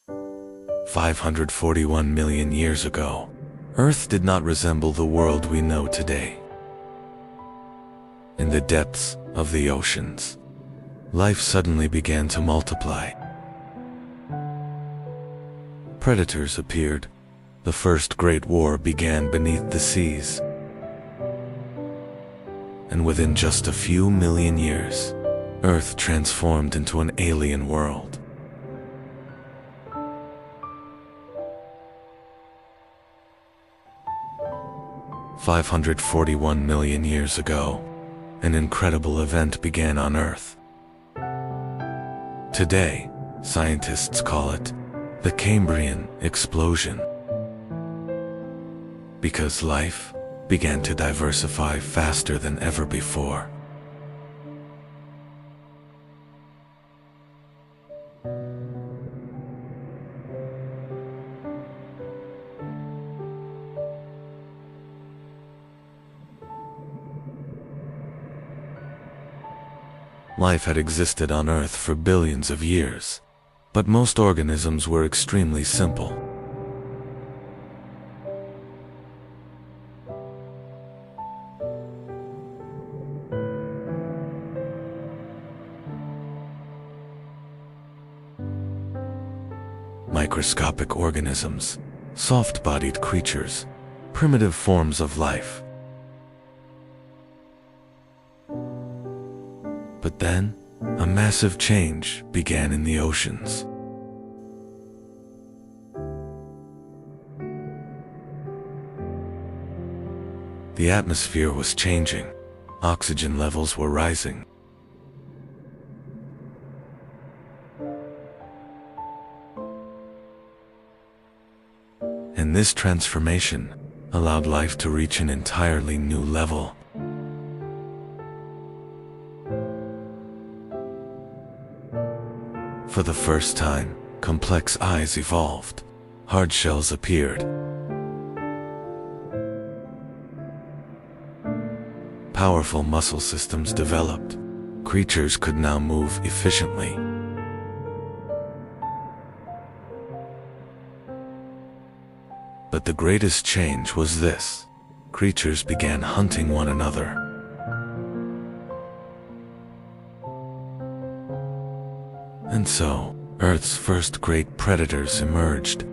541 million years ago, Earth did not resemble the world we know today. In the depths of the oceans, life suddenly began to multiply. Predators appeared. The first great war began beneath the seas. And within just a few million years, Earth transformed into an alien world. "541 million years ago, an incredible event began on Earth. Today, scientists call it the Cambrian Explosion, because life began to diversify faster than ever before. Life had existed on Earth for billions of years, but most organisms were extremely simple. Microscopic organisms, soft-bodied creatures, primitive forms of life. But then, a massive change began in the oceans. The atmosphere was changing. Oxygen levels were rising. And this transformation allowed life to reach an entirely new level. For the first time, complex eyes evolved. Hard shells appeared. Powerful muscle systems developed. Creatures could now move efficiently. But the greatest change was this: creatures began hunting one another. And so, Earth's first great predators emerged.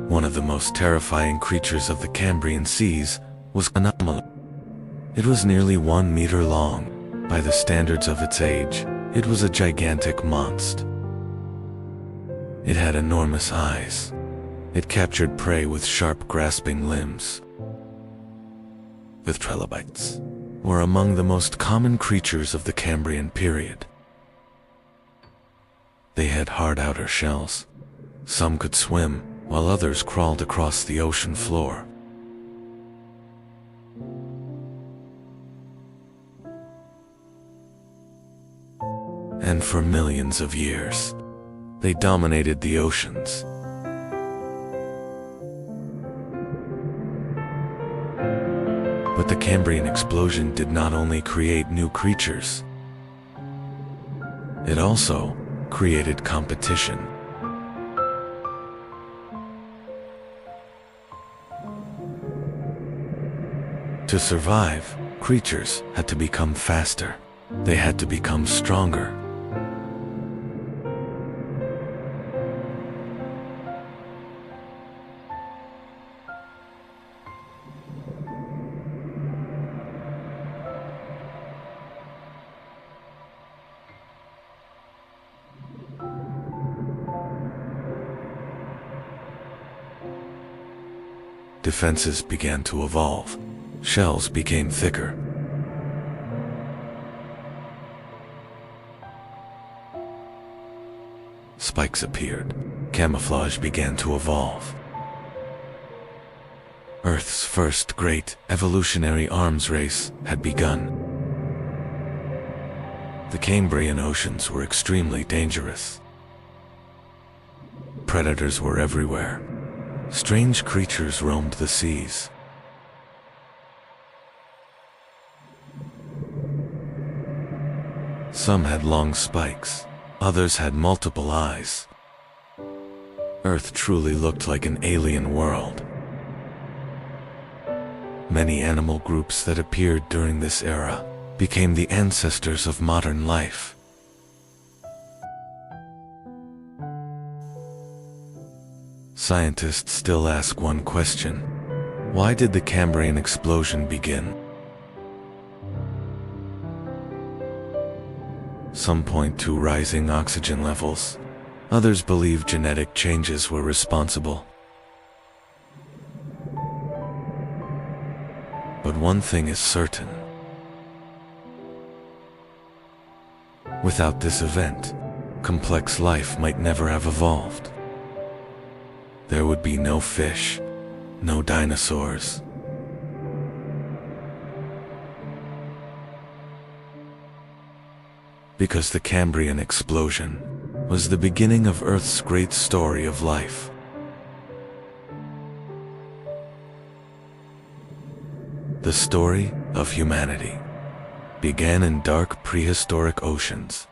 One of the most terrifying creatures of the Cambrian seas was an anomaly. It was nearly 1 meter long. By the standards of its age, it was a gigantic monster. It had enormous eyes. It captured prey with sharp, grasping limbs. The trilobites were among the most common creatures of the Cambrian period. They had hard outer shells. Some could swim, while others crawled across the ocean floor. And for millions of years, they dominated the oceans. But the Cambrian explosion did not only create new creatures, it also created competition. To survive, creatures had to become faster. They had to become stronger. Defenses began to evolve. Shells became thicker. Spikes appeared. Camouflage began to evolve. Earth's first great evolutionary arms race had begun. The Cambrian oceans were extremely dangerous. Predators were everywhere. Strange creatures roamed the seas. Some had long spikes, others had multiple eyes. Earth truly looked like an alien world. Many animal groups that appeared during this era became the ancestors of modern life. Scientists still ask one question: why did the Cambrian explosion begin? Some point to rising oxygen levels. Others believe genetic changes were responsible. But one thing is certain. Without this event, complex life might never have evolved. There would be no fish, no dinosaurs. Because the Cambrian explosion was the beginning of Earth's great story of life. The story of humanity began in dark prehistoric oceans.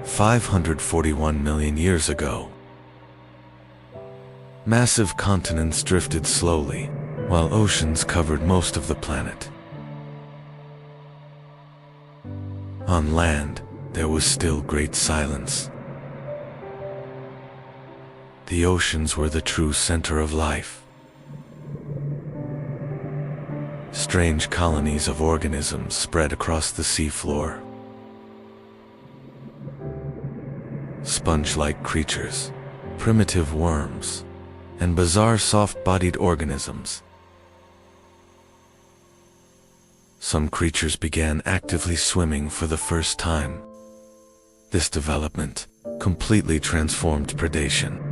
541 million years ago. Massive continents drifted slowly, while oceans covered most of the planet. On land, there was still great silence. The oceans were the true center of life. Strange colonies of organisms spread across the seafloor. Sponge-like creatures, primitive worms, and bizarre soft-bodied organisms. Some creatures began actively swimming for the first time. This development completely transformed predation.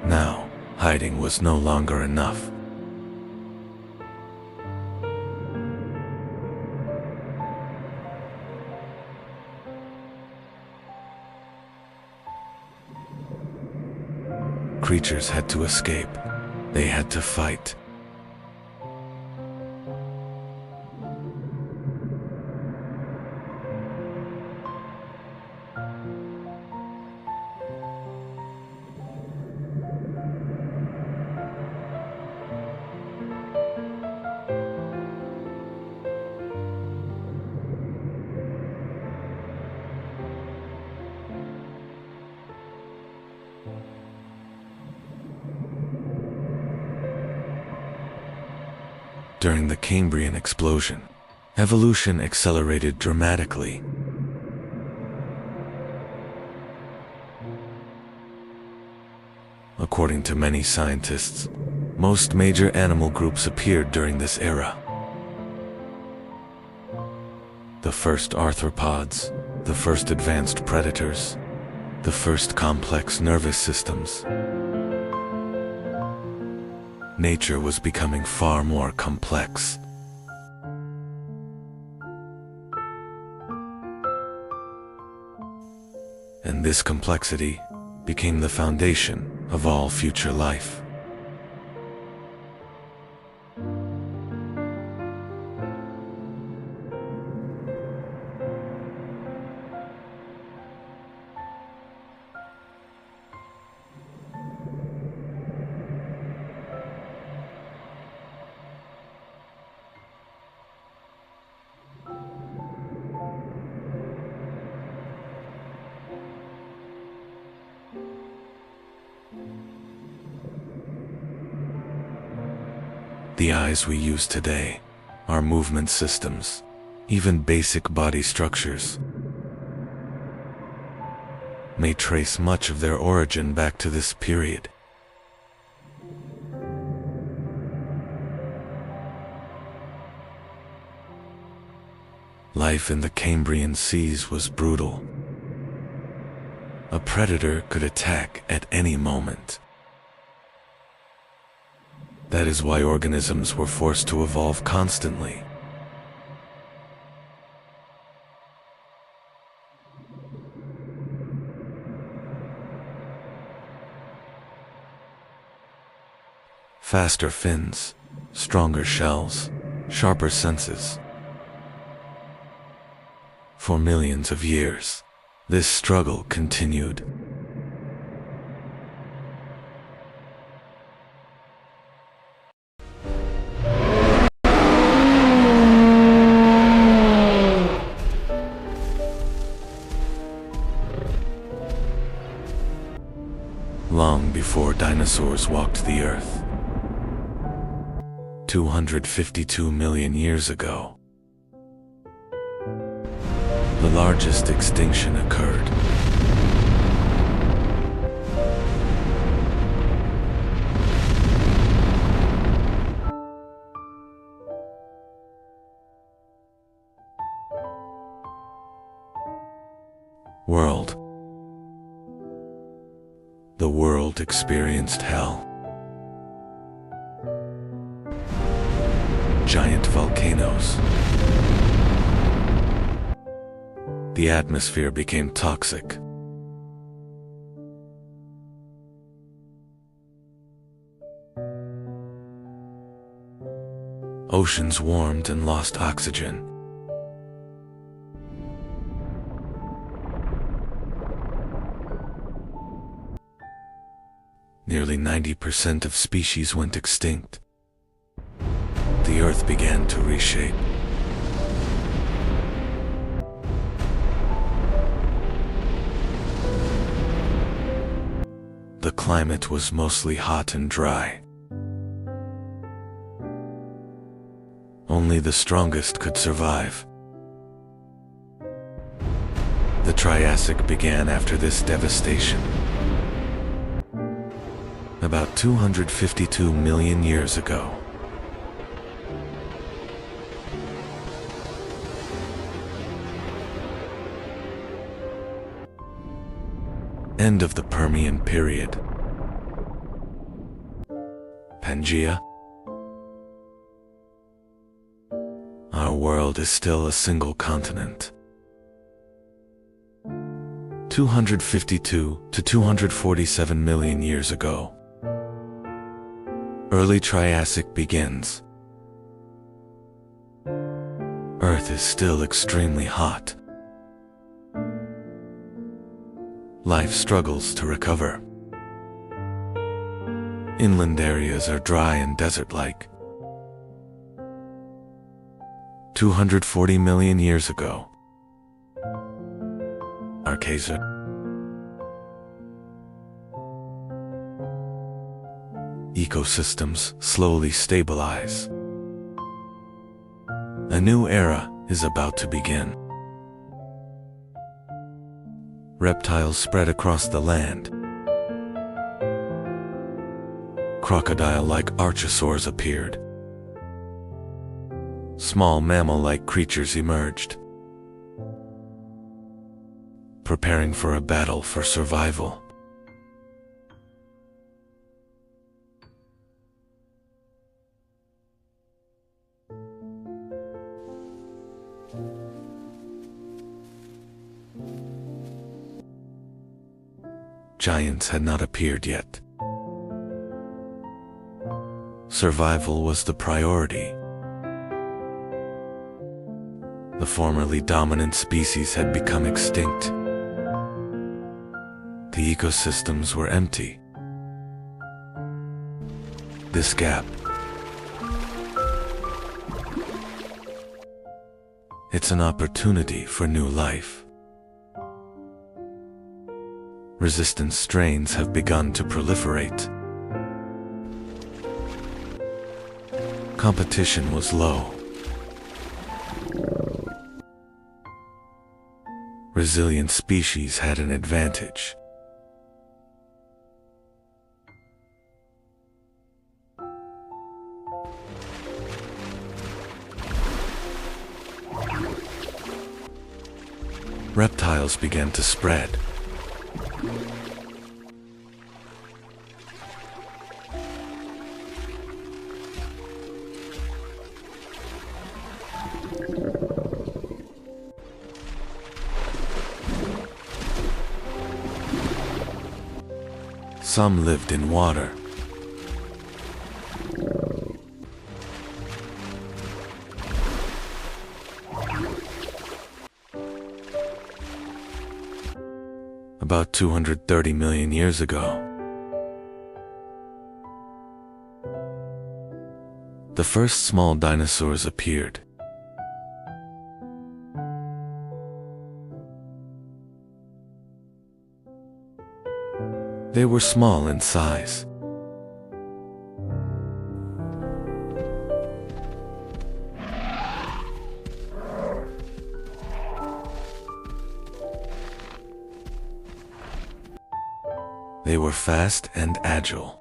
Now, hiding was no longer enough. Creatures had to escape. They had to fight. During the Cambrian Explosion, evolution accelerated dramatically. According to many scientists, most major animal groups appeared during this era. The first arthropods, the first advanced predators, the first complex nervous systems. Nature was becoming far more complex. And this complexity became the foundation of all future life. The eyes we use today, our movement systems, even basic body structures, may trace much of their origin back to this period. Life in the Cambrian seas was brutal. A predator could attack at any moment. That is why organisms were forced to evolve constantly. Faster fins, stronger shells, sharper senses. For millions of years, this struggle continued. Long before dinosaurs walked the earth, 252 million years ago, the largest extinction occurred. World. The world experienced hell. Giant volcanoes. The atmosphere became toxic. Oceans warmed and lost oxygen. Nearly 90% of species went extinct. The Earth began to reshape. The climate was mostly hot and dry. Only the strongest could survive. The Triassic began after this devastation. About 252 million years ago. End of the Permian period. Pangea. Our world is still a single continent. 252 to 247 million years ago. Early Triassic begins. Earth is still extremely hot. Life struggles to recover. Inland areas are dry and desert-like. 240 million years ago. Archaea. Ecosystems slowly stabilize. A new era is about to begin. Reptiles spread across the land. Crocodile-like archosaurs appeared. Small mammal-like creatures emerged, preparing for a battle for survival. Giants had not appeared yet. Survival was the priority. The formerly dominant species had become extinct. The ecosystems were empty. This gap, it's an opportunity for new life. Resistant strains have begun to proliferate. Competition was low. Resilient species had an advantage. Reptiles began to spread. Some lived in water. About 230 million years ago, the first small dinosaurs appeared. They were small in size. They were fast and agile.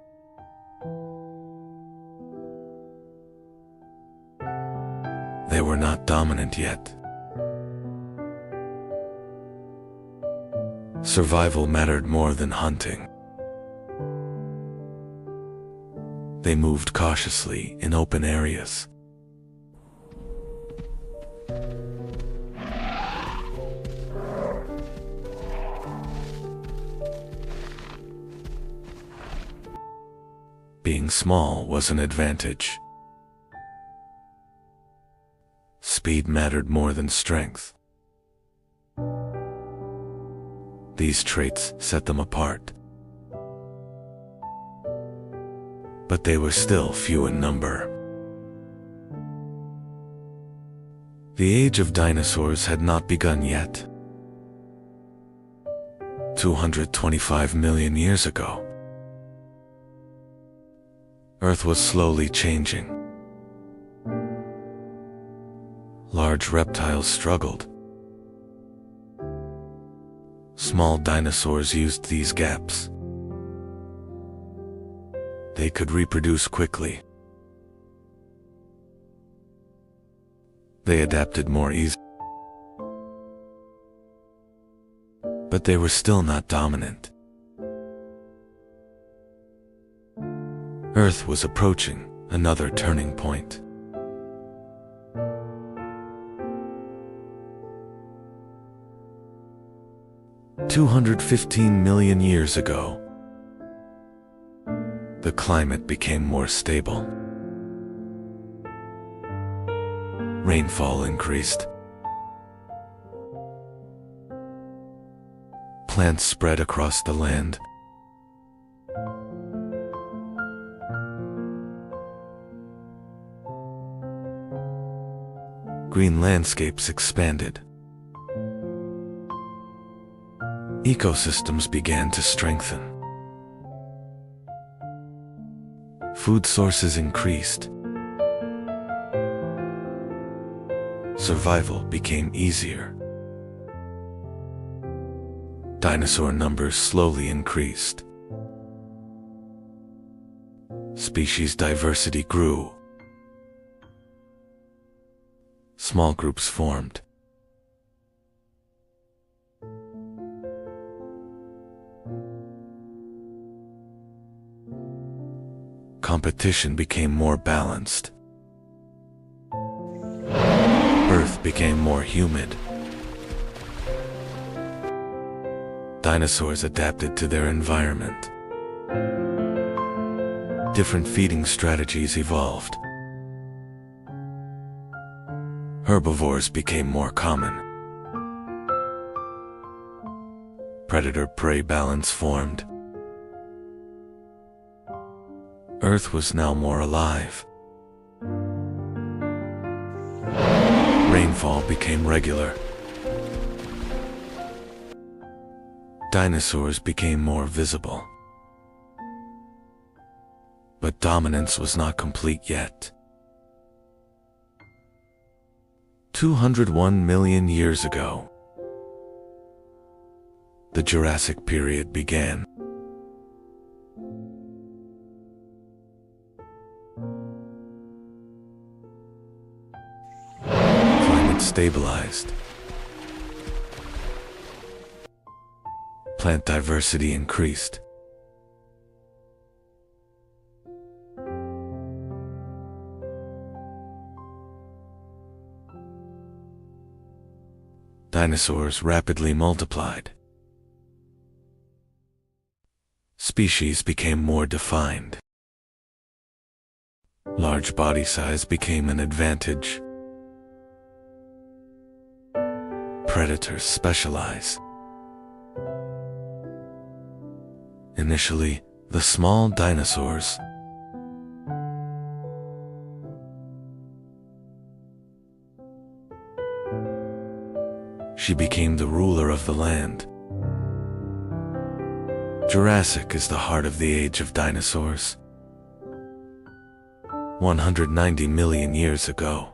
They were not dominant yet. Survival mattered more than hunting. They moved cautiously in open areas. Being small was an advantage. Speed mattered more than strength. These traits set them apart. But they were still few in number. The age of dinosaurs had not begun yet. 225 million years ago, Earth was slowly changing. Large reptiles struggled. Small dinosaurs used these gaps. They could reproduce quickly. They adapted more easily. But they were still not dominant. Earth was approaching another turning point. "215 million years ago, the climate became more stable. Rainfall increased. Plants spread across the land. Green landscapes expanded. Ecosystems began to strengthen. Food sources increased. Survival became easier. Dinosaur numbers slowly increased. Species diversity grew. Small groups formed. Competition became more balanced. Earth became more humid. Dinosaurs adapted to their environment. Different feeding strategies evolved. Herbivores became more common. Predator-prey balance formed. Earth was now more alive. Rainfall became regular. Dinosaurs became more visible. But dominance was not complete yet. 201 million years ago, the Jurassic period began. Climate stabilized. Plant diversity increased. Dinosaurs rapidly multiplied. Species became more defined. Large body size became an advantage. Predators specialize. Initially, the small dinosaurs she became the ruler of the land. Jurassic is the heart of the age of dinosaurs. 190 million years ago,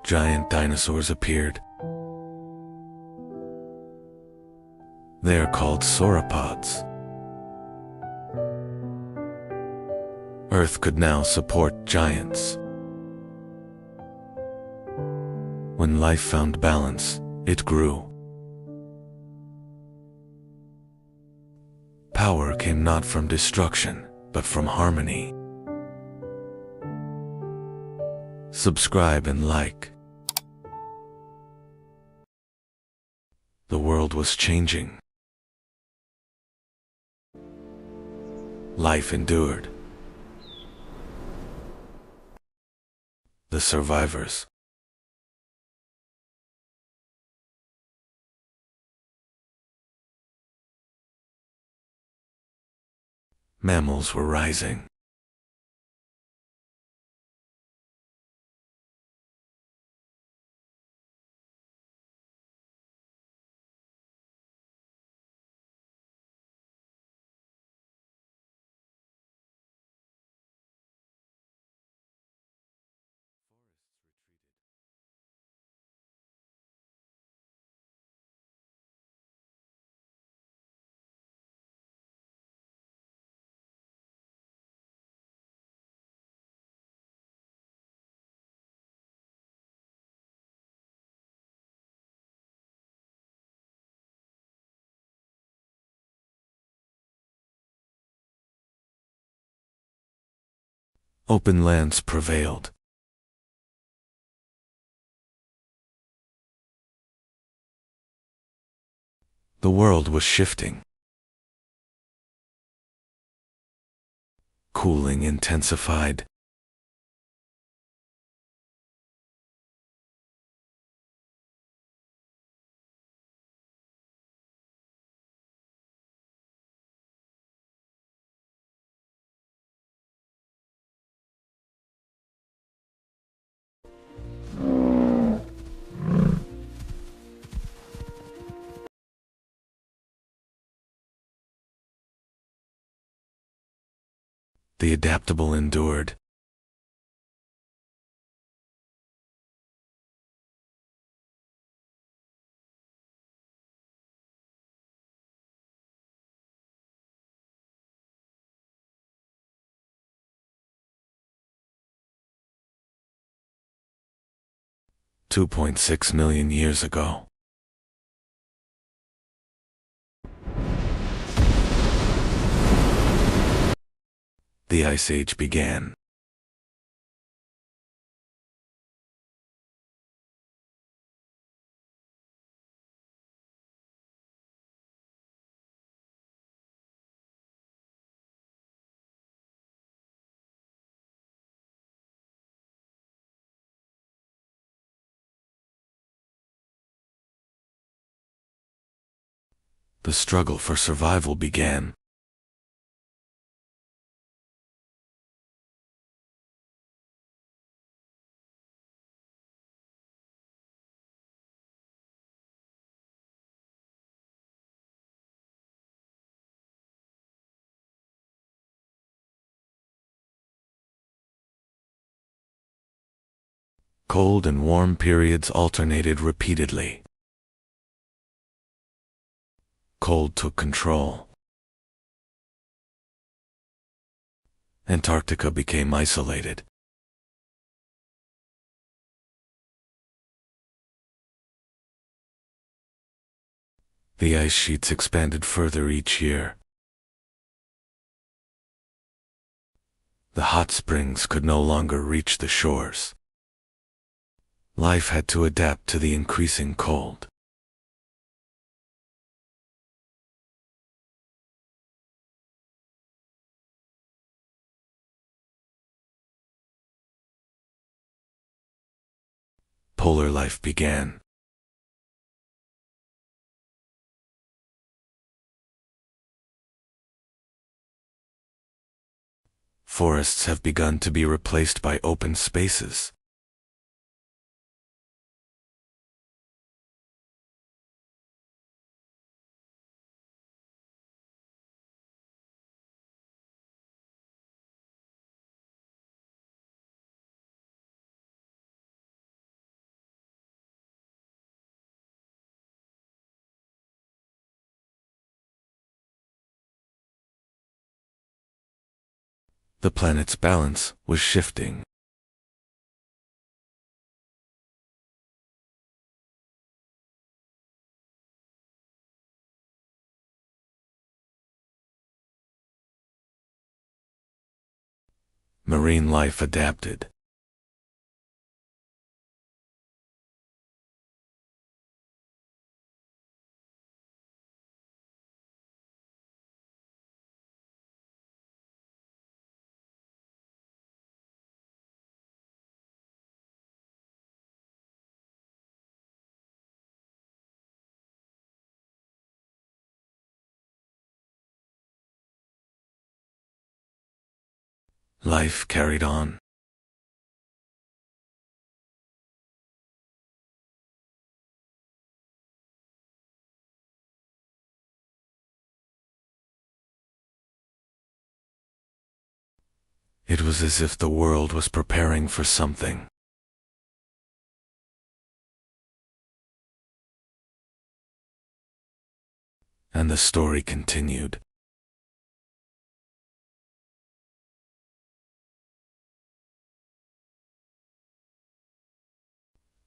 giant dinosaurs appeared. They are called sauropods. Earth could now support giants. When life found balance, it grew. Power came not from destruction, but from harmony. Subscribe and like. The world was changing. Life endured. The survivors. Mammals were rising. Open lands prevailed. The world was shifting. Cooling intensified. The adaptable endured. $2.6 million years ago. The Ice Age began. The struggle for survival began. Cold and warm periods alternated repeatedly. Cold took control. Antarctica became isolated. The ice sheets expanded further each year. The hot springs could no longer reach the shores. Life had to adapt to the increasing cold. Polar life began. Forests have begun to be replaced by open spaces. The planet's balance was shifting. Marine life adapted. Life carried on. It was as if the world was preparing for something. And the story continued.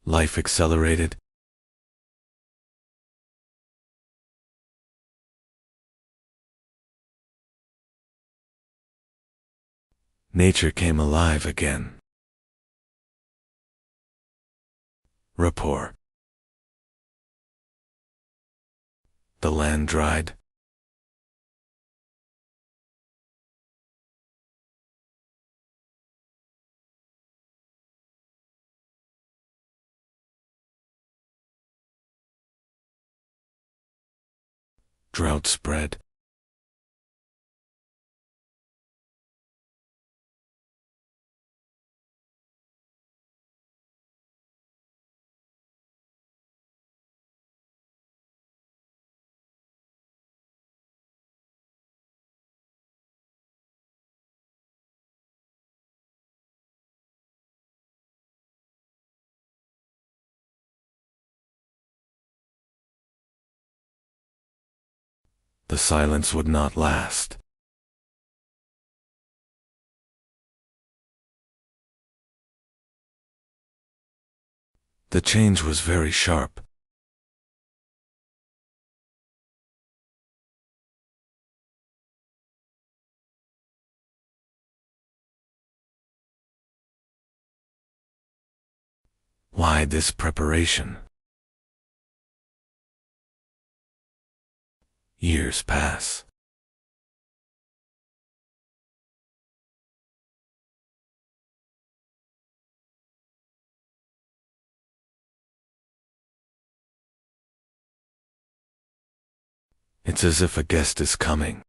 Life accelerated. Nature came alive again. Rapport. The land dried. Drought spread. The silence would not last. The change was very sharp. Why this preparation? Years pass. It's as if a guest is coming.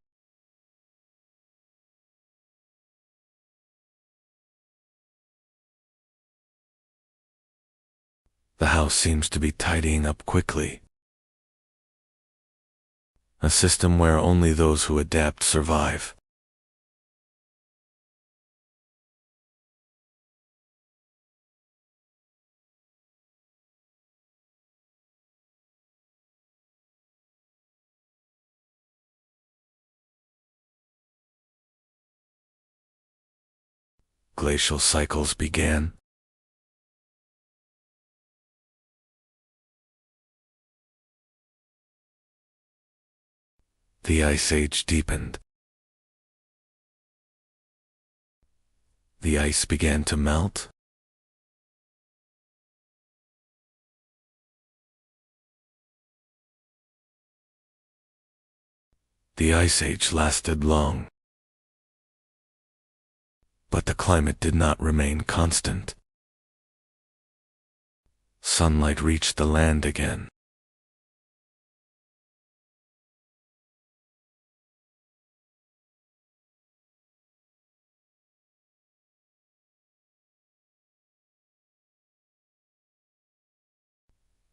The house seems to be tidying up quickly. A system where only those who adapt survive. Glacial cycles began. The Ice Age deepened. The ice began to melt. The Ice Age lasted long. But the climate did not remain constant. Sunlight reached the land again.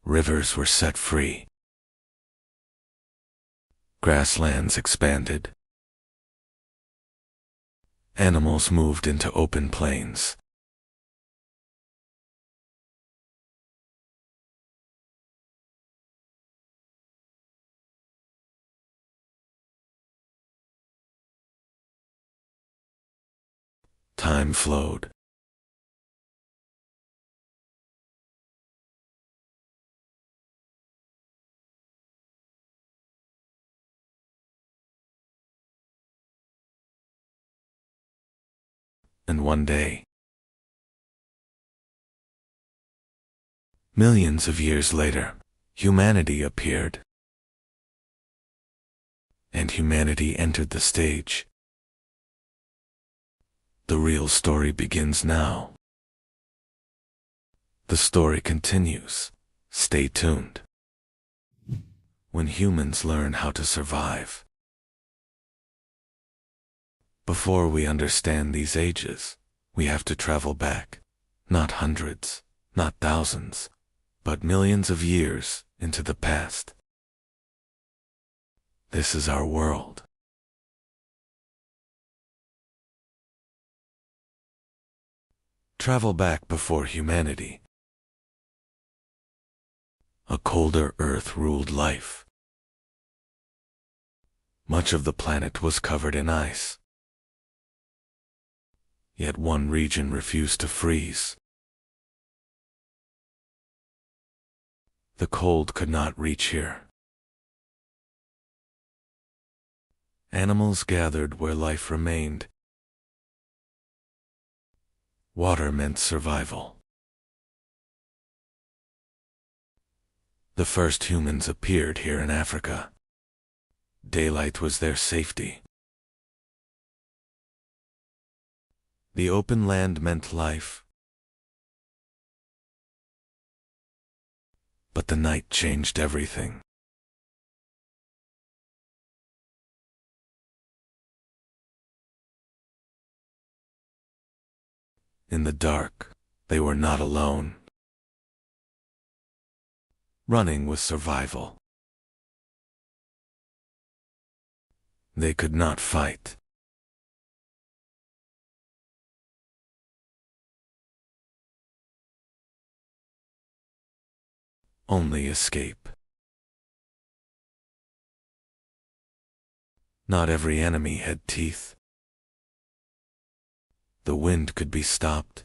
Rivers were set free. Grasslands expanded. Animals moved into open plains. Time flowed. And one day, millions of years later, humanity appeared. And humanity entered the stage. The real story begins now. The story continues. Stay tuned. When humans learn how to survive. Before we understand these ages, we have to travel back, not hundreds, not thousands, but millions of years into the past. This is our world. Travel back before humanity. A colder Earth ruled life. Much of the planet was covered in ice. Yet one region refused to freeze. The cold could not reach here. Animals gathered where life remained. Water meant survival. The first humans appeared here in Africa. Daylight was their safety. The open land meant life. But the night changed everything. In the dark, they were not alone. Running was survival. They could not fight. Only escape. Not every enemy had teeth. The wind could be stopped.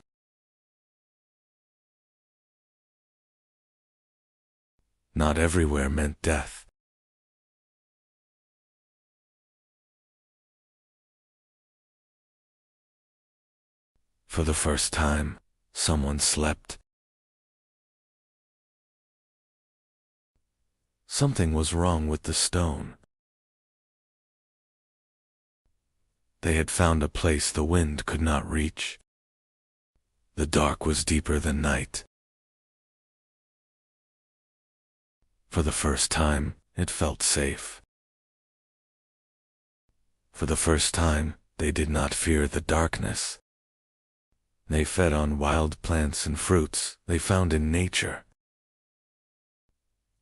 Not everywhere meant death. For the first time, someone slept. Something was wrong with the stone. They had found a place the wind could not reach. The dark was deeper than night. For the first time, it felt safe. For the first time, they did not fear the darkness. They fed on wild plants and fruits they found in nature.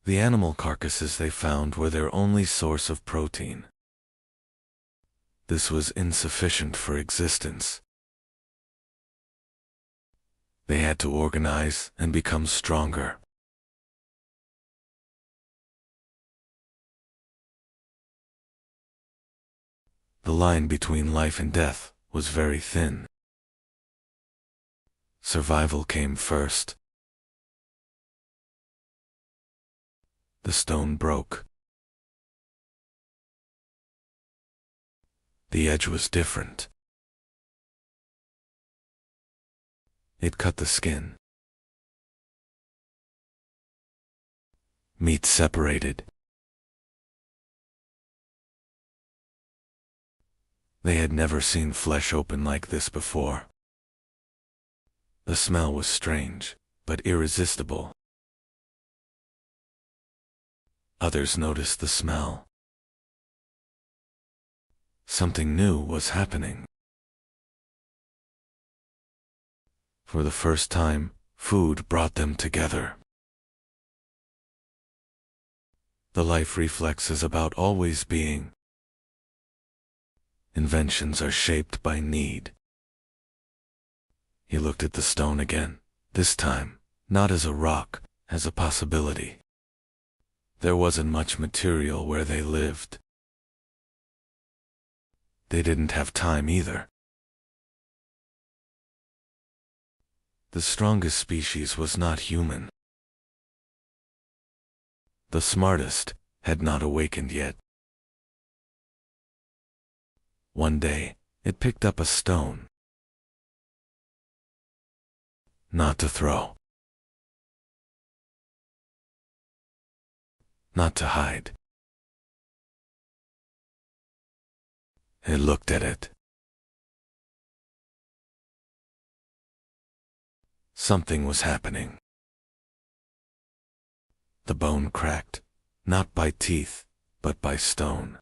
The animal carcasses they found were their only source of protein. This was insufficient for existence. They had to organize and become stronger. The line between life and death was very thin. Survival came first. The stone broke. The edge was different. It cut the skin. Meat separated. They had never seen flesh open like this before. The smell was strange, but irresistible. Others noticed the smell. Something new was happening. For the first time, food brought them together. The life reflex is about always being. Inventions are shaped by need. He looked at the stone again, this time, not as a rock, as a possibility. There wasn't much material where they lived. They didn't have time either. The strongest species was not human. The smartest had not awakened yet. One day, it picked up a stone. Not to throw. Not to hide. It looked at it. Something was happening. The bone cracked, not by teeth, but by stone.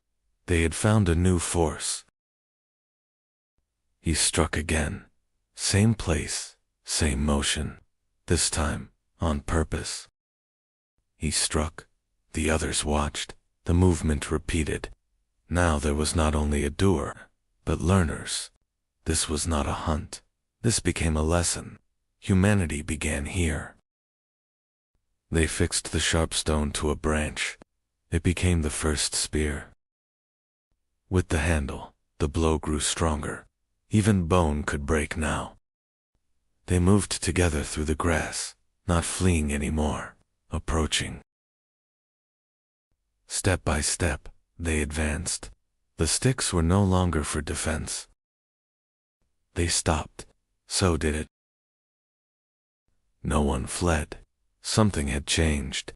They had found a new force. He struck again. Same place, same motion. This time, on purpose. He struck. The others watched. The movement repeated. Now there was not only a doer, but learners. This was not a hunt. This became a lesson. Humanity began here. They fixed the sharp stone to a branch. It became the first spear. With the handle, the blow grew stronger. Even bone could break now. They moved together through the grass, not fleeing anymore, approaching. Step by step, they advanced. The sticks were no longer for defense. They stopped. So did it. No one fled. Something had changed.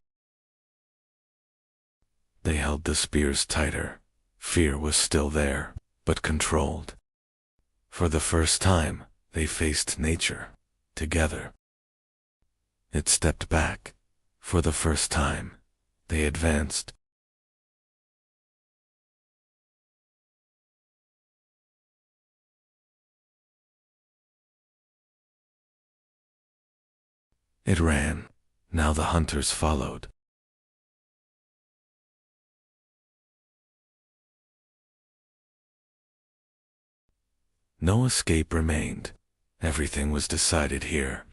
They held the spears tighter. Fear was still there, but controlled. For the first time, they faced nature, together. It stepped back. For the first time, they advanced. It ran. Now the hunters followed. No escape remained. Everything was decided here.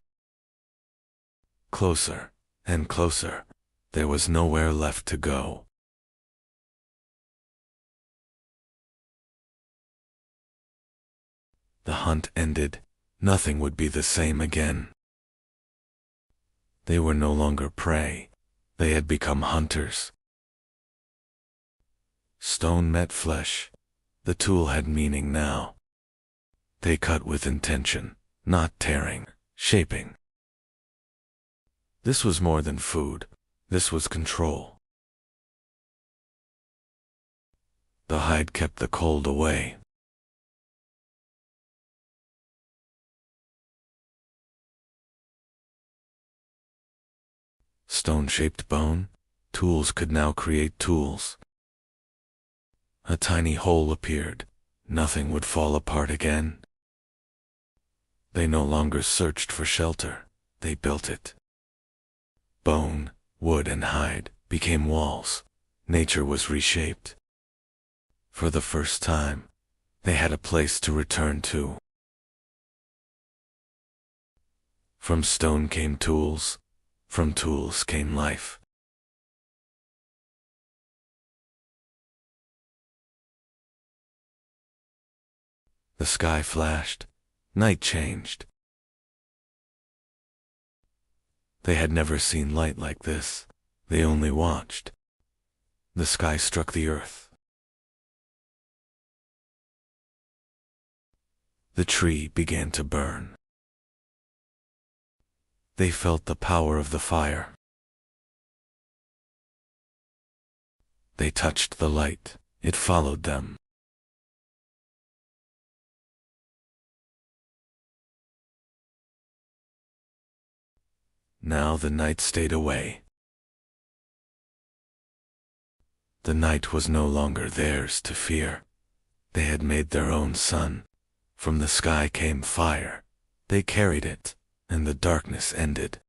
Closer and closer. There was nowhere left to go. The hunt ended. Nothing would be the same again. They were no longer prey. They had become hunters. Stone met flesh. The tool had meaning now. They cut with intention, not tearing, shaping. This was more than food. This was control. The hide kept the cold away. Stone-shaped bone, tools could now create tools. A tiny hole appeared. Nothing would fall apart again. They no longer searched for shelter. They built it. Bone, wood, and hide became walls. Nature was reshaped. For the first time, they had a place to return to. From stone came tools. From tools came life. The sky flashed. Night changed. They had never seen light like this. They only watched. The sky struck the earth. The tree began to burn. They felt the power of the fire. They touched the light. It followed them. Now the night stayed away. The night was no longer theirs to fear. They had made their own sun. From the sky came fire. They carried it, and the darkness ended.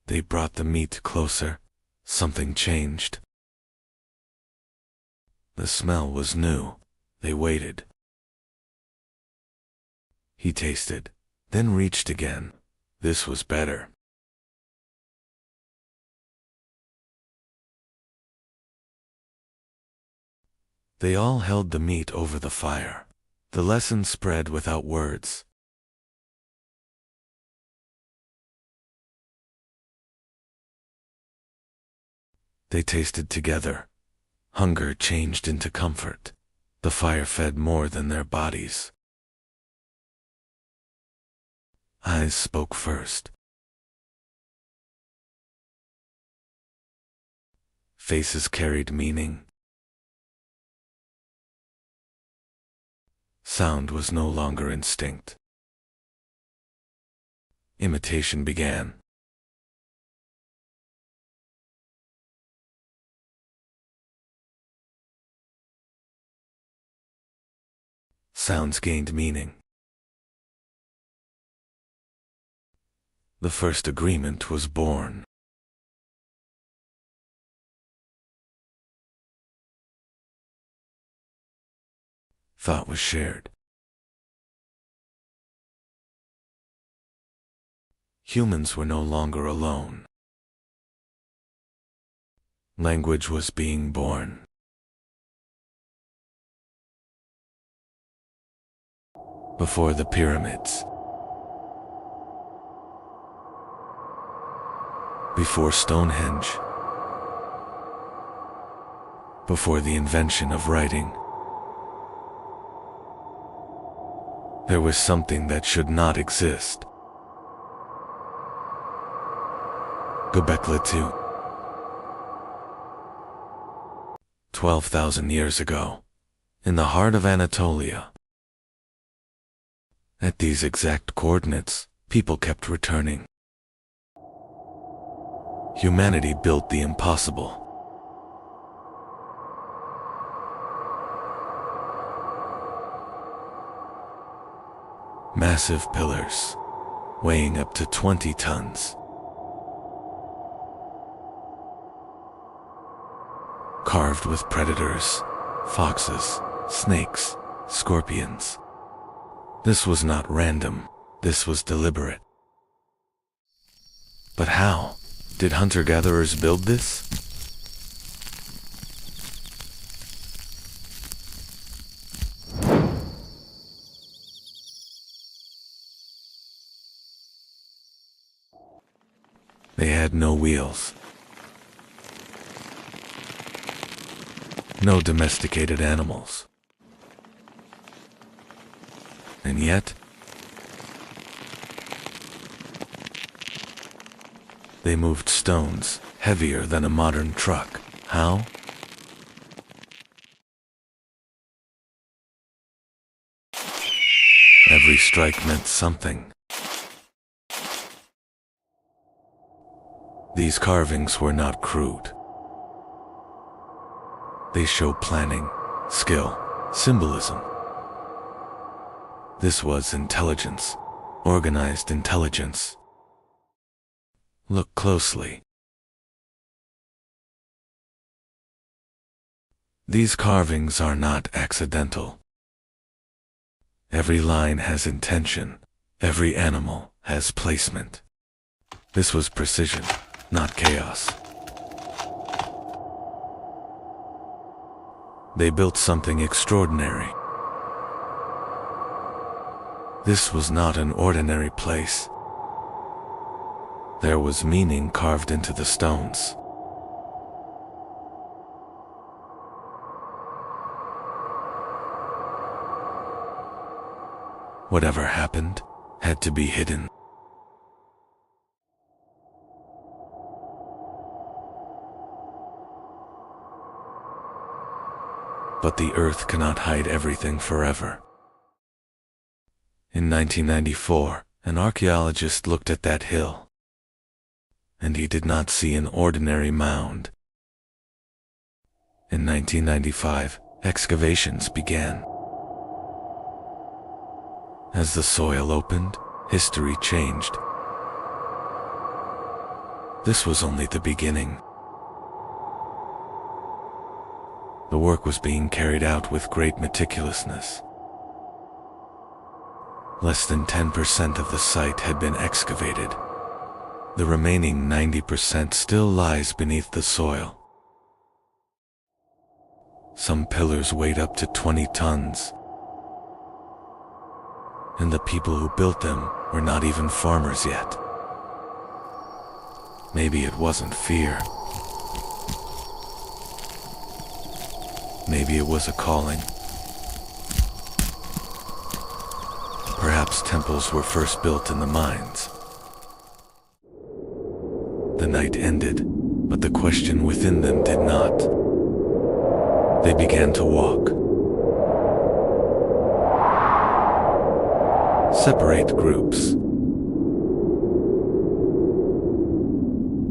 They brought the meat closer. Something changed. The smell was new. They waited. He tasted, then reached again. This was better. They all held the meat over the fire. The lesson spread without words. They tasted together. Hunger changed into comfort. The fire fed more than their bodies. Eyes spoke first. Faces carried meaning. Sound was no longer instinct. Imitation began. Sounds gained meaning. The first agreement was born. Thought was shared. Humans were no longer alone. Language was being born. Before the pyramids. Before Stonehenge. Before the invention of writing. There was something that should not exist. Göbekli Tepe. 12,000 years ago, in the heart of Anatolia. At these exact coordinates, people kept returning. Humanity built the impossible. Massive pillars, weighing up to 20 tons. Carved with predators, foxes, snakes, scorpions. This was not random, this was deliberate. But how? Did hunter-gatherers build this? They had no wheels. No domesticated animals. And yet, they moved stones heavier than a modern truck. How? Every strike meant something. These carvings were not crude. They show planning, skill, symbolism. This was intelligence, organized intelligence. Look closely. These carvings are not accidental. Every line has intention. Every animal has placement. This was precision, not chaos. They built something extraordinary. This was not an ordinary place. There was meaning carved into the stones. Whatever happened had to be hidden. But the earth cannot hide everything forever. In 1994, an archaeologist looked at that hill, and he did not see an ordinary mound. In 1995, excavations began. As the soil opened, history changed. This was only the beginning. The work was being carried out with great meticulousness. Less than 10% of the site had been excavated. The remaining 90% still lies beneath the soil. Some pillars weighed up to 20 tons. And the people who built them were not even farmers yet. Maybe it wasn't fear. Maybe it was a calling. Perhaps temples were first built in the mines. The night ended, but the question within them did not. They began to walk. Separate groups,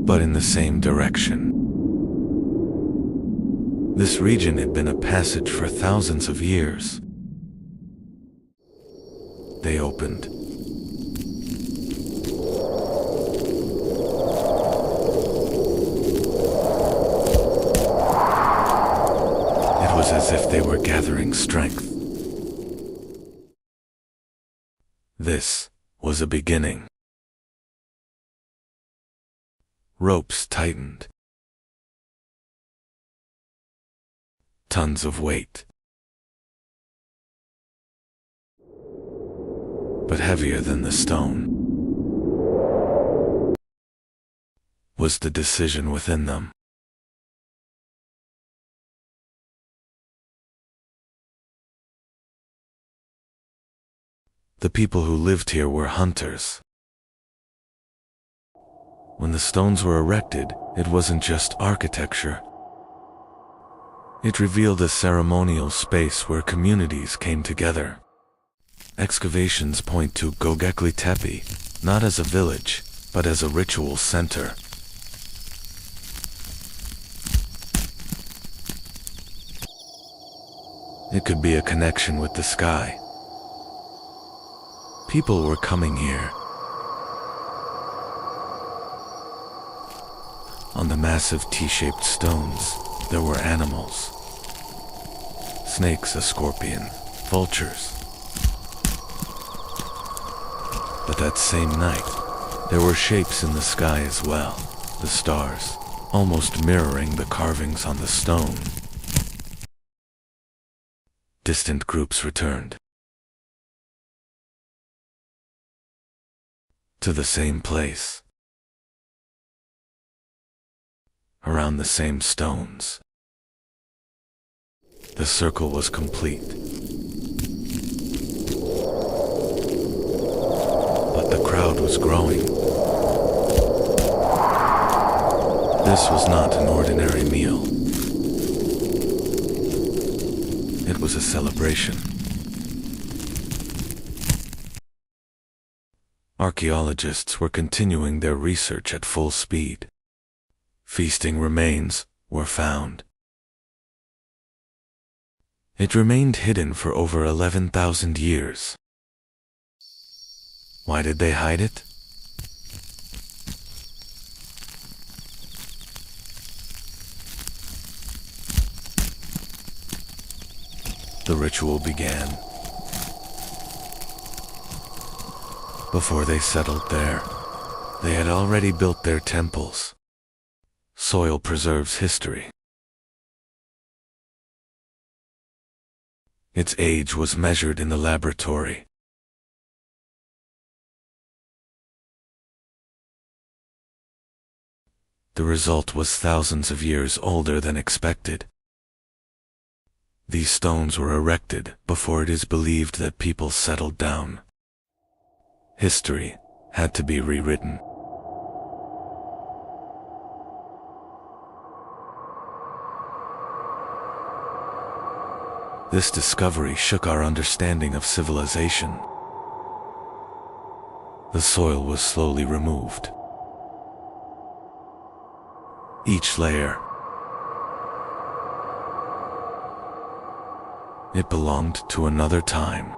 but in the same direction. This region had been a passage for thousands of years. They opened. It was as if they were gathering strength. This was a beginning. Ropes tightened. Tons of weight. But heavier than the stone was the decision within them. The people who lived here were hunters. When the stones were erected, it wasn't just architecture. It revealed a ceremonial space where communities came together. Excavations point to Göbekli Tepe, not as a village, but as a ritual center. It could be a connection with the sky. People were coming here. On the massive T-shaped stones, there were animals. Snakes, a scorpion, vultures. But that same night, there were shapes in the sky as well, the stars, almost mirroring the carvings on the stone. Distant groups returned. To the same place. Around the same stones. The circle was complete. But the crowd was growing. This was not an ordinary meal. It was a celebration. Archaeologists were continuing their research at full speed. Feasting remains were found. It remained hidden for over 11,000 years. Why did they hide it? The ritual began. Before they settled there, they had already built their temples. Soil preserves history. Its age was measured in the laboratory. The result was thousands of years older than expected. These stones were erected before it is believed that people settled down. History had to be rewritten. This discovery shook our understanding of civilization. The soil was slowly removed. Each layer. It belonged to another time.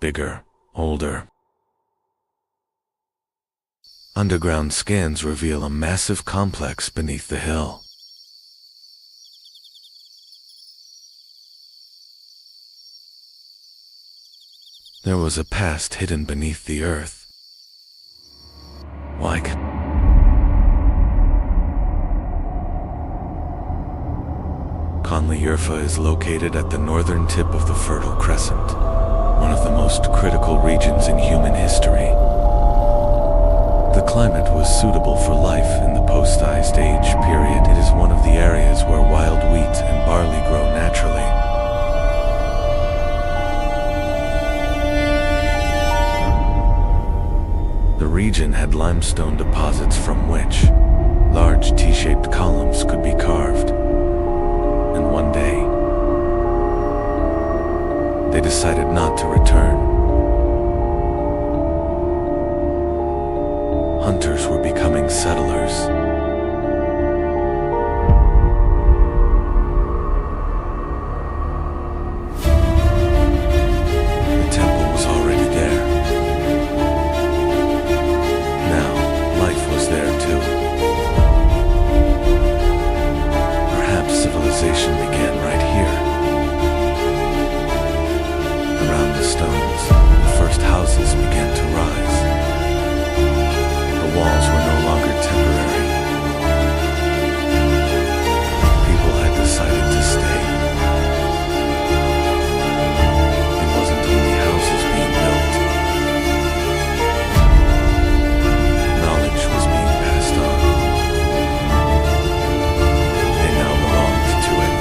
Bigger, older. Underground scans reveal a massive complex beneath the hill. There was a past hidden beneath the earth. Like Conley-Urfa is located at the northern tip of the Fertile Crescent, one of the most critical regions in human history. The climate was suitable for life in the post-Ice Age period. It is one of the areas where wild wheat and barley grow naturally. The region had limestone deposits from which large T-shaped columns could be carved. And one day, they decided not to return. Hunters were becoming settlers. The temple was already there. Now, life was there too. Perhaps civilization began right here. Around the stones, the first houses began to rise. The walls were no longer temporary. People had decided to stay. It wasn't only houses being built. Knowledge was being passed on. They now belonged to it.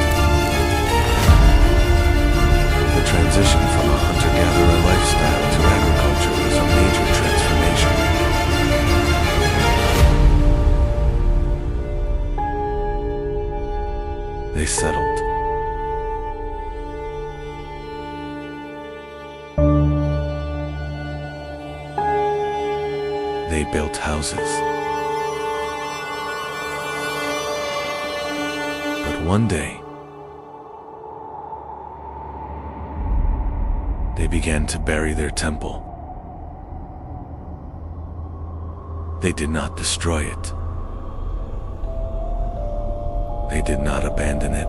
The transition from a hunter-gatherer lifestyle to agriculture was a major transformation. They settled. They built houses. But one day, they began to bury their temple. They did not destroy it. They did not abandon it.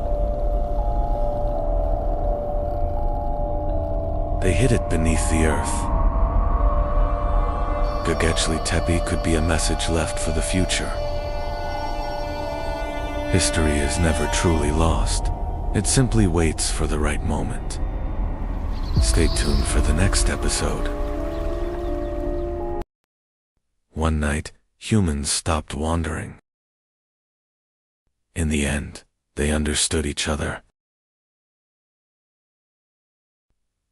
They hid it beneath the earth. Göbekli Tepe could be a message left for the future. History is never truly lost. It simply waits for the right moment. Stay tuned for the next episode. One night, humans stopped wandering. In the end, they understood each other.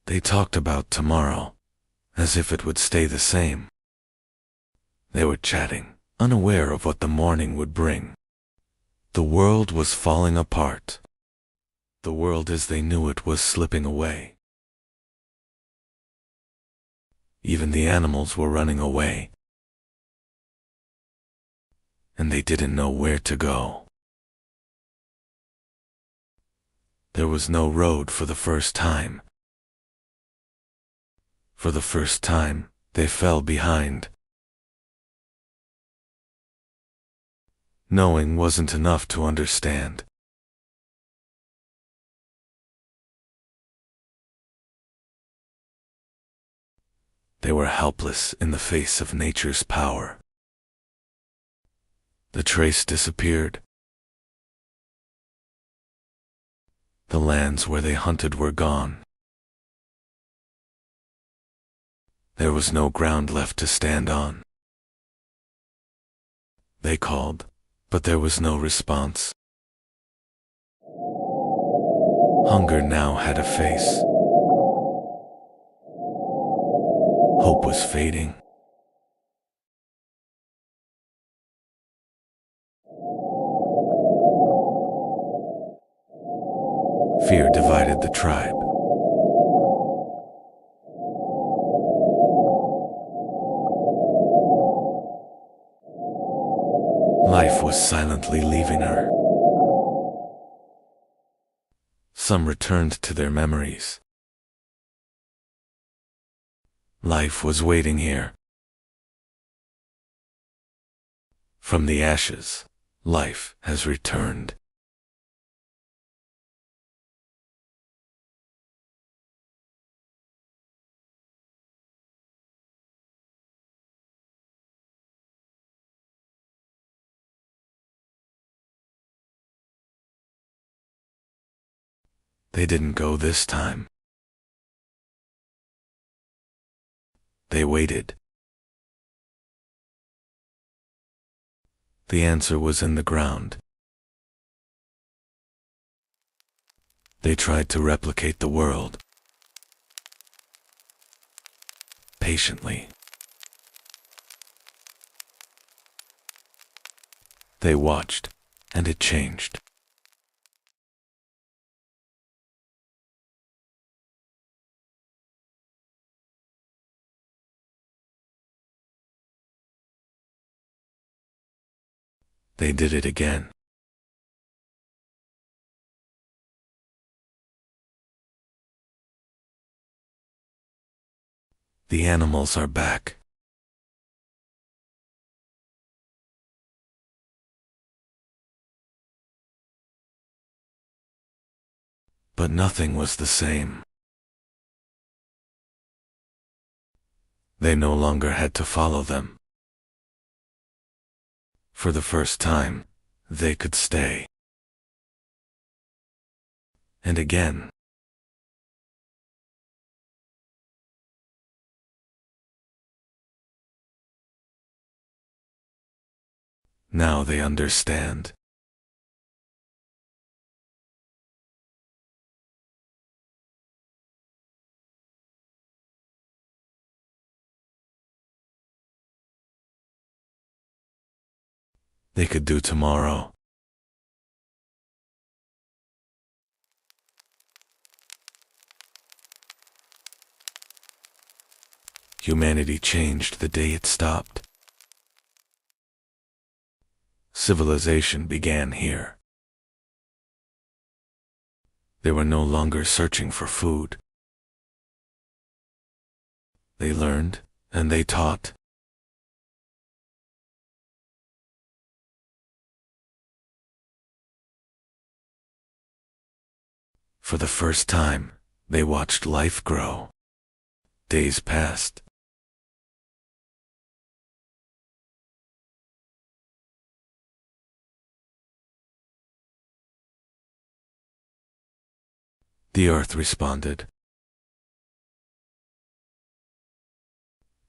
They talked about tomorrow, as if it would stay the same. They were chatting, unaware of what the morning would bring. The world was falling apart. The world as they knew it was slipping away. Even the animals were running away. And they didn't know where to go. There was no road for the first time. For the first time, they fell behind. Knowing wasn't enough to understand. They were helpless in the face of nature's power. The trace disappeared. The lands where they hunted were gone. There was no ground left to stand on. They called, but there was no response. Hunger now had a face. Hope was fading. Fear divided the tribe. Life was silently leaving her. Some returned to their memories. Life was waiting here. From the ashes, life has returned. They didn't go this time. They waited. The answer was in the ground. They tried to replicate the world. Patiently. They watched, and it changed. They did it again. The animals are back. But nothing was the same. They no longer had to follow them. For the first time, they could stay. And again. Now they understand. They could do tomorrow. Humanity changed the day it stopped. Civilization began here. They were no longer searching for food. They learned, and they taught. For the first time, they watched life grow. Days passed. The earth responded.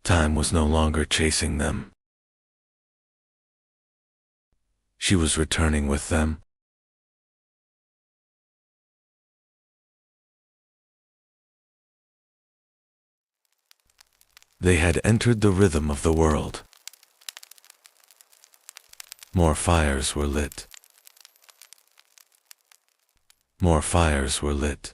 Time was no longer chasing them. She was returning with them. They had entered the rhythm of the world. More fires were lit. More fires were lit.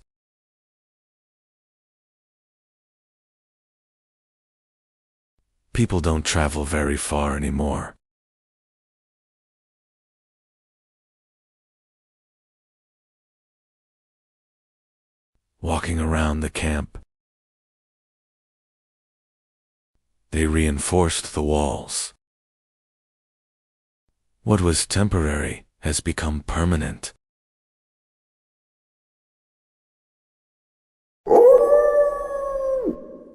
People don't travel very far anymore. Walking around the camp, they reinforced the walls. What was temporary has become permanent.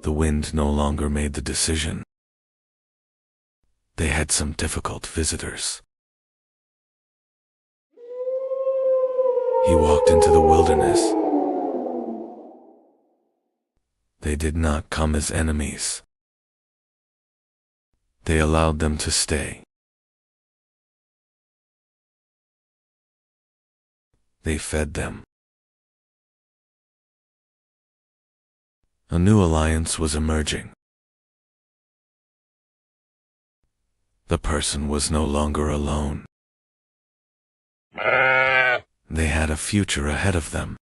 The wind no longer made the decision. They had some difficult visitors. He walked into the wilderness. They did not come as enemies. They allowed them to stay. They fed them. A new alliance was emerging. The person was no longer alone. They had a future ahead of them.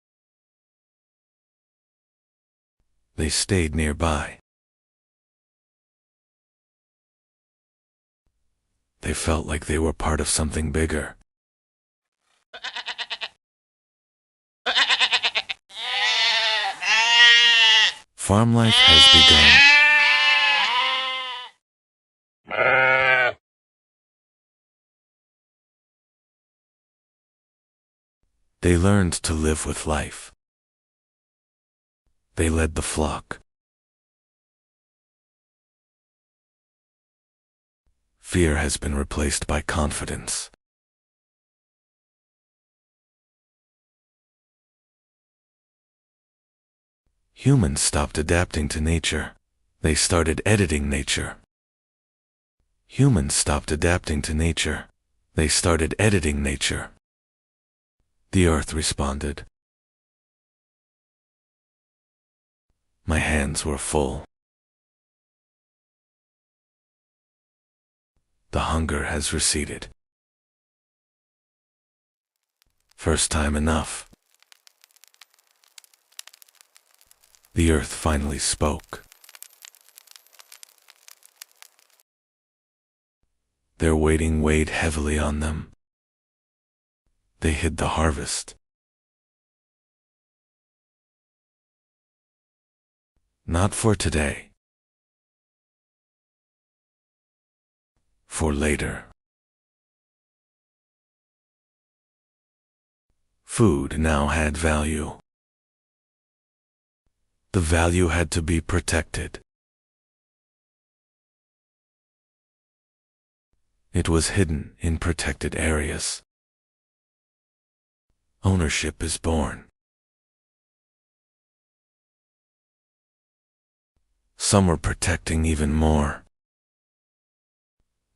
They stayed nearby. They felt like they were part of something bigger. Farm life has begun. They learned to live with life. They led the flock. Fear has been replaced by confidence. Humans stopped adapting to nature. They started editing nature. Humans stopped adapting to nature. They started editing nature. The earth responded. My hands were full. The hunger has receded. First time enough. The earth finally spoke. Their waiting weighed heavily on them. They hid the harvest. Not for today. For later. Food now had value. The value had to be protected. It was hidden in protected areas. Ownership is born. Some were protecting even more.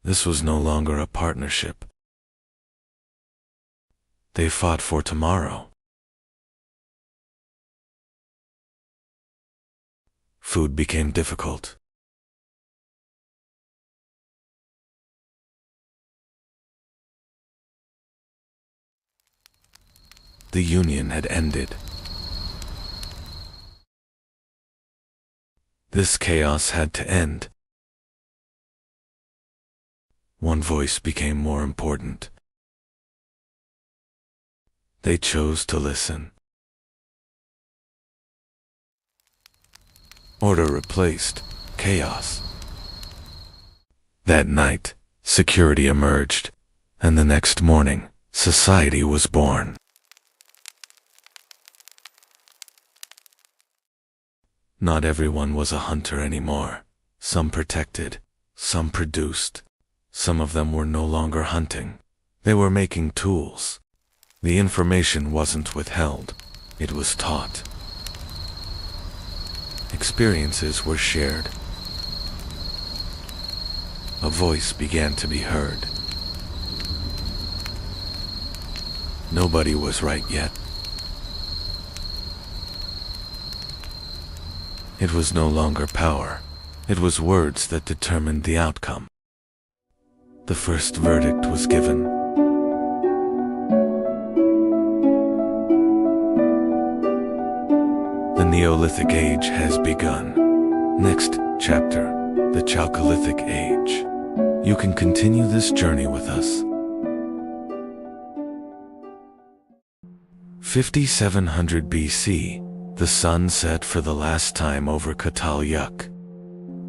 This was no longer a partnership. They fought for tomorrow. Food became difficult. The union had ended. This chaos had to end. One voice became more important. They chose to listen. Order replaced chaos. That night, security emerged, and the next morning, society was born. Not everyone was a hunter anymore. Some protected, some produced. Some of them were no longer hunting. They were making tools. The information wasn't withheld. It was taught. Experiences were shared. A voice began to be heard. Nobody was right yet. It was no longer power. It was words that determined the outcome. The first verdict was given. The Neolithic Age has begun. Next chapter, the Chalcolithic Age. You can continue this journey with us. 5700 BC, the sun set for the last time over Çatalhöyük.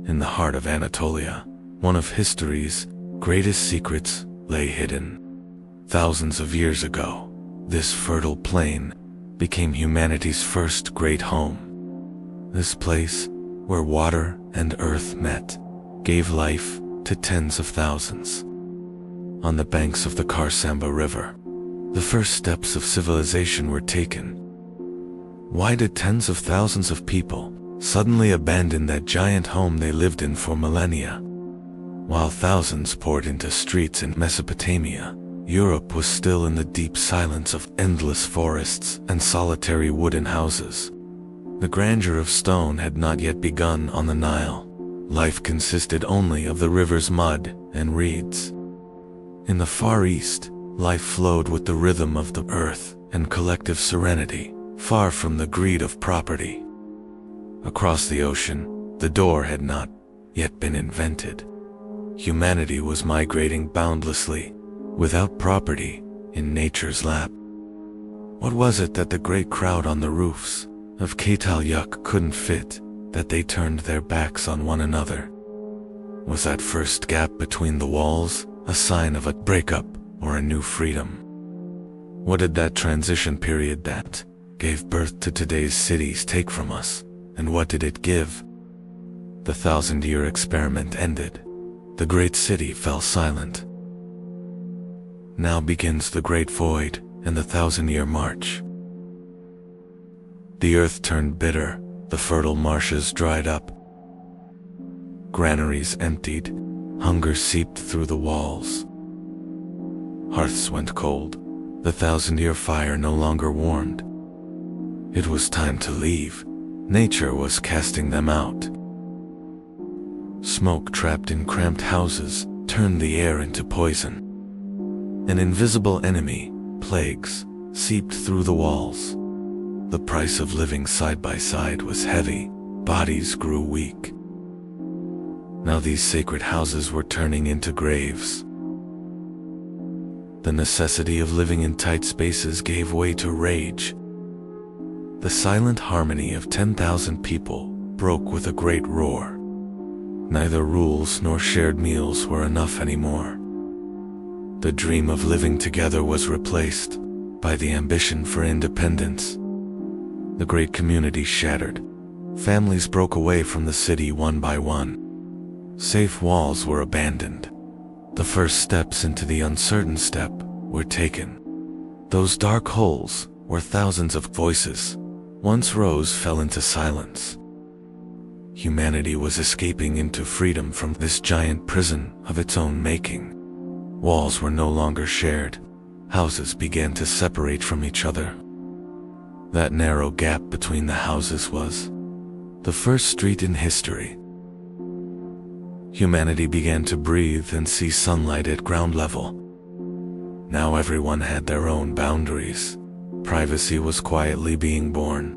In the heart of Anatolia, one of history's greatest secrets lay hidden. Thousands of years ago, this fertile plain became humanity's first great home. This place, where water and earth met, gave life to tens of thousands. On the banks of the Karsamba River, the first steps of civilization were taken. Why did tens of thousands of people suddenly abandon that giant home they lived in for millennia? While thousands poured into streets in Mesopotamia, Europe was still in the deep silence of endless forests and solitary wooden houses. The grandeur of stone had not yet begun on the Nile. Life consisted only of the river's mud and reeds. In the Far East, life flowed with the rhythm of the earth and collective serenity, far from the greed of property. Across the ocean, the door had not yet been invented. Humanity was migrating boundlessly, without property, in nature's lap. What was it that the great crowd on the roofs of Çatalhöyük couldn't fit, that they turned their backs on one another? Was that first gap between the walls a sign of a breakup or a new freedom? What did that transition period that gave birth to today's cities take from us, and what did it give? The 1,000-year experiment ended. The great city fell silent. Now begins the great void and the 1,000-year march. The earth turned bitter, the fertile marshes dried up. Granaries emptied, hunger seeped through the walls. Hearths went cold, the 1,000-year fire no longer warmed. It was time to leave. Nature was casting them out. Smoke trapped in cramped houses turned the air into poison. An invisible enemy, plagues, seeped through the walls. The price of living side by side was heavy, bodies grew weak. Now these sacred houses were turning into graves. The necessity of living in tight spaces gave way to rage. The silent harmony of 10,000 people broke with a great roar. Neither rules nor shared meals were enough anymore. The dream of living together was replaced by the ambition for independence. The great community shattered. Families broke away from the city one by one. Safe walls were abandoned. The first steps into the uncertain step were taken. Those dark holes where thousands of voices once rose fell into silence. Humanity was escaping into freedom from this giant prison of its own making. Walls were no longer shared. Houses began to separate from each other. That narrow gap between the houses was the first street in history. Humanity began to breathe and see sunlight at ground level. Now everyone had their own boundaries. Privacy was quietly being born.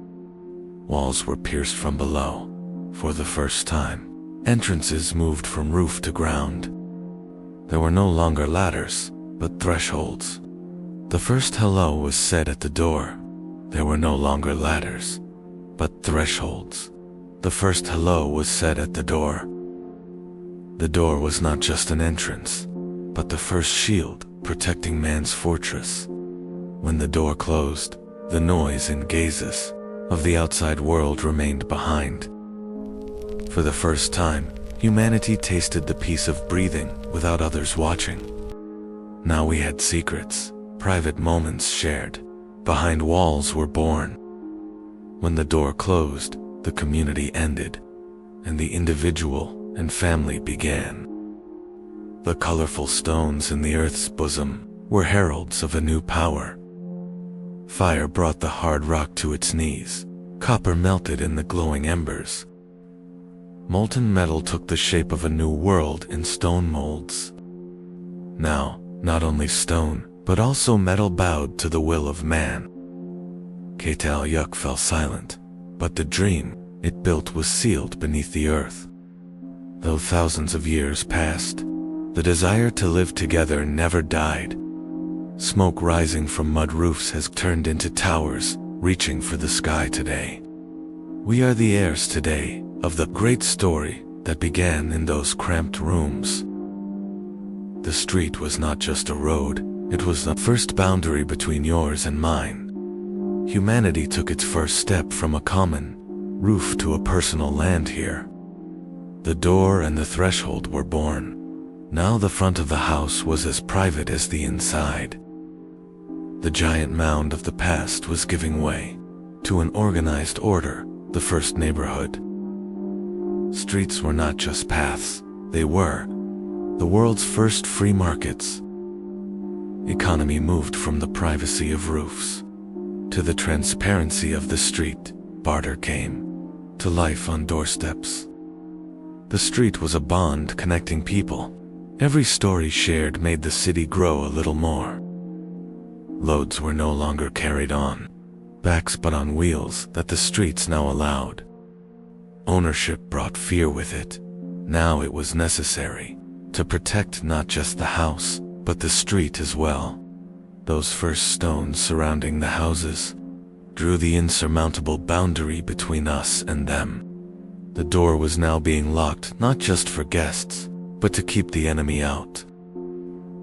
Walls were pierced from below. For the first time, entrances moved from roof to ground. There were no longer ladders, but thresholds. The first hello was said at the door. There were no longer ladders, but thresholds. The first hello was said at the door. The door was not just an entrance, but the first shield protecting man's fortress. When the door closed, the noise and gazes of the outside world remained behind. For the first time, humanity tasted the peace of breathing without others watching. Now we had secrets, private moments shared. Behind walls were born. When the door closed, the community ended, and the individual and family began. The colorful stones in the earth's bosom were heralds of a new power. Fire brought the hard rock to its knees. Copper melted in the glowing embers. Molten metal took the shape of a new world in stone molds. Now, not only stone, but also metal bowed to the will of man. Ketal fell silent, but the dream it built was sealed beneath the earth. Though thousands of years passed, the desire to live together never died. Smoke rising from mud roofs has turned into towers, reaching for the sky today. We are the heirs today of the great story that began in those cramped rooms. The street was not just a road, it was the first boundary between yours and mine. Humanity took its first step from a common roof to a personal land here. The door and the threshold were born. Now the front of the house was as private as the inside. The giant mound of the past was giving way to an organized order, the first neighborhood. Streets were not just paths, they were the world's first free markets. Economy moved from the privacy of roofs to the transparency of the street. Barter came to life on doorsteps. The street was a bond connecting people. Every story shared made the city grow a little more. Loads were no longer carried on backs but on wheels that the streets now allowed. Ownership brought fear with it. Now it was necessary to protect not just the house, but the street as well. Those first stones surrounding the houses drew the insurmountable boundary between us and them. The door was now being locked not just for guests, but to keep the enemy out.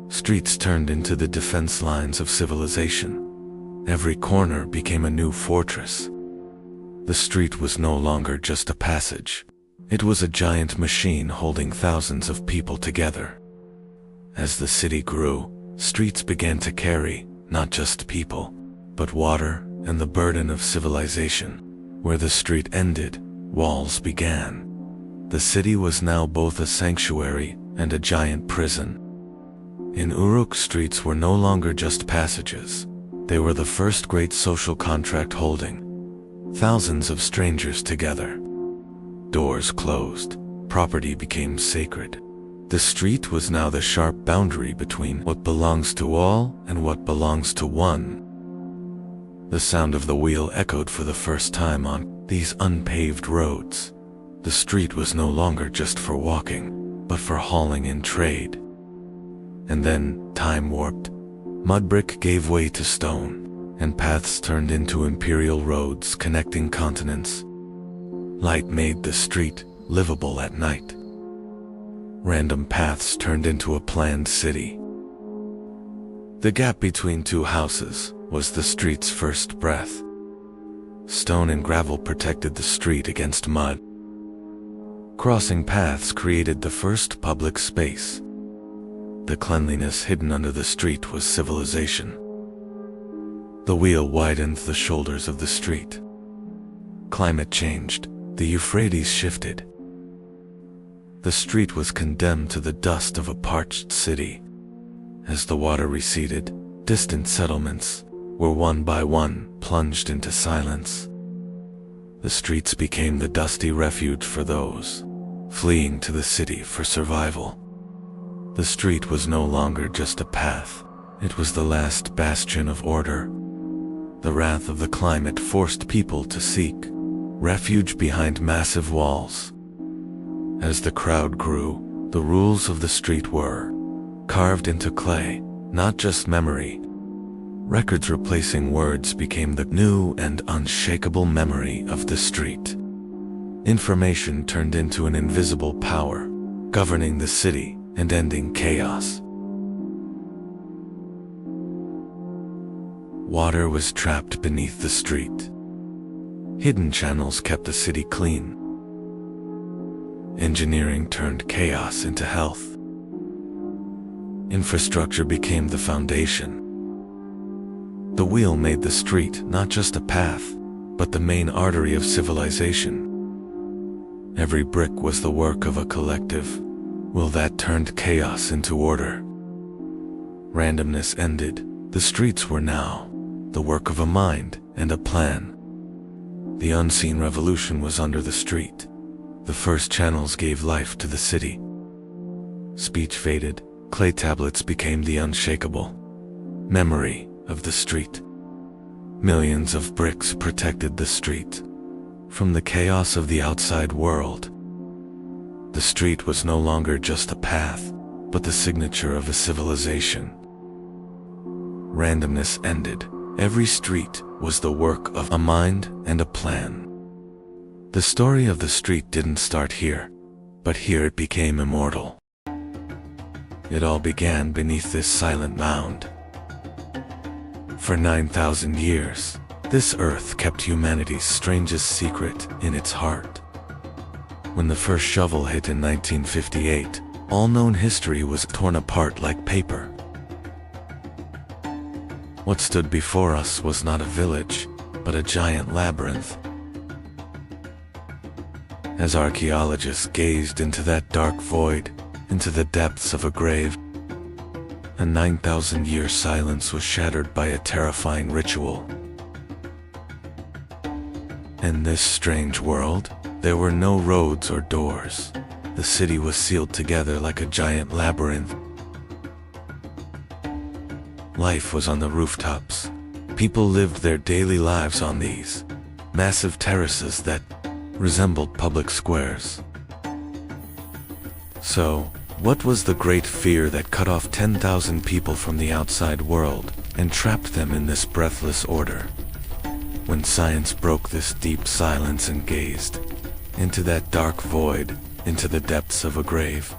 Streets turned into the defense lines of civilization. Every corner became a new fortress. The street was no longer just a passage. It was a giant machine holding thousands of people together. As the city grew, streets began to carry, not just people, but water and the burden of civilization. Where the street ended, walls began. The city was now both a sanctuary and a giant prison. In Uruk, streets were no longer just passages. They were the first great social contract holding thousands of strangers together. Doors closed. Property became sacred. The street was now the sharp boundary between what belongs to all and what belongs to one. The sound of the wheel echoed for the first time on these unpaved roads. The street was no longer just for walking, but for hauling in trade. And then, time warped. Mud brick gave way to stone, and paths turned into imperial roads connecting continents. Light made the street livable at night. Random paths turned into a planned city. The gap between two houses was the street's first breath. Stone and gravel protected the street against mud. Crossing paths created the first public space. The cleanliness hidden under the street was civilization. The wheel widened the shoulders of the street. Climate changed. The Euphrates shifted. The street was condemned to the dust of a parched city. As the water receded, distant settlements were one by one plunged into silence. The streets became the dusty refuge for those fleeing to the city for survival. The street was no longer just a path. It was the last bastion of order. The wrath of the climate forced people to seek refuge behind massive walls. As the crowd grew, the rules of the street were carved into clay, not just memory. Records replacing words became the new and unshakable memory of the street. Information turned into an invisible power, governing the city and ending chaos. Water was trapped beneath the street. Hidden channels kept the city clean. Engineering turned chaos into health. Infrastructure became the foundation. The wheel made the street not just a path, but the main artery of civilization. Every brick was the work of a collective will that turned chaos into order. Randomness ended. The streets were now the work of a mind and a plan. The unseen revolution was under the street. The first channels gave life to the city. Speech faded. Clay tablets became the unshakable memory of the street. Millions of bricks protected the street from the chaos of the outside world. The street was no longer just a path, but the signature of a civilization. Randomness ended. Every street was the work of a mind and a plan. The story of the street didn't start here, but here it became immortal. It all began beneath this silent mound. For 9,000 years, this earth kept humanity's strangest secret in its heart. When the first shovel hit in 1958, all known history was torn apart like paper. What stood before us was not a village, but a giant labyrinth. As archaeologists gazed into that dark void, into the depths of a grave, a 9,000-year silence was shattered by a terrifying ritual. In this strange world, there were no roads or doors. The city was sealed together like a giant labyrinth. Life was on the rooftops. People lived their daily lives on these massive terraces that resembled public squares. So, what was the great fear that cut off 10,000 people from the outside world and trapped them in this breathless order? When science broke this deep silence and gazed into that dark void, into the depths of a grave,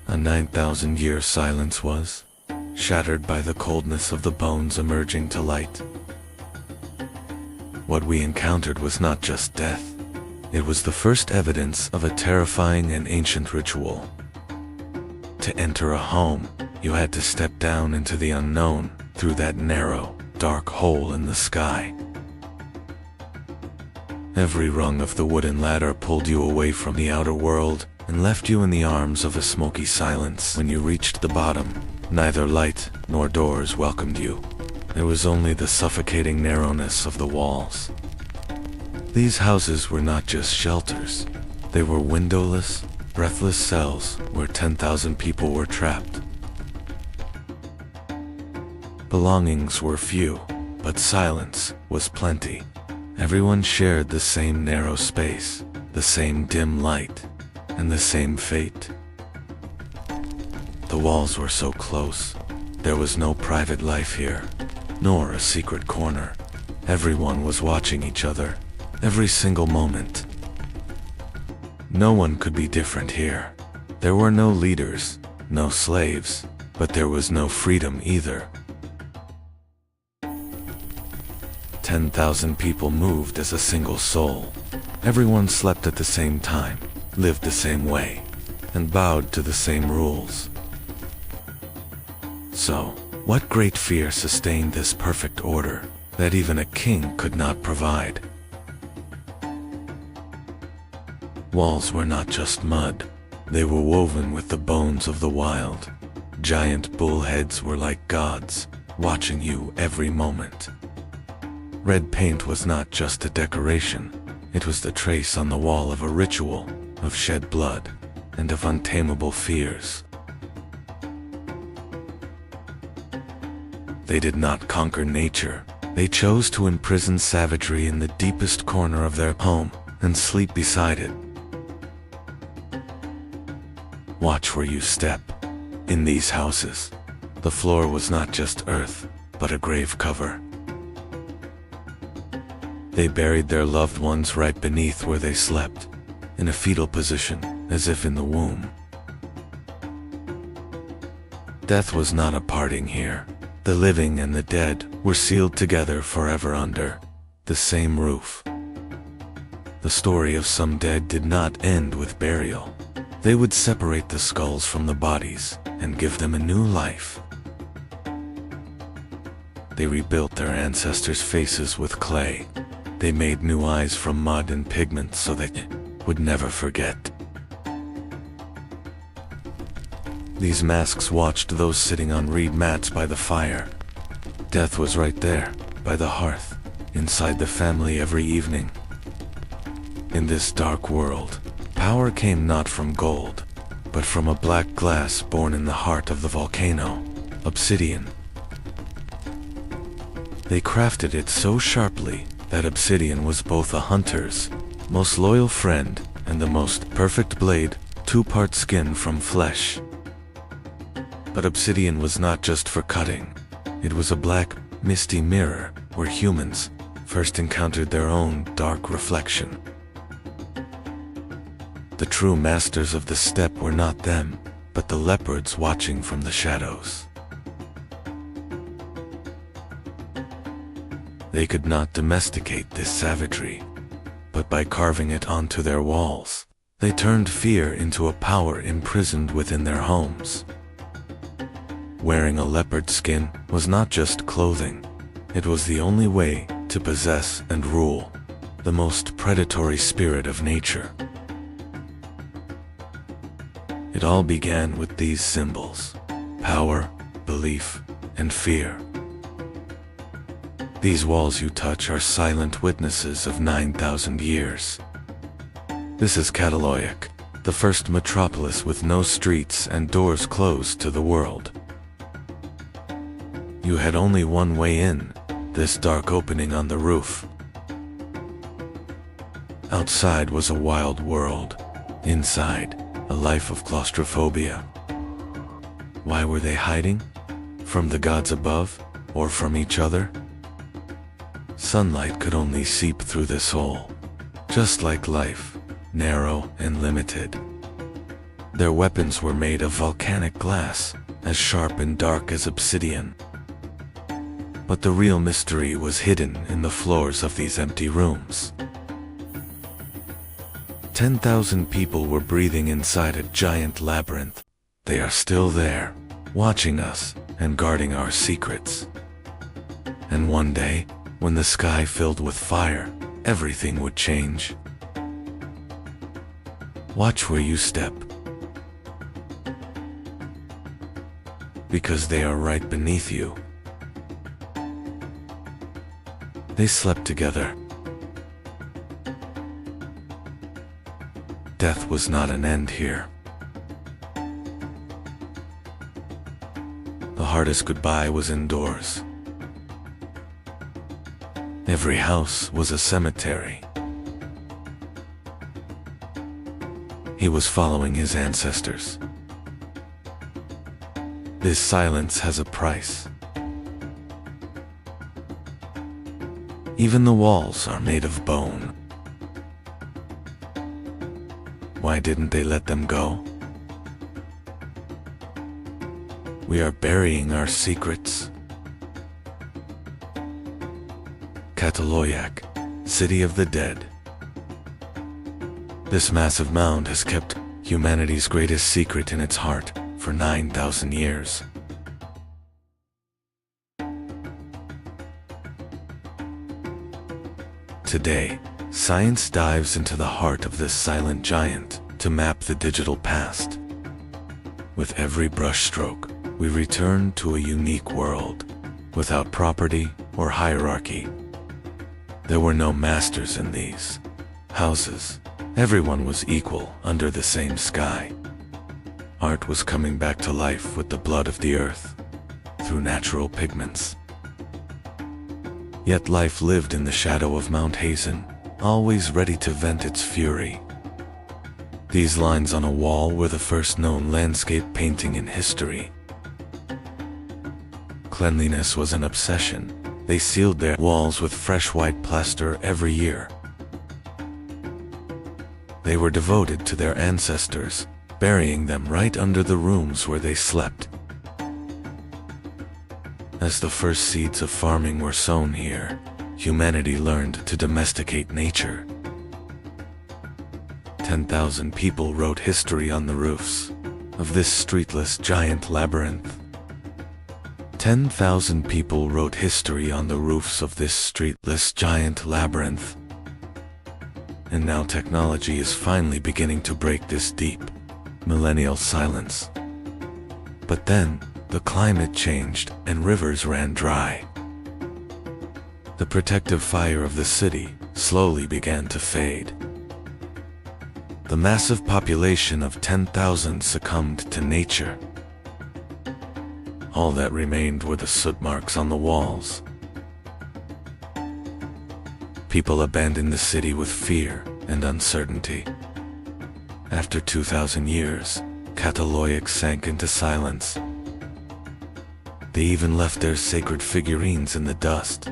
a 9,000-year silence was shattered by the coldness of the bones emerging to light. What we encountered was not just death. It was the first evidence of a terrifying and ancient ritual. To enter a home, you had to step down into the unknown through that narrow, dark hole in the sky. Every rung of the wooden ladder pulled you away from the outer world and left you in the arms of a smoky silence. When you reached the bottom, neither light nor doors welcomed you. There was only the suffocating narrowness of the walls. These houses were not just shelters. They were windowless, breathless cells where 10,000 people were trapped. Belongings were few, but silence was plenty. Everyone shared the same narrow space, the same dim light, and the same fate. The walls were so close. There was no private life here, nor a secret corner. Everyone was watching each other, every single moment. No one could be different here. There were no leaders, no slaves, but there was no freedom either. 10,000 people moved as a single soul. Everyone slept at the same time, lived the same way, and bowed to the same rules. So, what great fear sustained this perfect order that even a king could not provide? Walls were not just mud. They were woven with the bones of the wild. Giant bullheads were like gods, watching you every moment. Red paint was not just a decoration. It was the trace on the wall of a ritual, of shed blood, and of untamable fears. They did not conquer nature. They chose to imprison savagery in the deepest corner of their home and sleep beside it. Watch where you step. In these houses, the floor was not just earth, but a grave cover. They buried their loved ones right beneath where they slept, in a fetal position, as if in the womb. Death was not a parting here. The living and the dead were sealed together forever under the same roof. The story of some dead did not end with burial. They would separate the skulls from the bodies and give them a new life. They rebuilt their ancestors' faces with clay. They made new eyes from mud and pigment so they would never forget. These masks watched those sitting on reed mats by the fire. Death was right there, by the hearth, inside the family every evening. In this dark world, power came not from gold, but from a black glass born in the heart of the volcano, obsidian. They crafted it so sharply that obsidian was both a hunter's most loyal friend and the most perfect blade, two-part skin from flesh. But obsidian was not just for cutting. It was a black, misty mirror where humans first encountered their own dark reflection. The true masters of the steppe were not them, but the leopards watching from the shadows. They could not domesticate this savagery, but by carving it onto their walls, they turned fear into a power imprisoned within their homes. Wearing a leopard skin was not just clothing. It was the only way to possess and rule the most predatory spirit of nature. It all began with these symbols: power, belief, and fear. These walls you touch are silent witnesses of 9,000 years. This is Chronological, the first metropolis with no streets and doors closed to the world. You had only one way in, this dark opening on the roof. Outside was a wild world. Inside, a life of claustrophobia. Why were they hiding? From the gods above, or from each other? Sunlight could only seep through this hole. Just like life, narrow and limited. Their weapons were made of volcanic glass, as sharp and dark as obsidian. But the real mystery was hidden in the floors of these empty rooms. 10,000 people were breathing inside a giant labyrinth. They are still there, watching us and guarding our secrets. And one day, when the sky filled with fire, everything would change. Watch where you step, because they are right beneath you. They slept together. Death was not an end here. The hardest goodbye was indoors. Every house was a cemetery. He was following his ancestors. This silence has a price. Even the walls are made of bone. Why didn't they let them go? We are burying our secrets. Chronological, City of the Dead. This massive mound has kept humanity's greatest secret in its heart for 9,000 years. Today, science dives into the heart of this silent giant to map the digital past. With every brushstroke, we return to a unique world, without property or hierarchy. There were no masters in these houses. Everyone was equal under the same sky. Art was coming back to life with the blood of the earth, through natural pigments. Yet life lived in the shadow of Mount Hazen, always ready to vent its fury. These lines on a wall were the first known landscape painting in history. Cleanliness was an obsession. They sealed their walls with fresh white plaster every year. They were devoted to their ancestors, burying them right under the rooms where they slept. As the first seeds of farming were sown here, humanity learned to domesticate nature. 10,000 people wrote history on the roofs of this streetless giant labyrinth. 10,000 people wrote history on the roofs of this streetless giant labyrinth. And now technology is finally beginning to break this deep, millennial silence. But then, the climate changed and rivers ran dry. The protective fire of the city slowly began to fade. The massive population of 10,000 succumbed to nature. All that remained were the soot marks on the walls. People abandoned the city with fear and uncertainty. After 2,000 years, Chronological sank into silence. They even left their sacred figurines in the dust.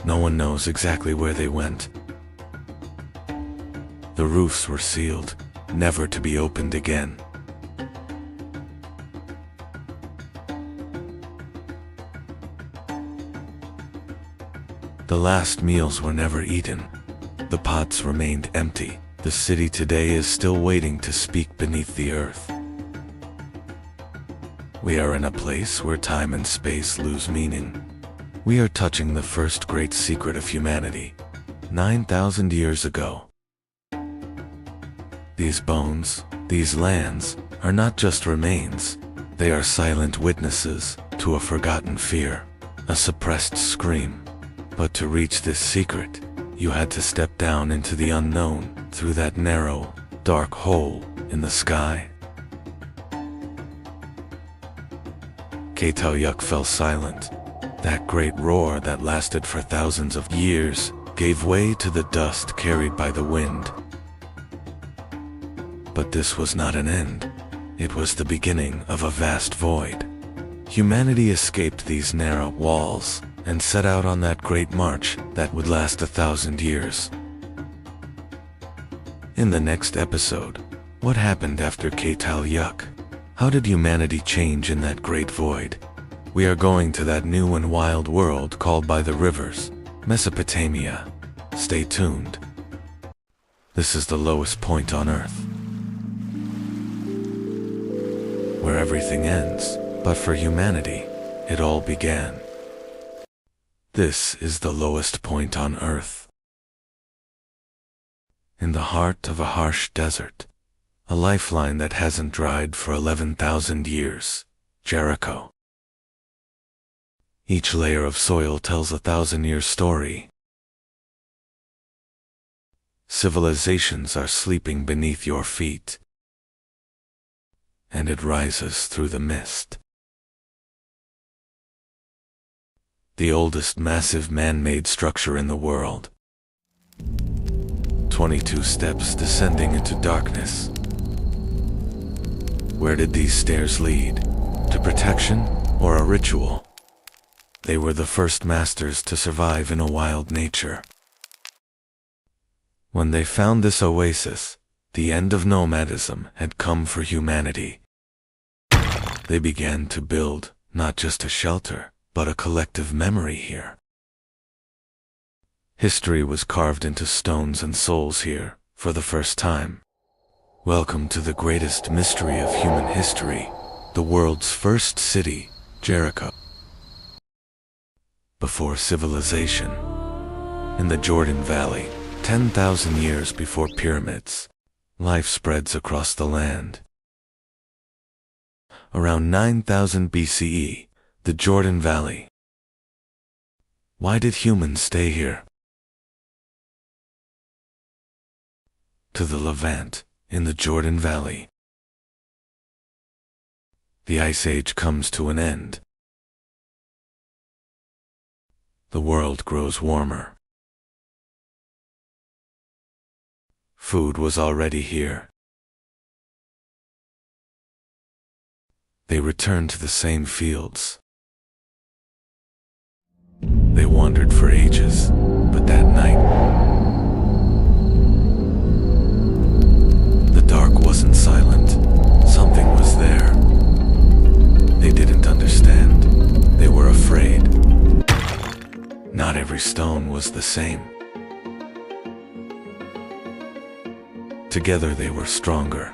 No one knows exactly where they went. The roofs were sealed, never to be opened again. The last meals were never eaten. The pots remained empty. The city today is still waiting to speak beneath the earth. We are in a place where time and space lose meaning. We are touching the first great secret of humanity, 9,000 years ago. These bones, these lands, are not just remains. They are silent witnesses to a forgotten fear, a suppressed scream. But to reach this secret, you had to step down into the unknown through that narrow, dark hole in the sky. Chronological fell silent. That great roar that lasted for thousands of years gave way to the dust carried by the wind. But this was not an end. It was the beginning of a vast void. Humanity escaped these narrow walls and set out on that great march that would last 1,000 years. In the next episode, what happened after Chronological? How did humanity change in that great void? We are going to that new and wild world called by the rivers, Mesopotamia. Stay tuned. This is the lowest point on Earth, where everything ends, but for humanity, it all began. This is the lowest point on Earth. In the heart of a harsh desert, a lifeline that hasn't dried for 11,000 years, Jericho. Each layer of soil tells a 1,000-year story. Civilizations are sleeping beneath your feet, and it rises through the mist. The oldest massive man-made structure in the world. 22 steps descending into darkness. Where did these stairs lead? To protection or a ritual? They were the first masters to survive in a wild nature. When they found this oasis, the end of nomadism had come for humanity. They began to build, not just a shelter, but a collective memory here. History was carved into stones and souls here, for the first time. Welcome to the greatest mystery of human history, the world's first city, Jericho. Before civilization, in the Jordan Valley, 10,000 years before pyramids, life spreads across the land. Around 9,000 BCE, the Jordan Valley. Why did humans stay here? To the Levant, in the Jordan Valley. The Ice Age comes to an end. The world grows warmer. Food was already here. They returned to the same fields. They wandered for ages, but that night, the dark wasn't silent. Something was there. They didn't understand. They were afraid. Not every stone was the same. Together they were stronger.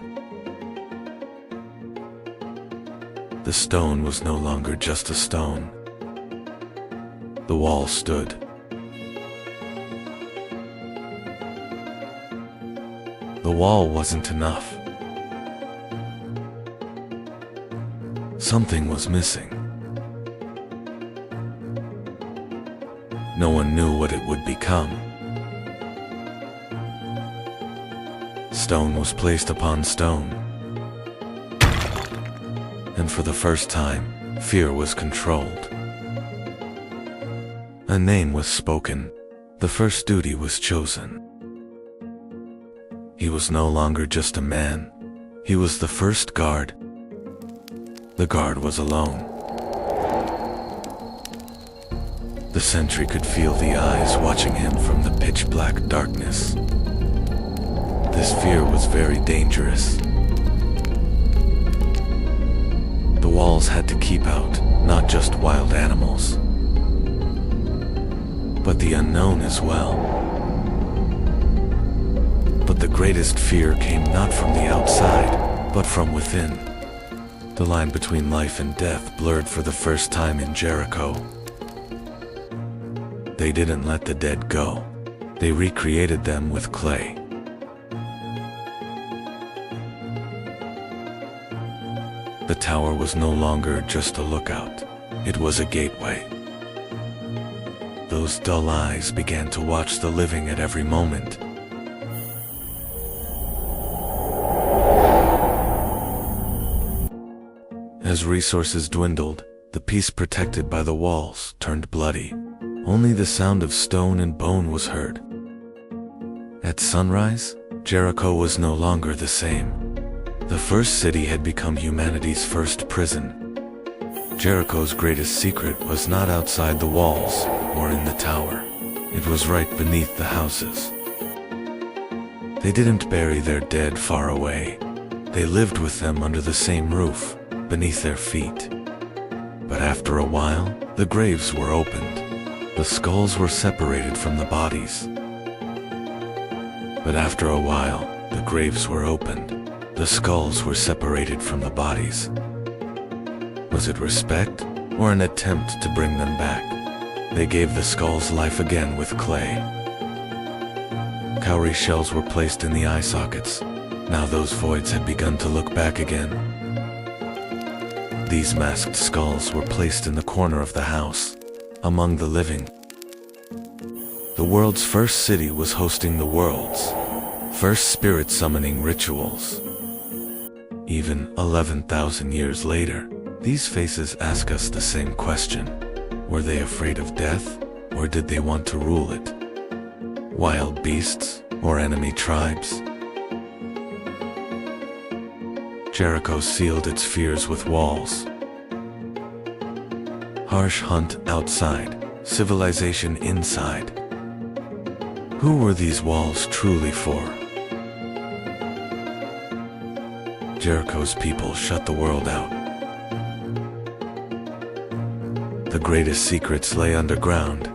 The stone was no longer just a stone. The wall stood. The wall wasn't enough. Something was missing. No one knew what it would become. Stone was placed upon stone. And for the first time, fear was controlled. A name was spoken. The first duty was chosen. He was no longer just a man. He was the first guard. The guard was alone. The sentry could feel the eyes watching him from the pitch-black darkness. This fear was very dangerous. The walls had to keep out, not just wild animals, but the unknown as well. But the greatest fear came not from the outside, but from within. The line between life and death blurred for the first time in Jericho. They didn't let the dead go. They recreated them with clay. The tower was no longer just a lookout. It was a gateway. Those dull eyes began to watch the living at every moment. As resources dwindled, the peace protected by the walls turned bloody. Only the sound of stone and bone was heard. At sunrise, Jericho was no longer the same. The first city had become humanity's first prison. Jericho's greatest secret was not outside the walls or in the tower. It was right beneath the houses. They didn't bury their dead far away. They lived with them under the same roof, beneath their feet. But after a while, the graves were opened. The skulls were separated from the bodies. But after a while, the graves were opened. The skulls were separated from the bodies. Was it respect, or an attempt to bring them back? They gave the skulls life again with clay. Cowrie shells were placed in the eye sockets. Now those voids had begun to look back again. These masked skulls were placed in the corner of the house, among the living. The world's first city was hosting the world's first spirit summoning rituals. Even 11,000 years later, these faces ask us the same question. Were they afraid of death, or did they want to rule it? Wild beasts, or enemy tribes? Jericho sealed its fears with walls. Harsh hunt outside, civilization inside. Who were these walls truly for? Jericho's people shut the world out. The greatest secrets lay underground.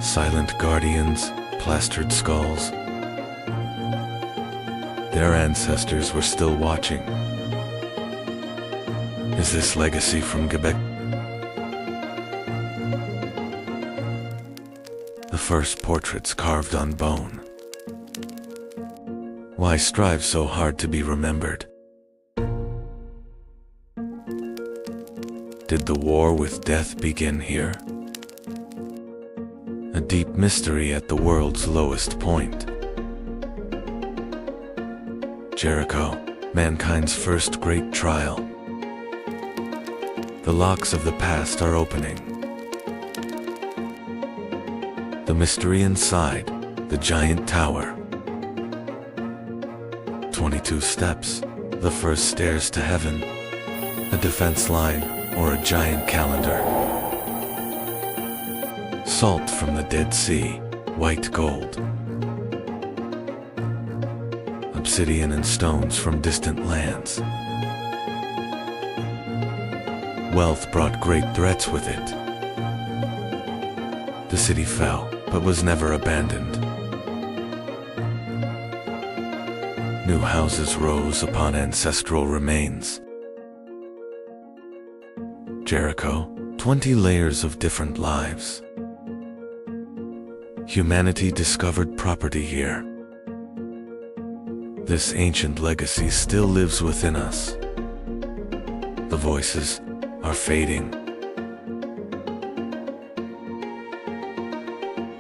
Silent guardians, plastered skulls. Their ancestors were still watching. Is this legacy from Quebec? The first portraits carved on bone. Why strive so hard to be remembered? Did the war with death begin here? A deep mystery at the world's lowest point. Jericho, mankind's first great trial. The locks of the past are opening. The mystery inside, the giant tower. 22 steps, the first stairs to heaven. A defense line, or a giant calendar. Salt from the Dead Sea, white gold. Obsidian and stones from distant lands. Wealth brought great threats with it. The city fell, but was never abandoned. New houses rose upon ancestral remains. Jericho, 20 layers of different lives. Humanity discovered property here. This ancient legacy still lives within us. The voices are fading.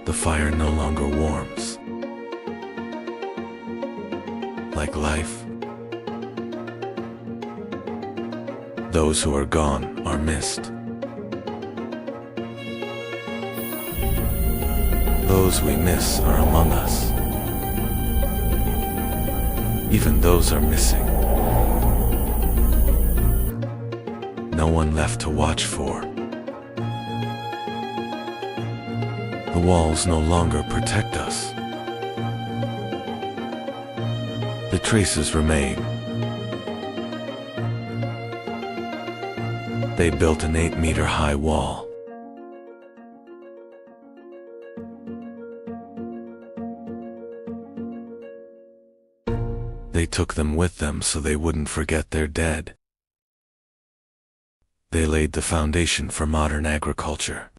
The fire no longer warms. Like life, those who are gone are missed. Those we miss are among us. Even those are missing. No one left to watch for. The walls no longer protect us. The traces remain. They built an 8-meter-high wall. They took them with them so they wouldn't forget their dead. They laid the foundation for modern agriculture.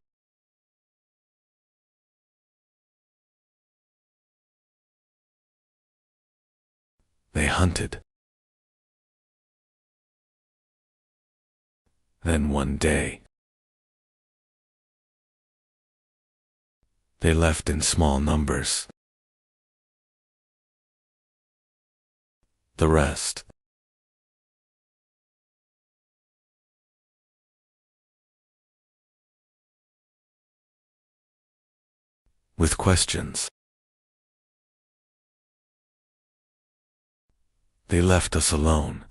They hunted. Then one day, they left in small numbers. The rest, with questions. They left us alone.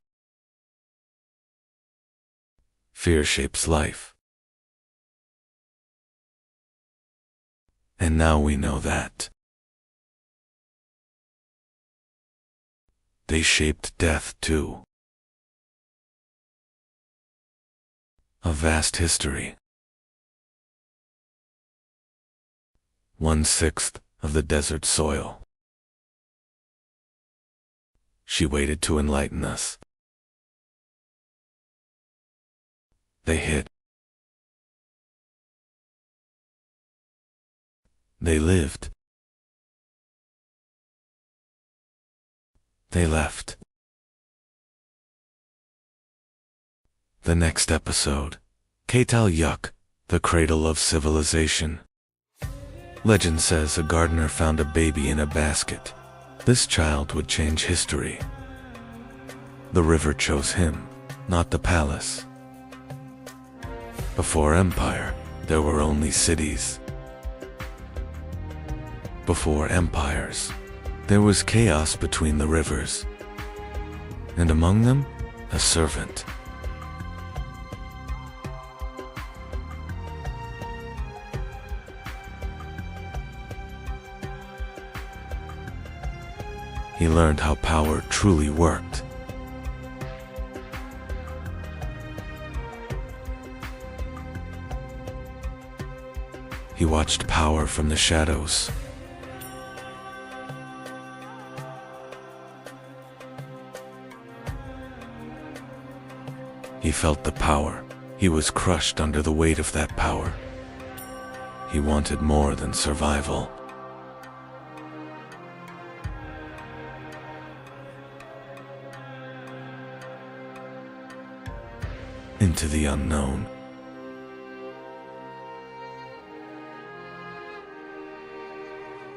Fear shapes life. And now we know that. they shaped death too. A vast history. 1/6 of the desert soil. She waited to enlighten us. They hid. They lived. They left. The next episode, Ketal Yuk, the cradle of civilization. Legend says a gardener found a baby in a basket. This child would change history. The river chose him, not the palace. Before empire, there were only cities. Before empires, there was chaos between the rivers, and among them, a servant. He learned how power truly worked. He watched power from the shadows. He felt the power. He was crushed under the weight of that power. He wanted more than survival. Into the unknown.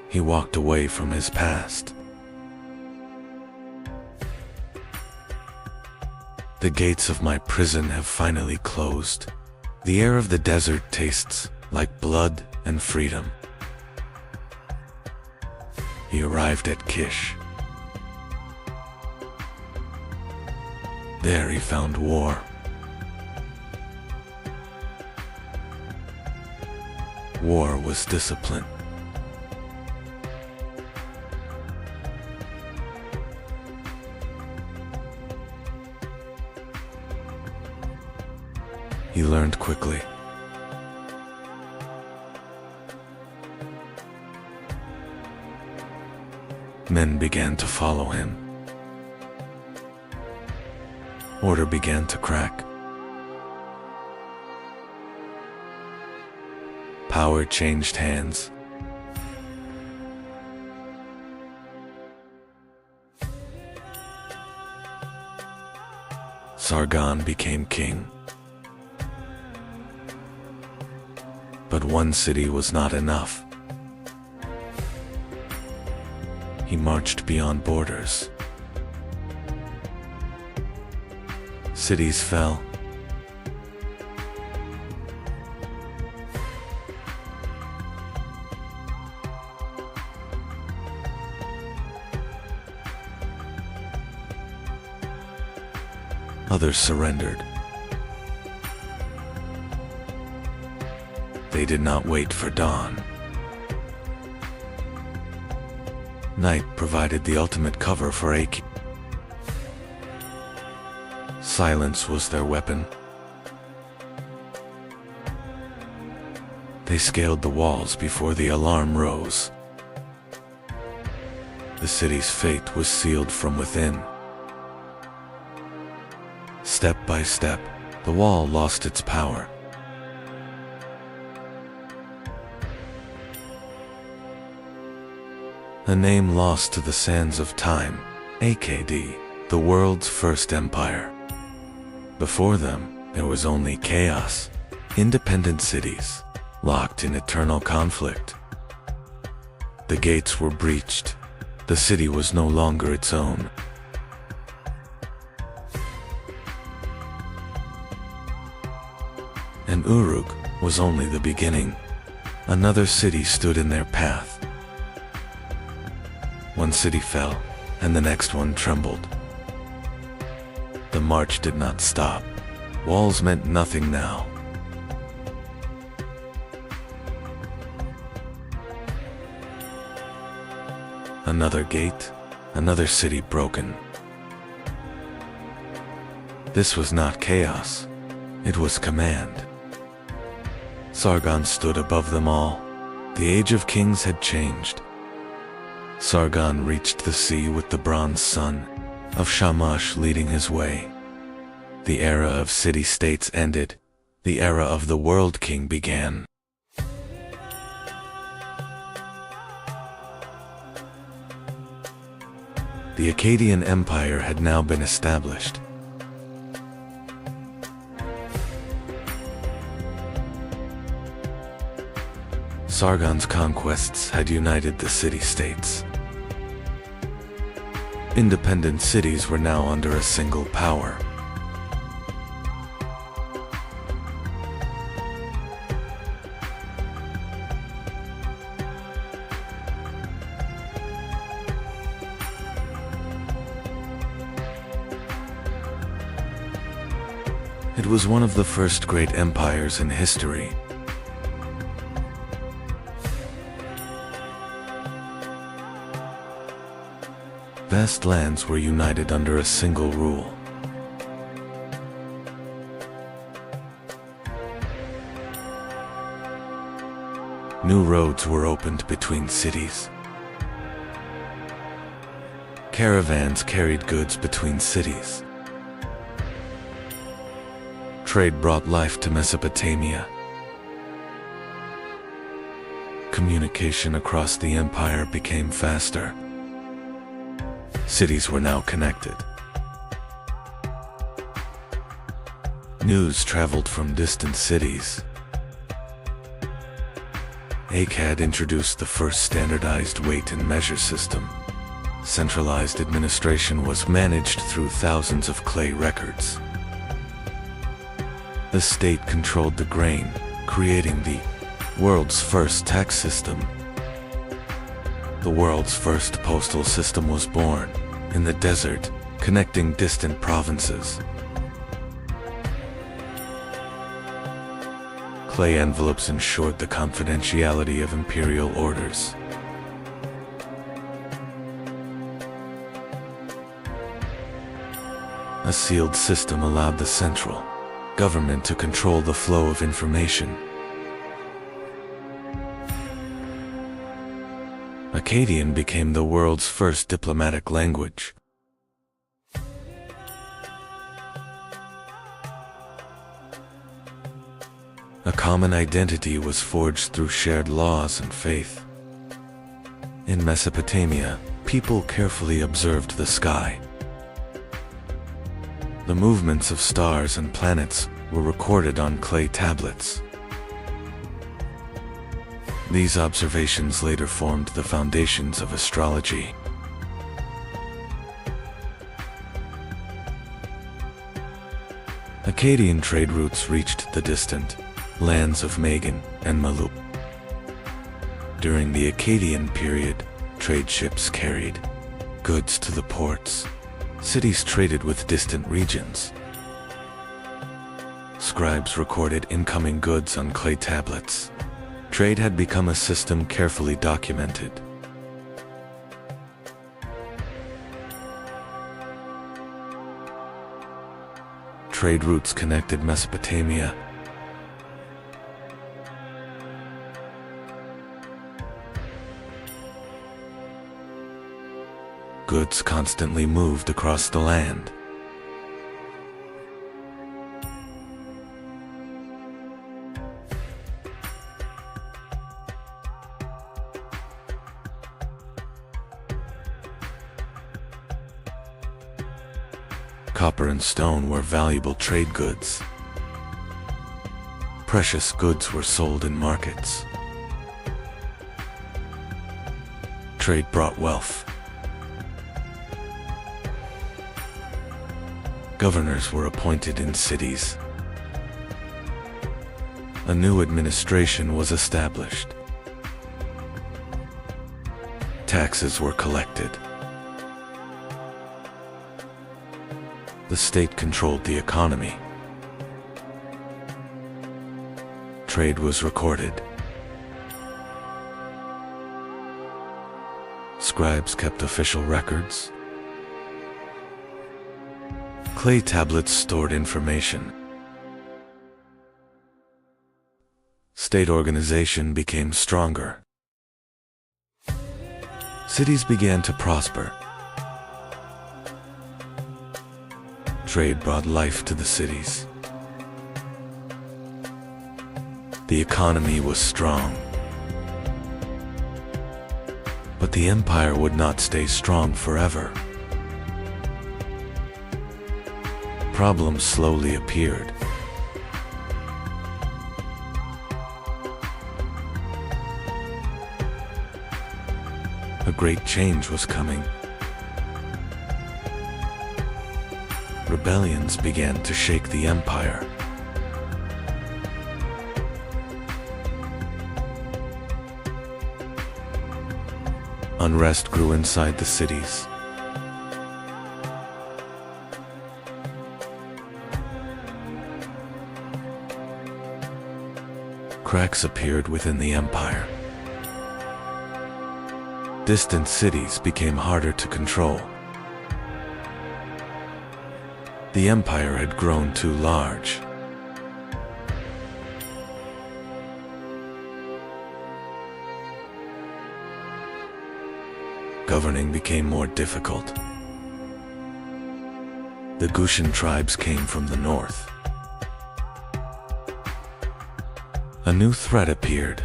He walked away from his past. The gates of my prison have finally closed. The air of the desert tastes like blood and freedom. He arrived at Kish. There he found war. War was discipline. He learned quickly. Men began to follow him. Order began to crack. Power changed hands. Sargon became king. But one city was not enough. He marched beyond borders. Cities fell. Others surrendered. They did not wait for dawn. Night provided the ultimate cover for Aki. Silence was their weapon. They scaled the walls before the alarm rose. The city's fate was sealed from within. Step by step, the wall lost its power. A name lost to the sands of time, AKD, the world's first empire. Before them, there was only chaos, independent cities, locked in eternal conflict. The gates were breached. The city was no longer its own. And Uruk was only the beginning. Another city stood in their path. One city fell, and the next one trembled. The march did not stop. Walls meant nothing now. Another gate, another city broken. This was not chaos, it was command. Sargon stood above them all. The age of kings had changed. Sargon reached the sea with the bronze sun of Shamash leading his way. The era of city-states ended. The era of the World King began. The Akkadian Empire had now been established. Sargon's conquests had united the city-states. Independent cities were now under a single power. It was one of the first great empires in history. Vast lands were united under a single rule. New roads were opened between cities. Caravans carried goods between cities. Trade brought life to Mesopotamia. Communication across the empire became faster. Cities were now connected. News traveled from distant cities. Akkad introduced the first standardized weight and measure system. Centralized administration was managed through thousands of clay records. The state controlled the grain, creating the world's first tax system. The world's first postal system was born, in the desert, connecting distant provinces. Clay envelopes ensured the confidentiality of imperial orders. A sealed system allowed the central government to control the flow of information. Akkadian became the world's first diplomatic language. A common identity was forged through shared laws and faith. In Mesopotamia, people carefully observed the sky. The movements of stars and planets were recorded on clay tablets. These observations later formed the foundations of astrology. Akkadian trade routes reached the distant lands of Magan and Malup. During the Akkadian period, trade ships carried goods to the ports. Cities traded with distant regions. Scribes recorded incoming goods on clay tablets. Trade had become a system carefully documented. Trade routes connected Mesopotamia. Goods constantly moved across the land. Copper and stone were valuable trade goods. Precious goods were sold in markets. Trade brought wealth. Governors were appointed in cities. A new administration was established. Taxes were collected. The state controlled the economy. Trade was recorded. Scribes kept official records. Clay tablets stored information. State organization became stronger. Cities began to prosper. Trade brought life to the cities. The economy was strong. But the empire would not stay strong forever. Problems slowly appeared. A great change was coming. Rebellions began to shake the empire. Unrest grew inside the cities. Cracks appeared within the empire. Distant cities became harder to control. The empire had grown too large. Governing became more difficult. The Gutian tribes came from the north. A new threat appeared.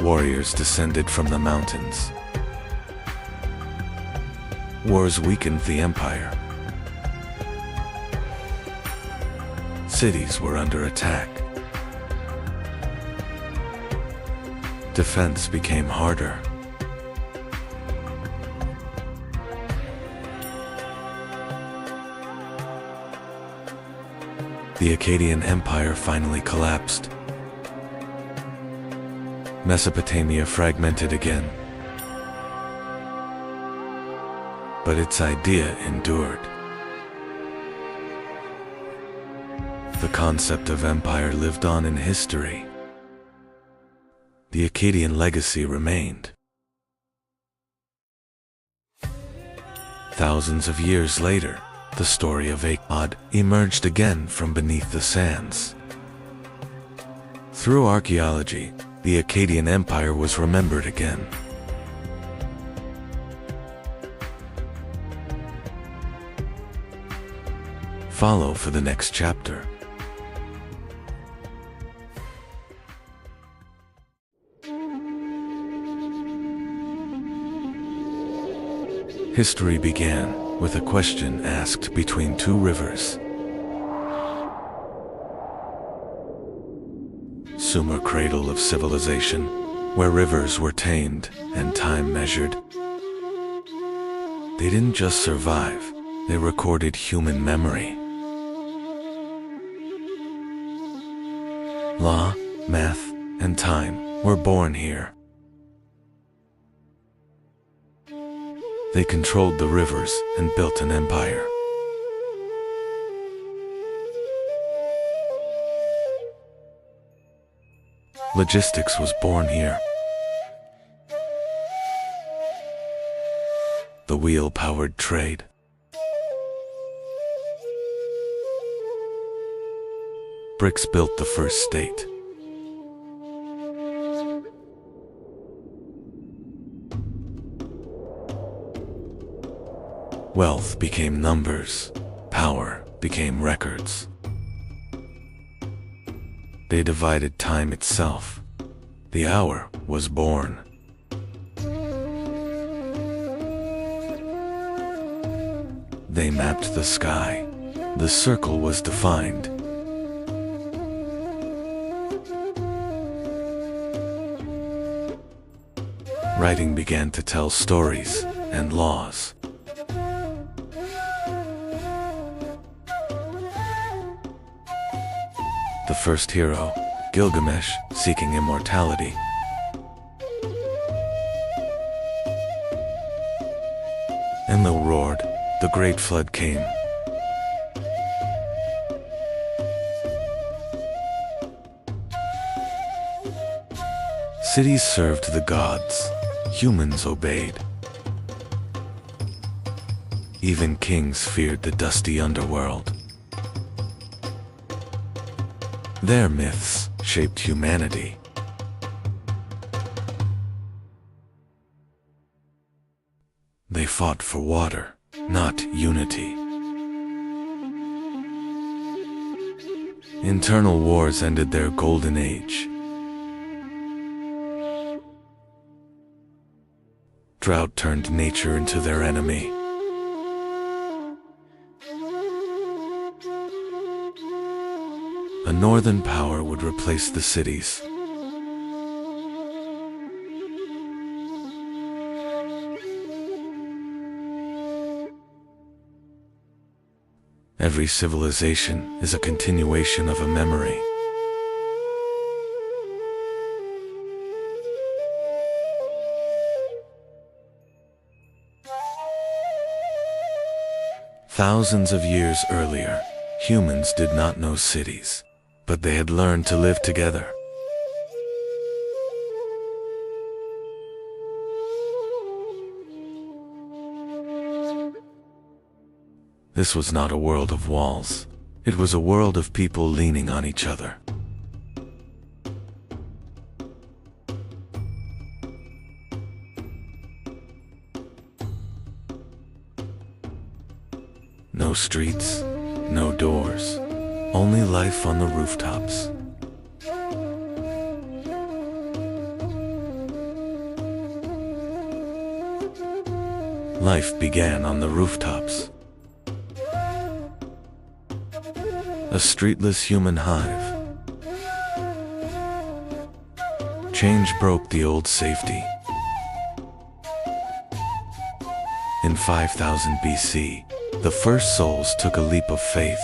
Warriors descended from the mountains. Wars weakened the empire. Cities were under attack. Defense became harder. The Akkadian Empire finally collapsed. Mesopotamia fragmented again. But its idea endured. The concept of empire lived on in history. The Akkadian legacy remained. Thousands of years later, the story of Akkad emerged again from beneath the sands. Through archaeology, the Akkadian Empire was remembered again. Follow for the next chapter. History began with a question asked between two rivers. Sumer cradle of civilization, where rivers were tamed and time measured. They didn't just survive, they recorded human memory. Law, math, and time were born here. They controlled the rivers and built an empire. Logistics was born here. The wheel-powered trade. Bricks built the first state. Wealth became numbers, power became records. They divided time itself. The hour was born. They mapped the sky. The circle was defined. Writing began to tell stories and laws. The first hero, Gilgamesh, seeking immortality. Enlil roared, the great flood came. Cities served the gods. Humans obeyed. Even kings feared the dusty underworld. Their myths shaped humanity. They fought for water, not unity. Internal wars ended their golden age. Drought turned nature into their enemy. A northern power would replace the cities. Every civilization is a continuation of a memory. Thousands of years earlier, humans did not know cities, but they had learned to live together. This was not a world of walls. It was a world of people leaning on each other. No streets, no doors, only life on the rooftops. Life began on the rooftops. A streetless human hive. Change broke the old safety. In 5000 BC, the first souls took a leap of faith.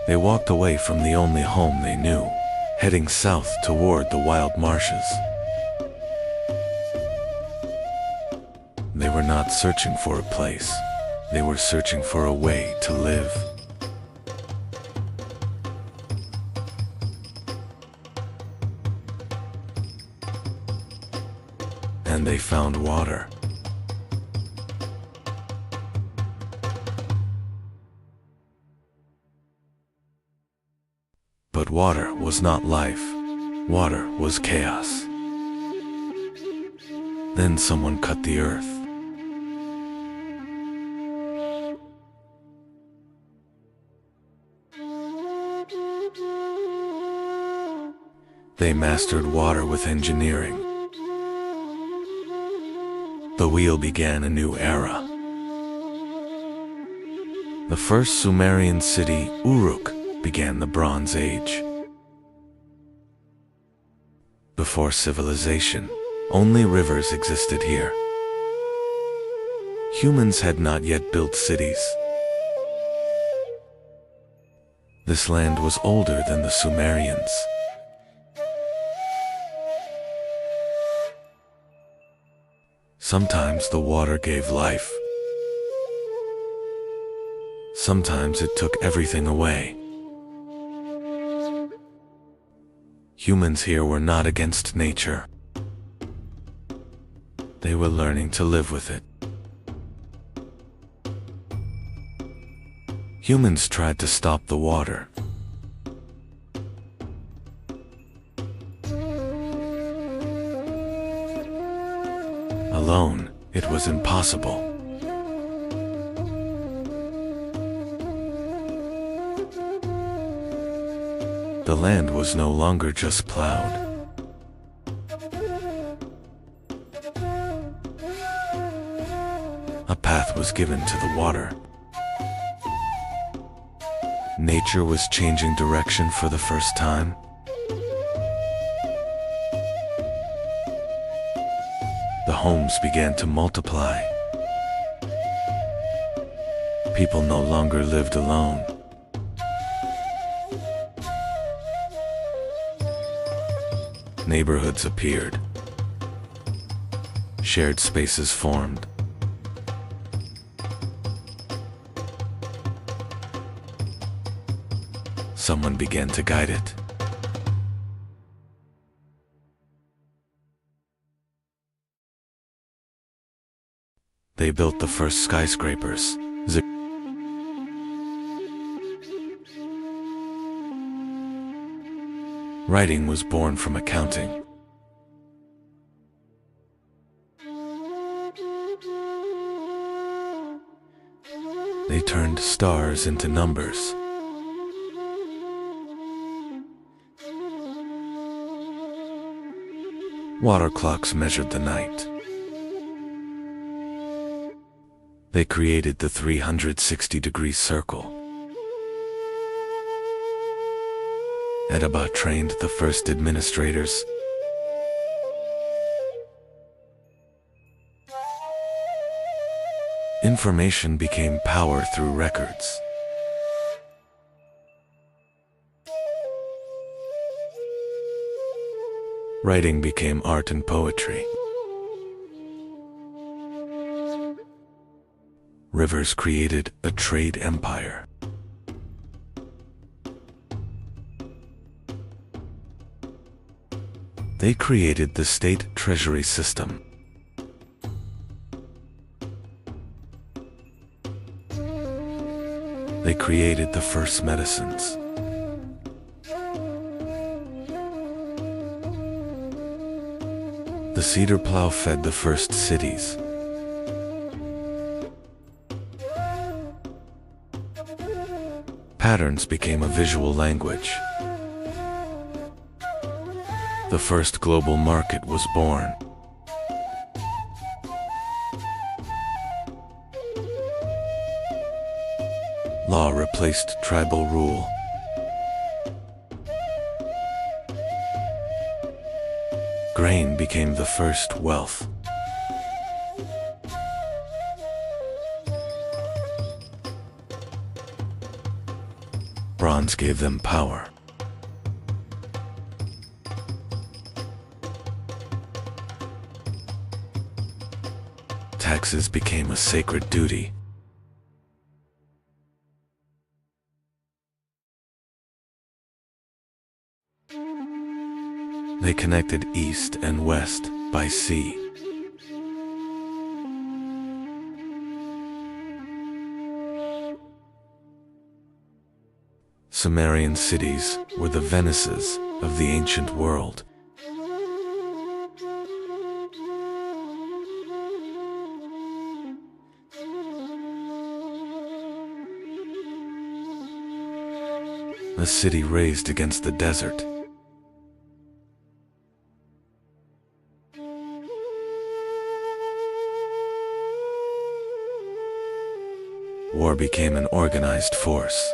They walked away from the only home they knew, heading south toward the wild marshes. They were not searching for a place. They were searching for a way to live. And they found water. But water was not life. Water was chaos. Then someone cut the earth. They mastered water with engineering. The wheel began a new era. The first Sumerian city, Uruk, began the Bronze Age. Before civilization, only rivers existed here. Humans had not yet built cities. This land was older than the Sumerians. Sometimes the water gave life. Sometimes it took everything away. Humans here were not against nature. They were learning to live with it. Humans tried to stop the water. Alone, it was impossible. The land was no longer just plowed. A path was given to the water. Nature was changing direction for the first time. The homes began to multiply. People no longer lived alone. Neighborhoods appeared. Shared spaces formed. Someone began to guide it. They built the first skyscrapers. Writing was born from accounting. They turned stars into numbers. Water clocks measured the night. They created the 360-degree circle. Edaba trained the first administrators. Information became power through records. Writing became art and poetry. Rivers created a trade empire. They created the state treasury system. They created the first medicines. The cedar plow fed the first cities. Patterns became a visual language. The first global market was born. Law replaced tribal rule. Grain became the first wealth. Bronze gave them power. Taxes became a sacred duty. They connected east and west by sea. Sumerian cities were the Venices of the ancient world. A city raised against the desert. War became an organized force.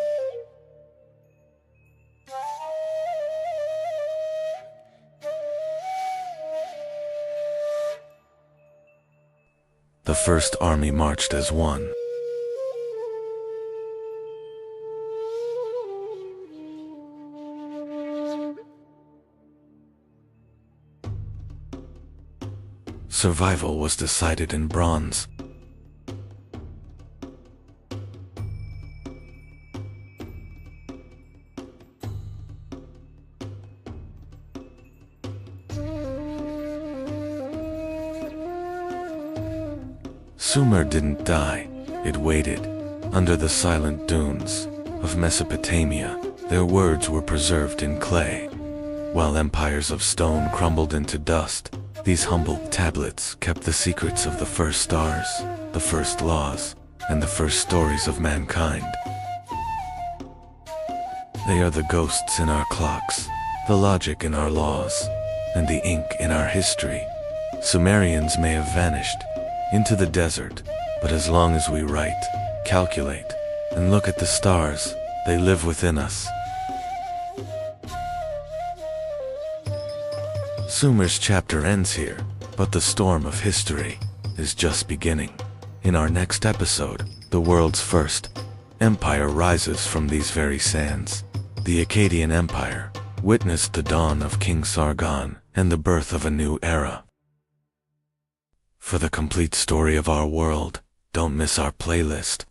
The first army marched as one. Survival was decided in bronze. Sumer didn't die, it waited. Under the silent dunes of Mesopotamia, their words were preserved in clay. While empires of stone crumbled into dust, these humble tablets kept the secrets of the first stars, the first laws, and the first stories of mankind. They are the ghosts in our clocks, the logic in our laws, and the ink in our history. Sumerians may have vanished into the desert, but as long as we write, calculate, and look at the stars, they live within us. Sumer's chapter ends here, but the storm of history is just beginning. In our next episode, the world's first empire rises from these very sands. The Akkadian Empire witnessed the dawn of King Sargon and the birth of a new era. For the complete story of our world, don't miss our playlist,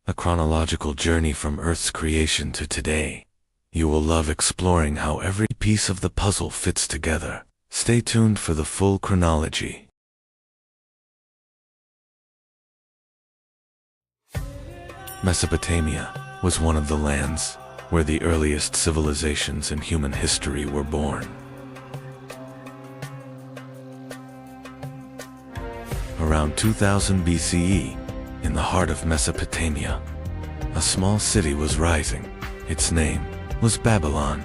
a chronological journey from Earth's creation to today. You will love exploring how every piece of the puzzle fits together. Stay tuned for the full chronology. Mesopotamia was one of the lands where the earliest civilizations in human history were born. Around 2000 BCE, in the heart of Mesopotamia, a small city was rising. Its name was Babylon.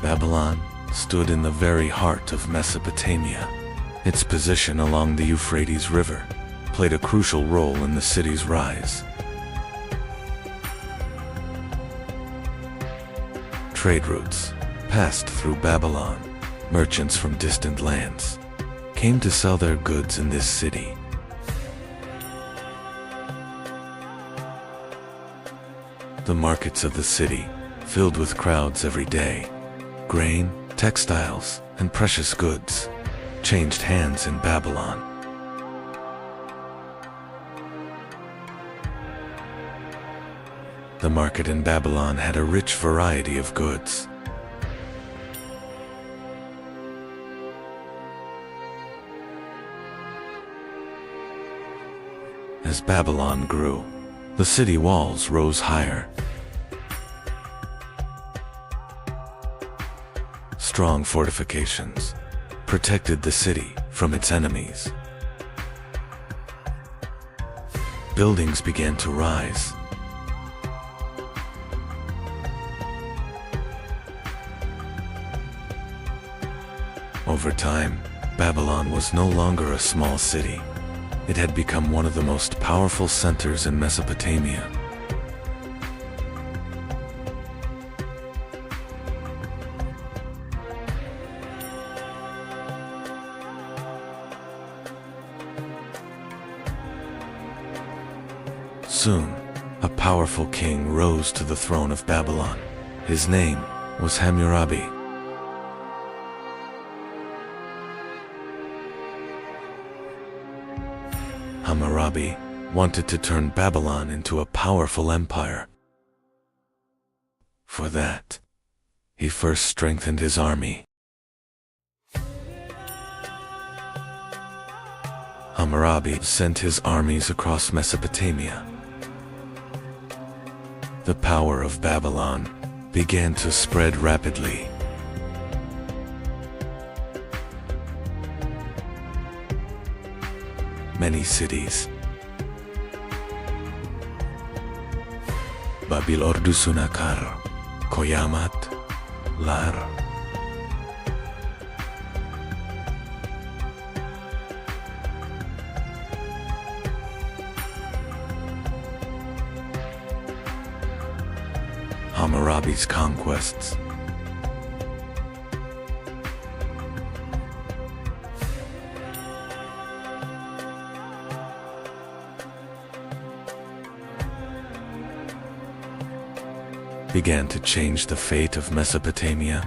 Babylon stood in the very heart of Mesopotamia. Its position along the Euphrates River played a crucial role in the city's rise. Trade routes passed through Babylon. Merchants from distant lands came to sell their goods in this city. The markets of the city filled with crowds every day. Grain, textiles, and precious goods changed hands in Babylon. The market in Babylon had a rich variety of goods. As Babylon grew, the city walls rose higher. Strong fortifications protected the city from its enemies. Buildings began to rise. Over time, Babylon was no longer a small city. It had become one of the most powerful centers in Mesopotamia. Soon, a powerful king rose to the throne of Babylon. His name was Hammurabi. Hammurabi wanted to turn Babylon into a powerful empire. For that, he first strengthened his army. Hammurabi sent his armies across Mesopotamia. The power of Babylon began to spread rapidly. Many cities, Babil Ordusunakar, Koyamat, Lar, Hammurabi's conquests began to change the fate of Mesopotamia.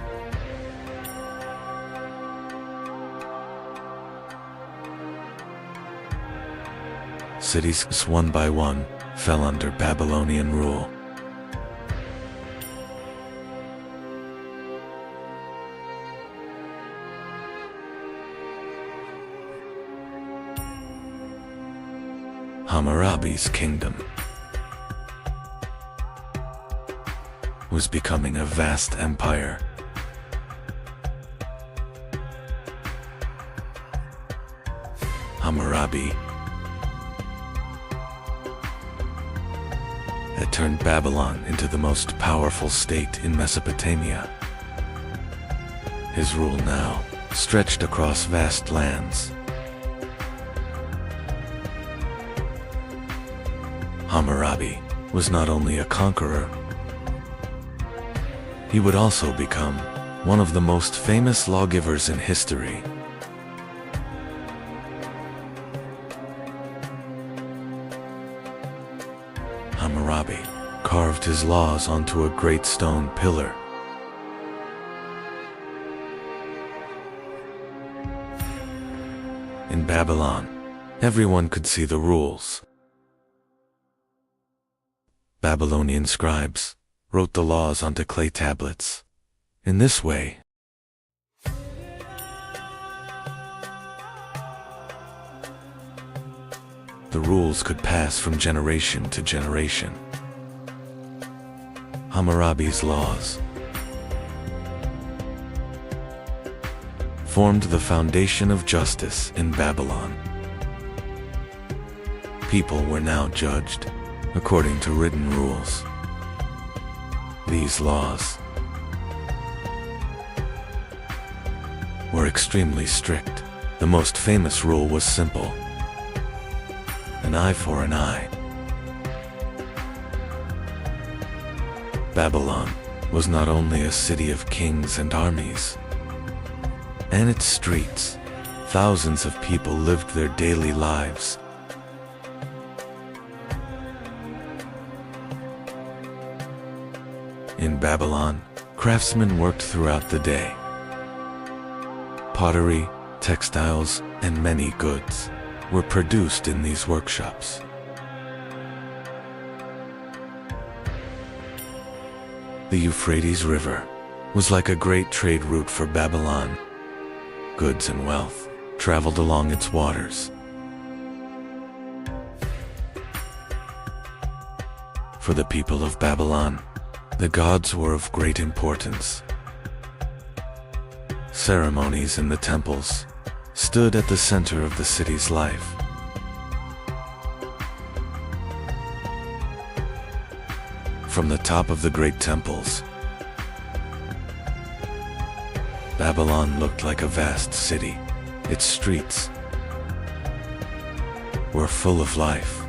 Cities one by one fell under Babylonian rule. Hammurabi's kingdom was becoming a vast empire. Hammurabi had turned Babylon into the most powerful state in Mesopotamia. His rule now stretched across vast lands. Hammurabi was not only a conqueror, he would also become one of the most famous lawgivers in history. Hammurabi carved his laws onto a great stone pillar. In Babylon, everyone could see the rules. Babylonian scribes wrote the laws onto clay tablets. In this way, the rules could pass from generation to generation. Hammurabi's laws formed the foundation of justice in Babylon. People were now judged according to written rules. These laws were extremely strict. The most famous rule was simple: an eye for an eye. Babylon was not only a city of kings and armies. In its streets, thousands of people lived their daily lives. In Babylon, craftsmen worked throughout the day. Pottery, textiles, and many goods were produced in these workshops. The Euphrates River was like a great trade route for Babylon. Goods and wealth traveled along its waters. For the people of Babylon, the gods were of great importance. Ceremonies in the temples stood at the center of the city's life. From the top of the great temples, Babylon looked like a vast city. Its streets were full of life.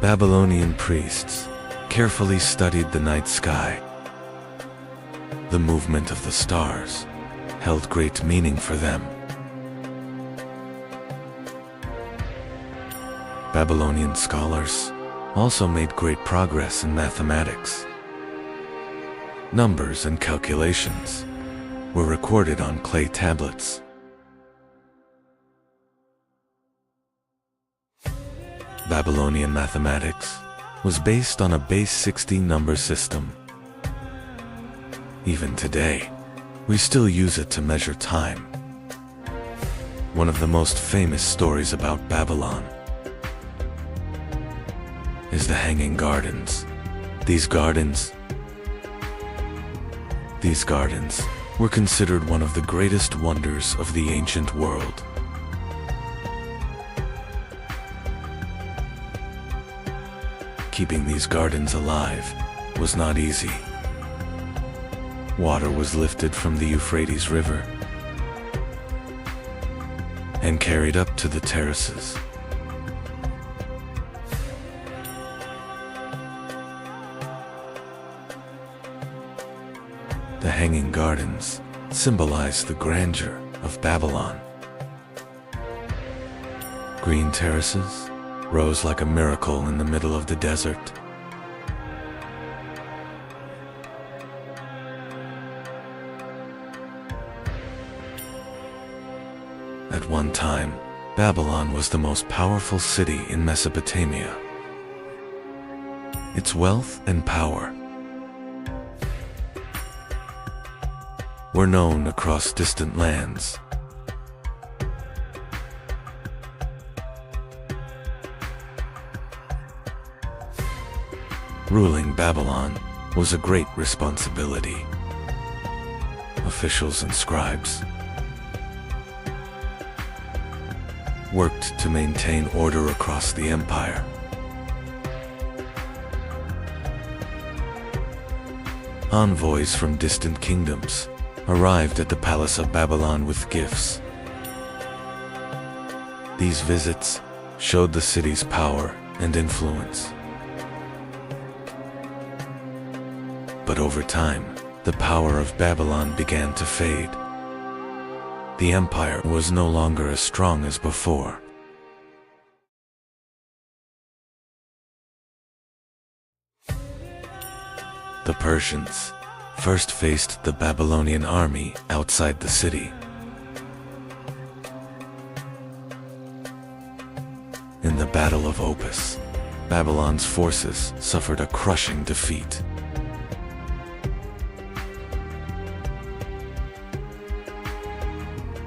Babylonian priests carefully studied the night sky. The movement of the stars held great meaning for them. Babylonian scholars also made great progress in mathematics. Numbers and calculations were recorded on clay tablets. Babylonian mathematics was based on a base 16 number system. Even today, we still use it to measure time. One of the most famous stories about Babylon is the Hanging Gardens. These gardens were considered one of the greatest wonders of the ancient world. Keeping these gardens alive was not easy. Water was lifted from the Euphrates River and carried up to the terraces. The Hanging Gardens symbolize the grandeur of Babylon. Green terraces rose like a miracle in the middle of the desert. At one time, Babylon was the most powerful city in Mesopotamia. Its wealth and power were known across distant lands. Ruling Babylon was a great responsibility. Officials and scribes worked to maintain order across the empire. Envoys from distant kingdoms arrived at the palace of Babylon with gifts. These visits showed the city's power and influence. But over time, the power of Babylon began to fade. The empire was no longer as strong as before. The Persians first faced the Babylonian army outside the city. In the Battle of Opis, Babylon's forces suffered a crushing defeat.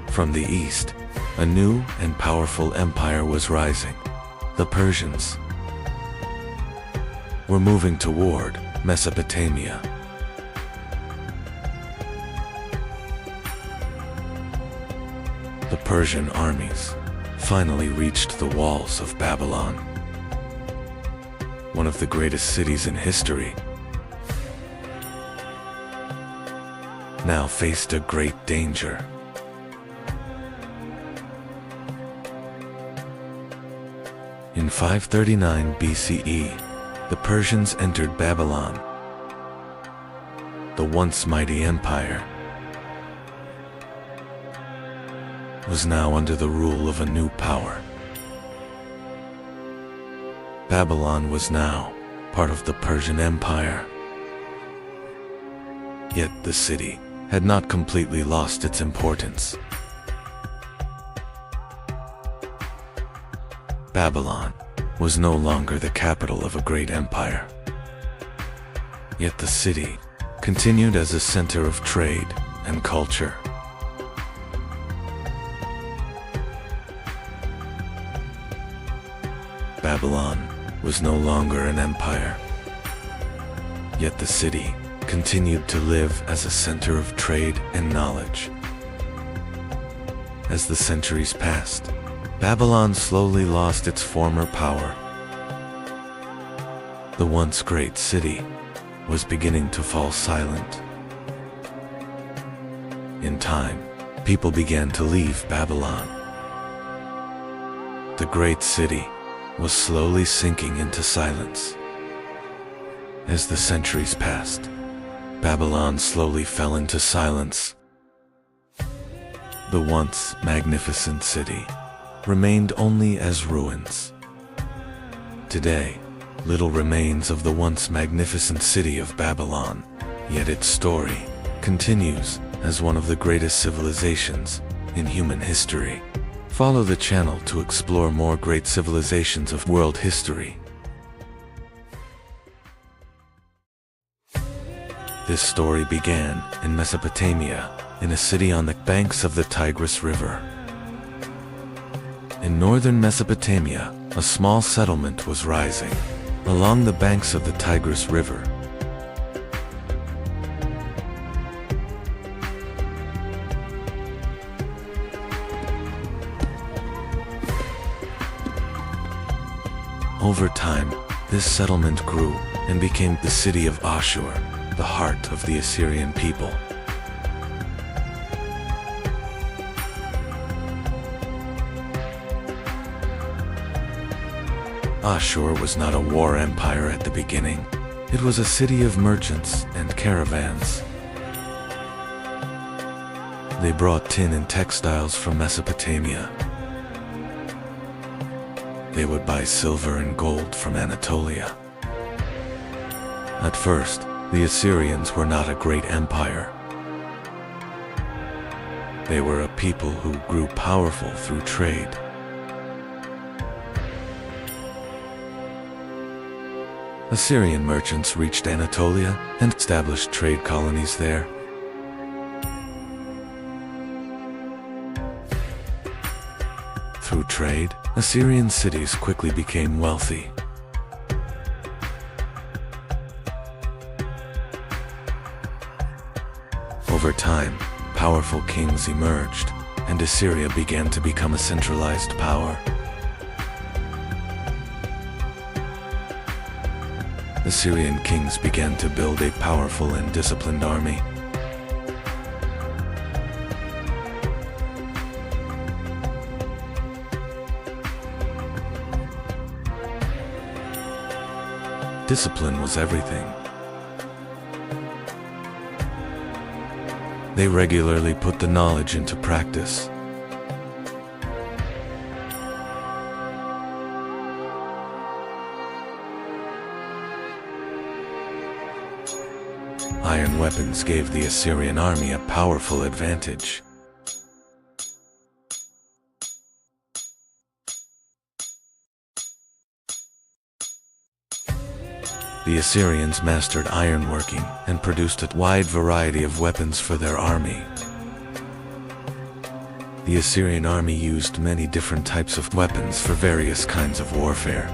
From the east, a new and powerful empire was rising. The Persians were moving toward Mesopotamia. The Persian armies finally reached the walls of Babylon, one of the greatest cities in history. Now faced a great danger. In 539 BCE, the Persians entered Babylon. The once mighty empire was now under the rule of a new power. Babylon was now part of the Persian Empire. Yet the city had not completely lost its importance. Babylon was no longer the capital of a great empire. Yet the city continued as a center of trade and culture. Babylon was no longer an empire. Yet the city continued to live as a center of trade and knowledge. As the centuries passed, Babylon slowly lost its former power. The once great city was beginning to fall silent. In time, people began to leave Babylon. The great city was slowly sinking into silence. As the centuries passed, Babylon slowly fell into silence. The once magnificent city remained only as ruins. Today, little remains of the once magnificent city of Babylon, yet its story continues as one of the greatest civilizations in human history. Follow the channel to explore more great civilizations of world history. This story began in Mesopotamia, in a city on the banks of the Tigris River. In northern Mesopotamia, a small settlement was rising along the banks of the Tigris River. Over time, this settlement grew and became the city of Ashur, the heart of the Assyrian people. Ashur was not a war empire at the beginning. It was a city of merchants and caravans. They brought tin and textiles from Mesopotamia. They would buy silver and gold from Anatolia. At first, the Assyrians were not a great empire. They were a people who grew powerful through trade. Assyrian merchants reached Anatolia and established trade colonies there. Through trade, Assyrian cities quickly became wealthy. Over time, powerful kings emerged, and Assyria began to become a centralized power. Assyrian kings began to build a powerful and disciplined army. Discipline was everything. They regularly put the knowledge into practice. Iron weapons gave the Assyrian army a powerful advantage. The Assyrians mastered ironworking and produced a wide variety of weapons for their army. The Assyrian army used many different types of weapons for various kinds of warfare.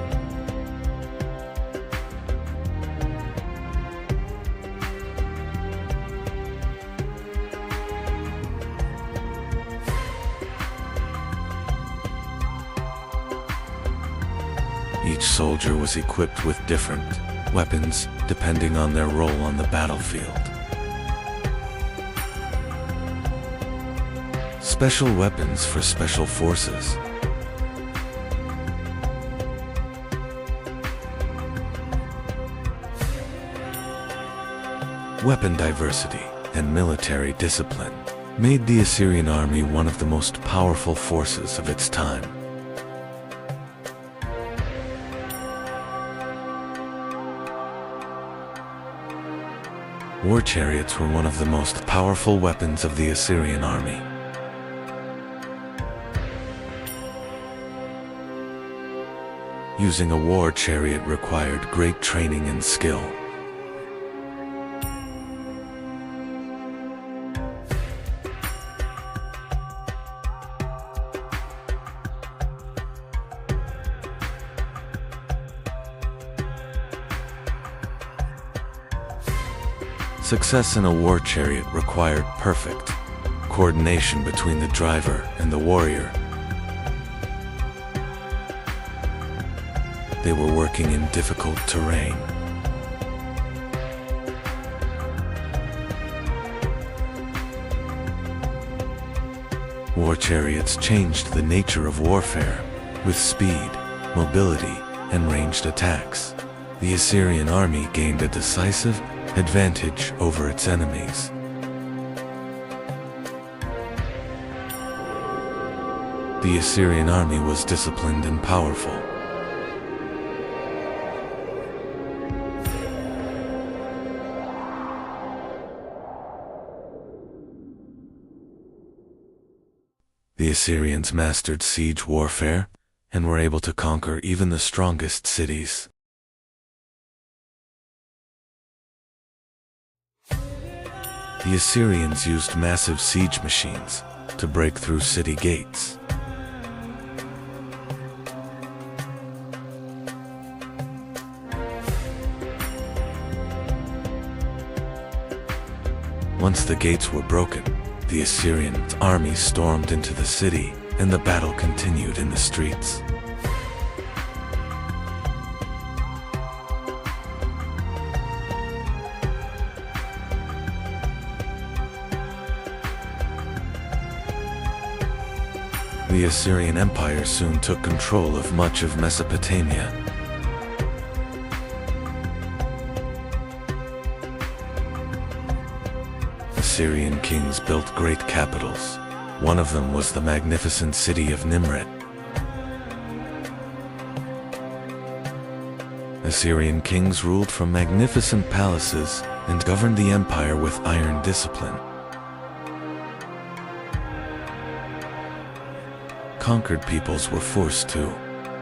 Each soldier was equipped with different weapons depending on their role on the battlefield. Special weapons for special forces. Weapon diversity and military discipline made the Assyrian army one of the most powerful forces of its time. War chariots were one of the most powerful weapons of the Assyrian army. Using a war chariot required great training and skill. Success in a war chariot required perfect coordination between the driver and the warrior. They were working in difficult terrain. War chariots changed the nature of warfare with speed, mobility, and ranged attacks. The Assyrian army gained a decisive advantage over its enemies. The Assyrian army was disciplined and powerful. The Assyrians mastered siege warfare and were able to conquer even the strongest cities. The Assyrians used massive siege machines to break through city gates. Once the gates were broken, the Assyrian army stormed into the city, and the battle continued in the streets. The Assyrian Empire soon took control of much of Mesopotamia. Assyrian kings built great capitals. One of them was the magnificent city of Nimrud. Assyrian kings ruled from magnificent palaces and governed the empire with iron discipline. Conquered peoples were forced to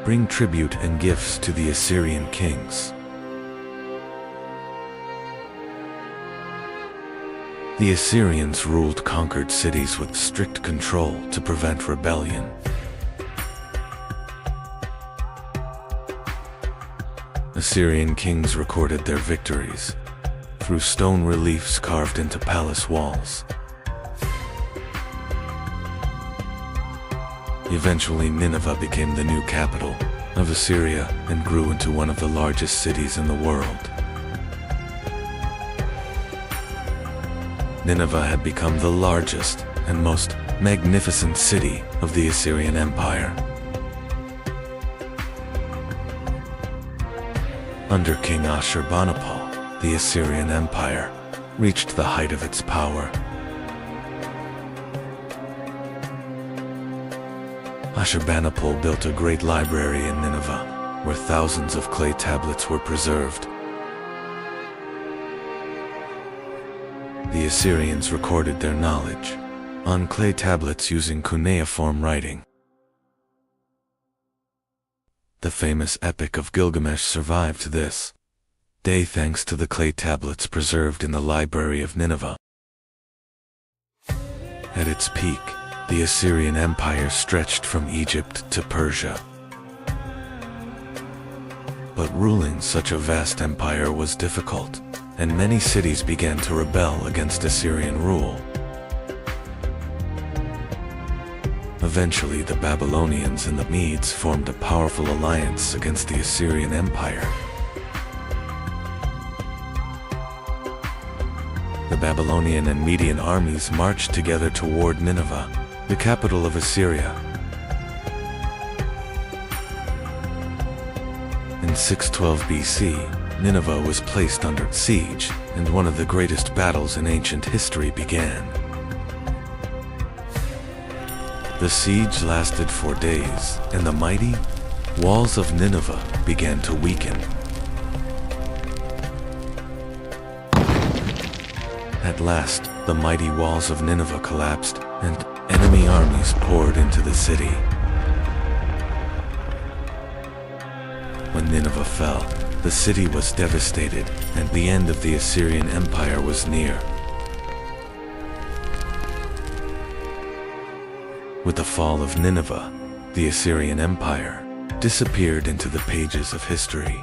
bring tribute and gifts to the Assyrian kings. The Assyrians ruled conquered cities with strict control to prevent rebellion. Assyrian kings recorded their victories through stone reliefs carved into palace walls. Eventually, Nineveh became the new capital of Assyria and grew into one of the largest cities in the world. Nineveh had become the largest and most magnificent city of the Assyrian Empire. Under King Ashurbanipal, the Assyrian Empire reached the height of its power. Ashurbanipal built a great library in Nineveh, where thousands of clay tablets were preserved. The Assyrians recorded their knowledge on clay tablets using cuneiform writing. The famous Epic of Gilgamesh survived this day thanks to the clay tablets preserved in the library of Nineveh. At its peak, The Assyrian Empire stretched from Egypt to Persia. But ruling such a vast empire was difficult, and many cities began to rebel against Assyrian rule. Eventually, the Babylonians and the Medes formed a powerful alliance against the Assyrian Empire. The Babylonian and Median armies marched together toward Nineveh, the capital of Assyria. In 612 BC, Nineveh was placed under siege, and one of the greatest battles in ancient history began. The siege lasted 4 days, and the mighty walls of Nineveh began to weaken. At last, the mighty walls of Nineveh collapsed, and enemy armies poured into the city. When Nineveh fell, the city was devastated, and the end of the Assyrian Empire was near. With the fall of Nineveh, the Assyrian Empire disappeared into the pages of history.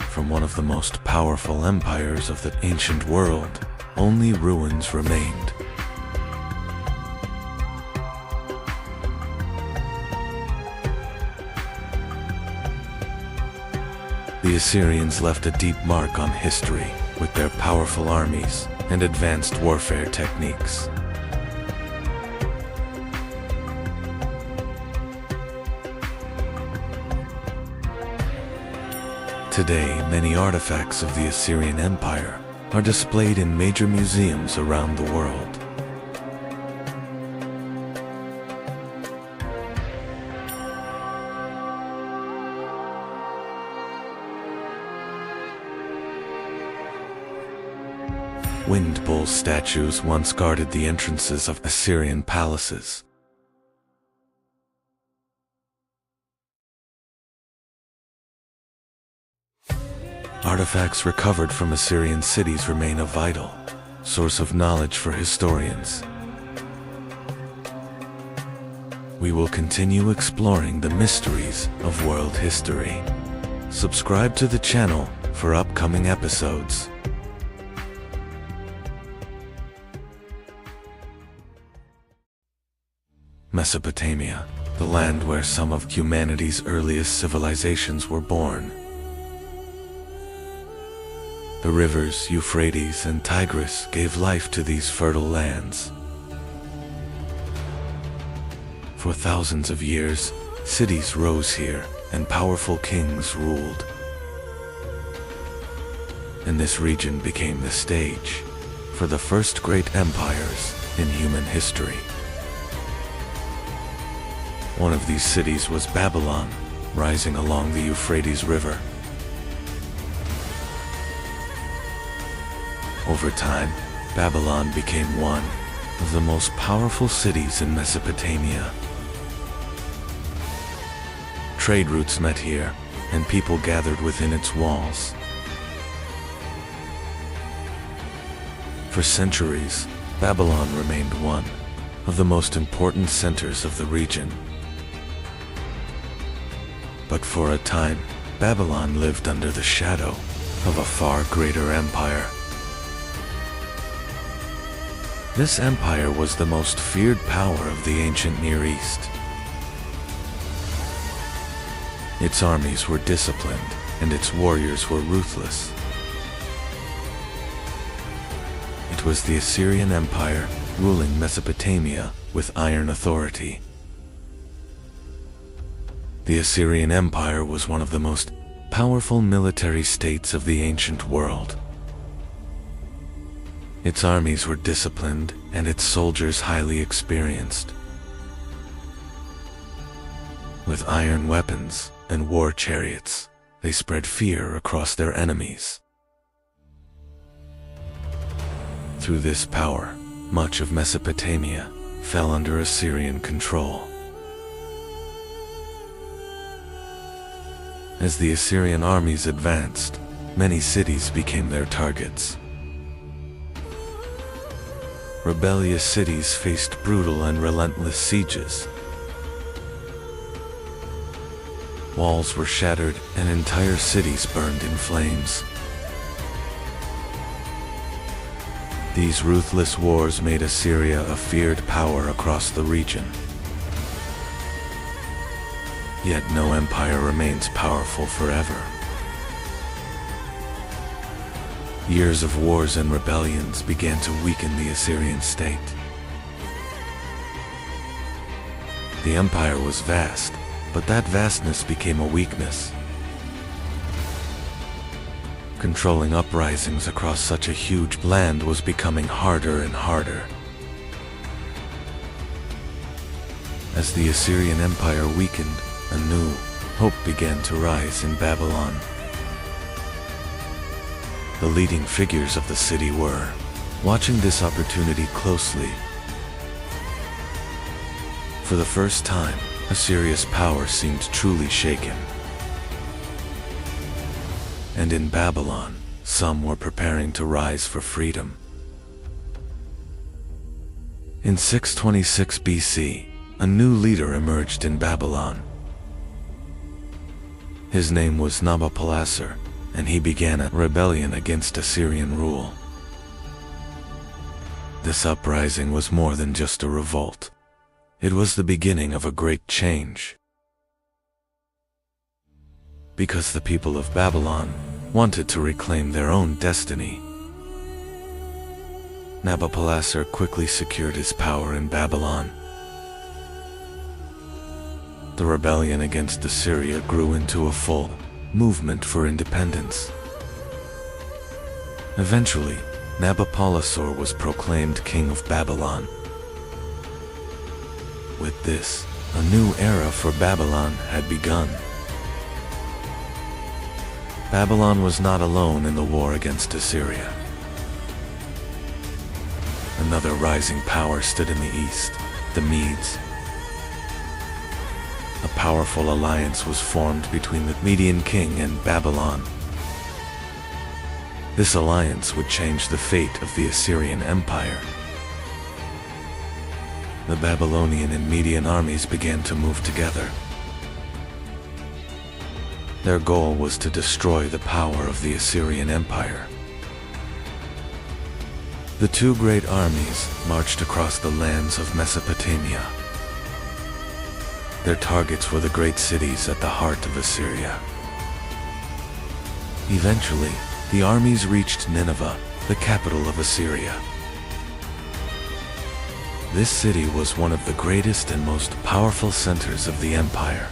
From one of the most powerful empires of the ancient world, only ruins remained. The Assyrians left a deep mark on history with their powerful armies and advanced warfare techniques. Today, many artifacts of the Assyrian Empire are displayed in major museums around the world. Winged bull statues once guarded the entrances of Assyrian palaces. Artifacts recovered from Assyrian cities remain a vital source of knowledge for historians. We will continue exploring the mysteries of world history. Subscribe to the channel for upcoming episodes. Mesopotamia, the land where some of humanity's earliest civilizations were born. The rivers Euphrates and Tigris gave life to these fertile lands. For thousands of years, cities rose here and powerful kings ruled. And this region became the stage for the first great empires in human history. One of these cities was Babylon, rising along the Euphrates River. Over time, Babylon became one of the most powerful cities in Mesopotamia. Trade routes met here, and people gathered within its walls. For centuries, Babylon remained one of the most important centers of the region. But for a time, Babylon lived under the shadow of a far greater empire. This empire was the most feared power of the ancient Near East. Its armies were disciplined, and its warriors were ruthless. It was the Assyrian Empire ruling Mesopotamia with iron authority. The Assyrian Empire was one of the most powerful military states of the ancient world. Its armies were disciplined and its soldiers highly experienced. With iron weapons and war chariots, they spread fear across their enemies. Through this power, much of Mesopotamia fell under Assyrian control. As the Assyrian armies advanced, many cities became their targets. rebellious cities faced brutal and relentless sieges. Walls were shattered and entire cities burned in flames. These ruthless wars made Assyria a feared power across the region. Yet no empire remains powerful forever. Years of wars and rebellions began to weaken the Assyrian state. The empire was vast, but that vastness became a weakness. Controlling uprisings across such a huge land was becoming harder and harder. As the Assyrian Empire weakened, a new hope began to rise in Babylon. The leading figures of the city were watching this opportunity closely. For the first time, Assyria's power seemed truly shaken. And in Babylon, some were preparing to rise for freedom. In 626 BC, a new leader emerged in Babylon. His name was Nabopolassar, and he began a rebellion against Assyrian rule. This uprising was more than just a revolt. It was the beginning of a great change. Because the people of Babylon wanted to reclaim their own destiny. Nabopolassar quickly secured his power in Babylon. The rebellion against Assyria grew into a full movement for independence. Eventually, Nabopolassar was proclaimed king of Babylon. With this, a new era for Babylon had begun. Babylon was not alone in the war against Assyria. Another rising power stood in the east, the Medes. A powerful alliance was formed between the Median king and Babylon. This alliance would change the fate of the Assyrian Empire. The Babylonian and Median armies began to move together. Their goal was to destroy the power of the Assyrian Empire. The two great armies marched across the lands of Mesopotamia. Their targets were the great cities at the heart of Assyria. Eventually, the armies reached Nineveh, the capital of Assyria. This city was one of the greatest and most powerful centers of the empire.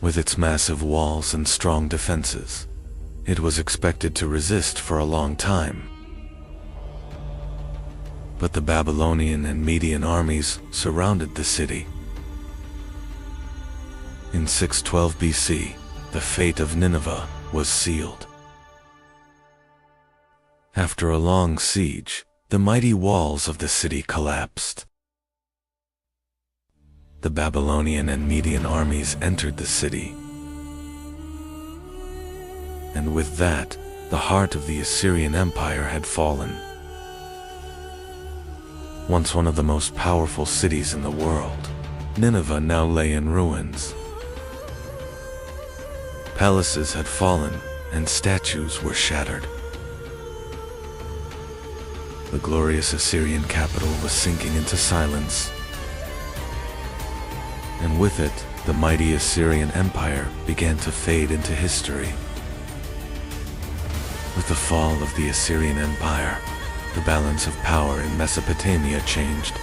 With its massive walls and strong defenses, it was expected to resist for a long time. But the Babylonian and Median armies surrounded the city. In 612 BC, the fate of Nineveh was sealed. After a long siege, the mighty walls of the city collapsed. The Babylonian and Median armies entered the city. And with that, the heart of the Assyrian Empire had fallen. Once one of the most powerful cities in the world, Nineveh now lay in ruins. Palaces had fallen, and statues were shattered. The glorious Assyrian capital was sinking into silence. And with it, the mighty Assyrian Empire began to fade into history. With the fall of the Assyrian Empire, the balance of power in Mesopotamia changed.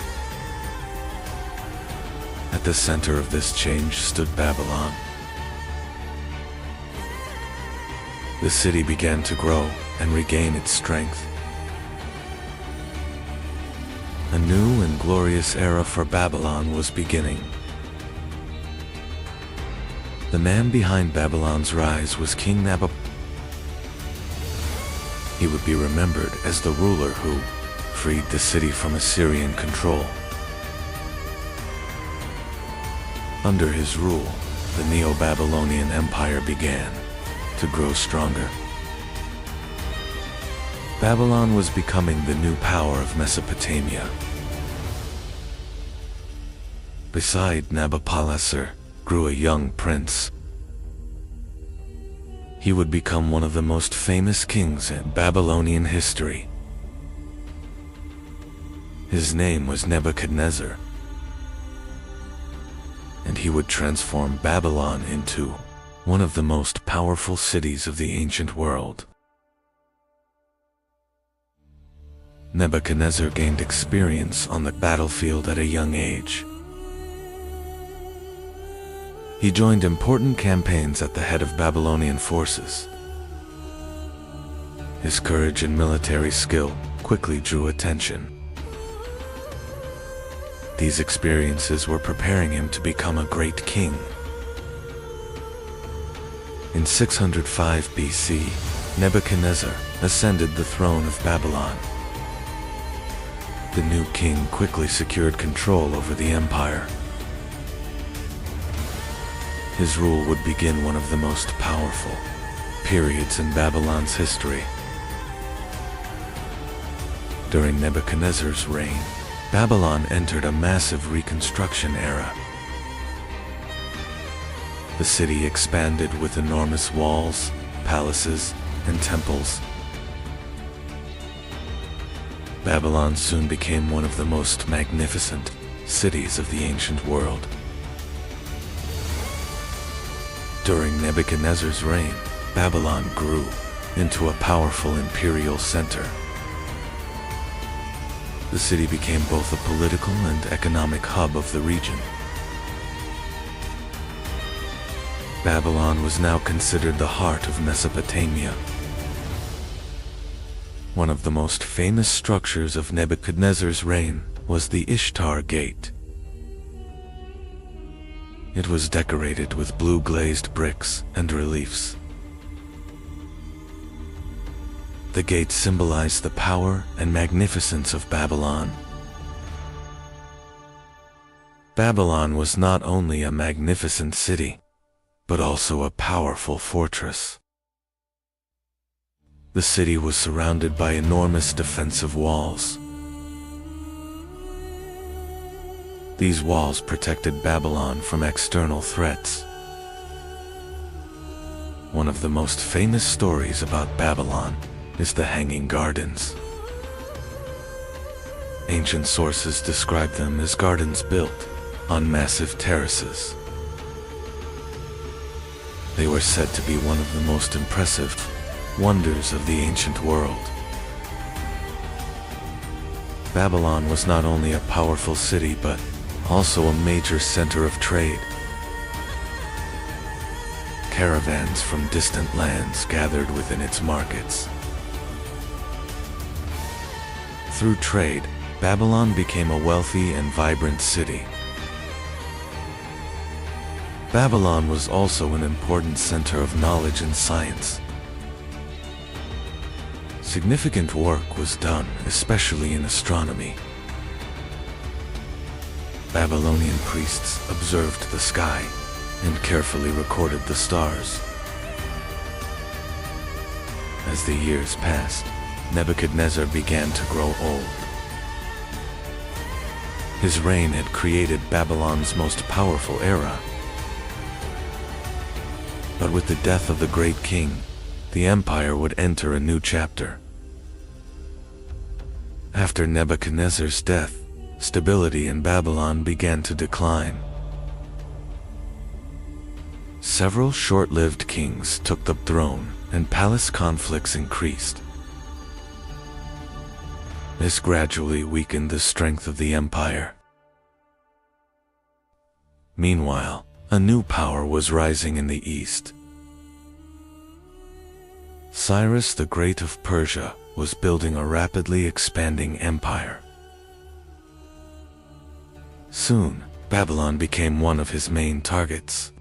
At the center of this change stood Babylon. The city began to grow and regain its strength. A new and glorious era for Babylon was beginning. The man behind Babylon's rise was King Nabopolassar. He would be remembered as the ruler who freed the city from Assyrian control. Under his rule, the Neo-Babylonian Empire began to grow stronger. Babylon was becoming the new power of Mesopotamia. Beside Nabopolassar grew a young prince. He would become one of the most famous kings in Babylonian history. His name was Nebuchadnezzar, and he would transform Babylon into one of the most powerful cities of the ancient world. Nebuchadnezzar gained experience on the battlefield at a young age. He joined important campaigns at the head of Babylonian forces. His courage and military skill quickly drew attention. These experiences were preparing him to become a great king. In 605 BC, Nebuchadnezzar ascended the throne of Babylon. The new king quickly secured control over the empire. His rule would begin one of the most powerful periods in Babylon's history. During Nebuchadnezzar's reign, Babylon entered a massive reconstruction era. The city expanded with enormous walls, palaces, and temples. Babylon soon became one of the most magnificent cities of the ancient world. During Nebuchadnezzar's reign, Babylon grew into a powerful imperial center. The city became both a political and economic hub of the region. Babylon was now considered the heart of Mesopotamia. One of the most famous structures of Nebuchadnezzar's reign was the Ishtar Gate. It was decorated with blue glazed bricks and reliefs. The gate symbolized the power and magnificence of Babylon. Babylon was not only a magnificent city, but also a powerful fortress. The city was surrounded by enormous defensive walls. These walls protected Babylon from external threats. One of the most famous stories about Babylon is the Hanging Gardens. Ancient sources describe them as gardens built on massive terraces. They were said to be one of the most impressive wonders of the ancient world. Babylon was not only a powerful city, but also a major center of trade. Caravans from distant lands gathered within its markets. Through trade, Babylon became a wealthy and vibrant city. Babylon was also an important center of knowledge and science. Significant work was done, especially in astronomy. Babylonian priests observed the sky and carefully recorded the stars. As the years passed, Nebuchadnezzar began to grow old. His reign had created Babylon's most powerful era. But with the death of the great king, the empire would enter a new chapter. After Nebuchadnezzar's death, stability in Babylon began to decline. Several short-lived kings took the throne, and palace conflicts increased. This gradually weakened the strength of the empire. Meanwhile, a new power was rising in the east. Cyrus the Great of Persia was building a rapidly expanding empire. Soon, Babylon became one of his main targets.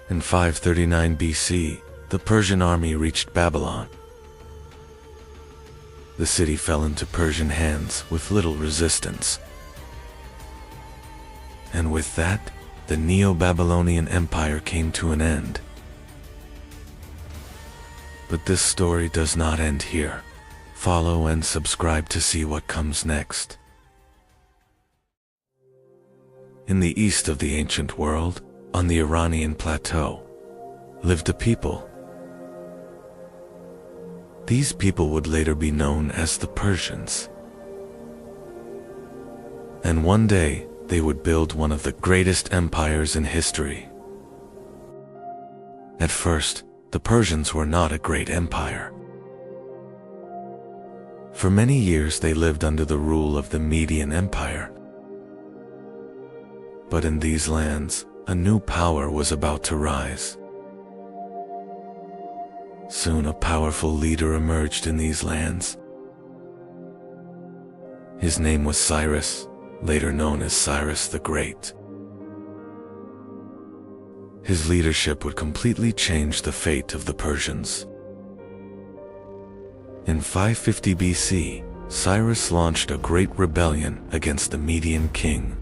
In 539 BC, the Persian army reached Babylon. The city fell into Persian hands with little resistance. And with that, the Neo-Babylonian Empire came to an end. But this story does not end here. Follow and subscribe to see what comes next. In the east of the ancient world, on the Iranian plateau, lived a people. These people would later be known as the Persians. And one day, they would build one of the greatest empires in history. At first, the Persians were not a great empire. For many years they lived under the rule of the Median Empire. But in these lands, a new power was about to rise. Soon a powerful leader emerged in these lands. His name was Cyrus, later known as Cyrus the Great. His leadership would completely change the fate of the Persians. In 550 BC, Cyrus launched a great rebellion against the Median king.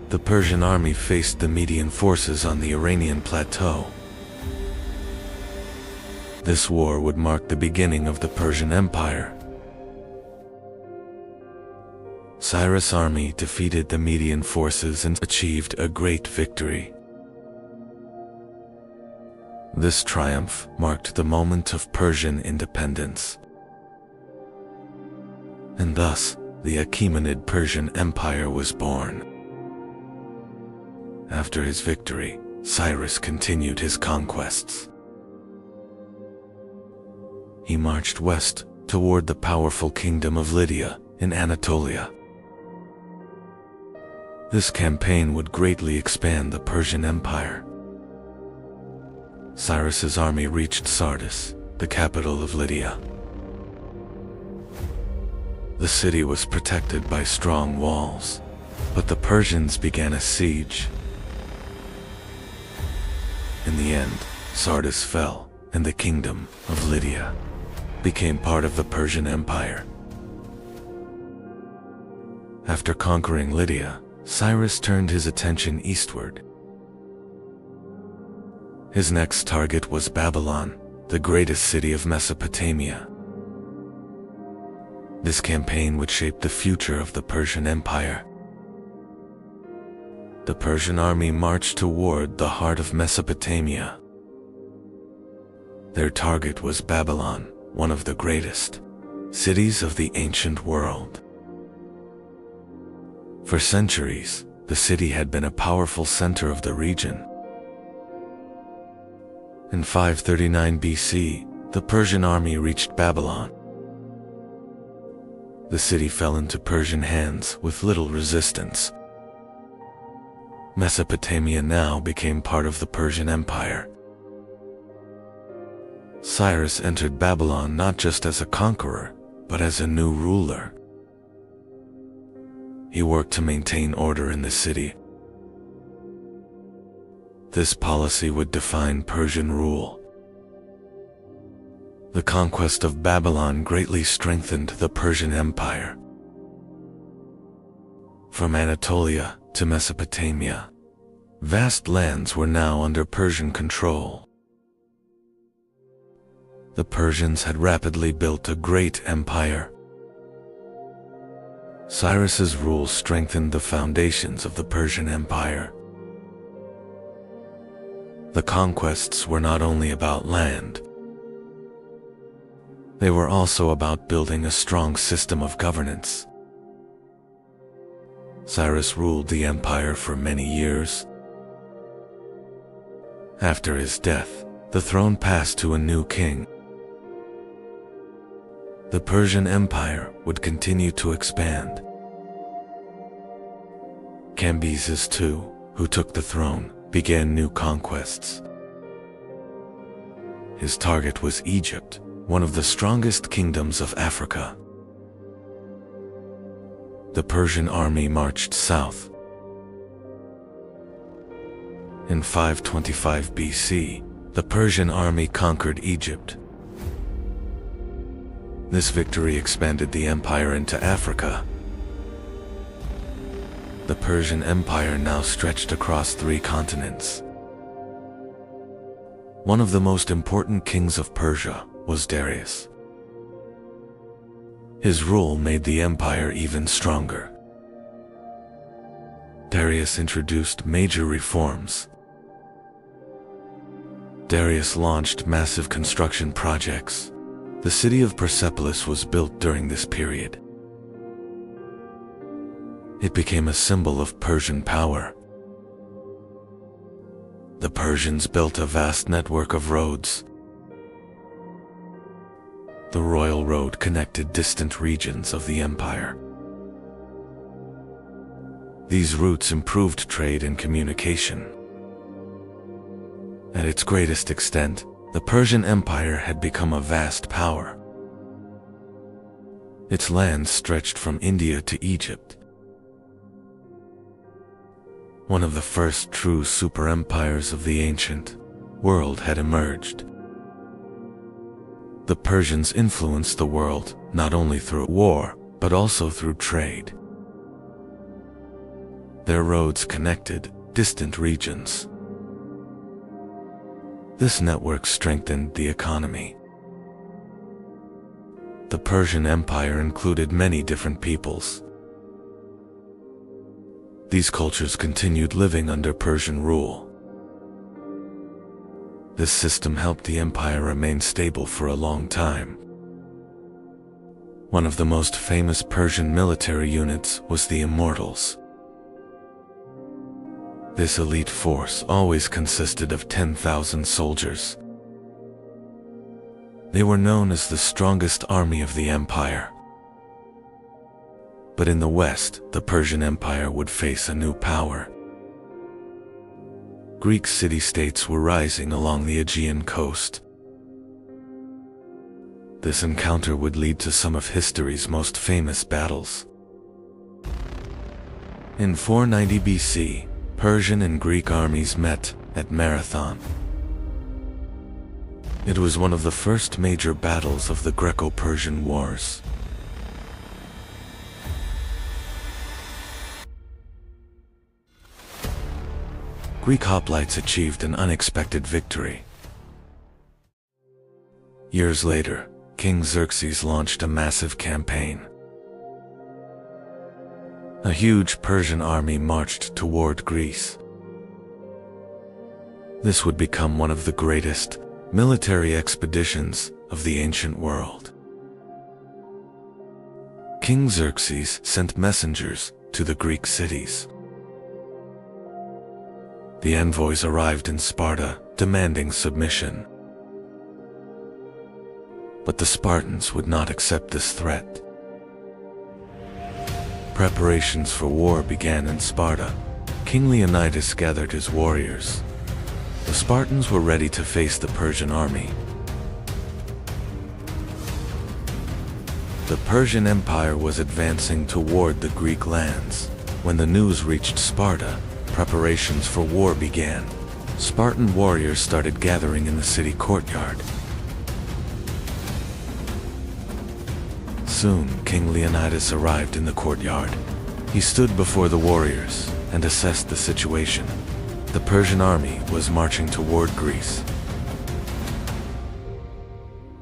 The Persian army faced the Median forces on the Iranian plateau. This war would mark the beginning of the Persian Empire. Cyrus' army defeated the Median forces and achieved a great victory. This triumph marked the moment of Persian independence. And thus, the Achaemenid Persian Empire was born. After his victory, Cyrus continued his conquests. He marched west toward the powerful kingdom of Lydia in Anatolia. This campaign would greatly expand the Persian Empire. Cyrus's army reached Sardis, the capital of Lydia. The city was protected by strong walls, but the Persians began a siege. In the end, Sardis fell, and the kingdom of Lydia became part of the Persian Empire. After conquering Lydia, Cyrus turned his attention eastward. His next target was Babylon, the greatest city of Mesopotamia. This campaign would shape the future of the Persian Empire. The Persian army marched toward the heart of Mesopotamia. Their target was Babylon, one of the greatest cities of the ancient world. For centuries, the city had been a powerful center of the region. In 539 BC, the Persian army reached Babylon. The city fell into Persian hands with little resistance. Mesopotamia now became part of the Persian Empire. Cyrus entered Babylon not just as a conqueror, but as a new ruler. He worked to maintain order in the city. This policy would define Persian rule. The conquest of Babylon greatly strengthened the Persian Empire. From Anatolia to Mesopotamia, vast lands were now under Persian control. The Persians had rapidly built a great empire. Cyrus's rule strengthened the foundations of the Persian Empire. The conquests were not only about land. They were also about building a strong system of governance. Cyrus ruled the empire for many years. After his death, the throne passed to a new king. The Persian Empire would continue to expand. Cambyses II, who took the throne, began new conquests. His target was Egypt, one of the strongest kingdoms of Africa. The Persian army marched south. In 525 BC, the Persian army conquered Egypt. This victory expanded the empire into Africa. The Persian Empire now stretched across 3 continents. One of the most important kings of Persia was Darius. His rule made the empire even stronger. Darius introduced major reforms. Darius launched massive construction projects. The city of Persepolis was built during this period. It became a symbol of Persian power. The Persians built a vast network of roads. The royal road connected distant regions of the empire. These routes improved trade and communication. At its greatest extent, the Persian Empire had become a vast power. Its lands stretched from India to Egypt. One of the first true super-empires of the ancient world had emerged. The Persians influenced the world not only through war, but also through trade. Their roads connected distant regions. This network strengthened the economy. The Persian Empire included many different peoples. These cultures continued living under Persian rule. This system helped the empire remain stable for a long time. One of the most famous Persian military units was the Immortals. This elite force always consisted of 10,000 soldiers. They were known as the strongest army of the empire. But in the west, the Persian Empire would face a new power. Greek city-states were rising along the Aegean coast. This encounter would lead to some of history's most famous battles. In 490 BC, Persian and Greek armies met at Marathon. It was one of the first major battles of the Greco-Persian Wars. Greek hoplites achieved an unexpected victory. Years later, King Xerxes launched a massive campaign. A huge Persian army marched toward Greece. This would become one of the greatest military expeditions of the ancient world. King Xerxes sent messengers to the Greek cities. The envoys arrived in Sparta, demanding submission. But the Spartans would not accept this threat. Preparations for war began in Sparta. King Leonidas gathered his warriors. The Spartans were ready to face the Persian army. The Persian Empire was advancing toward the Greek lands. When the news reached Sparta, preparations for war began. Spartan warriors started gathering in the city courtyard. Soon, King Leonidas arrived in the courtyard. He stood before the warriors and assessed the situation. The Persian army was marching toward Greece.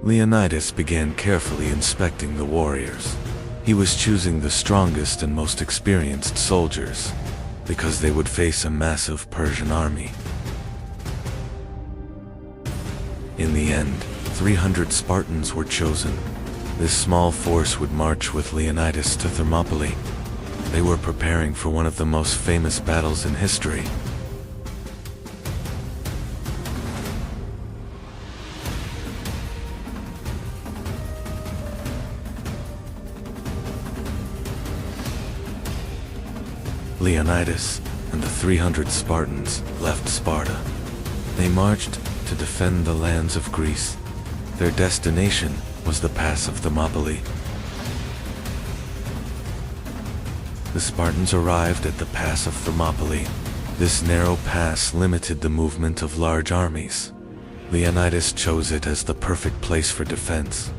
Leonidas began carefully inspecting the warriors. He was choosing the strongest and most experienced soldiers, because they would face a massive Persian army. In the end, 300 Spartans were chosen. This small force would march with Leonidas to Thermopylae. They were preparing for one of the most famous battles in history. Leonidas and the 300 Spartans left Sparta. They marched to defend the lands of Greece. Their destination was the pass of Thermopylae. The Spartans arrived at the pass of Thermopylae. This narrow pass limited the movement of large armies. Leonidas chose it as the perfect place for defense.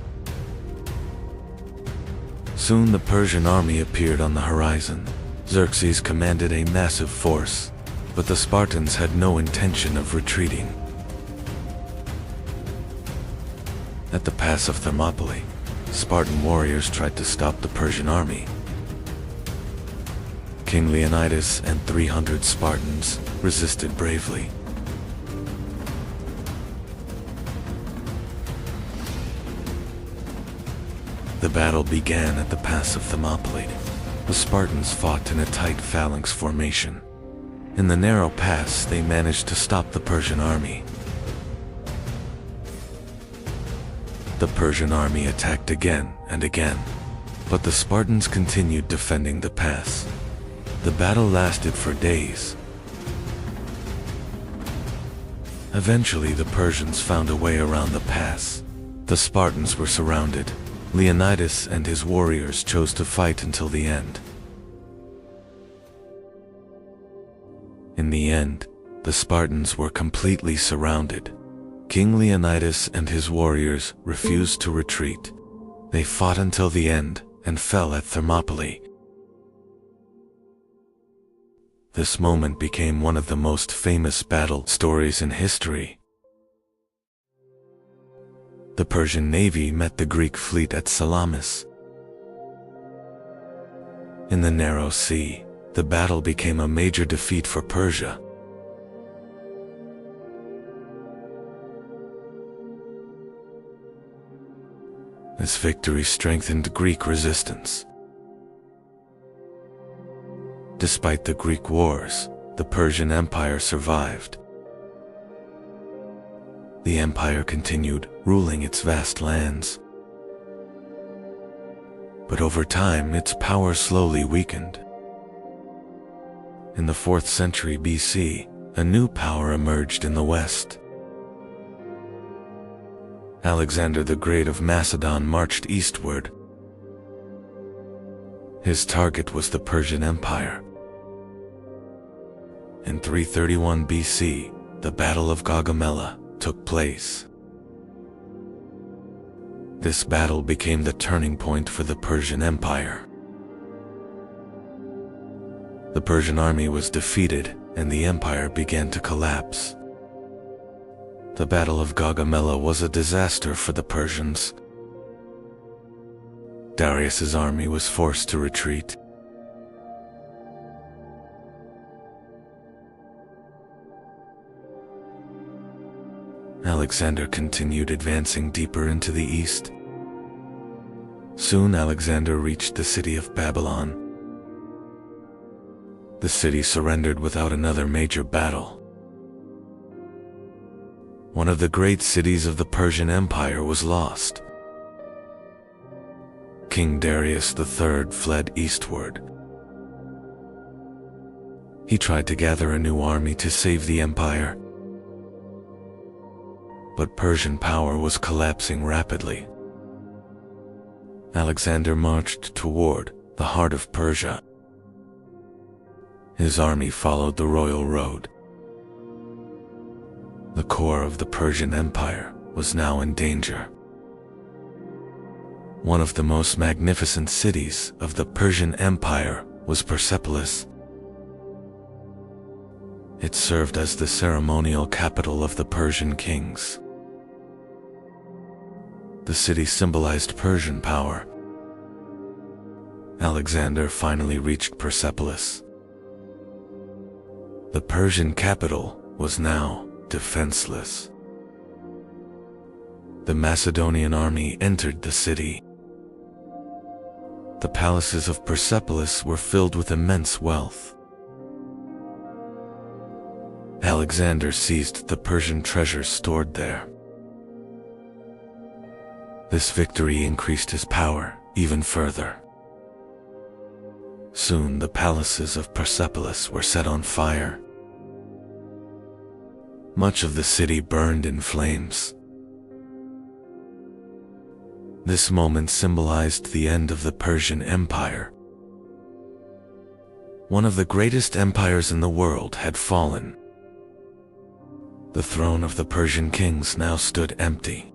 Soon the Persian army appeared on the horizon. Xerxes commanded a massive force, but the Spartans had no intention of retreating. At the pass of Thermopylae, Spartan warriors tried to stop the Persian army. King Leonidas and 300 Spartans resisted bravely. The battle began at the pass of Thermopylae. The Spartans fought in a tight phalanx formation. In the narrow pass, they managed to stop the Persian army. The Persian army attacked again and again, but the Spartans continued defending the pass. The battle lasted for days. Eventually, the Persians found a way around the pass. The Spartans were surrounded. Leonidas and his warriors chose to fight until the end. In the end, the Spartans were completely surrounded. King Leonidas and his warriors refused to retreat. They fought until the end and fell at Thermopylae. This moment became one of the most famous battle stories in history. The Persian navy met the Greek fleet at Salamis. In the narrow sea, the battle became a major defeat for Persia. This victory strengthened Greek resistance. Despite the Greek wars, the Persian Empire survived. The empire continued ruling its vast lands. But over time, its power slowly weakened. In the 4th century BC, a new power emerged in the west. Alexander the Great of Macedon marched eastward. His target was the Persian Empire. In 331 BC, the Battle of Gaugamela took place. This battle became the turning point for the Persian Empire. The Persian army was defeated and the empire began to collapse. The Battle of Gaugamela was a disaster for the Persians. Darius's army was forced to retreat. Alexander continued advancing deeper into the east. Soon Alexander reached the city of Babylon. The city surrendered without another major battle. One of the great cities of the Persian Empire was lost. King Darius III fled eastward. He tried to gather a new army to save the empire. But Persian power was collapsing rapidly. Alexander marched toward the heart of Persia. His army followed the royal road. The core of the Persian Empire was now in danger. One of the most magnificent cities of the Persian Empire was Persepolis. It served as the ceremonial capital of the Persian kings. The city symbolized Persian power. Alexander finally reached Persepolis. The Persian capital was now defenseless. The Macedonian army entered the city. The palaces of Persepolis were filled with immense wealth. Alexander seized the Persian treasures stored there. This victory increased his power even further. Soon the palaces of Persepolis were set on fire. Much of the city burned in flames. This moment symbolized the end of the Persian Empire. One of the greatest empires in the world had fallen. The throne of the Persian kings now stood empty.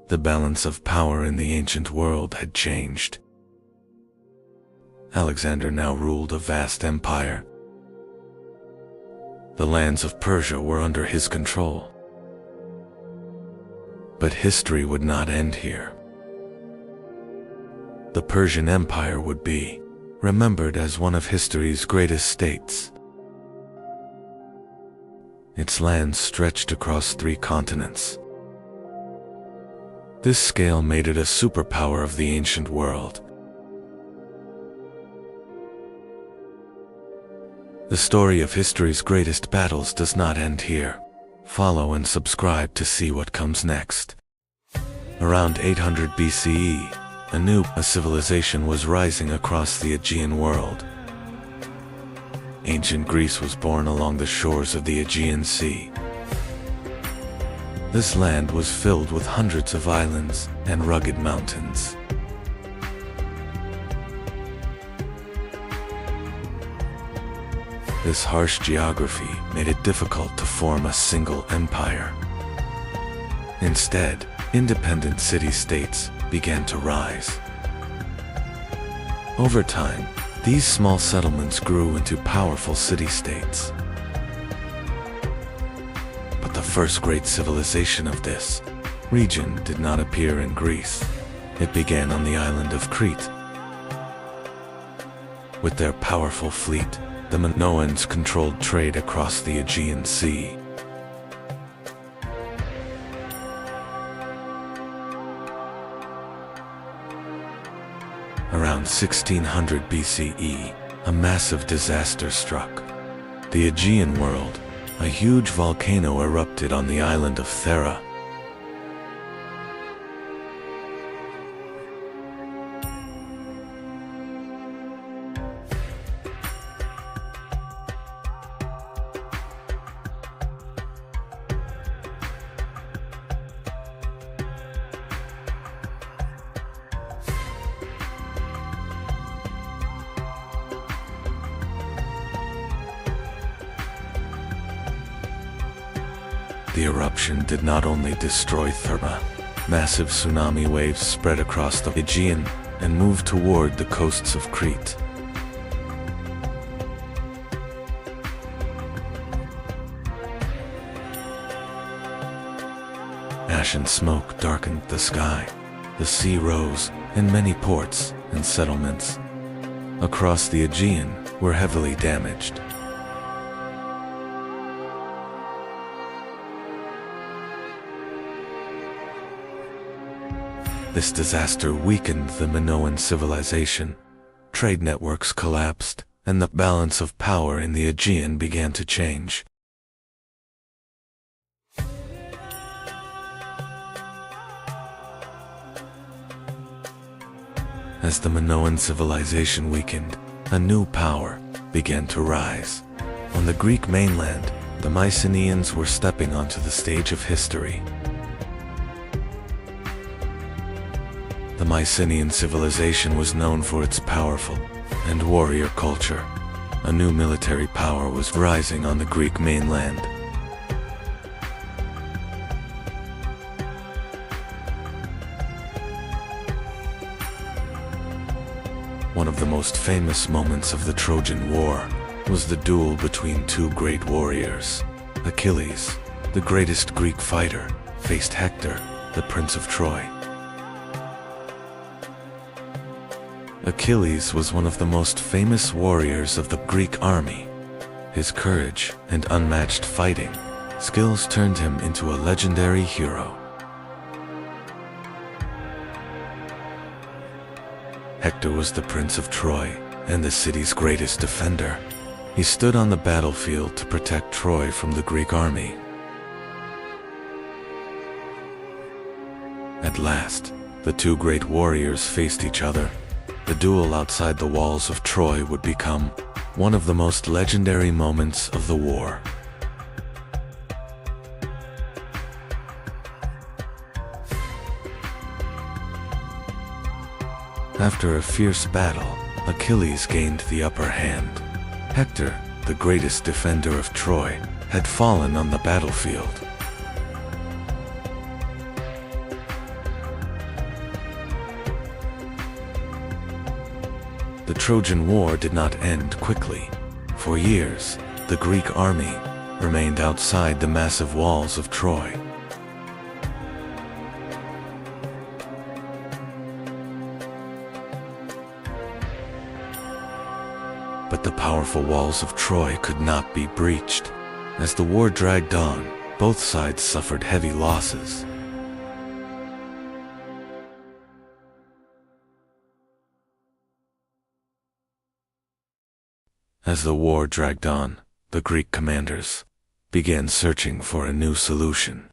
The balance of power in the ancient world had changed. Alexander now ruled a vast empire. The lands of Persia were under his control. But history would not end here. The Persian Empire would be remembered as one of history's greatest states. Its lands stretched across 3 continents. This scale made it a superpower of the ancient world. The story of history's greatest battles does not end here. Follow and subscribe to see what comes next. Around 800 BCE, a civilization was rising across the Aegean world. Ancient Greece was born along the shores of the Aegean Sea. This land was filled with hundreds of islands and rugged mountains. This harsh geography made it difficult to form a single empire. Instead, independent city-states began to rise. Over time, these small settlements grew into powerful city-states. But the first great civilization of this region did not appear in Greece. It began on the island of Crete. With their powerful fleet, the Minoans controlled trade across the Aegean Sea. Around 1600 BCE, a massive disaster struck. The Aegean world, a huge volcano erupted on the island of Thera. The eruption did not only destroy Thera. Massive tsunami waves spread across the Aegean and moved toward the coasts of Crete. Ash and smoke darkened the sky. The sea rose, and many ports and settlements across the Aegean were heavily damaged. This disaster weakened the Minoan civilization. Trade networks collapsed, and the balance of power in the Aegean began to change. As the Minoan civilization weakened, a new power began to rise. On the Greek mainland, the Mycenaeans were stepping onto the stage of history. The Mycenaean civilization was known for its powerful and warrior culture. A new military power was rising on the Greek mainland. One of the most famous moments of the Trojan War was the duel between 2 great warriors. Achilles, the greatest Greek fighter, faced Hector, the Prince of Troy. Achilles was one of the most famous warriors of the Greek army. His courage and unmatched fighting skills turned him into a legendary hero. Hector was the Prince of Troy and the city's greatest defender. He stood on the battlefield to protect Troy from the Greek army. At last, the 2 great warriors faced each other. The duel outside the walls of Troy would become one of the most legendary moments of the war. After a fierce battle, Achilles gained the upper hand. Hector, the greatest defender of Troy, had fallen on the battlefield. The Trojan War did not end quickly. For years, the Greek army remained outside the massive walls of Troy. The powerful walls of Troy could not be breached. As the war dragged on, both sides suffered heavy losses. As the war dragged on, the Greek commanders began searching for a new solution.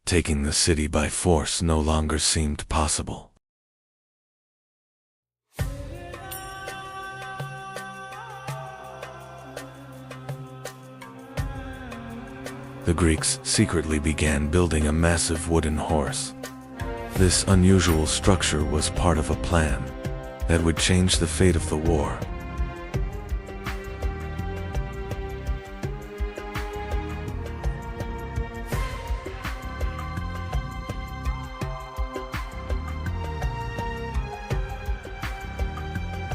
Taking the city by force no longer seemed possible. The Greeks secretly began building a massive wooden horse. This unusual structure was part of a plan that would change the fate of the war.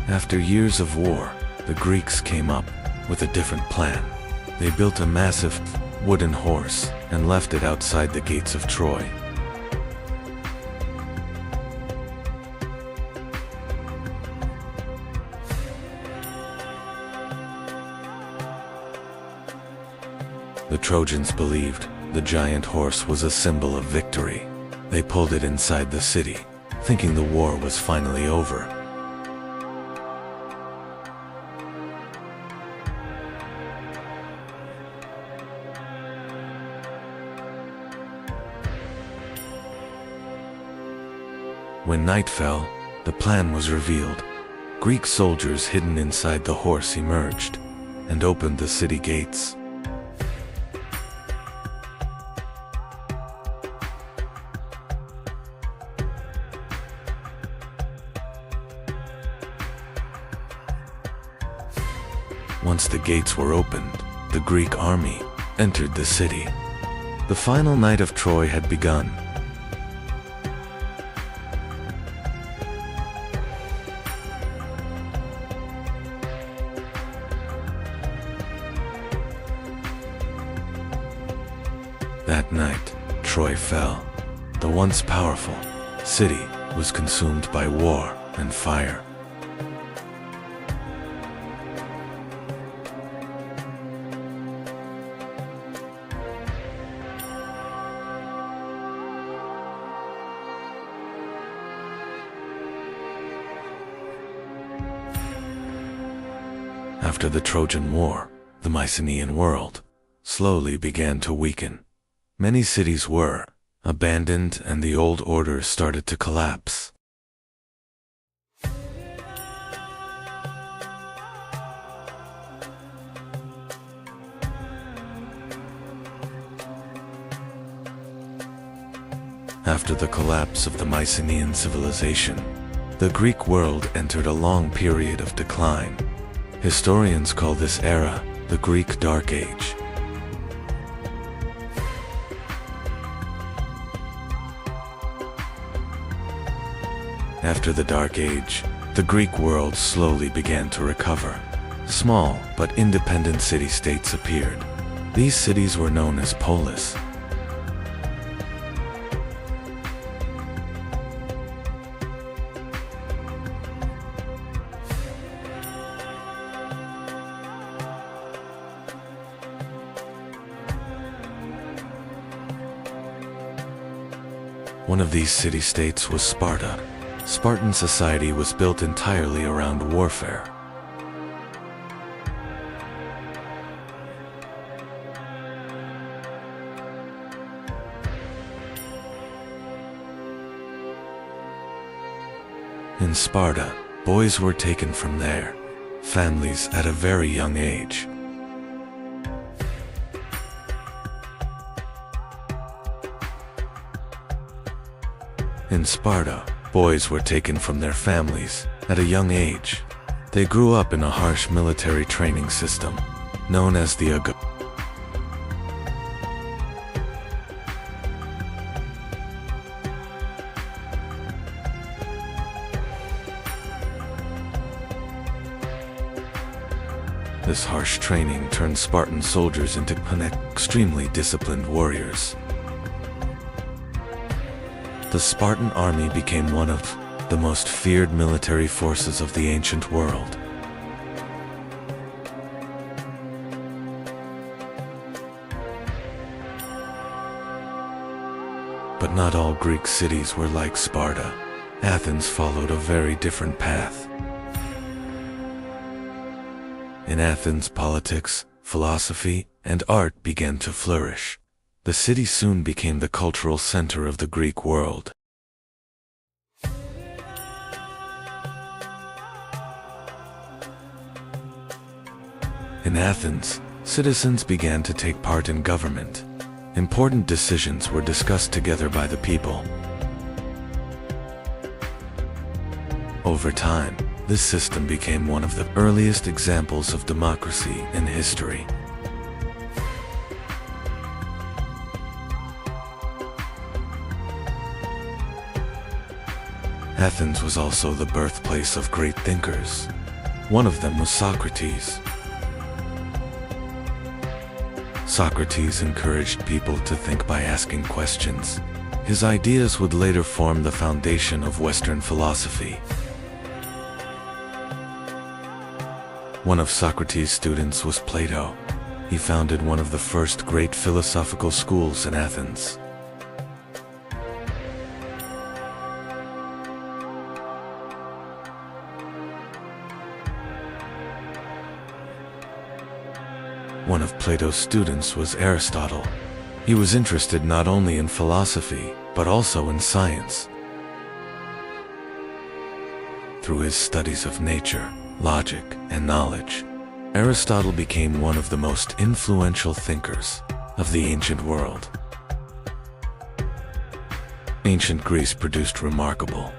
After years of war, the Greeks came up with a different plan. They built a massive wooden horse and left it outside the gates of Troy. The Trojans believed the giant horse was a symbol of victory. They pulled it inside the city, thinking the war was finally over. When night fell, the plan was revealed. Greek soldiers hidden inside the horse emerged and opened the city gates. Once the gates were opened, the Greek army entered the city. The final night of Troy had begun. That night, Troy fell. The once powerful city was consumed by war and fire. After the Trojan War, the Mycenaean world slowly began to weaken. Many cities were abandoned and the old order started to collapse. After the collapse of the Mycenaean civilization, the Greek world entered a long period of decline. Historians call this era the Greek Dark Age. After the Dark Age, the Greek world slowly began to recover. Small but independent city-states appeared. These cities were known as polis. One of these city-states was Sparta. Spartan society was built entirely around warfare. In Sparta, boys were taken from their families at a very young age. In Sparta, boys were taken from their families at a young age. They grew up in a harsh military training system known as the AGA. This harsh training turned Spartan soldiers into extremely disciplined warriors. The Spartan army became one of the most feared military forces of the ancient world. But not all Greek cities were like Sparta. Athens followed a very different path. In Athens, politics, philosophy, and art began to flourish. The city soon became the cultural center of the Greek world. In Athens, citizens began to take part in government. Important decisions were discussed together by the people. Over time, this system became one of the earliest examples of democracy in history. Athens was also the birthplace of great thinkers. One of them was Socrates. Socrates encouraged people to think by asking questions. His ideas would later form the foundation of Western philosophy. One of Socrates' students was Plato. He founded one of the first great philosophical schools in Athens. One of Plato's students was Aristotle. He was interested not only in philosophy, but also in science. Through his studies of nature, logic, and knowledge, Aristotle became one of the most influential thinkers of the ancient world. Ancient Greece produced remarkable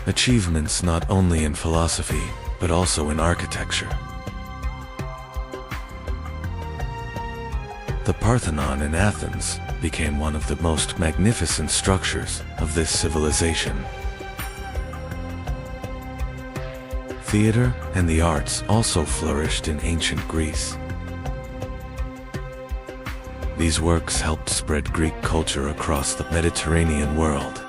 achievements not only in philosophy, but also in architecture. The Parthenon in Athens became one of the most magnificent structures of this civilization. Theater and the arts also flourished in ancient Greece. These works helped spread Greek culture across the Mediterranean world.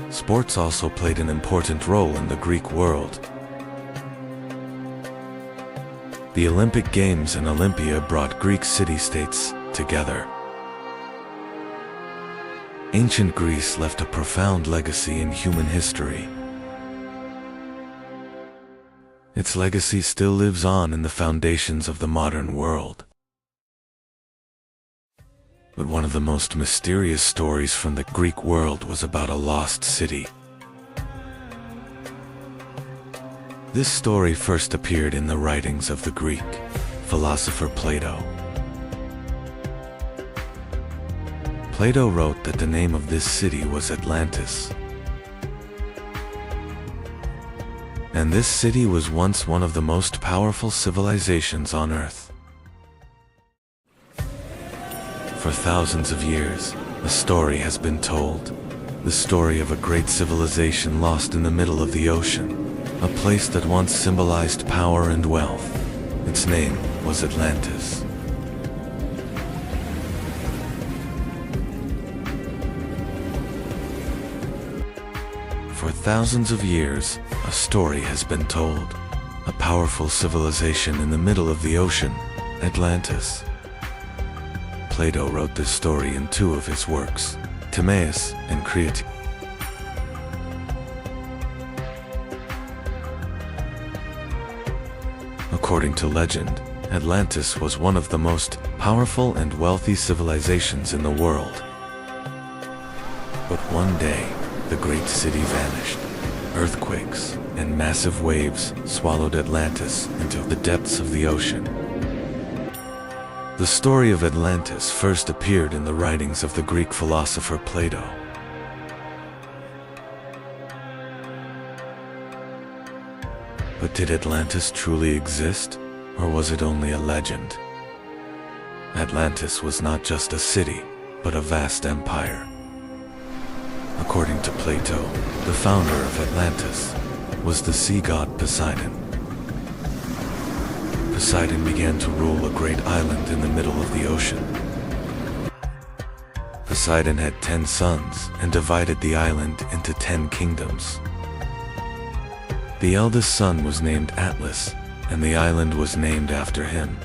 Sports also played an important role in the Greek world. The Olympic Games and Olympia brought Greek city-states together. Ancient Greece left a profound legacy in human history. Its legacy still lives on in the foundations of the modern world. But one of the most mysterious stories from the Greek world was about a lost city. This story first appeared in the writings of the Greek philosopher Plato. Plato wrote that the name of this city was Atlantis. And this city was once one of the most powerful civilizations on Earth. For thousands of years, a story has been told. The story of a great civilization lost in the middle of the ocean. A place that once symbolized power and wealth. Its name was Atlantis. For thousands of years, a story has been told. A powerful civilization in the middle of the ocean, Atlantis. Plato wrote this story in two of his works, Timaeus and Crete. According to legend, Atlantis was one of the most powerful and wealthy civilizations in the world. But one day, the great city vanished. Earthquakes and massive waves swallowed Atlantis into the depths of the ocean. The story of Atlantis first appeared in the writings of the Greek philosopher Plato. But did Atlantis truly exist, or was it only a legend? Atlantis was not just a city, but a vast empire. According to Plato, the founder of Atlantis was the sea god Poseidon. Poseidon began to rule a great island in the middle of the ocean. Poseidon had 10 sons and divided the island into 10 kingdoms. The eldest son was named Atlas, and the island was named after him.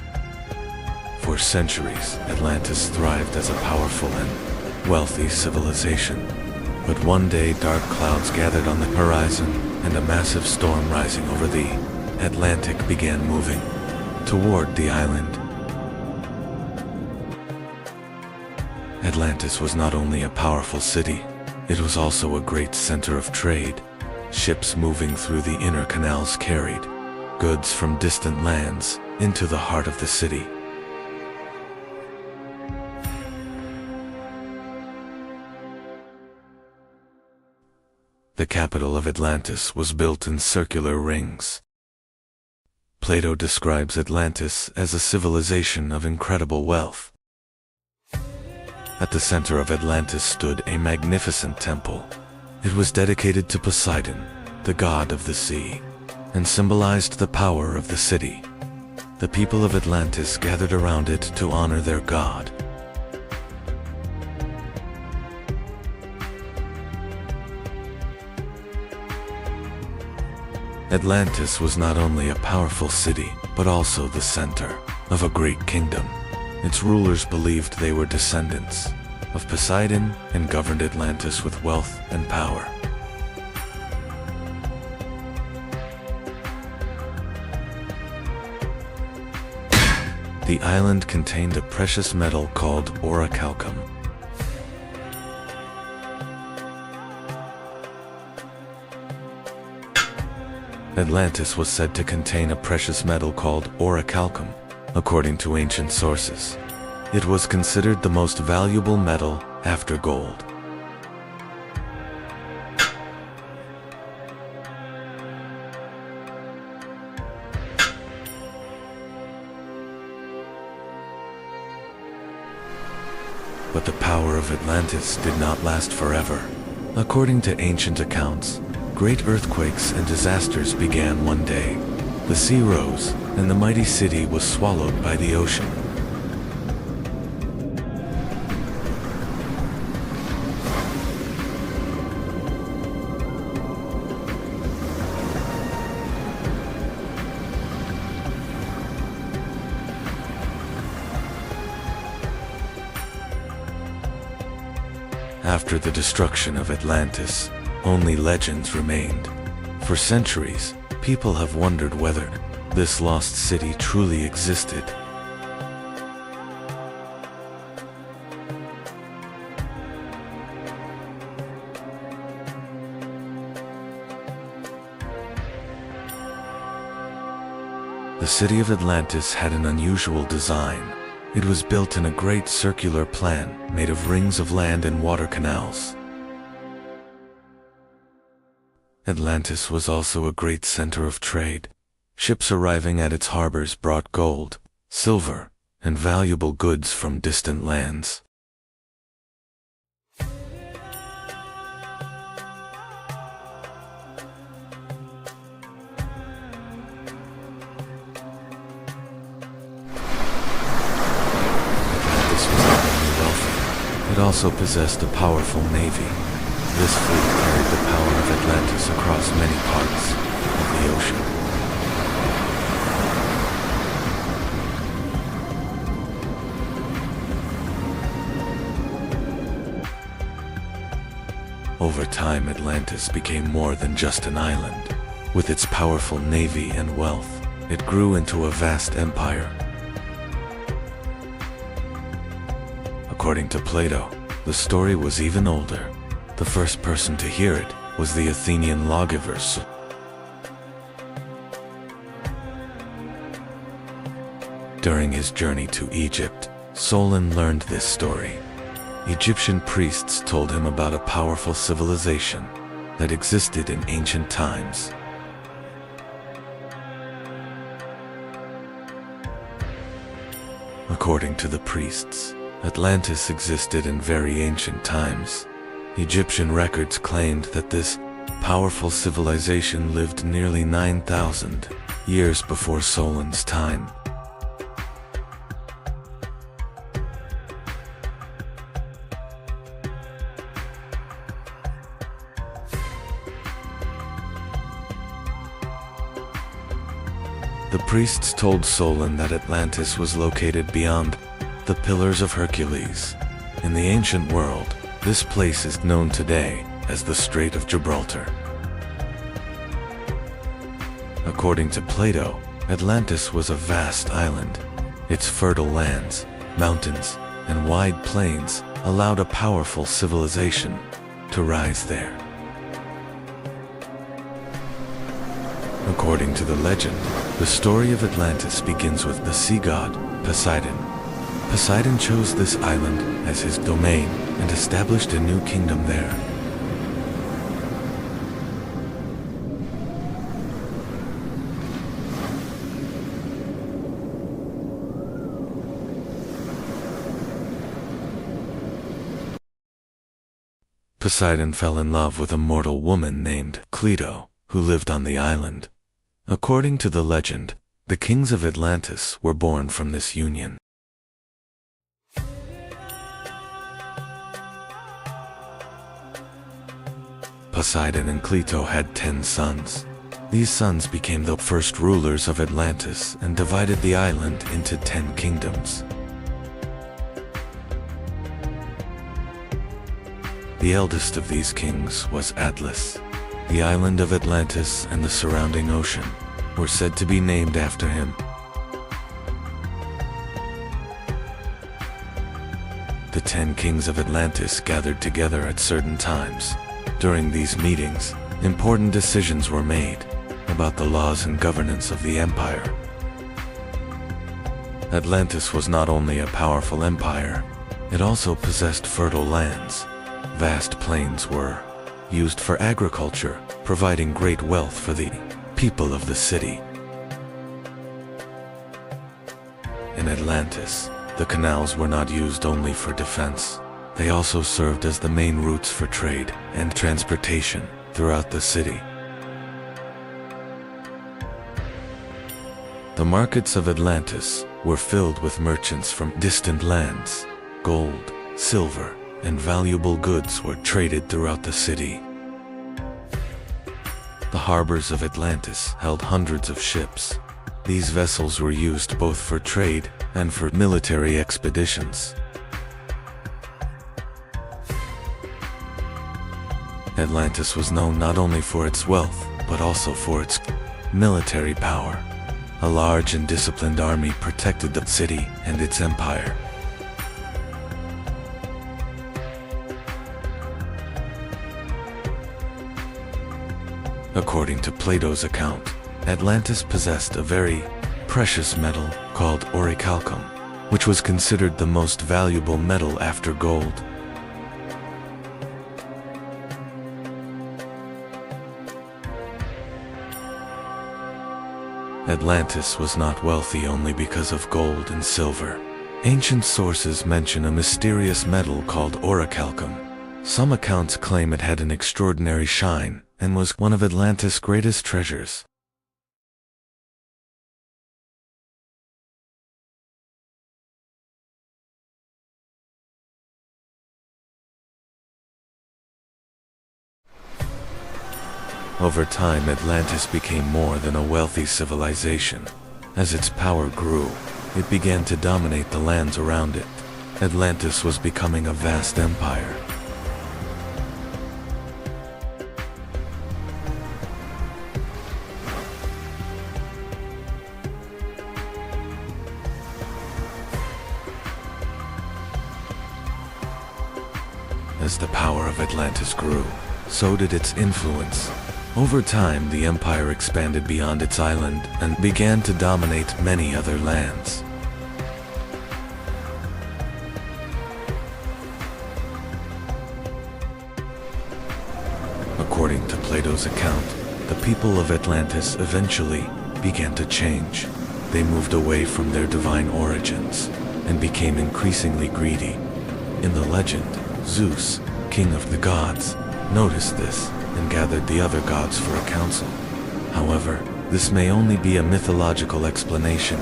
For centuries, Atlantis thrived as a powerful and wealthy civilization. But one day dark clouds gathered on the horizon, and a massive storm rising over the Atlantic began moving toward the island. Atlantis was not only a powerful city, it was also a great center of trade. Ships moving through the inner canals carried goods from distant lands into the heart of the city. The capital of Atlantis was built in circular rings. Plato describes Atlantis as a civilization of incredible wealth. At the center of Atlantis stood a magnificent temple. It was dedicated to Poseidon, the god of the sea, and symbolized the power of the city. The people of Atlantis gathered around it to honor their god. Atlantis was not only a powerful city, but also the center of a great kingdom. Its rulers believed they were descendants of Poseidon and governed Atlantis with wealth and power. The island contained a precious metal called orichalcum. Atlantis was said to contain a precious metal called orichalcum, according to ancient sources. It was considered the most valuable metal after gold. But the power of Atlantis did not last forever. According to ancient accounts, great earthquakes and disasters began one day. The sea rose, and the mighty city was swallowed by the ocean. After the destruction of Atlantis, only legends remained. For centuries, people have wondered whether this lost city truly existed. The city of Atlantis had an unusual design. It was built in a great circular plan made of rings of land and water canals. Atlantis was also a great center of trade. Ships arriving at its harbors brought gold, silver, and valuable goods from distant lands. It also possessed a powerful navy. This fleet carried the power of Atlantis across many parts of the ocean. Over time, Atlantis became more than just an island. With its powerful navy and wealth, it grew into a vast empire. According to Plato, the story was even older. The first person to hear it was the Athenian lawgiver. During his journey to Egypt, Solon learned this story. Egyptian priests told him about a powerful civilization that existed in ancient times. According to the priests, Atlantis existed in very ancient times. Egyptian records claimed that this powerful civilization lived nearly 9,000 years before Solon's time. The priests told Solon that Atlantis was located beyond the Pillars of Hercules, In the ancient world, this place is known today as the Strait of Gibraltar. According to Plato, Atlantis was a vast island. Its fertile lands, mountains, and wide plains allowed a powerful civilization to rise there. According to the legend, the story of Atlantis begins with the sea god, Poseidon. Poseidon chose this island as his domain and established a new kingdom there. Poseidon fell in love with a mortal woman named Cleito, who lived on the island. According to the legend, the kings of Atlantis were born from this union. Poseidon and Cleito had 10 sons. These sons became the first rulers of Atlantis and divided the island into 10 kingdoms. The eldest of these kings was Atlas. The island of Atlantis and the surrounding ocean were said to be named after him. The 10 kings of Atlantis gathered together at certain times. During these meetings, important decisions were made about the laws and governance of the empire. Atlantis was not only a powerful empire, it also possessed fertile lands. Vast plains were used for agriculture, providing great wealth for the people of the city. In Atlantis, the canals were not used only for defense. They also served as the main routes for trade and transportation throughout the city. The markets of Atlantis were filled with merchants from distant lands. Gold, silver, and valuable goods were traded throughout the city. The harbors of Atlantis held hundreds of ships. These vessels were used both for trade and for military expeditions. Atlantis was known not only for its wealth, but also for its military power. A large and disciplined army protected the city and its empire. According to Plato's account, Atlantis possessed a very precious metal called orichalcum, which was considered the most valuable metal after gold. Atlantis was not wealthy only because of gold and silver. Ancient sources mention a mysterious metal called orichalcum. Some accounts claim it had an extraordinary shine and was one of Atlantis' greatest treasures. Over time, Atlantis became more than a wealthy civilization. As its power grew, it began to dominate the lands around it. Atlantis was becoming a vast empire. As the power of Atlantis grew, so did its influence. Over time, the empire expanded beyond its island and began to dominate many other lands. According to Plato's account, the people of Atlantis eventually began to change. They moved away from their divine origins and became increasingly greedy. In the legend, Zeus, king of the gods, noticed this and gathered the other gods for a council. However, this may only be a mythological explanation.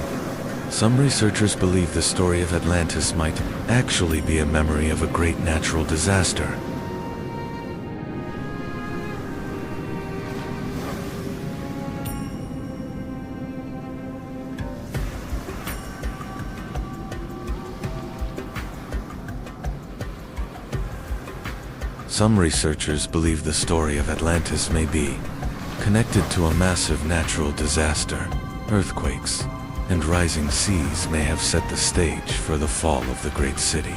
Some researchers believe the story of Atlantis might actually be a memory of a great natural disaster. Some researchers believe the story of Atlantis may be connected to a massive natural disaster. Earthquakes and rising seas may have set the stage for the fall of the great city.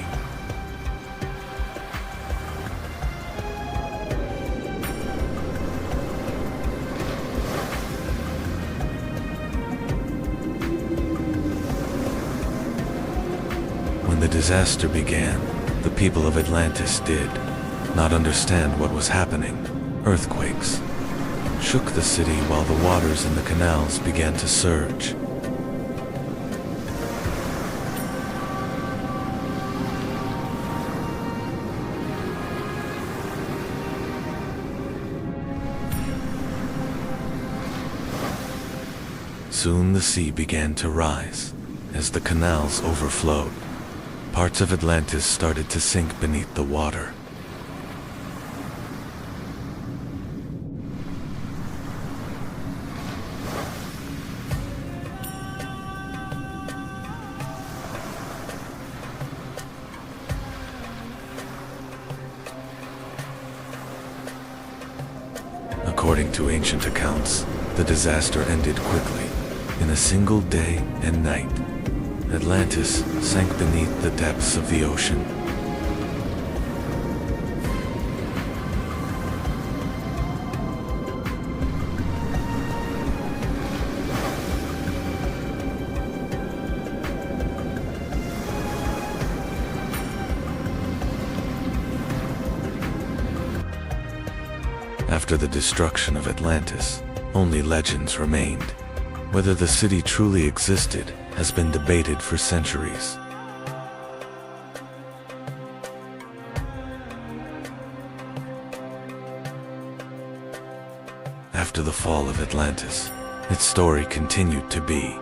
When the disaster began, the people of Atlantis did not understand what was happening. Earthquakes shook the city while the waters in the canals began to surge. Soon the sea began to rise as the canals overflowed. Parts of Atlantis started to sink beneath the water. According to ancient accounts, the disaster ended quickly. In a single day and night, Atlantis sank beneath the depths of the ocean. After the destruction of Atlantis, only legends remained. Whether the city truly existed has been debated for centuries. After the fall of Atlantis, its story continued to be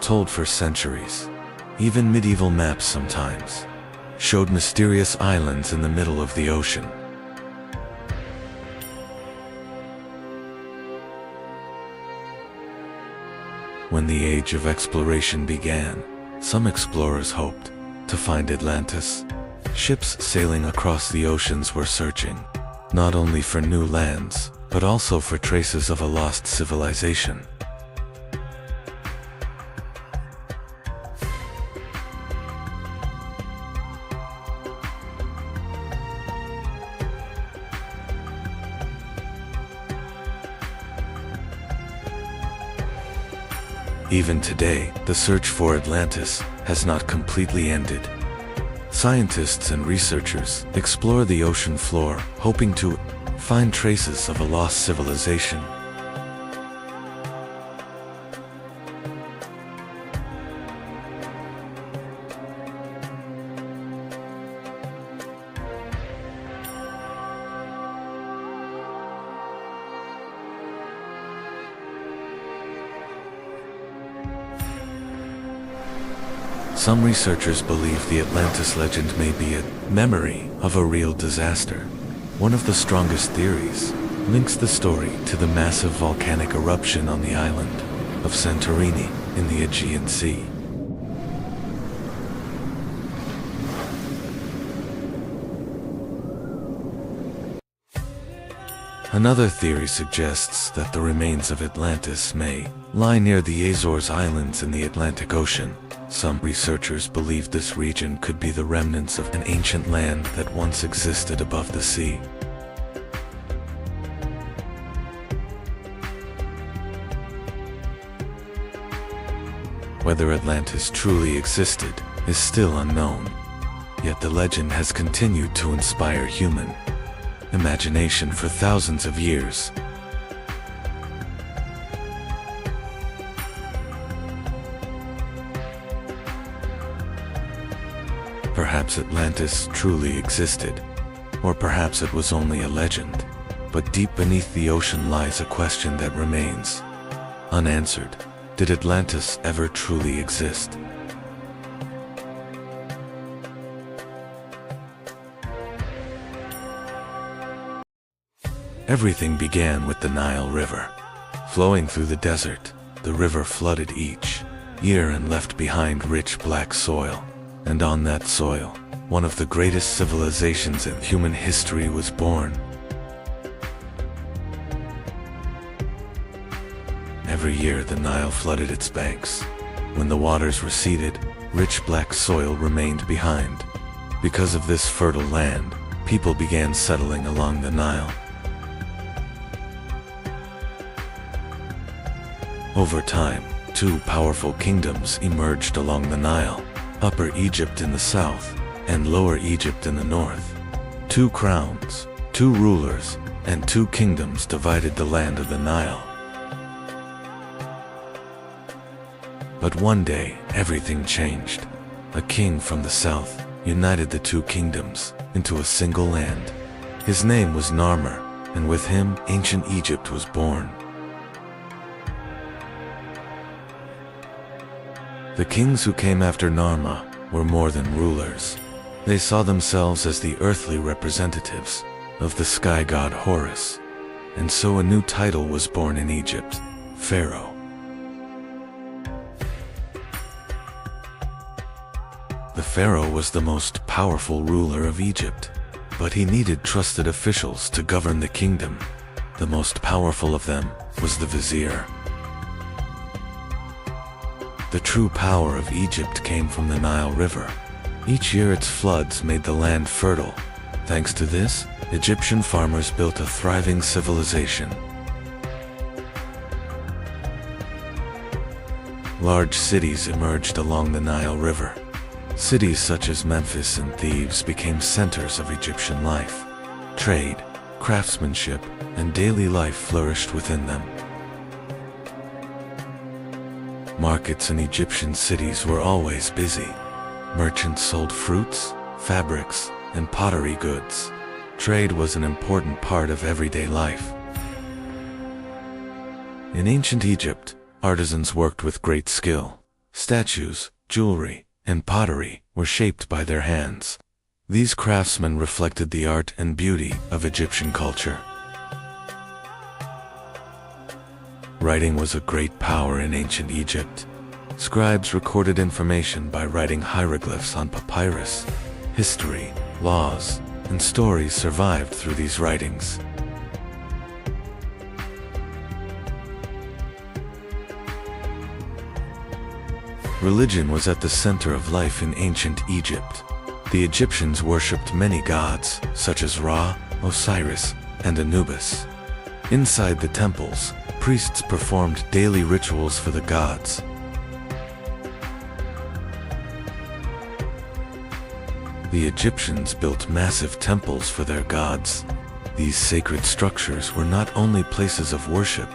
told for centuries. Even medieval maps sometimes showed mysterious islands in the middle of the ocean. When the age of exploration began, some explorers hoped to find Atlantis. Ships sailing across the oceans were searching, not only for new lands, but also for traces of a lost civilization. Even today, the search for Atlantis has not completely ended. Scientists and researchers explore the ocean floor, hoping to find traces of a lost civilization. Some researchers believe the Atlantis legend may be a memory of a real disaster. One of the strongest theories links the story to the massive volcanic eruption on the island of Santorini in the Aegean Sea. Another theory suggests that the remains of Atlantis may lie near the Azores Islands in the Atlantic Ocean. Some researchers believe this region could be the remnants of an ancient land that once existed above the sea. Whether Atlantis truly existed is still unknown, yet the legend has continued to inspire human imagination for thousands of years. Perhaps Atlantis truly existed, or perhaps it was only a legend. But deep beneath the ocean lies a question that remains unanswered. Did Atlantis ever truly exist? Everything began with the Nile River. Flowing through the desert, the river flooded each year and left behind rich black soil. And on that soil, one of the greatest civilizations in human history was born. Every year the Nile flooded its banks. When the waters receded, rich black soil remained behind. Because of this fertile land, people began settling along the Nile. Over time, two powerful kingdoms emerged along the Nile, Upper Egypt in the south and Lower Egypt in the north. Two crowns, two rulers, and two kingdoms divided the land of the Nile. But one day, everything changed. A king from the south united the two kingdoms into a single land. His name was Narmer, and with him, ancient Egypt was born. The kings who came after Narmer were more than rulers. They saw themselves as the earthly representatives of the sky god Horus, and so a new title was born in Egypt, Pharaoh. The pharaoh was the most powerful ruler of Egypt, but he needed trusted officials to govern the kingdom. The most powerful of them was the vizier. The true power of Egypt came from the Nile River. Each year its floods made the land fertile. Thanks to this, Egyptian farmers built a thriving civilization. Large cities emerged along the Nile River. Cities such as Memphis and Thebes became centers of Egyptian life. Trade, craftsmanship, and daily life flourished within them. Markets in Egyptian cities were always busy. Merchants sold fruits, fabrics, and pottery goods. Trade was an important part of everyday life. In ancient Egypt, artisans worked with great skill. Statues, jewelry, and pottery were shaped by their hands. These craftsmen reflected the art and beauty of Egyptian culture. Writing was a great power in ancient Egypt. Scribes recorded information by writing hieroglyphs on papyrus. History, laws, and stories survived through these writings. Religion was at the center of life in ancient Egypt. The Egyptians worshipped many gods, such as Ra, Osiris, and Anubis. Inside the temples, priests performed daily rituals for the gods. The Egyptians built massive temples for their gods. These sacred structures were not only places of worship,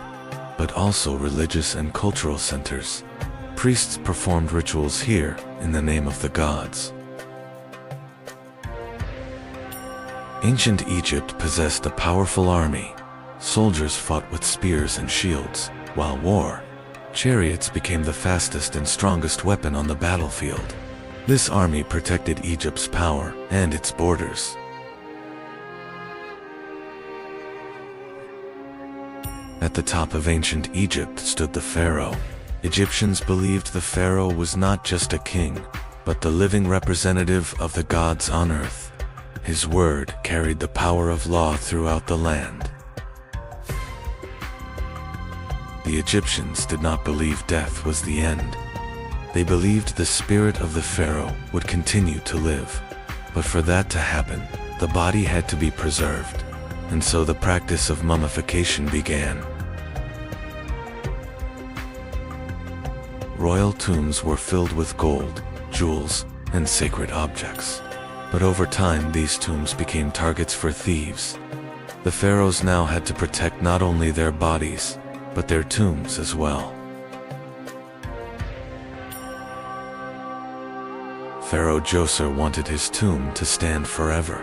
but also religious and cultural centers. Priests performed rituals here in the name of the gods. Ancient Egypt possessed a powerful army. Soldiers fought with spears and shields, while chariots became the fastest and strongest weapon on the battlefield. This army protected Egypt's power and its borders. At the top of ancient Egypt stood the pharaoh. Egyptians believed the pharaoh was not just a king, but the living representative of the gods on earth. His word carried the power of law throughout the land. The Egyptians did not believe death was the end. They believed the spirit of the pharaoh would continue to live. But for that to happen, the body had to be preserved, and so the practice of mummification began. Royal tombs were filled with gold, jewels, and sacred objects. But over time, these tombs became targets for thieves. The pharaohs now had to protect not only their bodies, but their tombs as well. Pharaoh Djoser wanted his tomb to stand forever.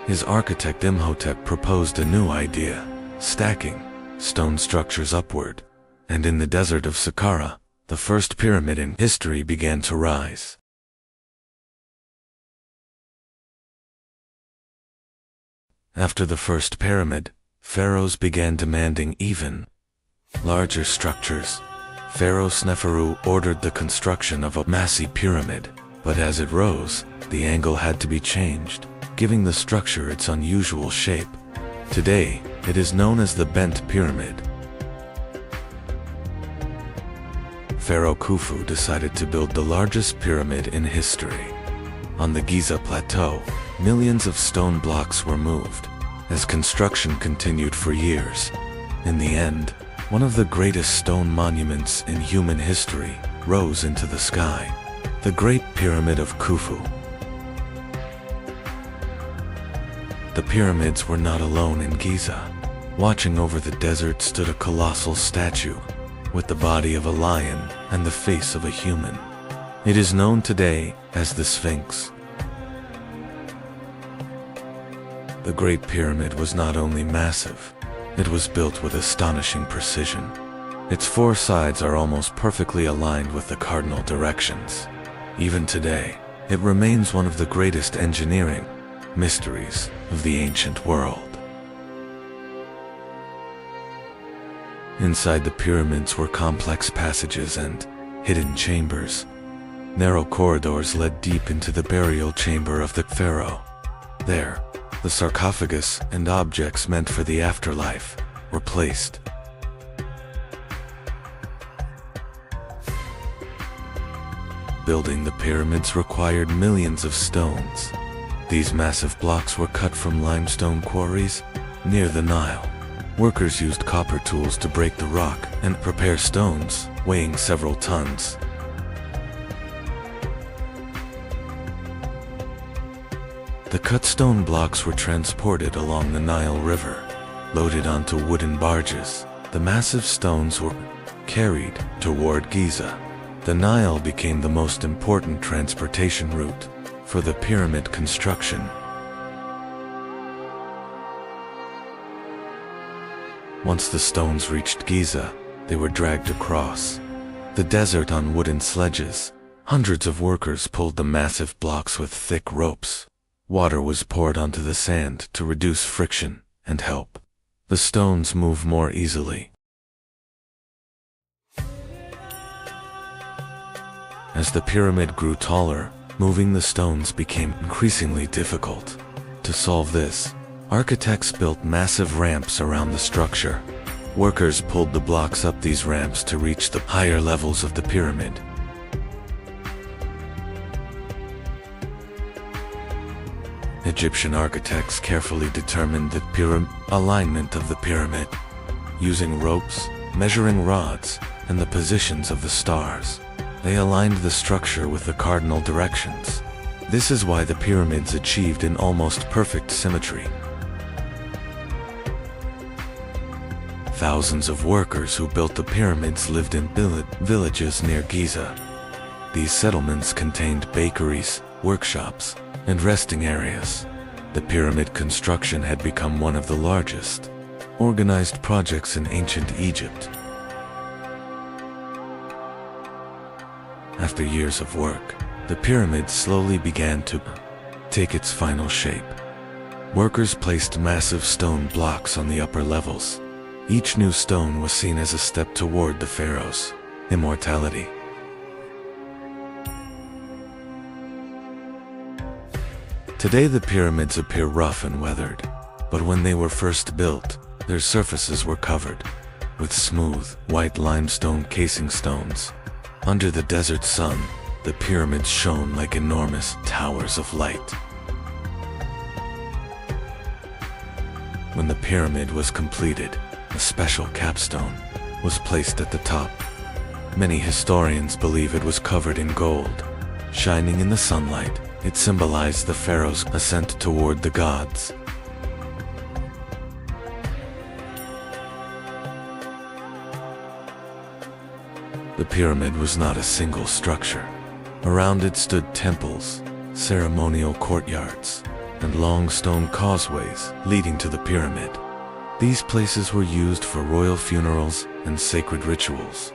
His architect Imhotep proposed a new idea, stacking stone structures upward, and in the desert of Saqqara, the first pyramid in history began to rise. After the first pyramid, pharaohs began demanding even larger structures. Pharaoh Sneferu ordered the construction of a massive pyramid. But as it rose, the angle had to be changed, giving the structure its unusual shape. Today, it is known as the bent pyramid. Pharaoh Khufu decided to build the largest pyramid in history. On the Giza Plateau, millions of stone blocks were moved, as construction continued for years. In the end, one of the greatest stone monuments in human history rose into the sky, the Great Pyramid of Khufu. The pyramids were not alone in Giza. Watching over the desert stood a colossal statue, with the body of a lion and the face of a human. It is known today as the Sphinx. The Great Pyramid was not only massive, it was built with astonishing precision. Its four sides are almost perfectly aligned with the cardinal directions. Even today, it remains one of the greatest engineering mysteries of the ancient world. Inside the pyramids were complex passages and hidden chambers. Narrow corridors led deep into the burial chamber of the pharaoh. There, the sarcophagus and objects meant for the afterlife were placed. Building the pyramids required millions of stones. These massive blocks were cut from limestone quarries near the Nile. Workers used copper tools to break the rock and prepare stones, weighing several tons. The cut stone blocks were transported along the Nile River. Loaded onto wooden barges, the massive stones were carried toward Giza. The Nile became the most important transportation route for the pyramid construction. Once the stones reached Giza, they were dragged across the desert on wooden sledges. Hundreds of workers pulled the massive blocks with thick ropes. Water was poured onto the sand to reduce friction and help the stones move more easily. As the pyramid grew taller, moving the stones became increasingly difficult. To solve this, architects built massive ramps around the structure. Workers pulled the blocks up these ramps to reach the higher levels of the pyramid. Egyptian architects carefully determined the alignment of the pyramid, using ropes, measuring rods, and the positions of the stars. They aligned the structure with the cardinal directions. This is why the pyramids achieved an almost perfect symmetry. Thousands of workers who built the pyramids lived in villages near Giza. These settlements contained bakeries, workshops, and resting areas. The pyramid construction had become one of the largest organized projects in ancient Egypt. After years of work, the pyramid slowly began to take its final shape. Workers placed massive stone blocks on the upper levels. Each new stone was seen as a step toward the pharaoh's immortality. Today the pyramids appear rough and weathered, but when they were first built, their surfaces were covered with smooth, white limestone casing stones. Under the desert sun, the pyramids shone like enormous towers of light. When the pyramid was completed, a special capstone was placed at the top. Many historians believe it was covered in gold. Shining in the sunlight, it symbolized the pharaoh's ascent toward the gods. The pyramid was not a single structure. Around it stood temples, ceremonial courtyards, and long stone causeways leading to the pyramid. These places were used for royal funerals and sacred rituals.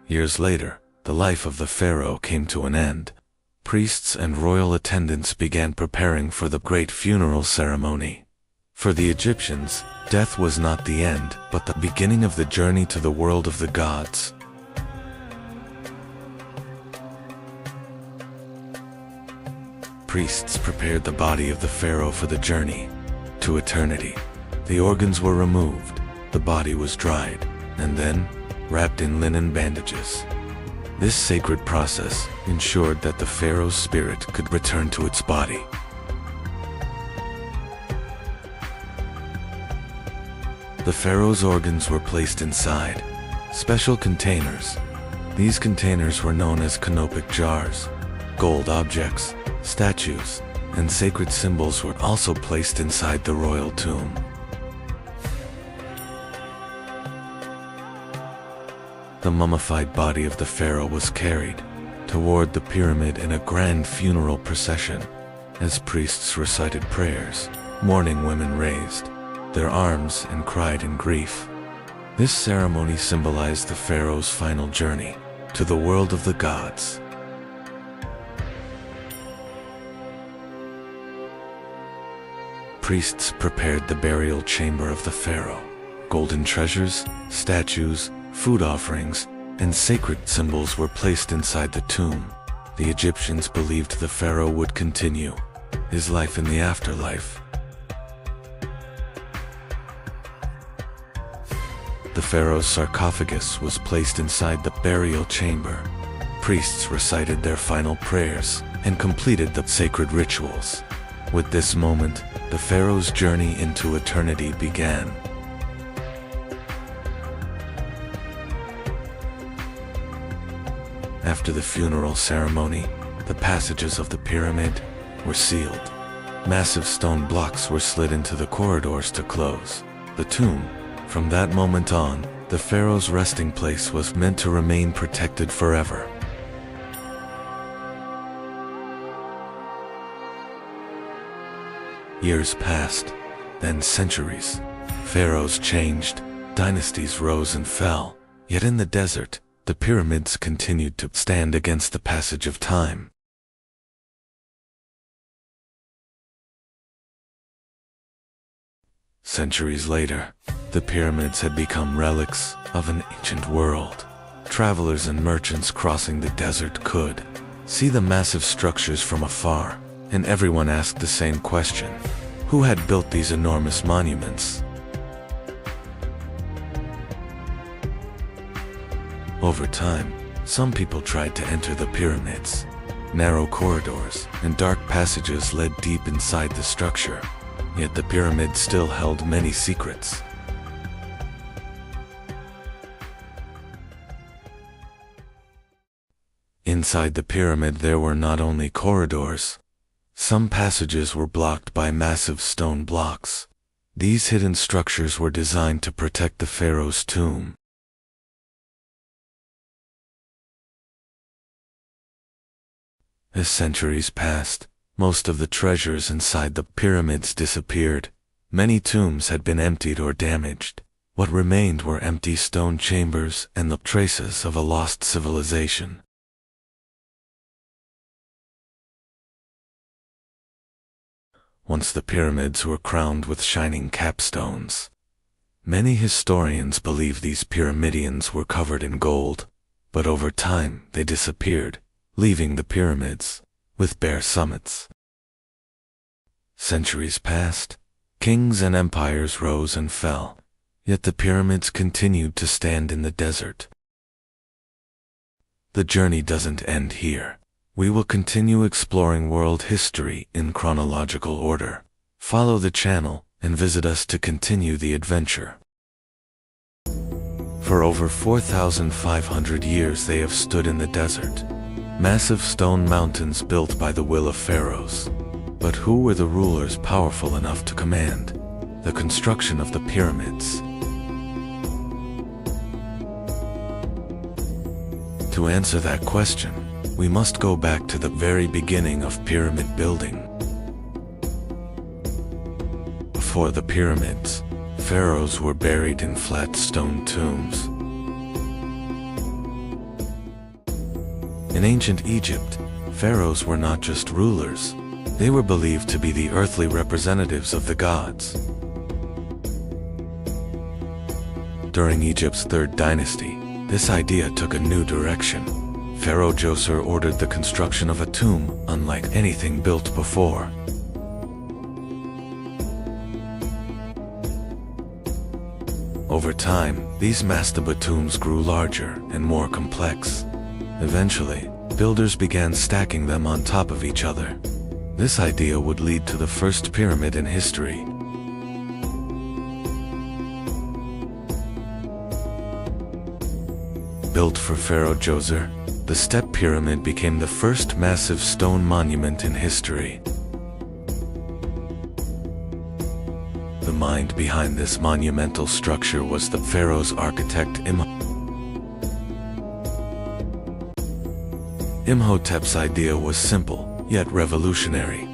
Years later, the life of the pharaoh came to an end. Priests and royal attendants began preparing for the great funeral ceremony. For the Egyptians, death was not the end, but the beginning of the journey to the world of the gods. priests prepared the body of the pharaoh for the journey to eternity. The organs were removed, the body was dried, and then wrapped in linen bandages. This sacred process ensured that the pharaoh's spirit could return to its body. The pharaoh's organs were placed inside special containers. These containers were known as canopic jars. Gold objects, statues, and sacred symbols were also placed inside the royal tomb. The mummified body of the pharaoh was carried toward the pyramid in a grand funeral procession. As priests recited prayers, mourning women raised their arms and cried in grief. This ceremony symbolized the pharaoh's final journey to the world of the gods. Priests prepared the burial chamber of the pharaoh. Golden treasures, statues, food offerings, and sacred symbols were placed inside the tomb. The Egyptians believed the pharaoh would continue his life in the afterlife. The pharaoh's sarcophagus was placed inside the burial chamber. Priests recited their final prayers and completed the sacred rituals. With this moment, the pharaoh's journey into eternity began. After the funeral ceremony, the passages of the pyramid were sealed. Massive stone blocks were slid into the corridors to close the tomb. From that moment on, the pharaoh's resting place was meant to remain protected forever. Years passed, then centuries. Pharaohs changed, dynasties rose and fell, yet in the desert, the pyramids continued to stand against the passage of time. Centuries later, the pyramids had become relics of an ancient world. Travelers and merchants crossing the desert could see the massive structures from afar, and everyone asked the same question: who had built these enormous monuments? Over time, some people tried to enter the pyramids. Narrow corridors and dark passages led deep inside the structure. Yet the pyramid still held many secrets. Inside the pyramid there were not only corridors. Some passages were blocked by massive stone blocks. These hidden structures were designed to protect the pharaoh's tomb. As centuries passed, most of the treasures inside the pyramids disappeared. Many tombs had been emptied or damaged. What remained were empty stone chambers and the traces of a lost civilization. Once the pyramids were crowned with shining capstones. Many historians believe these pyramidions were covered in gold, but over time they disappeared, leaving the pyramids with bare summits. Centuries passed, kings and empires rose and fell, yet the pyramids continued to stand in the desert. The journey doesn't end here. We will continue exploring world history in chronological order. Follow the channel and visit us to continue the adventure. For over 4,500 years they have stood in the desert. Massive stone mountains built by the will of pharaohs. But who were the rulers powerful enough to command the construction of the pyramids? To answer that question, we must go back to the very beginning of pyramid building. Before the pyramids, pharaohs were buried in flat stone tombs. In ancient Egypt, pharaohs were not just rulers. They were believed to be the earthly representatives of the gods. During Egypt's third dynasty, this idea took a new direction. Pharaoh Djoser ordered the construction of a tomb unlike anything built before. Over time, these mastaba tombs grew larger and more complex. Eventually, builders began stacking them on top of each other. This idea would lead to the first pyramid in history. Built for Pharaoh Djoser, the Step Pyramid became the first massive stone monument in history. The mind behind this monumental structure was the pharaoh's architect Imhotep's idea was simple, yet revolutionary.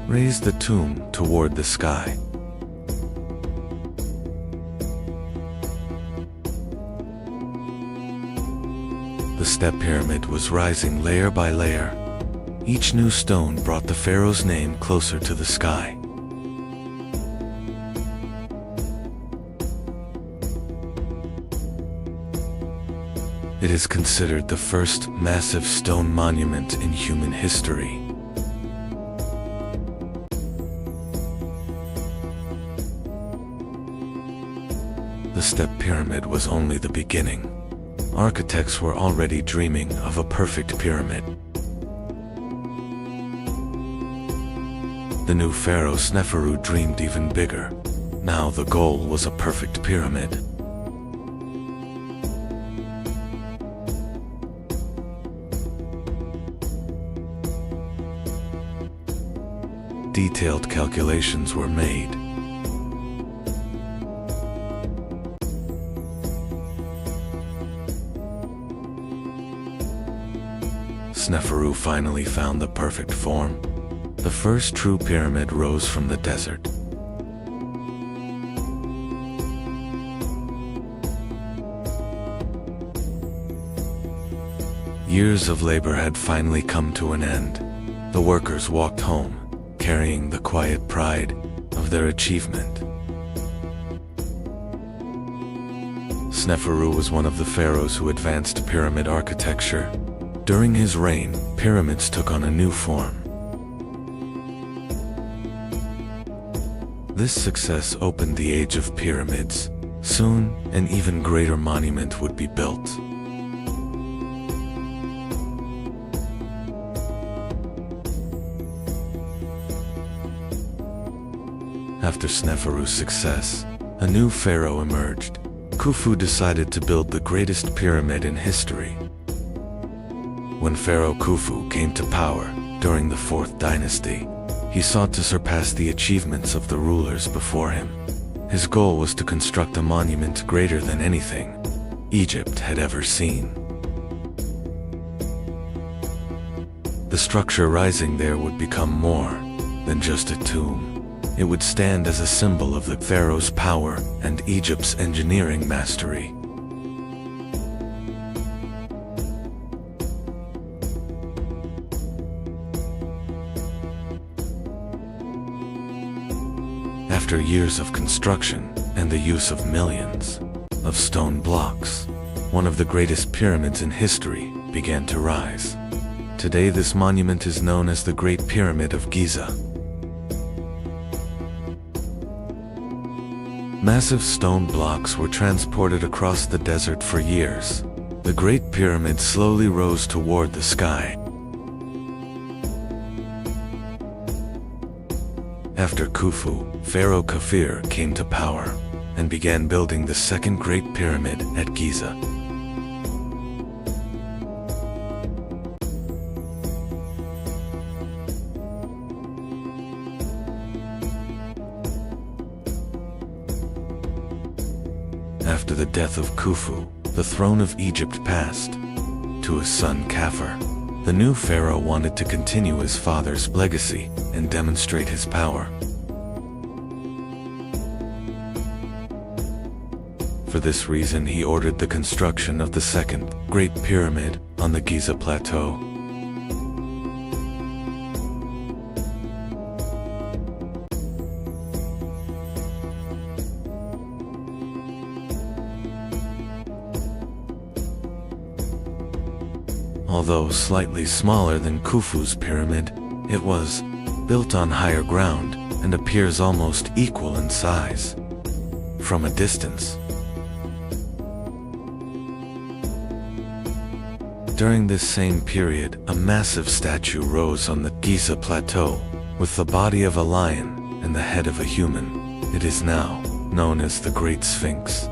Raise the tomb toward the sky. The Step Pyramid was rising layer by layer. Each new stone brought the pharaoh's name closer to the sky. It is considered the first massive stone monument in human history. The Step Pyramid was only the beginning. Architects were already dreaming of a perfect pyramid. The new pharaoh Sneferu dreamed even bigger. Now the goal was a perfect pyramid. Detailed calculations were made. Sneferu finally found the perfect form. The first true pyramid rose from the desert. Years of labor had finally come to an end. The workers walked home, carrying the quiet pride of their achievement. Sneferu was one of the pharaohs who advanced pyramid architecture. During his reign, pyramids took on a new form. This success opened the age of pyramids. Soon, an even greater monument would be built. After Sneferu's success, a new pharaoh emerged. Khufu decided to build the greatest pyramid in history. When Pharaoh Khufu came to power during the 4th dynasty, he sought to surpass the achievements of the rulers before him. His goal was to construct a monument greater than anything Egypt had ever seen. The structure rising there would become more than just a tomb. It would stand as a symbol of the pharaoh's power and Egypt's engineering mastery. After years of construction and the use of millions of stone blocks, one of the greatest pyramids in history began to rise. Today, this monument is known as the Great Pyramid of Giza. Massive stone blocks were transported across the desert for years. The Great Pyramid slowly rose toward the sky. After Khufu, Pharaoh Kafir came to power and began building the second Great Pyramid at Giza. After the death of Khufu, the throne of Egypt passed to his son Khafre. The new pharaoh wanted to continue his father's legacy and demonstrate his power. For this reason, he ordered the construction of the second Great Pyramid on the Giza Plateau. Although slightly smaller than Khufu's pyramid, it was built on higher ground and appears almost equal in size from a distance. During this same period, a massive statue rose on the Giza Plateau, with the body of a lion and the head of a human. It is now known as the Great Sphinx.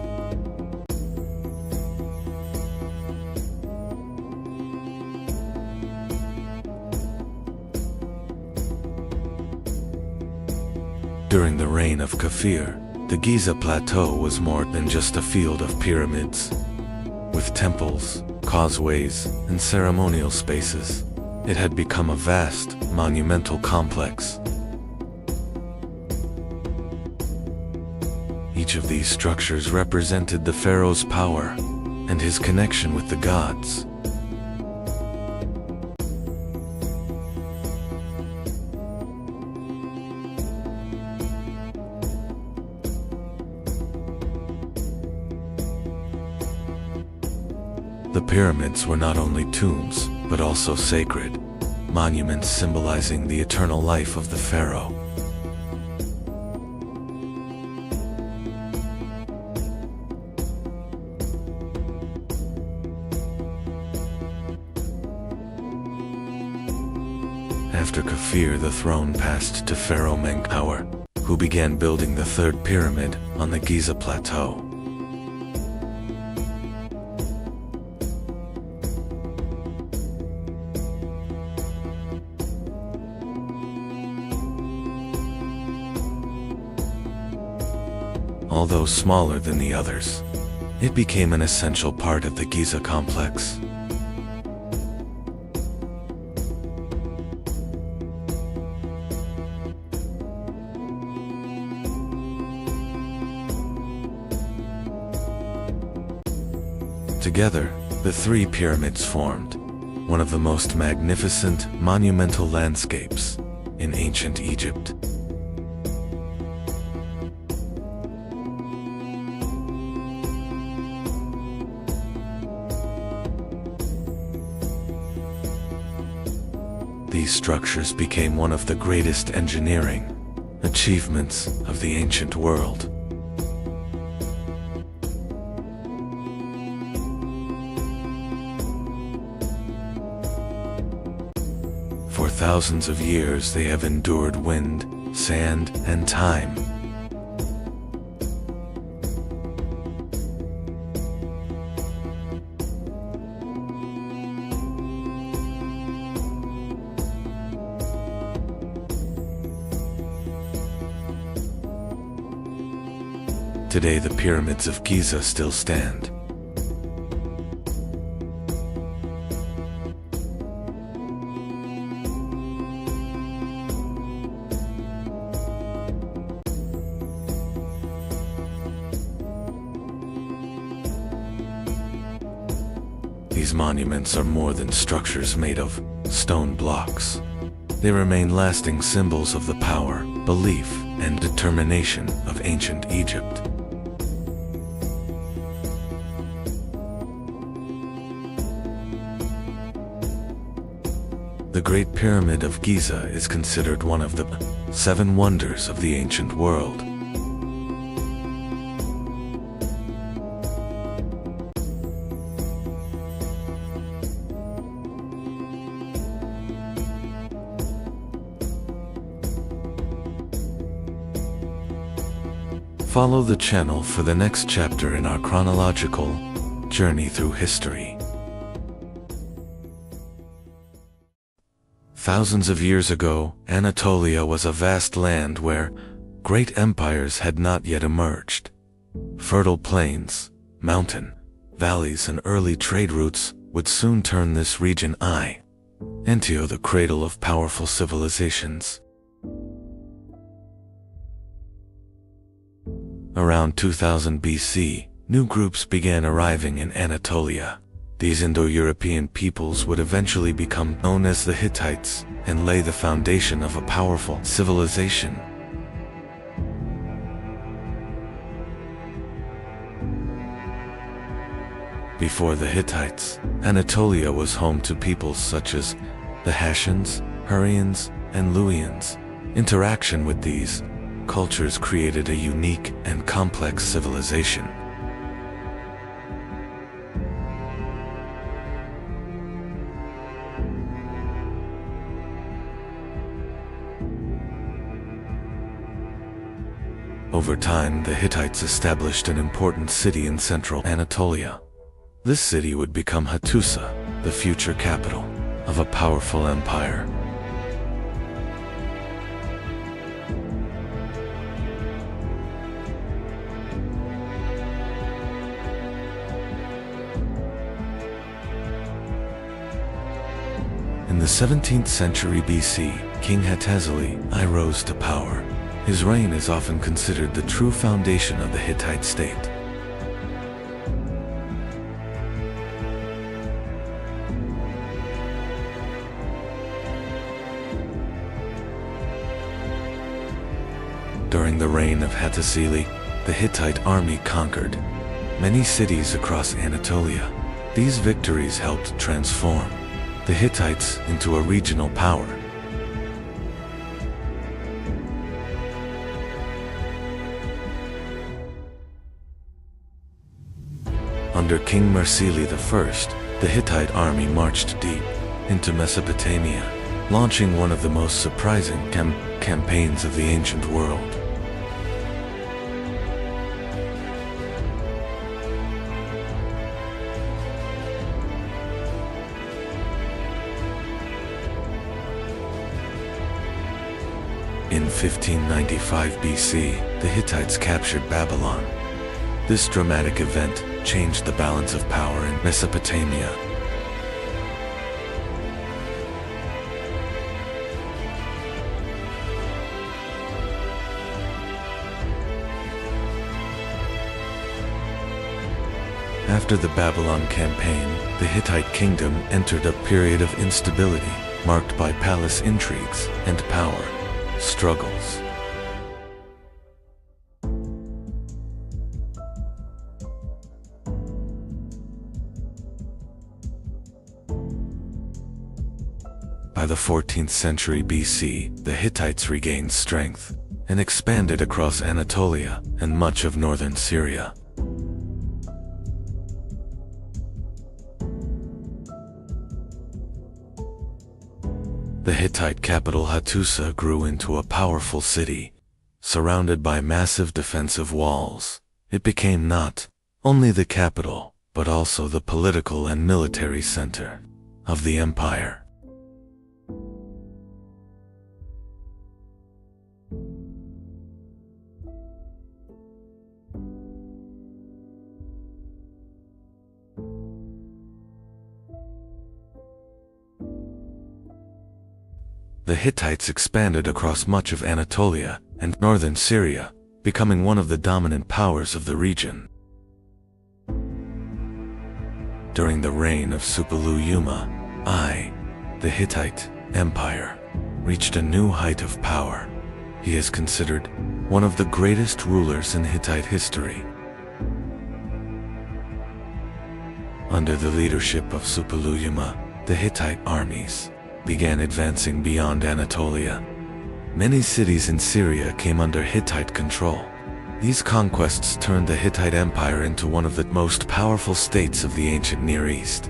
During the reign of Kafir, the Giza Plateau was more than just a field of pyramids. With temples, causeways, and ceremonial spaces, it had become a vast, monumental complex. Each of these structures represented the pharaoh's power and his connection with the gods. The pyramids were not only tombs, but also sacred monuments symbolizing the eternal life of the pharaoh. After Kafir, the throne passed to Pharaoh Menkaure, who began building the third pyramid on the Giza Plateau. Although smaller than the others, it became an essential part of the Giza complex. Together, the three pyramids formed one of the most magnificent, monumental landscapes in ancient Egypt. These structures became one of the greatest engineering achievements of the ancient world. For thousands of years they have endured wind, sand, and time. Today the pyramids of Giza still stand. These monuments are more than structures made of stone blocks. They remain lasting symbols of the power, belief, and determination of ancient Egypt. The Great Pyramid of Giza is considered one of the 7 wonders of the ancient world. Follow the channel for the next chapter in our chronological journey through history. Thousands of years ago, Anatolia was a vast land where great empires had not yet emerged. Fertile plains, mountain, valleys, and early trade routes would soon turn this region into the cradle of powerful civilizations. Around 2000 BC, new groups began arriving in Anatolia. These Indo-European peoples would eventually become known as the Hittites and lay the foundation of a powerful civilization. Before the Hittites, Anatolia was home to peoples such as the Hashans, Hurrians, and Luwians. Interaction with these cultures created a unique and complex civilization. Over time, the Hittites established an important city in central Anatolia. This city would become Hattusa, the future capital of a powerful empire. In the 17th century BC, King Hattusili I rose to power. His reign is often considered the true foundation of the Hittite state. During the reign of Hattusili, the Hittite army conquered many cities across Anatolia. These victories helped transform the Hittites into a regional power. Under King Mursili I, the Hittite army marched deep into Mesopotamia, launching one of the most surprising campaigns of the ancient world. In 1595 BC, the Hittites captured Babylon. This dramatic event changed the balance of power in Mesopotamia. After the Babylon campaign, the Hittite kingdom entered a period of instability, marked by palace intrigues and power struggles. By the 14th century BC, the Hittites regained strength and expanded across Anatolia and much of northern Syria. The Hittite capital Hattusa grew into a powerful city, surrounded by massive defensive walls. It became not only the capital, but also the political and military center of the empire. The Hittites expanded across much of Anatolia and northern Syria, becoming one of the dominant powers of the region. During the reign of Suppiluliuma I, the Hittite Empire reached a new height of power. He is considered one of the greatest rulers in Hittite history. Under the leadership of Suppiluliuma, the Hittite armies began advancing beyond Anatolia. Many cities in Syria came under Hittite control. These conquests turned the Hittite Empire into one of the most powerful states of the ancient Near East.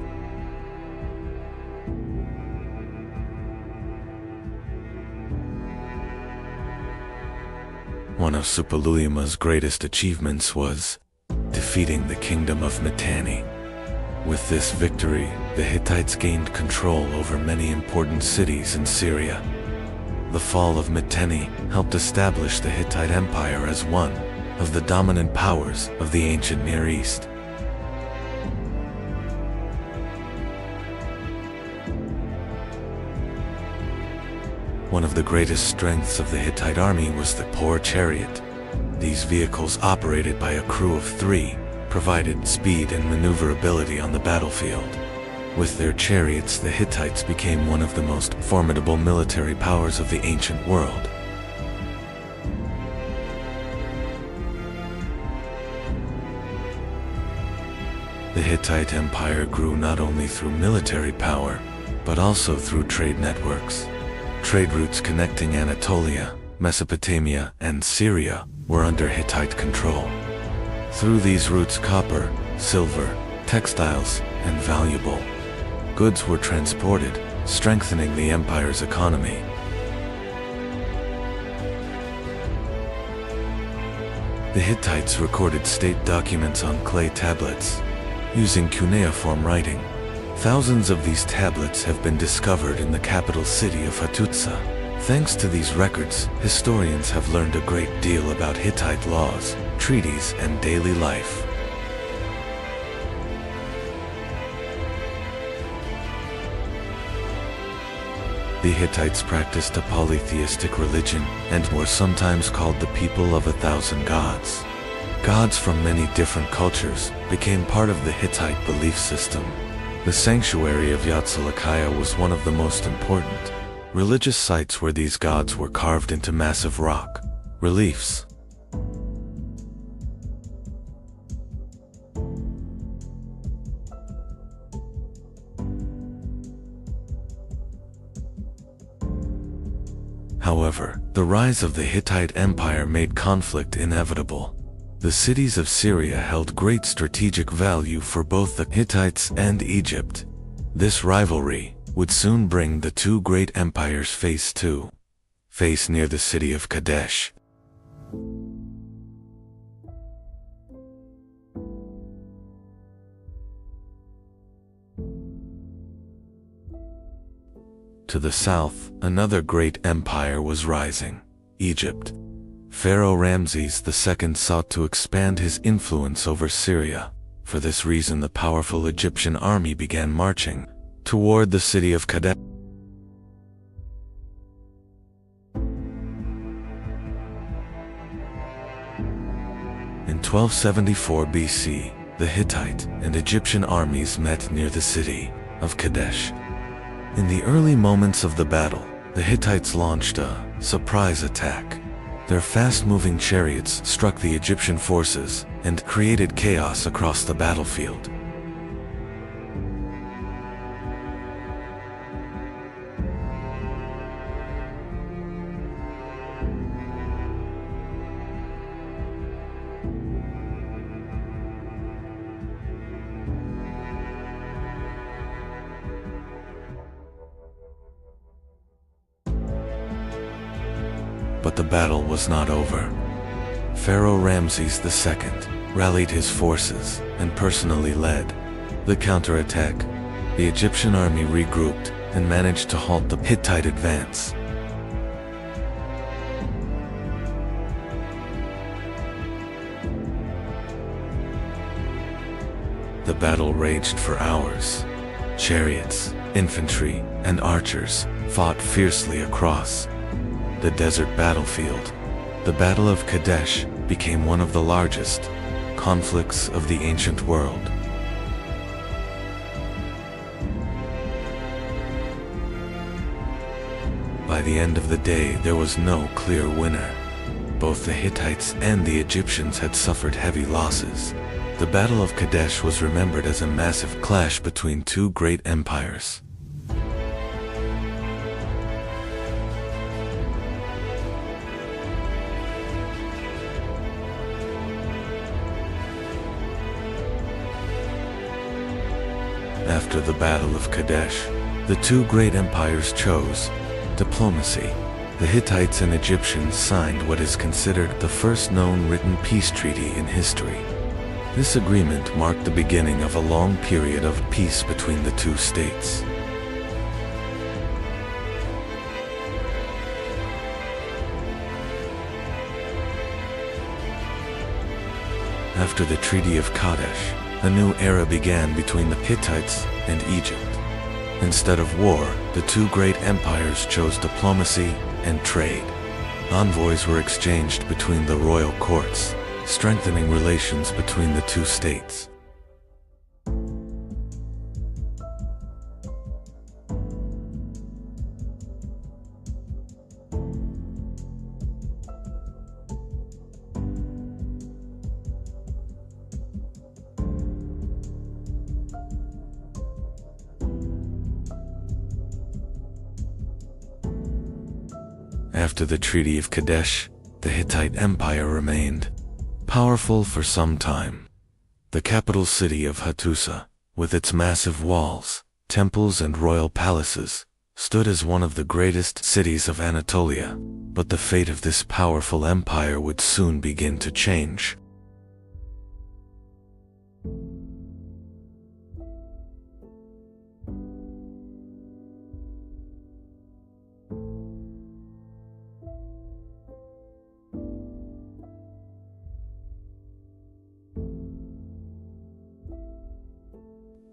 One of Suppiluliuma's greatest achievements was defeating the kingdom of Mitanni. With this victory, the Hittites gained control over many important cities in Syria. The fall of Mitanni helped establish the Hittite Empire as one of the dominant powers of the ancient Near East. One of the greatest strengths of the Hittite army was the Poor Chariot. These vehicles, operated by a crew of 3, provided speed and maneuverability on the battlefield. With their chariots, the Hittites became one of the most formidable military powers of the ancient world. The Hittite Empire grew not only through military power, but also through trade networks. Trade routes connecting Anatolia, Mesopotamia, and Syria were under Hittite control. Through these routes, copper, silver, textiles, and valuable goods were transported, strengthening the empire's economy. The Hittites recorded state documents on clay tablets, using cuneiform writing. Thousands of these tablets have been discovered in the capital city of Hattusa. Thanks to these records, historians have learned a great deal about Hittite laws, treaties, and daily life. The Hittites practiced a polytheistic religion and were sometimes called the people of 1,000 gods. Gods from many different cultures became part of the Hittite belief system. The sanctuary of Yatzilakaya was one of the most important religious sites where these gods were carved into massive rock reliefs. However, the rise of the Hittite Empire made conflict inevitable. The cities of Syria held great strategic value for both the Hittites and Egypt. This rivalry would soon bring the two great empires face to face near the city of Kadesh. To the south, another great empire was rising, Egypt. Pharaoh Ramses II sought to expand his influence over Syria. For this reason, the powerful Egyptian army began marching toward the city of Kadesh. In 1274 BC, the Hittite and Egyptian armies met near the city of Kadesh. In the early moments of the battle, the Hittites launched a surprise attack. Their fast-moving chariots struck the Egyptian forces and created chaos across the battlefield. But the battle was not over. Pharaoh Ramses II rallied his forces and personally led the counterattack. The Egyptian army regrouped and managed to halt the Hittite advance. The battle raged for hours. Chariots, infantry, and archers fought fiercely across the desert battlefield. The Battle of Kadesh became one of the largest conflicts of the ancient world. By the end of the day, there was no clear winner. Both the Hittites and the Egyptians had suffered heavy losses. The Battle of Kadesh was remembered as a massive clash between two great empires. After the Battle of Kadesh, the two great empires chose diplomacy. The Hittites and Egyptians signed what is considered the first known written peace treaty in history. This agreement marked the beginning of a long period of peace between the two states. After the Treaty of Kadesh, a new era began between the Hittites and Egypt. Instead of war, the two great empires chose diplomacy and trade. Envoys were exchanged between the royal courts, strengthening relations between the two states. After the Treaty of Kadesh, the Hittite Empire remained powerful for some time. The capital city of Hattusa, with its massive walls, temples and royal palaces, stood as one of the greatest cities of Anatolia, but the fate of this powerful empire would soon begin to change.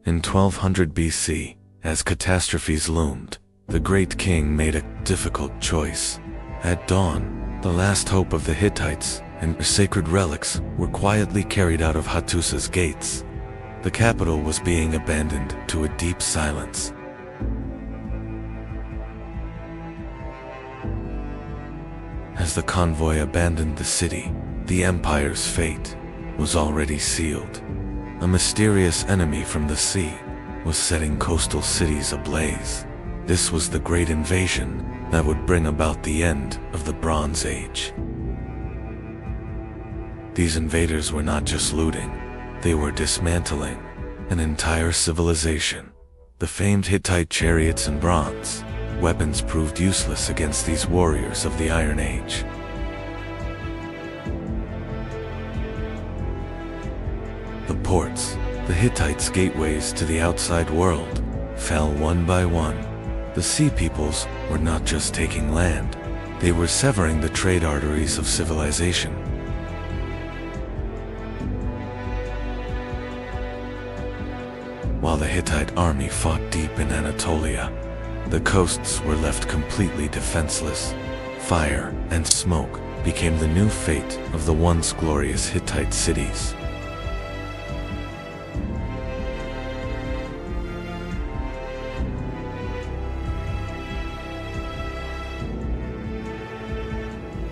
In 1200 BC, as catastrophes loomed, the great king made a difficult choice. At dawn, the last hope of the Hittites and their sacred relics were quietly carried out of Hattusa's gates. The capital was being abandoned to a deep silence. As the convoy abandoned the city, the empire's fate was already sealed. A mysterious enemy from the sea was setting coastal cities ablaze. This was the great invasion that would bring about the end of the Bronze Age. These invaders were not just looting, they were dismantling an entire civilization. The famed Hittite chariots and bronze weapons proved useless against these warriors of the Iron Age. The ports, the Hittites' gateways to the outside world, fell one by one. The sea peoples were not just taking land, they were severing the trade arteries of civilization. While the Hittite army fought deep in Anatolia, the coasts were left completely defenseless. Fire and smoke became the new fate of the once glorious Hittite cities.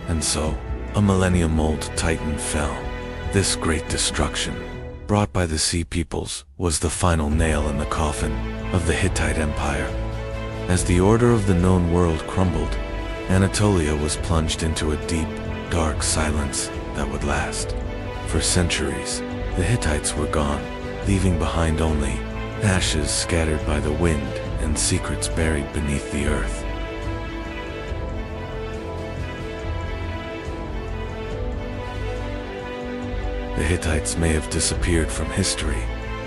And so, a millennium-old titan fell. This great destruction, brought by the sea peoples, was the final nail in the coffin of the Hittite Empire. As the order of the known world crumbled, Anatolia was plunged into a deep, dark silence that would last. For centuries, the Hittites were gone, leaving behind only ashes scattered by the wind and secrets buried beneath the earth. The Hittites may have disappeared from history,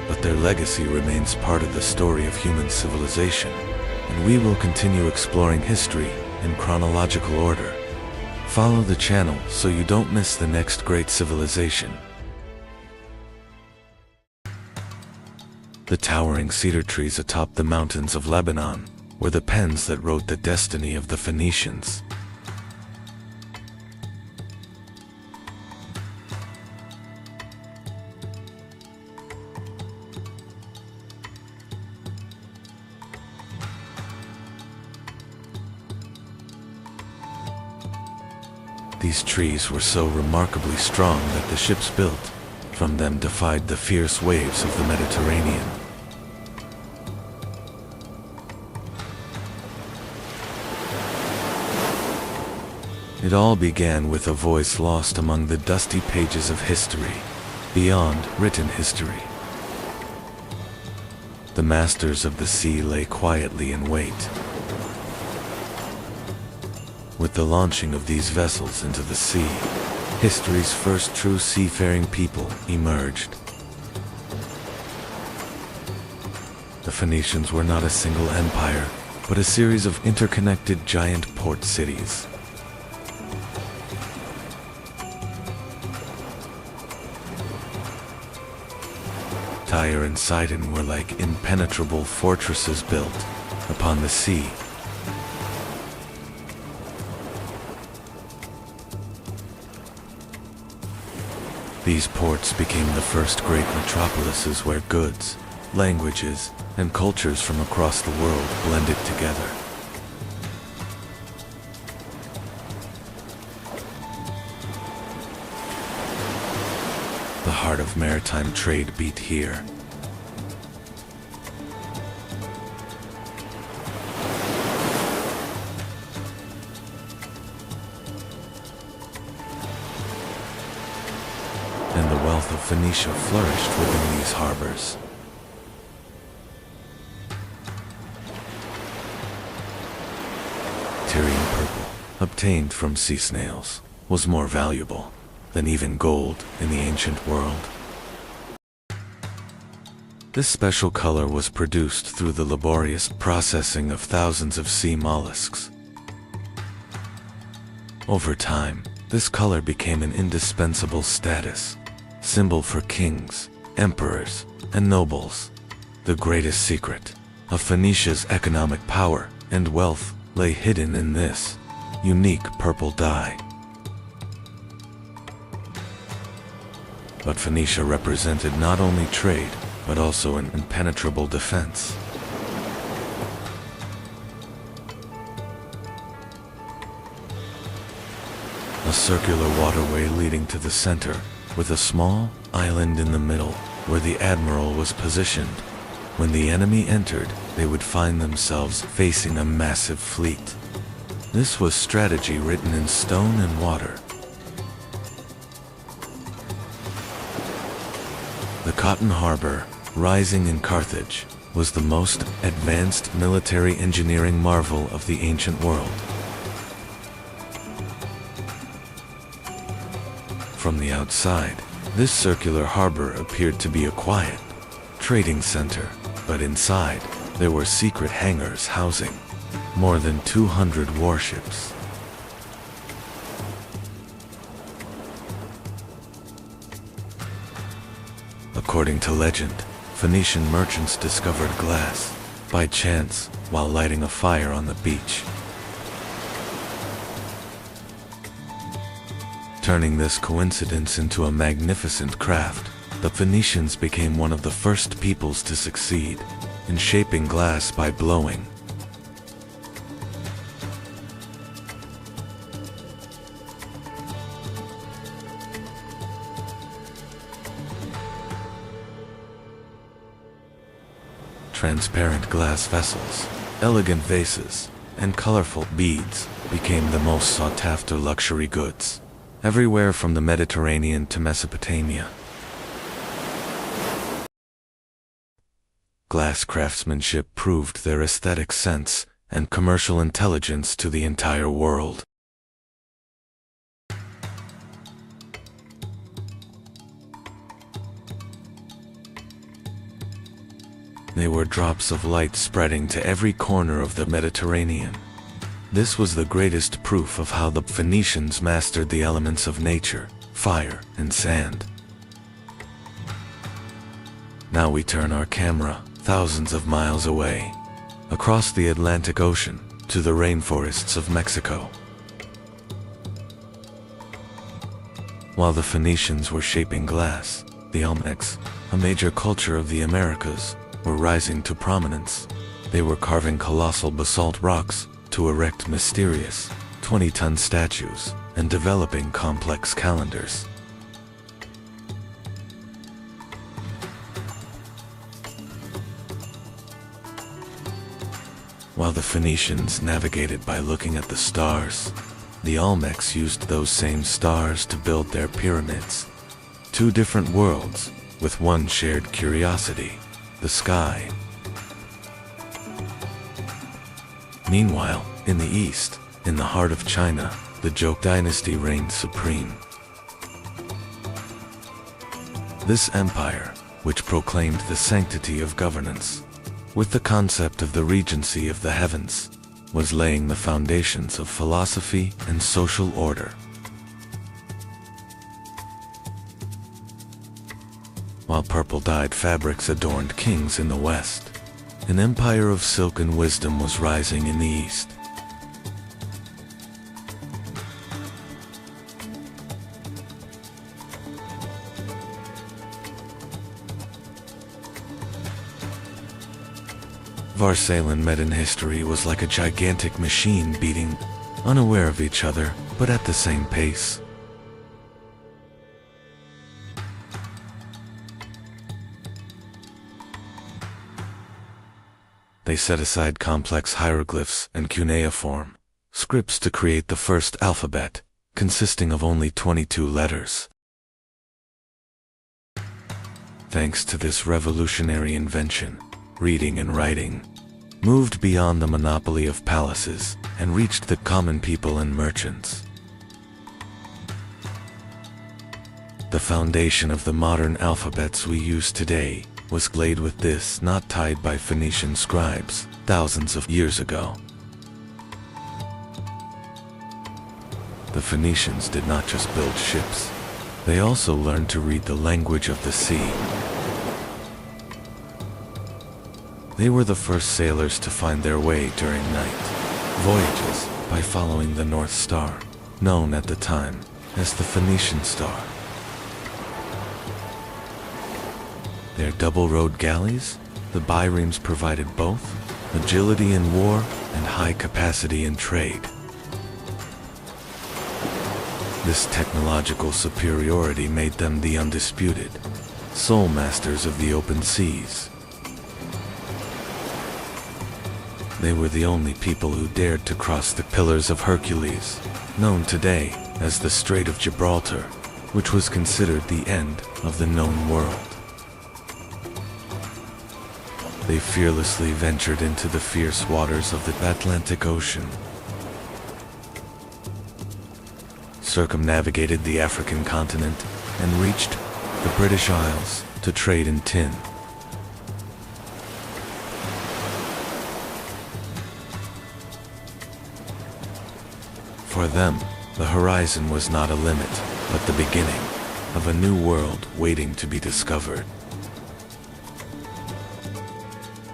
but their legacy remains part of the story of human civilization, and we will continue exploring history in chronological order. Follow the channel so you don't miss the next great civilization. The towering cedar trees atop the mountains of Lebanon were the pens that wrote the destiny of the Phoenicians. These trees were so remarkably strong that the ships built from them defied the fierce waves of the Mediterranean. It all began with a voice lost among the dusty pages of history, beyond written history. The masters of the sea lay quietly in wait. With the launching of these vessels into the sea, history's first true seafaring people emerged. The Phoenicians were not a single empire, but a series of interconnected giant port cities. Tyre and Sidon were like impenetrable fortresses built upon the sea. These ports became the first great metropolises where goods, languages, and cultures from across the world blended together. The heart of maritime trade beat here. and the wealth of Phoenicia flourished within these harbors. Tyrian purple, obtained from sea snails, was more valuable than even gold in the ancient world. This special color was produced through the laborious processing of thousands of sea mollusks. Over time, this color became an indispensable status symbol for kings, emperors, and nobles. The greatest secret of Phoenicia's economic power and wealth lay hidden in this unique purple dye. But Phoenicia represented not only trade, but also an impenetrable defense. A circular waterway leading to the center, with a small island in the middle, where the admiral was positioned. When the enemy entered, they would find themselves facing a massive fleet. This was strategy written in stone and water. The Cotton Harbor, rising in Carthage, was the most advanced military engineering marvel of the ancient world. From the outside, this circular harbor appeared to be a quiet trading center, but inside, there were secret hangars housing more than 200 warships. According to legend, Phoenician merchants discovered glass by chance while lighting a fire on the beach. Turning this coincidence into a magnificent craft, the Phoenicians became one of the first peoples to succeed in shaping glass by blowing. Transparent glass vessels, elegant vases, and colorful beads became the most sought-after luxury goods, everywhere from the Mediterranean to Mesopotamia. Glass craftsmanship proved their aesthetic sense and commercial intelligence to the entire world. They were drops of light spreading to every corner of the Mediterranean. This was the greatest proof of how the Phoenicians mastered the elements of nature, fire, and sand. Now we turn our camera thousands of miles away, across the Atlantic Ocean, to the rainforests of Mexico. While the Phoenicians were shaping glass, the Olmecs, a major culture of the Americas, were rising to prominence. They were carving colossal basalt rocks to erect mysterious 20-ton statues and developing complex calendars. While the Phoenicians navigated by looking at the stars, the Olmecs used those same stars to build their pyramids. Two different worlds with one shared curiosity: the sky. Meanwhile, in the east, in the heart of China, the Zhou dynasty reigned supreme. This empire, which proclaimed the sanctity of governance, with the concept of the regency of the heavens, was laying the foundations of philosophy and social order. While purple-dyed fabrics adorned kings in the west, an empire of silk and wisdom was rising in the east. Varsalan met in history was like a gigantic machine beating, unaware of each other, but at the same pace. They set aside complex hieroglyphs and cuneiform scripts to create the first alphabet, consisting of only 22 letters. Thanks to this revolutionary invention, reading and writing moved beyond the monopoly of palaces and reached the common people and merchants. The foundation of the modern alphabets we use today was laid with this knot tied by Phoenician scribes thousands of years ago. The Phoenicians did not just build ships, they also learned to read the language of the sea. They were the first sailors to find their way during night voyages by following the North Star, known at the time as the Phoenician Star. Their double-rowed galleys, the biremes, provided both agility in war and high capacity in trade. This technological superiority made them the undisputed sole masters of the open seas. They were the only people who dared to cross the Pillars of Hercules, known today as the Strait of Gibraltar, which was considered the end of the known world. They fearlessly ventured into the fierce waters of the Atlantic Ocean, circumnavigated the African continent, and reached the British Isles to trade in tin. For them, the horizon was not a limit, but the beginning of a new world waiting to be discovered.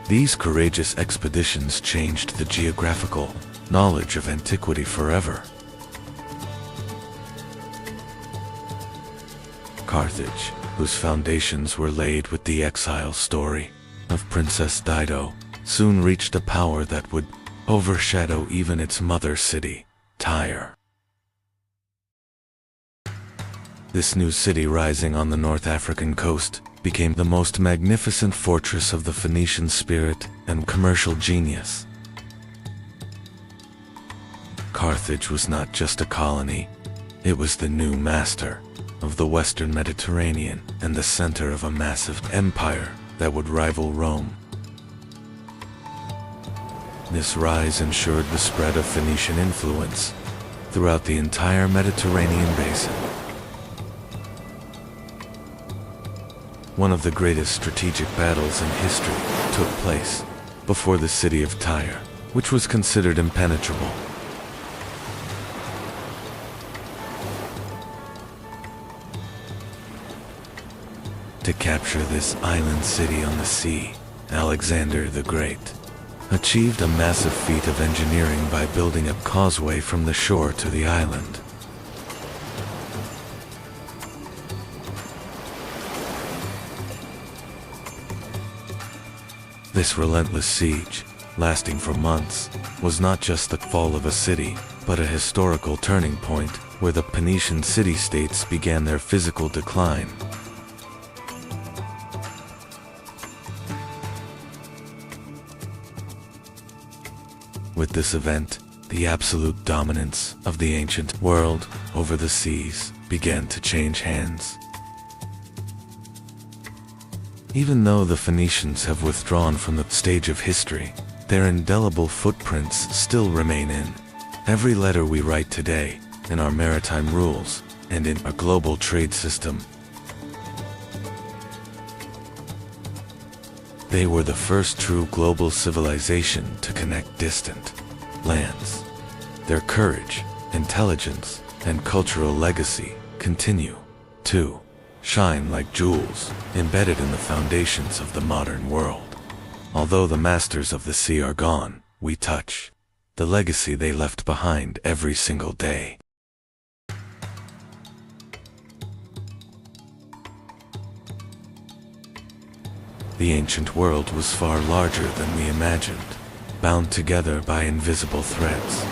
These courageous expeditions changed the geographical knowledge of antiquity forever. Carthage, whose foundations were laid with the exile story of Princess Dido, soon reached a power that would overshadow even its mother city, Tyre. This new city rising on the North African coast became the most magnificent fortress of the Phoenician spirit and commercial genius. Carthage was not just a colony, it was the new master of the Western Mediterranean and the center of a massive empire that would rival Rome. This rise ensured the spread of Phoenician influence throughout the entire Mediterranean basin. One of the greatest strategic battles in history took place before the city of Tyre, which was considered impenetrable. To capture this island city on the sea, Alexander the Great achieved a massive feat of engineering by building a causeway from the shore to the island. This relentless siege, lasting for months, was not just the fall of a city, but a historical turning point where the Phoenician city-states began their physical decline. With this event, the absolute dominance of the ancient world over the seas began to change hands. Even though the Phoenicians have withdrawn from the stage of history, their indelible footprints still remain in every letter we write today, in our maritime rules, and in our global trade system. They were the first true global civilization to connect distant lands. Their courage, intelligence, and cultural legacy continue to shine like jewels embedded in the foundations of the modern world. Although the masters of the sea are gone, we touch the legacy they left behind every single day. The ancient world was far larger than we imagined, bound together by invisible threads.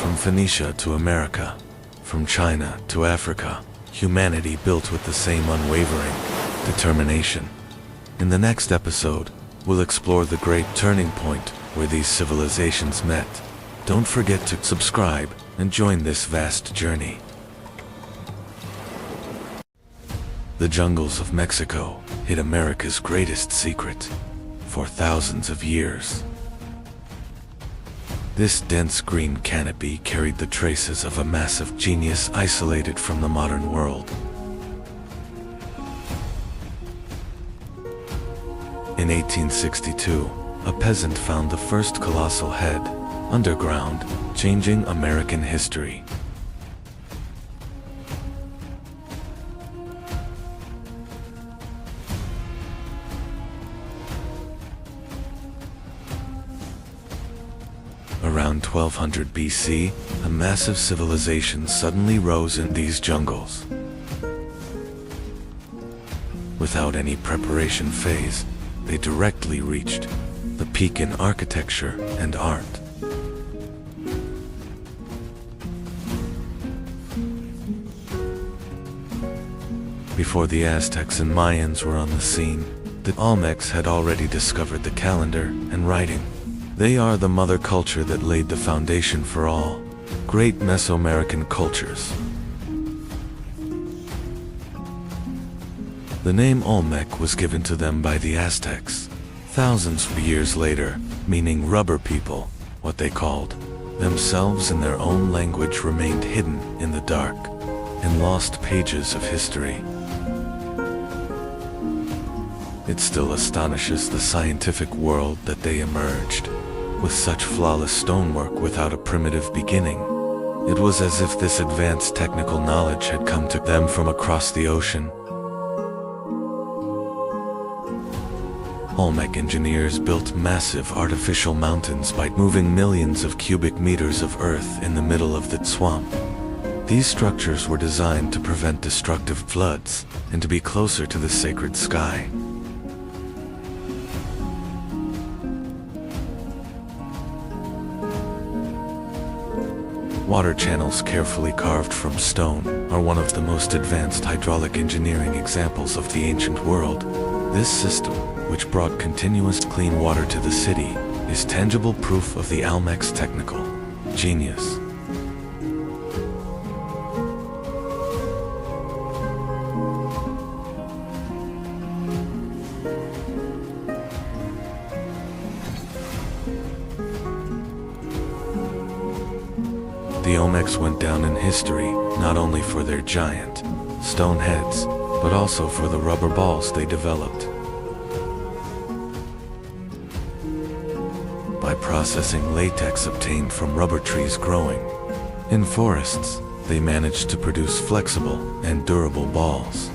From Phoenicia to America, from China to Africa, humanity built with the same unwavering determination. In the next episode, we'll explore the great turning point where these civilizations met. Don't forget to subscribe and join this vast journey. The jungles of Mexico hid America's greatest secret for thousands of years. This dense green canopy carried the traces of a massive genius isolated from the modern world. In 1862, a peasant found the first colossal head underground, changing American history. Around 1200 BC, a massive civilization suddenly rose in these jungles. Without any preparation phase, they directly reached the peak in architecture and art. Before the Aztecs and Mayans were on the scene, the Olmecs had already discovered the calendar and writing. They are the mother culture that laid the foundation for all great Mesoamerican cultures. The name Olmec was given to them by the Aztecs thousands of years later, meaning rubber people. What they called themselves in their own language remained hidden in the dark and lost pages of history. It still astonishes the scientific world that they emerged with such flawless stonework without a primitive beginning. It was as if this advanced technical knowledge had come to them from across the ocean. Olmec engineers built massive artificial mountains by moving millions of cubic meters of earth in the middle of the swamp. These structures were designed to prevent destructive floods and to be closer to the sacred sky. Water channels carefully carved from stone are one of the most advanced hydraulic engineering examples of the ancient world. This system, which brought continuous clean water to the city, is tangible proof of the Olmec's technical genius. The Olmecs went down in history not only for their giant stone heads, but also for the rubber balls they developed. By processing latex obtained from rubber trees growing in forests, they managed to produce flexible and durable balls.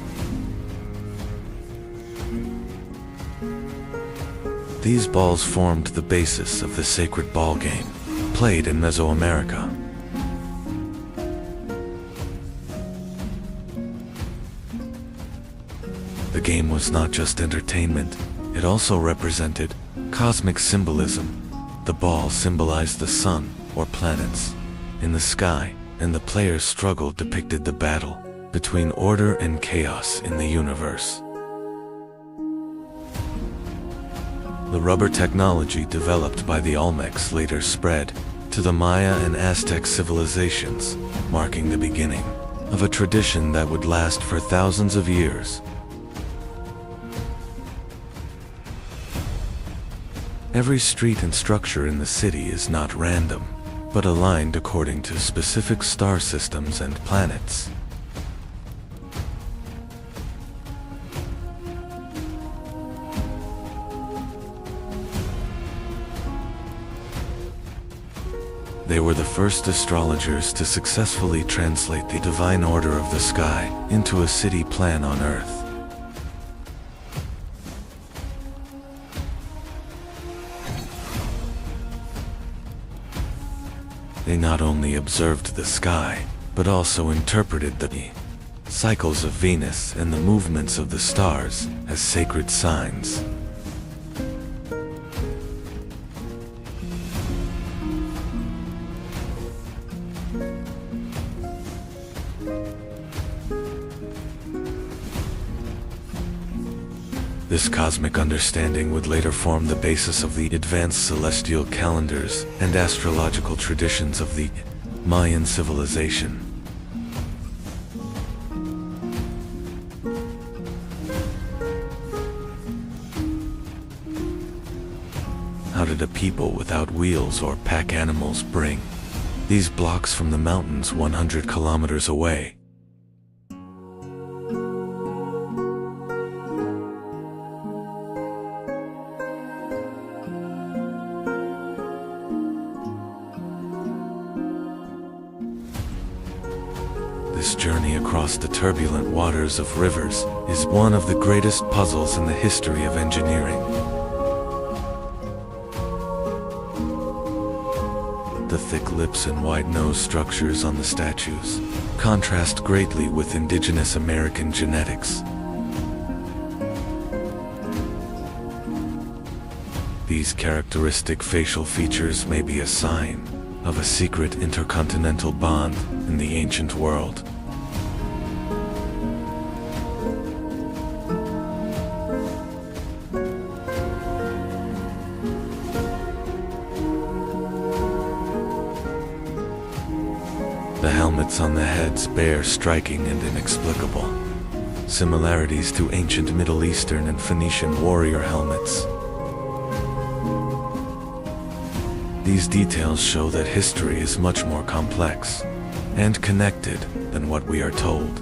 These balls formed the basis of the sacred ball game played in Mesoamerica. The game was not just entertainment, it also represented cosmic symbolism. The ball symbolized the sun or planets in the sky, and the player's struggle depicted the battle between order and chaos in the universe. The rubber technology developed by the Olmecs later spread to the Maya and Aztec civilizations, marking the beginning of a tradition that would last for thousands of years. Every street and structure in the city is not random, but aligned according to specific star systems and planets. They were the first astrologers to successfully translate the divine order of the sky into a city plan on Earth. They not only observed the sky, but also interpreted the cycles of Venus and the movements of the stars as sacred signs. This cosmic understanding would later form the basis of the advanced celestial calendars and astrological traditions of the Mayan civilization. did a people without wheels or pack animals bring these blocks from the mountains 100 kilometers away? This journey across the turbulent waters of rivers is one of the greatest puzzles in the history of engineering. The thick lips and wide-nose structures on the statues contrast greatly with indigenous American genetics. These characteristic facial features may be a sign of a secret intercontinental bond in the ancient world. The helmets on the heads bear striking and inexplicable similarities to ancient Middle Eastern and Phoenician warrior helmets. These details show that history is much more complex and connected than what we are told.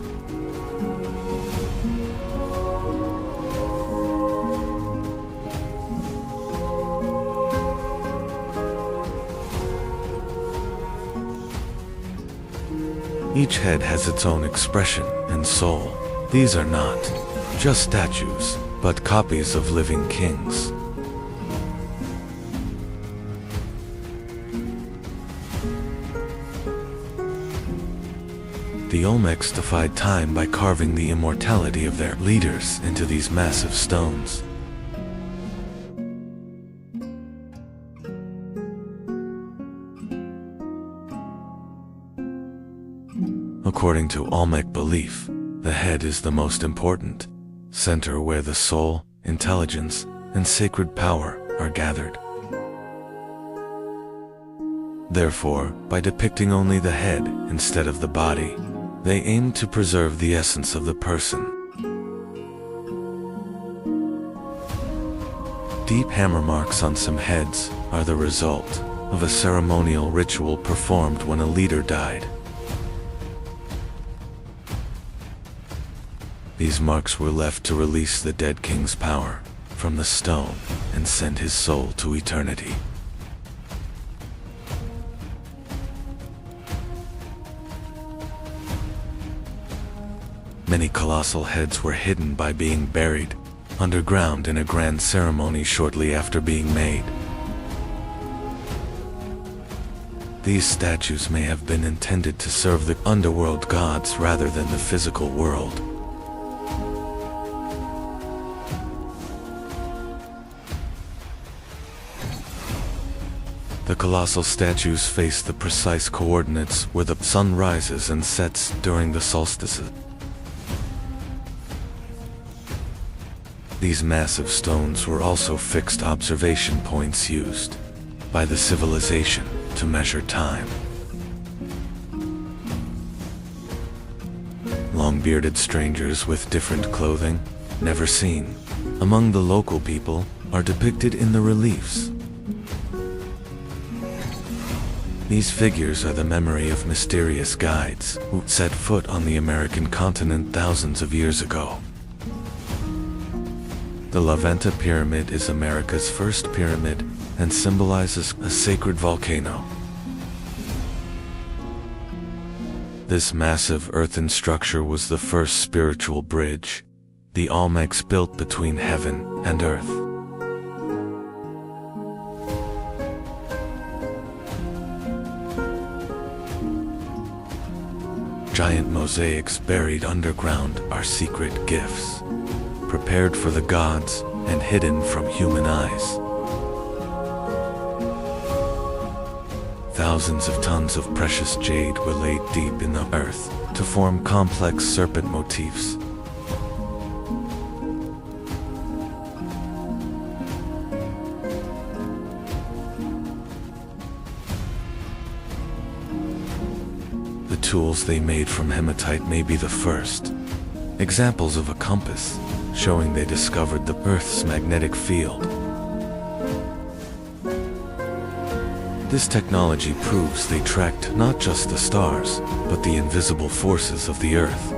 Each head has its own expression and soul. These are not just statues, but copies of living kings. The Olmecs defied time by carving the immortality of their leaders into these massive stones. According to Olmec belief, the head is the most important center where the soul, intelligence, and sacred power are gathered. Therefore, by depicting only the head instead of the body, they aim to preserve the essence of the person. Deep hammer marks on some heads are the result of a ceremonial ritual performed when a leader died. These marks were left to release the dead king's power from the stone and send his soul to eternity. Many colossal heads were hidden by being buried underground in a grand ceremony shortly after being made. These statues may have been intended to serve the underworld gods rather than the physical world. The colossal statues face the precise coordinates where the sun rises and sets during the solstices. These massive stones were also fixed observation points used by the civilization to measure time. Long-bearded strangers with different clothing, never seen among the local people, are depicted in the reliefs. These figures are the memory of mysterious guides who set foot on the American continent thousands of years ago. The La Venta Pyramid is America's first pyramid and symbolizes a sacred volcano. This massive earthen structure was the first spiritual bridge the Olmecs built between heaven and earth. Giant mosaics buried underground are secret gifts, prepared for the gods and hidden from human eyes. Thousands of tons of precious jade were laid deep in the earth to form complex serpent motifs. The tools they made from hematite may be the first examples of a compass, showing they discovered the Earth's magnetic field. This technology proves they tracked not just the stars, but the invisible forces of the Earth.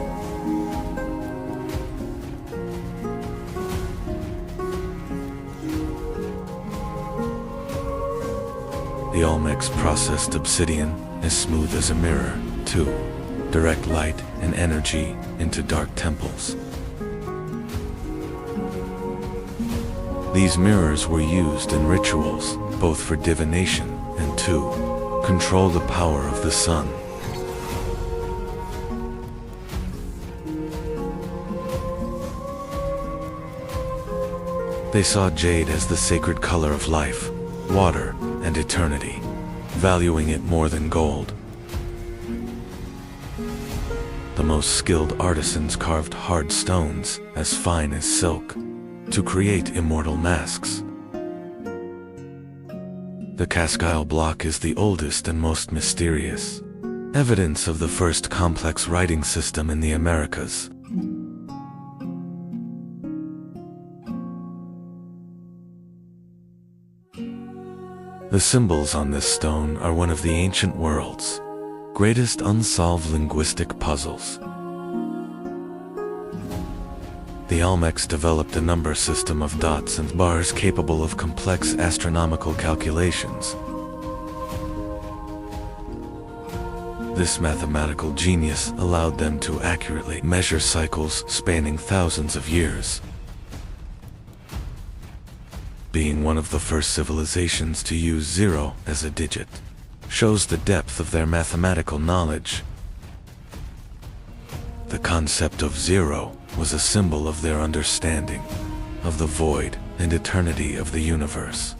The Olmecs processed obsidian as smooth as a mirror to direct light and energy into dark temples. These mirrors were used in rituals, both for divination and to control the power of the sun. They saw jade as the sacred color of life, water, and eternity, valuing it more than gold. The most skilled artisans carved hard stones as fine as silk to create immortal masks. The Cascile block is the oldest and most mysterious, evidence of the first complex writing system in the Americas. The symbols on this stone are one of the ancient world's greatest unsolved linguistic puzzles. The Olmecs developed a number system of dots and bars capable of complex astronomical calculations. This mathematical genius allowed them to accurately measure cycles spanning thousands of years. Being one of the first civilizations to use 0 as a digit shows the depth of their mathematical knowledge. The concept of 0 was a symbol of their understanding of the void and eternity of the universe.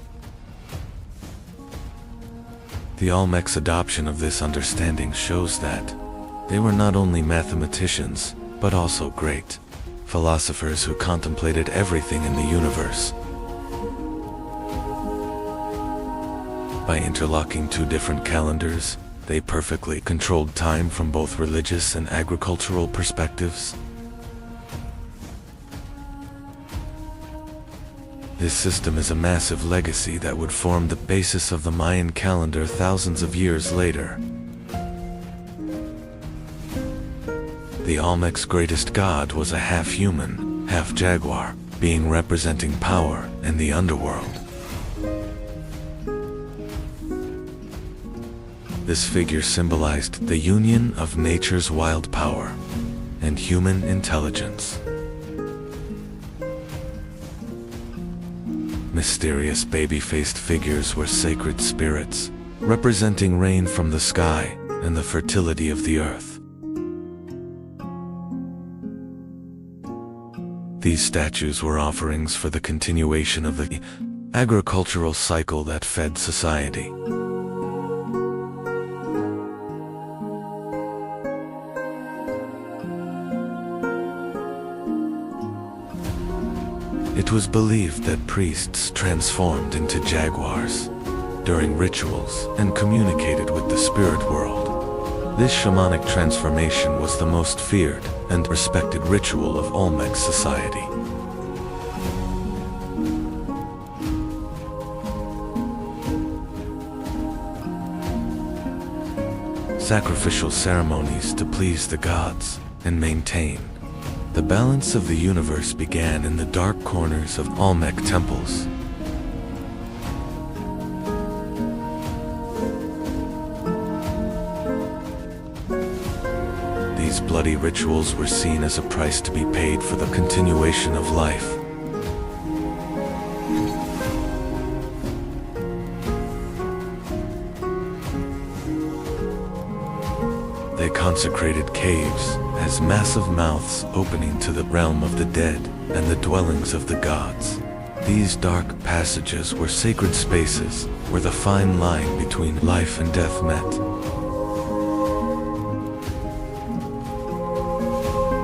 The Olmecs' adoption of this understanding shows that they were not only mathematicians, but also great philosophers who contemplated everything in the universe. By interlocking two different calendars, they perfectly controlled time from both religious and agricultural perspectives. This system is a massive legacy that would form the basis of the Mayan calendar thousands of years later. The Olmecs' greatest god was a half-human, half-jaguar, being representing power and the underworld. This figure symbolized the union of nature's wild power and human intelligence. Mysterious baby-faced figures were sacred spirits, representing rain from the sky and the fertility of the earth. These statues were offerings for the continuation of the agricultural cycle that fed society. It was believed that priests transformed into jaguars during rituals and communicated with the spirit world. This shamanic transformation was the most feared and respected ritual of Olmec society. Sacrificial ceremonies to please the gods and maintain the balance of the universe began in the dark corners of Olmec temples. These bloody rituals were seen as a price to be paid for the continuation of life. They consecrated caves as massive mouths opening to the realm of the dead and the dwellings of the gods. These dark passages were sacred spaces where the fine line between life and death met.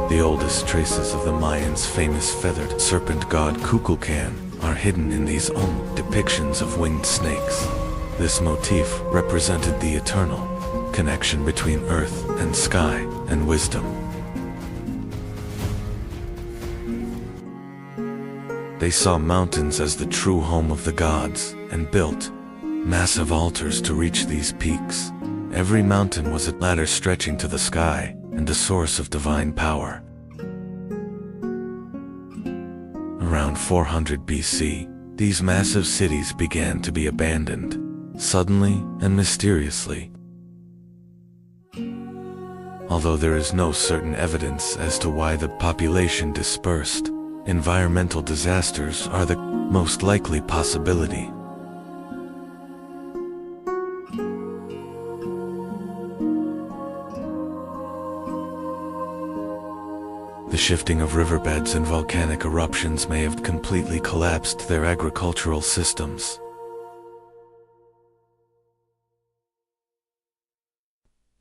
The oldest traces of the Mayans' famous feathered serpent god Kukulkan are hidden in these depictions of winged snakes. This motif represented the eternal connection between earth and sky and wisdom. They saw mountains as the true home of the gods and built massive altars to reach these peaks. Every mountain was a ladder stretching to the sky and a source of divine power. Around 400 BC, these massive cities began to be abandoned, suddenly and mysteriously. Although there is no certain evidence as to why the population dispersed, environmental disasters are the most likely possibility. The shifting of riverbeds and volcanic eruptions may have completely collapsed their agricultural systems.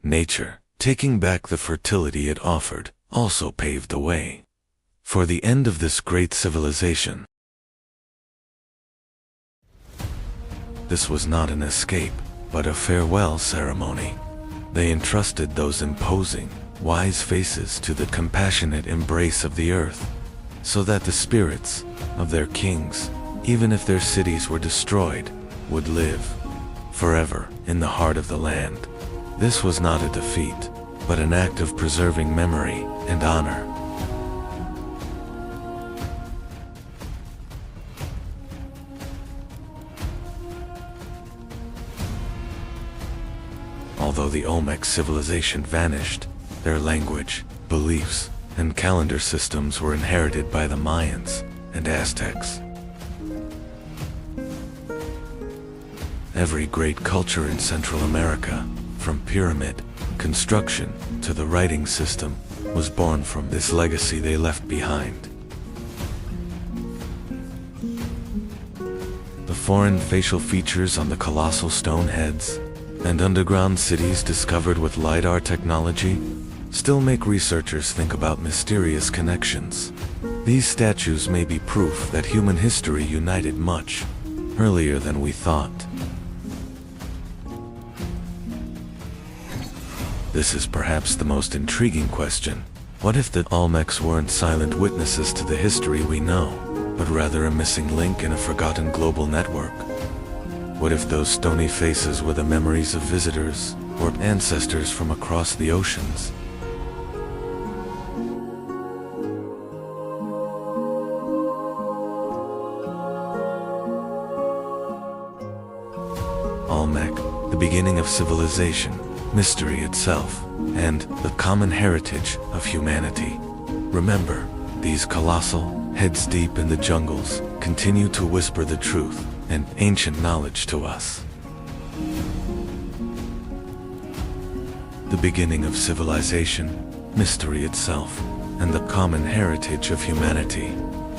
Nature, taking back the fertility it offered, also paved the way for the end of this great civilization. This was not an escape, but a farewell ceremony. They entrusted those imposing, wise faces to the compassionate embrace of the earth, so that the spirits of their kings, even if their cities were destroyed, would live forever in the heart of the land. This was not a defeat, but an act of preserving memory and honor. Although the Olmec civilization vanished, their language, beliefs, and calendar systems were inherited by the Mayans and Aztecs. Every great culture in Central America, from pyramid construction to the writing system, was born from this legacy they left behind. The foreign facial features on the colossal stone heads and underground cities discovered with LiDAR technology still make researchers think about mysterious connections. These statues may be proof that human history united much earlier than we thought. This is perhaps the most intriguing question. What if the Olmecs weren't silent witnesses to the history we know, but rather a missing link in a forgotten global network? What if those stony faces were the memories of visitors or ancestors from across the oceans? Olmec, the beginning of civilization, mystery itself, and the common heritage of humanity. Remember, these colossal, heads deep in the jungles, continue to whisper the truth and ancient knowledge to us. The beginning of civilization, mystery itself, and the common heritage of humanity.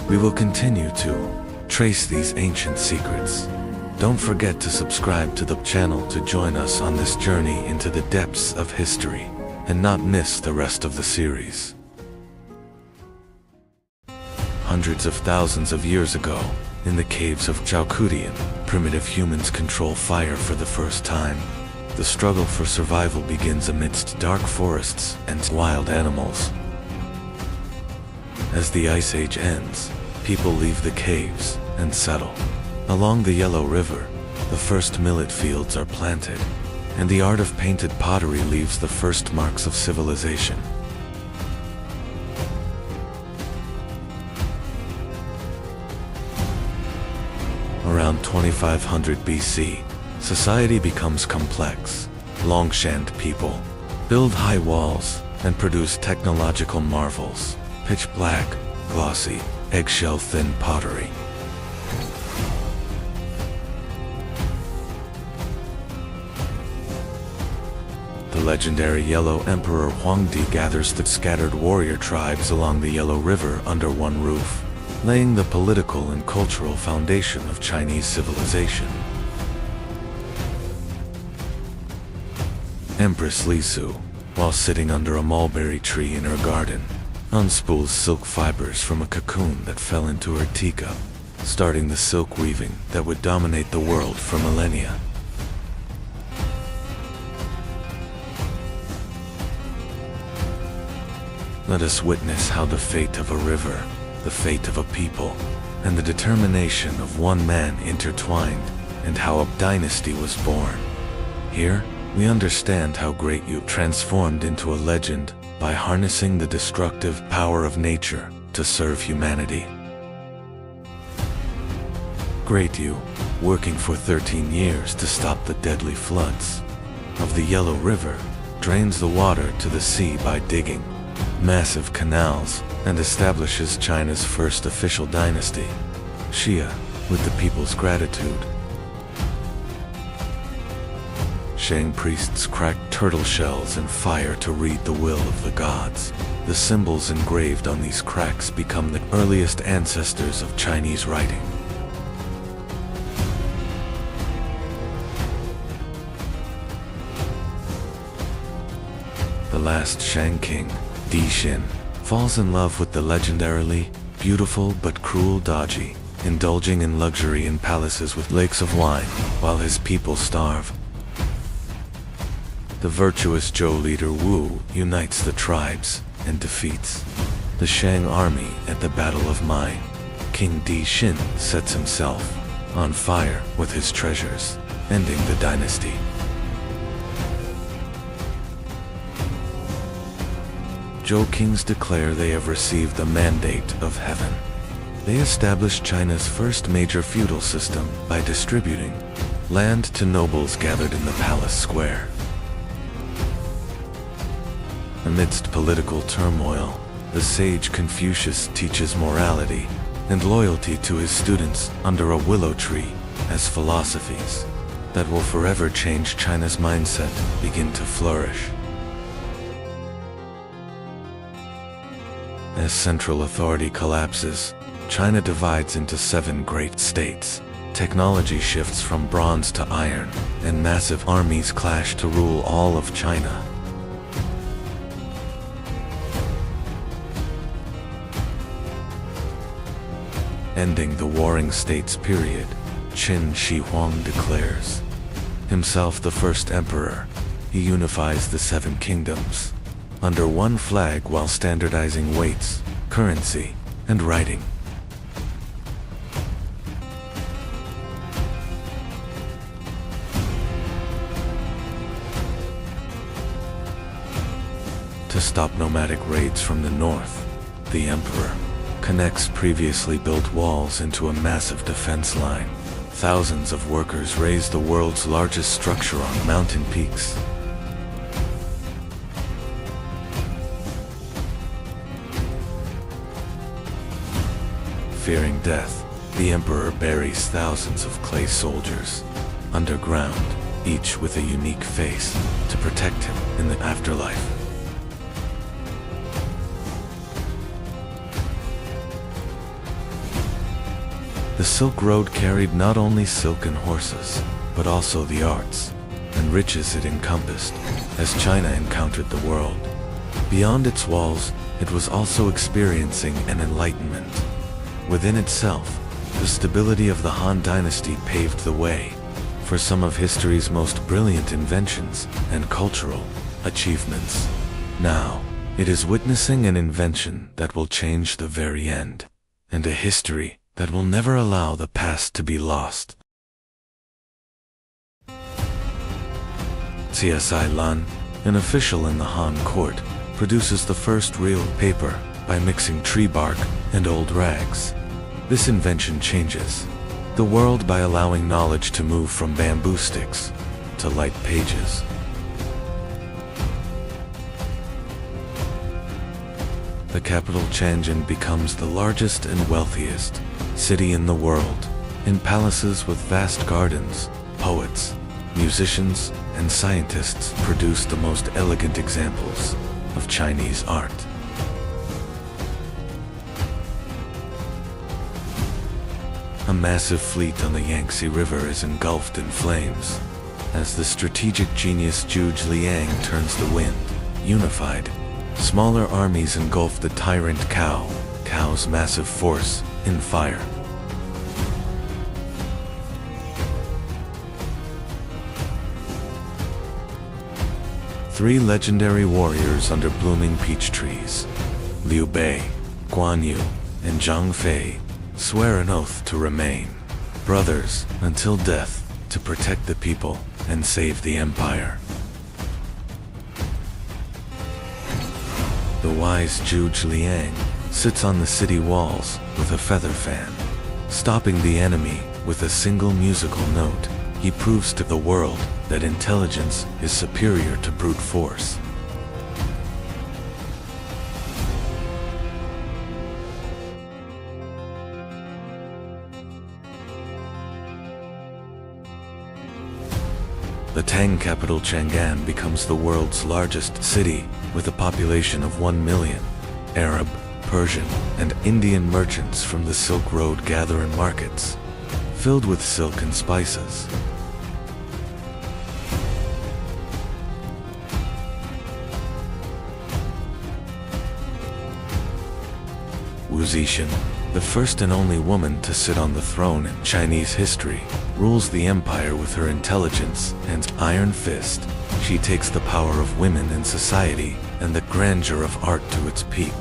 We will continue to trace these ancient secrets. Don't forget to subscribe to the channel to join us on this journey into the depths of history, and not miss the rest of the series. Hundreds of thousands of years ago, in the caves of Jalkudian, primitive humans control fire for the first time. The struggle for survival begins amidst dark forests and wild animals. As the Ice Age ends, people leave the caves and settle. Along the Yellow River, the first millet fields are planted, and the art of painted pottery leaves the first marks of civilization. Around 2500 BC, society becomes complex. Longshaned people build high walls and produce technological marvels: pitch black, glossy, eggshell-thin pottery. The legendary Yellow Emperor Huangdi gathers the scattered warrior tribes along the Yellow River under one roof, laying the political and cultural foundation of Chinese civilization. Empress Li Su, while sitting under a mulberry tree in her garden, unspools silk fibers from a cocoon that fell into her teacup, starting the silk weaving that would dominate the world for millennia. Let us witness how the fate of a river, the fate of a people, and the determination of one man intertwined and how a dynasty was born. Here, we understand how Great Yu transformed into a legend by harnessing the destructive power of nature to serve humanity. Great Yu, working for 13 years to stop the deadly floods of the Yellow River, drains the water to the sea by digging massive canals and establishes China's first official dynasty, Xia, with the people's gratitude. Shang priests cracked turtle shells in fire to read the will of the gods. The symbols engraved on these cracks become the earliest ancestors of Chinese writing. The last Shang king, Di Xin, falls in love with the legendarily beautiful but cruel Daji, indulging in luxury in palaces with lakes of wine while his people starve. The virtuous Zhou leader Wu unites the tribes and defeats the Shang army at the Battle of Mai. King Di Xin sets himself on fire with his treasures, ending the dynasty. Zhou kings declare they have received a mandate of heaven. They establish China's first major feudal system by distributing land to nobles gathered in the palace square. Amidst political turmoil, the sage Confucius teaches morality and loyalty to his students under a willow tree as philosophies that will forever change China's mindset begin to flourish. As central authority collapses, China divides into 7 great states. Technology shifts from bronze to iron, and massive armies clash to rule all of China. Ending the warring states period, Qin Shi Huang declares himself the first emperor. He unifies the 7 kingdoms under one flag while standardizing weights, currency, and writing. To stop nomadic raids from the north, the emperor connects previously built walls into a massive defense line. Thousands of workers raise the world's largest structure on mountain peaks. Fearing death, the emperor buries thousands of clay soldiers underground, each with a unique face to protect him in the afterlife. The Silk Road carried not only silk and horses, but also the arts and riches it encompassed as China encountered the world. Beyond its walls, it was also experiencing an enlightenment. Within itself, the stability of the Han Dynasty paved the way for some of history's most brilliant inventions and cultural achievements. Now, it is witnessing an invention that will change the very end, and a history that will never allow the past to be lost. CSI Lan, an official in the Han court, produces the first real paper by mixing tree bark and old rags. This invention changes the world by allowing knowledge to move from bamboo sticks to light pages. The capital Tianjin becomes the largest and wealthiest city in the world. In palaces with vast gardens, poets, musicians, and scientists produce the most elegant examples of Chinese art. A massive fleet on the Yangtze River is engulfed in flames as the strategic genius Zhuge Liang turns the wind. Unified, smaller armies engulf the tyrant Cao's massive force in fire. Three legendary warriors under blooming peach trees, Liu Bei, Guan Yu, and Zhang Fei, swear an oath to remain brothers until death to protect the people and save the empire. The wise Zhuge Liang sits on the city walls with a feather fan. Stopping the enemy with a single musical note, he proves to the world that intelligence is superior to brute force. The Tang capital Chang'an becomes the world's largest city, with a population of 1 million. Arab, Persian, and Indian merchants from the Silk Road gather in markets, filled with silk and spices. Wu Zixin, the first and only woman to sit on the throne in Chinese history, rules the empire with her intelligence and iron fist. She takes the power of women in society and the grandeur of art to its peak.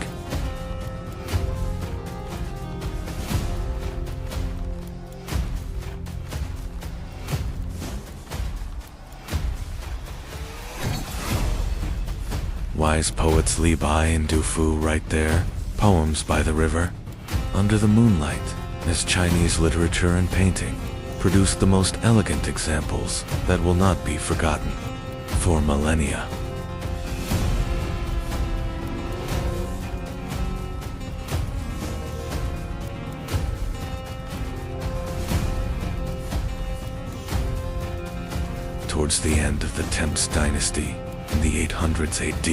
Wise poets Li Bai and Du Fu write their poems by the river, under the moonlight, as Chinese literature and painting produce the most elegant examples that will not be forgotten for millennia. Towards the end of the Temps dynasty, in the 800s AD,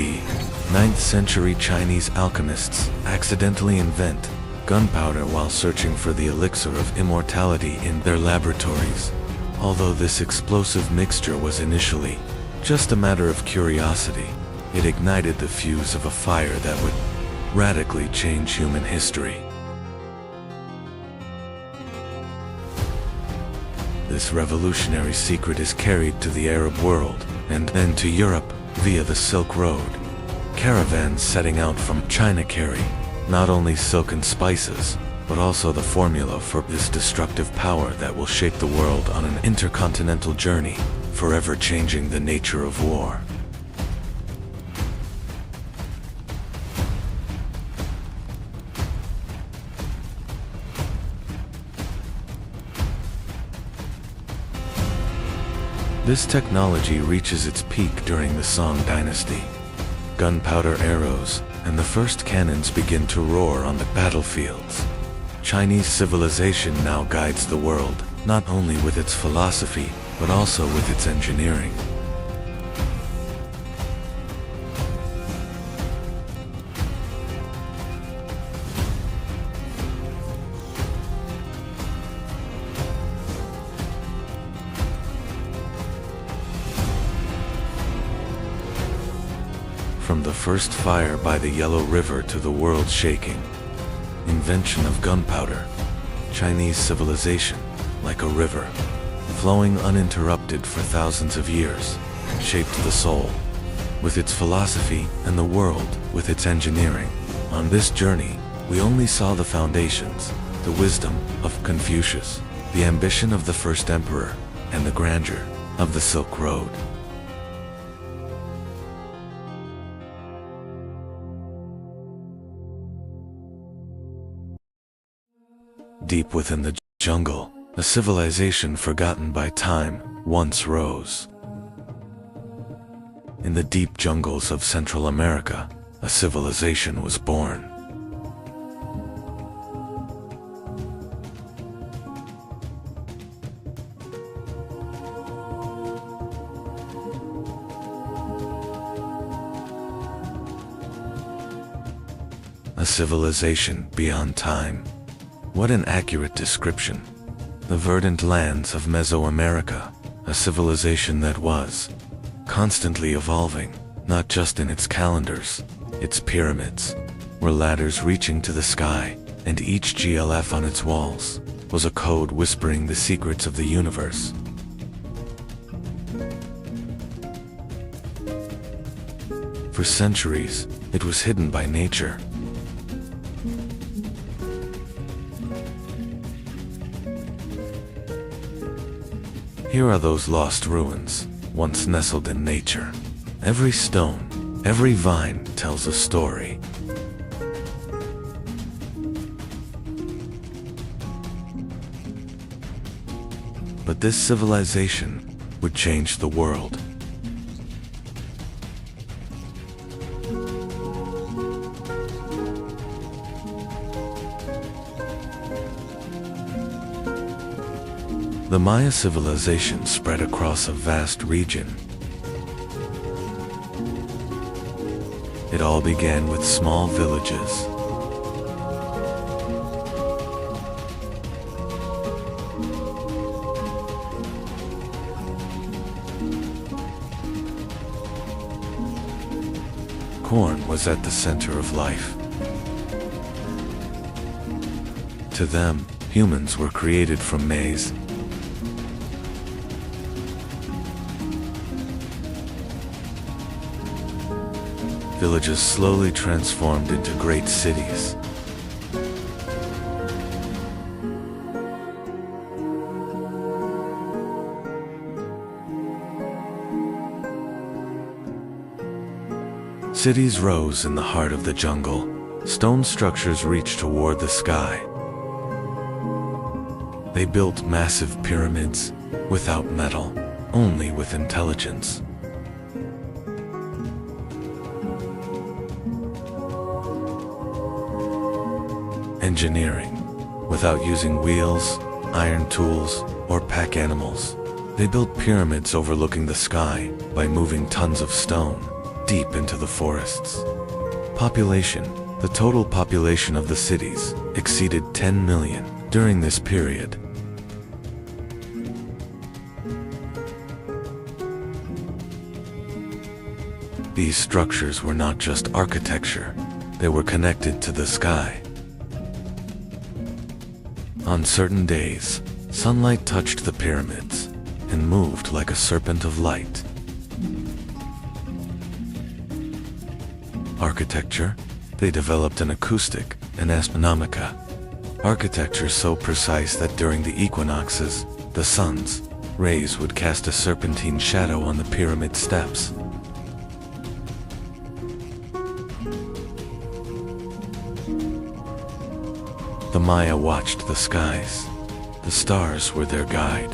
9th century Chinese alchemists accidentally invent gunpowder while searching for the elixir of immortality in their laboratories. Although this explosive mixture was initially just a matter of curiosity, it ignited the fuse of a fire that would radically change human history. This revolutionary secret is carried to the Arab world and then to Europe via the Silk Road. Caravans setting out from China carry not only silk and spices, but also the formula for this destructive power that will shape the world on an intercontinental journey, forever changing the nature of war. This technology reaches its peak during the Song dynasty. Gunpowder arrows and the first cannons begin to roar on the battlefields. Chinese civilization now guides the world, not only with its philosophy, but also with its engineering. From the first fire by the Yellow River to the world shaking invention of gunpowder, Chinese civilization, like a river, flowing uninterrupted for thousands of years, shaped the soul with its philosophy and the world with its engineering. On this journey, we only saw the foundations, the wisdom of Confucius, the ambition of the first emperor, and the grandeur of the Silk Road. Deep within the jungle, a civilization forgotten by time once rose. In the deep jungles of Central America, a civilization was born. A civilization beyond time. What an accurate description. The verdant lands of Mesoamerica, a civilization that was constantly evolving, not just in its calendars. Its pyramids were ladders reaching to the sky, and each GLF on its walls was a code whispering the secrets of the universe. For centuries, it was hidden by nature. Here are those lost ruins, once nestled in nature. Every stone, every vine tells a story. But this civilization would change the world. The Maya civilization spread across a vast region. It all began with small villages. Corn was at the center of life. To them, humans were created from maize. Villages slowly transformed into great cities. Cities rose in the heart of the jungle. Stone structures reached toward the sky. They built massive pyramids without metal, only with intelligence. Engineering, without using wheels, iron tools, or pack animals. They built pyramids overlooking the sky by moving tons of stone deep into the forests. Population. The total population of the cities exceeded 10 million during this period. These structures were not just architecture, they were connected to the sky. On certain days, sunlight touched the pyramids and moved like a serpent of light. Architecture. They developed an acoustic and astronomica. Architecture so precise that during the equinoxes, the sun's rays would cast a serpentine shadow on the pyramid steps. The Maya watched the skies. The stars were their guide.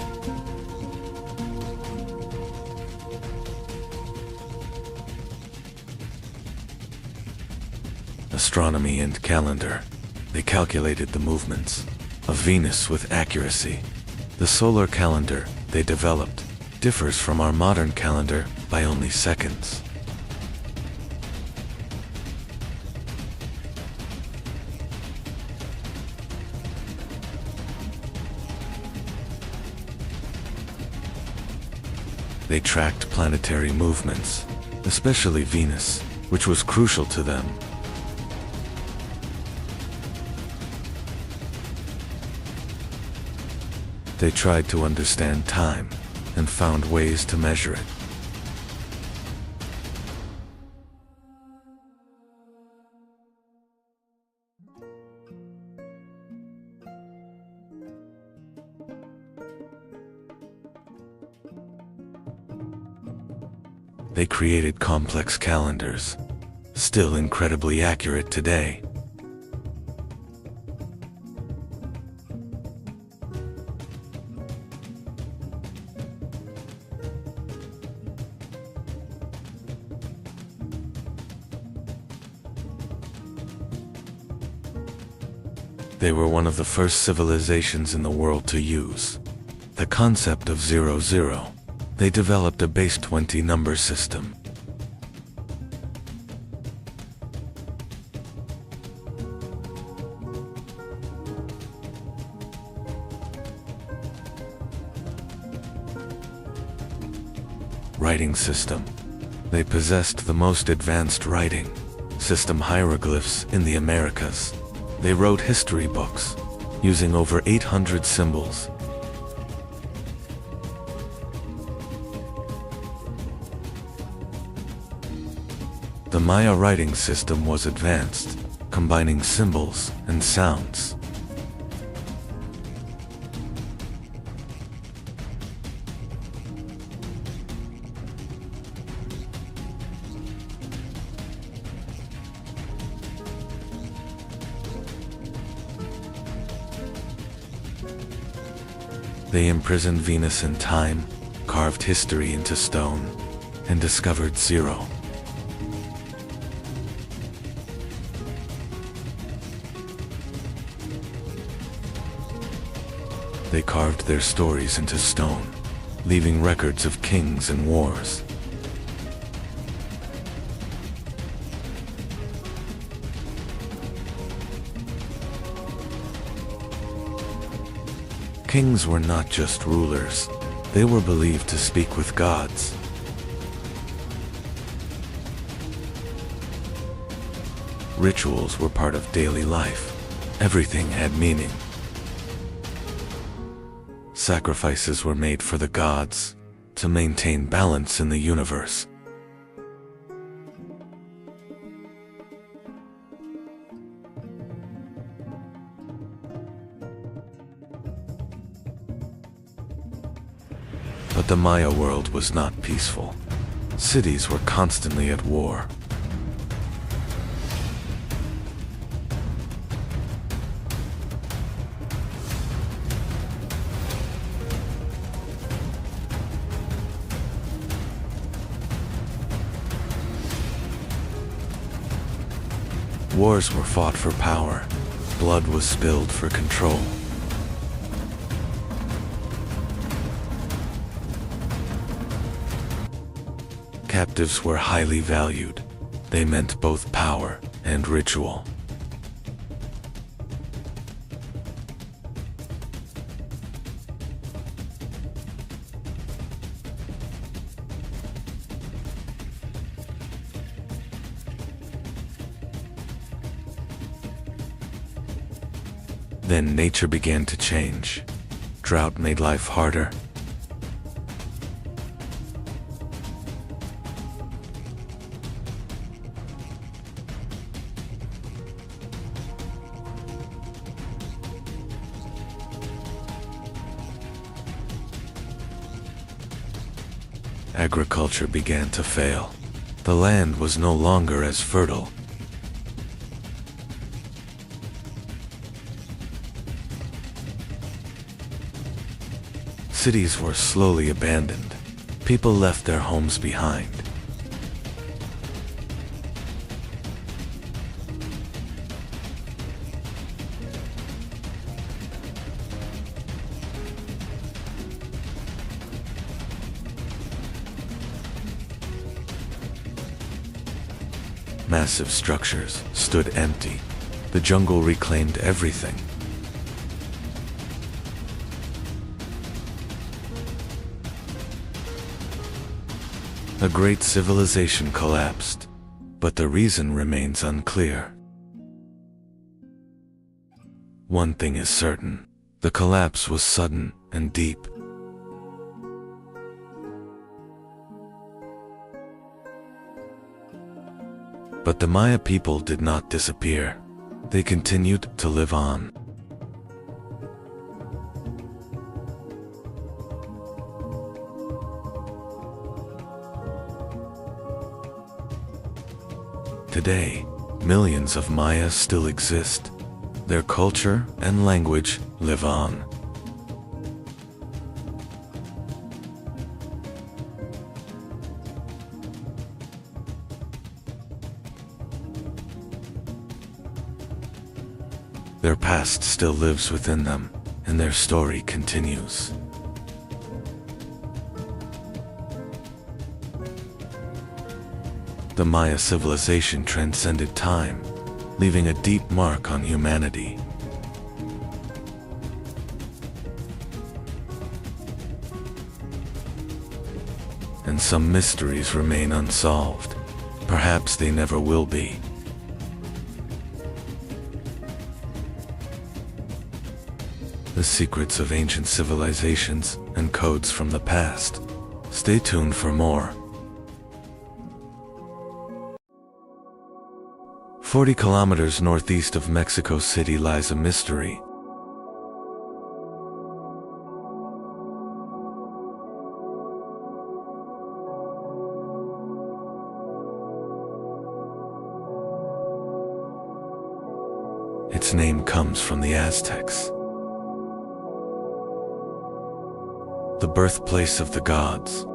Astronomy and calendar. They calculated the movements of Venus with accuracy. The solar calendar they developed differs from our modern calendar by only seconds. They tracked planetary movements, especially Venus, which was crucial to them. They tried to understand time and found ways to measure it. They created complex calendars, still incredibly accurate today. They were one of the first civilizations in the world to use the concept of 00. They developed a base 20 number system. Writing system. They possessed the most advanced writing system hieroglyphs in the Americas. They wrote history books using over 800 symbols. The Maya writing system was advanced, combining symbols and sounds. They imprisoned Venus in time, carved history into stone, and discovered zero. They carved their stories into stone, leaving records of kings and wars. Kings were not just rulers, they were believed to speak with gods. Rituals were part of daily life. Everything had meaning. Sacrifices were made for the gods to maintain balance in the universe. But the Maya world was not peaceful. Cities were constantly at war. Wars were fought for power. Blood was spilled for control. Captives were highly valued. They meant both power and ritual. Then nature began to change. Drought made life harder. Agriculture began to fail. The land was no longer as fertile. Cities were slowly abandoned. People left their homes behind. Massive structures stood empty. The jungle reclaimed everything. A great civilization collapsed, but the reason remains unclear. One thing is certain: the collapse was sudden and deep. But the Maya people did not disappear. They continued to live on. Today, millions of Maya still exist. Their culture and language live on. Their past still lives within them, and their story continues. The Maya civilization transcended time, leaving a deep mark on humanity. And some mysteries remain unsolved. Perhaps they never will be. The secrets of ancient civilizations and codes from the past. Stay tuned for more. 40 kilometers northeast of Mexico City lies a mystery. Its name comes from the Aztecs. the birthplace of the gods.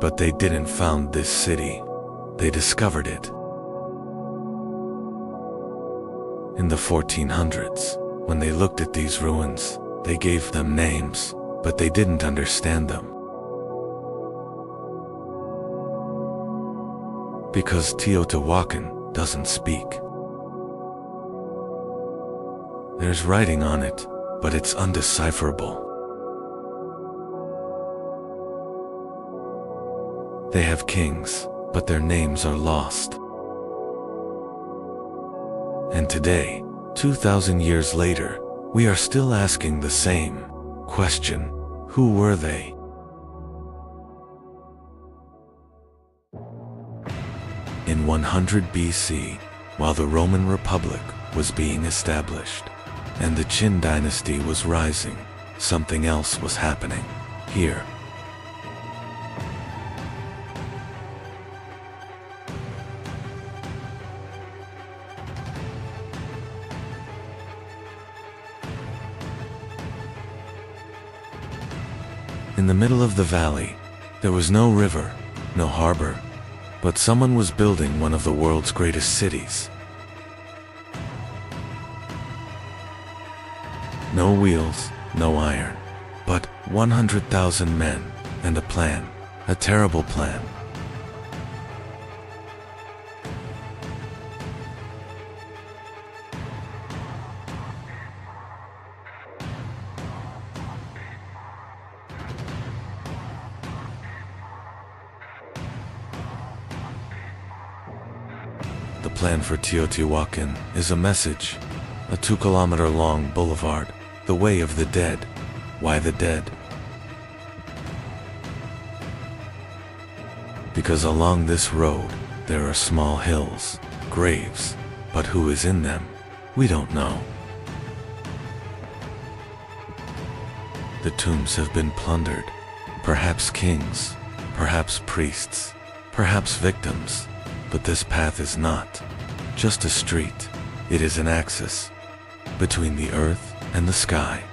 But they didn't found this city, they discovered it. In the 1400s, when they looked at these ruins, they gave them names, but they didn't understand them. Because Teotihuacan doesn't speak. There's writing on it, but it's undecipherable. They have kings, but their names are lost. And today, 2,000 years later, we are still asking the same question: who were they? In 100 BC, while the Roman Republic was being established, and the Qin dynasty was rising, something else was happening here. In the middle of the valley, there was no river, no harbor, but someone was building one of the world's greatest cities. No wheels, no iron, but 100,000 men and a plan, a terrible plan. The plan for Teotihuacan is a message, a 2-kilometer-long boulevard, the way of the dead. Why the dead? Because along this road, there are small hills, graves, but who is in them? We don't know. The tombs have been plundered, perhaps kings, perhaps priests, perhaps victims. But this path is not just a street, it is an axis between the earth and the sky.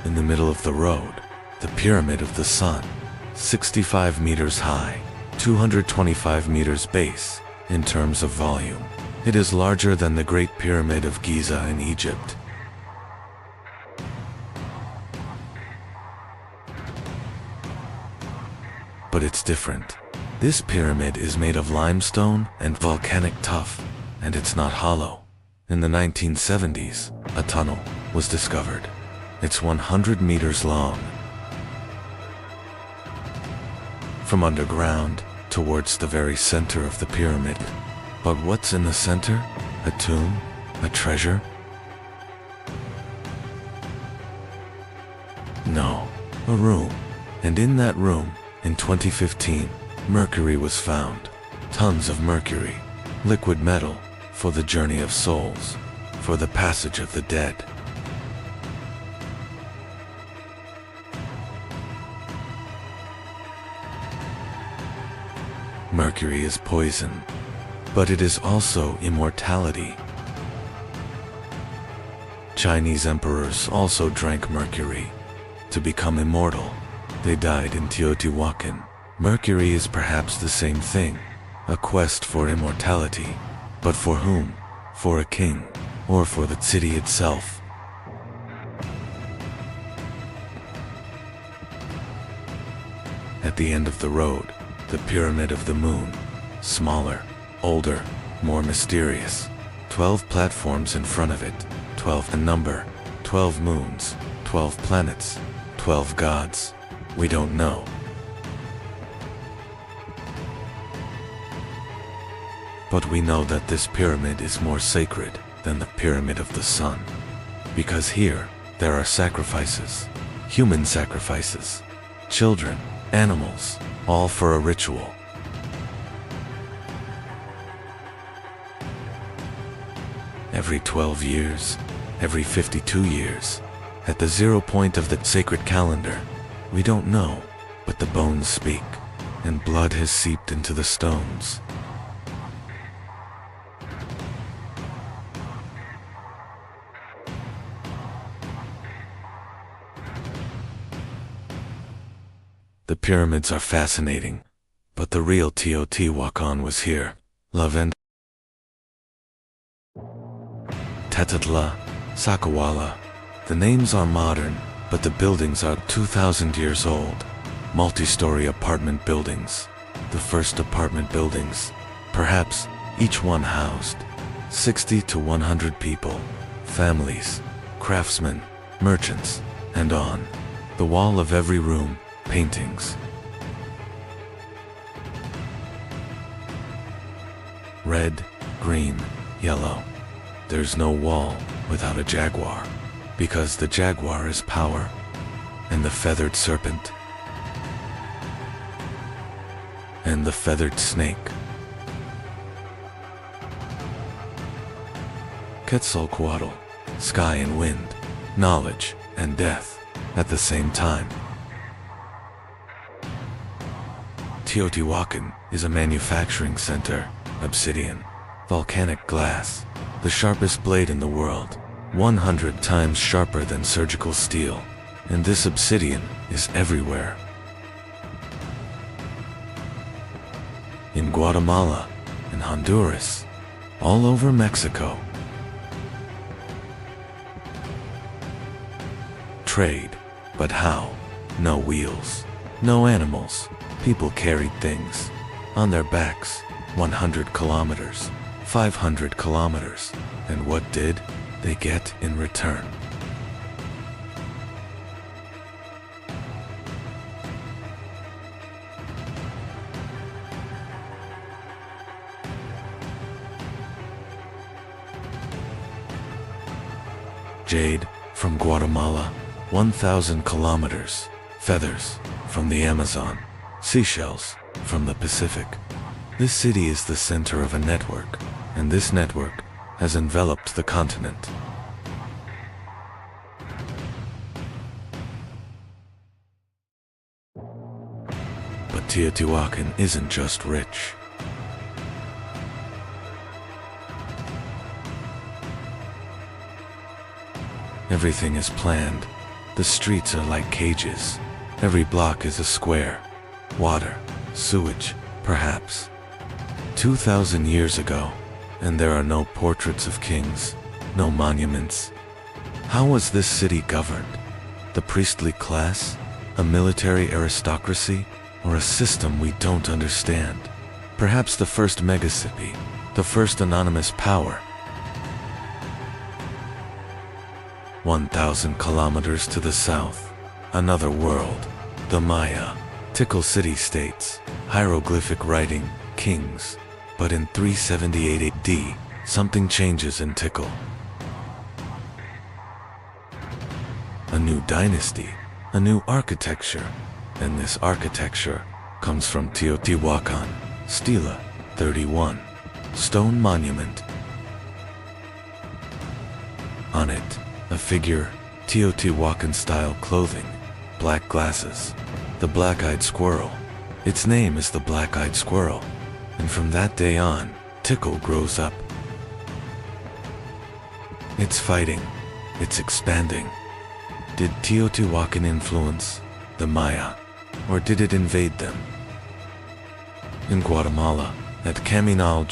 In the middle of the road, the Pyramid of the Sun, 65 meters high, 225 meters base. In terms of volume, it is larger than the Great Pyramid of Giza in Egypt. But it's different. This pyramid is made of limestone and volcanic tuff, and it's not hollow. In the 1970s, a tunnel was discovered. It's 100 meters long. From underground towards the very center of the pyramid. But what's in the center? A tomb? A treasure? No, a room. And in that room, in 2015, mercury was found. Tons of mercury, liquid metal, for the journey of souls, for the passage of the dead. Mercury is poison, but it is also immortality. Chinese emperors also drank mercury to become immortal. They died in Teotihuacan. Mercury is perhaps the same thing, a quest for immortality. But for whom? For a king, or for the city itself? At the end of the road, the Pyramid of the Moon, smaller, older, more mysterious. 12 platforms in front of it, 12 in number, 12 moons, 12 planets, 12 gods. We don't know. But we know that this pyramid is more sacred than the Pyramid of the Sun. Because here, there are sacrifices, human sacrifices, children, animals, all for a ritual. Every 12 years, every 52 years, at the 0 point of the sacred calendar, we don't know, but the bones speak, and blood has seeped into the stones. The pyramids are fascinating, but the real Teotihuacan was here. Lavend, Tetatla, Sakawala. The names are modern, but the buildings are 2,000 years old. Multi-story apartment buildings. The first apartment buildings, perhaps each one housed 60 to 100 people, families, craftsmen, merchants, and on the wall of every room, paintings. Red, green, yellow. There's no wall without a jaguar, because the jaguar is power, and the feathered serpent, and the feathered snake. Quetzalcoatl, sky and wind, knowledge and death at the same time. Teotihuacan is a manufacturing center, obsidian, volcanic glass, the sharpest blade in the world, 100 times sharper than surgical steel, and this obsidian is everywhere. In Guatemala, in Honduras, all over Mexico. Trade, but how? No wheels, no animals. People carried things on their backs, 100 kilometers, 500 kilometers, and what did they get in return? Jade from Guatemala, 1,000 kilometers, feathers from the Amazon, seashells from the Pacific. This city is the center of a network, and this network has enveloped the continent. But Teotihuacan isn't just rich. Everything is planned. The streets are like cages. Every block is a square. Water, sewage, perhaps. 2,000 years ago, and there are no portraits of kings, no monuments. How was this city governed? The priestly class? A military aristocracy? Or a system we don't understand? Perhaps the first megacity, the first anonymous power. 1,000 kilometers to the south, another world, the Maya. Tikal city-states, hieroglyphic writing, kings. But in 378 AD, something changes in Tikal. A new dynasty, a new architecture, and this architecture comes from Teotihuacan, Stela 31, stone monument. On it, a figure, Teotihuacan-style clothing, black glasses, the black-eyed squirrel. Its name is the black-eyed squirrel, and from that day on, Tikal grows up. It's fighting, it's expanding. Did Teotihuacan influence the Maya, or did it invade them? In Guatemala, at Caminal,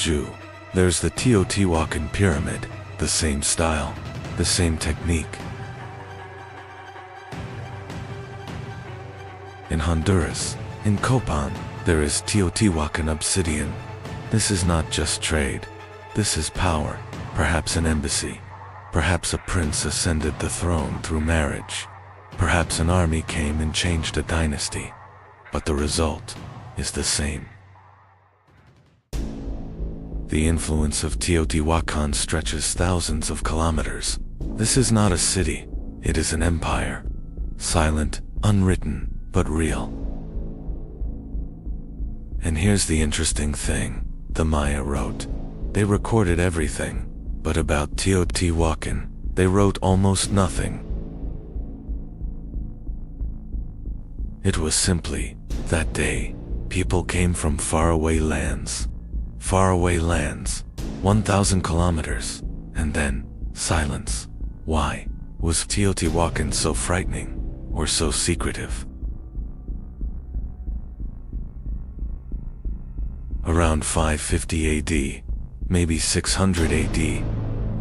there's the Teotihuacan pyramid, the same style, the same technique. In Honduras, in Copan, there is Teotihuacan obsidian. This is not just trade. This is power, perhaps an embassy. Perhaps a prince ascended the throne through marriage. Perhaps an army came and changed a dynasty. But the result is the same. The influence of Teotihuacan stretches thousands of kilometers. This is not a city, it is an empire. Silent, unwritten, but real. And here's the interesting thing. The Maya wrote. They recorded everything. But about Teotihuacan, they wrote almost nothing. It was simply, that day, people came from faraway lands. Faraway lands, 1,000 kilometers, and then, silence. Why was Teotihuacan so frightening, or so secretive? around 550 AD, maybe 600 AD.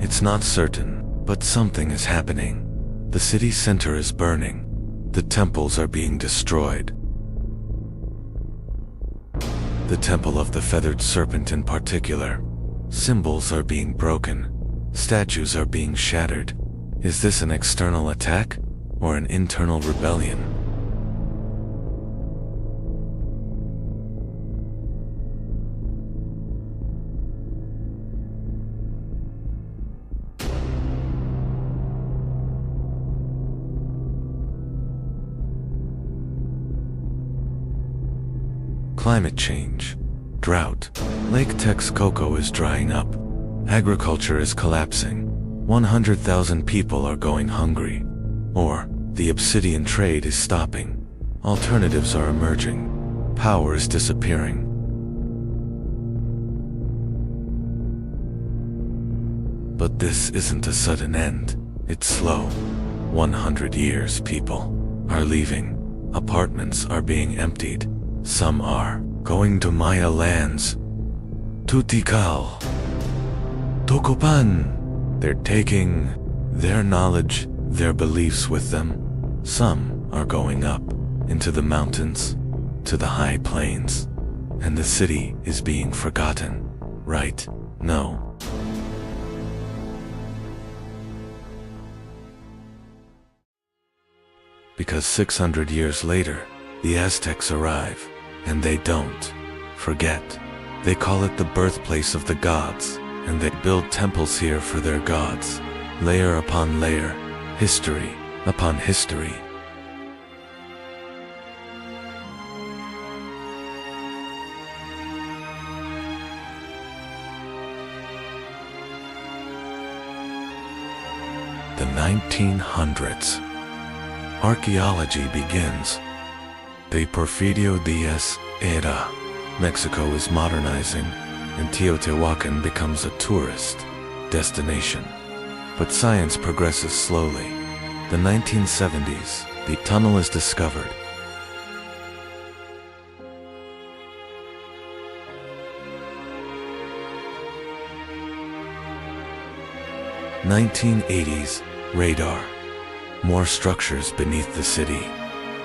It's not certain, but something is happening. The city center is burning. The temples are being destroyed. The Temple of the Feathered Serpent in particular. Symbols are being broken. Statues are being shattered. Is this an external attack or an internal rebellion? Climate change, drought, Lake Texcoco is drying up, agriculture is collapsing, 100,000 people are going hungry, or the obsidian trade is stopping, alternatives are emerging, power is disappearing. But this isn't a sudden end, it's slow. 100 years, people are leaving, apartments are being emptied. Some are going to Maya lands. Tutikal. Tokopan. They're taking their knowledge, their beliefs with them. Some are going up into the mountains, to the high plains. And the city is being forgotten. Right? No. Because 600 years later, the Aztecs arrive. And they don't forget. They call it the birthplace of the gods, and they build temples here for their gods, layer upon layer, history upon history. The 1900s. Archaeology begins. The Porfirio Diaz era. Mexico is modernizing, and Teotihuacan becomes a tourist destination. But science progresses slowly. The 1970s, the tunnel is discovered. 1980s, radar. More structures beneath the city.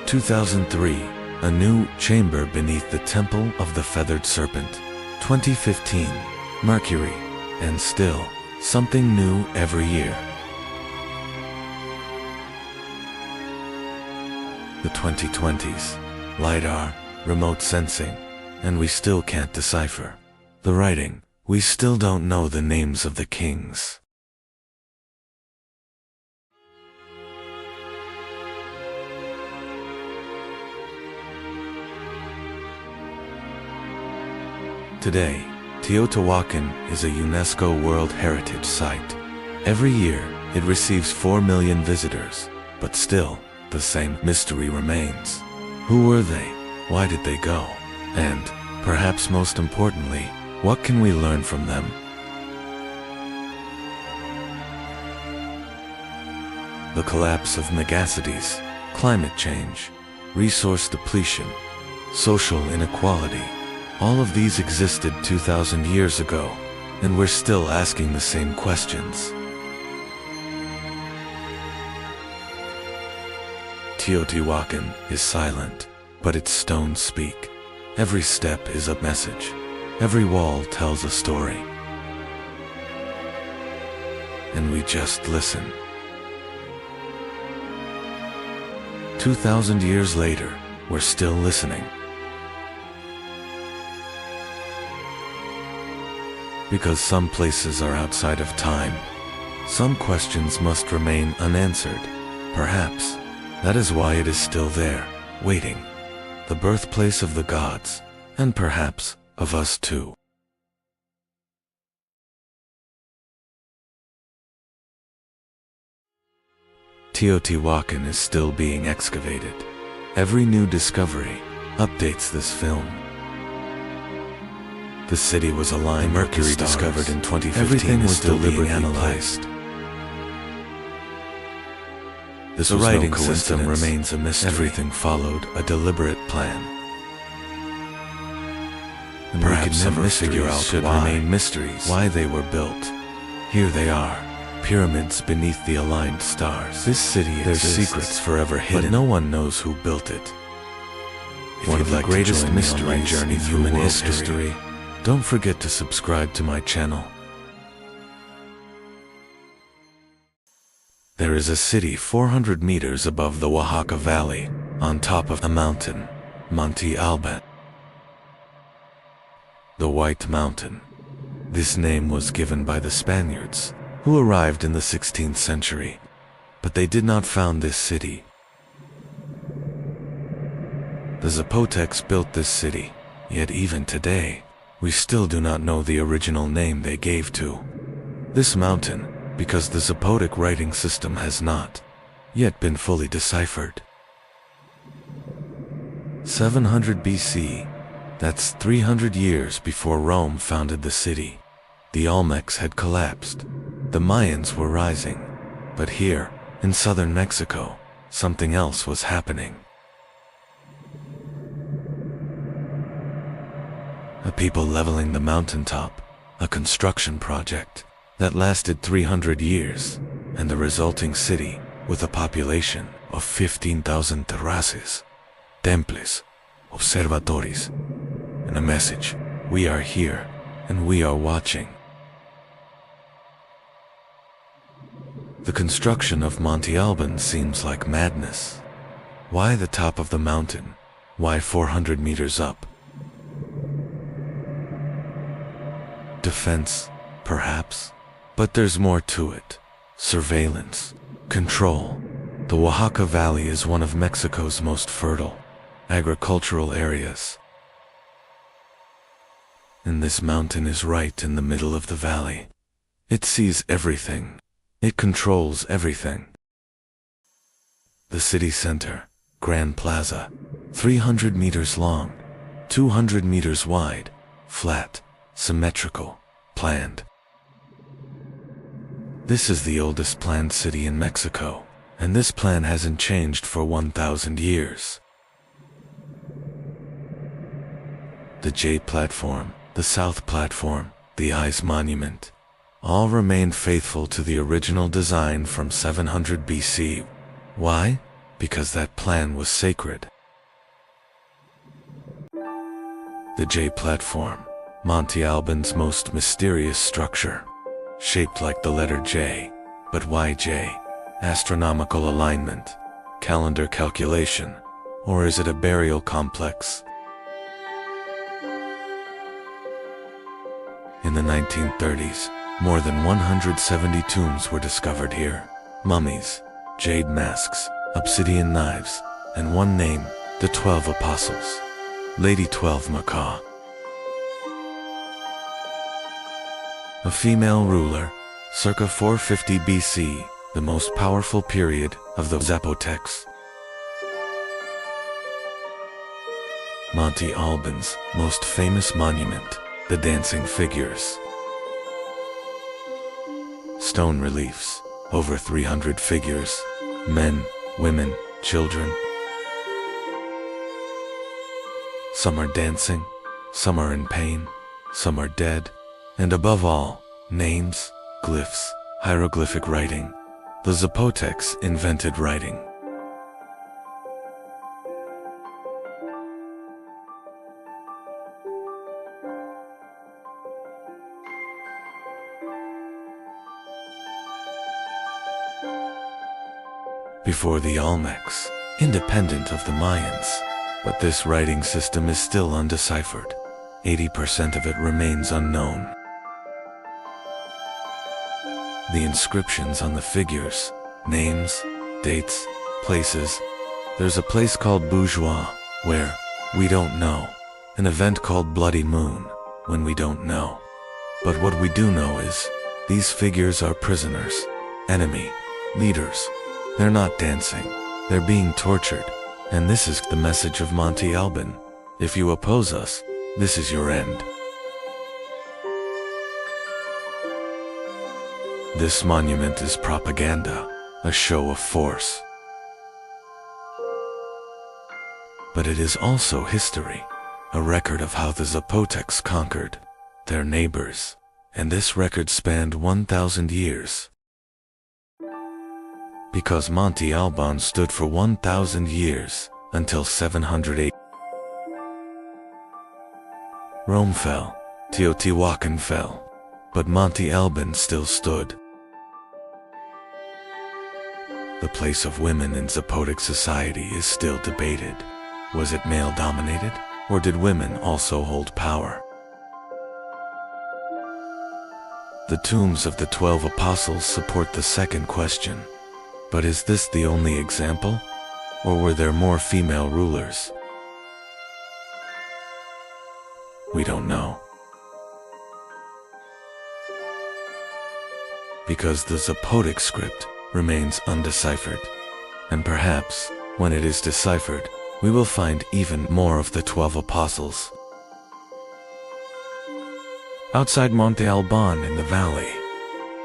2003, a new chamber beneath the Temple of the Feathered Serpent. 2015, Mercury, and still, something new every year. The 2020s, LiDAR, remote sensing, and we still can't decipher the writing. We still don't know the names of the kings. Today, Teotihuacan is a UNESCO World Heritage Site. Every year, it receives 4 million visitors, but still, the same mystery remains. Who were they? Why did they go? And, perhaps most importantly, what can we learn from them? The collapse of megacities, climate change, resource depletion, social inequality. All of these existed 2,000 years ago, and we're still asking the same questions. Teotihuacan is silent, but its stones speak. Every step is a message. Every wall tells a story. And we just listen. 2,000 years later, we're still listening. Because some places are outside of time. Some questions must remain unanswered. Perhaps that is why it is still there, waiting. The birthplace of the gods, and perhaps of us too. Teotihuacan is still being excavated. Every new discovery updates this film. The city was aligned. Mercury discovered in 2015. Everything was deliberately analyzed. The writing system remains a mystery. Everything followed a deliberate plan. and perhaps we can never figure out should remain mysteries why they were built. Here they are, pyramids beneath the aligned stars. This city exists, there's secrets forever hidden, but no one knows who built it. One of the greatest mysteries journey through human history. Don't forget to subscribe to my channel. There is a city 400 meters above the Oaxaca Valley, on top of a mountain, Monte Alban. The White Mountain. This name was given by the Spaniards, who arrived in the 16th century, but they did not found this city. The Zapotecs built this city, yet even today, we still do not know the original name they gave to this mountain, because the Zapotec writing system has not yet been fully deciphered. 700 BC, that's 300 years before Rome founded the city. The Olmecs had collapsed. The Mayans were rising. But here, in southern Mexico, something else was happening. A people leveling the mountaintop, a construction project that lasted 300 years, and the resulting city with a population of 15,000 terraces, temples, observatories, and a message: we are here and we are watching. The construction of Monte Alban seems like madness. Why the top of the mountain? Why 400 meters up? Defense, perhaps? But there's more to it. Surveillance, control. The Oaxaca Valley is one of Mexico's most fertile agricultural areas. And this mountain is right in the middle of the valley. It sees everything. It controls everything. The city center, Grand Plaza, 300 meters long, 200 meters wide, flat, symmetrical, planned. This is the oldest planned city in Mexico, and this plan hasn't changed for 1,000 years. The J platform, the South platform, the Eyes Monument, all remained faithful to the original design from 700 BC. Why? Because that plan was sacred. The J platform, Monte Alban's most mysterious structure, shaped like the letter J, but why J? Astronomical alignment, calendar calculation, or is it a burial complex? In the 1930s, more than 170 tombs were discovered here. Mummies, jade masks, obsidian knives, and one name, the 12 Apostles, Lady 12 Macaw. A female ruler, circa 450 BC, the most powerful period of the Zapotecs. Monte Alban's most famous monument, the dancing figures. Stone reliefs, over 300 figures, men, women, children. Some are dancing, some are in pain, some are dead, and above all, names, glyphs, hieroglyphic writing. The Zapotecs invented writing. Before the Olmecs, independent of the Mayans, but this writing system is still undeciphered. 80% of it remains unknown. The inscriptions on the figures, names, dates, places. There's a place called Bourgeois, where we don't know. An event called Bloody Moon, when we don't know. But what we do know is, these figures are prisoners, enemy, leaders. They're not dancing, they're being tortured, and this is the message of Monte Alban. If you oppose us, this is your end. This monument is propaganda, a show of force. But it is also history. a record of how the Zapotecs conquered their neighbors, and this record spanned 1,000 years. Because Monte Alban stood for 1,000 years, until 708. Rome fell, Teotihuacan fell, but Monte Alban still stood. The place of women in Zapotec society is still debated. Was it male-dominated, or did women also hold power? The tombs of the 12 apostles support the second question. But is this the only example, or were there more female rulers? We don't know. Because the Zapotec script remains undeciphered, and perhaps, when it is deciphered, we will find even more of the 12 apostles. Outside Monte Alban in the valley,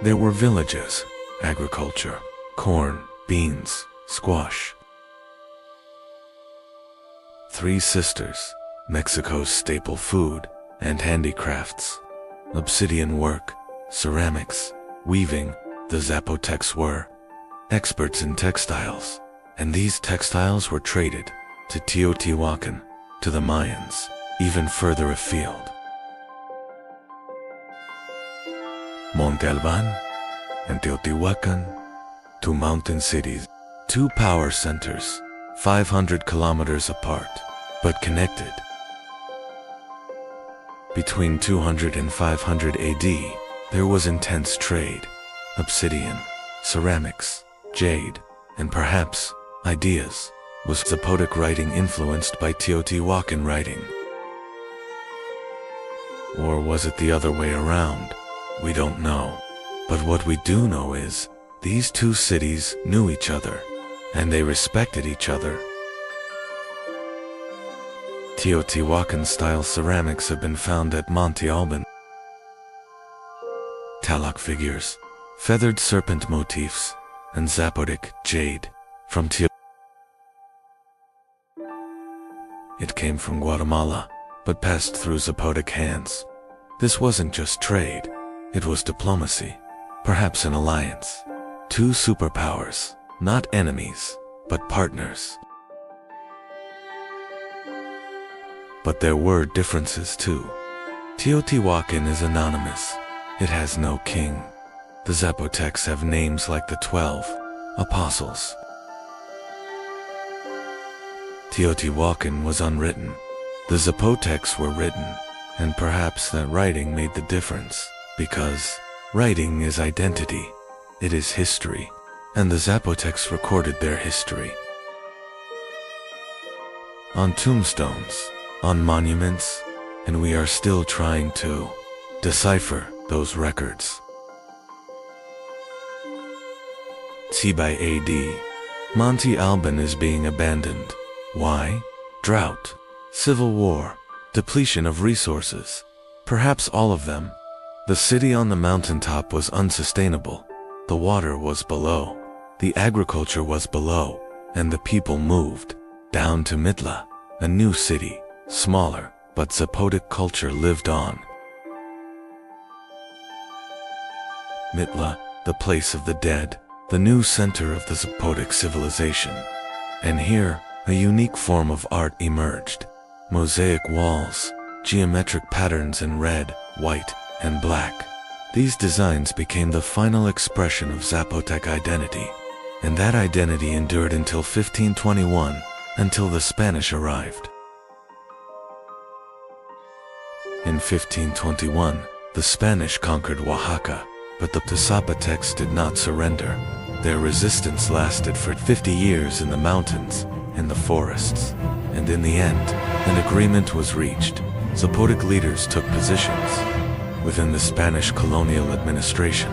there were villages, agriculture, corn, beans, squash. 3 sisters, Mexico's staple food, and handicrafts, obsidian work, ceramics, weaving. The Zapotecs were experts in textiles, and these textiles were traded to Teotihuacan, to the Mayans, even further afield. Monte Alban and Teotihuacan, 2 mountain cities, 2 power centers, 500 kilometers apart, but connected. Between 200 and 500 AD, there was intense trade. Obsidian, ceramics, jade, and perhaps ideas. Was Zapotec writing influenced by Teotihuacan writing? Or was it the other way around? We don't know. But what we do know is, these 2 cities knew each other, and they respected each other. Teotihuacan-style ceramics have been found at Monte Alban. Talak figures, feathered serpent motifs, and Zapotec jade from Teotihuacan. It came from Guatemala, but passed through Zapotec hands. This wasn't just trade, it was diplomacy, perhaps an alliance. 2 superpowers, not enemies, but partners. But there were differences too. Teotihuacan is anonymous. It has no king. The Zapotecs have names like the 12 apostles. Teotihuacan was unwritten. The Zapotecs were written, and perhaps that writing made the difference, because writing is identity, it is history, and the Zapotecs recorded their history. On tombstones, on monuments, and we are still trying to decipher those records. By AD, Monte Alban is being abandoned. Why? Drought, civil war, depletion of resources, perhaps all of them. The city on the mountaintop was unsustainable. The water was below, the agriculture was below, and the people moved down to Mitla, a new city, smaller, but Zapotec culture lived on. Mitla, the place of the dead, the new center of the Zapotec civilization. And here, a unique form of art emerged. Mosaic walls, geometric patterns in red, white, and black. These designs became the final expression of Zapotec identity, and that identity endured until 1521, until the Spanish arrived. In 1521, the Spanish conquered Oaxaca, but the Zapotecs did not surrender. Their resistance lasted for 50 years in the mountains, in the forests, and in the end, an agreement was reached. Zapotec leaders took positions within the Spanish colonial administration.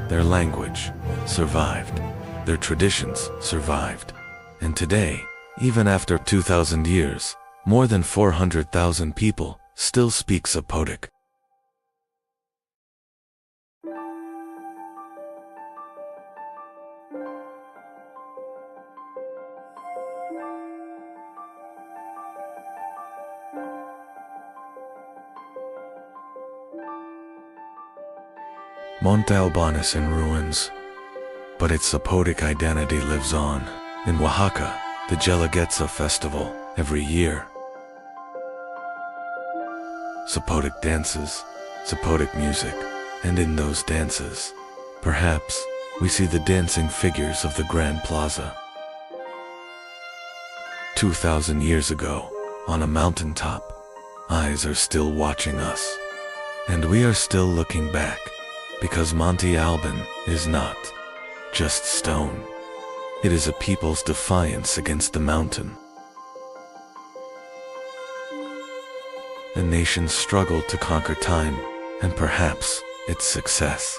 Their language survived, their traditions survived, and today, even after 2,000 years, more than 400,000 people still speak Zapotec. Monte Alban is in ruins, but its Zapotec identity lives on. In Oaxaca, the Guelaguetza festival every year. Zapotec dances, Zapotec music, and in those dances, perhaps, we see the dancing figures of the Grand Plaza. 2,000 years ago, on a mountaintop, eyes are still watching us. And we are still looking back, because Monte Alban is not just stone. It is a people's defiance against the mountain. A nation's struggle to conquer time, and perhaps its success.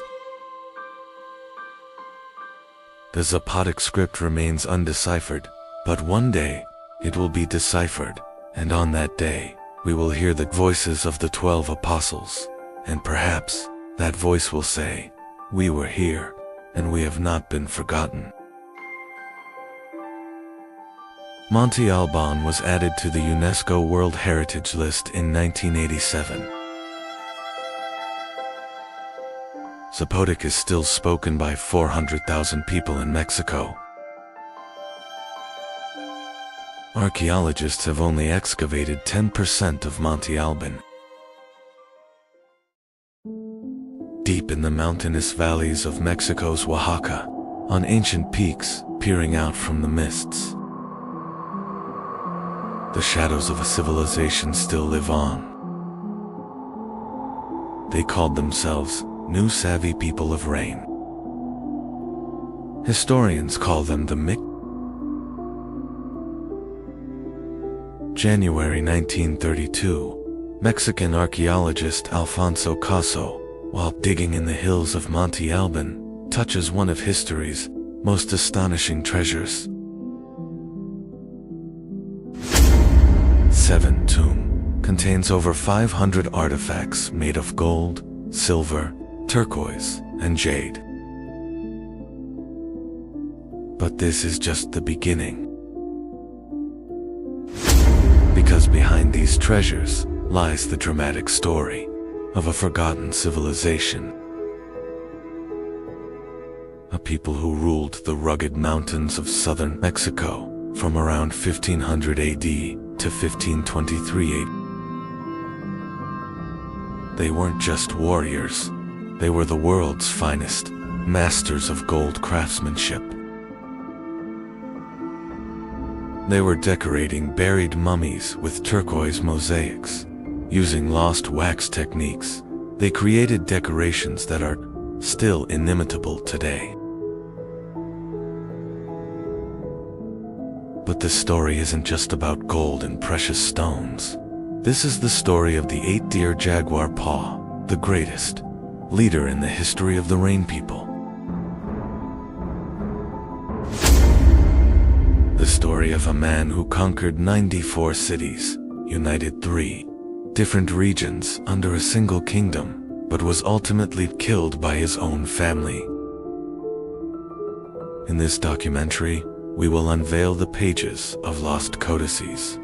The Zapotec script remains undeciphered, but one day, it will be deciphered, and on that day, we will hear the voices of the 12 apostles, and perhaps, that voice will say, "We were here, and we have not been forgotten." Monte Alban was added to the UNESCO World Heritage List in 1987. Zapotec is still spoken by 400,000 people in Mexico. Archaeologists have only excavated 10% of Monte Alban. Deep in the mountainous valleys of Mexico's Oaxaca, on ancient peaks peering out from the mists, the shadows of a civilization still live on. They called themselves New Savvy People of Rain. Historians call them the January 1932, Mexican archaeologist Alfonso Caso, while digging in the hills of Monte Alban, touches one of history's most astonishing treasures. 7 Tomb contains over 500 artifacts made of gold, silver, turquoise, and jade. But this is just the beginning. Because behind these treasures lies the dramatic story of a forgotten civilization. A people who ruled the rugged mountains of southern Mexico from around 1500 AD to 1523 AD. They weren't just warriors, they were the world's finest, masters of gold craftsmanship. They were decorating buried mummies with turquoise mosaics. Using lost wax techniques, they created decorations that are still inimitable today. But this story isn't just about gold and precious stones. This is the story of the 8-deer jaguar paw, the greatest leader in the history of the Rain People. The story of a man who conquered 94 cities, united 3 different regions under a single kingdom, but was ultimately killed by his own family. In this documentary, we will unveil the pages of lost codices.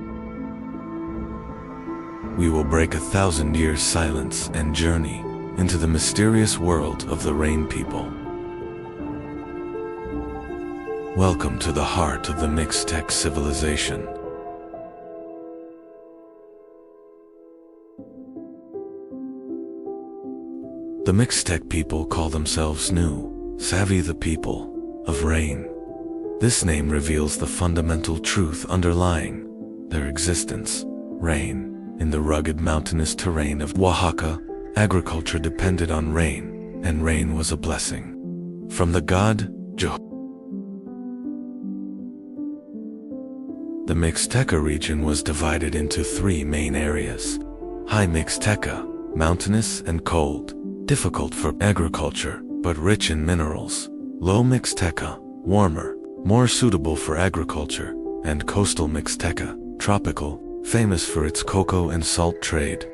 We will break 1,000 years' silence and journey into the mysterious world of the Rain People. Welcome to the heart of the Mixtec civilization. The Mixtec people call themselves New Savvy, the people of rain. This name reveals the fundamental truth underlying their existence. Rain. In the rugged mountainous terrain of Oaxaca, agriculture depended on rain, and rain was a blessing from the god Jehovah. The Mixteca region was divided into 3 main areas. High Mixteca, mountainous and cold, difficult for agriculture, but rich in minerals. Low Mixteca, warmer, more suitable for agriculture, and coastal Mixteca, tropical, famous for its cocoa and salt trade.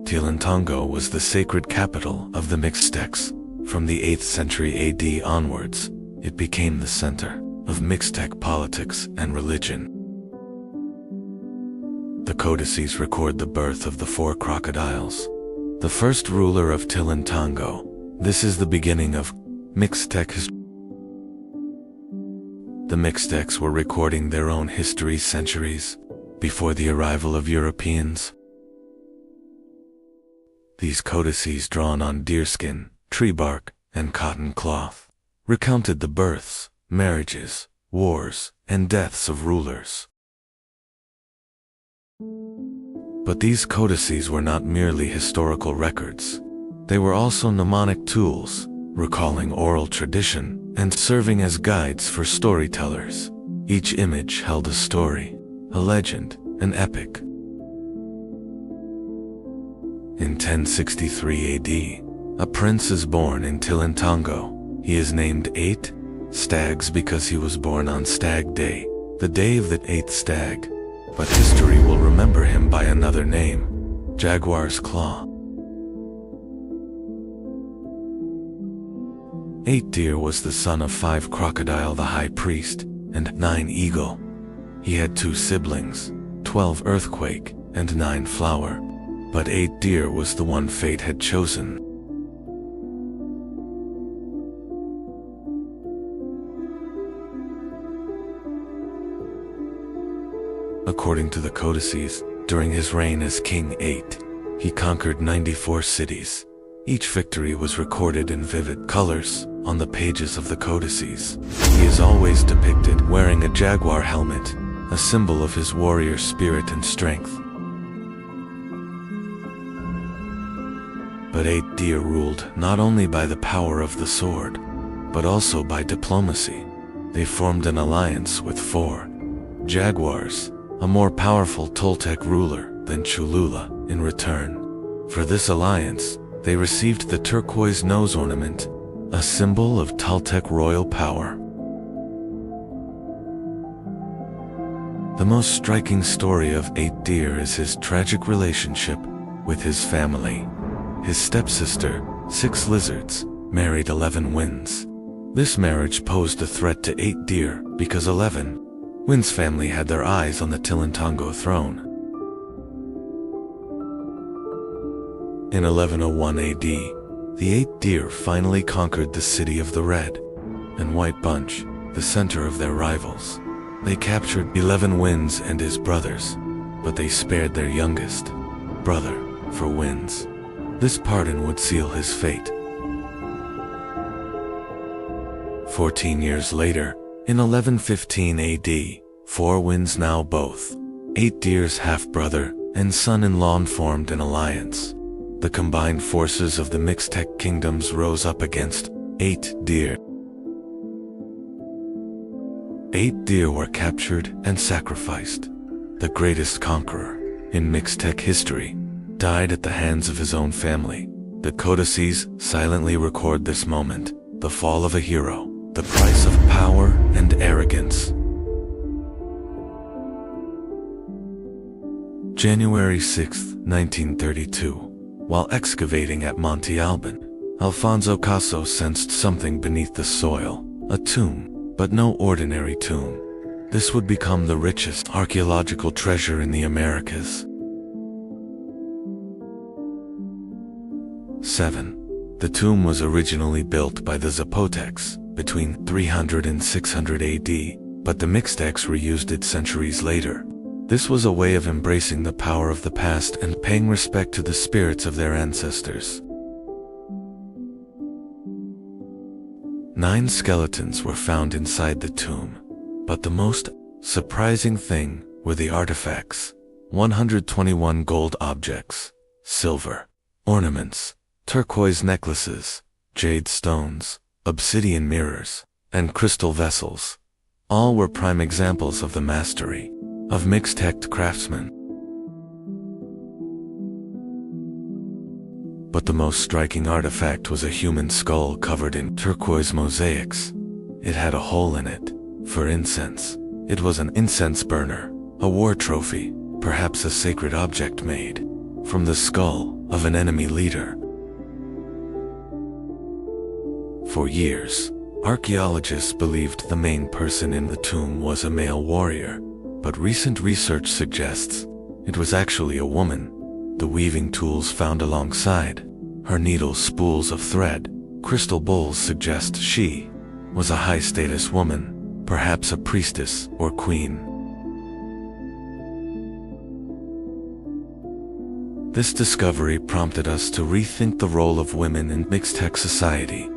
Tilantongo was the sacred capital of the Mixtecs. From the 8th century AD onwards, it became the center of Mixtec politics and religion. The codices record the birth of the 4 crocodiles, the first ruler of Tilantongo. This is the beginning of Mixtec history. The Mixtecs were recording their own history centuries before the arrival of Europeans. These codices, drawn on deerskin, tree bark, and cotton cloth, recounted the births, marriages, wars, and deaths of rulers. But these codices were not merely historical records. They were also mnemonic tools, recalling oral tradition and serving as guides for storytellers. Each image held a story, a legend, an epic. In 1063 AD, a prince is born in Tilantongo. He is named 8 Stags because he was born on Stag Day, the day of the 8th stag. But history will remember him by another name, Jaguar's Claw. 8 Deer was the son of 5 Crocodile the High Priest, and 9 Eagle. He had 2 siblings, 12 Earthquake, and 9 Flower. But 8 Deer was the one fate had chosen. According to the codices, during his reign as King 8, he conquered 94 cities. Each victory was recorded in vivid colors on the pages of the codices. He is always depicted wearing a jaguar helmet, a symbol of his warrior spirit and strength. But 8 Deer ruled not only by the power of the sword, but also by diplomacy. They formed an alliance with 4 Jaguars, a more powerful Toltec ruler than Cholula. In return for this alliance, they received the turquoise nose ornament, a symbol of Toltec royal power. The most striking story of 8 Deer is his tragic relationship with his family. His stepsister, 6 Lizards, married 11 Winds. This marriage posed a threat to 8 Deer because 11 Wind's family had their eyes on the Tilantongo throne. In 1101 AD, the 8 Deer finally conquered the city of the Red and White Bunch, the center of their rivals. They captured 11 Winds and his brothers, but they spared their youngest brother for Winds. This pardon would seal his fate. 14 years later, in 1115 AD, 4 Winds, now both 8 Deer's half-brother and son-in-law, formed an alliance. The combined forces of the Mixtec kingdoms rose up against 8 Deer. 8 Deer were captured and sacrificed. The greatest conqueror in Mixtec history died at the hands of his own family. The codices silently record this moment, the fall of a hero, the price of power and arrogance. January 6, 1932. While excavating at Monte Alban, Alfonso Caso sensed something beneath the soil, a tomb, but no ordinary tomb. This would become the richest archaeological treasure in the Americas. 7. The tomb was originally built by the Zapotecs between 300 and 600 AD, but the Mixtecs reused it centuries later. This was a way of embracing the power of the past and paying respect to the spirits of their ancestors. 9 skeletons were found inside the tomb, but the most surprising thing were the artifacts: 121 gold objects, silver ornaments, turquoise necklaces, jade stones, obsidian mirrors, and crystal vessels. All were prime examples of the mastery of Mixtec craftsmen. But the most striking artifact was a human skull covered in turquoise mosaics. It had a hole in it for incense. It was an incense burner, a war trophy, perhaps a sacred object made from the skull of an enemy leader. For years, archaeologists believed the main person in the tomb was a male warrior, but recent research suggests it was actually a woman. the weaving tools found alongside her needles, spools of thread, crystal bowls suggest she was a high-status woman, perhaps a priestess or queen. This discovery prompted us to rethink the role of women in Mixtec society.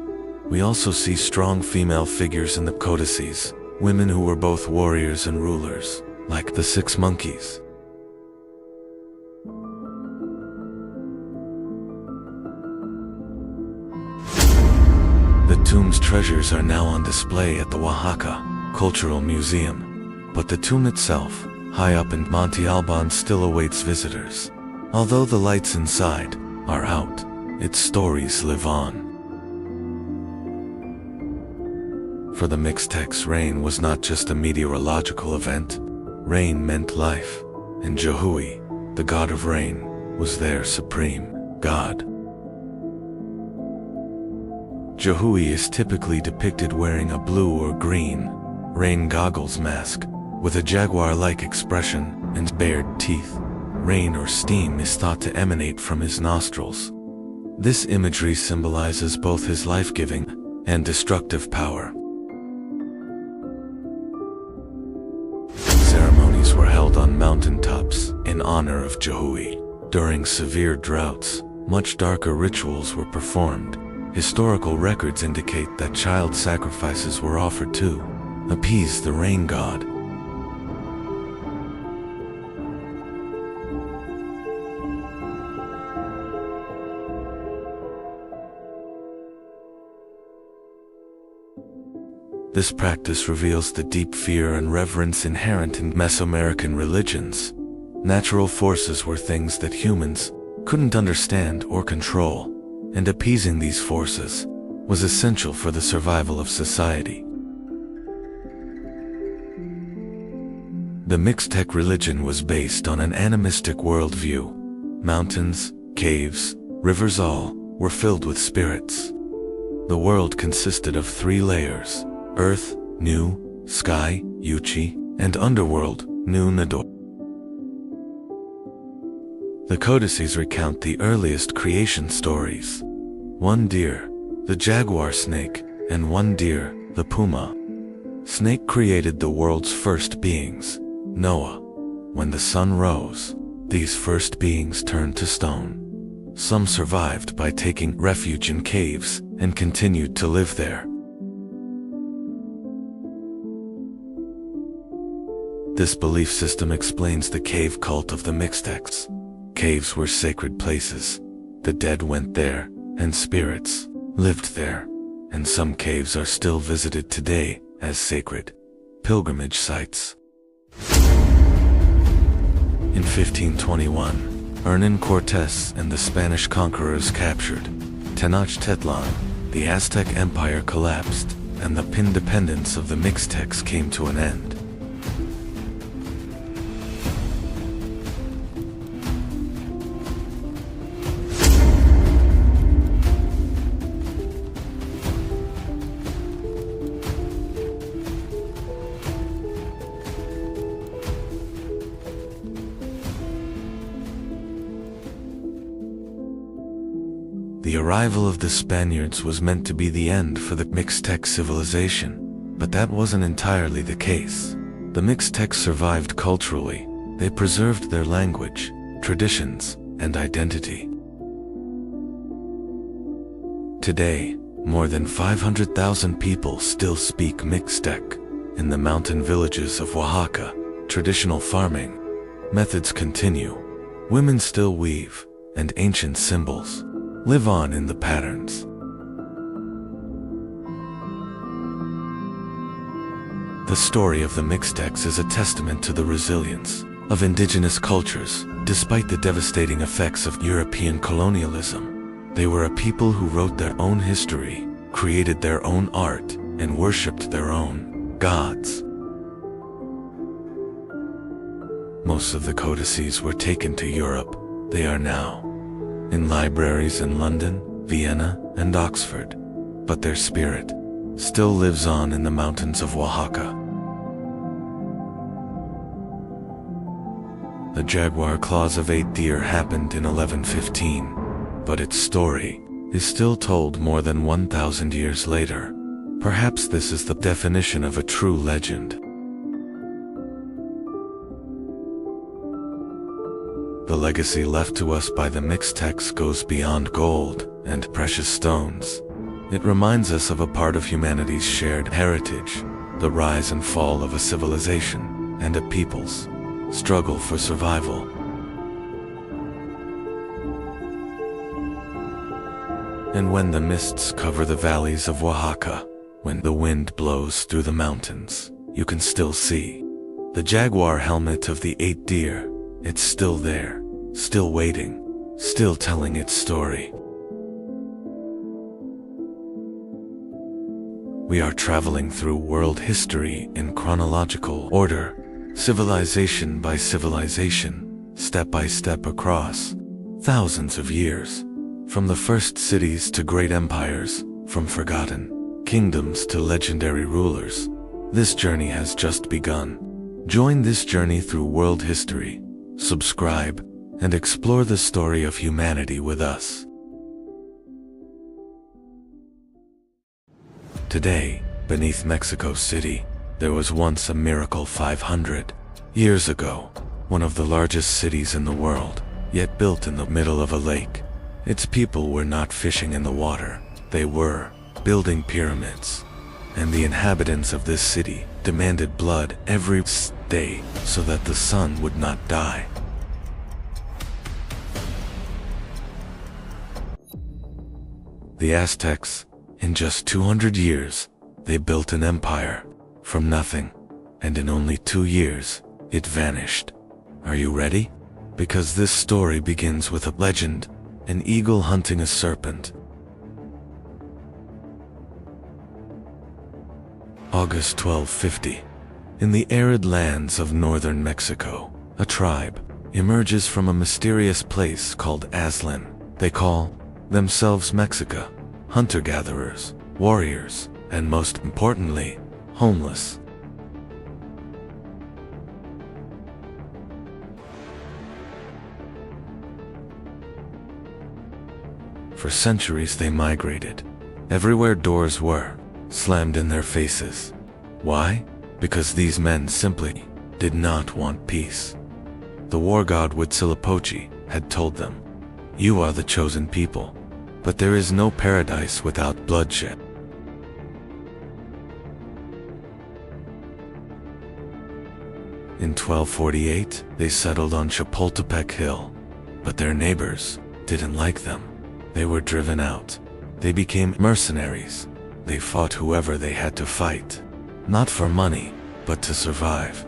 We also see strong female figures in the codices, women who were both warriors and rulers, like the Six Monkeys. The tomb's treasures are now on display at the Oaxaca Cultural Museum, but the tomb itself, high up in Monte Alban, still awaits visitors. Although the lights inside are out, its stories live on. For the Mixtecs, rain was not just a meteorological event. Rain meant life, and Jehui, the god of rain, was their supreme god. Jehui is typically depicted wearing a blue or green rain goggles mask with a jaguar-like expression and bared teeth. Rain or steam is thought to emanate from his nostrils. This imagery symbolizes both his life-giving and destructive power. Ceremonies were held on mountaintops in honor of Jehui. During severe droughts, much darker rituals were performed. Historical records indicate that child sacrifices were offered to appease the rain god. This practice reveals the deep fear and reverence inherent in Mesoamerican religions. Natural forces were things that humans couldn't understand or control, and appeasing these forces was essential for the survival of society. The Mixtec religion was based on an animistic worldview. Mountains, caves, rivers, all were filled with spirits. The world consisted of 3 layers: Earth, Nu, Sky, Yuchi, and Underworld, Nu Nador. The codices recount the earliest creation stories. 1 deer, the jaguar snake, and 1 deer, the puma. Snake created the world's first beings, Noah. When the sun rose, these first beings turned to stone. Some survived by taking refuge in caves and continued to live there. This belief system explains the cave cult of the Mixtecs. Caves were sacred places. The dead went there, and spirits lived there. And some caves are still visited today as sacred pilgrimage sites. In 1521, Hernan Cortés and the Spanish conquerors captured Tenochtitlan. The Aztec Empire collapsed, and the independence of the Mixtecs came to an end. The arrival of the Spaniards was meant to be the end for the Mixtec civilization, but that wasn't entirely the case. The Mixtecs survived culturally. They preserved their language, traditions, and identity. Today, more than 500,000 people still speak Mixtec. In the mountain villages of Oaxaca, traditional farming methods continue. Women still weave, and ancient symbols live on in the patterns. The story of the Mixtecs is a testament to the resilience of indigenous cultures. Despite the devastating effects of European colonialism, they were a people who wrote their own history, created their own art, and worshipped their own gods. Most of the codices were taken to Europe. They are now in libraries in London, Vienna, and Oxford, but their spirit still lives on in the mountains of Oaxaca. The jaguar claws of 8 deer happened in 1115, but its story is still told more than 1,000 years later. Perhaps this is the definition of a true legend. The legacy left to us by the Mixtecs goes beyond gold and precious stones. It reminds us of a part of humanity's shared heritage, the rise and fall of a civilization and a people's struggle for survival. And when the mists cover the valleys of Oaxaca, when the wind blows through the mountains, you can still see the jaguar helmet of the 8 deer. It's still there, still waiting, still telling its story. We are traveling through world history in chronological order, civilization by civilization, step by step across thousands of years, from the first cities to great empires, from forgotten kingdoms to legendary rulers. This journey has just begun. Join this journey through world history. Subscribe and explore the story of humanity with us. Today, beneath Mexico City, there was once a miracle 500 years ago, one of the largest cities in the world, yet built in the middle of a lake. Its people were not fishing in the water, they were building pyramids. And the inhabitants of this city demanded blood every day so that the sun would not die. The Aztecs, in just 200 years, they built an empire from nothing, and in only 2 years, it vanished. Are you ready? Because this story begins with a legend, an eagle hunting a serpent. August 1250. In the arid lands of northern Mexico, a tribe emerges from a mysterious place called Aztlán. They call themselves Mexica, hunter-gatherers, warriors, and most importantly, homeless. For centuries they migrated. Everywhere doors were slammed in their faces. Why? Because these men simply did not want peace. The war god Huitzilopochtli had told them, "You are the chosen people, but there is no paradise without bloodshed." In 1248, they settled on Chapultepec Hill, but their neighbors didn't like them. They were driven out. They became mercenaries. They fought whoever they had to fight, not for money, but to survive.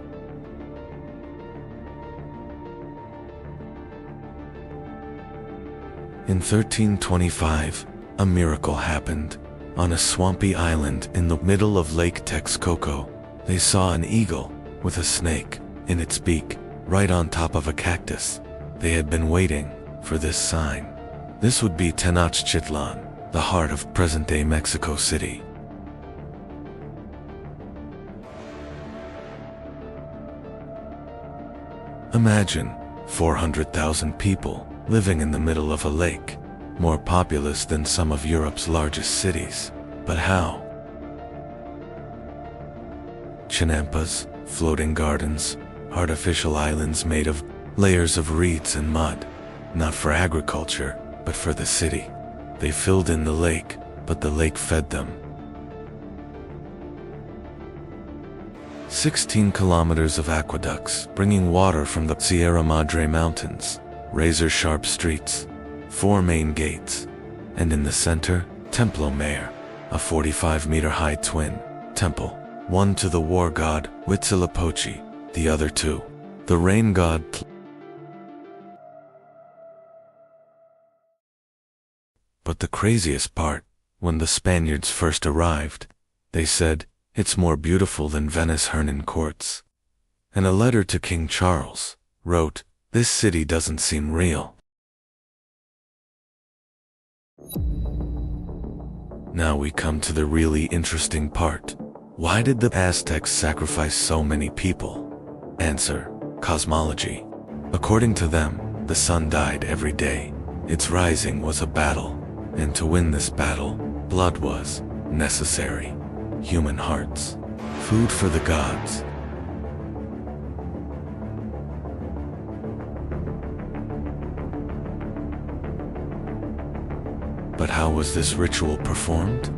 In 1325, a miracle happened. On a swampy island in the middle of Lake Texcoco, they saw an eagle with a snake in its beak, right on top of a cactus. They had been waiting for this sign. This would be Tenochtitlan, the heart of present-day Mexico City. Imagine 400,000 people living in the middle of a lake, more populous than some of Europe's largest cities. But how? Chinampas, floating gardens, artificial islands made of layers of reeds and mud, not for agriculture, but for the city. They filled in the lake, but the lake fed them. 16 kilometers of aqueducts bringing water from the Sierra Madre Mountains, razor-sharp streets, 4 main gates, and in the center, Templo Mayor, a 45-meter-high twin temple, one to the war god Huitzilopochtli, the other to the rain god. But the craziest part, when the Spaniards first arrived, they said, "It's more beautiful than Venice Hernan courts." And a letter to King Charles wrote, "This city doesn't seem real." Now we come to the really interesting part. Why did the Aztecs sacrifice so many people? Answer: cosmology. According to them, the sun died every day. Its rising was a battle, and to win this battle, blood was necessary. Human hearts, food for the gods. But how was this ritual performed?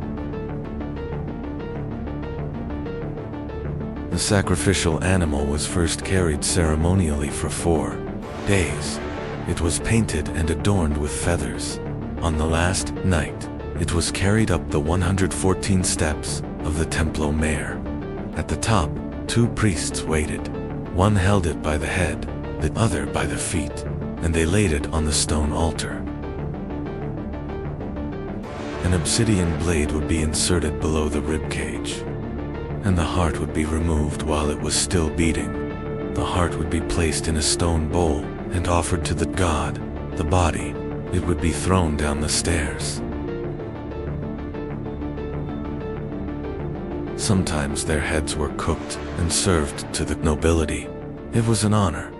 The sacrificial animal was first carried ceremonially for 4 days. It was painted and adorned with feathers. On the last night, it was carried up the 114 steps of the Templo Mayor. At the top, 2 priests waited. One held it by the head, the other by the feet, and they laid it on the stone altar. An obsidian blade would be inserted below the rib cage, and the heart would be removed while it was still beating. The heart would be placed in a stone bowl and offered to the god. The body, it would be thrown down the stairs. Sometimes their heads were cooked and served to the nobility. It was an honor.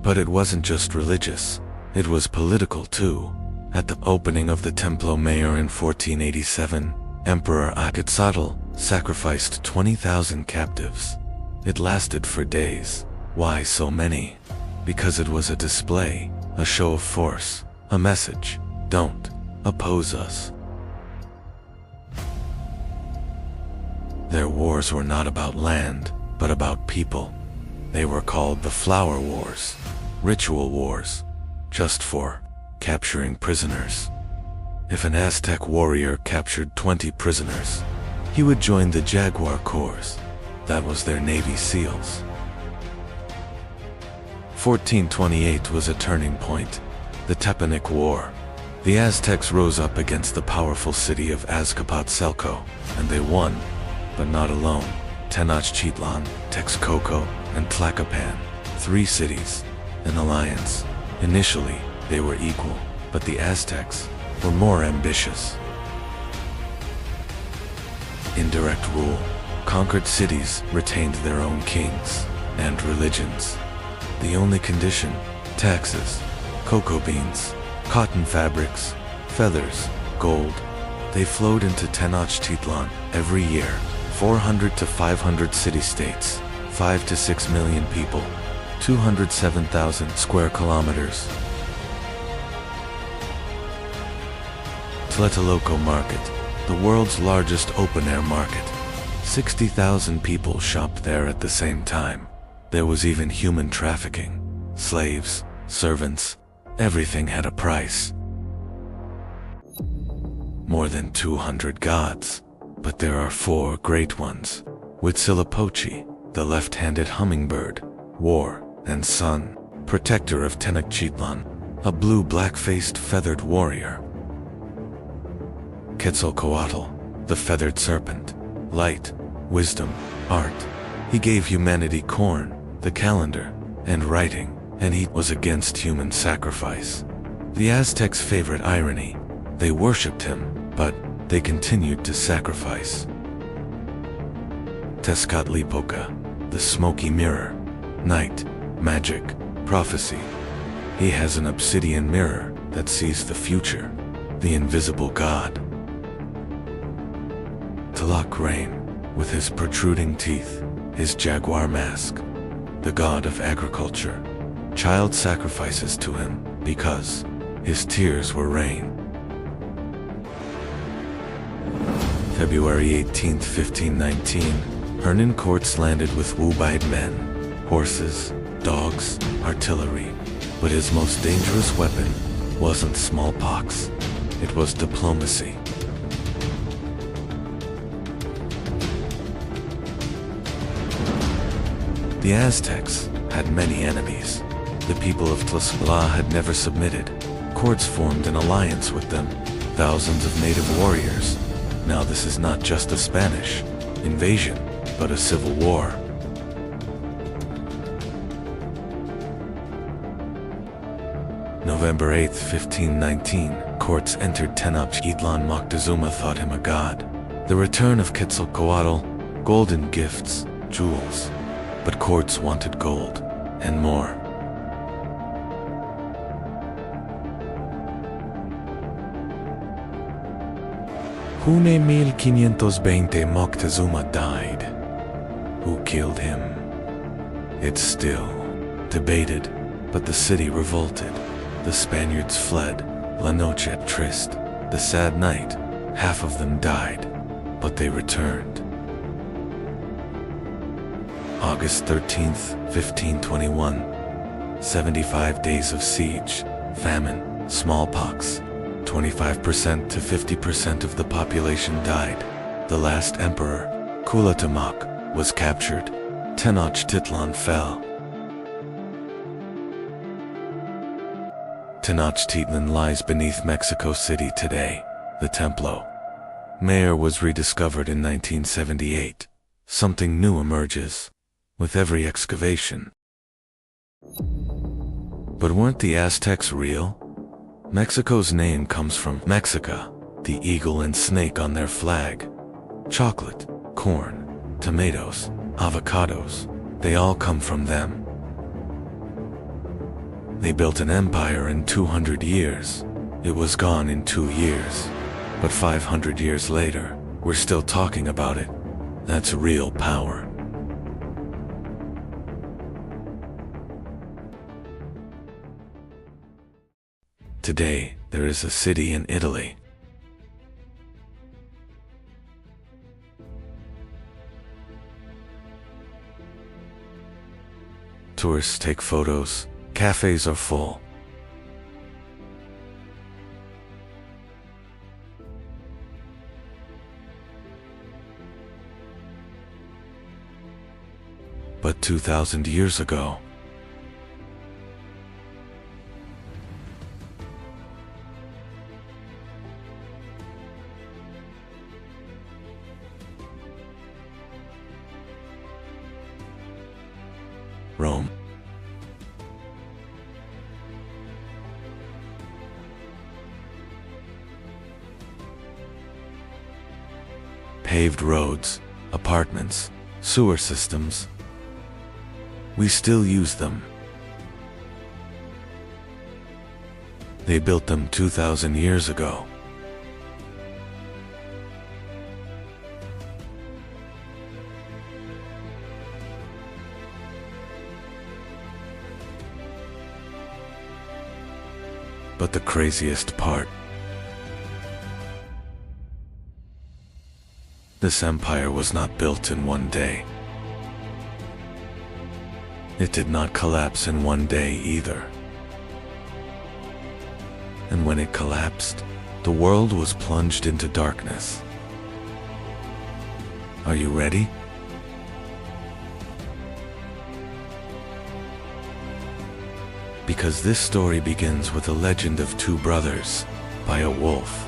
But it wasn't just religious, it was political too. At the opening of the Templo Mayor in 1487, Emperor Quetzalcoatl sacrificed 20,000 captives. It lasted for days. Why so many? Because it was a display, a show of force, a message: don't oppose us. Their wars were not about land, but about people. They were called the Flower Wars, ritual wars, just for capturing prisoners. If an Aztec warrior captured 20 prisoners, he would join the Jaguar Corps. That was their Navy SEALs. 1428 was a turning point, the Tepanec War. The Aztecs rose up against the powerful city of Azcapotzalco, and they won, but not alone. Tenochtitlan, Texcoco, and Tlacopan, 3 cities, an alliance. Initially, they were equal, but the Aztecs were more ambitious. Indirect rule. Conquered cities retained their own kings and religions. The only condition: taxes, cocoa beans, cotton fabrics, feathers, gold. They flowed into Tenochtitlan every year. 400 to 500 city-states, 5 to 6 million people, 207,000 square kilometers. Tlatelolco Market, the world's largest open-air market. 60,000 people shopped there at the same time. There was even human trafficking. Slaves, servants, everything had a price. More than 200 gods, but there are 4 great ones. Huitzilopochtli, the left-handed hummingbird, war and sun, protector of Tenochtitlan, a blue black-faced feathered warrior. Quetzalcoatl, the feathered serpent, light, wisdom, art. He gave humanity corn, the calendar, and writing, and he was against human sacrifice. The Aztecs' favorite irony: they worshipped him, but they continued to sacrifice. Tezcatlipoca, the smoky mirror, night, magic, prophecy. He has an obsidian mirror that sees the future, the invisible god. Tlaloc Rain, with his protruding teeth, his jaguar mask, the god of agriculture. Child sacrifices to him because his tears were rain. February 18, 1519, Hernan courts landed with Wu-Bide men, horses, dogs, artillery. But his most dangerous weapon wasn't smallpox, it was diplomacy. The Aztecs had many enemies. The people of Tlaxcala had never submitted. Courts formed an alliance with them, thousands of native warriors. Now this is not just a Spanish invasion, but a civil war. November 8, 1519, courts entered Tenochtitlan. Moctezuma thought him a god. The return of Quetzalcoatl, golden gifts, jewels. but courts wanted gold and more. June 1520 Moctezuma died. Who killed him? It's still debated, but the city revolted. The Spaniards fled. La Noche Triste, the sad night. Half of them died, but they returned. August 13th, 1521. 75 days of siege, famine, smallpox. 25% to 50% of the population died. The last emperor, Cuauhtémoc, was captured. Tenochtitlan fell. Tenochtitlan lies beneath Mexico City today. The Templo Mayor was rediscovered in 1978. Something new emerges with every excavation. But weren't the Aztecs real? Mexico's name comes from Mexica, the eagle and snake on their flag. Chocolate, corn, tomatoes, avocados, they all come from them. They built an empire in 200 years. It was gone in 2 years. But 500 years later, we're still talking about it. That's real power. Today, there is a city in Italy. Tourists take photos, cafes are full. But 2,000 years ago, Rome. Paved roads, apartments, sewer systems. We still use them. They built them 2,000 years ago. But the craziest part, this empire was not built in one day. It did not collapse in one day either. And when it collapsed, the world was plunged into darkness. Are you ready? Because this story begins with a legend of two brothers by a wolf.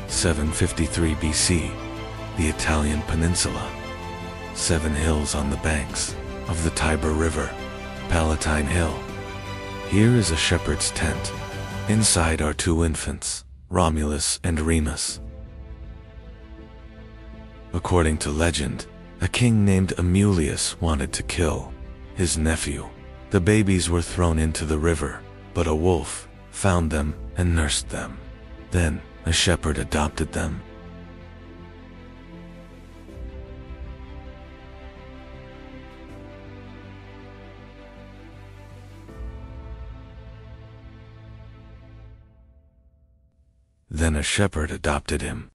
(753 BC), the Italian peninsula. 7 hills on the banks of the Tiber River, Palatine Hill. Here is a shepherd's tent. Inside are 2 infants, Romulus and Remus. According to legend, a king named Amulius wanted to kill his nephew. The babies were thrown into the river, but a wolf found them and nursed them. Then, a shepherd adopted them. Then a shepherd adopted him.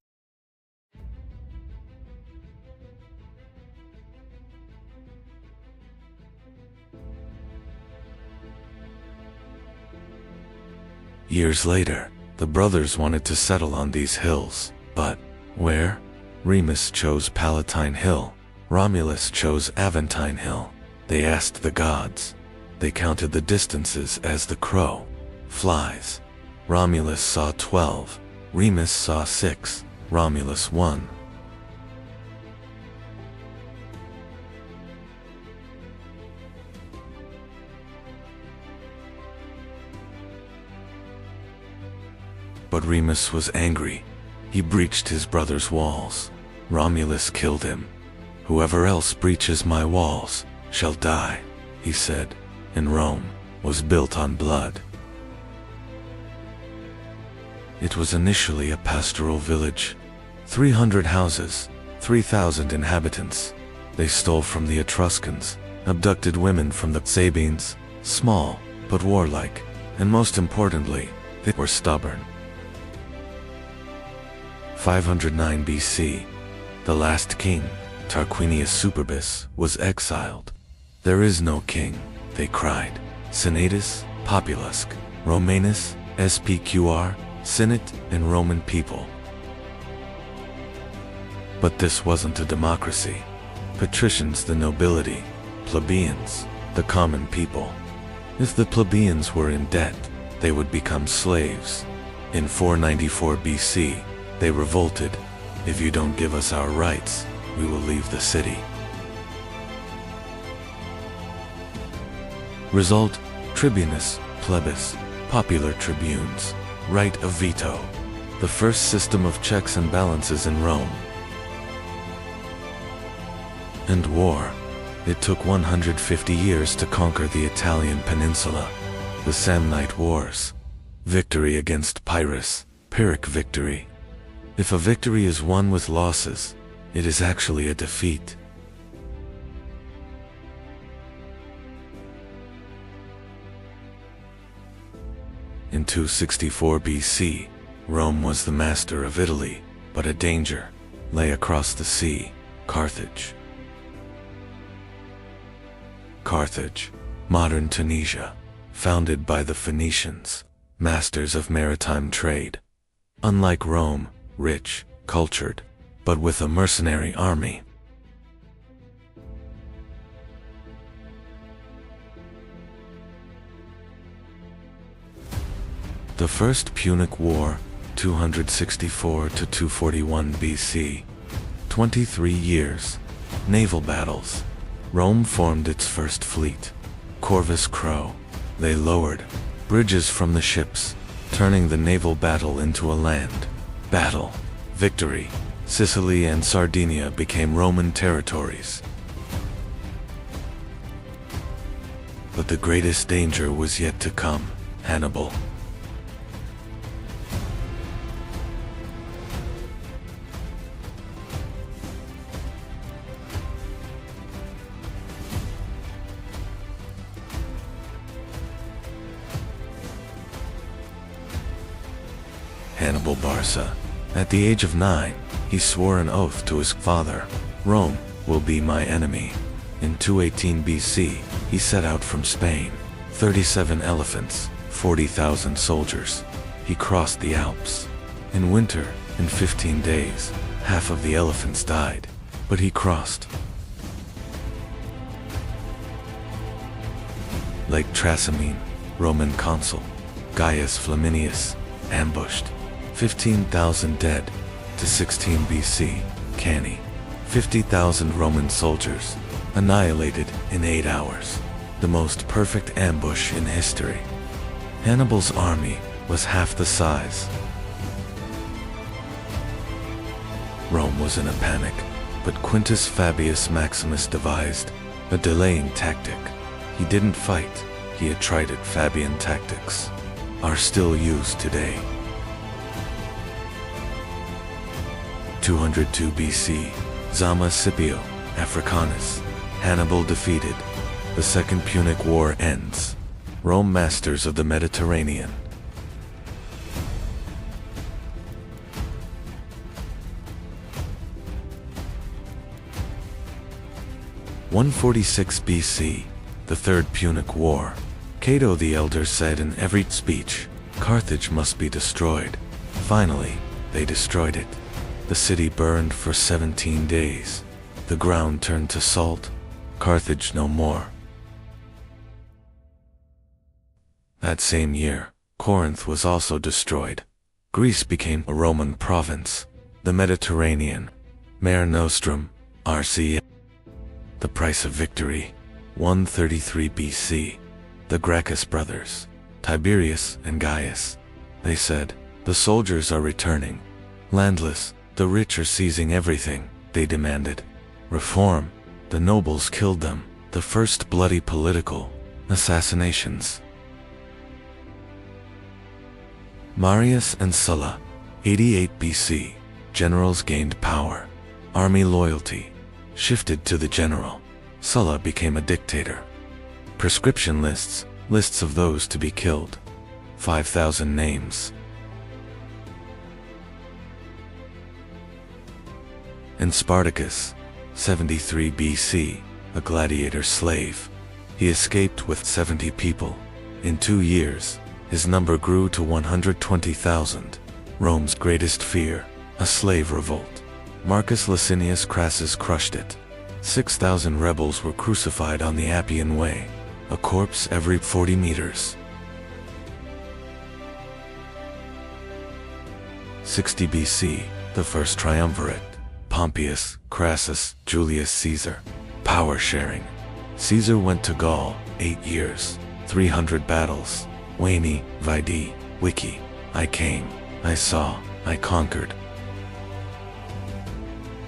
Years later, the brothers wanted to settle on these hills, but where? Remus chose Palatine Hill. Romulus chose Aventine Hill. They asked the gods. They counted the distances as the crow flies. Romulus saw 12. Remus saw 6. Romulus won. But Remus was angry. He breached his brother's walls. Romulus killed him. "Whoever else breaches my walls shall die," he said, and Rome was built on blood. It was initially a pastoral village. 300 houses, 3,000 inhabitants. They stole from the Etruscans, abducted women from the Sabines, small but warlike, and most importantly, they were stubborn. 509 BC, the last king, Tarquinius Superbus, was exiled. "There is no king," they cried. "Senatus, Populusque, Romanus, SPQR, Senate, and Roman people." But this wasn't a democracy. Patricians, the nobility; plebeians, the common people. If the plebeians were in debt, they would become slaves. In 494 BC, they revolted. "If you don't give us our rights, we will leave the city." Result: tribunus, plebis, popular tribunes, right of veto. The first system of checks and balances in Rome. And war. It took 150 years to conquer the Italian peninsula. The Samnite Wars. Victory against Pyrrhus, Pyrrhic victory. If a victory is won with losses, it is actually a defeat. In 264 BC, Rome was the master of Italy, but a danger lay across the sea: Carthage. Carthage, modern Tunisia, founded by the Phoenicians, masters of maritime trade. Unlike Rome, rich, cultured, but with a mercenary army. The First Punic War, 264 to 241 BC. 23 years. Naval battles. Rome formed its first fleet. Corvus Crow. They lowered bridges from the ships, turning the naval battle into a land battle. Victory. Sicily and Sardinia became Roman territories. But the greatest danger was yet to come: Hannibal. Hannibal Barca. At the age of 9, he swore an oath to his father: "Rome will be my enemy." In 218 BC, he set out from Spain. 37 elephants, 40,000 soldiers. He crossed the Alps. In winter, in 15 days, half of the elephants died. But he crossed. Lake Trasimene, Roman consul Gaius Flaminius, ambushed. 15,000 dead. To 16 BC, Cannae. 50,000 Roman soldiers, annihilated in 8 hours. The most perfect ambush in history. Hannibal's army was half the size. Rome was in a panic, but Quintus Fabius Maximus devised a delaying tactic. He didn't fight, he had tried it. Fabian tactics are still used today. 202 BC, Zama Scipio, Africanus. Hannibal defeated. The Second Punic War ends. Rome masters of the Mediterranean. (146 BC), the Third Punic War. Cato the Elder said in every speech, "Carthage must be destroyed." Finally, they destroyed it. The city burned for 17 days. The ground turned to salt. Carthage no more. That same year, Corinth was also destroyed. Greece became a Roman province. The Mediterranean, Mare Nostrum, RC. The price of victory, 133 BC. The Gracchus brothers, Tiberius and Gaius. They said, The soldiers are returning. Landless, the rich are seizing everything, they demanded. Reform, the nobles killed them, the first bloody political assassinations. Marius and Sulla, 88 BC, generals gained power. Army loyalty shifted to the general. Sulla became a dictator. Prescription lists, lists of those to be killed. 5,000 names. And Spartacus, 73 BC, a gladiator slave. He escaped with 70 people. In 2 years, his number grew to 120,000. Rome's greatest fear, a slave revolt. Marcus Licinius Crassus crushed it. 6,000 rebels were crucified on the Appian Way, a corpse every 40 meters. 60 BC, the first triumvirate. Pompeius, Crassus, Julius Caesar. Power sharing. Caesar went to Gaul, 8 years, 300 battles. Veni, Vidi, Vici. I came, I saw, I conquered.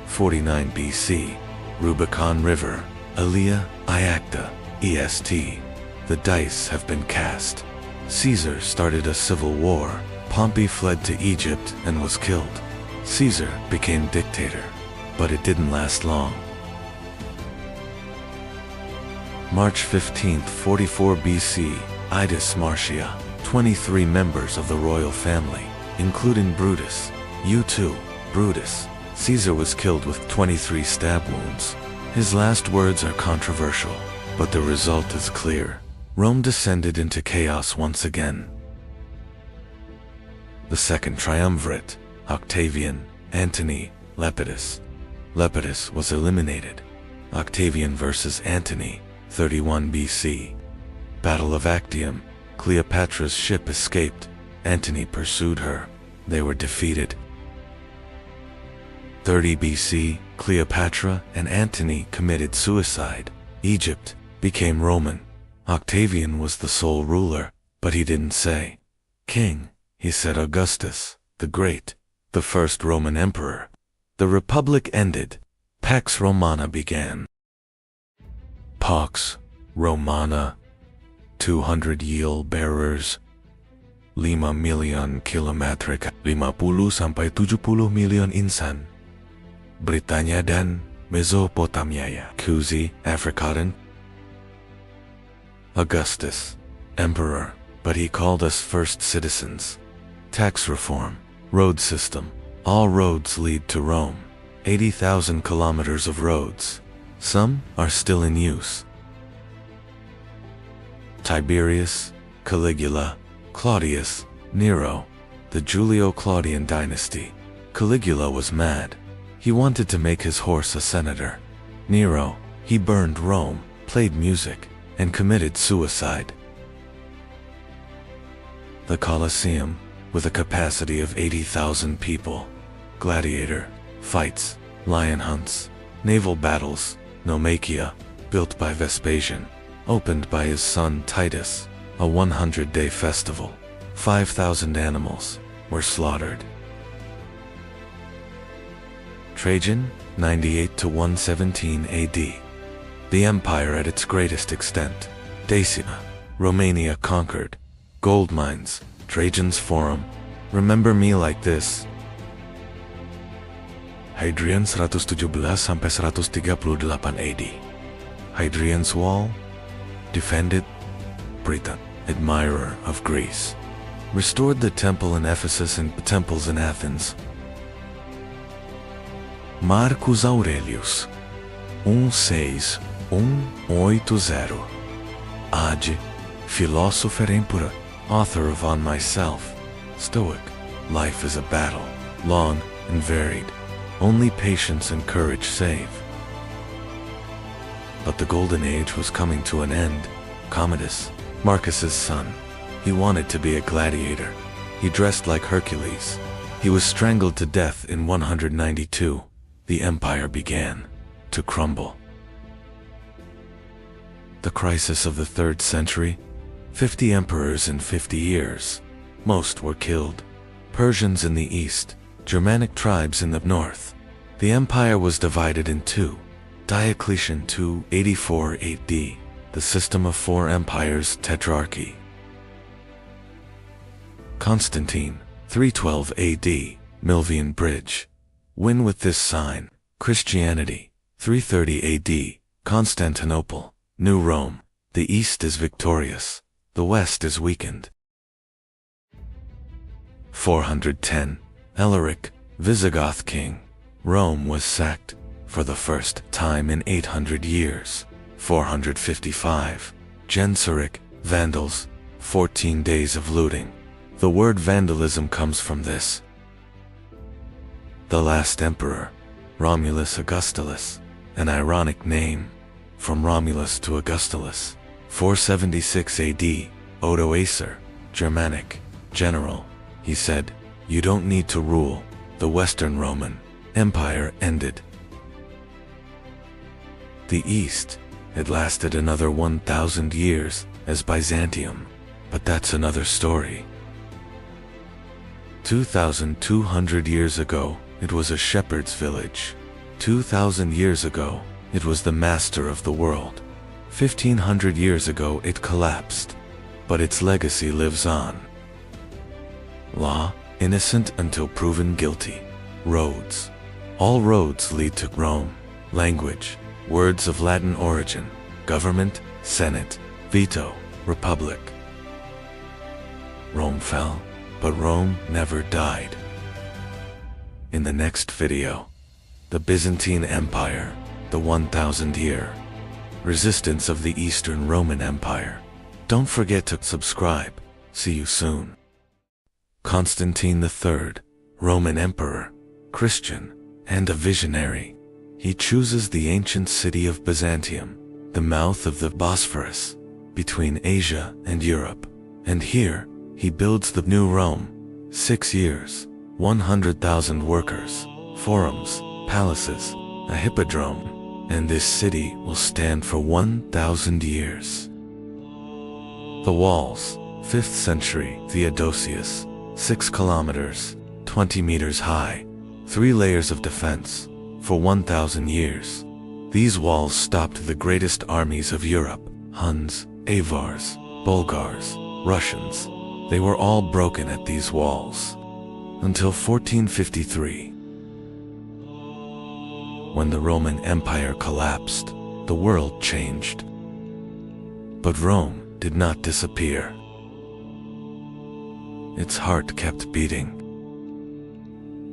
49 BC, Rubicon River, Aelia, Iacta, EST. The dice have been cast. Caesar started a civil war. Pompey fled to Egypt and was killed. Caesar became dictator, but it didn't last long. March 15, 44 BC, Itus Marcia, 23 members of the royal family, including Brutus. You too, Brutus. Caesar was killed with 23 stab wounds. His last words are controversial, but the result is clear. Rome descended into chaos once again. The second triumvirate, Octavian, Antony, Lepidus. Lepidus was eliminated. Octavian versus Antony, 31 BC. Battle of Actium. Cleopatra's ship escaped. Antony pursued her. They were defeated. 30 BC, Cleopatra and Antony committed suicide. Egypt became Roman. Octavian was the sole ruler, but he didn't say king. He said Augustus, the Great, the first Roman emperor. The Republic ended. Pax Romana began. Pax Romana, 200 yield-bearers, 5 million kilometric, 50 sampai 70 million insan. Britania dan Mesopotamia, Kuzi, Africadan. Augustus, emperor, but he called us first citizens. Tax reform, road system. All roads lead to Rome. 80,000 kilometers of roads. Some are still in use. Tiberius, Caligula, Claudius, Nero, the Julio-Claudian dynasty. Caligula was mad. He wanted to make his horse a senator. Nero, he burned Rome, played music, and committed suicide. The Colosseum, with a capacity of 80,000 people. Gladiator, fights, lion hunts, naval battles. Nomakia, built by Vespasian, opened by his son Titus, a 100-day festival. 5,000 animals were slaughtered. Trajan, 98 to 117 AD. The empire at its greatest extent. Dacia, Romania conquered. Gold mines, Trajan's Forum. Remember me like this. Hadrian 117 sampai 138 AD. Hadrian's Wall, defended. Britain, admirer of Greece, restored the temple in Ephesus and the temples in Athens. Marcus Aurelius, 16180. Age, Philosopher Empire, author of On Myself. Stoic, life is a battle, long and varied. Only patience and courage save. But the golden age was coming to an end. Commodus, Marcus's son. He wanted to be a gladiator. He dressed like Hercules. He was strangled to death in 192. The empire began to crumble. The crisis of the 3rd century. 50 emperors in 50 years. Most were killed. Persians in the east, Germanic tribes in the north. The empire was divided in two. Diocletian 284 AD, the system of four empires tetrarchy. Constantine 312 AD, Milvian Bridge. Win with this sign. Christianity 330 AD, Constantinople, New Rome. The east is victorious, the west is weakened. 410, Alaric, Visigoth king. Rome was sacked, for the first time in 800 years. 455, Genseric, Vandals, 14 days of looting. The word vandalism comes from this. The last emperor, Romulus Augustulus, an ironic name, from Romulus to Augustulus. 476 AD, Odoacer, Germanic, general. He said, "You don't need to rule." The Western Roman Empire ended. The East, it lasted another 1,000 years as Byzantium, but that's another story. 2,200 years ago, it was a shepherd's village. 2,000 years ago, it was the master of the world. 1,500 years ago, it collapsed, but its legacy lives on. Law, innocent until proven guilty. Roads. All roads lead to Rome. Language, words of Latin origin. Government, Senate, veto, republic. Rome fell, but Rome never died. In the next video, the Byzantine Empire, the 1,000-year resistance of the Eastern Roman Empire. Don't forget to subscribe. See you soon. Constantine III, Roman Emperor, Christian, and a visionary. He chooses the ancient city of Byzantium, the mouth of the Bosphorus, between Asia and Europe. And here, he builds the new Rome. 6 years, 100,000 workers, forums, palaces, a hippodrome, and this city will stand for 1,000 years. The walls, 5th century Theodosius, 6 kilometers, 20 meters high, 3 layers of defense, for 1,000 years. These walls stopped the greatest armies of Europe, Huns, Avars, Bulgars, Russians. They were all broken at these walls. Until 1453. When the Roman Empire collapsed, the world changed. But Rome did not disappear. Its heart kept beating.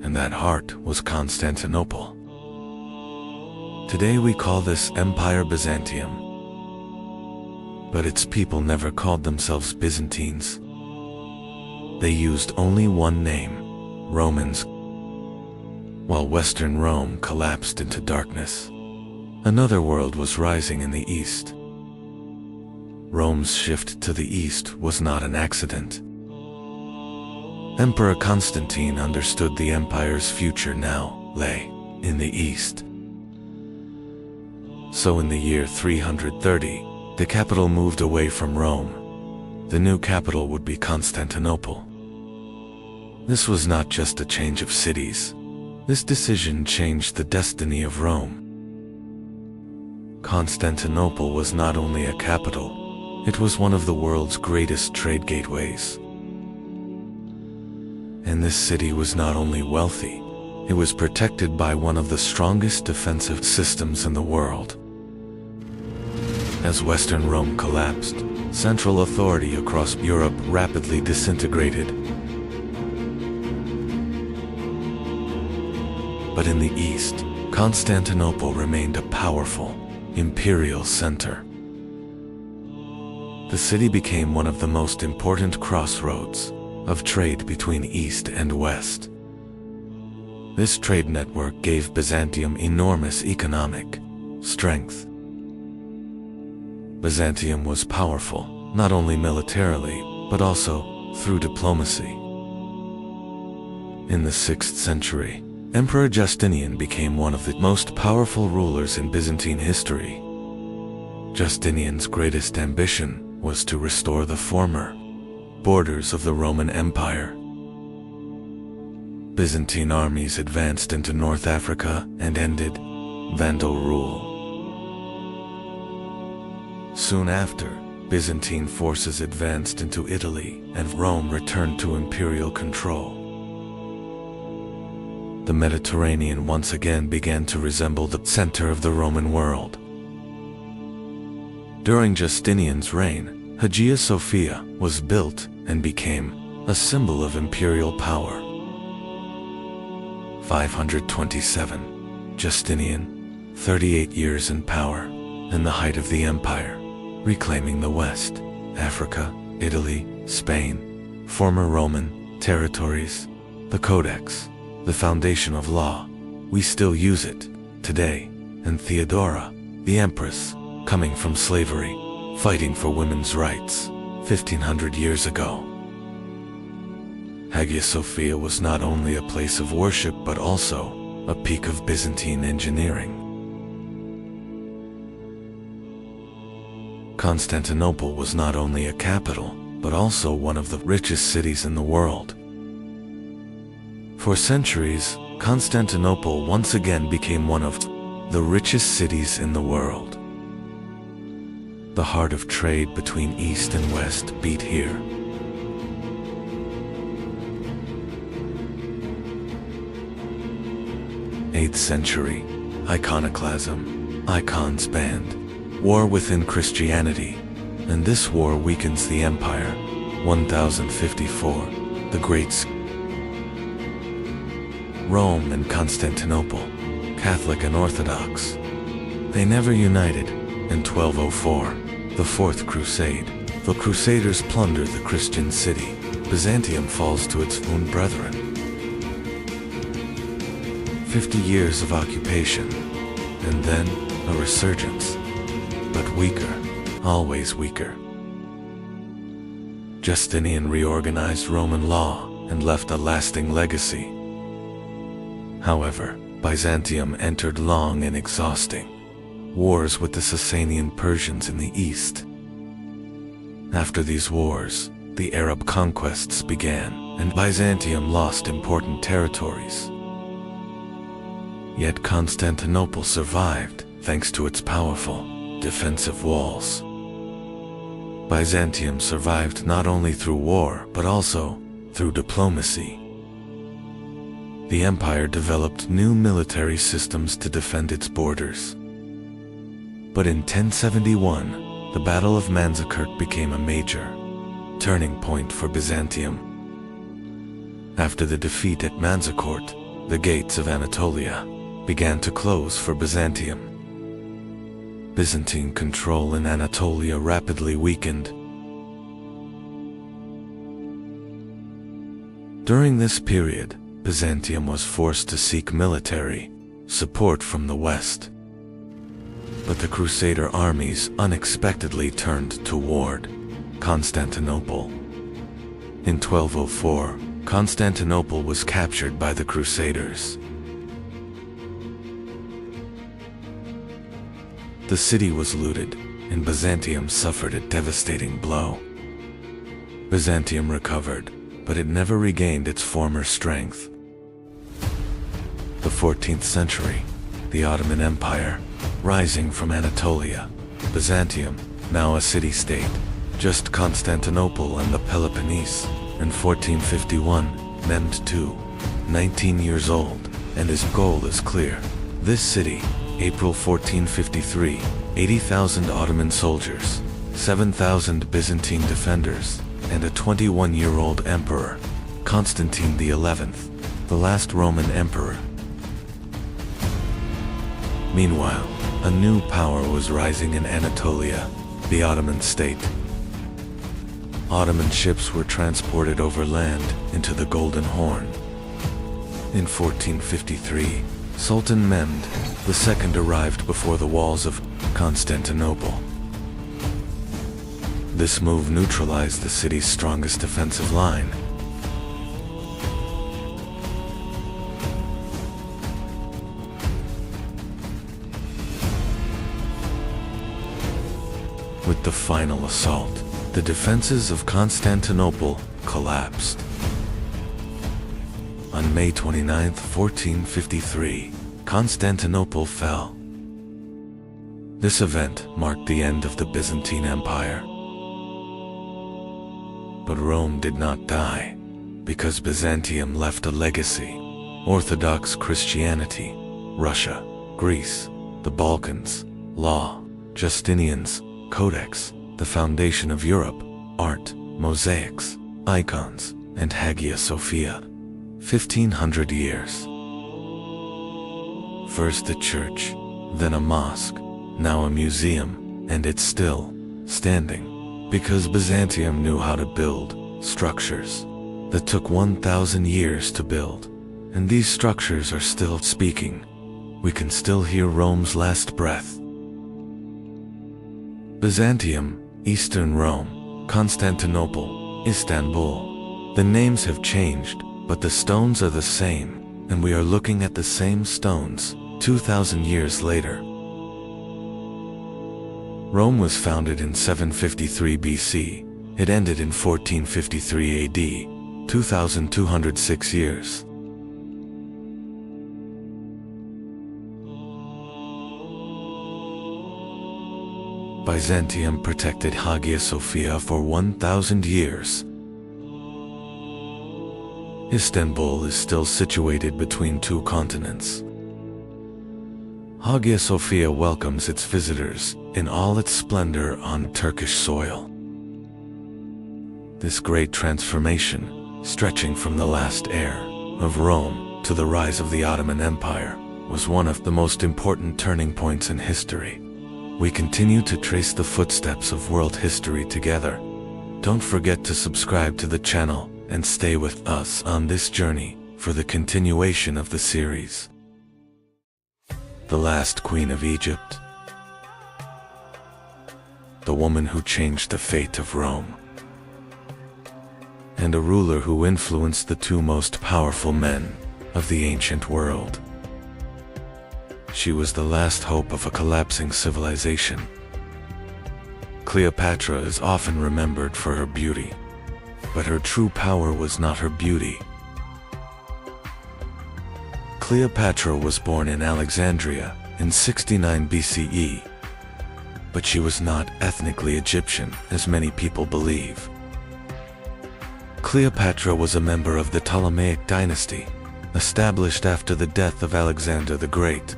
And that heart was Constantinople. Today we call this Empire Byzantium. But its people never called themselves Byzantines. They used only one name, Romans. While Western Rome collapsed into darkness, another world was rising in the east. Rome's shift to the east was not an accident. Emperor Constantine understood the empire's future now lay in the east. So in the year 330, the capital moved away from Rome. The new capital would be Constantinople. This was not just a change of cities. This decision changed the destiny of Rome. Constantinople was not only a capital, it was one of the world's greatest trade gateways. And this city was not only wealthy, it was protected by one of the strongest defensive systems in the world. As Western Rome collapsed, central authority across Europe rapidly disintegrated. But in the east, Constantinople remained a powerful, imperial center. The city became one of the most important crossroads of trade between East and West. This trade network gave Byzantium enormous economic strength. Byzantium was powerful, not only militarily, but also through diplomacy. In the 6th century, Emperor Justinian became one of the most powerful rulers in Byzantine history. Justinian's greatest ambition was to restore the former borders of the Roman Empire. Byzantine armies advanced into North Africa and ended Vandal rule. Soon after, Byzantine forces advanced into Italy, and Rome returned to imperial control. The Mediterranean once again began to resemble the center of the Roman world. During Justinian's reign, Hagia Sophia was built and became a symbol of imperial power. 527. Justinian, 38 years in power, in the height of the empire, reclaiming the West, Africa, Italy, Spain, former Roman territories, the Codex, the foundation of law. We still use it today. And Theodora, the Empress, coming from slavery, fighting for women's rights, 1500 years ago. Hagia Sophia was not only a place of worship but also a peak of Byzantine engineering. Constantinople was not only a capital, but also one of the richest cities in the world. For centuries, Constantinople once again became one of the richest cities in the world. The heart of trade between East and West beat here. 8th century, iconoclasm, icons banned, war within Christianity, and this war weakens the empire. 1054, the Great Rome and Constantinople, Catholic and Orthodox. They never united. In 1204, the Fourth Crusade, the Crusaders plunder the Christian city. Byzantium falls to its own brethren. 50 years of occupation, and then a resurgence, but weaker, always weaker. Justinian reorganized Roman law and left a lasting legacy. However, Byzantium entered long and exhausting wars with the Sasanian Persians in the east. After these wars, the Arab conquests began, and Byzantium lost important territories. Yet Constantinople survived thanks to its powerful defensive walls. Byzantium survived not only through war but also through diplomacy. The empire developed new military systems to defend its borders. But in 1071, the Battle of Manzikert became a major turning point for Byzantium. After the defeat at Manzikert, the gates of Anatolia began to close for Byzantium. Byzantine control in Anatolia rapidly weakened. During this period, Byzantium was forced to seek military support from the West. But the Crusader armies unexpectedly turned toward Constantinople. In 1204, Constantinople was captured by the Crusaders. The city was looted, and Byzantium suffered a devastating blow. Byzantium recovered, but it never regained its former strength. The 14th century, the Ottoman Empire, rising from Anatolia, Byzantium, now a city-state, just Constantinople and the Peloponnese, in 1451, Mehmed II, 19 years old, and his goal is clear. This city, April 1453, 80,000 Ottoman soldiers, 7,000 Byzantine defenders, and a 21-year-old emperor, Constantine XI, the last Roman emperor. Meanwhile, a new power was rising in Anatolia, the Ottoman state. Ottoman ships were transported over land into the Golden Horn. In 1453, Sultan Mehmed II arrived before the walls of Constantinople. This move neutralized the city's strongest defensive line. With the final assault, the defenses of Constantinople collapsed. On May 29, 1453, Constantinople fell. This event marked the end of the Byzantine Empire. But Rome did not die, because Byzantium left a legacy: Orthodox Christianity, Russia, Greece, the Balkans, law, Justinian's Codex, the foundation of Europe, art, mosaics, icons, and Hagia Sophia. 1500 years. First a church, then a mosque, now a museum, and it's still standing, because Byzantium knew how to build structures that took 1,000 years to build, and these structures are still speaking. We can still hear Rome's last breath. Byzantium, Eastern Rome, Constantinople, Istanbul. The names have changed, but the stones are the same, and we are looking at the same stones 2,000 years later. Rome was founded in 753 BC. It ended in 1453 AD, 2,206 years. Byzantium protected Hagia Sophia for 1,000 years. Istanbul is still situated between two continents. Hagia Sophia welcomes its visitors in all its splendor on Turkish soil. This great transformation, stretching from the last heir of Rome to the rise of the Ottoman Empire, was one of the most important turning points in history. We continue to trace the footsteps of world history together. Don't forget to subscribe to the channel and stay with us on this journey for the continuation of the series. The last queen of Egypt. The woman who changed the fate of Rome. And a ruler who influenced the two most powerful men of the ancient world. She was the last hope of a collapsing civilization. Cleopatra is often remembered for her beauty, but her true power was not her beauty. Cleopatra was born in Alexandria in 69 BCE, but she was not ethnically Egyptian, as many people believe. Cleopatra was a member of the Ptolemaic dynasty, established after the death of Alexander the Great.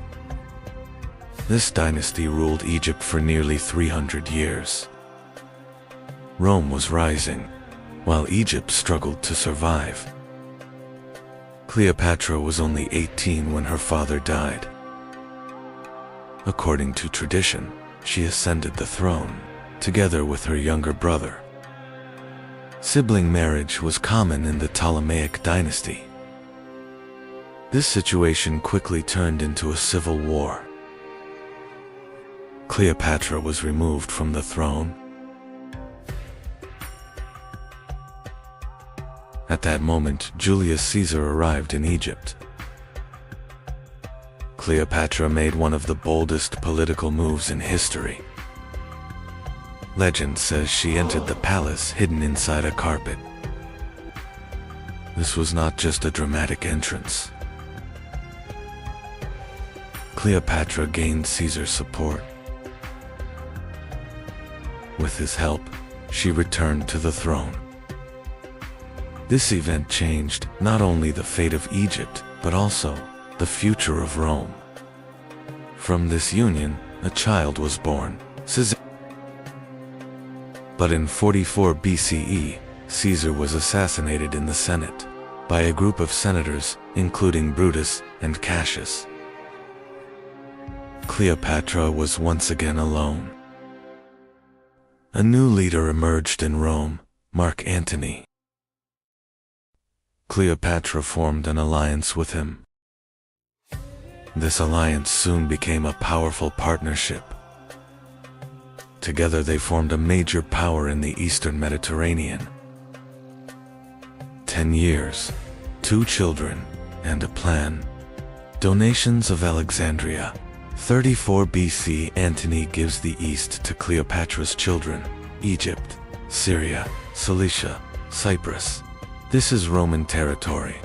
This dynasty ruled Egypt for nearly 300 years. Rome was rising, while Egypt struggled to survive. Cleopatra was only 18 when her father died. According to tradition, she ascended the throne, together with her younger brother. Sibling marriage was common in the Ptolemaic dynasty. This situation quickly turned into a civil war. Cleopatra was removed from the throne. At that moment, Julius Caesar arrived in Egypt. Cleopatra made one of the boldest political moves in history. Legend says she entered the palace hidden inside a carpet. This was not just a dramatic entrance. Cleopatra gained Caesar's support. With his help, she returned to the throne. This event changed not only the fate of Egypt, but also the future of Rome. From this union, a child was born, Caesar. But in 44 BCE, Caesar was assassinated in the Senate by a group of senators, including Brutus and Cassius. Cleopatra was once again alone. A new leader emerged in Rome, Mark Antony. Cleopatra formed an alliance with him. This alliance soon became a powerful partnership. Together they formed a major power in the Eastern Mediterranean. 10 years, 2 children, and a plan. Donations of Alexandria. 34 BC, Antony gives the East to Cleopatra's children: Egypt, Syria, Cilicia, Cyprus. This is Roman territory.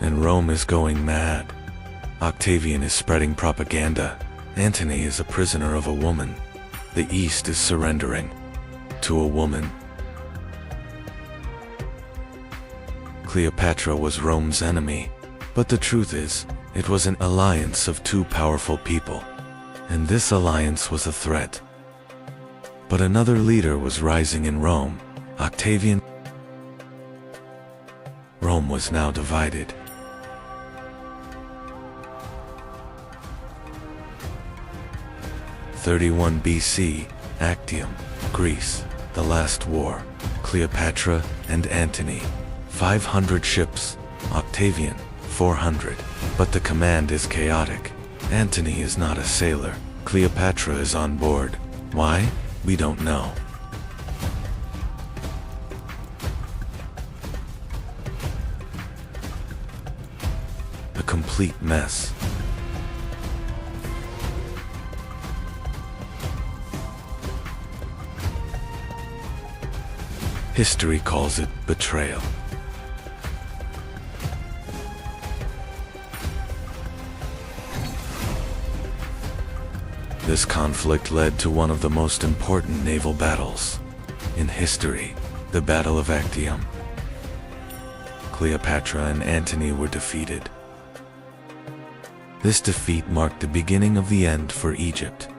and Rome is going mad. Octavian is spreading propaganda. Antony is a prisoner of a woman. The East is surrendering to a woman. Cleopatra was Rome's enemy, but the truth is, it was an alliance of two powerful people, and this alliance was a threat. But another leader was rising in Rome, Octavian. Rome was now divided. (31 BC, Actium, Greece, the last war, Cleopatra and Antony. 500 ships, Octavian, 400. But the command is chaotic. Antony is not a sailor. Cleopatra is on board. Why? We don't know. A complete mess. History calls it betrayal. This conflict led to one of the most important naval battles in history, the Battle of Actium. Cleopatra and Antony were defeated. This defeat marked the beginning of the end for Egypt.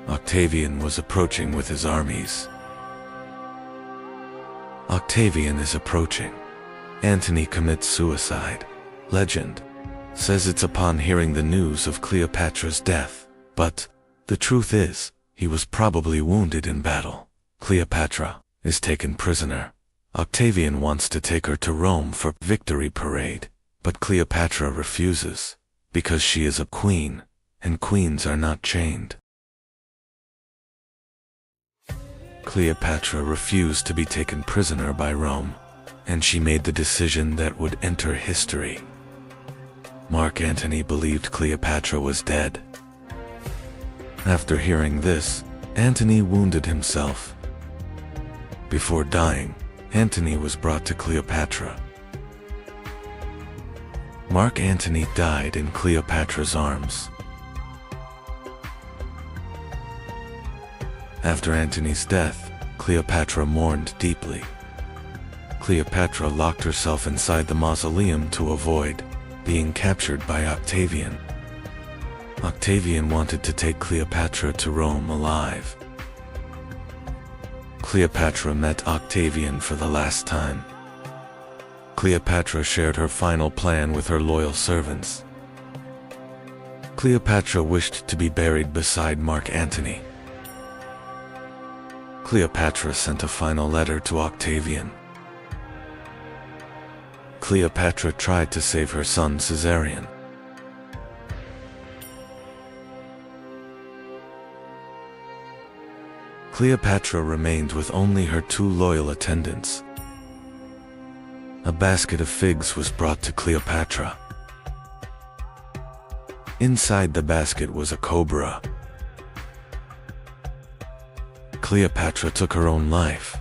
Octavian was approaching with his armies. Octavian is approaching. Antony commits suicide. Legend says it's upon hearing the news of Cleopatra's death, but the truth is, he was probably wounded in battle. Cleopatra is taken prisoner. Octavian wants to take her to Rome for victory parade, but Cleopatra refuses, because she is a queen, and queens are not chained. Cleopatra refused to be taken prisoner by Rome, and she made the decision that would enter history. Mark Antony believed Cleopatra was dead. After hearing this, Antony wounded himself. Before dying, Antony was brought to Cleopatra. Mark Antony died in Cleopatra's arms. After Antony's death, Cleopatra mourned deeply. Cleopatra locked herself inside the mausoleum to avoid being captured by Octavian. Octavian wanted to take Cleopatra to Rome alive. Cleopatra met Octavian for the last time. Cleopatra shared her final plan with her loyal servants. Cleopatra wished to be buried beside Mark Antony. Cleopatra sent a final letter to Octavian. Cleopatra tried to save her son Caesarion. Cleopatra remained with only her two loyal attendants. A basket of figs was brought to Cleopatra. Inside the basket was a cobra. Cleopatra took her own life.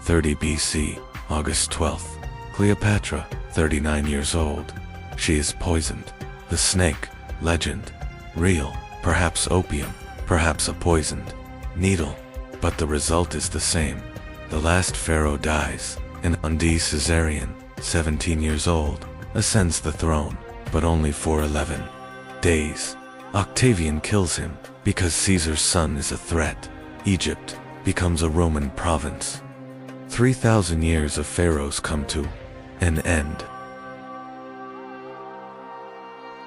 30 BC, August 12th. Cleopatra, 39 years old. She is poisoned. The snake, legend, real, perhaps opium, perhaps a poisoned needle, but the result is the same. The last pharaoh dies, and Caesarion, 17 years old, ascends the throne, but only for 11 days. Octavian kills him, because Caesar's son is a threat. Egypt becomes a Roman province. 3,000 years of pharaohs come to an end.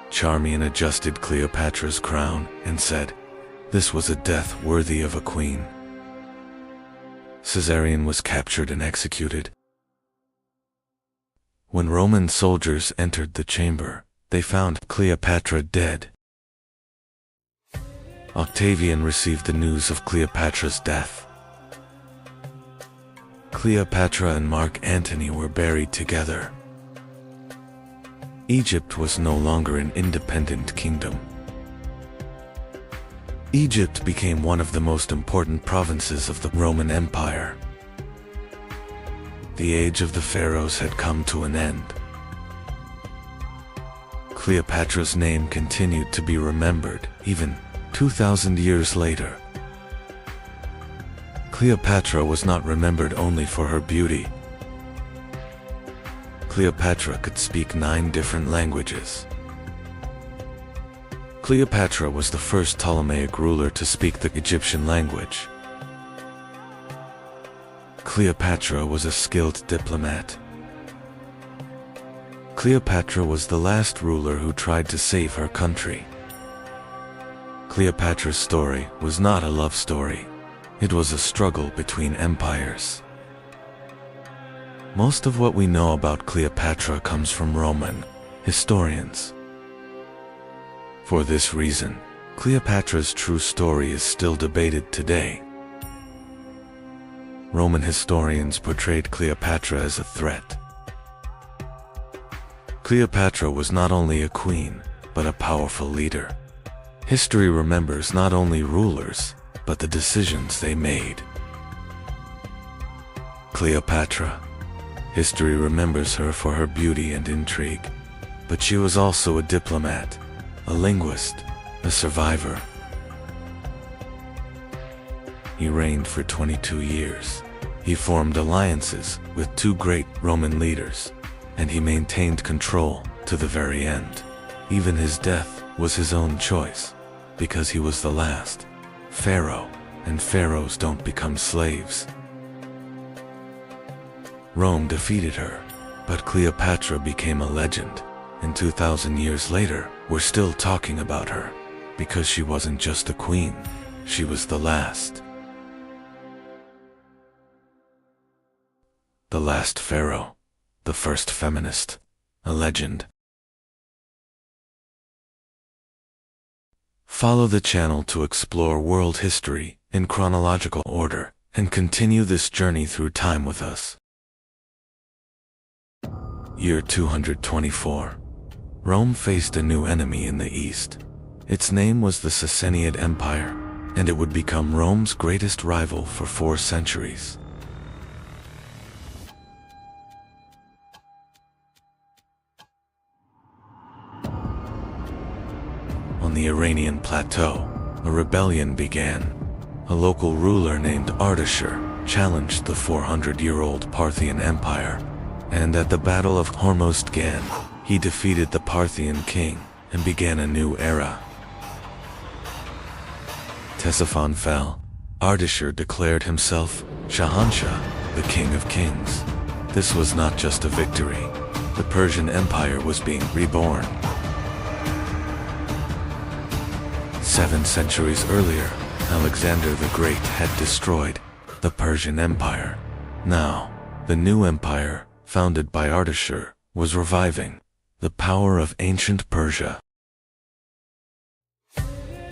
Charmian adjusted Cleopatra's crown and said, "This was a death worthy of a queen." Caesarion was captured and executed. When Roman soldiers entered the chamber, they found Cleopatra dead. Octavian received the news of Cleopatra's death. Cleopatra and Mark Antony were buried together. Egypt was no longer an independent kingdom. Egypt became one of the most important provinces of the Roman Empire. the age of the pharaohs had come to an end. Cleopatra's name continued to be remembered, even 2,000 years later. Cleopatra was not remembered only for her beauty. Cleopatra could speak 9 different languages. Cleopatra was the first Ptolemaic ruler to speak the Egyptian language. Cleopatra was a skilled diplomat. Cleopatra was the last ruler who tried to save her country. Cleopatra's story was not a love story. It was a struggle between empires. Most of what we know about Cleopatra comes from Roman historians. For this reason, Cleopatra's true story is still debated today. Roman historians portrayed Cleopatra as a threat. Cleopatra was not only a queen, but a powerful leader. History remembers not only rulers, but the decisions they made. Cleopatra. History remembers her for her beauty and intrigue, but she was also a diplomat, a linguist, a survivor. He reigned for 22 years. He formed alliances with 2 great Roman leaders, and he maintained control to the very end. Even his death was his own choice, because he was the last pharaoh, and pharaohs don't become slaves. Rome defeated her, but Cleopatra became a legend, and 2,000 years later, we're still talking about her, because she wasn't just a queen, she was the last. The last pharaoh, the first feminist, a legend. Follow the channel to explore world history in chronological order and continue this journey through time with us. Year 224. Rome faced a new enemy in the east. Its name was the Safavid Empire, and it would become Rome's greatest rival for 4 centuries. On the Iranian plateau, a rebellion began. A local ruler named Ardashir challenged the 400-year-old Parthian Empire, and at the Battle of Hormozgan, he defeated the Parthian king and began a new era. Ctesiphon fell. Ardashir declared himself Shahanshah, the King of Kings. This was not just a victory. The Persian Empire was being reborn. 7 centuries earlier, Alexander the Great had destroyed the Persian Empire. Now, the new empire, founded by Ardashir, was reviving the power of ancient Persia.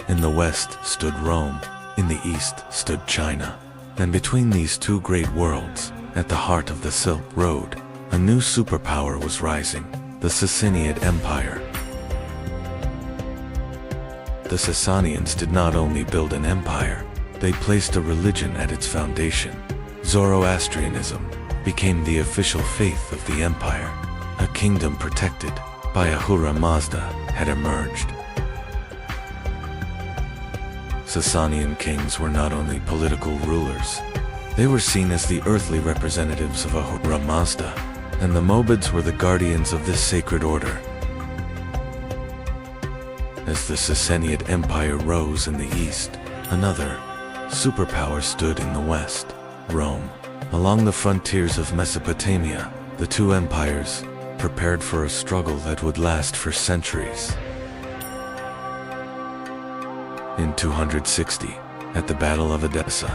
In the west stood Rome, in the east stood China, and between these 2 great worlds, at the heart of the Silk Road, a new superpower was rising, the Safavid Empire. The Sasanians did not only build an empire, they placed a religion at its foundation. Zoroastrianism became the official faith of the empire. A kingdom protected by Ahura Mazda had emerged. Sasanian kings were not only political rulers, they were seen as the earthly representatives of Ahura Mazda, and the Mobids were the guardians of this sacred order. As the Safavid Empire rose in the east, another superpower stood in the west, Rome. Along the frontiers of Mesopotamia, the 2 empires prepared for a struggle that would last for centuries. In 260, at the Battle of Edessa,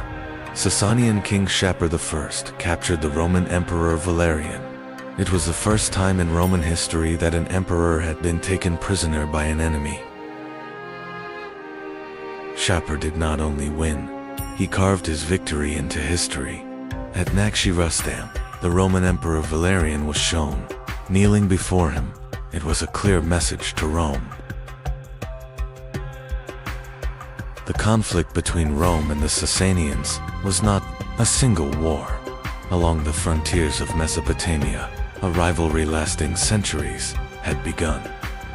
Sasanian King Shapur I captured the Roman Emperor Valerian. It was the first time in Roman history that an emperor had been taken prisoner by an enemy. Shapur did not only win, he carved his victory into history. At Nakshi Rustam, the Roman Emperor Valerian was shown. Kneeling before him, it was a clear message to Rome. The conflict between Rome and the Sasanians was not a single war. along the frontiers of Mesopotamia, a rivalry lasting centuries had begun.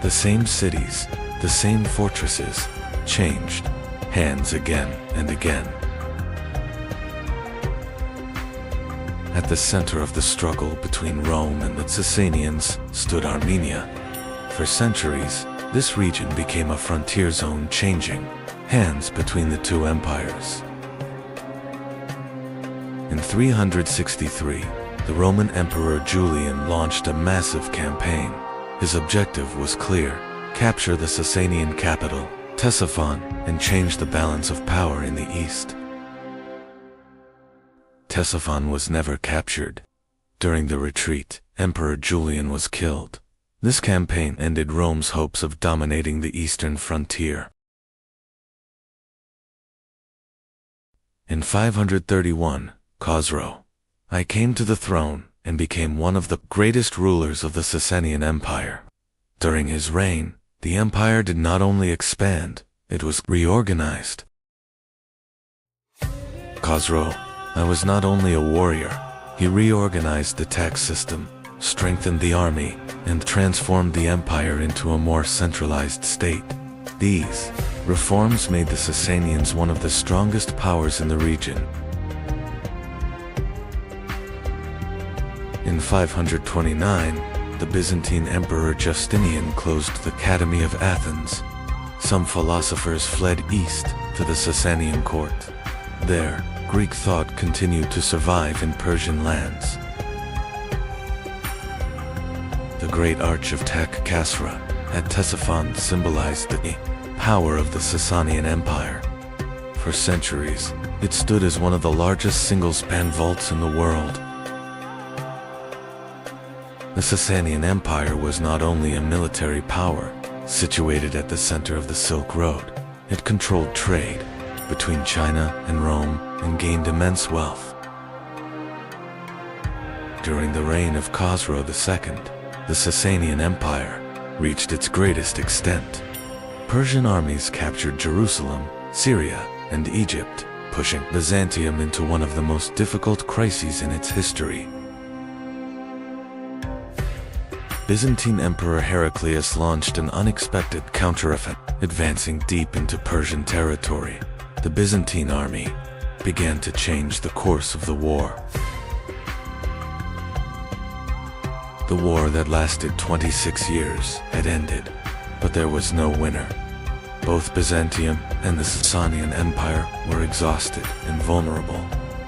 The same cities, the same fortresses, changed hands again and again. At the center of the struggle between Rome and the Sasanians stood Armenia. For centuries, this region became a frontier zone, changing hands between the two empires. In 363, the Roman Emperor Julian launched a massive campaign. His objective was clear: capture the Sasanian capital, Ctesiphon, and change the balance of power in the east. Ctesiphon was never captured. During the retreat, Emperor Julian was killed. This campaign ended Rome's hopes of dominating the eastern frontier. In 531, Khosrow I came to the throne and became one of the greatest rulers of the Sasanian Empire. During his reign, the empire did not only expand, it was reorganized. Khosrow I was not only a warrior, he reorganized the tax system, strengthened the army, and transformed the empire into a more centralized state. These reforms made the Sasanians one of the strongest powers in the region. In 529, the Byzantine Emperor Justinian closed the Academy of Athens. Some philosophers fled east to the Sasanian court. There, Greek thought continued to survive in Persian lands. The Great Arch of Tak-Kasra at Ctesiphon symbolized the power of the Sasanian Empire. For centuries, it stood as one of the largest single-span vaults in the world. The Sasanian Empire was not only a military power, situated at the center of the Silk Road. It controlled trade between China and Rome and gained immense wealth. During the reign of Khosrow II, the Sasanian Empire reached its greatest extent. Persian armies captured Jerusalem, Syria, and Egypt, pushing Byzantium into one of the most difficult crises in its history. Byzantine Emperor Heraclius launched an unexpected counteroffensive, advancing deep into Persian territory. The Byzantine army began to change the course of the war. The war that lasted 26 years had ended, but there was no winner. Both Byzantium and the Sasanian Empire were exhausted and vulnerable,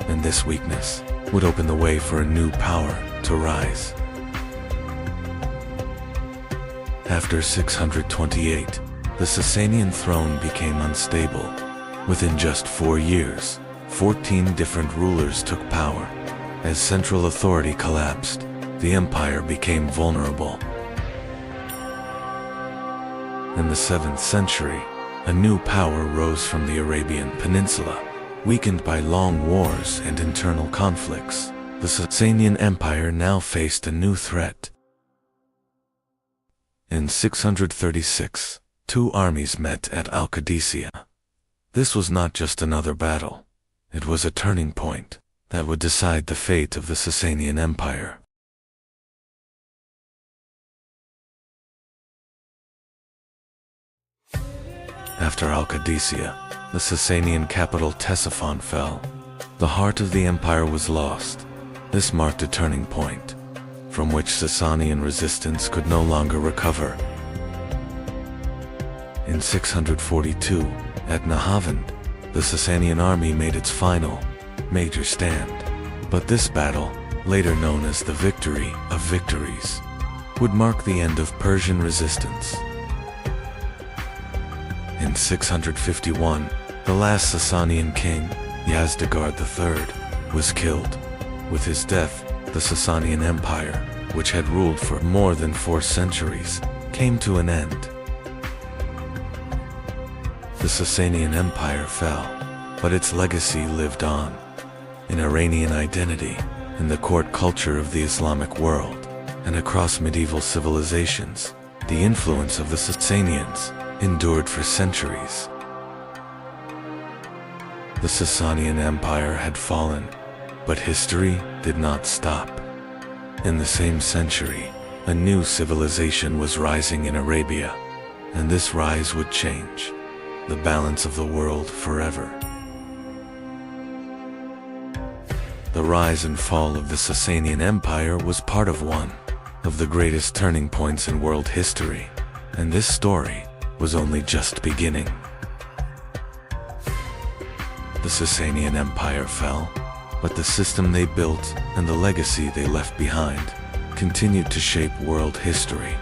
and this weakness would open the way for a new power to rise. After 628, the Sasanian throne became unstable. Within just 4 years, 14 different rulers took power. As central authority collapsed, the empire became vulnerable. In the 7th century, a new power rose from the Arabian Peninsula. Weakened by long wars and internal conflicts, the Sasanian Empire now faced a new threat. In 636, two armies met at Al-Qadisiyah. This was not just another battle. It was a turning point that would decide the fate of the Sasanian Empire. After Al-Qadisiyah, the Sasanian capital Ctesiphon fell. The heart of the empire was lost. This marked a turning point, from which Sasanian resistance could no longer recover. In 642, at Nahavand, the Sasanian army made its final, major stand. But this battle, later known as the Victory of Victories, would mark the end of Persian resistance. In 651, the last Sasanian king, Yazdegerd III, was killed. With his death, the Sasanian Empire, which had ruled for more than 4 centuries, came to an end. The Sasanian Empire fell, but its legacy lived on. In Iranian identity, in the court culture of the Islamic world, and across medieval civilizations, the influence of the Sasanians endured for centuries. The Sasanian Empire had fallen, but history did not stop. In the same century, a new civilization was rising in Arabia, and this rise would change the balance of the world forever. The rise and fall of the Sasanian Empire was part of one of the greatest turning points in world history, and this story was only just beginning. The Sasanian Empire fell, but the system they built and the legacy they left behind continued to shape world history.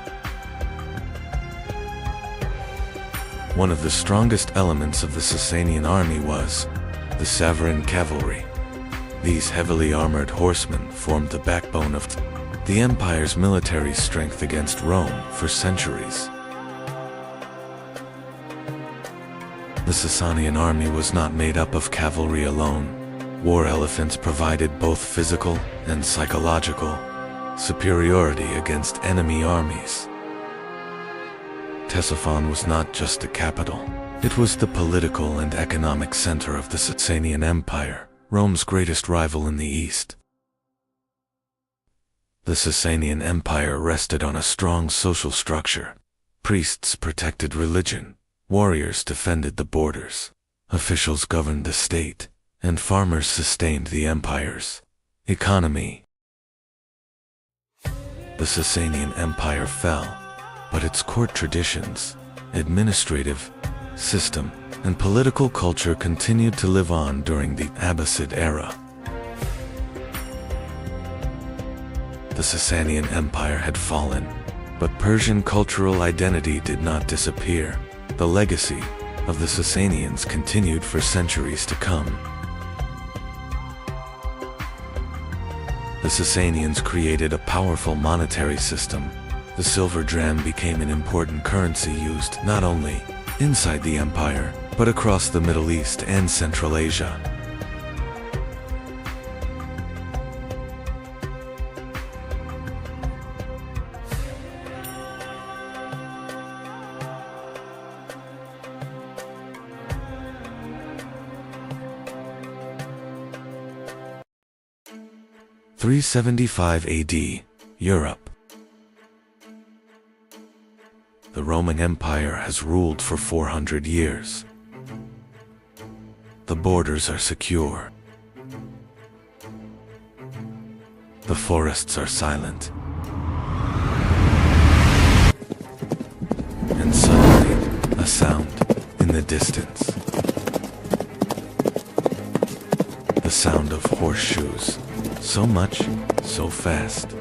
One of the strongest elements of the Sasanian army was the Safavid cavalry. These heavily armored horsemen formed the backbone of the empire's military strength against Rome for centuries. The Sasanian army was not made up of cavalry alone. War elephants provided both physical and psychological superiority against enemy armies. Ctesiphon was not just a capital. It was the political and economic center of the Sasanian Empire, Rome's greatest rival in the East. The Sasanian Empire rested on a strong social structure. Priests protected religion, warriors defended the borders, officials governed the state, and farmers sustained the empire's economy. The Sasanian Empire fell, but its court traditions, administrative system, and political culture continued to live on during the Abbasid era. The Sasanian Empire had fallen, but Persian cultural identity did not disappear. The legacy of the Sasanians continued for centuries to come. The Sasanians created a powerful monetary system. The silver dram became an important currency used not only inside the empire, but across the Middle East and Central Asia. × 375 AD, Europe. The Roman Empire has ruled for 400 years. The borders are secure. The forests are silent. And suddenly, a sound in the distance. The sound of horseshoes. So much, so fast.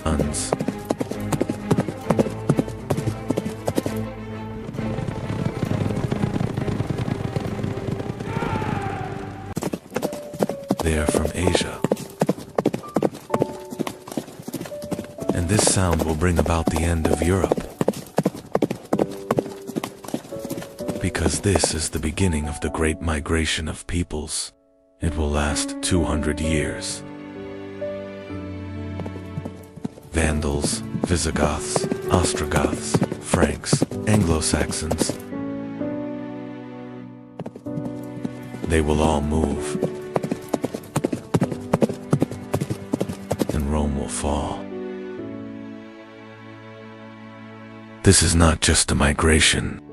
Huns. They are from Asia. And this sound will bring about the end of Europe. Because this is the beginning of the great migration of peoples. It will last 200 years. Vandals, Visigoths, Ostrogoths, Franks, Anglo-Saxons. They will all move. And Rome will fall. This is not just a migration.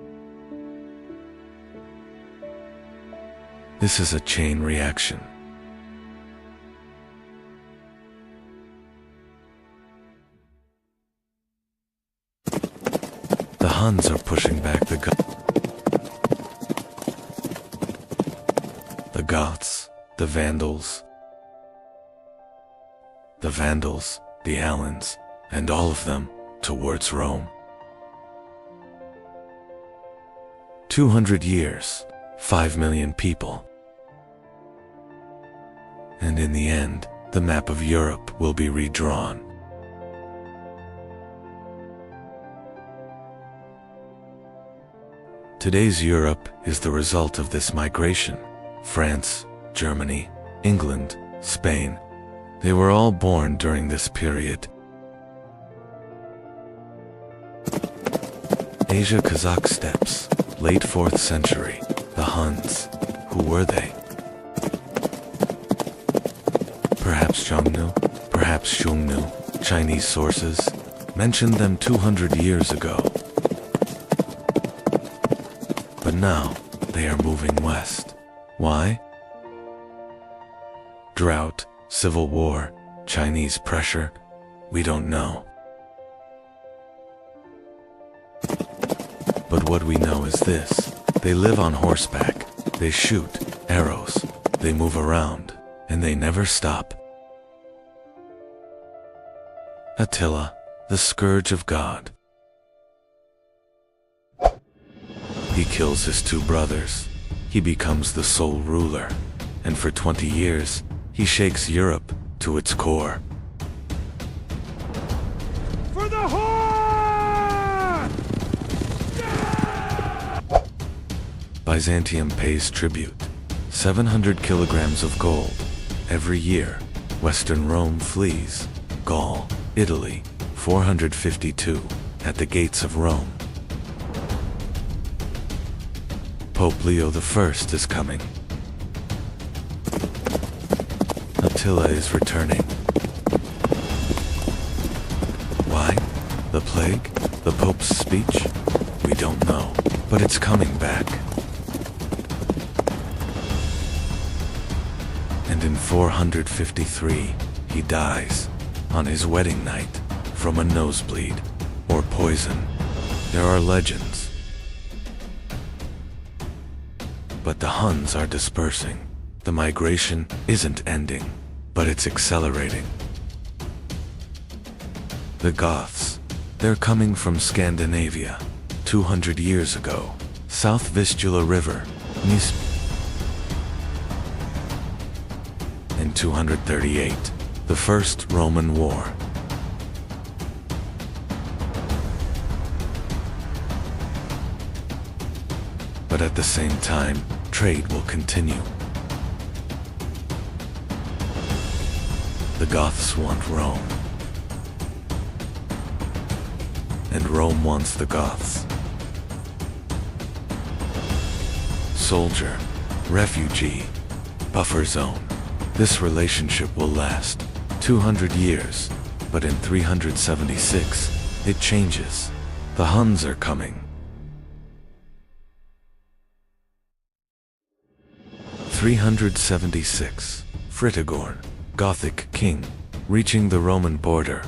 This is a chain reaction. The Huns are pushing back the Goths, the Vandals, the Alans, and all of them towards Rome. 200 years, 5 million people. And in the end, the map of Europe will be redrawn. Today's Europe is the result of this migration. France, Germany, England, Spain, they were all born during this period. Asia Kazakh steppes, late 4th century. The Huns, who were they? perhaps Xiongnu, perhaps Xiongnu. Chinese sources mentioned them 200 years ago. But now, they are moving west. Why? Drought, civil war, Chinese pressure, we don't know. But what we know is this: they live on horseback, they shoot arrows, they move around, and they never stop. Attila, the scourge of God. He kills his two brothers. He becomes the sole ruler, and for 20 years, he shakes Europe to its core. For the horn! Byzantium pays tribute, 700 kilograms of gold. Every year, Western Rome flees. Gaul, Italy, 452, at the gates of Rome. Pope Leo I is coming. Attila is returning. Why? The plague? The Pope's speech? We don't know, but it's coming back. And in 453, he dies, on his wedding night, from a nosebleed, or poison. There are legends. But the Huns are dispersing. The migration isn't ending, but it's accelerating. The Goths, they're coming from Scandinavia, 200 years ago, South Vistula River, Nis. In 238, the First Roman War. But at the same time, trade will continue. The Goths want Rome, and Rome wants the Goths. Soldier, refugee, buffer zone. This relationship will last 200 years, but in 376, it changes. The Huns are coming. 376, Fritigorn, Gothic king, reaching the Roman border.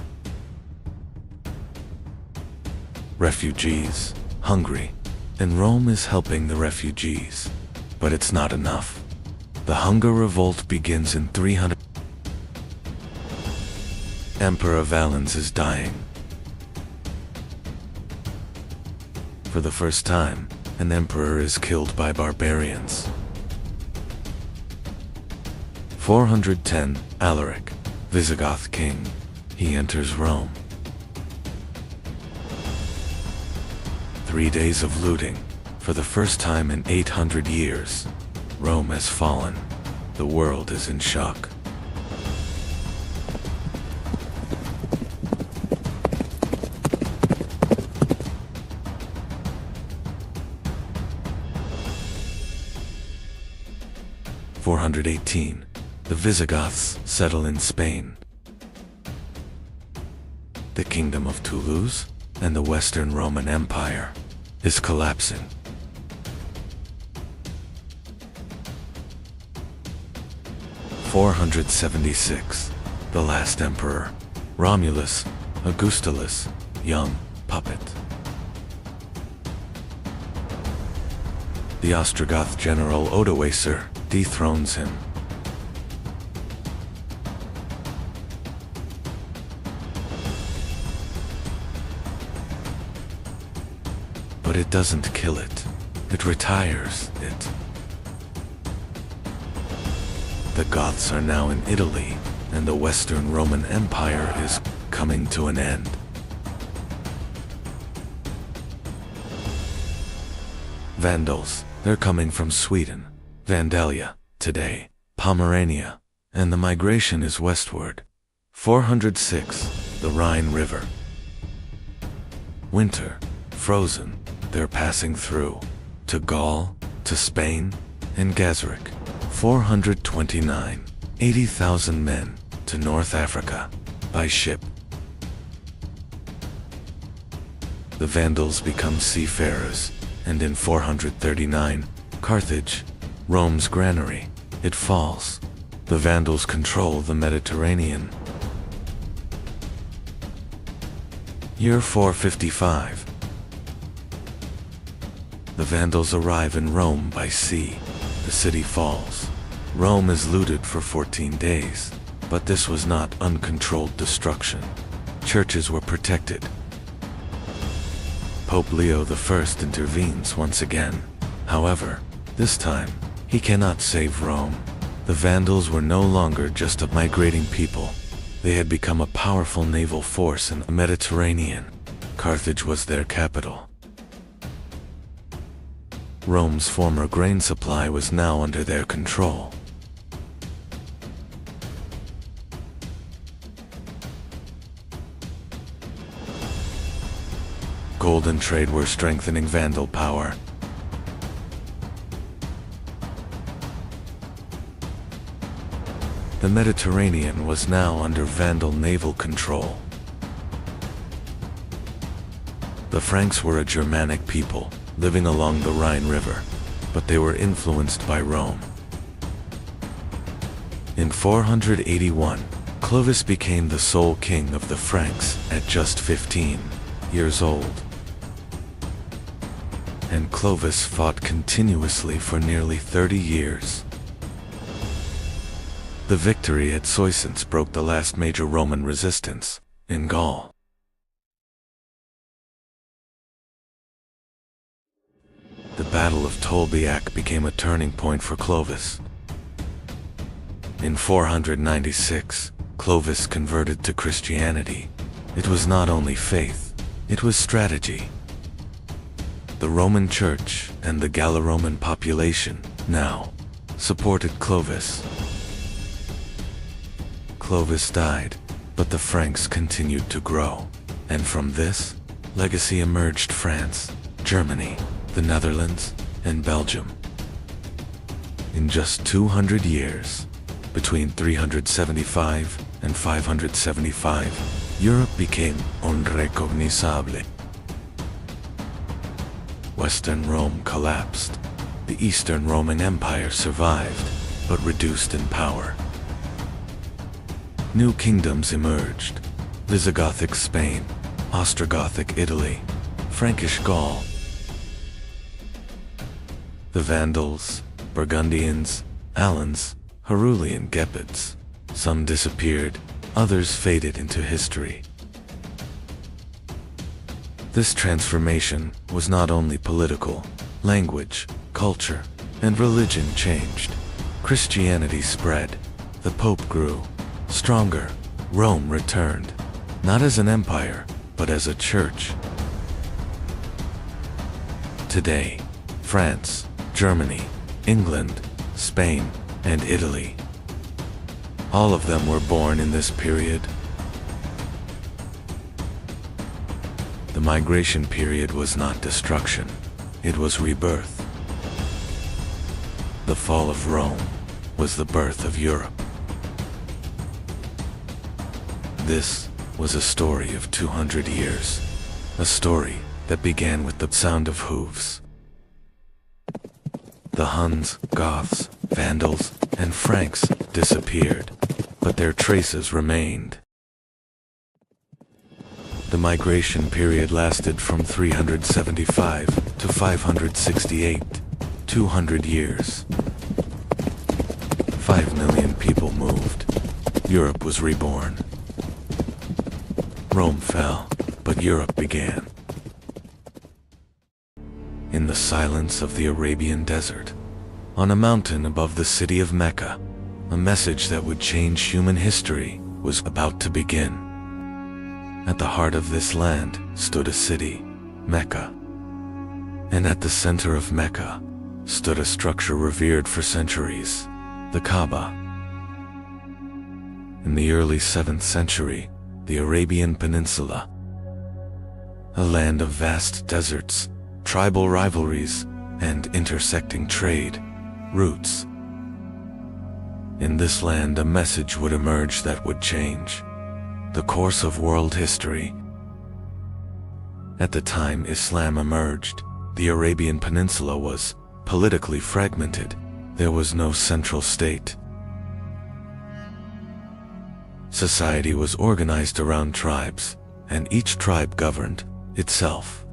Refugees, hungry, and Rome is helping the refugees. But it's not enough. The hunger revolt begins in 300. Emperor Valens is dying. For the first time, an emperor is killed by barbarians. 410, Alaric, Visigoth king. He enters Rome. 3 days of looting. For the first time in 800 years, Rome has fallen. The world is in shock. (418). The Visigoths settle in Spain. The Kingdom of Toulouse and the Western Roman Empire is collapsing. 476. The last emperor, Romulus Augustulus, young puppet. The Ostrogoth general Odoacer dethrones him. But it doesn't kill it. It retires it. The Goths are now in Italy, and the Western Roman Empire is coming to an end. Vandals, they're coming from Sweden, Vandalia, today, Pomerania, and the migration is westward. 406, the Rhine River. Winter, frozen, they're passing through, to Gaul, to Spain, and Gazric. 429, 80,000 men, to North Africa by ship. The Vandals become seafarers, and in 439, Carthage, Rome's granary, it falls. The Vandals control the Mediterranean. Year 455. The Vandals arrive in Rome by sea. The city falls. Rome is looted for 14 days, but this was not uncontrolled destruction. Churches were protected. Pope Leo I intervenes once again. However, this time, he cannot save Rome. The Vandals were no longer just a migrating people. They had become a powerful naval force in the Mediterranean. Carthage was their capital. Rome's former grain supply was now under their control. Gold and trade were strengthening Vandal power. The Mediterranean was now under Vandal naval control. The Franks were a Germanic people, living along the Rhine River, but they were influenced by Rome. In 481, Clovis became the sole king of the Franks at just 15 years old. And Clovis fought continuously for nearly 30 years. The victory at Soissons broke the last major Roman resistance in Gaul. The Battle of Tolbiac became a turning point for Clovis. In 496, Clovis converted to Christianity. It was not only faith, it was strategy. The Roman Church and the Gallo-Roman population now supported Clovis. Clovis died, but the Franks continued to grow. And from this legacy emerged France, Germany, the Netherlands, and Belgium. In just 200 years, between 375 and 575, Europe became unrecognizable. Western Rome collapsed. The Eastern Roman Empire survived, but reduced in power. New kingdoms emerged: Visigothic Spain, Ostrogothic Italy, Frankish Gaul. The Vandals, Burgundians, Alans, Herulian Gepids. Some disappeared, others faded into history. This transformation was not only political. Language, culture, and religion changed. Christianity spread. The Pope grew. Stronger, Rome returned, not as an empire, but as a church. Today, France, Germany, England, Spain, and Italy. All of them were born in this period. The migration period was not destruction, it was rebirth. The fall of Rome was the birth of Europe. This was a story of 200 years, a story that began with the sound of hooves. The Huns, Goths, Vandals, and Franks disappeared, but their traces remained. The migration period lasted from 375 to 568, 200 years. 5 million people moved. Europe was reborn. Rome fell, but Europe began. In the silence of the Arabian desert, on a mountain above the city of Mecca, a message that would change human history was about to begin. At the heart of this land stood a city, Mecca. And at the center of Mecca stood a structure revered for centuries, the Kaaba. In the early 7th century, the Arabian Peninsula, a land of vast deserts, tribal rivalries, and intersecting trade routes. In this land, a message would emerge that would change the course of world history. At the time Islam emerged, the Arabian Peninsula was politically fragmented. There was no central state. Society was organized around tribes, and each tribe governed itself.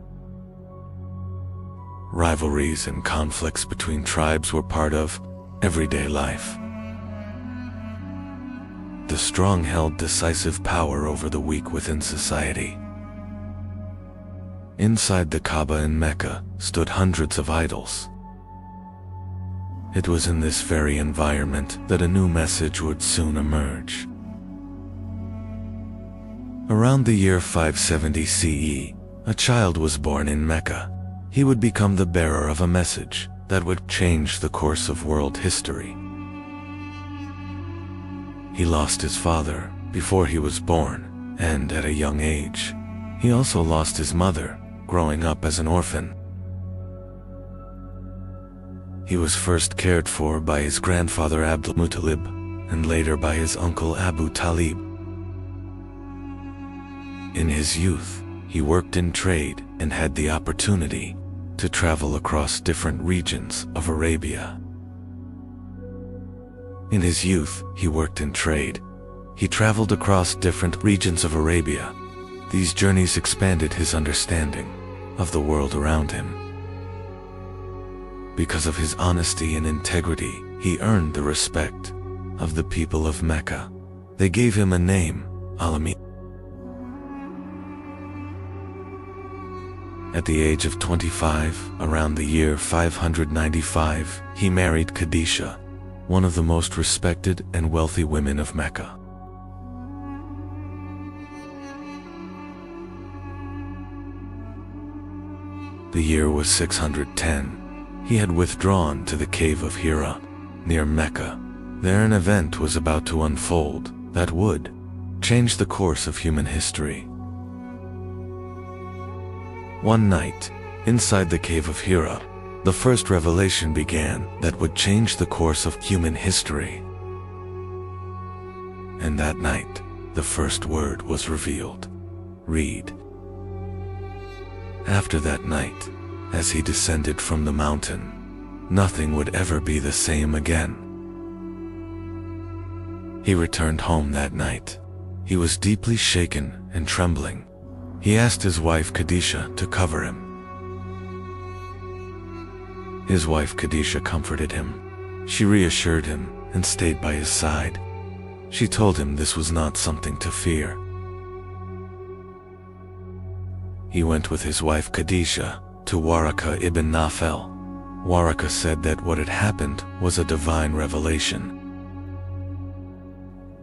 Rivalries and conflicts between tribes were part of everyday life. The strong held decisive power over the weak within society. Inside the Kaaba in Mecca stood hundreds of idols. It was in this very environment that a new message would soon emerge. Around the year 570 CE, a child was born in Mecca. He would become the bearer of a message that would change the course of world history. He lost his father before he was born, and at a young age. He also lost his mother, growing up as an orphan. He was first cared for by his grandfather Abdul Muttalib, and later by his uncle Abu Talib. In his youth, he worked in trade and had the opportunity to travel across different regions of Arabia. In his youth, he worked in trade. He traveled across different regions of Arabia. These journeys expanded his understanding of the world around him. Because of his honesty and integrity, he earned the respect of the people of Mecca. They gave him a name, Al-Amin. At the age of 25, around the year 595, he married Khadijah, one of the most respected and wealthy women of Mecca. The year was 610. He had withdrawn to the cave of Hira, near Mecca. There an event was about to unfold that would change the course of human history. One night, inside the cave of Hira, the first revelation began that would change the course of human history. And that night, the first word was revealed. Read. After that night, as he descended from the mountain, nothing would ever be the same again. He returned home that night. He was deeply shaken and trembling. He asked his wife Khadijah to cover him. His wife Khadijah comforted him. She reassured him and stayed by his side. She told him this was not something to fear. He went with his wife Khadijah to Waraka ibn Nawfal. Waraka said that what had happened was a divine revelation.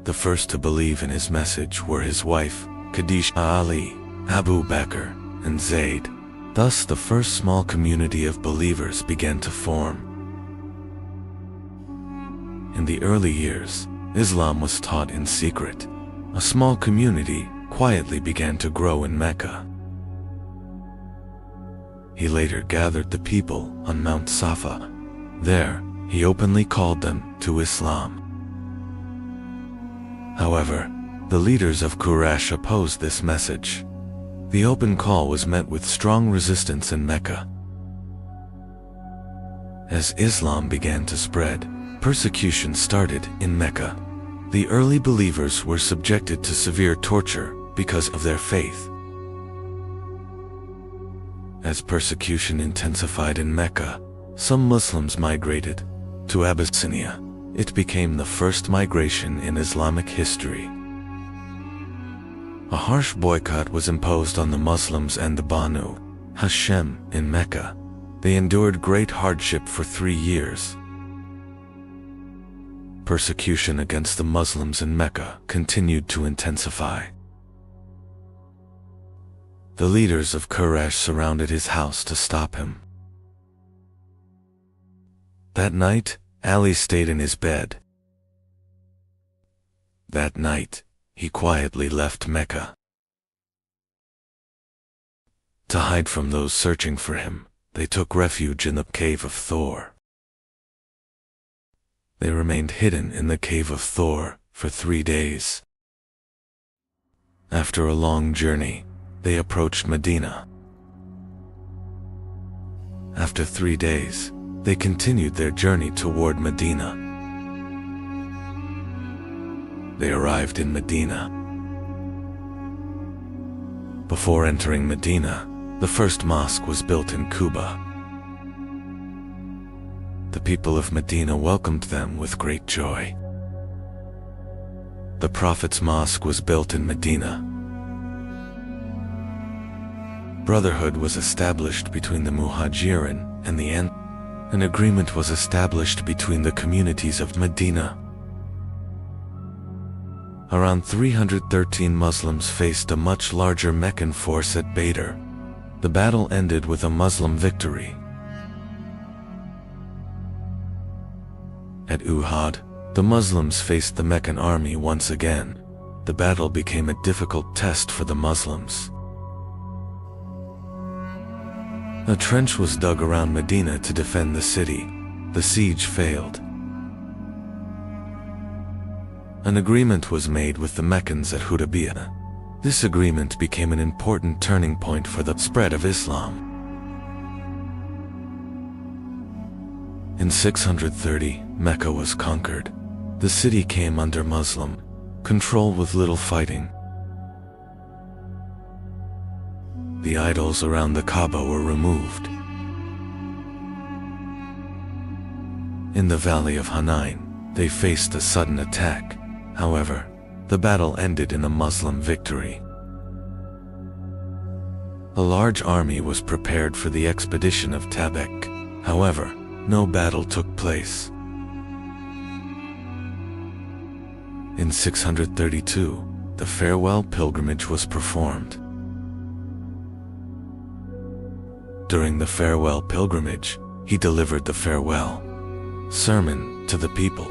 The first to believe in his message were his wife, Khadijah, Ali, Abu Bakr, and Zayd. Thus the first small community of believers began to form. In the early years, Islam was taught in secret. A small community quietly began to grow in Mecca. He later gathered the people on Mount Safa. There, he openly called them to Islam. However, the leaders of Quraysh opposed this message. The open call was met with strong resistance in Mecca. As Islam began to spread, persecution started in Mecca. The early believers were subjected to severe torture because of their faith. As persecution intensified in Mecca, some Muslims migrated to Abyssinia. It became the first migration in Islamic history. A harsh boycott was imposed on the Muslims and the Banu Hashem in Mecca. They endured great hardship for 3 years. Persecution against the Muslims in Mecca continued to intensify. The leaders of Quraysh surrounded his house to stop him. That night, Ali stayed in his bed. That night, he quietly left Mecca. To hide from those searching for him, they took refuge in the cave of Thor. They remained hidden in the cave of Thor for 3 days. After a long journey, they approached Medina. After 3 days, they continued their journey toward Medina. They arrived in Medina. Before entering Medina, the first mosque was built in Kuba. The people of Medina welcomed them with great joy. The Prophet's mosque was built in Medina. Brotherhood was established between the Muhajirin and the Ansar. An agreement was established between the communities of Medina. Around 313 Muslims faced a much larger Meccan force at Badr. The battle ended with a Muslim victory. At Uhud, the Muslims faced the Meccan army once again. The battle became a difficult test for the Muslims. A trench was dug around Medina to defend the city. The siege failed. An agreement was made with the Meccans at Hudaybiyah. This agreement became an important turning point for the spread of Islam. In 630, Mecca was conquered. The city came under Muslim control with little fighting. The idols around the Kaaba were removed. In the valley of Hunain, they faced a sudden attack. However, the battle ended in a Muslim victory. A large army was prepared for the expedition of Tabuk. However, no battle took place. In 632, the farewell pilgrimage was performed. During the farewell pilgrimage, he delivered the farewell sermon to the people.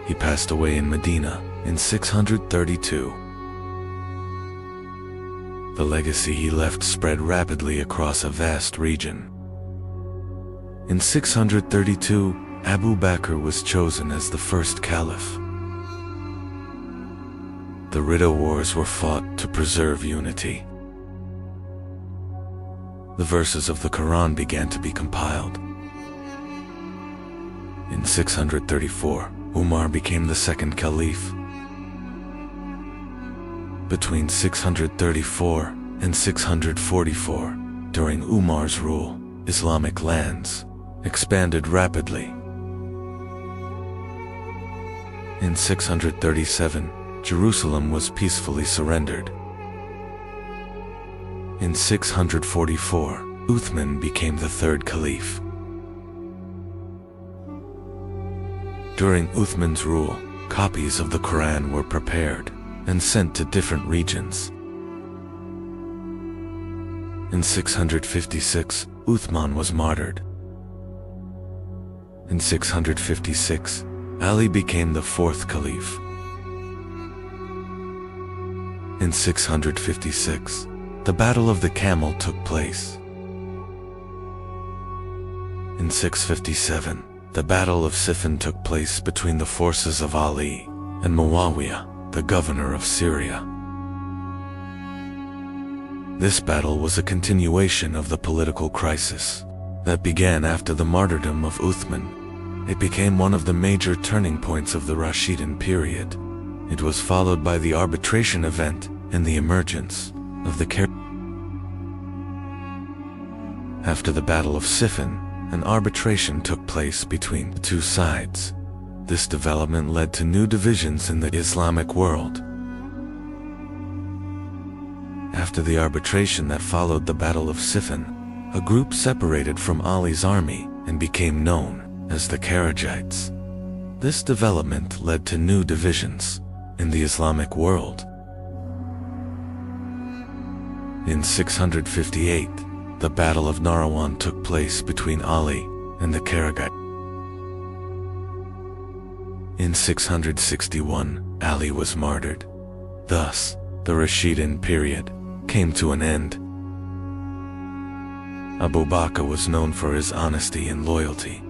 He passed away in Medina in 632. The legacy he left spread rapidly across a vast region. In 632, Abu Bakr was chosen as the first caliph. The Ridda Wars were fought to preserve unity. The verses of the Quran began to be compiled. In 634, Umar became the second caliph. Between 634 and 644, during Umar's rule, Islamic lands expanded rapidly. In 637, Jerusalem was peacefully surrendered. In 644, Uthman became the third caliph. During Uthman's rule, copies of the Quran were prepared and sent to different regions. In 656, Uthman was martyred. In 656, Ali became the fourth caliph. In 656, the Battle of the Camel took place. In 657, the Battle of Siffin took place between the forces of Ali and Muawiyah, the governor of Syria. This battle was a continuation of the political crisis that began after the martyrdom of Uthman. It became one of the major turning points of the Rashidun period. It was followed by the arbitration event and the emergence of the After the Battle of Siffin, an arbitration took place between the two sides. This development led to new divisions in the Islamic world. After the arbitration that followed the Battle of Siffin, a group separated from Ali's army and became known as the Kharijites. This development led to new divisions in the Islamic world. In 658, the Battle of Nahrawan took place between Ali and the Kharijites. In 661, Ali was martyred. Thus, the Rashidun period came to an end. Abu Bakr was known for his honesty and loyalty.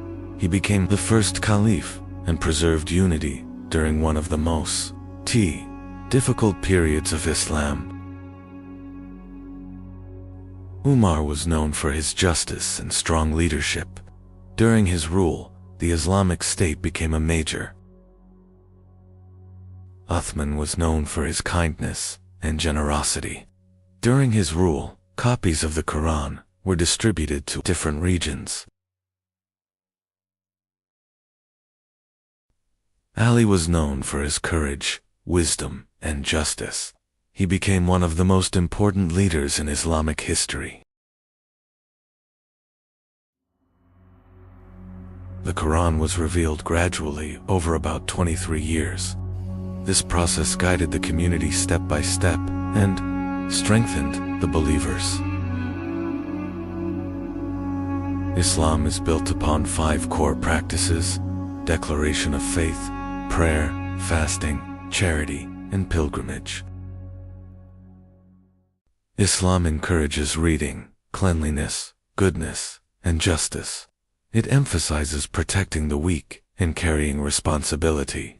He became the first caliph and preserved unity during one of the most difficult periods of Islam. Umar was known for his justice and strong leadership. During his rule, the Islamic State became a major. Uthman was known for his kindness and generosity. During his rule, copies of the Quran were distributed to different regions. Ali was known for his courage, wisdom, and justice. He became one of the most important leaders in Islamic history. The Quran was revealed gradually over about 23 years. This process guided the community step by step and strengthened the believers. Islam is built upon 5 core practices: declaration of faith, prayer, fasting, charity, and pilgrimage. Islam encourages reading, cleanliness, goodness, and justice. It emphasizes protecting the weak and carrying responsibility.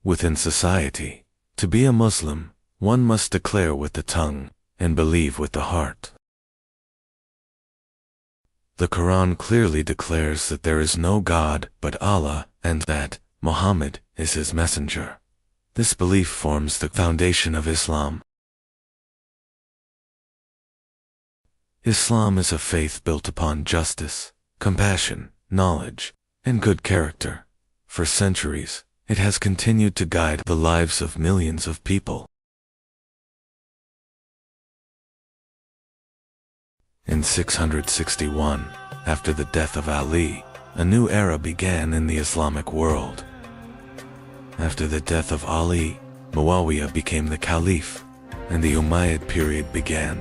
Within society, to be a Muslim, one must declare with the tongue and believe with the heart. The Quran clearly declares that there is no God but Allah and that Muhammad is his messenger. This belief forms the foundation of Islam. Islam is a faith built upon justice, compassion, knowledge, and good character. For centuries, it has continued to guide the lives of millions of people. In 661, after the death of Ali, a new era began in the Islamic world. After the death of Ali, Muawiyah became the caliph, and the Umayyad period began.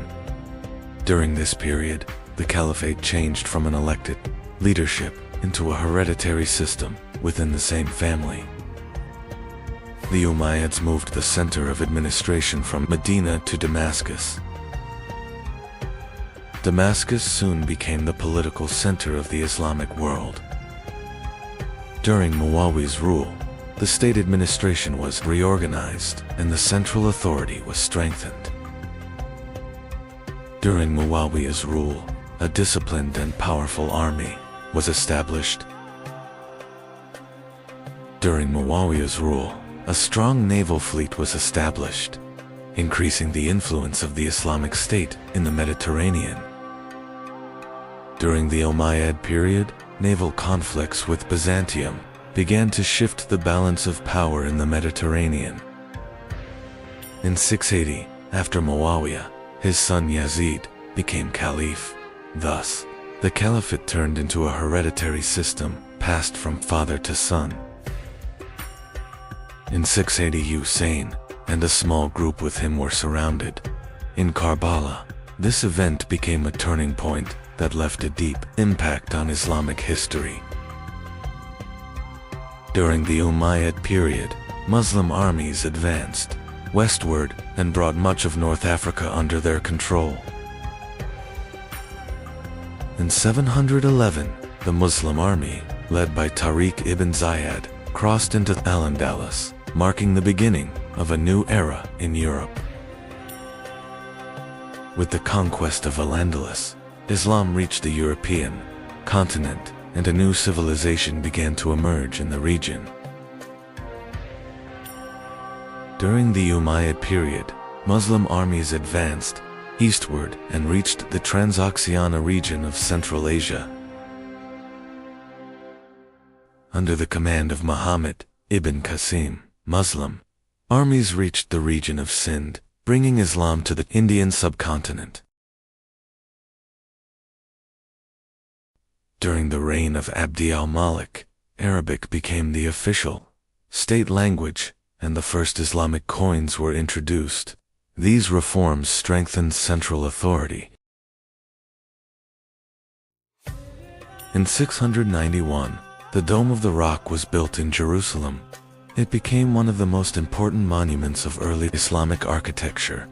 During this period, the caliphate changed from an elected leadership into a hereditary system within the same family. The Umayyads moved the center of administration from Medina to Damascus. Damascus soon became the political center of the Islamic world. During Muawiyah's rule, the state administration was reorganized and the central authority was strengthened. During Muawiyah's rule, a disciplined and powerful army was established. During Muawiyah's rule, a strong naval fleet was established, increasing the influence of the Islamic State in the Mediterranean. During the Umayyad period, naval conflicts with Byzantium began to shift the balance of power in the Mediterranean. In 680, after Muawiyah, his son Yazid became caliph. Thus, the caliphate turned into a hereditary system passed from father to son. In 680, Hussein and a small group with him were surrounded. In Karbala, this event became a turning point that left a deep impact on Islamic history. During the Umayyad period, Muslim armies advanced westward and brought much of North Africa under their control. In 711, the Muslim army, led by Tariq ibn Ziyad, crossed into Al-Andalus, marking the beginning of a new era in Europe. With the conquest of Al-Andalus, Islam reached the European continent, and a new civilization began to emerge in the region. During the Umayyad period, Muslim armies advanced eastward and reached the Transoxiana region of Central Asia. Under the command of Muhammad ibn Qasim, Muslim armies reached the region of Sind, bringing Islam to the Indian subcontinent. During the reign of Abd al-Malik, Arabic became the official state language, and the first Islamic coins were introduced. These reforms strengthened central authority. In 691, the Dome of the Rock was built in Jerusalem. It became one of the most important monuments of early Islamic architecture.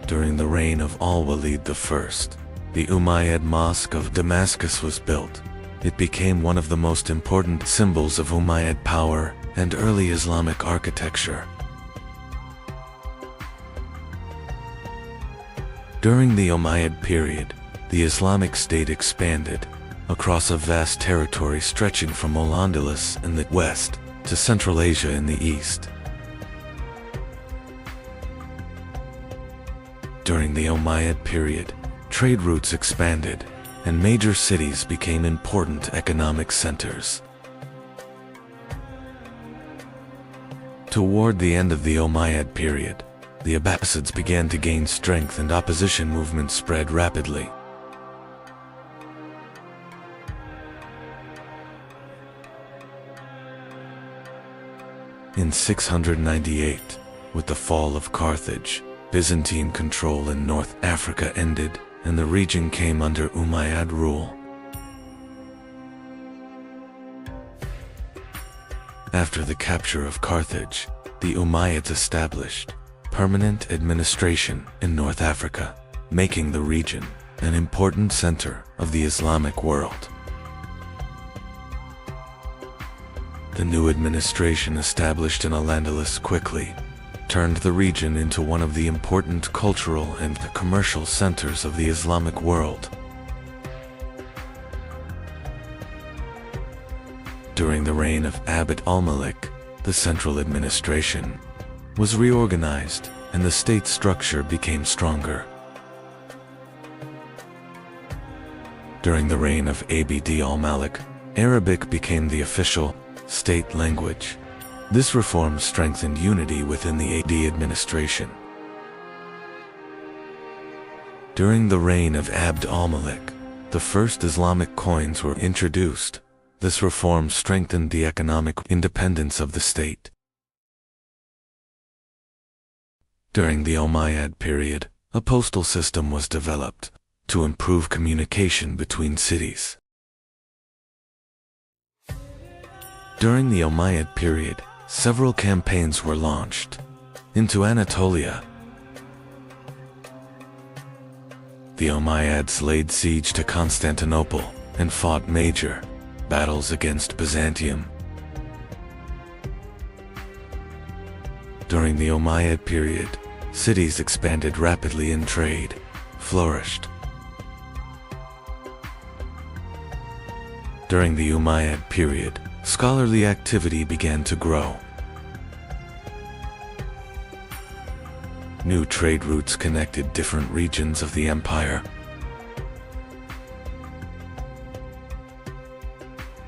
During the reign of Al-Walid I, the Umayyad Mosque of Damascus was built. It became one of the most important symbols of Umayyad power and early Islamic architecture. During the Umayyad period, the Islamic State expanded across a vast territory stretching from Al-Andalus in the west to Central Asia in the east. During the Umayyad period, trade routes expanded, and major cities became important economic centers. Toward the end of the Umayyad period, the Abbasids began to gain strength and opposition movements spread rapidly. In 698, with the fall of Carthage, Byzantine control in North Africa ended, and the region came under Umayyad rule. After the capture of Carthage, the Umayyads established permanent administration in North Africa, making the region an important center of the Islamic world. The new administration established in Al-Andalus quickly turned the region into one of the important cultural and commercial centers of the Islamic world. During the reign of Abd al-Malik, the central administration was reorganized and the state structure became stronger. During the reign of Abd al-Malik, Arabic became the official state language. This reform strengthened unity within the AD administration. During the reign of Abd al-Malik, the first Islamic coins were introduced. This reform strengthened the economic independence of the state. During the Umayyad period, a postal system was developed to improve communication between cities. During the Umayyad period, several campaigns were launched into Anatolia. The Umayyads laid siege to Constantinople and fought major battles against Byzantium. During the Umayyad period, cities expanded rapidly and trade flourished. During the Umayyad period, scholarly activity began to grow. New trade routes connected different regions of the empire.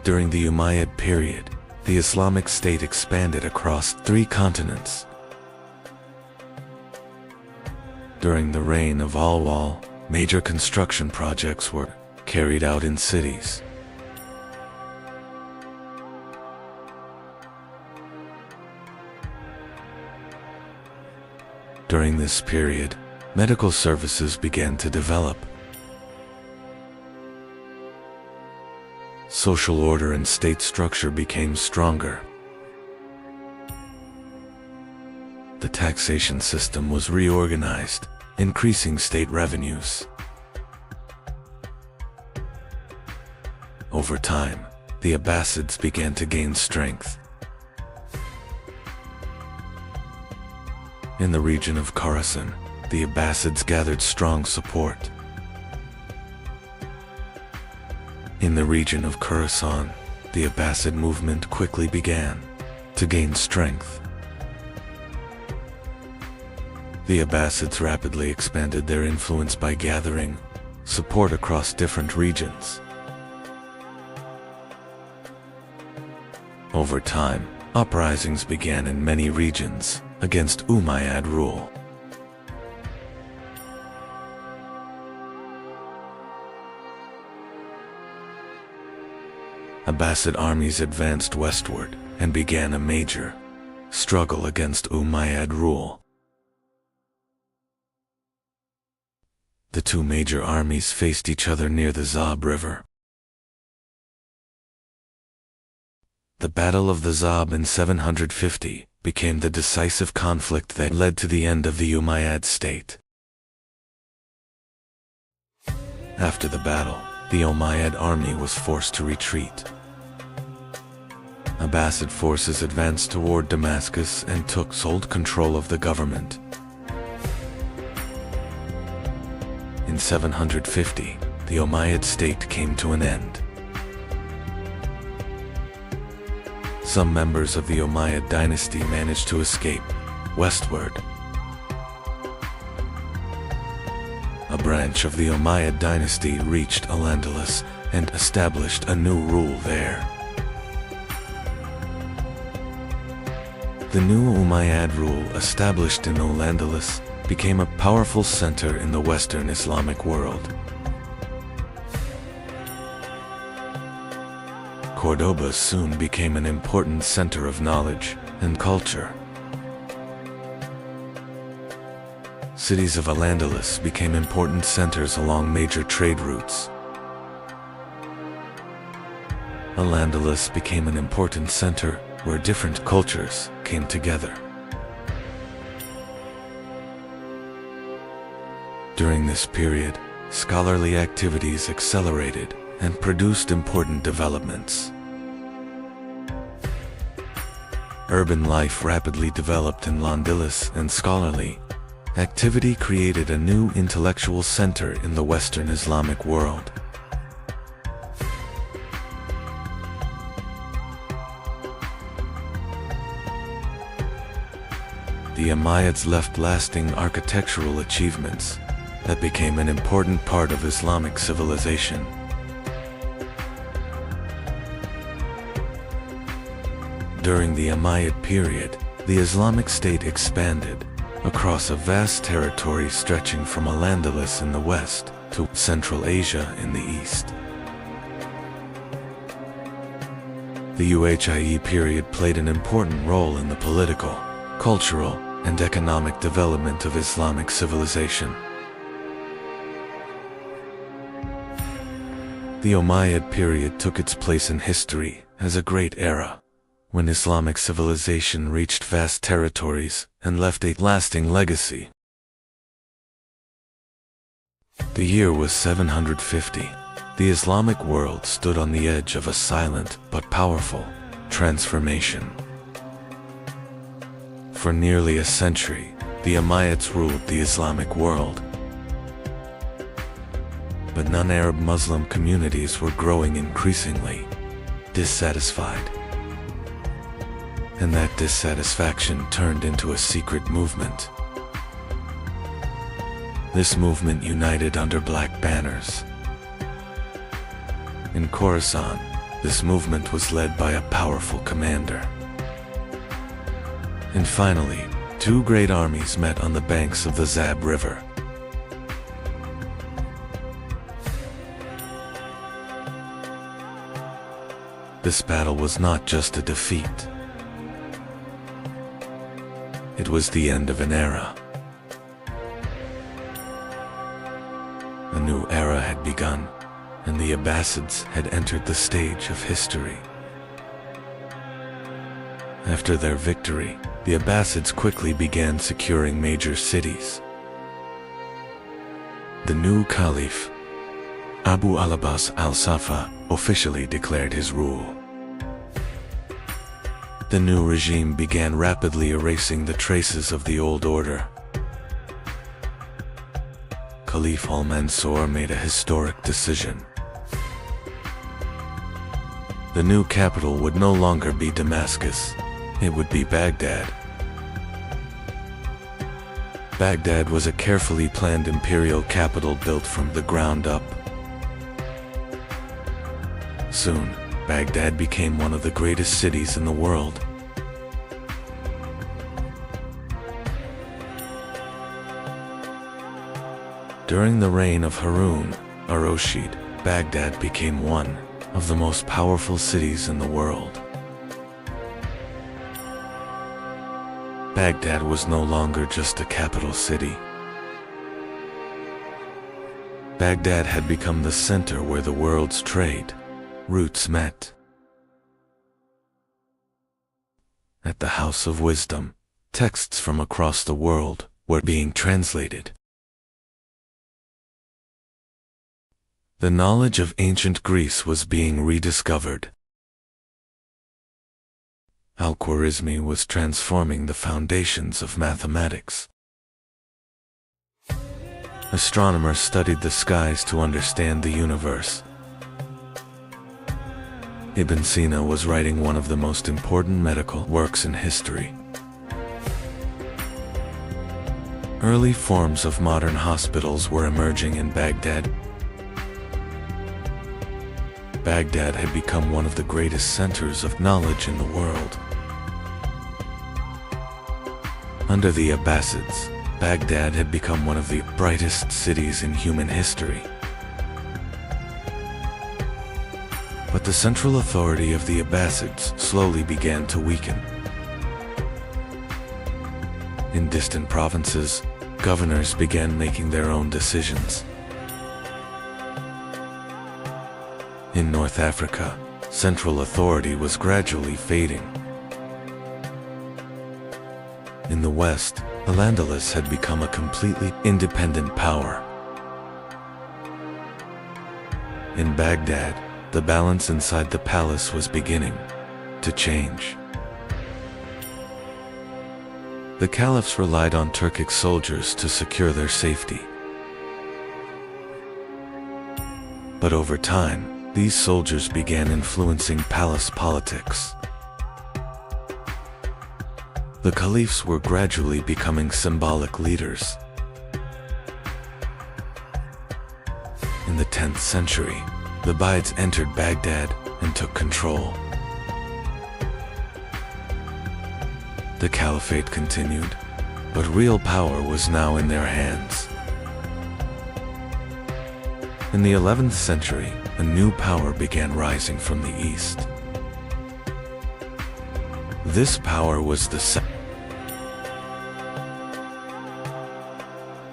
During the Umayyad period, the Islamic State expanded across 3 continents. During the reign of Al-Wal, major construction projects were carried out in cities. During this period, medical services began to develop. Social order and state structure became stronger. The taxation system was reorganized, increasing state revenues. Over time, the Abbasids began to gain strength. In the region of Khorasan, the Abbasids gathered strong support. In the region of Khorasan, the Abbasid movement quickly began to gain strength. The Abbasids rapidly expanded their influence by gathering support across different regions. Over time, uprisings began in many regions against Umayyad rule. Abbasid armies advanced westward and began a major struggle against Umayyad rule. The 2 major armies faced each other near the Zab River. The Battle of the Zab in 750 became the decisive conflict that led to the end of the Umayyad state. After the battle, the Umayyad army was forced to retreat. Abbasid forces advanced toward Damascus and took sole control of the government. In 750, the Umayyad state came to an end. Some members of the Umayyad dynasty managed to escape westward. A branch of the Umayyad dynasty reached Al-Andalus and established a new rule there. The new Umayyad rule established in Al-Andalus became a powerful center in the Western Islamic world. Cordoba soon became an important center of knowledge and culture. Cities of Al-Andalus became important centers along major trade routes. Al-Andalus became an important center where different cultures came together. During this period, scholarly activities accelerated and produced important developments. Urban life rapidly developed in Al-Andalus, and scholarly activity created a new intellectual center in the Western Islamic world. The Umayyads left lasting architectural achievements that became an important part of Islamic civilization. During the Umayyad period, the Islamic State expanded across a vast territory stretching from Al-Andalus in the west to Central Asia in the east. The Uayyid period played an important role in the political, cultural, and economic development of Islamic civilization. The Umayyad period took its place in history as a great era, when Islamic civilization reached vast territories and left a lasting legacy. The year was 750. The Islamic world stood on the edge of a silent but powerful transformation. For nearly a century, the Umayyads ruled the Islamic world. But non-Arab Muslim communities were growing increasingly dissatisfied. And that dissatisfaction turned into a secret movement. This movement united under black banners. In Khorasan, this movement was led by a powerful commander. And finally, two great armies met on the banks of the Zab River. This battle was not just a defeat. It was the end of an era. A new era had begun, and the Abbasids had entered the stage of history. After their victory, the Abbasids quickly began securing major cities. The new Caliph, Abu al-Abbas al-Safa, officially declared his rule. The new regime began rapidly erasing the traces of the old order. Caliph al-Mansur made a historic decision. The new capital would no longer be Damascus, it would be Baghdad. Baghdad was a carefully planned imperial capital built from the ground up. Soon, Baghdad became one of the greatest cities in the world. During the reign of Harun ar-Rashid, Baghdad became one of the most powerful cities in the world. Baghdad was no longer just a capital city. Baghdad had become the center where the world's trade routes met. At the House of Wisdom, texts from across the world were being translated. The knowledge of ancient Greece was being rediscovered. Al-Khwarizmi was transforming the foundations of mathematics. Astronomers studied the skies to understand the universe. Ibn Sina was writing one of the most important medical works in history. Early forms of modern hospitals were emerging in Baghdad. Baghdad had become one of the greatest centers of knowledge in the world. Under the Abbasids, Baghdad had become one of the brightest cities in human history. But the central authority of the Abbasids slowly began to weaken. In distant provinces, governors began making their own decisions. In North Africa, central authority was gradually fading. In the West, Al-Andalus had become a completely independent power. In Baghdad, the balance inside the palace was beginning to change. The caliphs relied on Turkic soldiers to secure their safety. But over time, these soldiers began influencing palace politics. The caliphs were gradually becoming symbolic leaders. In the 10th century, the Ubayyids entered Baghdad and took control. The caliphate continued, but real power was now in their hands. In the 11th century, a new power began rising from the east. This power was the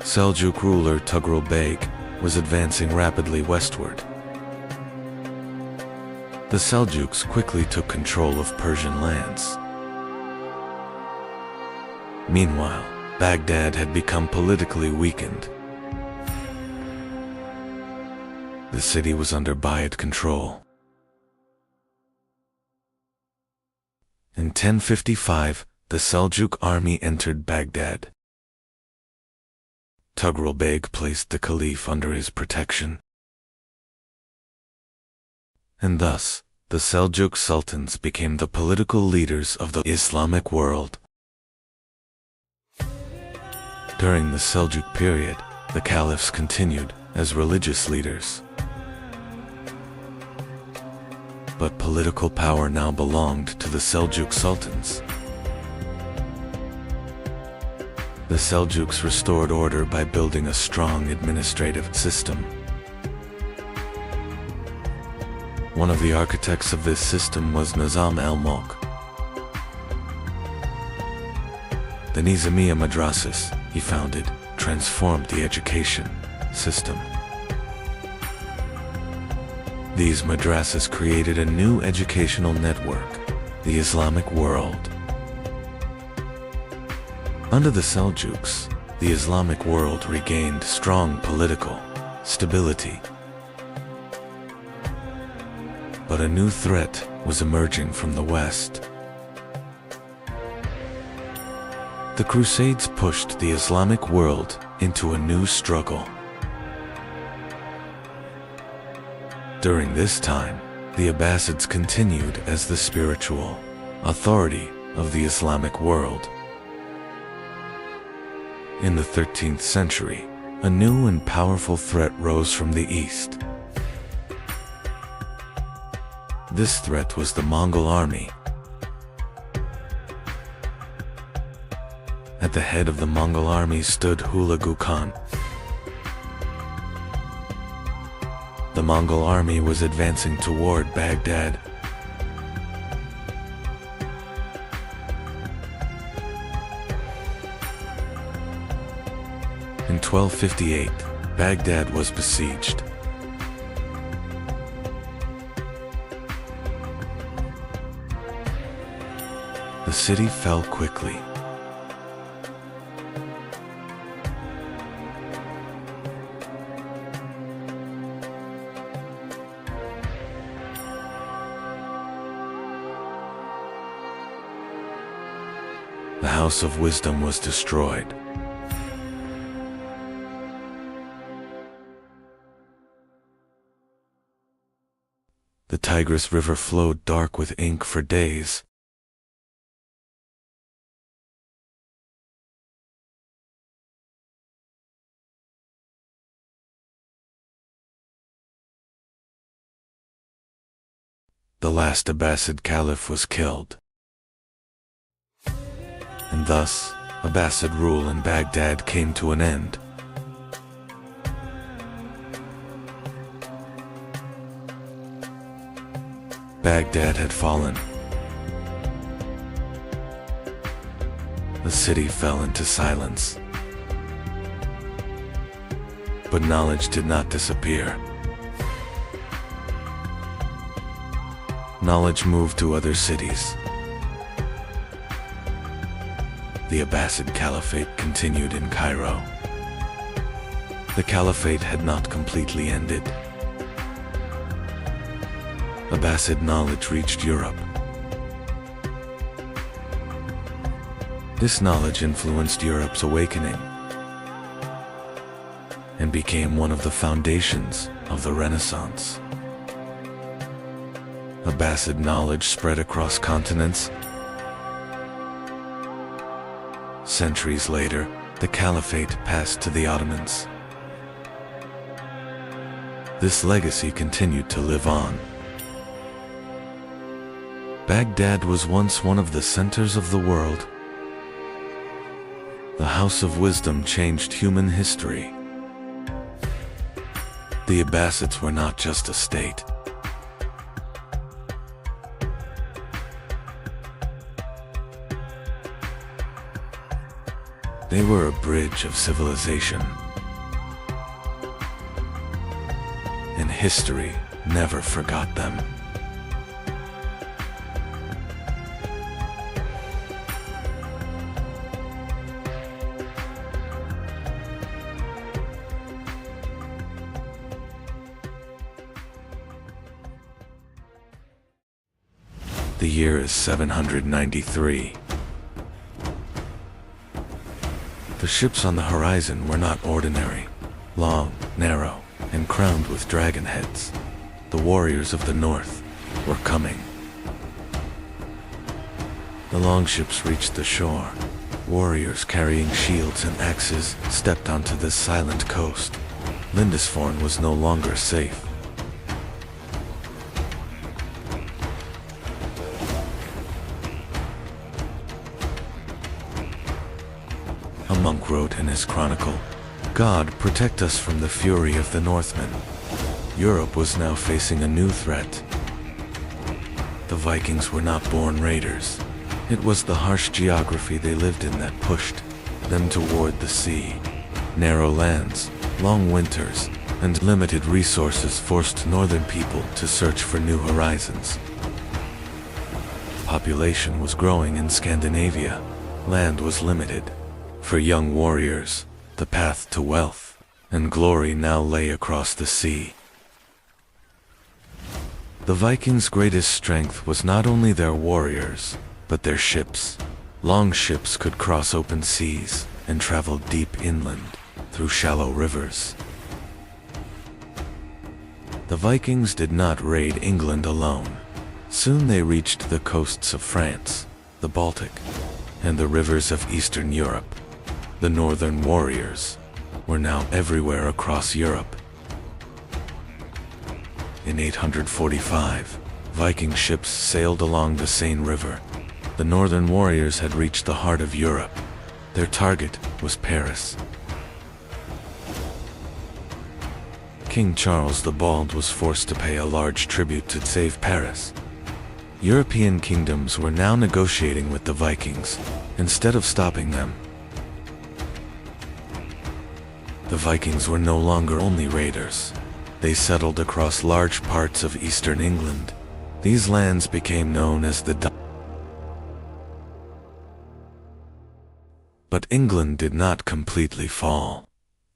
Seljuk ruler Tughril Beg was advancing rapidly westward. The Seljuks quickly took control of Persian lands. Meanwhile, Baghdad had become politically weakened. The city was under Ubayyid control. In 1055, the Seljuk army entered Baghdad. Tughril Beg placed the caliph under his protection. And thus, the Seljuk sultans became the political leaders of the Islamic world. During the Seljuk period, the caliphs continued as religious leaders. But political power now belonged to the Seljuk sultans. The Seljuks restored order by building a strong administrative system. One of the architects of this system was Nizam al-Mulk. The Nizamiya madrasas he founded transformed the education system. These madrasas created a new educational network, the Islamic world. Under the Seljuks, the Islamic world regained strong political stability. But a new threat was emerging from the west. The Crusades pushed the Islamic world into a new struggle. During this time, the Abbasids continued as the spiritual authority of the Islamic world. In the 13th century, a new and powerful threat rose from the east. This threat was the Mongol army. At the head of the Mongol army stood Hulagu Khan. The Mongol army was advancing toward Baghdad. In 1258, Baghdad was besieged. The city fell quickly. House of Wisdom was destroyed. The Tigris River flowed dark with ink for days. The last Abbasid caliph was killed. And thus, Abbasid rule in Baghdad came to an end. Baghdad had fallen. The city fell into silence. But knowledge did not disappear. Knowledge moved to other cities. The Abbasid Caliphate continued in Cairo. The Caliphate had not completely ended. Abbasid knowledge reached Europe. This knowledge influenced Europe's awakening and became one of the foundations of the Renaissance. Abbasid knowledge spread across continents. Centuries later, the Caliphate passed to the Ottomans. This legacy continued to live on. Baghdad was once one of the centers of the world. The House of Wisdom changed human history. The Abbasids were not just a state. They were a bridge of civilization. And history never forgot them. The year is 793. The ships on the horizon were not ordinary. Long, narrow, and crowned with dragon heads. The warriors of the north were coming. The longships reached the shore. Warriors carrying shields and axes stepped onto this silent coast. Lindisfarne was no longer safe. A monk wrote in his Chronicle, "God protect us from the fury of the Northmen." Europe was now facing a new threat. The Vikings were not born raiders. It was the harsh geography they lived in that pushed them toward the sea. Narrow lands, long winters, and limited resources forced northern people to search for new horizons. Population was growing in Scandinavia. Land was limited. For young warriors, the path to wealth and glory now lay across the sea. The Vikings' greatest strength was not only their warriors, but their ships. Long ships could cross open seas and travel deep inland through shallow rivers. The Vikings did not raid England alone. Soon they reached the coasts of France, the Baltic, and the rivers of Eastern Europe. The northern warriors were now everywhere across Europe. In 845, Viking ships sailed along the Seine River. The northern warriors had reached the heart of Europe. Their target was Paris. King Charles the Bald was forced to pay a large tribute to save Paris. European kingdoms were now negotiating with the Vikings, instead of stopping them. The Vikings were no longer only raiders. They settled across large parts of eastern England. These lands became known as the But England did not completely fall.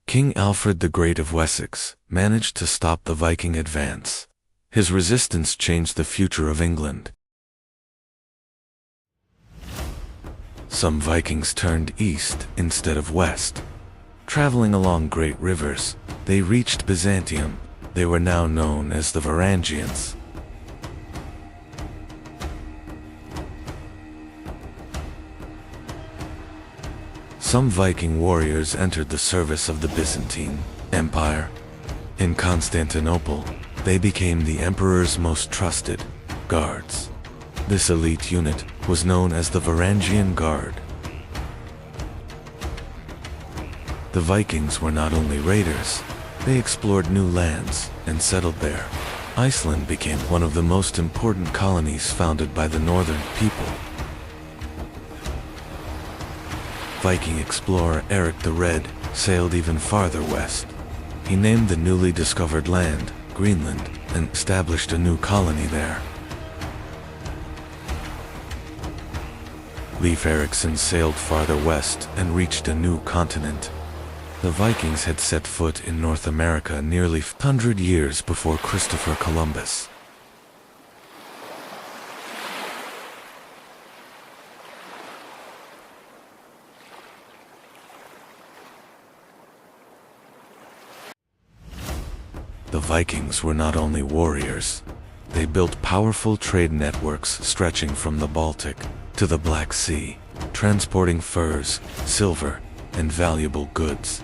King Alfred the Great of Wessex managed to stop the Viking advance. His resistance changed the future of England. Some Vikings turned east instead of west. Traveling along great rivers, they reached Byzantium. They were now known as the Varangians. Some Viking warriors entered the service of the Byzantine Empire. In Constantinople, they became the emperor's most trusted guards. This elite unit was known as the Varangian Guard. The Vikings were not only raiders, they explored new lands and settled there. Iceland became one of the most important colonies founded by the northern people. Viking explorer Eric the Red sailed even farther west. He named the newly discovered land Greenland and established a new colony there. Leif Erikson sailed farther west and reached a new continent. The Vikings had set foot in North America nearly 100 years before Christopher Columbus. The Vikings were not only warriors, they built powerful trade networks stretching from the Baltic to the Black Sea, transporting furs, silver, and valuable goods.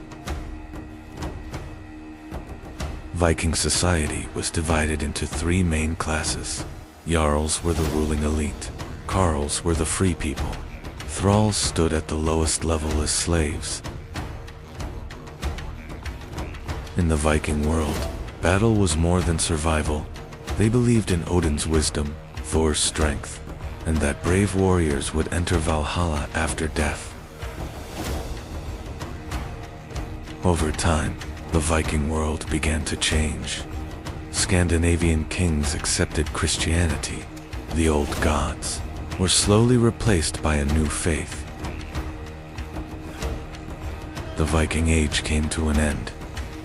Viking society was divided into three main classes. Jarls were the ruling elite, Carls were the free people, thralls stood at the lowest level as slaves. In the Viking world, battle was more than survival. They believed in Odin's wisdom, Thor's strength, and that brave warriors would enter Valhalla after death. Over time, the Viking world began to change. Scandinavian kings accepted Christianity. The old gods were slowly replaced by a new faith. The Viking Age came to an end,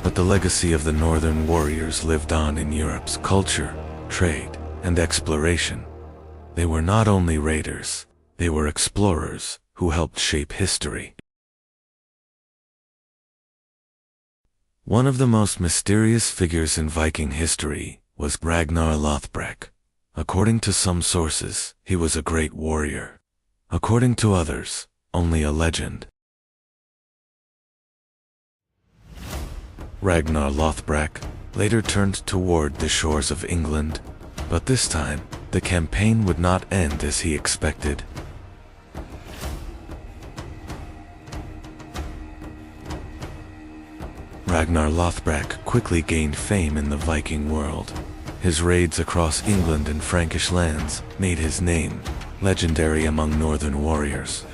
but the legacy of the northern warriors lived on in Europe's culture, trade, and exploration. They were not only raiders, they were explorers who helped shape history. One of the most mysterious figures in Viking history was Ragnar Lothbrok. According to some sources, he was a great warrior. According to others, only a legend. Ragnar Lothbrok later turned toward the shores of England, but this time, the campaign would not end as he expected. Ragnar Lothbrok quickly gained fame in the Viking world. His raids across England and Frankish lands made his name legendary among northern warriors.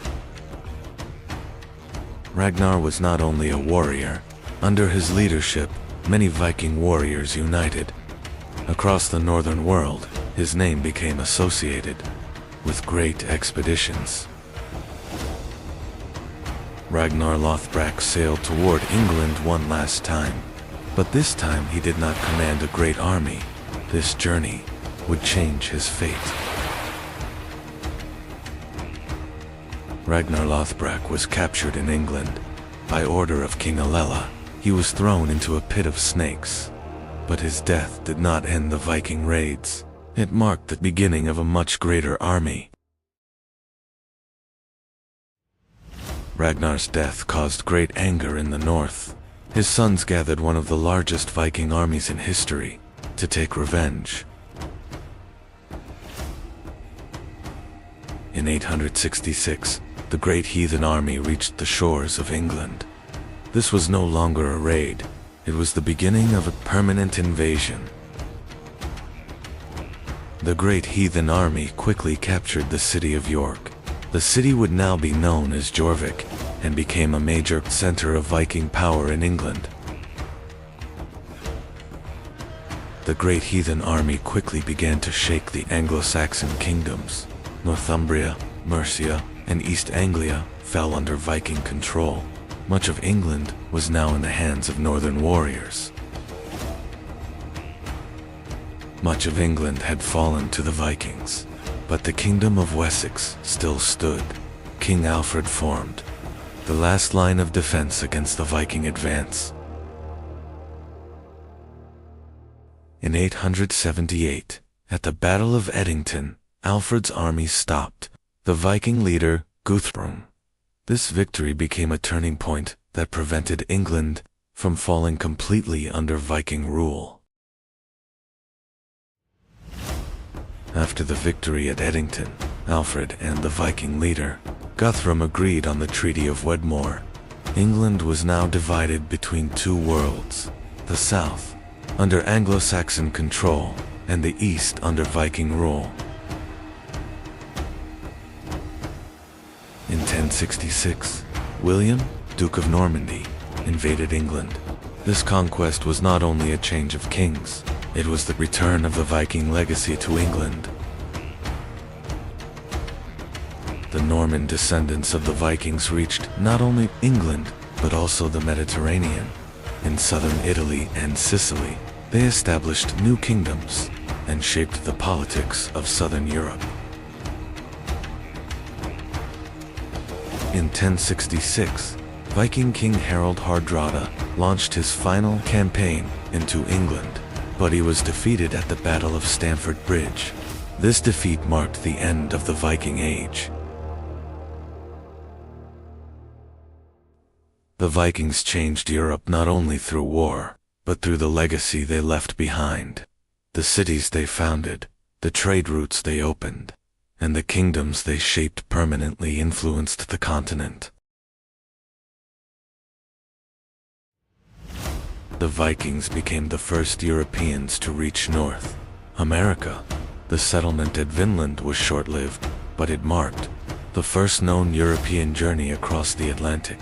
Ragnar was not only a warrior. Under his leadership, many Viking warriors united. Across the northern world, his name became associated with great expeditions. Ragnar Lothbrok sailed toward England one last time, but this time he did not command a great army. This journey would change his fate. Ragnar Lothbrok was captured in England. By order of King Alella, he was thrown into a pit of snakes. But his death did not end the Viking raids. It marked the beginning of a much greater army. Ragnar's death caused great anger in the north. His sons gathered one of the largest Viking armies in history to take revenge. In 866, the great heathen army reached the shores of England. This was no longer a raid. It was the beginning of a permanent invasion. The great heathen army quickly captured the city of York. The city would now be known as Jorvik and became a major center of Viking power in England. The great heathen army quickly began to shake the Anglo-Saxon kingdoms. Northumbria, Mercia, and East Anglia fell under Viking control. Much of England was now in the hands of northern warriors. Much of England had fallen to the Vikings, but the kingdom of Wessex still stood. King Alfred formed the last line of defense against the Viking advance. In 878, at the Battle of Edington, Alfred's army stopped the Viking leader Guthrum. This victory became a turning point that prevented England from falling completely under Viking rule. After the victory at Edington, Alfred and the Viking leader Guthrum agreed on the Treaty of Wedmore. England was now divided between two worlds, the south under Anglo-Saxon control and the east under Viking rule. In 1066, William, Duke of Normandy, invaded England. This conquest was not only a change of kings, it was the return of the Viking legacy to England. The Norman descendants of the Vikings reached not only England, but also the Mediterranean. In southern Italy and Sicily, they established new kingdoms and shaped the politics of southern Europe. In 1066, Viking King Harald Hardrada launched his final campaign into England, but he was defeated at the Battle of Stamford Bridge. This defeat marked the end of the Viking Age. The Vikings changed Europe not only through war, but through the legacy they left behind. The cities they founded, the trade routes they opened, and the kingdoms they shaped permanently influenced the continent. The Vikings became the first Europeans to reach North America. The settlement at Vinland was short-lived, but it marked the first known European journey across the Atlantic.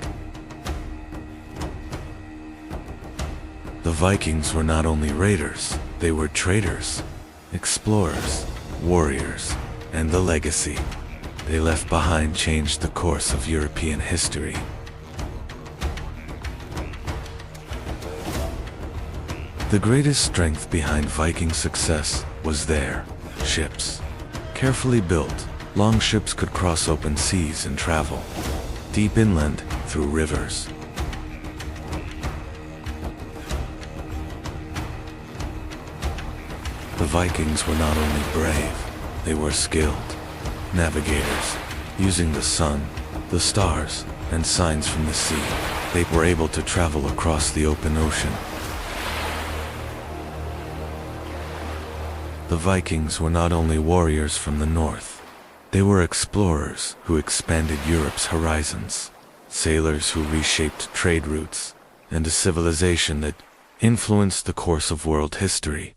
The Vikings were not only raiders, they were traders, explorers, warriors, and the legacy they left behind changed the course of European history. The greatest strength behind Viking success was their ships. Carefully built, long ships could cross open seas and travel deep inland through rivers. The Vikings were not only brave, they were skilled navigators. Using the sun, the stars, and signs from the sea, they were able to travel across the open ocean. The Vikings were not only warriors from the north, they were explorers who expanded Europe's horizons, sailors who reshaped trade routes, and a civilization that influenced the course of world history.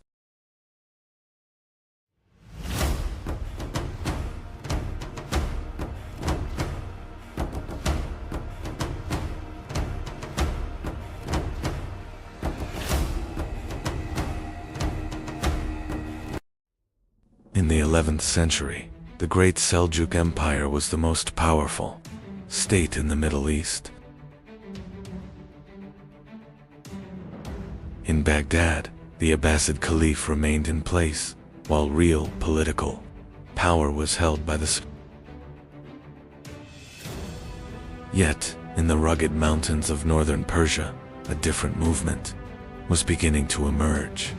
In the 11th century, the Great Seljuk Empire was the most powerful state in the Middle East. In Baghdad, the Abbasid Caliph remained in place, while real political power was held by the Yet, in the rugged mountains of northern Persia, a different movement was beginning to emerge.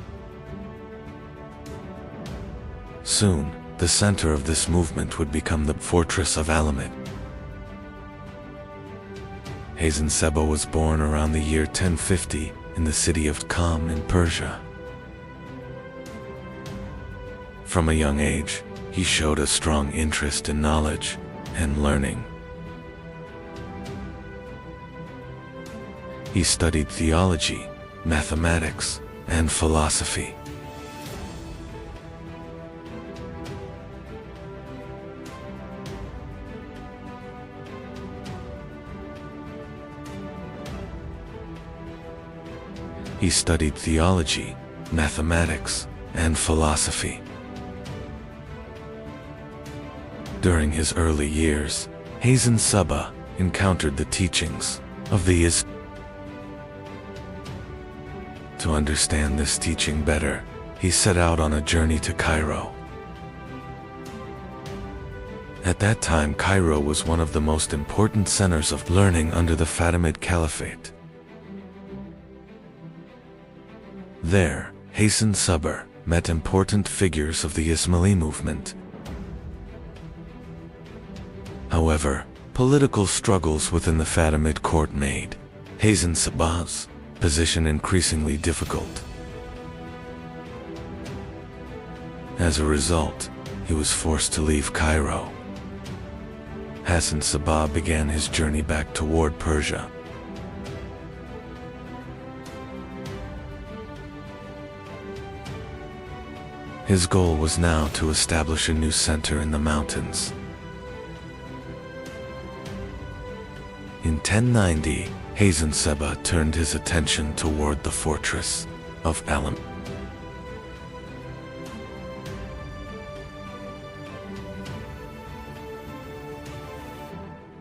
Soon, the center of this movement would become the fortress of Alamut. Hazen Seba was born around the year 1050 in the city of Qam in Persia. From a young age, he showed a strong interest in knowledge and learning. He studied theology, mathematics, and philosophy. He studied theology, mathematics, and philosophy. During his early years, Hazen Seba encountered the teachings of the Islam. To understand this teaching better, he set out on a journey to Cairo. At that time, Cairo was one of the most important centers of learning under the Fatimid Caliphate. There, Hassan Sabr met important figures of the Ismaili movement. However, political struggles within the Fatimid court made Hassan Sabr's position increasingly difficult. As a result, he was forced to leave Cairo. Hassan Sabr began his journey back toward Persia. His goal was now to establish a new center in the mountains. In 1090, Hassan Sabr turned his attention toward the fortress of Alamat.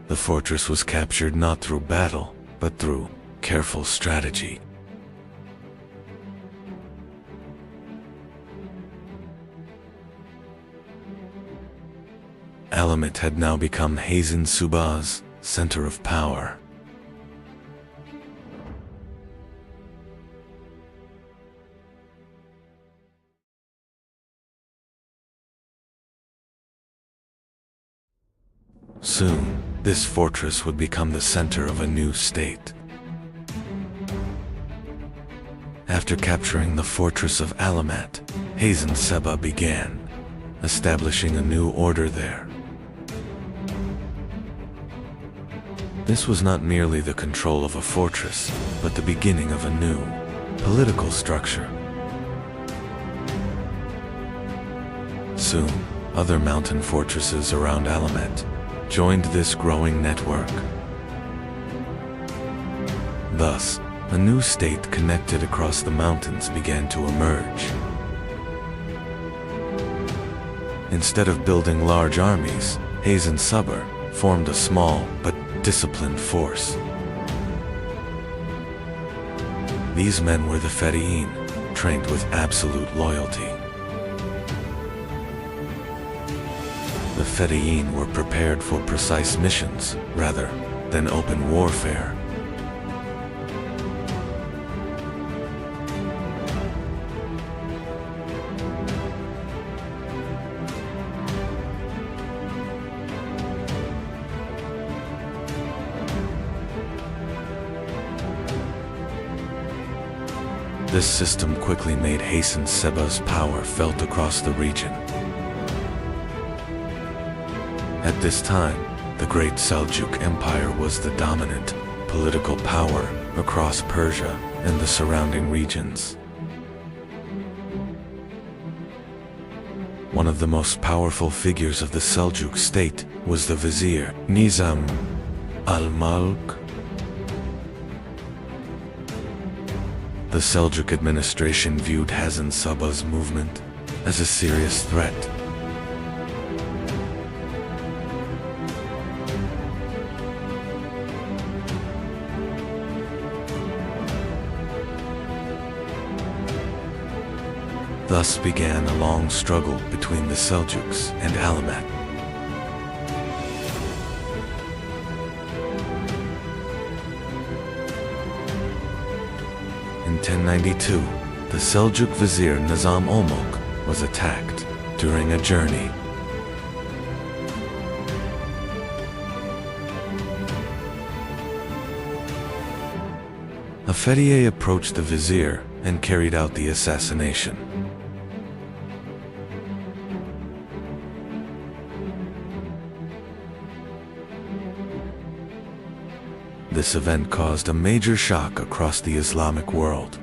The fortress was captured not through battle, but through careful strategy. Alamat had now become Hassan Sabr's center of power. Soon, this fortress would become the center of a new state. After capturing the fortress of Alamat, Hassan Sabr began establishing a new order there. This was not merely the control of a fortress, but the beginning of a new political structure. Soon, other mountain fortresses around Alamat joined this growing network. Thus, a new state connected across the mountains began to emerge. Instead of building large armies, Hassan Sabr formed a small but disciplined force. These men were the Fedayeen, trained with absolute loyalty. The Fedayeen were prepared for precise missions rather than open warfare. This system quickly made Hassan Sabr's power felt across the region. At this time, the Great Seljuk Empire was the dominant political power across Persia and the surrounding regions. One of the most powerful figures of the Seljuk state was the vizier Nizam al-Mulk. The Seljuk administration viewed Hassan Sabr's movement as a serious threat. Thus began a long struggle between the Seljuks and Alamat. In 1092, the Seljuk vizier Nizam al-Mulk was attacked during a journey. A Fedayeen approached the vizier and carried out the assassination. This event caused a major shock across the Islamic world.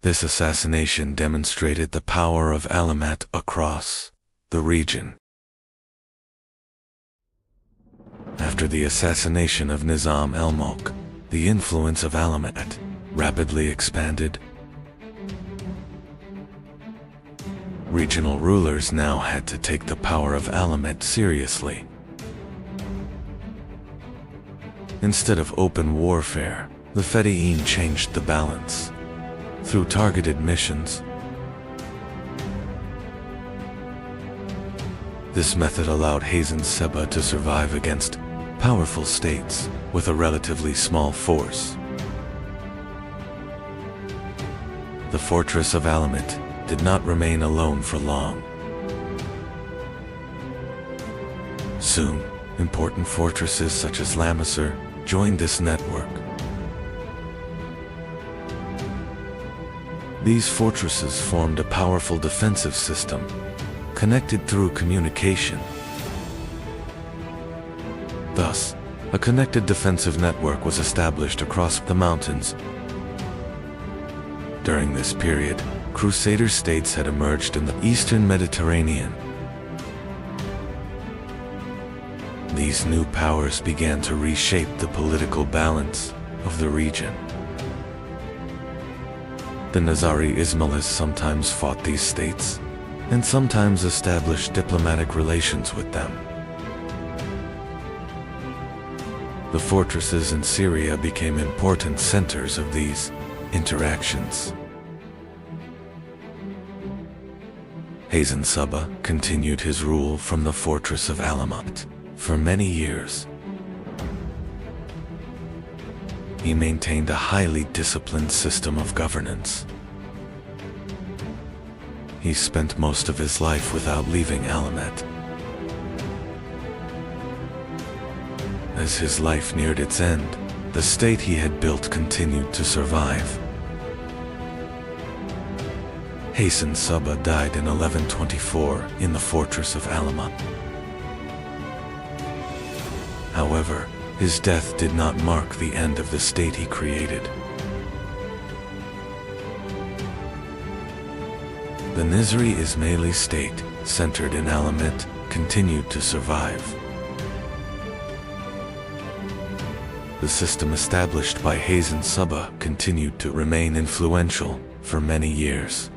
This assassination demonstrated the power of Alamat across the region. After the assassination of Nizam al-Mulk, the influence of Alamat rapidly expanded. Regional rulers now had to take the power of Alamat seriously. Instead of open warfare, the Fedayeen changed the balance. through targeted missions. This method allowed Hazen Seba to survive against powerful states with a relatively small force. The fortress of Alamut did not remain alone for long. Soon, important fortresses such as Lamisar joined this network. These fortresses formed a powerful defensive system, connected through communication. Thus, a connected defensive network was established across the mountains. During this period, Crusader states had emerged in the Eastern Mediterranean. These new powers began to reshape the political balance of the region. The Nizari Ismailis sometimes fought these states, and sometimes established diplomatic relations with them. The fortresses in Syria became important centers of these interactions. Hazen Seba continued his rule from the fortress of Alamut for many years. He maintained a highly disciplined system of governance. He spent most of his life without leaving Alamut. As his life neared its end, the state he had built continued to survive. Hazen Seba died in 1124 in the fortress of Alamut. However, his death did not mark the end of the state he created. The Nizri Ismaili state, centered in Alamut, continued to survive. The system established by Hazen Seba continued to remain influential for many years.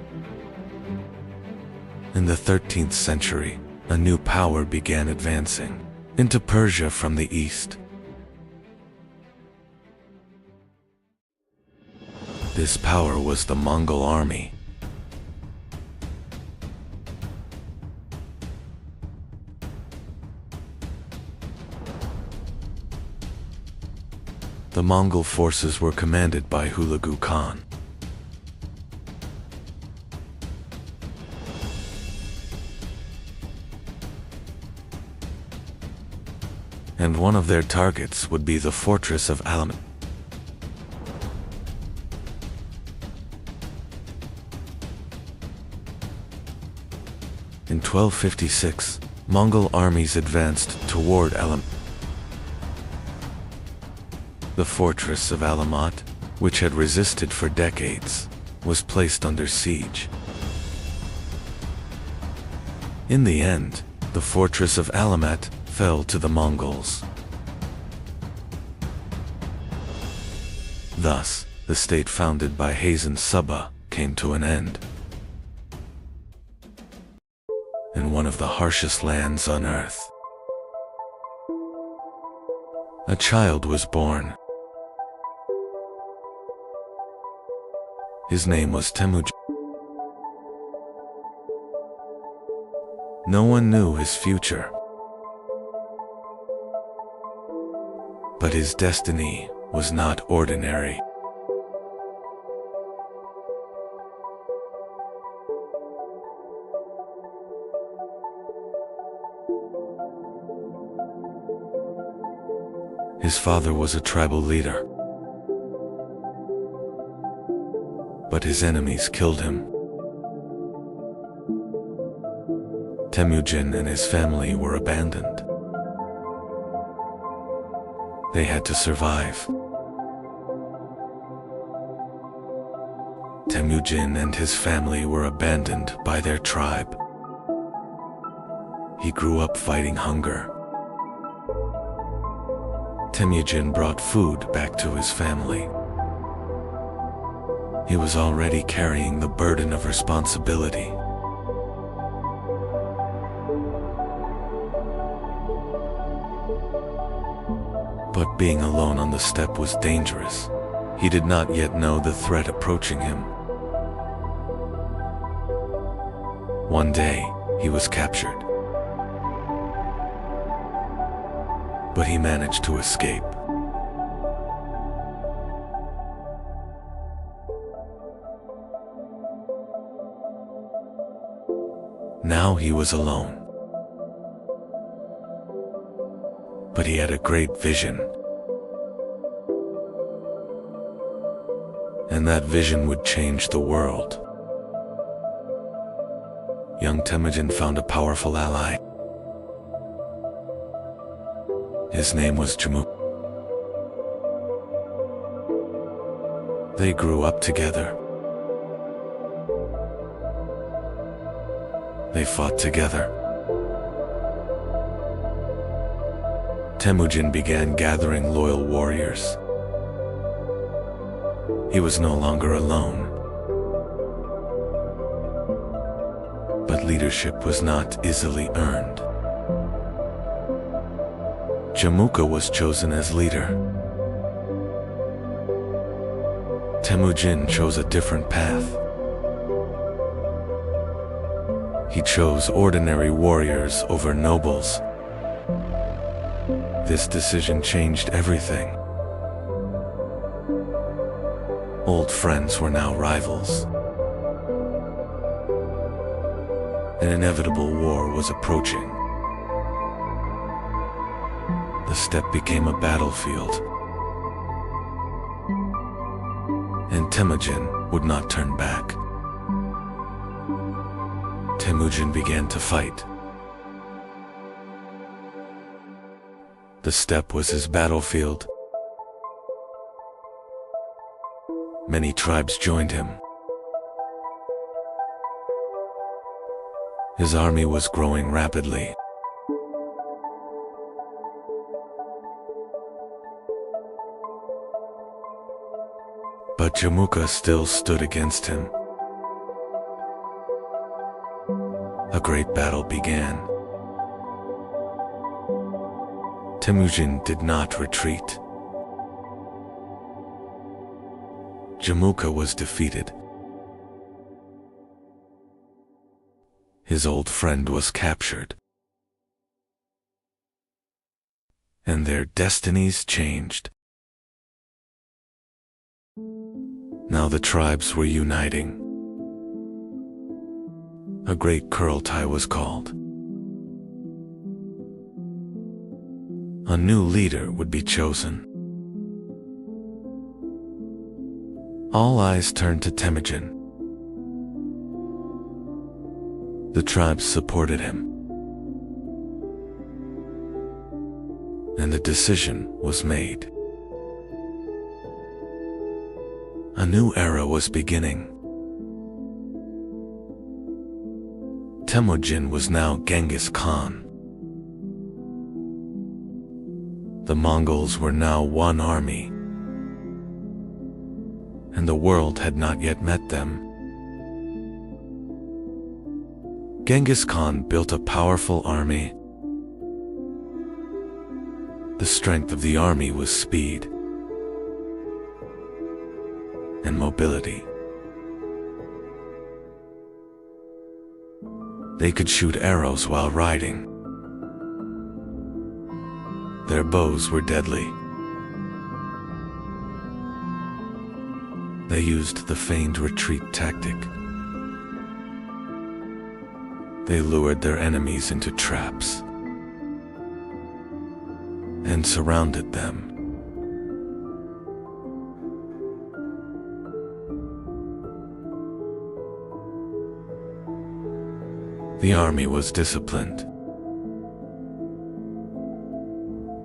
In the 13th century, a new power began advancing into Persia from the east. This power was the Mongol army. The Mongol forces were commanded by Hulagu Khan. And one of their targets would be the fortress of Alamut. In 1256, Mongol armies advanced toward Alamut. The fortress of Alamut, which had resisted for decades, was placed under siege. In the end, the fortress of Alamut fell to the Mongols. Thus, the state founded by Hazen Seba came to an end. In one of the harshest lands on earth, a child was born. His name was Temujin. No one knew his future, but his destiny was not ordinary. His father was a tribal leader, but his enemies killed him. Temujin and his family were abandoned. They had to survive. Temujin and his family were abandoned by their tribe. He grew up fighting hunger. Temujin brought food back to his family. He was already carrying the burden of responsibility. But being alone on the steppe was dangerous. He did not yet know the threat approaching him. One day, he was captured. But he managed to escape. Now he was alone. But he had a great vision. And that vision would change the world. Young Temujin found a powerful ally. His name was Jamuk. They grew up together. They fought together. Temujin began gathering loyal warriors. He was no longer alone. But leadership was not easily earned. Jamuka was chosen as leader. Temujin chose a different path. He chose ordinary warriors over nobles. This decision changed everything. Old friends were now rivals. An inevitable war was approaching. The steppe became a battlefield. And Temujin would not turn back. Temujin began to fight. The steppe was his battlefield. Many tribes joined him. His army was growing rapidly. But Jamuka still stood against him. A great battle began. Temujin did not retreat. Jamuka was defeated. His old friend was captured. And their destinies changed. Now the tribes were uniting. A great Kurultai was called. A new leader would be chosen. All eyes turned to Temujin. The tribes supported him. And the decision was made. A new era was beginning. Temujin was now Genghis Khan. The Mongols were now one army. And the world had not yet met them. Genghis Khan built a powerful army. The strength of the army was speed and mobility. They could shoot arrows while riding. Their bows were deadly. They used the feigned retreat tactic. They lured their enemies into traps and surrounded them. The army was disciplined.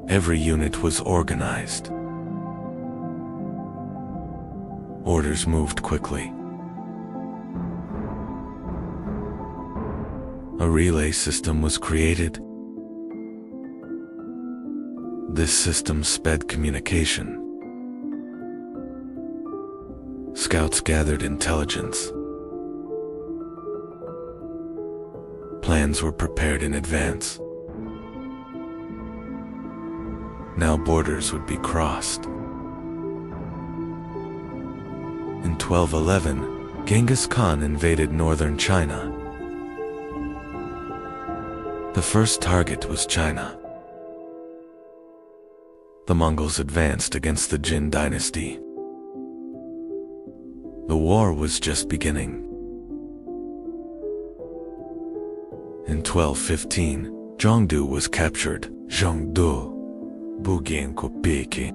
Every unit was organized. Orders moved quickly. A relay system was created. This system sped communication. Scouts gathered intelligence. Plans were prepared in advance. Now borders would be crossed. In 1211, Genghis Khan invaded northern China. The first target was China. The Mongols advanced against the Jin dynasty. The war was just beginning. In 1215, Zhongdu was captured. Zhongdu, Bugian Kopeki.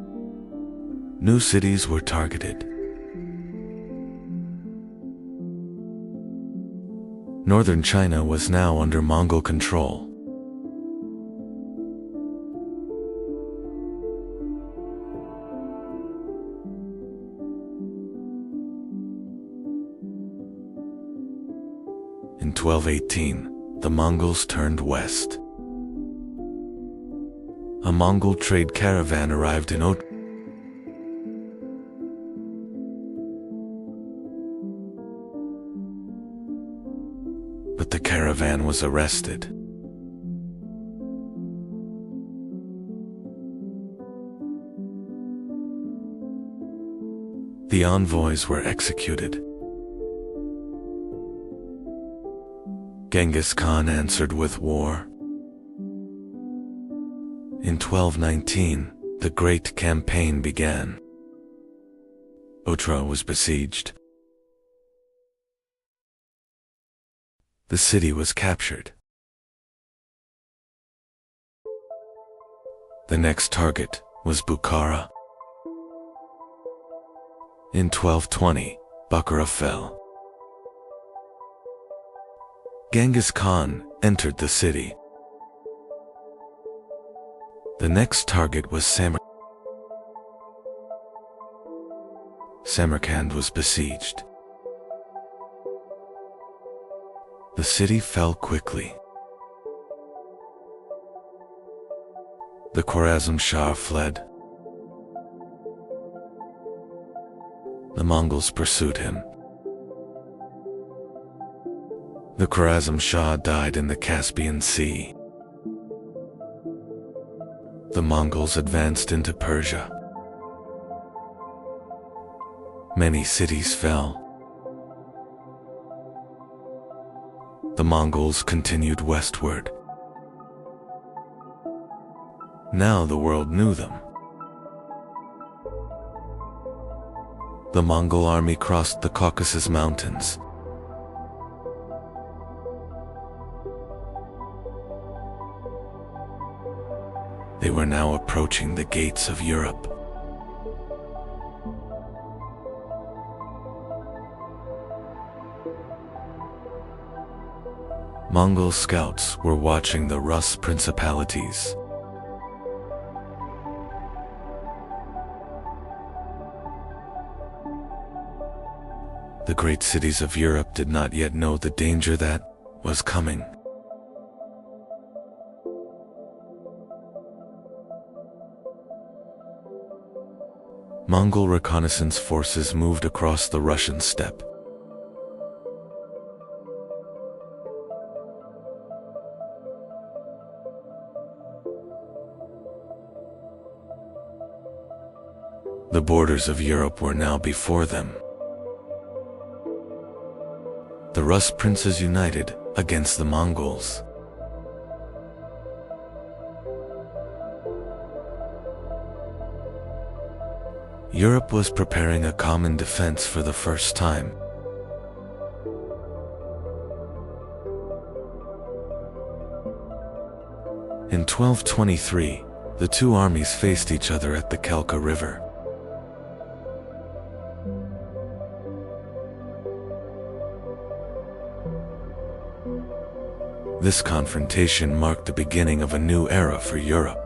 New cities were targeted. Northern China was now under Mongol control. In 1218, the Mongols turned west. A Mongol trade caravan arrived in Ot. But the caravan was arrested. The envoys were executed. Genghis Khan answered with war. In 1219, the Great Campaign began. Otra was besieged. The city was captured. The next target was Bukhara. In 1220, Bukhara fell. Genghis Khan entered the city. The next target was Samarkand was besieged. The city fell quickly. The Khwarezm Shah fled. The Mongols pursued him. The Khwarezm Shah died in the Caspian Sea. The Mongols advanced into Persia. Many cities fell. The Mongols continued westward. Now the world knew them. The Mongol army crossed the Caucasus Mountains. They were now approaching the gates of Europe. Mongol scouts were watching the Rus principalities. The great cities of Europe did not yet know the danger that was coming. Mongol reconnaissance forces moved across the Russian steppe. The borders of Europe were now before them. The Rus princes united against the Mongols. Europe was preparing a common defense for the first time. In 1223, the two armies faced each other at the Kelka River. This confrontation marked the beginning of a new era for Europe.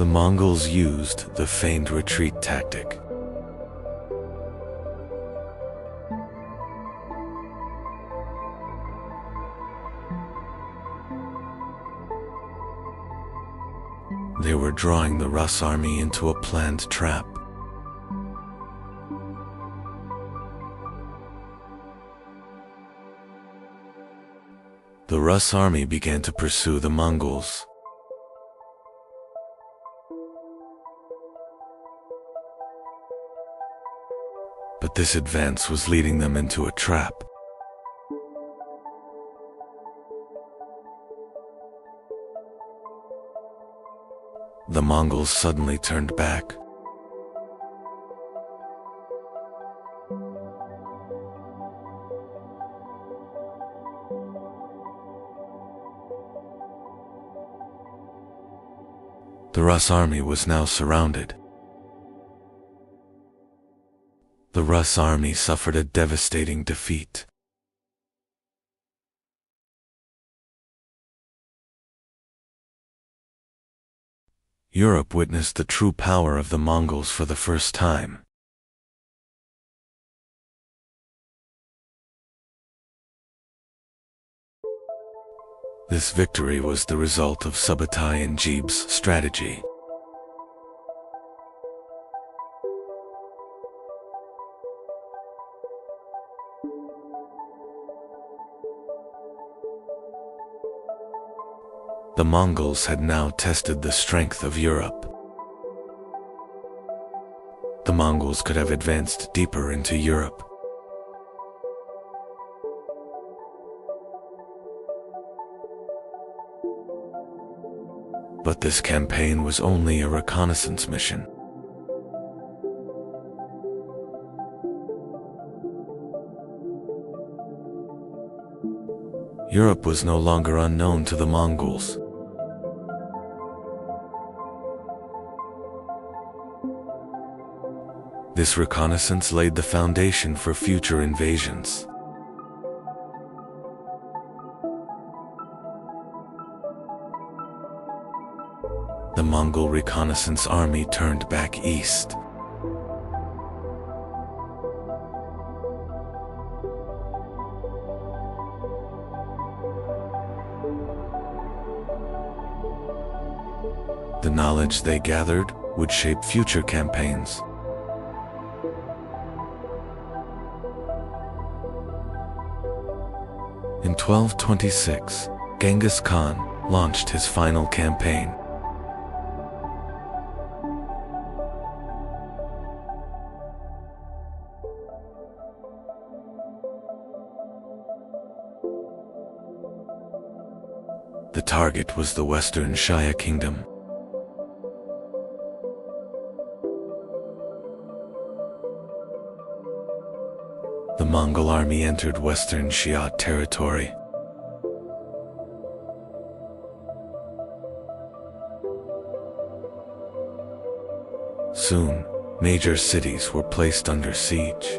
The Mongols used the feigned retreat tactic. They were drawing the Rus army into a planned trap. The Rus army began to pursue the Mongols. But this advance was leading them into a trap. The Mongols suddenly turned back. The Rus army was now surrounded. The Rus army suffered a devastating defeat. Europe witnessed the true power of the Mongols for the first time. This victory was the result of Subutai and Jeeb's strategy. The Mongols had now tested the strength of Europe. The Mongols could have advanced deeper into Europe. But this campaign was only a reconnaissance mission. Europe was no longer unknown to the Mongols. This reconnaissance laid the foundation for future invasions. The Mongol reconnaissance army turned back east. The knowledge they gathered would shape future campaigns. In 1226, Genghis Khan launched his final campaign. The target was the Western Shaya Kingdom. The Mongol army entered Western Xia territory. Soon, major cities were placed under siege.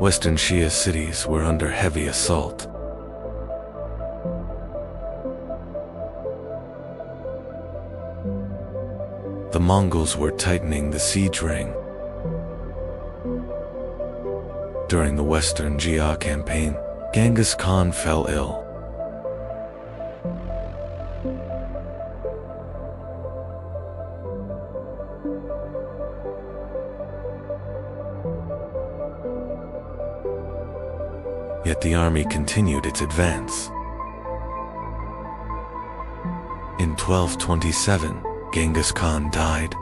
Western Xia cities were under heavy assault. The Mongols were tightening the siege ring. During the Western Xia campaign, Genghis Khan fell ill. Yet the army continued its advance. In 1227, Genghis Khan died.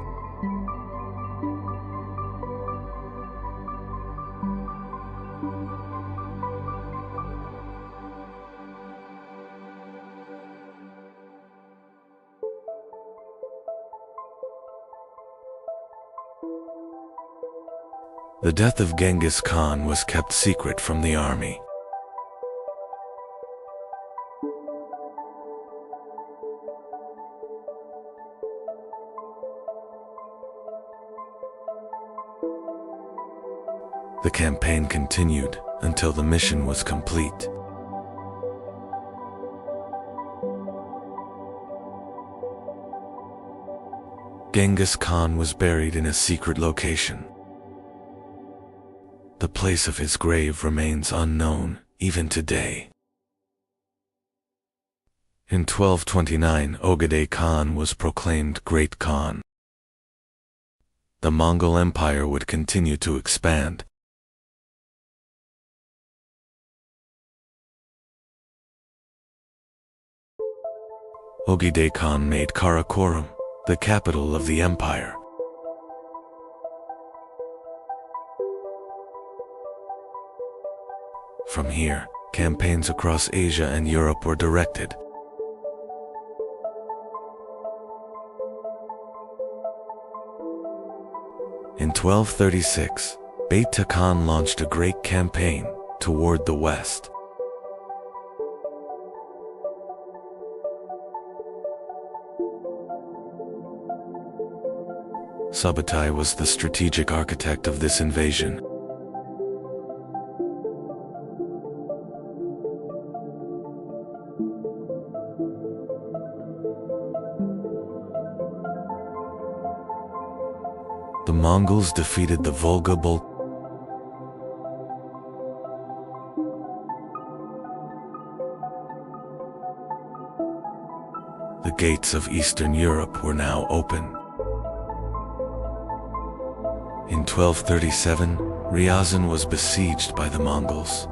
The death of Genghis Khan was kept secret from the army. The campaign continued until the mission was complete. Genghis Khan was buried in a secret location. The place of his grave remains unknown even today. In 1229, Ogedei Khan was proclaimed Great Khan. the Mongol Empire would continue to expand. Ogedei Khan made Karakorum the capital of the empire. From here, campaigns across Asia and Europe were directed. In 1236, Beta Khan launched a great campaign toward the west. Subutai was the strategic architect of this invasion. The Mongols defeated the Volga Bulk. The gates of Eastern Europe were now open. In 1237, Ryazan was besieged by the Mongols.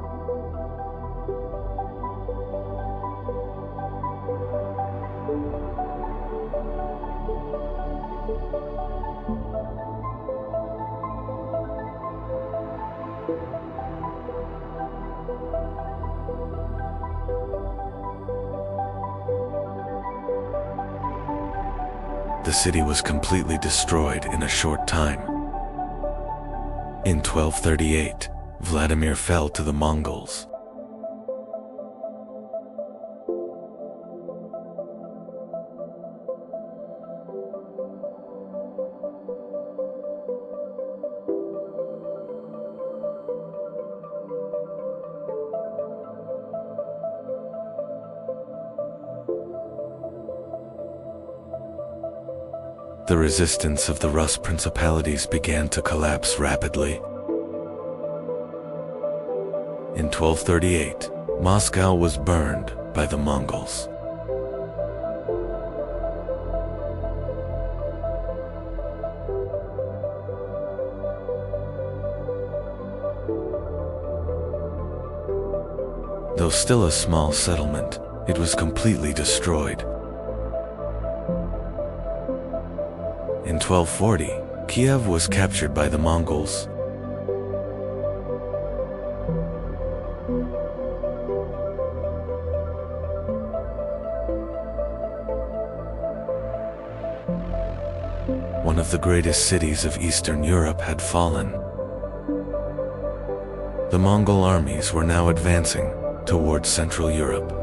The city was completely destroyed in a short time. In 1238, Vladimir fell to the Mongols. The resistance of the Rus principalities began to collapse rapidly. In 1238, Moscow was burned by the Mongols. Though still a small settlement, it was completely destroyed. In 1240, Kiev was captured by the Mongols. One of the greatest cities of Eastern Europe had fallen. The Mongol armies were now advancing towards Central Europe.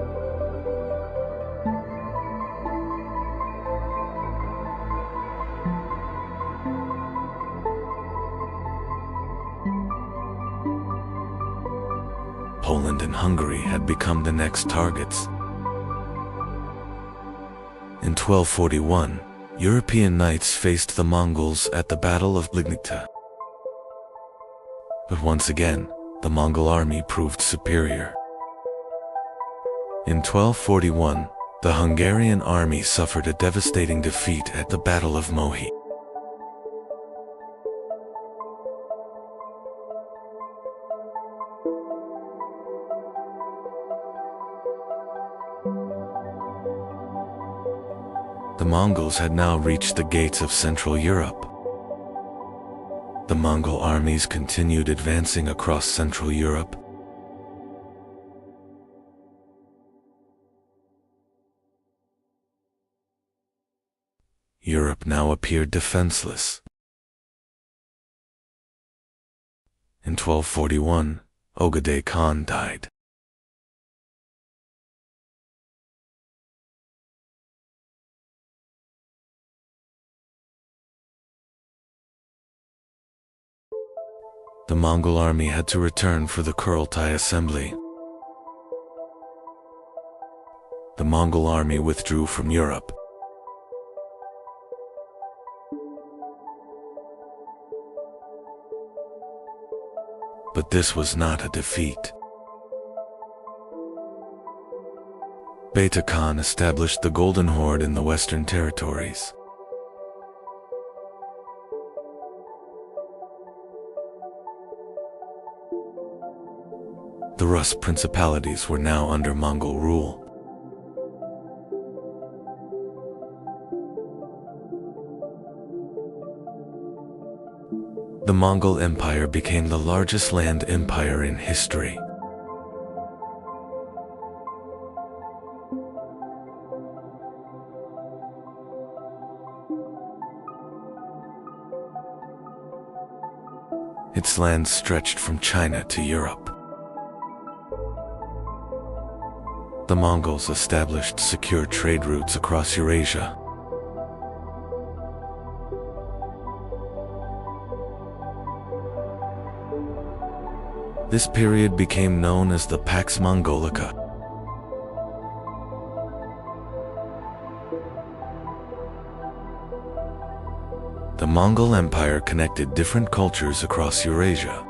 Poland and Hungary had become the next targets. In 1241, European knights faced the Mongols at the Battle of Lignita. But once again, the Mongol army proved superior. In 1241, the Hungarian army suffered a devastating defeat at the Battle of Mohi. The Mongols had now reached the gates of Central Europe. The Mongol armies continued advancing across Central Europe. Europe now appeared defenseless. In 1241, Ogedei Khan died. The Mongol army had to return for the Kurultai assembly. The Mongol army withdrew from Europe. But this was not a defeat. Beta Khan established the Golden Horde in the Western territories. The Rus principalities were now under Mongol rule. The Mongol Empire became the largest land empire in history. Its land stretched from China to Europe. The Mongols established secure trade routes across Eurasia. This period became known as the Pax Mongolica. The Mongol Empire connected different cultures across Eurasia.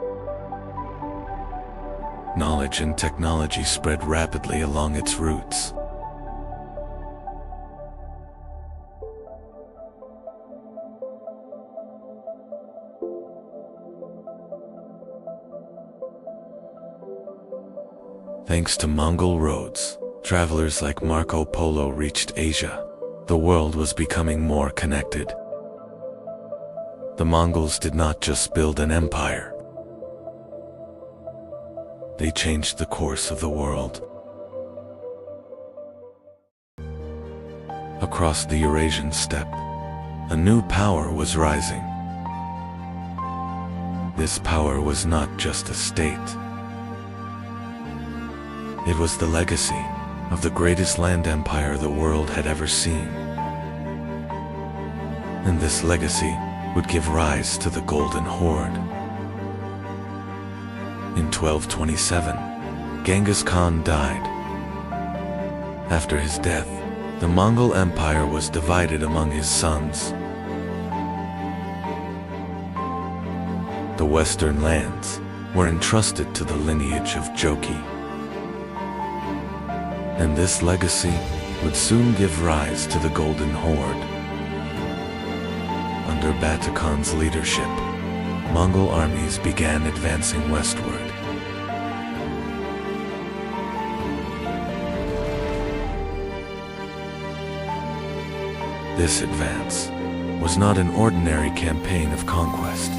Knowledge and technology spread rapidly along its routes. Thanks to Mongol roads, travelers like Marco Polo reached Asia. The world was becoming more connected. The Mongols did not just build an empire. They changed the course of the world. Across the Eurasian steppe, a new power was rising. This power was not just a state. It was the legacy of the greatest land empire the world had ever seen. And this legacy would give rise to the Golden Horde. In 1227, Genghis Khan died. After his death, the Mongol Empire was divided among his sons. The western lands were entrusted to the lineage of Jochi. And this legacy would soon give rise to the Golden Horde. Under Batu Khan's leadership, Mongol armies began advancing westward. This advance was not an ordinary campaign of conquest.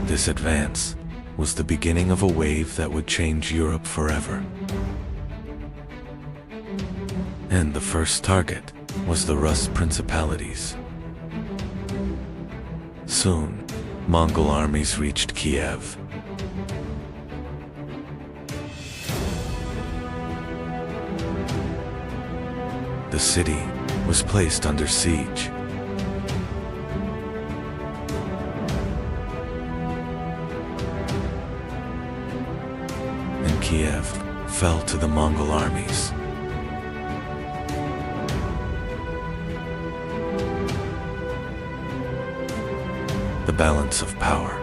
This advance was the beginning of a wave that would change Europe forever. And the first target was the Rus principalities. Soon, Mongol armies reached Kiev. The city was placed under siege. And Kiev fell to the Mongol armies. The balance of power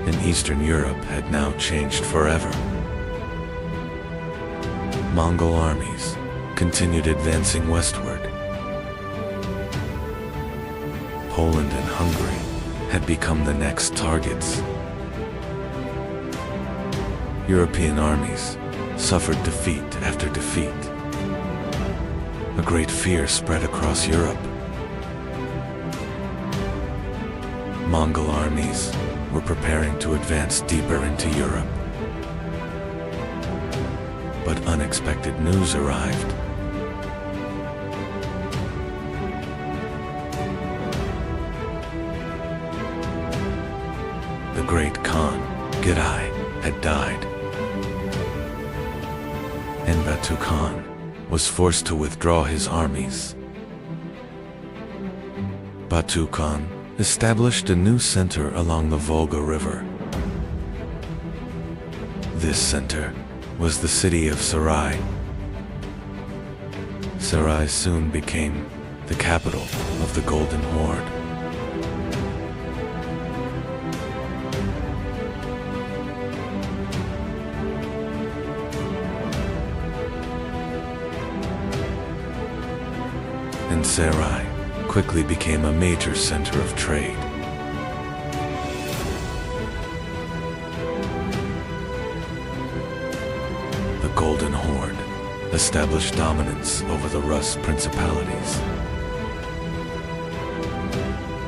in Eastern Europe had now changed forever. Mongol armies continued advancing westward. Poland and Hungary had become the next targets. European armies suffered defeat after defeat. A great fear spread across Europe. Mongol armies were preparing to advance deeper into Europe. But unexpected news arrived. The great Khan, Gidai, had died. And Batu Khan was forced to withdraw his armies. Batu Khan established a new center along the Volga River. This center was the city of Sarai. Sarai soon became the capital of the Golden Horde. And Sarai quickly became a major center of trade. The Golden Horde established dominance over the Rus principalities.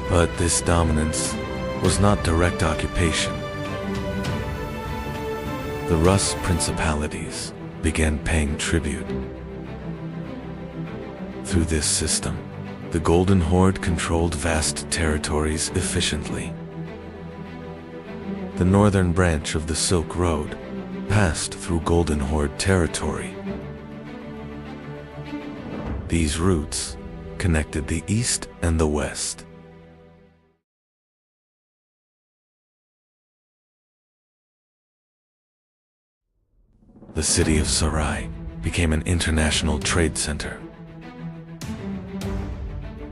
But this dominance was not direct occupation. The Rus principalities began paying tribute. Through this system, the Golden Horde controlled vast territories efficiently. The northern branch of the Silk Road passed through Golden Horde territory. These routes connected the east and the west. The city of Sarai became an international trade center.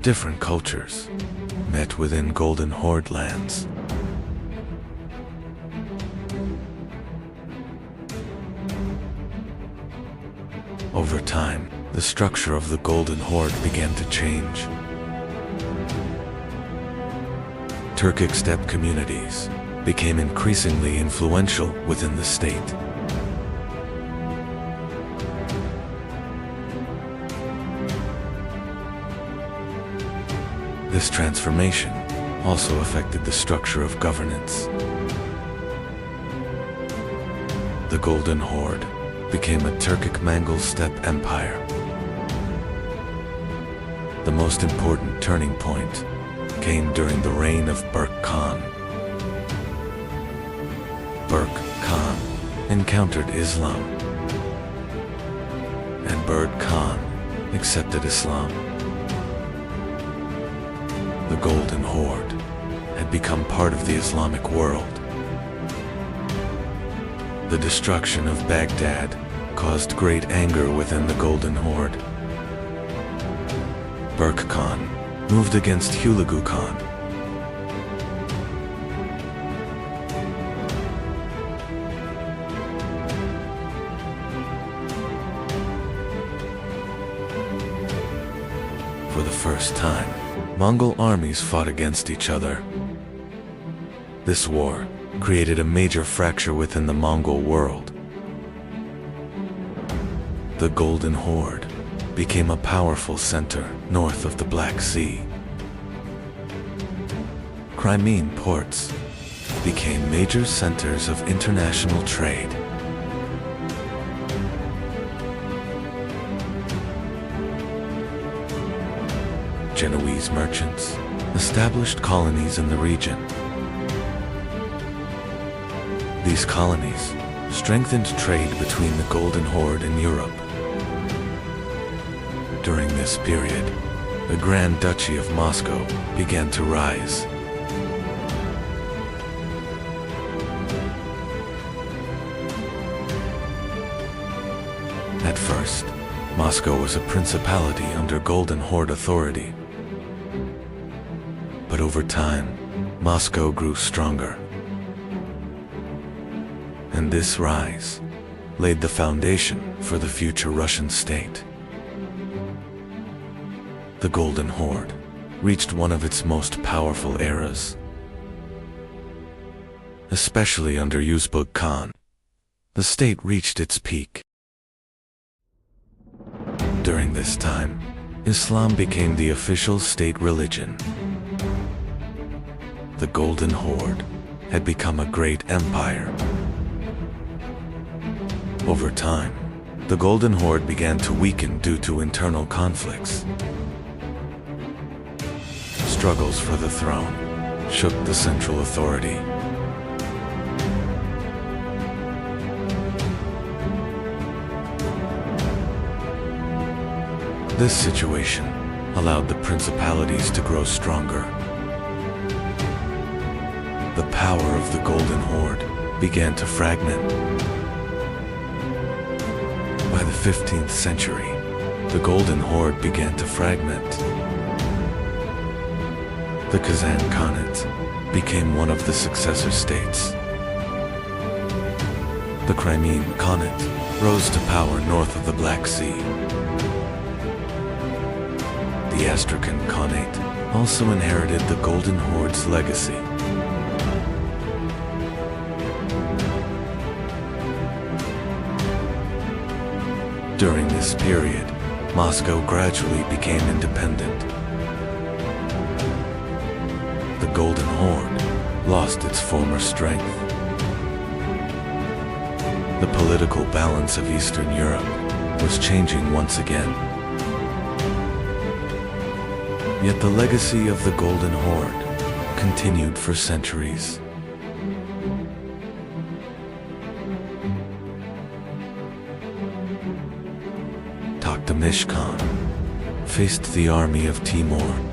Different cultures met within Golden Horde lands. Over time, the structure of the Golden Horde began to change. Turkic steppe communities became increasingly influential within the state. This transformation also affected the structure of governance. The Golden Horde became a Turkic steppe empire. The most important turning point came during the reign of Berk Khan. Berk Khan encountered Islam, and Berk Khan accepted Islam. The Golden Horde had become part of the Islamic world. The destruction of Baghdad caused great anger within the Golden Horde. Berk Khan moved against Hulagu Khan. For the first time, Mongol armies fought against each other. This war created a major fracture within the Mongol world. The Golden Horde became a powerful center north of the Black Sea. Crimean ports became major centers of international trade. Genoese merchants established colonies in the region. These colonies strengthened trade between the Golden Horde and Europe. During this period, the Grand Duchy of Moscow began to rise. At first, Moscow was a principality under Golden Horde authority. But over time, Moscow grew stronger. And this rise laid the foundation for the future Russian state. The Golden Horde reached one of its most powerful eras. Especially under Uzbek Khan, the state reached its peak. During this time, Islam became the official state religion. The Golden Horde had become a great empire. Over time, the Golden Horde began to weaken due to internal conflicts. Struggles for the throne shook the central authority. This situation allowed the principalities to grow stronger. The power of the Golden Horde began to fragment. By the 15th century, the Golden Horde began to fragment. The Kazan Khanate became one of the successor states. The Crimean Khanate rose to power north of the Black Sea. The Astrakhan Khanate also inherited the Golden Horde's legacy. During this period, Moscow gradually became independent. The Golden Horde lost its former strength. The political balance of Eastern Europe was changing once again. Yet the legacy of the Golden Horde continued for centuries. Toktamish Khan faced the army of Timur.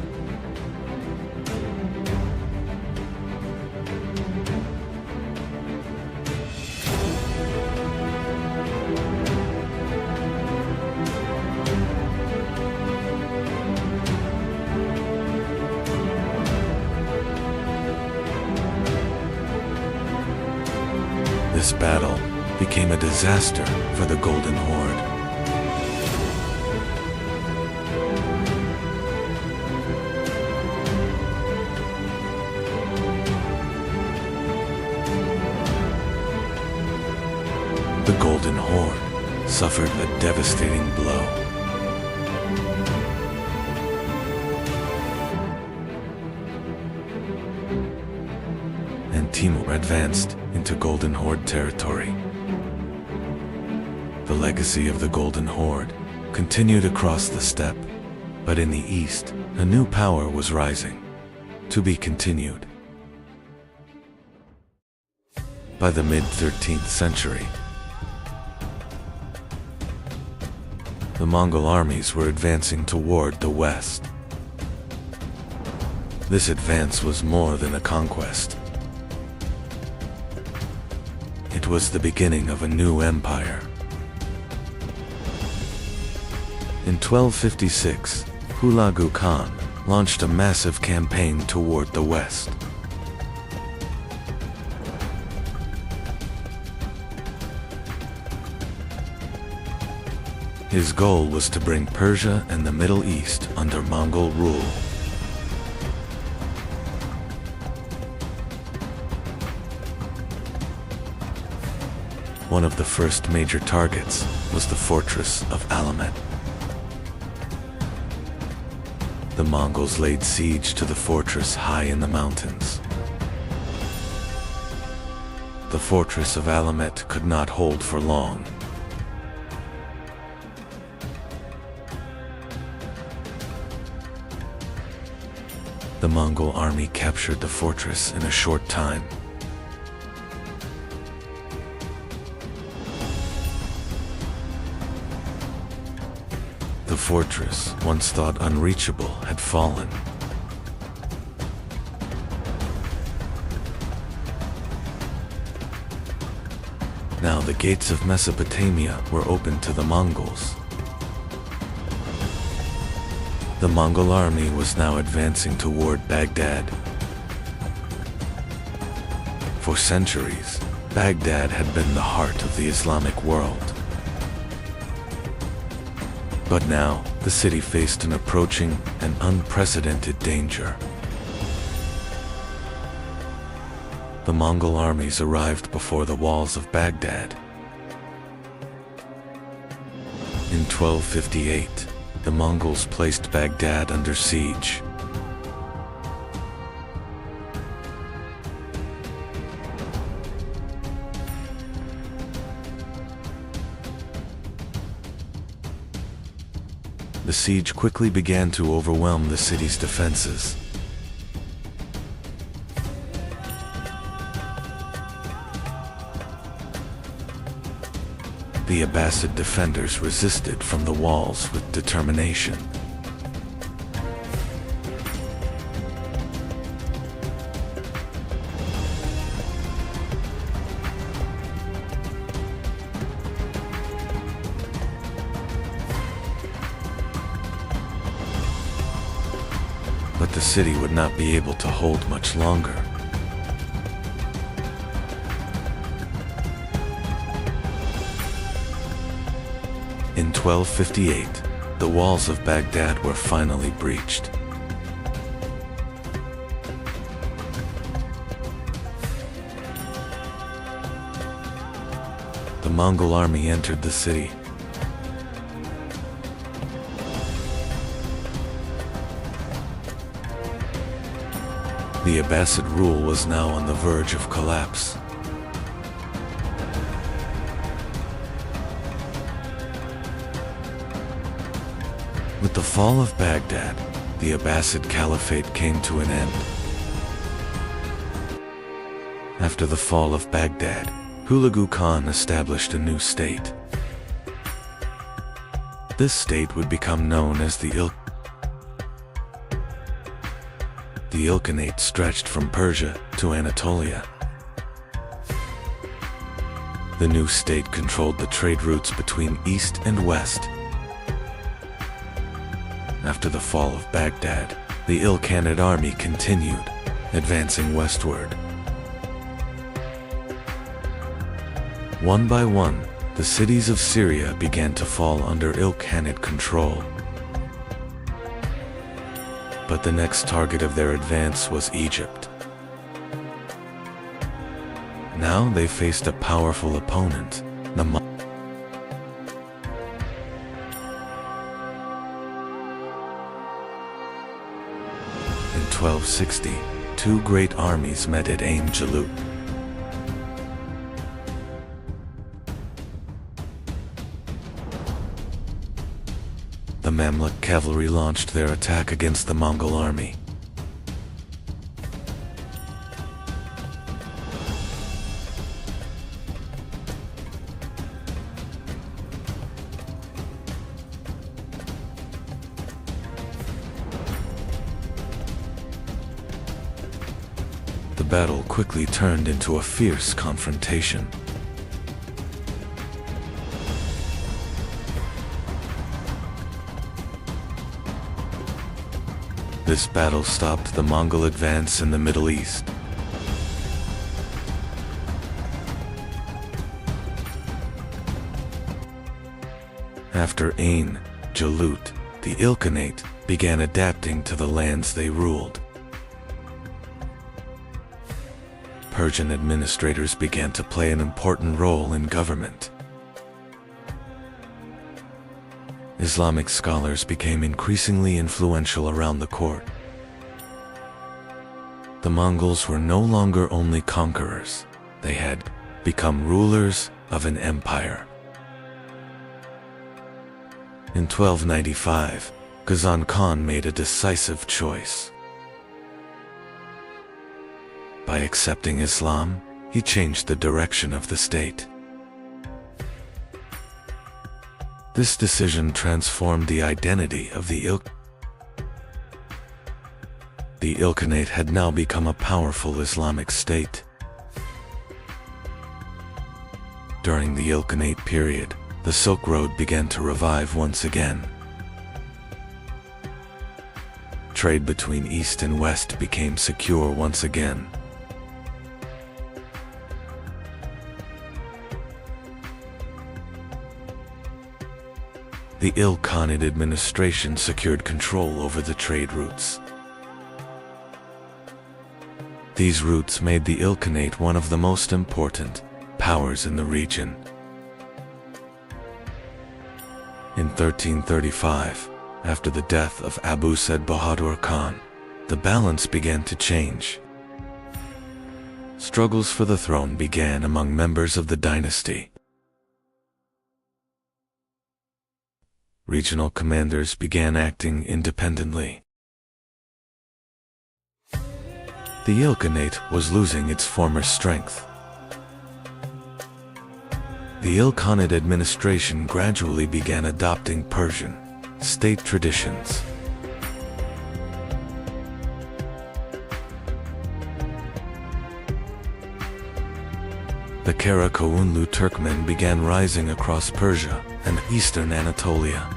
This battle became a disaster for the Golden Horde. The Golden Horde suffered a devastating blow. And Timur advanced into Golden Horde territory. The legacy of the Golden Horde continued across the steppe, but in the east, a new power was rising, to be continued. By the mid-13th century, the Mongol armies were advancing toward the west. This advance was more than a conquest. It was the beginning of a new empire. In 1256, Hulagu Khan launched a massive campaign toward the west. His goal was to bring Persia and the Middle East under Mongol rule. One of the first major targets was the fortress of Alamet. The Mongols laid siege to the fortress high in the mountains. The fortress of Alamet could not hold for long. The Mongol army captured the fortress in a short time. The fortress, once thought unreachable, had fallen. Now the gates of Mesopotamia were open to the Mongols. The Mongol army was now advancing toward Baghdad. For centuries, Baghdad had been the heart of the Islamic world. But now, the city faced an approaching and unprecedented danger. The Mongol armies arrived before the walls of Baghdad. In 1258, the Mongols placed Baghdad under siege. The siege quickly began to overwhelm the city's defenses. The Abbasid defenders resisted from the walls with determination. But the city would not be able to hold much longer. In 1258, the walls of Baghdad were finally breached. The Mongol army entered the city. The Abbasid rule was now on the verge of collapse. With the fall of Baghdad, the Abbasid Caliphate came to an end. After the fall of Baghdad, Hulagu Khan established a new state. This state would become known as the Ilkhanate stretched from Persia to Anatolia. The new state controlled the trade routes between east and west. After the fall of Baghdad, the Ilkhanate army continued, advancing westward. One by one, the cities of Syria began to fall under Ilkhanate control. But the next target of their advance was Egypt. Now they faced a powerful opponent, the In 1260, two great armies met at Ain Jalut. The Mamluk cavalry launched their attack against the Mongol army. The battle quickly turned into a fierce confrontation. This battle stopped the Mongol advance in the Middle East. After Ain Jalut, the Ilkhanate began adapting to the lands they ruled. Persian administrators began to play an important role in government. Islamic scholars became increasingly influential around the court. The Mongols were no longer only conquerors, they had become rulers of an empire. In 1295, Ghazan Khan made a decisive choice. By accepting Islam, he changed the direction of the state. This decision transformed the identity of the Ilkhanate. The Ilkhanate had now become a powerful Islamic state. During the Ilkhanate period, the Silk Road began to revive once again. Trade between East and West became secure once again. The Ilkhanate administration secured control over the trade routes. These routes made the Ilkhanate one of the most important powers in the region. In 1335, after the death of Abu Said Bahadur Khan, the balance began to change. Struggles for the throne began among members of the dynasty. Regional commanders began acting independently. The Ilkhanate was losing its former strength. The Ilkhanate administration gradually began adopting Persian state traditions. The Karakoyunlu Turkmen began rising across Persia and eastern Anatolia.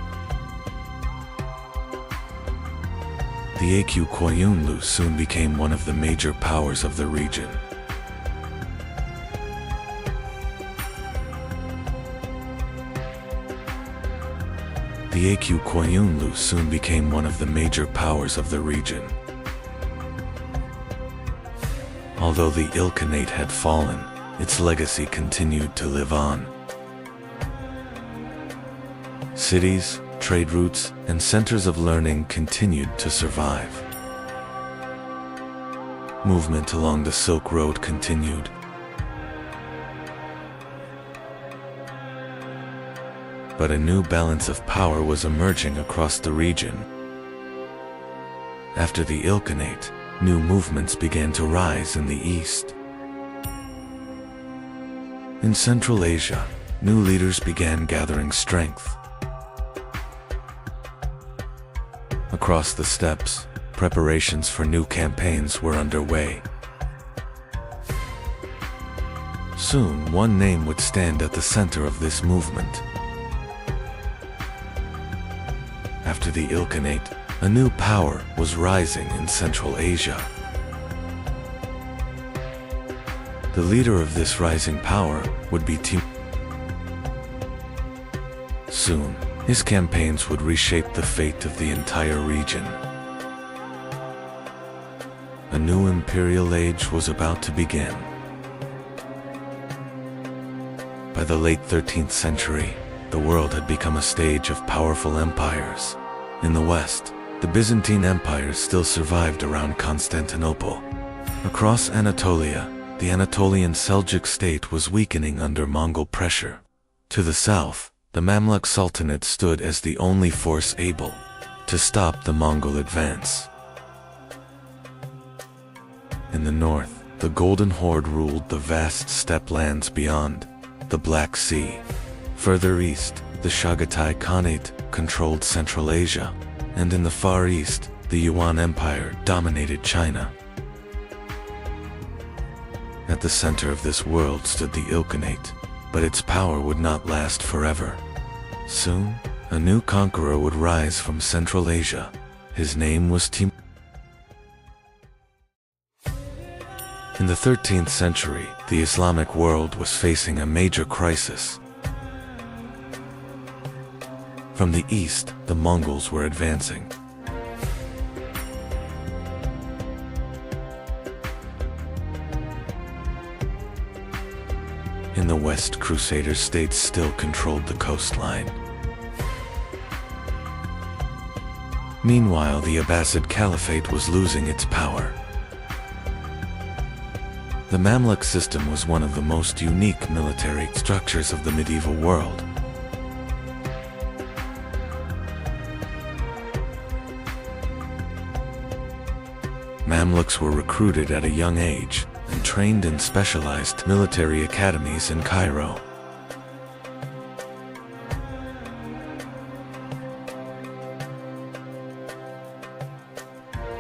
The Koyunlu soon became one of the major powers of the region. the Aq Koyunlu soon became one of the major powers of the region. Although the Ilkhanate had fallen, its legacy continued to live on. Cities, trade routes, and centers of learning continued to survive. Movement along the Silk Road continued. But a new balance of power was emerging across the region. After the Ilkhanate, new movements began to rise in the east. In Central Asia, new leaders began gathering strength. Across the steppes, preparations for new campaigns were underway. Soon, one name would stand at the center of this movement. After the Ilkhanate, a new power was rising in Central Asia. The leader of this rising power would be Timur. Soon, his campaigns would reshape the fate of the entire region. A new imperial age was about to begin. By the late 13th century, the world had become a stage of powerful empires. In the west, the Byzantine Empire still survived around Constantinople. Across Anatolia, the Anatolian Seljuk state was weakening under Mongol pressure. To the south, the Mamluk Sultanate stood as the only force able to stop the Mongol advance. In the north, the Golden Horde ruled the vast steppe lands beyond the Black Sea. Further east, the Chagatai Khanate controlled Central Asia, and in the Far East, the Yuan Empire dominated China. At the center of this world stood the Ilkhanate, but its power would not last forever. Soon, a new conqueror would rise from Central Asia. His name was Timur. In the 13th century, the Islamic world was facing a major crisis. From the east, the Mongols were advancing. In the west, Crusader states still controlled the coastline. Meanwhile, the Abbasid Caliphate was losing its power. The Mamluk system was one of the most unique military structures of the medieval world. Mamluks were recruited at a young age and trained in specialized military academies in Cairo.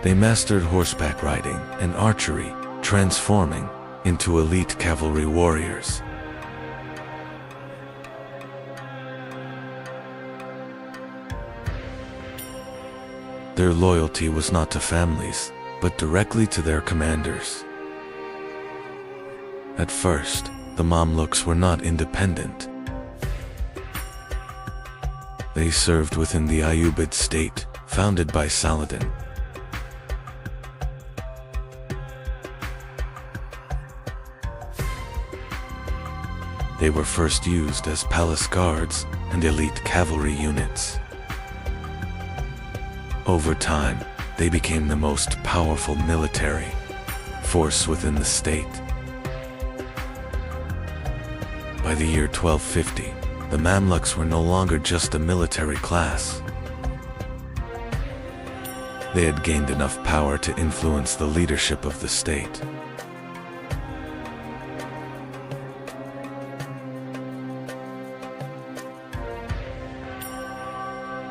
They mastered horseback riding and archery, transforming into elite cavalry warriors. Their loyalty was not to families, but directly to their commanders. At first, the Mamluks were not independent. They served within the Ayyubid state, founded by Saladin. They were first used as palace guards and elite cavalry units. Over time, they became the most powerful military force within the state. By the year 1250, the Mamluks were no longer just a military class. They had gained enough power to influence the leadership of the state.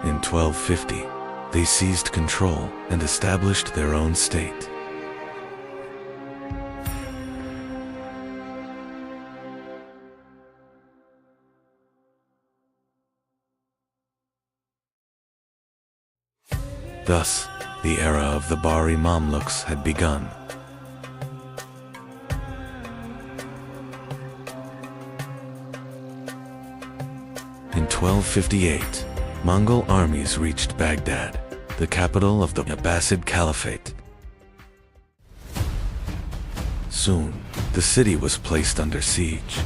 In 1250, they seized control and established their own state. Thus, the era of the Bahri Mamluks had begun. In 1258, Mongol armies reached Baghdad, the capital of the Abbasid Caliphate. Soon, the city was placed under siege.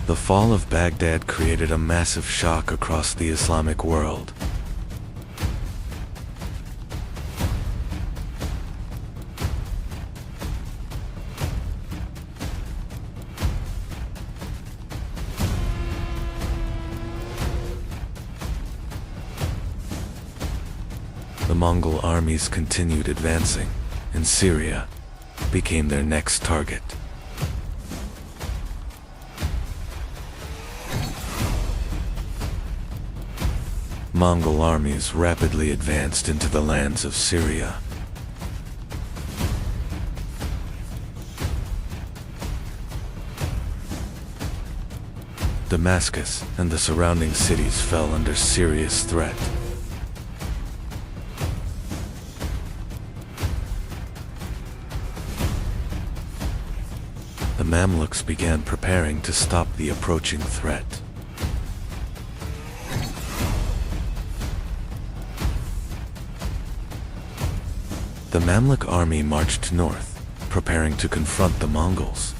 The fall of Baghdad created a massive shock across the Islamic world. The Mongol armies continued advancing, and Syria became their next target. Mongol armies rapidly advanced into the lands of Syria. Damascus and the surrounding cities fell under serious threat. The Mamluks began preparing to stop the approaching threat. The Mamluk army marched north, preparing to confront the Mongols.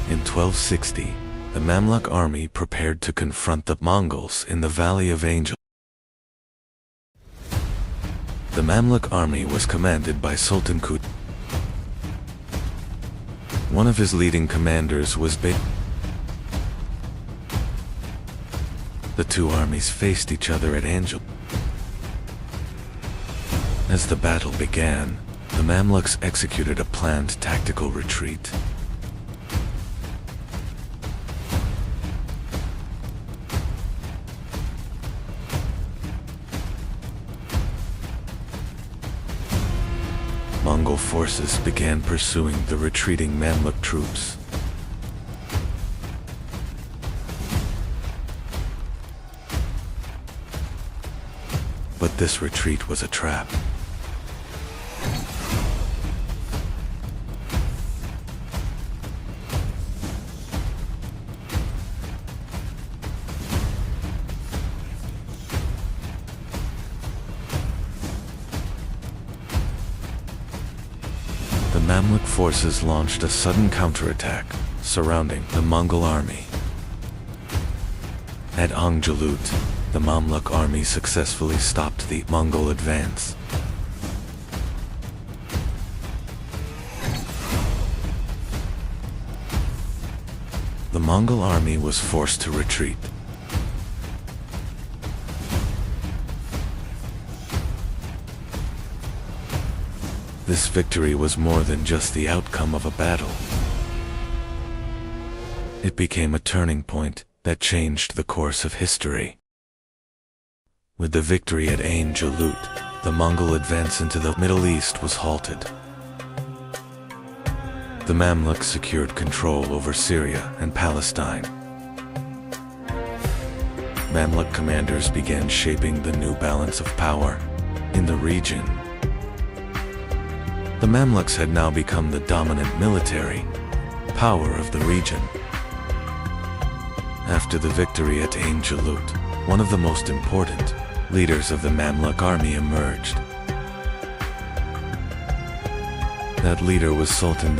In 1260, the Mamluk army prepared to confront the Mongols in the Valley of Angel. The Mamluk army was commanded by Sultan Kut. One of his leading commanders was The two armies faced each other at Angel. As the battle began, the Mamluks executed a planned tactical retreat. Mongol forces began pursuing the retreating Mamluk troops. But this retreat was a trap. The Mamluk forces launched a sudden counterattack, surrounding the Mongol army. At Angjalut, the Mamluk army successfully stopped the Mongol advance. The Mongol army was forced to retreat. This victory was more than just the outcome of a battle. It became a turning point that changed the course of history. With the victory at Ain Jalut, the Mongol advance into the Middle East was halted. The Mamluks secured control over Syria and Palestine. Mamluk commanders began shaping the new balance of power in the region. The Mamluks had now become the dominant military power of the region. After the victory at Ain Jalut, one of the most important leaders of the Mamluk army emerged. That leader was Sultan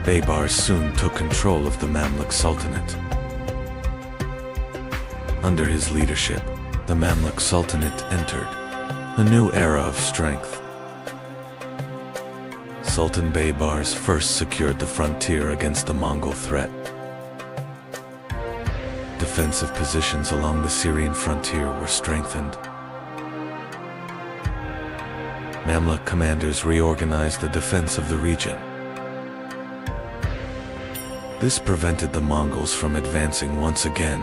Baybars soon took control of the Mamluk Sultanate. Under his leadership, the Mamluk Sultanate entered a new era of strength. Sultan Baybars first secured the frontier against the Mongol threat. Defensive positions along the Syrian frontier were strengthened. Mamluk commanders reorganized the defense of the region. This prevented the Mongols from advancing once again.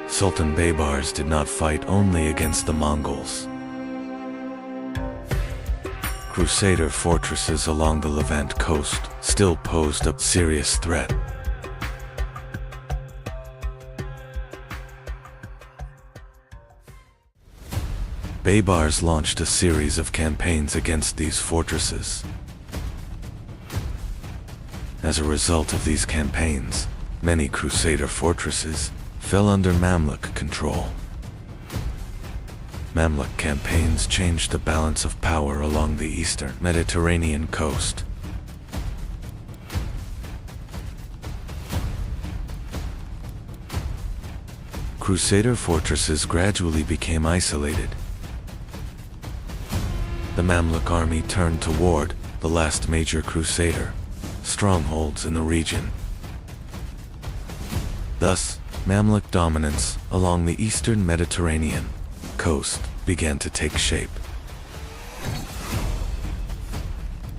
Sultan Baybars did not fight only against the Mongols. Crusader fortresses along the Levant coast still posed a serious threat. Baybars launched a series of campaigns against these fortresses. As a result of these campaigns, many Crusader fortresses fell under Mamluk control. Mamluk campaigns changed the balance of power along the eastern Mediterranean coast. Crusader fortresses gradually became isolated. The Mamluk army turned toward the last major Crusader strongholds in the region. Thus, Mamluk dominance along the eastern Mediterranean coast began to take shape.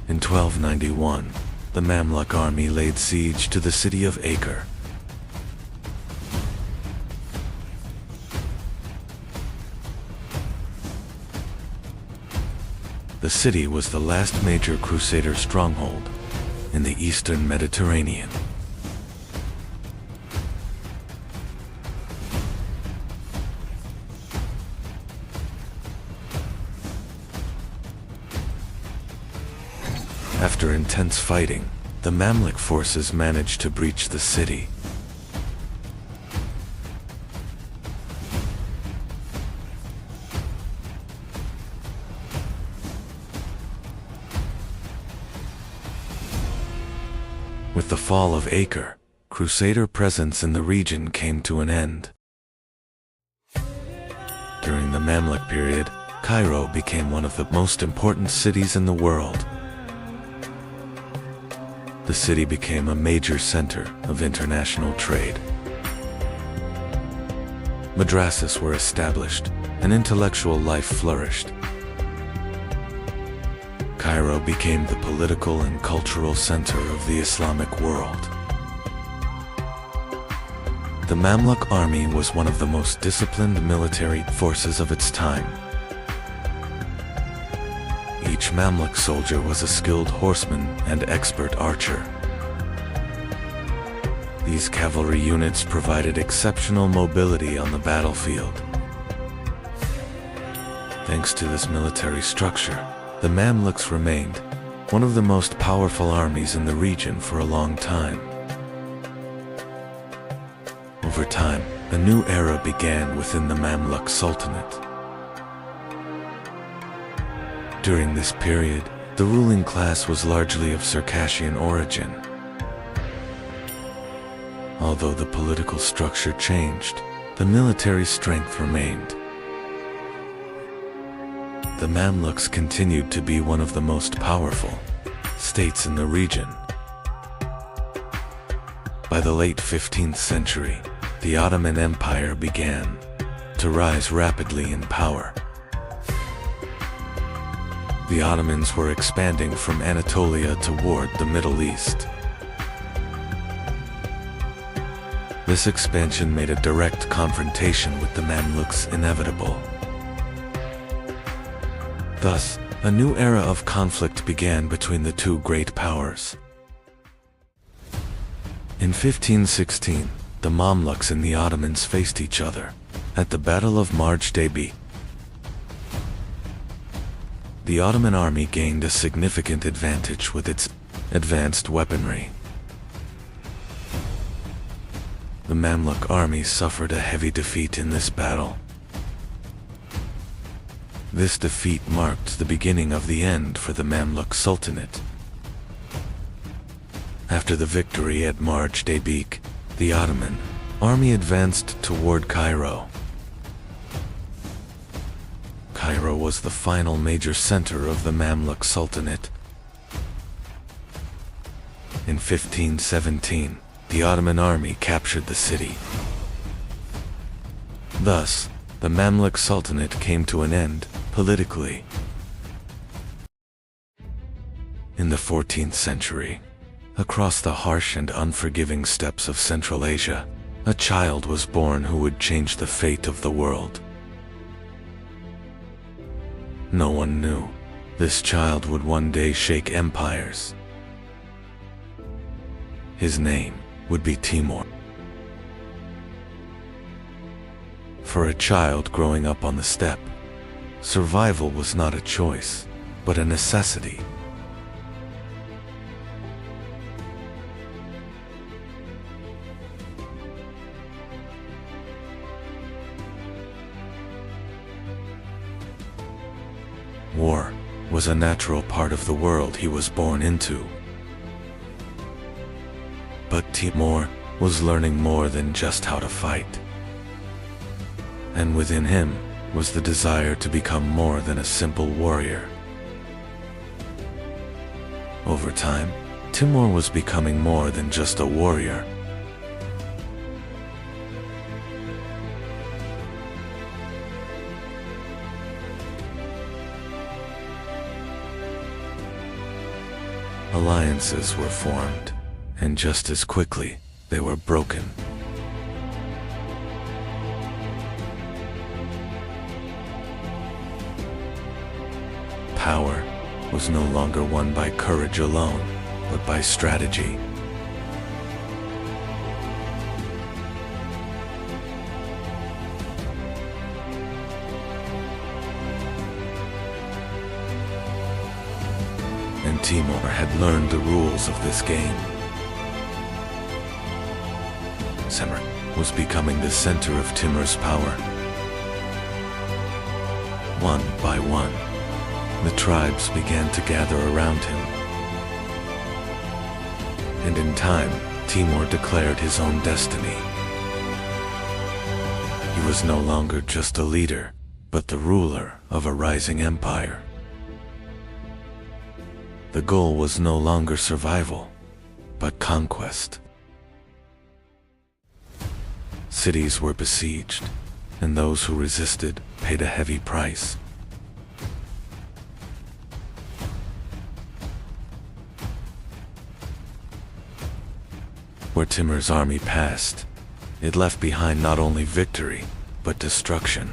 In 1291, the Mamluk army laid siege to the city of Acre. The city was the last major Crusader stronghold in the eastern Mediterranean. After intense fighting, the Mamluk forces managed to breach the city. With the fall of Acre, Crusader presence in the region came to an end. During the Mamluk period, Cairo became one of the most important cities in the world. The city became a major center of international trade. Madrasas were established, and intellectual life flourished. Cairo became the political and cultural center of the Islamic world. The Mamluk army was one of the most disciplined military forces of its time. Each Mamluk soldier was a skilled horseman and expert archer. These cavalry units provided exceptional mobility on the battlefield. Thanks to this military structure, the Mamluks remained one of the most powerful armies in the region for a long time. Over time, a new era began within the Mamluk Sultanate. During this period, the ruling class was largely of Circassian origin. Although the political structure changed, the military strength remained. The Mamluks continued to be one of the most powerful states in the region. By the late 15th century, the Ottoman Empire began to rise rapidly in power. The Ottomans were expanding from Anatolia toward the Middle East. This expansion made a direct confrontation with the Mamluks inevitable. Thus, a new era of conflict began between the two great powers. In 1516, the Mamluks and the Ottomans faced each other at the Battle of Marj-Deby. The Ottoman army gained a significant advantage with its advanced weaponry. The Mamluk army suffered a heavy defeat in this battle. This defeat marked the beginning of the end for the Mamluk Sultanate. After the victory at Marj-Deby, the Ottoman army advanced toward Cairo. Cairo was the final major center of the Mamluk Sultanate. In 1517, the Ottoman army captured the city. Thus, the Mamluk Sultanate came to an end politically. In the 14th century, across the harsh and unforgiving steppes of Central Asia, a child was born who would change the fate of the world. No one knew This child would one day shake empires. His name would be Timur. For a child growing up on the steppe, survival was not a choice, but a necessity. War was a natural part of the world he was born into. But Timur was learning more than just how to fight. And within him was the desire to become more than a simple warrior. Over time, Timur was becoming more than just a warrior. Alliances were formed, and just as quickly, they were broken. Power was no longer won by courage alone, but by strategy. And Timur had learned the rules of this game. Semir was becoming the center of Timur's power. One by one, the tribes began to gather around him. And in time, Timur declared his own destiny. He was no longer just a leader, but the ruler of a rising empire. The goal was no longer survival, but conquest. Cities were besieged, and those who resisted paid a heavy price. Where Timur's army passed, it left behind not only victory, but destruction.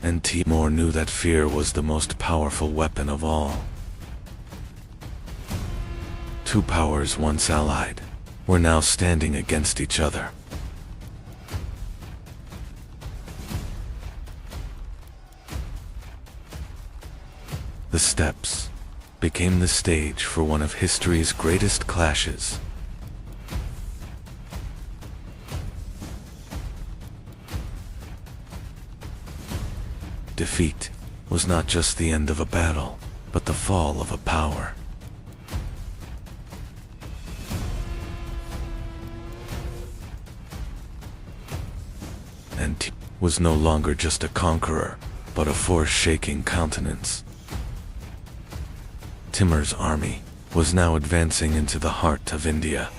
And Timur knew that fear was the most powerful weapon of all. Two powers once allied were now standing against each other. The steppes became the stage for one of history's greatest clashes. Defeat was not just the end of a battle, but the fall of a power. And Timur was no longer just a conqueror, but a force-shaking countenance. Timur's army was now advancing into the heart of India.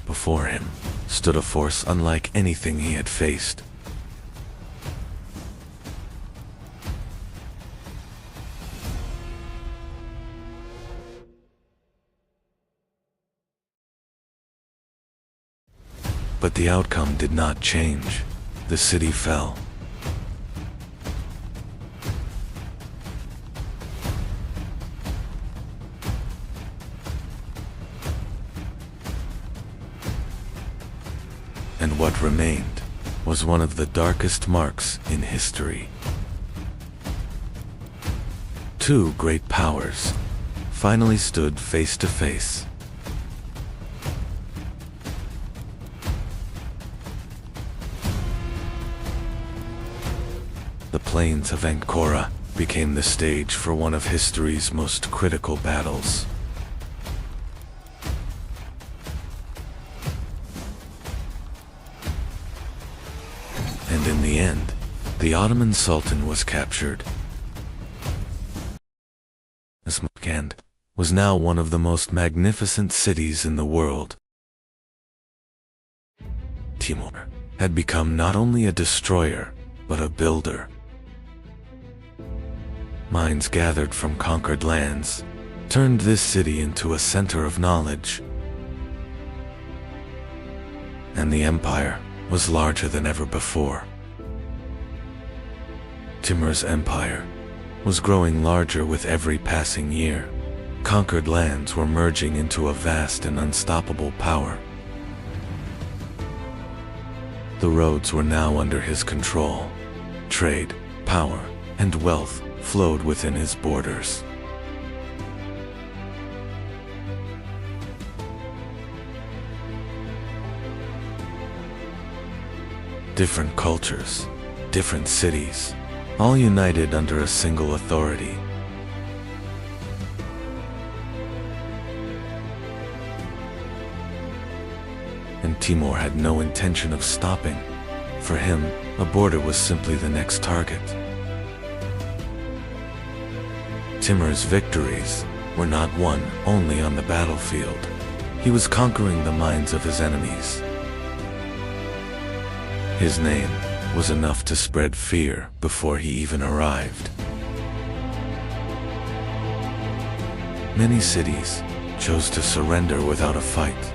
Before him stood a force unlike anything he had faced. But the outcome did not change. The city fell. And what remained was one of the darkest marks in history. Two great powers finally stood face to face. The plains of Ankara became the stage for one of history's most critical battles. And in the end, the Ottoman Sultan was captured. Samarkand was now one of the most magnificent cities in the world. Timur had become not only a destroyer, but a builder. minds gathered from conquered lands, turned this city into a center of knowledge. And the empire was larger than ever before. Timur's empire was growing larger with every passing year. Conquered lands were merging into a vast and unstoppable power. The roads were now under his control. Trade, power, and wealth flowed within his borders. Different cultures, different cities, all united under a single authority. And Timur had no intention of stopping. For him, a border was simply the next target. Timur's victories were not won only on the battlefield. He was conquering the minds of his enemies. His name was enough to spread fear before he even arrived. Many cities chose to surrender without a fight.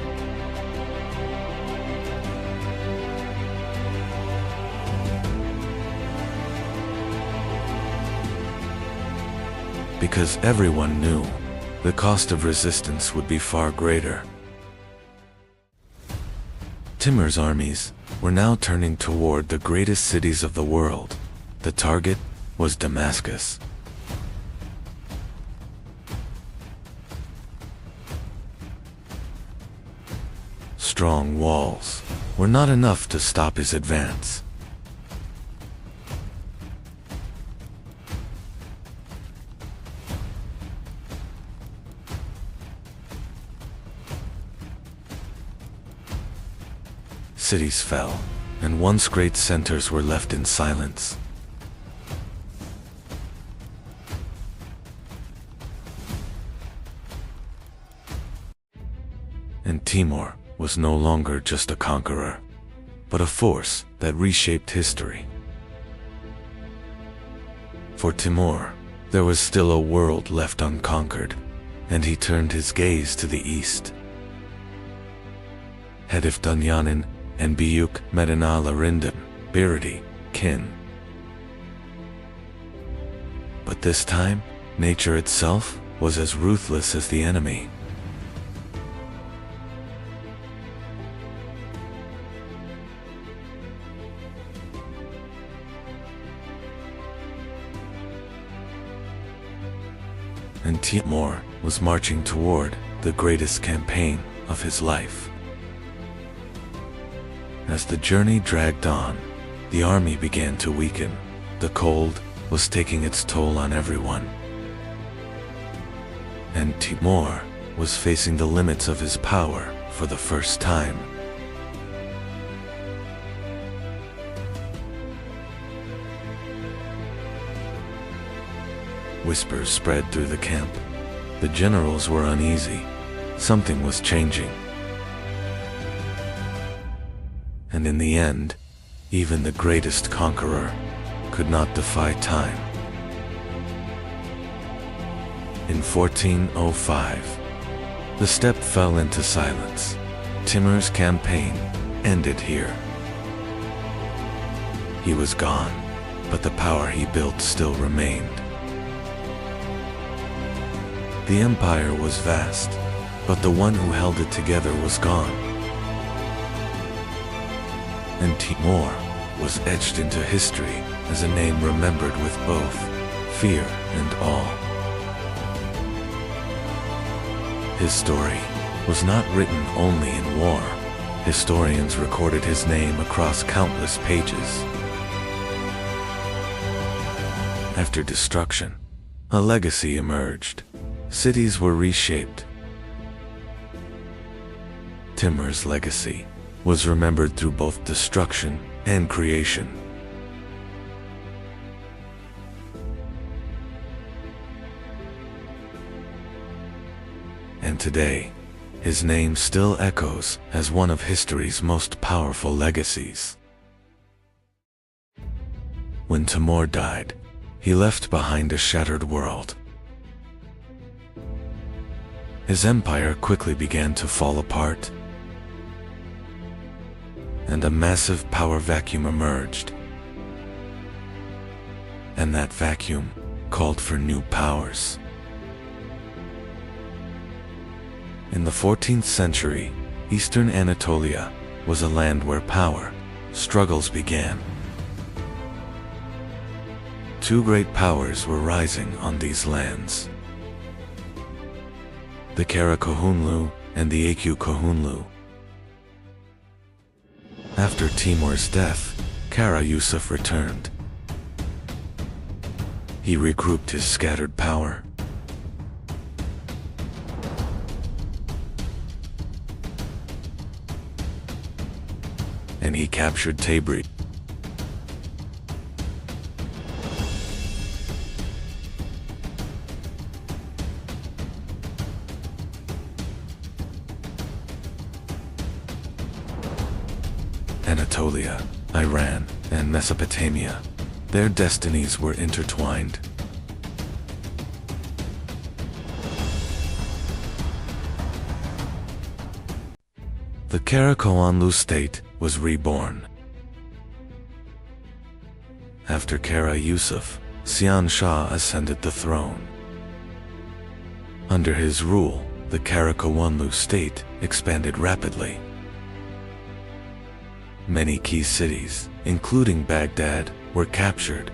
Because everyone knew the cost of resistance would be far greater. Timur's armies were now turning toward the greatest cities of the world. The target was Damascus. Strong walls were not enough to stop his advance. Cities fell, and once great centers were left in silence. And Timur was no longer just a conqueror, but a force that reshaped history. For Timur, there was still a world left unconquered, and he turned his gaze to the east. Hedef Dunyanin and Büyük Medina Larindam, Biridi, Kin. But this time, nature itself was as ruthless as the enemy. And Timur was marching toward the greatest campaign of his life. As the journey dragged on, the army began to weaken. The cold was taking its toll on everyone. And Timur was facing the limits of his power for the first time. Whispers spread through the camp. The generals were uneasy. Something was changing. And in the end, even the greatest conqueror could not defy time. In 1405, the steppe fell into silence. Timur's campaign ended here. He was gone, but the power he built still remained. The empire was vast, but the one who held it together was gone. And Timur was etched into history as a name remembered with both fear and awe. His story was not written only in war. Historians recorded his name across countless pages. After destruction, a legacy emerged. Cities were reshaped. Timur's legacy was remembered through both destruction and creation. And today, his name still echoes as one of history's most powerful legacies. When Timur died, he left behind a shattered world. His empire quickly began to fall apart, and a massive power vacuum emerged. And that vacuum called for new powers. In the 14th century, Eastern Anatolia was a land where power struggles began. Two great powers were rising on these lands: the Karakohunlu and the Akukohunlu. After Timur's death, Kara Yusuf returned. He regrouped his scattered power. And he captured Tabriz. Anatolia, Iran, and Mesopotamia. Their destinies were intertwined. The Karakohunlu state was reborn. After Kara Yusuf, Sian Shah ascended the throne. Under his rule, the Karakohunlu state expanded rapidly. Many key cities, including Baghdad, were captured.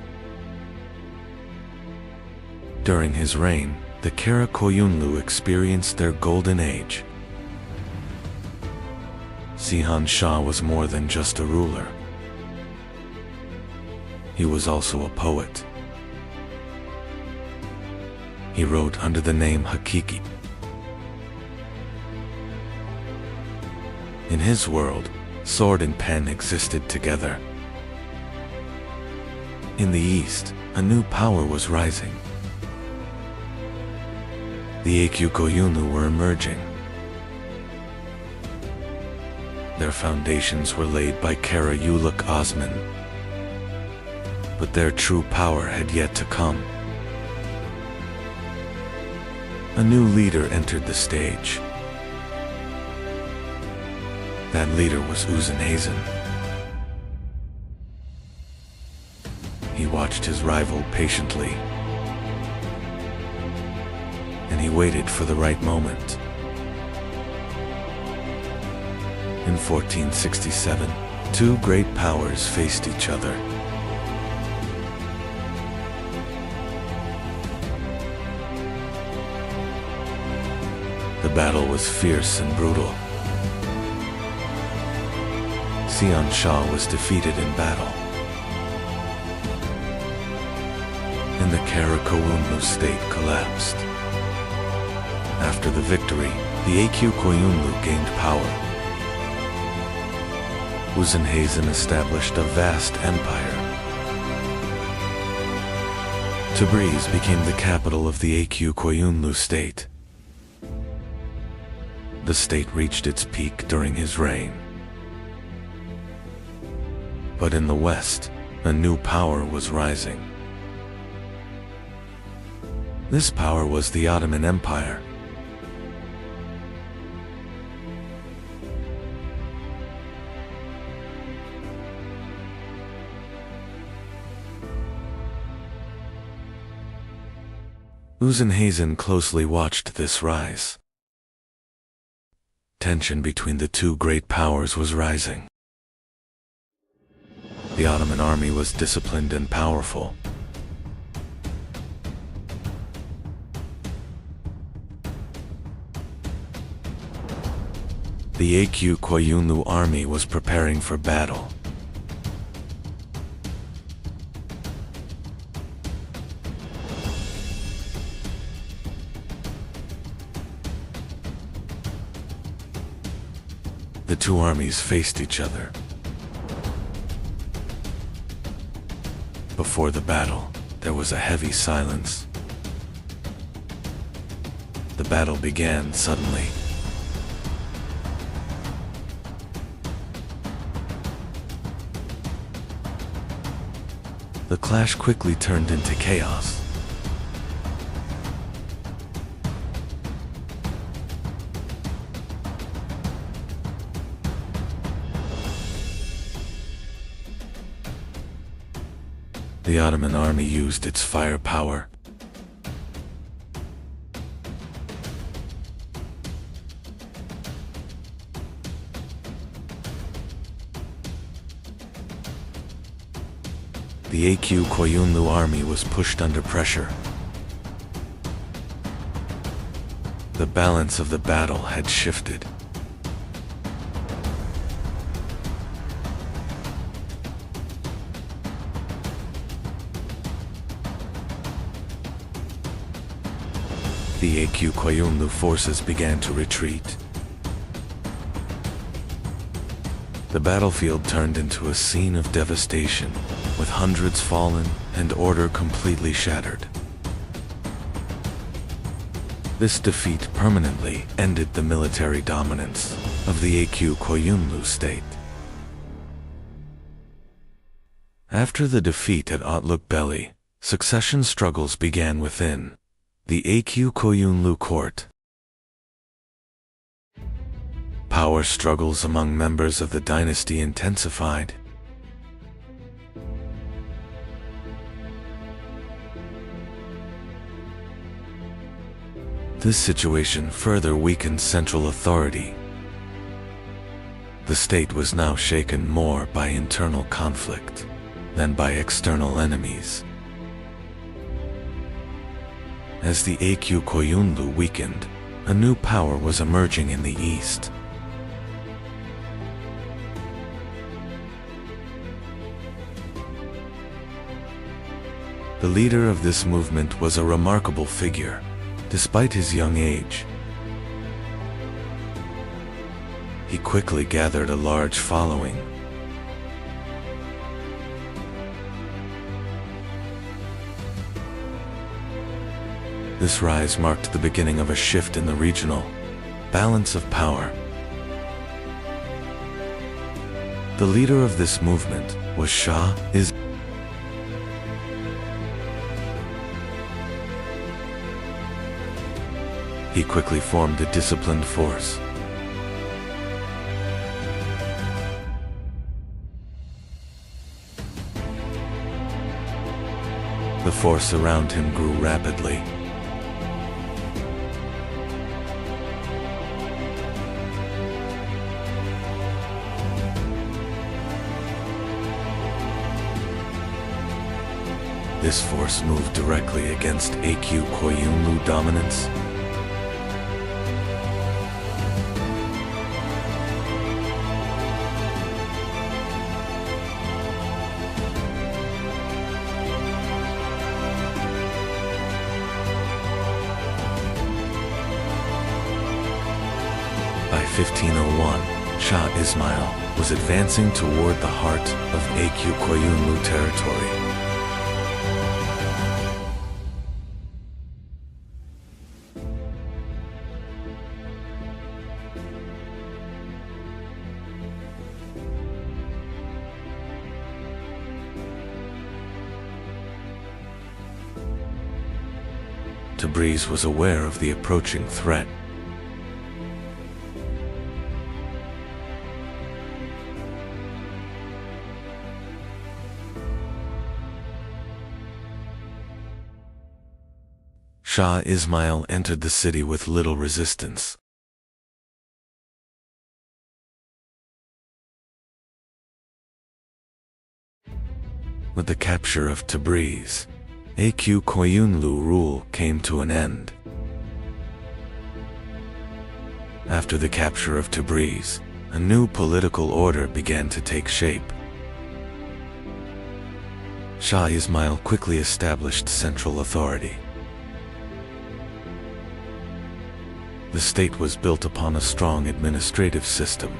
During his reign, the Karakohunlu experienced their golden age. Sihan Shah was more than just a ruler. He was also a poet. He wrote under the name Hakiki. In his world, sword and pen existed together. In the east, a new power was rising. The Akukohunlu were emerging. Their foundations were laid by Kara Uluk Osman. But their true power had yet to come. A new leader entered the stage. That leader was Uzenhazen. He watched his rival patiently, and he waited for the right moment. In 1467, two great powers faced each other. The battle was fierce and brutal. Sian Shah was defeated in battle, and the Karakohunlu state collapsed. After the victory, the Akukohunlu gained power. Uzenhazen established a vast empire. Tabriz became the capital of the Akukohunlu state. The state reached its peak during his reign. But in the west, a new power was rising. This power was the Ottoman Empire. Uzenhazen closely watched this rise. Tension between the two great powers was rising. The Ottoman army was disciplined and powerful. The Akukohunlu army was preparing for battle. The two armies faced each other. Before the battle, there was a heavy silence. The battle began suddenly. The clash quickly turned into chaos. The Ottoman army used its firepower. The AQ Koyunlu army was pushed under pressure. The balance of the battle had shifted. The AQ Koyunlu forces began to retreat. The battlefield turned into a scene of devastation, with hundreds fallen and order completely shattered. This defeat permanently ended the military dominance of the AQ Koyunlu state. After the defeat at Otluk Belli, succession struggles began within the AQ Koyunlu court. Power struggles among members of the dynasty intensified. This situation further weakened central authority. The state was now shaken more by internal conflict than by external enemies. As the AQ Koyunlu weakened, a new power was emerging in the east. The leader of this movement was a remarkable figure, despite his young age. He quickly gathered a large following. This rise marked the beginning of a shift in the regional balance of power. The leader of this movement was Shah Ismail. He quickly formed a disciplined force. The force around him grew rapidly. This force moved directly against AQ Koyunlu dominance. By 1501, Shah Ismail was advancing toward the heart of AQ Koyunlu territory. Tabriz was aware of the approaching threat. Shah Ismail entered the city with little resistance. With the capture of Tabriz, AQ Koyunlu rule came to an end. After the capture of Tabriz, a new political order began to take shape. Shah Ismail quickly established central authority. The state was built upon a strong administrative system.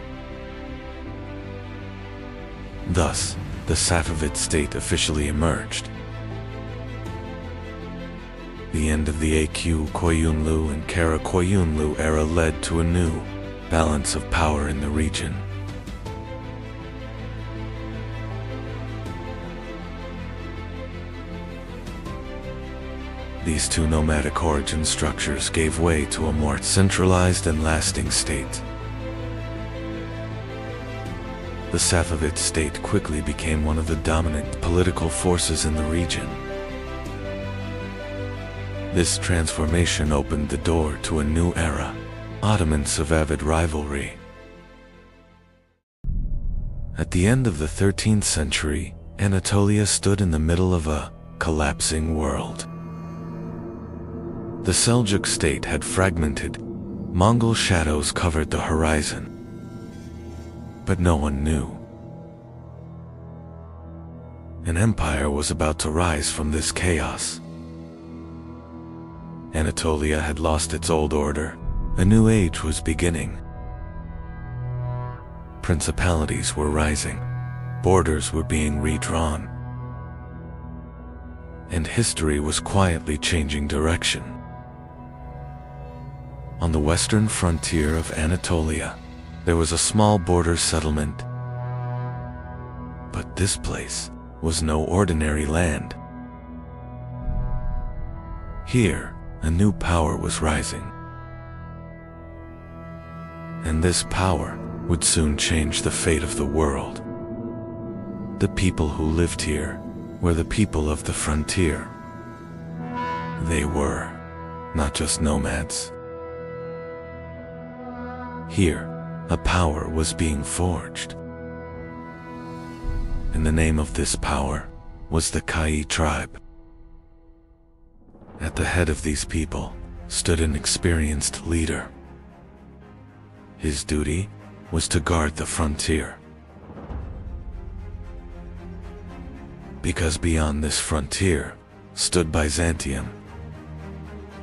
Thus, the Safavid state officially emerged. The end of the AQ Koyunlu and Kara Koyunlu era led to a new balance of power in the region. These two nomadic origin structures gave way to a more centralized and lasting state. The Safavid state quickly became one of the dominant political forces in the region. This transformation opened the door to a new era, Ottoman-Safavid rivalry. At the end of the 13th century, Anatolia stood in the middle of a collapsing world. The Seljuk state had fragmented. Mongol shadows covered the horizon. But no one knew. An empire was about to rise from this chaos. Anatolia had lost its old order. A new age was beginning. Principalities were rising. Borders were being redrawn. And history was quietly changing direction. On the western frontier of Anatolia, there was a small border settlement. But this place was no ordinary land. Here, a new power was rising. And this power would soon change the fate of the world. The people who lived here were the people of the frontier. They were not just nomads. Here, a power was being forged. And the name of this power was the Kai tribe. At the head of these people stood an experienced leader. His duty was to guard the frontier. Because beyond this frontier stood Byzantium.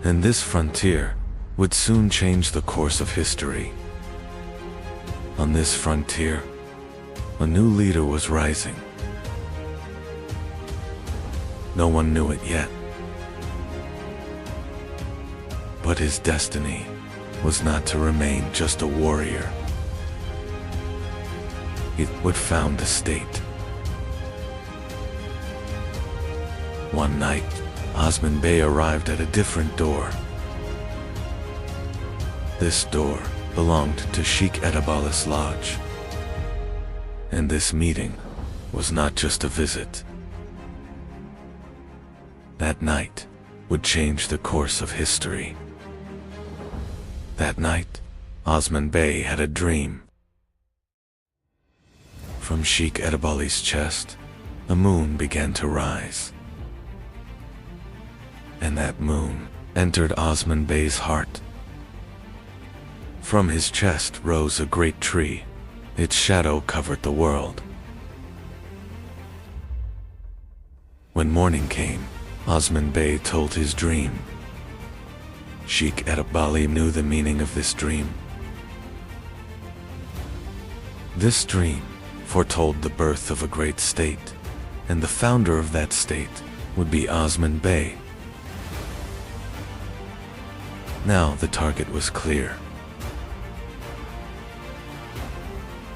And this frontier would soon change the course of history. On this frontier, a new leader was rising. No one knew it yet. But his destiny was not to remain just a warrior. He would found a state. One night, Osman Bey arrived at a different door. This door belonged to Sheikh Edabalis Lodge. And this meeting was not just a visit. That night would change the course of history. That night, Osman Bey had a dream. From Sheikh Edabalis' chest, a moon began to rise. And that moon entered Osman Bey's heart. From his chest rose a great tree. Its shadow covered the world. When morning came, Osman Bey told his dream. Sheikh Edabali knew the meaning of this dream. This dream foretold the birth of a great state, and the founder of that state would be Osman Bey. Now the target was clear.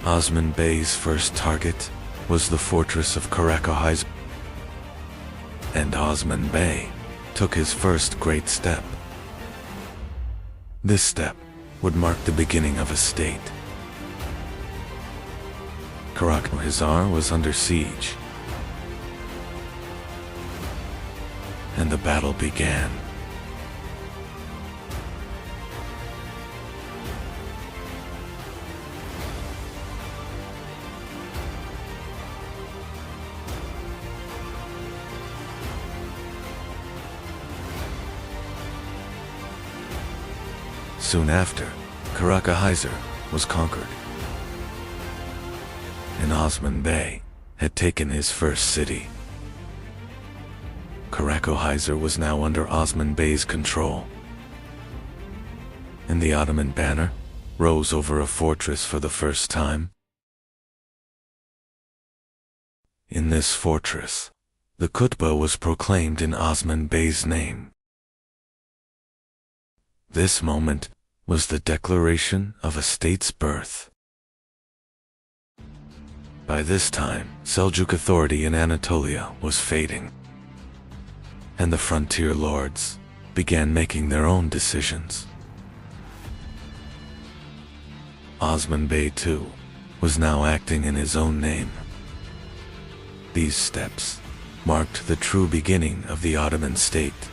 Osman Bey's first target was the fortress of Chronological, and Osman Bey took his first great step. This step would mark the beginning of a state. Chronological was under siege, and the battle began. Soon after, Chronological was conquered, and Osman Bey had taken his first city. Chronological was now under Osman Bey's control, and the Ottoman banner rose over a fortress for the first time. In this fortress, the khutbah was proclaimed in Osman Bey's name. This moment was the declaration of a state's birth. By this time, Seljuk authority in Anatolia was fading. and the frontier lords began making their own decisions. Osman Bey, too, was now acting in his own name. These steps marked the true beginning of the Ottoman state.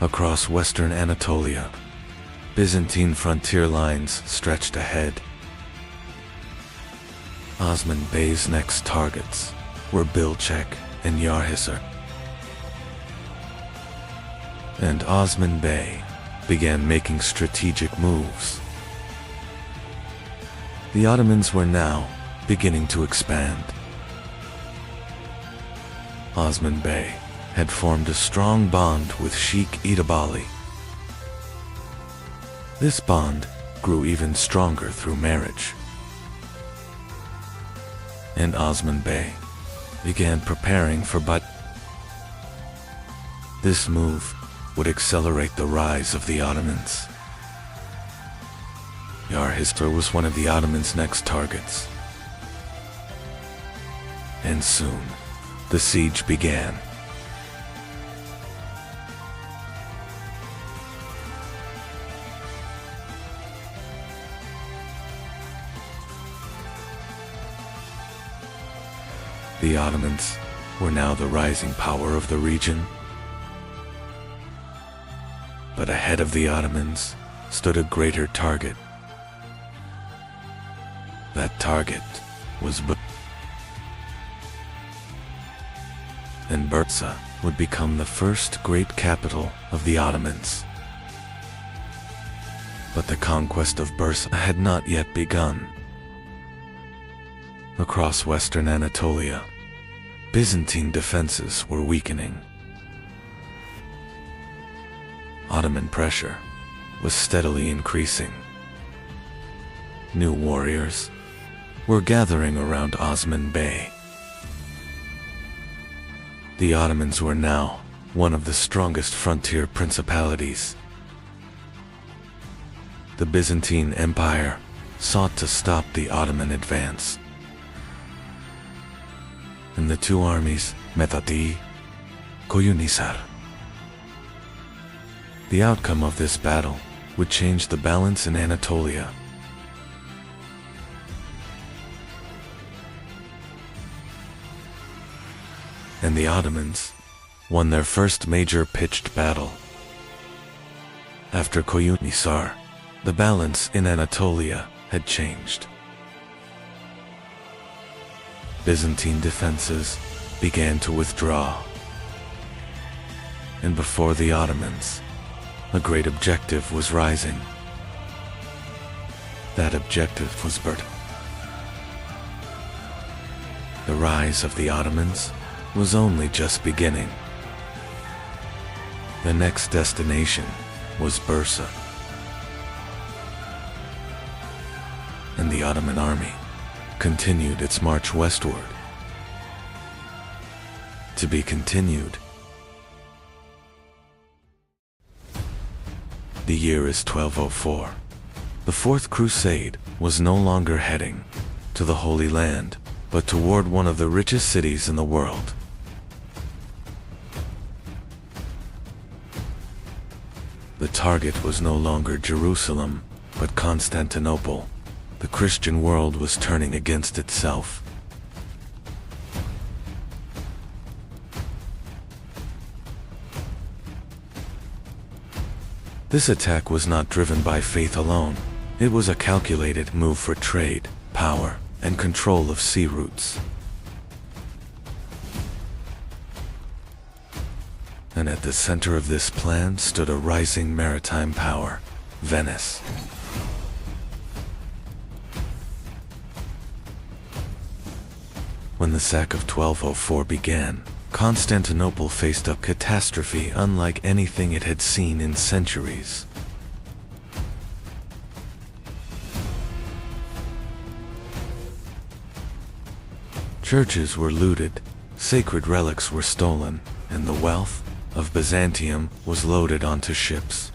Across western Anatolia, Byzantine frontier lines stretched ahead. Osman Bey's next targets were Bilcek and Yarhisar. And Osman Bey began making strategic moves. The Ottomans were now beginning to expand. Osman Bey had formed a strong bond with Sheikh Idabali. This bond grew even stronger through marriage. And Osman Bey began preparing for This move would accelerate the rise of the Ottomans. Yarhisar was one of the Ottomans' next targets. And soon, the siege began. The Ottomans were now the rising power of the region. But ahead of the Ottomans stood a greater target. That target was Bursa. And Bursa would become the first great capital of the Ottomans. But the conquest of Bursa had not yet begun. Across western Anatolia, Byzantine defenses were weakening. Ottoman pressure was steadily increasing. New warriors were gathering around Osman Bey. The Ottomans were now one of the strongest frontier principalities. The Byzantine Empire sought to stop the Ottoman advance. And the two armies met at Koyunhisar. The outcome of this battle would change the balance in Anatolia. And the Ottomans won their first major pitched battle. After Koyunhisar, the balance in Anatolia had changed. Byzantine defenses began to withdraw. And before the Ottomans, a great objective was rising. That objective was Bursa. The rise of the Ottomans was only just beginning. The next destination was Bursa. And the Ottoman army continued its march westward. To be continued. The year is 1204. The Fourth Crusade was no longer heading to the Holy Land, but toward one of the richest cities in the world. The target was no longer Jerusalem, but Constantinople. The Christian world was turning against itself. This attack was not driven by faith alone. It was a calculated move for trade, power, and control of sea routes. And at the center of this plan stood a rising maritime power, Venice. When the sack of 1204 began, Constantinople faced a catastrophe unlike anything it had seen in centuries. Churches were looted, sacred relics were stolen, and the wealth of Byzantium was loaded onto ships.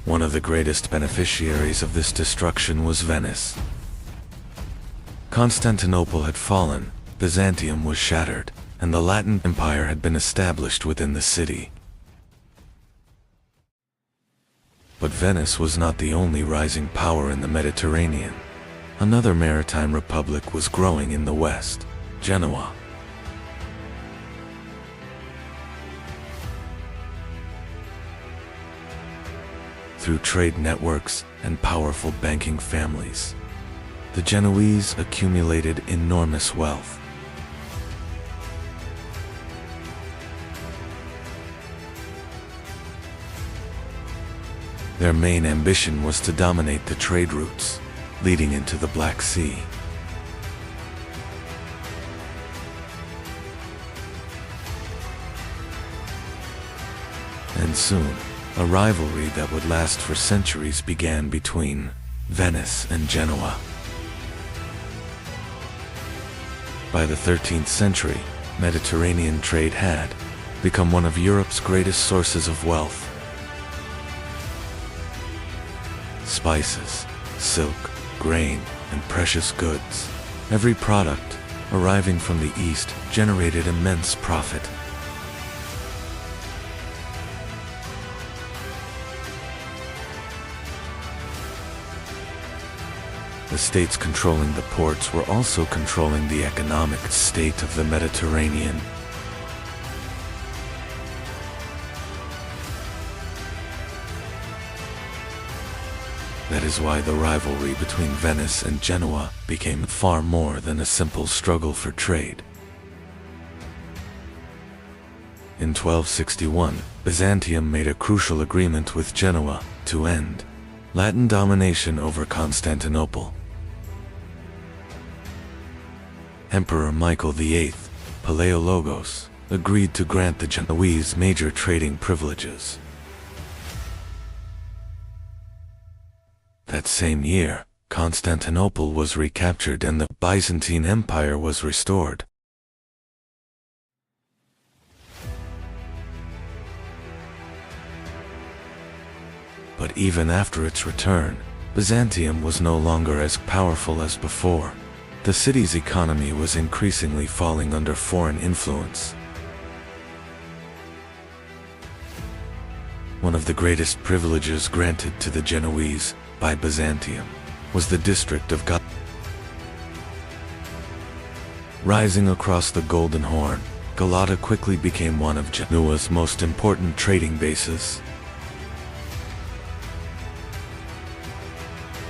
One of the greatest beneficiaries of this destruction was Venice. Constantinople had fallen, Byzantium was shattered, and the Latin Empire had been established within the city. But Venice was not the only rising power in the Mediterranean. Another maritime republic was growing in the west, Genoa. Through trade networks and powerful banking families, the Genoese accumulated enormous wealth. Their main ambition was to dominate the trade routes leading into the Black Sea. And soon, a rivalry that would last for centuries began between Venice and Genoa. By the 13th century, Mediterranean trade had become one of Europe's greatest sources of wealth. Spices, silk, grain, and precious goods. Every product arriving from the East generated immense profit. The states controlling the ports were also controlling the economic state of the Mediterranean. That is why the rivalry between Venice and Genoa became far more than a simple struggle for trade. In 1261, Byzantium made a crucial agreement with Genoa to end Latin domination over Constantinople. Emperor Michael VIII, Palaiologos, agreed to grant the Genoese major trading privileges. That same year, Constantinople was recaptured and the Byzantine Empire was restored. But even after its return, Byzantium was no longer as powerful as before. The city's economy was increasingly falling under foreign influence. One of the greatest privileges granted to the Genoese by Byzantium was the district of Galata. Rising across the Golden Horn, Galata quickly became one of Genoa's most important trading bases.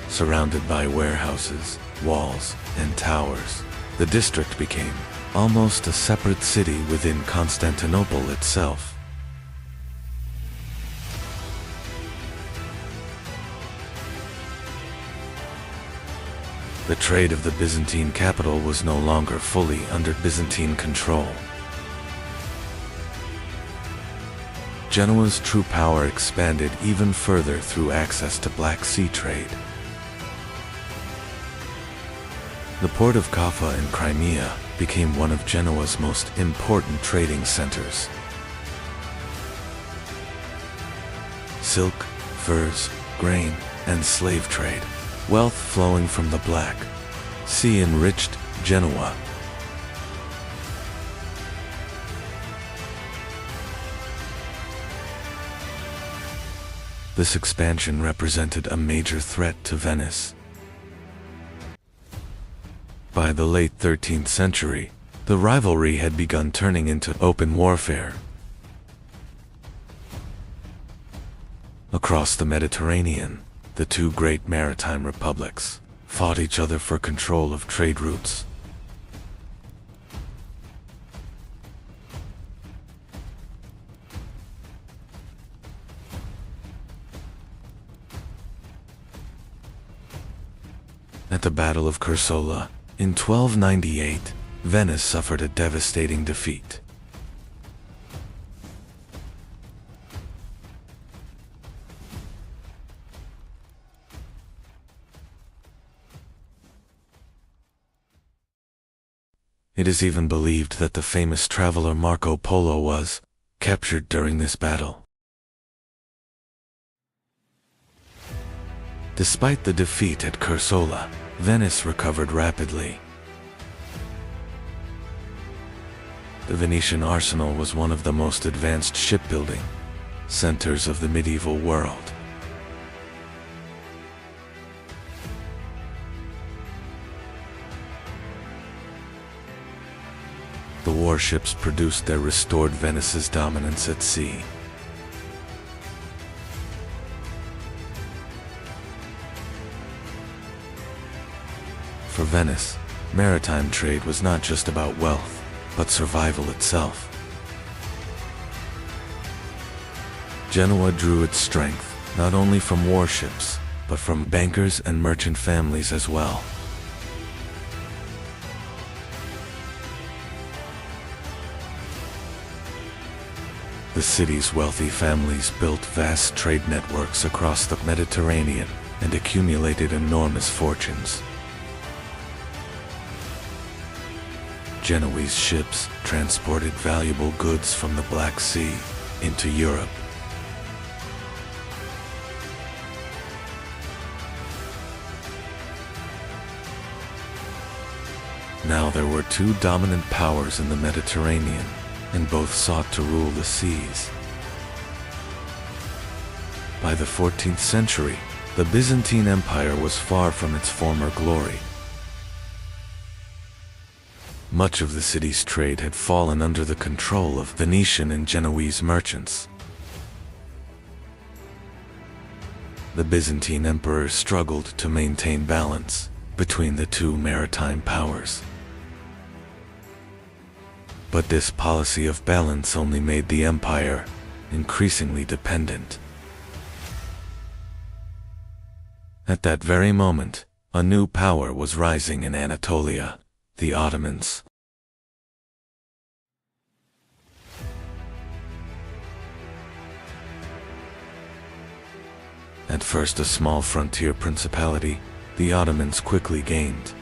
Surrounded by warehouses, walls, and towers, the district became almost a separate city within Constantinople itself. The trade of the Byzantine capital was no longer fully under Byzantine control. Genoa's true power expanded even further through access to Black Sea trade. The port of Kaffa in Crimea became one of Genoa's most important trading centers. Silk, furs, grain, and slave trade, wealth flowing from the Black Sea enriched Genoa. This expansion represented a major threat to Venice. By the late 13th century, the rivalry had begun turning into open warfare. Across the Mediterranean, the two great maritime republics fought each other for control of trade routes. At the Battle of Cursola, in 1298, Venice suffered a devastating defeat. It is even believed that the famous traveler Marco Polo was captured during this battle. Despite the defeat at Cursola, Venice recovered rapidly. The Venetian arsenal was one of the most advanced shipbuilding centers of the medieval world. The warships produced their restored Venice's dominance at sea. For Venice, maritime trade was not just about wealth, but survival itself. Genoa drew its strength not only from warships, but from bankers and merchant families as well. The city's wealthy families built vast trade networks across the Mediterranean and accumulated enormous fortunes. Genoese ships transported valuable goods from the Black Sea into Europe. Now there were two dominant powers in the Mediterranean, and both sought to rule the seas. By the 14th century, the Byzantine Empire was far from its former glory. Much of the city's trade had fallen under the control of Venetian and Genoese merchants. The Byzantine emperors struggled to maintain balance between the two maritime powers. But this policy of balance only made the empire increasingly dependent. At that very moment, a new power was rising in Anatolia, the Ottomans. At first a small frontier principality, the Ottomans quickly gained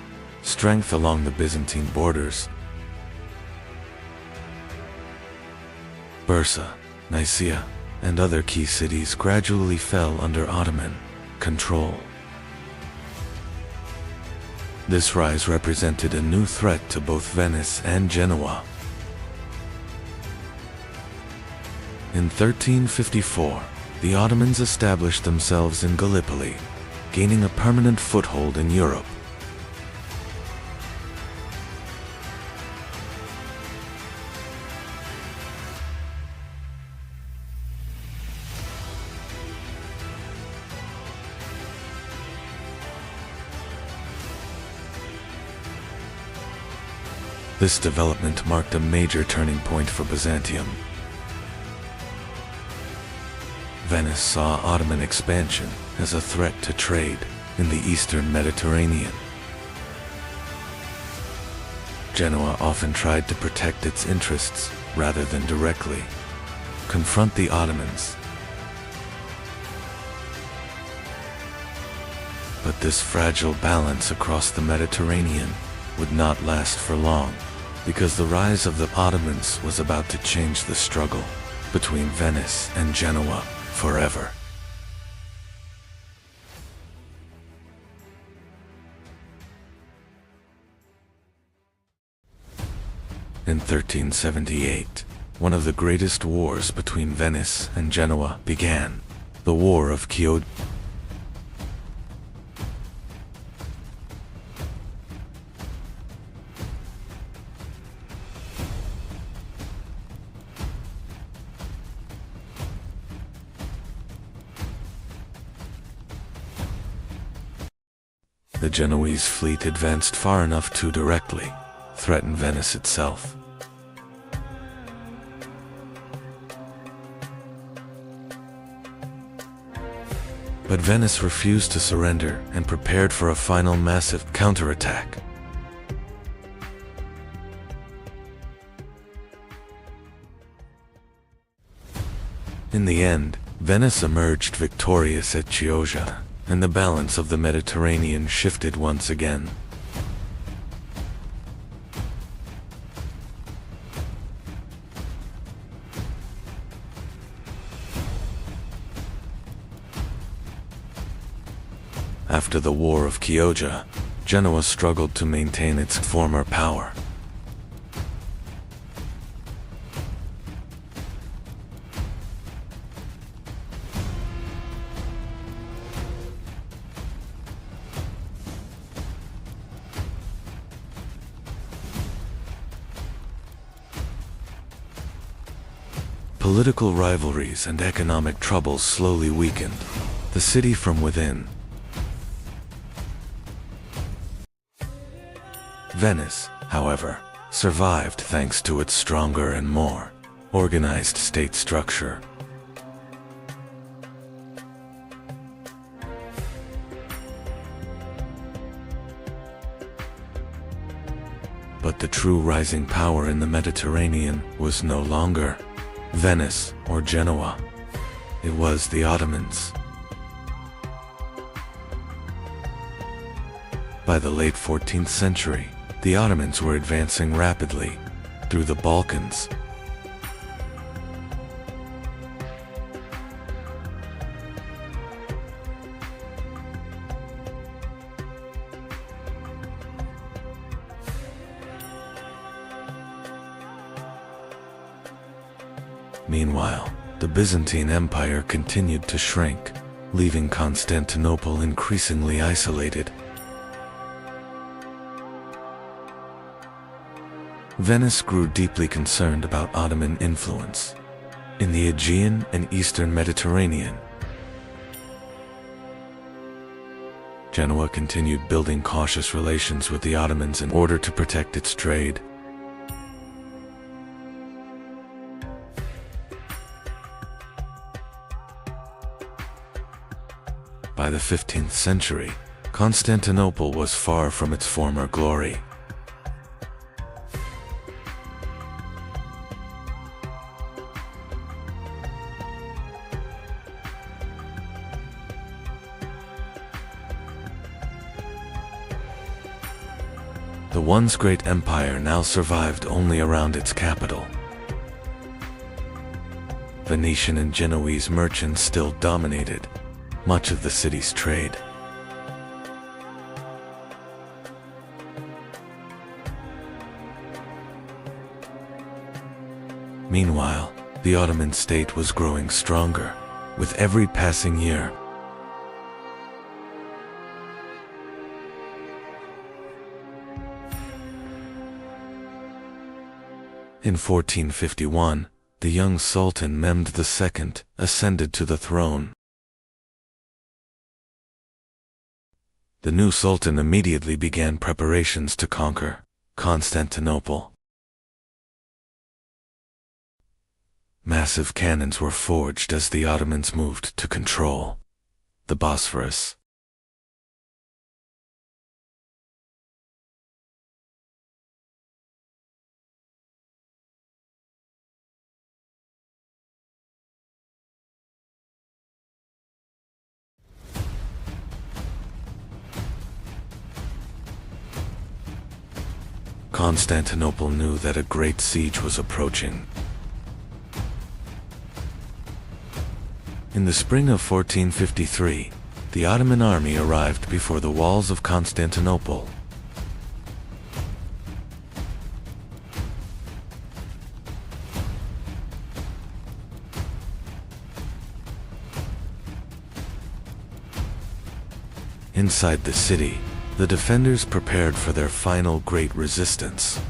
strength along the Byzantine borders. Bursa, Nicaea, and other key cities gradually fell under Ottoman control. This rise represented a new threat to both Venice and Genoa. In 1354, the Ottomans established themselves in Gallipoli, gaining a permanent foothold in Europe. This development marked a major turning point for Byzantium. Venice saw Ottoman expansion as a threat to trade in the eastern Mediterranean. Genoa often tried to protect its interests rather than directly confront the Ottomans. But this fragile balance across the Mediterranean would not last for long, because the rise of the Ottomans was about to change the struggle between Venice and Genoa forever. In 1378, one of the greatest wars between Venice and Genoa began, the War of Chioggia. The Genoese fleet advanced far enough to directly threaten Venice itself. But Venice refused to surrender and prepared for a final massive counterattack. In the end, Venice emerged victorious at Chioggia, and the balance of the Mediterranean shifted once again. After the War of Chioggia, Genoa struggled to maintain its former power. Political rivalries and economic troubles slowly weakened the city from within. Venice, however, survived thanks to its stronger and more organized state structure. But the true rising power in the Mediterranean was no longer Venice or Genoa. It was the Ottomans. By the late 14th century, the Ottomans were advancing rapidly through the Balkans. Meanwhile, the Byzantine Empire continued to shrink, leaving Constantinople increasingly isolated. Venice grew deeply concerned about Ottoman influence in the Aegean and Eastern Mediterranean. Genoa continued building cautious relations with the Ottomans in order to protect its trade. By the 15th century, Constantinople was far from its former glory. The once great empire now survived only around its capital. Venetian and Genoese merchants still dominated much of the city's trade. Meanwhile, the Ottoman state was growing stronger with every passing year. In 1451, the young Sultan Mehmed II ascended to the throne. The new Sultan immediately began preparations to conquer Constantinople. Massive cannons were forged as the Ottomans moved to control the Bosphorus. Constantinople knew that a great siege was approaching. In the spring of 1453, the Ottoman army arrived before the walls of Constantinople. Inside the city, the defenders prepared for their final great resistance.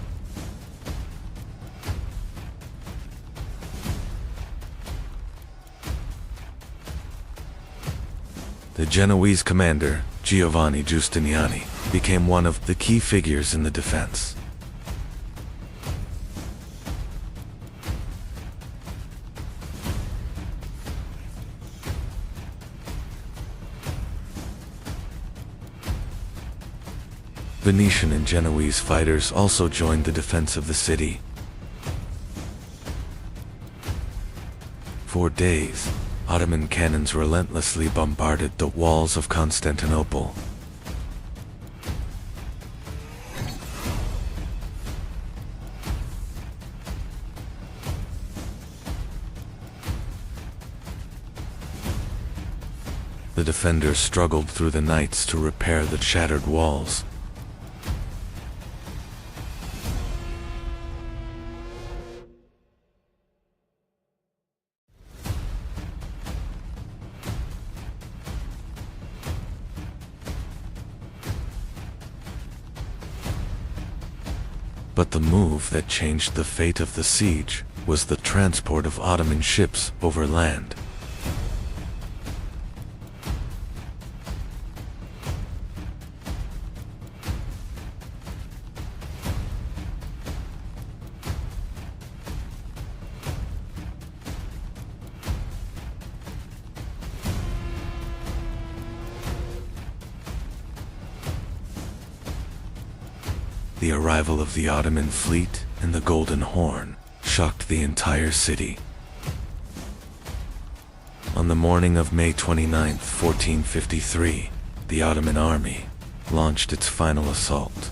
The Genoese commander, Giovanni Giustiniani, became one of the key figures in the defense. Venetian and Genoese fighters also joined the defense of the city. For days, Ottoman cannons relentlessly bombarded the walls of Constantinople. The defenders struggled through the nights to repair the shattered walls. But the move that changed the fate of the siege was the transport of Ottoman ships over land. The arrival of the Ottoman fleet in the Golden Horn shocked the entire city. On the morning of May 29, 1453, the Ottoman army launched its final assault.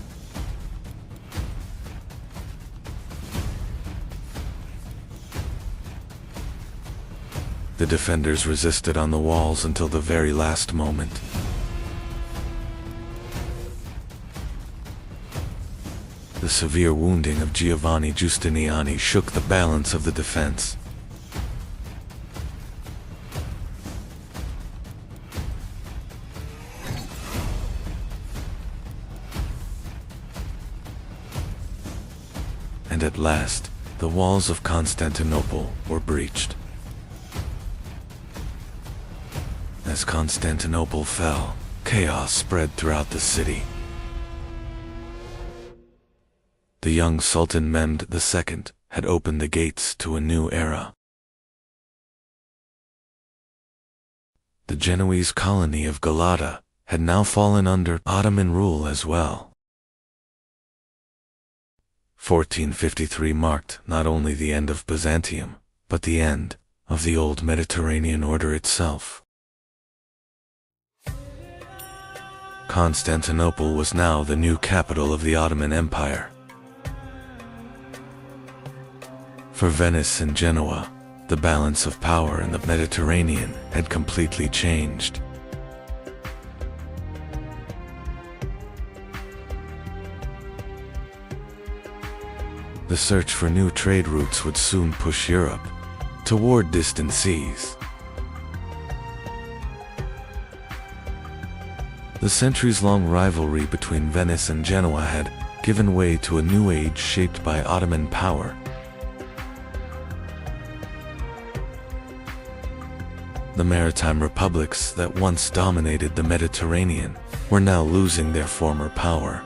The defenders resisted on the walls until the very last moment. The severe wounding of Giovanni Giustiniani shook the balance of the defense. And at last, the walls of Constantinople were breached. As Constantinople fell, chaos spread throughout the city. The young Sultan Mehmed II had opened the gates to a new era. The Genoese colony of Galata had now fallen under Ottoman rule as well. 1453 marked not only the end of Byzantium, but the end of the old Mediterranean order itself. Constantinople was now the new capital of the Ottoman Empire. For Venice and Genoa, the balance of power in the Mediterranean had completely changed. The search for new trade routes would soon push Europe toward distant seas. The centuries-long rivalry between Venice and Genoa had given way to a new age shaped by Ottoman power. The maritime republics that once dominated the Mediterranean were now losing their former power.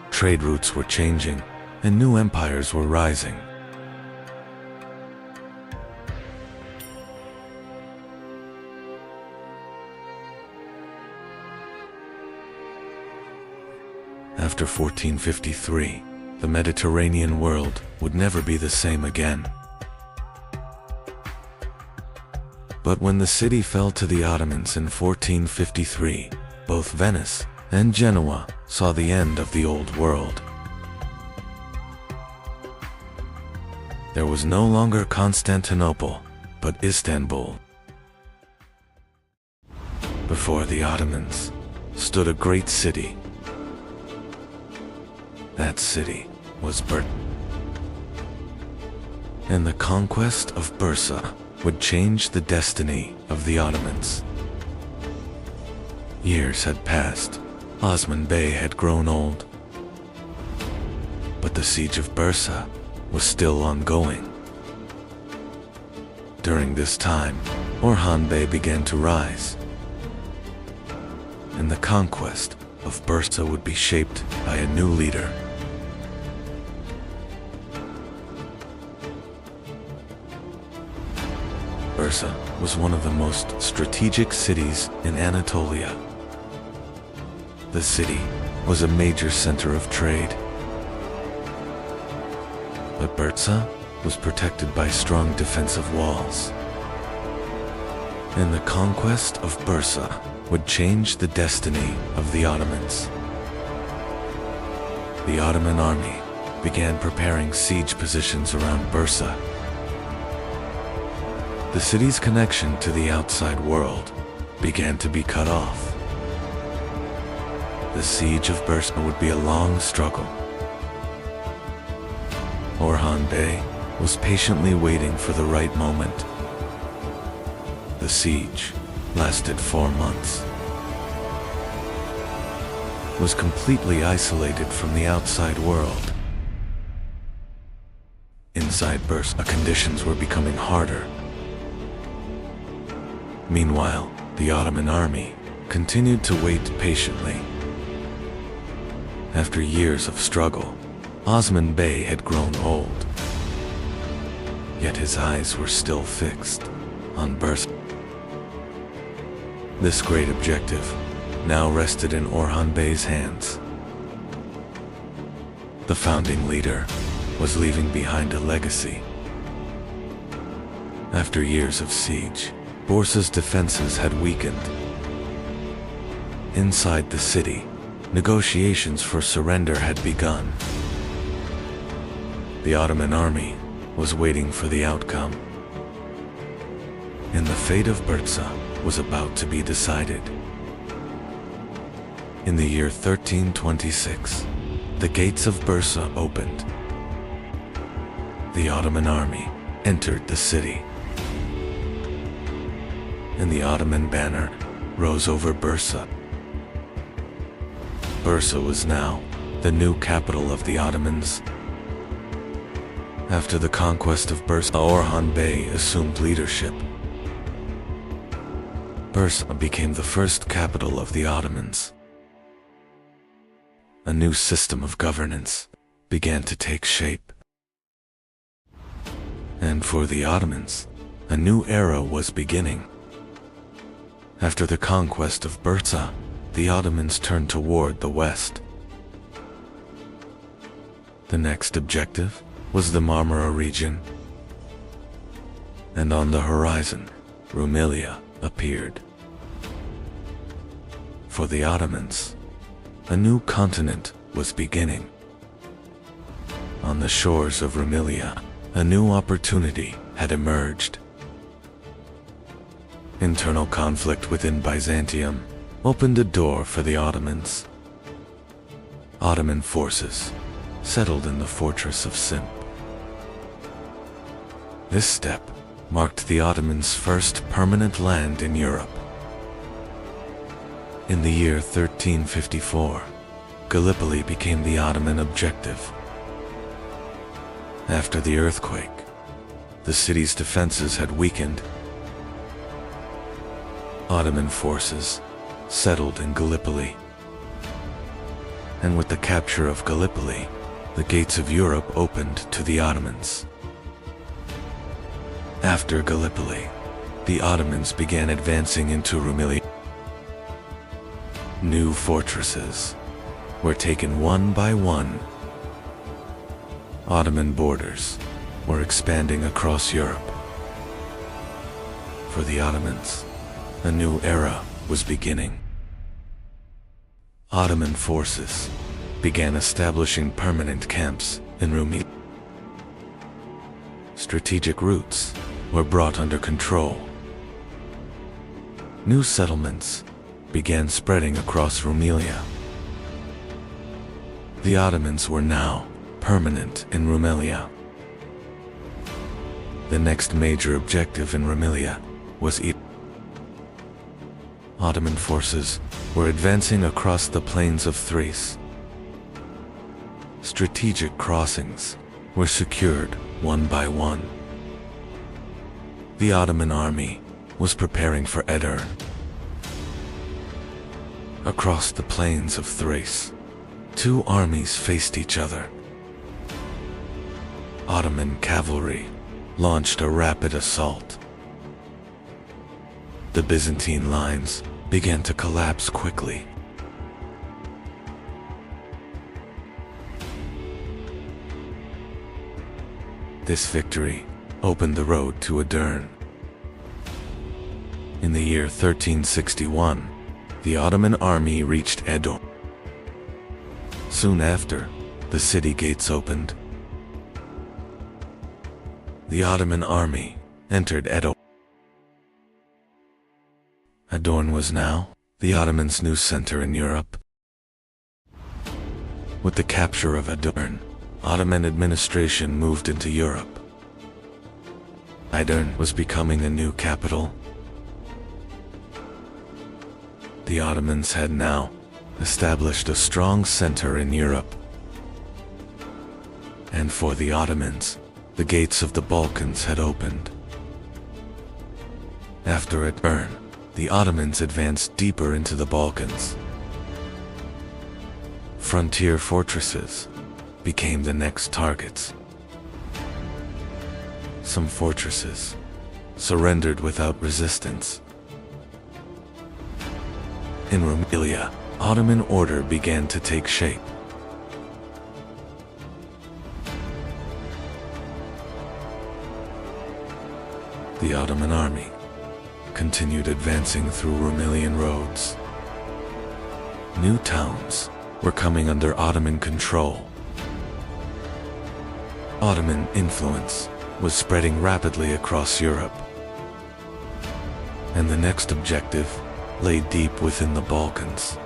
Trade routes were changing, and new empires were rising. After 1453, the Mediterranean world would never be the same again. But when the city fell to the Ottomans in 1453, both Venice and Genoa saw the end of the old world. There was no longer Constantinople, but Istanbul. Before the Ottomans stood a great city. That city was Bursa. And the conquest of Bursa would change the destiny of the Ottomans. Years had passed. Osman Bey had grown old. But the siege of Bursa was still ongoing. During this time, Orhan Bey began to rise. And the conquest of Bursa would be shaped by a new leader. Bursa was one of the most strategic cities in Anatolia. The city was a major center of trade. But Bursa was protected by strong defensive walls. And the conquest of Bursa would change the destiny of the Ottomans. The Ottoman army began preparing siege positions around Bursa. The city's connection to the outside world began to be cut off. The siege of Bursa would be a long struggle. Orhan Bey was patiently waiting for the right moment. The siege lasted 4 months. Was completely isolated from the outside world. Inside Bursa, conditions were becoming harder. Meanwhile, the Ottoman army continued to wait patiently. After years of struggle, Osman Bey had grown old. Yet his eyes were still fixed on Bursa. This great objective now rested in Orhan Bey's hands. The founding leader was leaving behind a legacy. After years of siege, Bursa's defenses had weakened. Inside the city, negotiations for surrender had begun. The Ottoman army was waiting for the outcome. And the fate of Bursa was about to be decided. In the year 1326, the gates of Bursa opened. The Ottoman army entered the city. And the Ottoman banner rose over Bursa. Bursa was now the new capital of the Ottomans. After the conquest of Bursa, Orhan Bey assumed leadership. Bursa became the first capital of the Ottomans. A new system of governance began to take shape. And for the Ottomans, a new era was beginning. After the conquest of Bursa, the Ottomans turned toward the west. The next objective was the Marmara region. And on the horizon, Rumelia appeared. For the Ottomans, a new continent was beginning. On the shores of Rumelia, a new opportunity had emerged. Internal conflict within Byzantium opened a door for the Ottomans. Ottoman forces settled in the fortress of Simp. This step marked the Ottomans' first permanent land in Europe. In the year 1354, Gallipoli became the Ottoman objective. After the earthquake, the city's defenses had weakened. Ottoman forces settled in Gallipoli. And with the capture of Gallipoli, the gates of Europe opened to the Ottomans. After Gallipoli, the Ottomans began advancing into Rumelia. New fortresses were taken one by one. Ottoman borders were expanding across Europe. For the Ottomans, a new era was beginning. Ottoman forces began establishing permanent camps in Rumelia. Strategic routes were brought under control. New settlements began spreading across Rumelia. The Ottomans were now permanent in Rumelia. The next major objective in Rumelia was Ottoman forces were advancing across the plains of Thrace. Strategic crossings were secured one by one. The Ottoman army was preparing for Edirne. Across the plains of Thrace, two armies faced each other. Ottoman cavalry launched a rapid assault. The Byzantine lines began to collapse quickly. This victory opened the road to Edirne. In the year 1361, the Ottoman army reached Edirne. Soon after, the city gates opened. The Ottoman army entered Edirne. Edirne was now the Ottomans' new center in Europe. With the capture of Edirne, Ottoman administration moved into Europe. Edirne was becoming a new capital. The Ottomans had now established a strong center in Europe. And for the Ottomans, the gates of the Balkans had opened. After Edirne, the Ottomans advanced deeper into the Balkans. Frontier fortresses became the next targets. Some fortresses surrendered without resistance. In Rumelia, Ottoman order began to take shape. The Ottoman army continued advancing through Rumelian roads. New towns were coming under Ottoman control. Ottoman influence was spreading rapidly across Europe. And the next objective lay deep within the Balkans.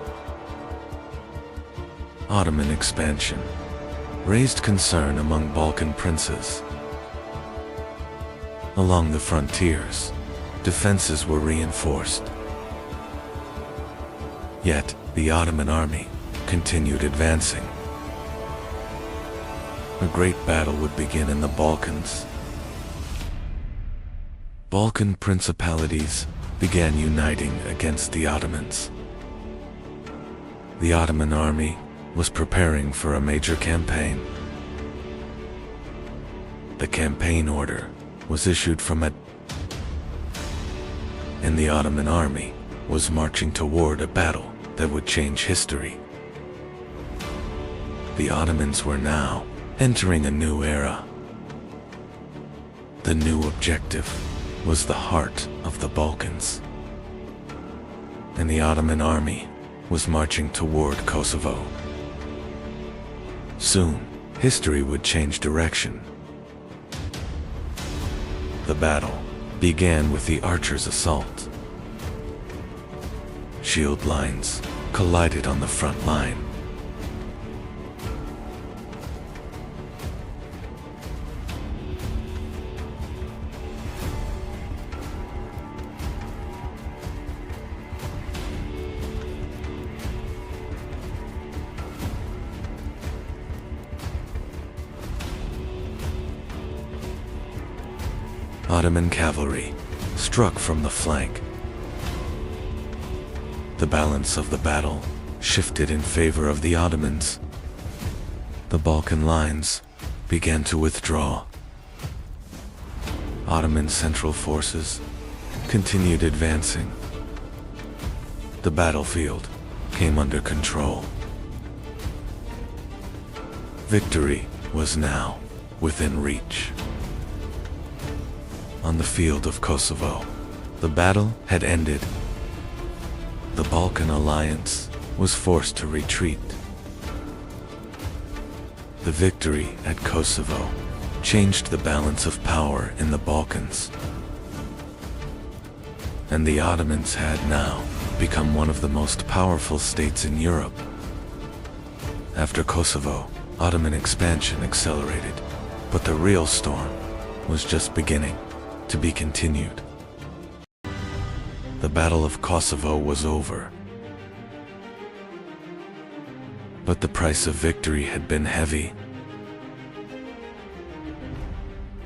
Ottoman expansion raised concern among Balkan princes. Along the frontiers, defenses were reinforced. Yet, the Ottoman army continued advancing. A great battle would begin in the Balkans. Balkan principalities began uniting against the Ottomans. The Ottoman army was preparing for a major campaign. The campaign order was issued from and the Ottoman army was marching toward a battle that would change history. The Ottomans were now entering a new era. The new objective was the heart of the Balkans. And the Ottoman army was marching toward Kosovo. Soon, history would change direction. The battle began with the archers' assault. Shield lines collided on the front line. Ottoman cavalry struck from the flank. The balance of the battle shifted in favor of the Ottomans. The Balkan lines began to withdraw. Ottoman central forces continued advancing. The battlefield came under control. Victory was now within reach. On the field of Kosovo, the battle had ended. The Balkan alliance was forced to retreat. The victory at Kosovo changed the balance of power in the Balkans. And the Ottomans had now become one of the most powerful states in Europe. After Kosovo, Ottoman expansion accelerated, but the real storm was just beginning. To be continued. The Battle of Kosovo was over. But the price of victory had been heavy.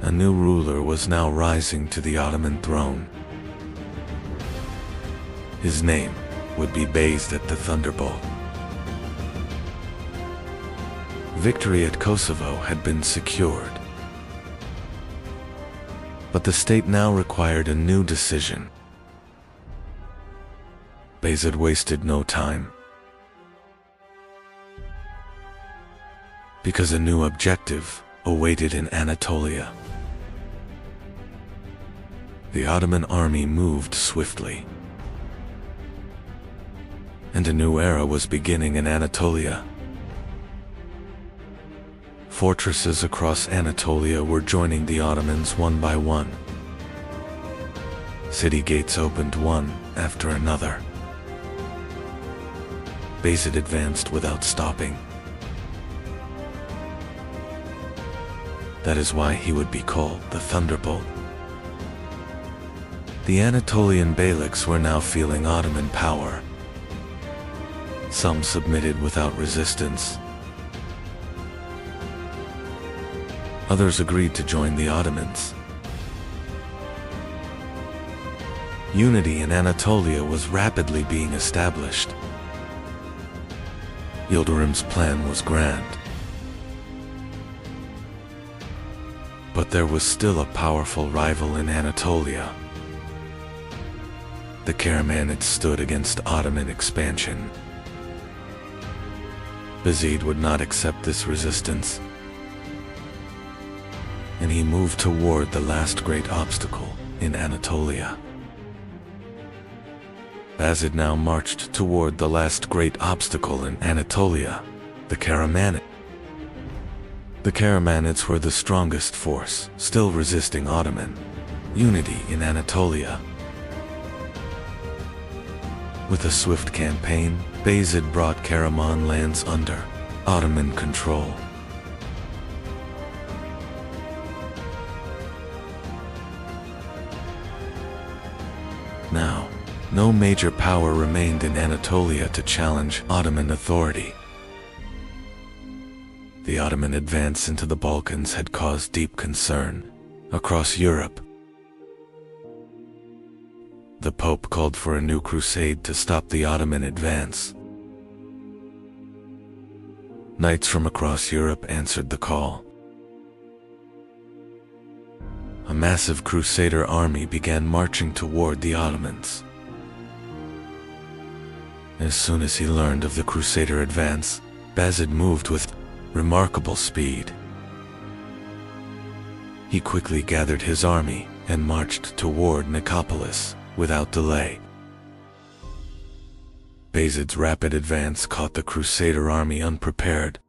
A new ruler was now rising to the Ottoman throne. His name would be bathed at the thunderbolt. Victory at Kosovo had been secured. But the state now required a new decision. Bayezid wasted no time. Because a new objective awaited in Anatolia. The Ottoman army moved swiftly. And a new era was beginning in Anatolia. Fortresses across Anatolia were joining the Ottomans one by one. City gates opened one after another. Bayezid advanced without stopping. That is why he would be called the Thunderbolt. The Anatolian beyliks were now feeling Ottoman power. Some submitted without resistance. Others agreed to join the Ottomans. Unity in Anatolia was rapidly being established. Yildirim's plan was grand. But there was still a powerful rival in Anatolia. The Karamanids stood against Ottoman expansion. Bayezid would not accept this resistance, and he moved toward the last great obstacle in Anatolia. Bayezid now marched toward the last great obstacle in Anatolia, the Karamanids. The Karamanids were the strongest force, still resisting Ottoman unity in Anatolia. With a swift campaign, Bayezid brought Karaman lands under Ottoman control. Now, no major power remained in Anatolia to challenge Ottoman authority. The Ottoman advance into the Balkans had caused deep concern across Europe. The Pope called for a new crusade to stop the Ottoman advance. Knights from across Europe answered the call. A massive crusader army began marching toward the Ottomans. As soon as he learned of the crusader advance, Bayezid moved with remarkable speed. He quickly gathered his army and marched toward Nicopolis without delay. Bayezid's rapid advance caught the crusader army unprepared.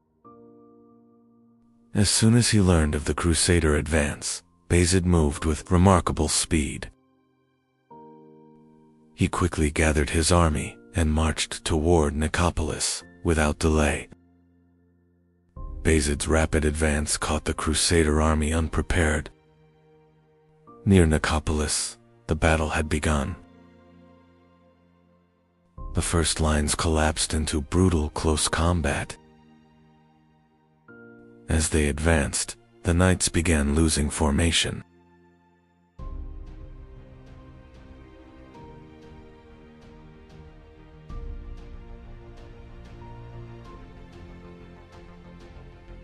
As soon as he learned of the crusader advance, Bayezid moved with remarkable speed. He quickly gathered his army and marched toward Nicopolis without delay. Bayezid's rapid advance caught the crusader army unprepared. Near Nicopolis, the battle had begun. The first lines collapsed into brutal close combat. As they advanced, the knights began losing formation.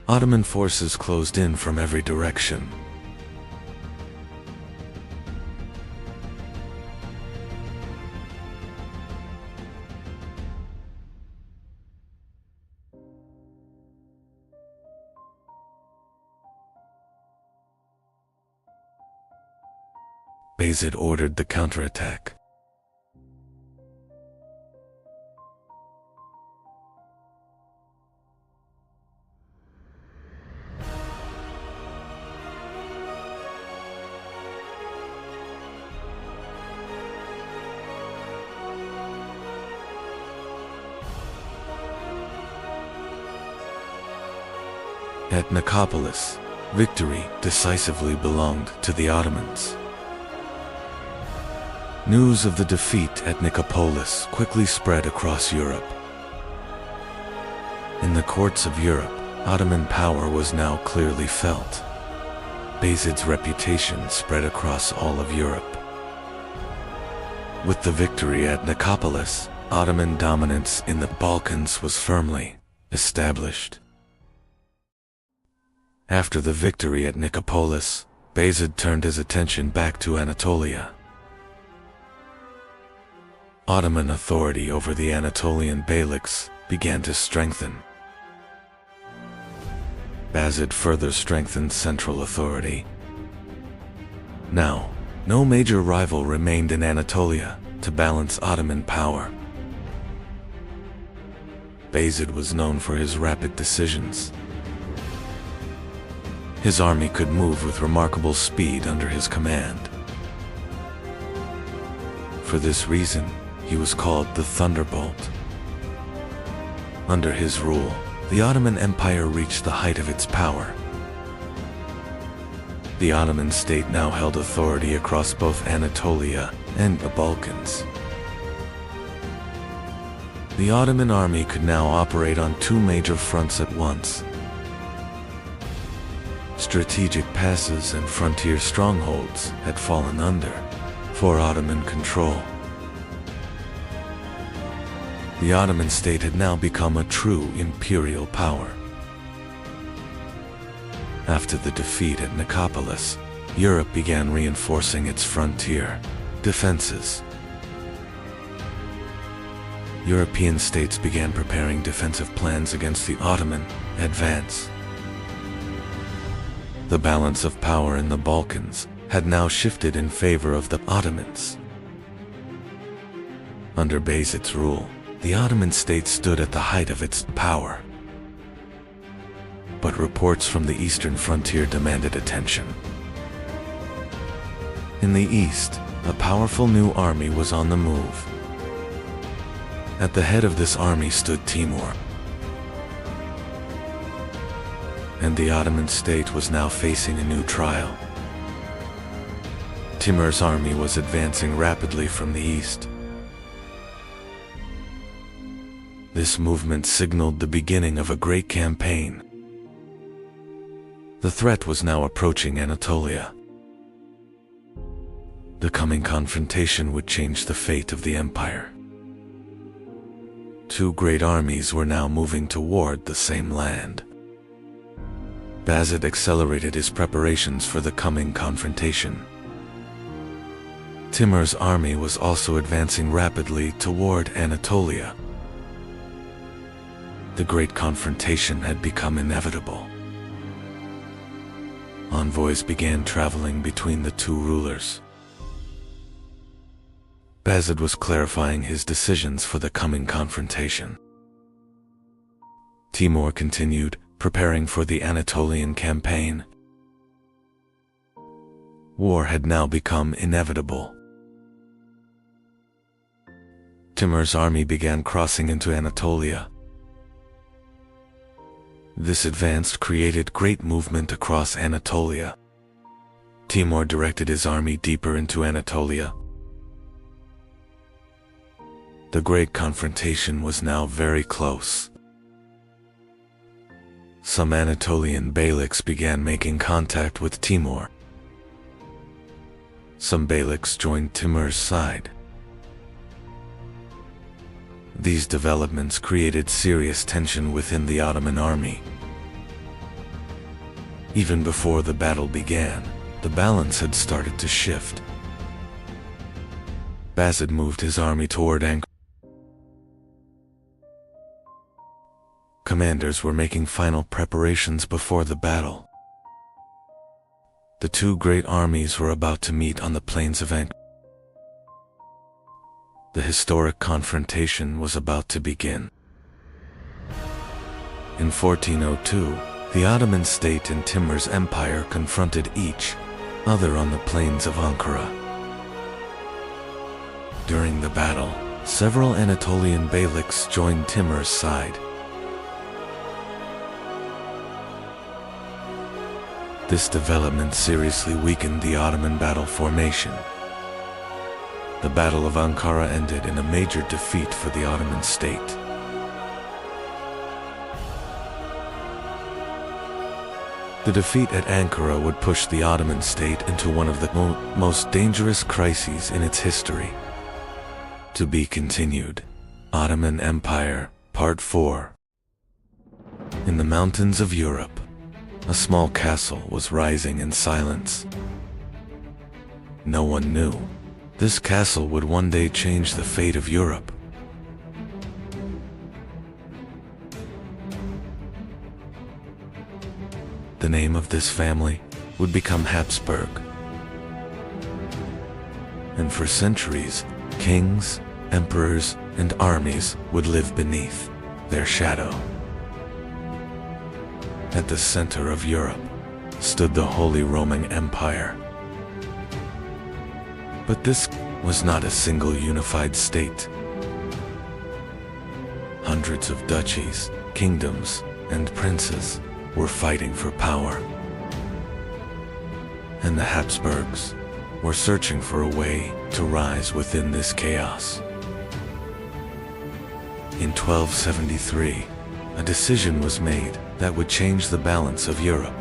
Ottoman forces closed in from every direction. Bayezid ordered the counterattack. At Nicopolis, victory decisively belonged to the Ottomans. News of the defeat at Nicopolis quickly spread across Europe. In the courts of Europe, Ottoman power was now clearly felt. Bayezid's reputation spread across all of Europe. With the victory at Nicopolis, Ottoman dominance in the Balkans was firmly established. After the victory at Nicopolis, Bayezid turned his attention back to Anatolia. Ottoman authority over the Anatolian beyliks began to strengthen. Bayezid further strengthened central authority. Now, no major rival remained in Anatolia to balance Ottoman power. Bayezid was known for his rapid decisions. His army could move with remarkable speed under his command. For this reason, he was called the Thunderbolt. Under his rule, the Ottoman Empire reached the height of its power. The Ottoman state now held authority across both Anatolia and the Balkans. The Ottoman army could now operate on two major fronts at once. Strategic passes and frontier strongholds had fallen under for Ottoman control. The Ottoman state had now become a true imperial power. After the defeat at Nicopolis, Europe began reinforcing its frontier defenses. European states began preparing defensive plans against the Ottoman advance. The balance of power in the Balkans had now shifted in favor of the Ottomans. Under Bayezid's rule, the Ottoman state stood at the height of its power. But reports from the eastern frontier demanded attention. In the east, a powerful new army was on the move. At the head of this army stood Timur. And the Ottoman state was now facing a new trial. Timur's army was advancing rapidly from the east. This movement signaled the beginning of a great campaign. The threat was now approaching Anatolia. The coming confrontation would change the fate of the empire. Two great armies were now moving toward the same land. Bayezid accelerated his preparations for the coming confrontation. Timur's army was also advancing rapidly toward Anatolia. The great confrontation had become inevitable. Envoys began traveling between the two rulers. Bayezid was clarifying his decisions for the coming confrontation. Timur continued, preparing for the Anatolian campaign. War had now become inevitable. Timur's army began crossing into Anatolia. This advance created great movement across Anatolia. Timur directed his army deeper into Anatolia. The great confrontation was now very close. Some Anatolian beyliks began making contact with Timur. Some beyliks joined Timur's side. These developments created serious tension within the Ottoman army. Even before the battle began, the balance had started to shift. Bayezid moved his army toward Ankara. Commanders were making final preparations before the battle. The two great armies were about to meet on the plains of Ankara. The historic confrontation was about to begin. In 1402, the Ottoman state and Timur's empire confronted each other on the plains of Ankara. During the battle, several Anatolian beyliks joined Timur's side. This development seriously weakened the Ottoman battle formation. The Battle of Ankara ended in a major defeat for the Ottoman state. The defeat at Ankara would push the Ottoman state into one of the most dangerous crises in its history. To be continued. Ottoman Empire, Part 4. In the mountains of Europe, a small castle was rising in silence. No one knew this castle would one day change the fate of Europe. The name of this family would become Habsburg. And for centuries, kings, emperors, and armies would live beneath their shadow. At the center of Europe stood the Holy Roman Empire. But this was not a single unified state. Hundreds of duchies, kingdoms, and princes were fighting for power. and the Habsburgs were searching for a way to rise within this chaos. In 1273, a decision was made that would change the balance of Europe.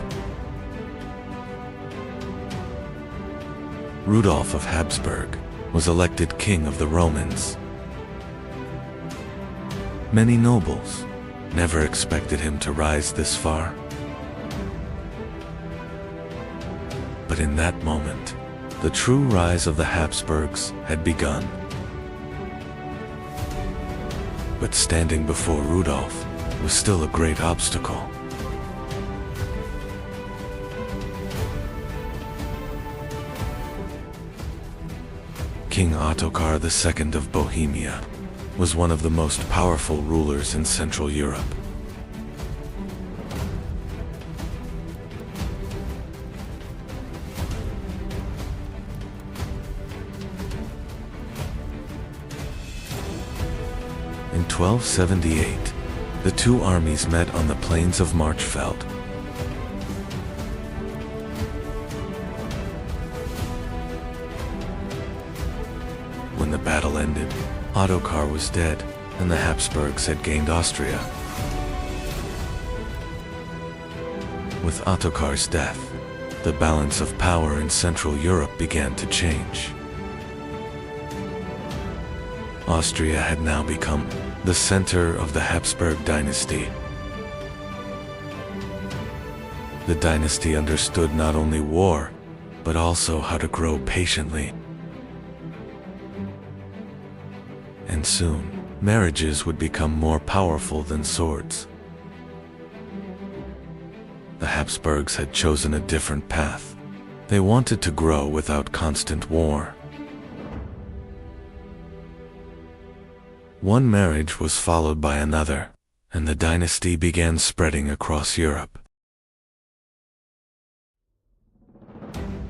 Rudolf of Habsburg was elected King of the Romans. Many nobles never expected him to rise this far. But in that moment, the true rise of the Habsburgs had begun. But standing before Rudolf was still a great obstacle. King Ottokar II of Bohemia was one of the most powerful rulers in Central Europe. In 1278, the two armies met on the plains of Marchfeld. When the battle ended, Ottokar was dead, and the Habsburgs had gained Austria. With Ottokar's death, the balance of power in Central Europe began to change. Austria had now become the center of the Habsburg dynasty. The dynasty understood not only war, but also how to grow patiently. And soon, marriages would become more powerful than swords. The Habsburgs had chosen a different path. They wanted to grow without constant war. One marriage was followed by another, and the dynasty began spreading across Europe.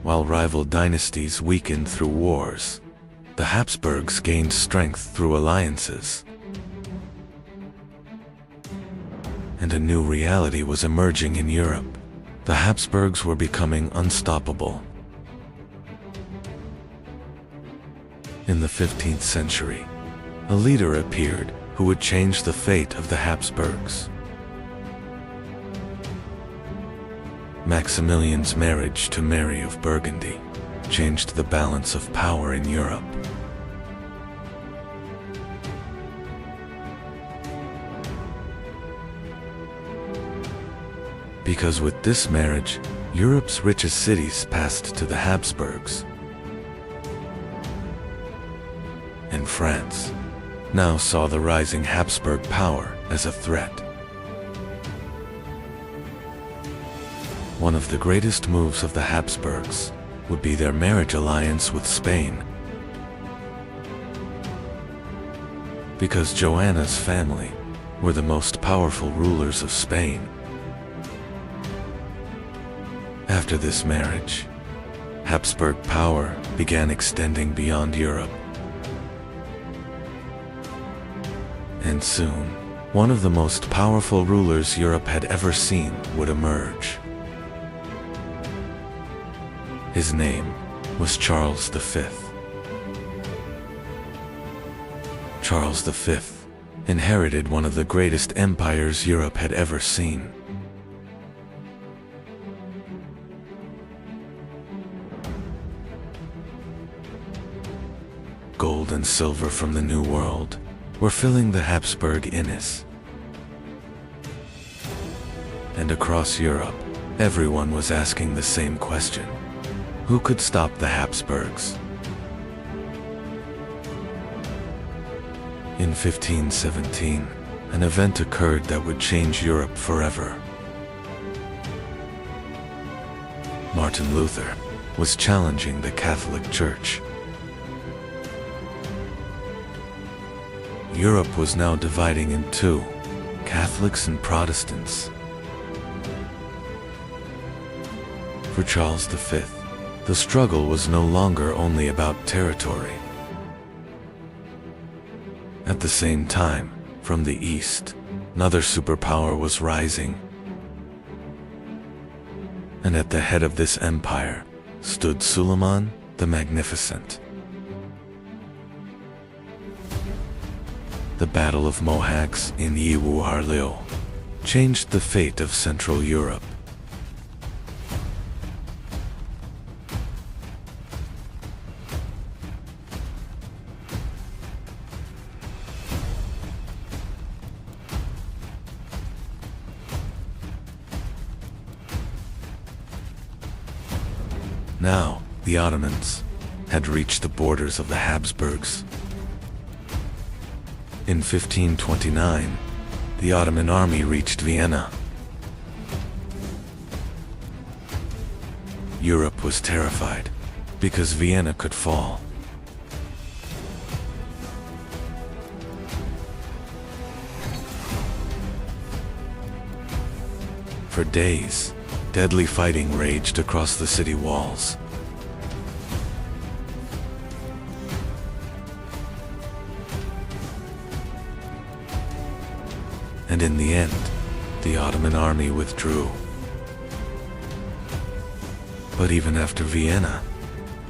While rival dynasties weakened through wars, the Habsburgs gained strength through alliances. And a new reality was emerging in Europe. The Habsburgs were becoming unstoppable. In the 15th century, a leader appeared who would change the fate of the Habsburgs. Maximilian's marriage to Mary of Burgundy changed the balance of power in Europe. Because with this marriage, Europe's richest cities passed to the Habsburgs. And France now saw the rising Habsburg power as a threat. One of the greatest moves of the Habsburgs would be their marriage alliance with Spain. Because Joanna's family were the most powerful rulers of Spain. After this marriage, Habsburg power began extending beyond Europe. And soon, one of the most powerful rulers Europe had ever seen would emerge. His name was Charles V. Charles V inherited one of the greatest empires Europe had ever seen. Gold and silver from the New World were filling the Habsburg inns. And across Europe, everyone was asking the same question: who could stop the Habsburgs? In 1517, an event occurred that would change Europe forever. Martin Luther was challenging the Catholic Church. Europe was now dividing in two, Catholics and Protestants. For Charles V, the struggle was no longer only about territory. At the same time, from the east, another superpower was rising. And at the head of this empire stood Suleiman the Magnificent. The Battle of Mohacs in Yiwu Harliu changed the fate of Central Europe. Now, the Ottomans had reached the borders of the Habsburgs. In 1529, the Ottoman army reached Vienna. Europe was terrified because Vienna could fall. For days, deadly fighting raged across the city walls. And in the end, the Ottoman army withdrew. But even after Vienna,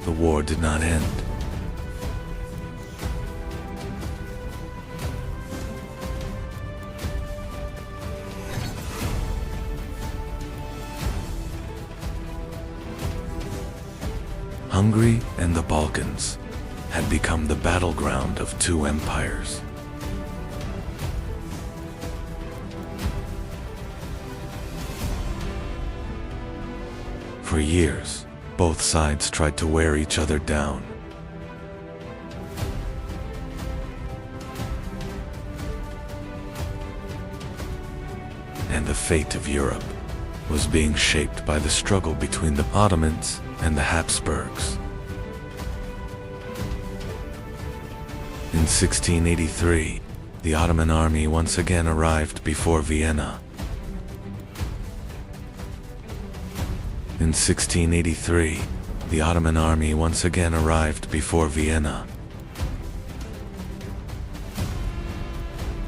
the war did not end. Hungary and the Balkans had become the battleground of two empires. For years, both sides tried to wear each other down. And the fate of Europe was being shaped by the struggle between the Ottomans and the Habsburgs. In 1683, the Ottoman army once again arrived before Vienna. In 1683, the Ottoman army once again arrived before Vienna.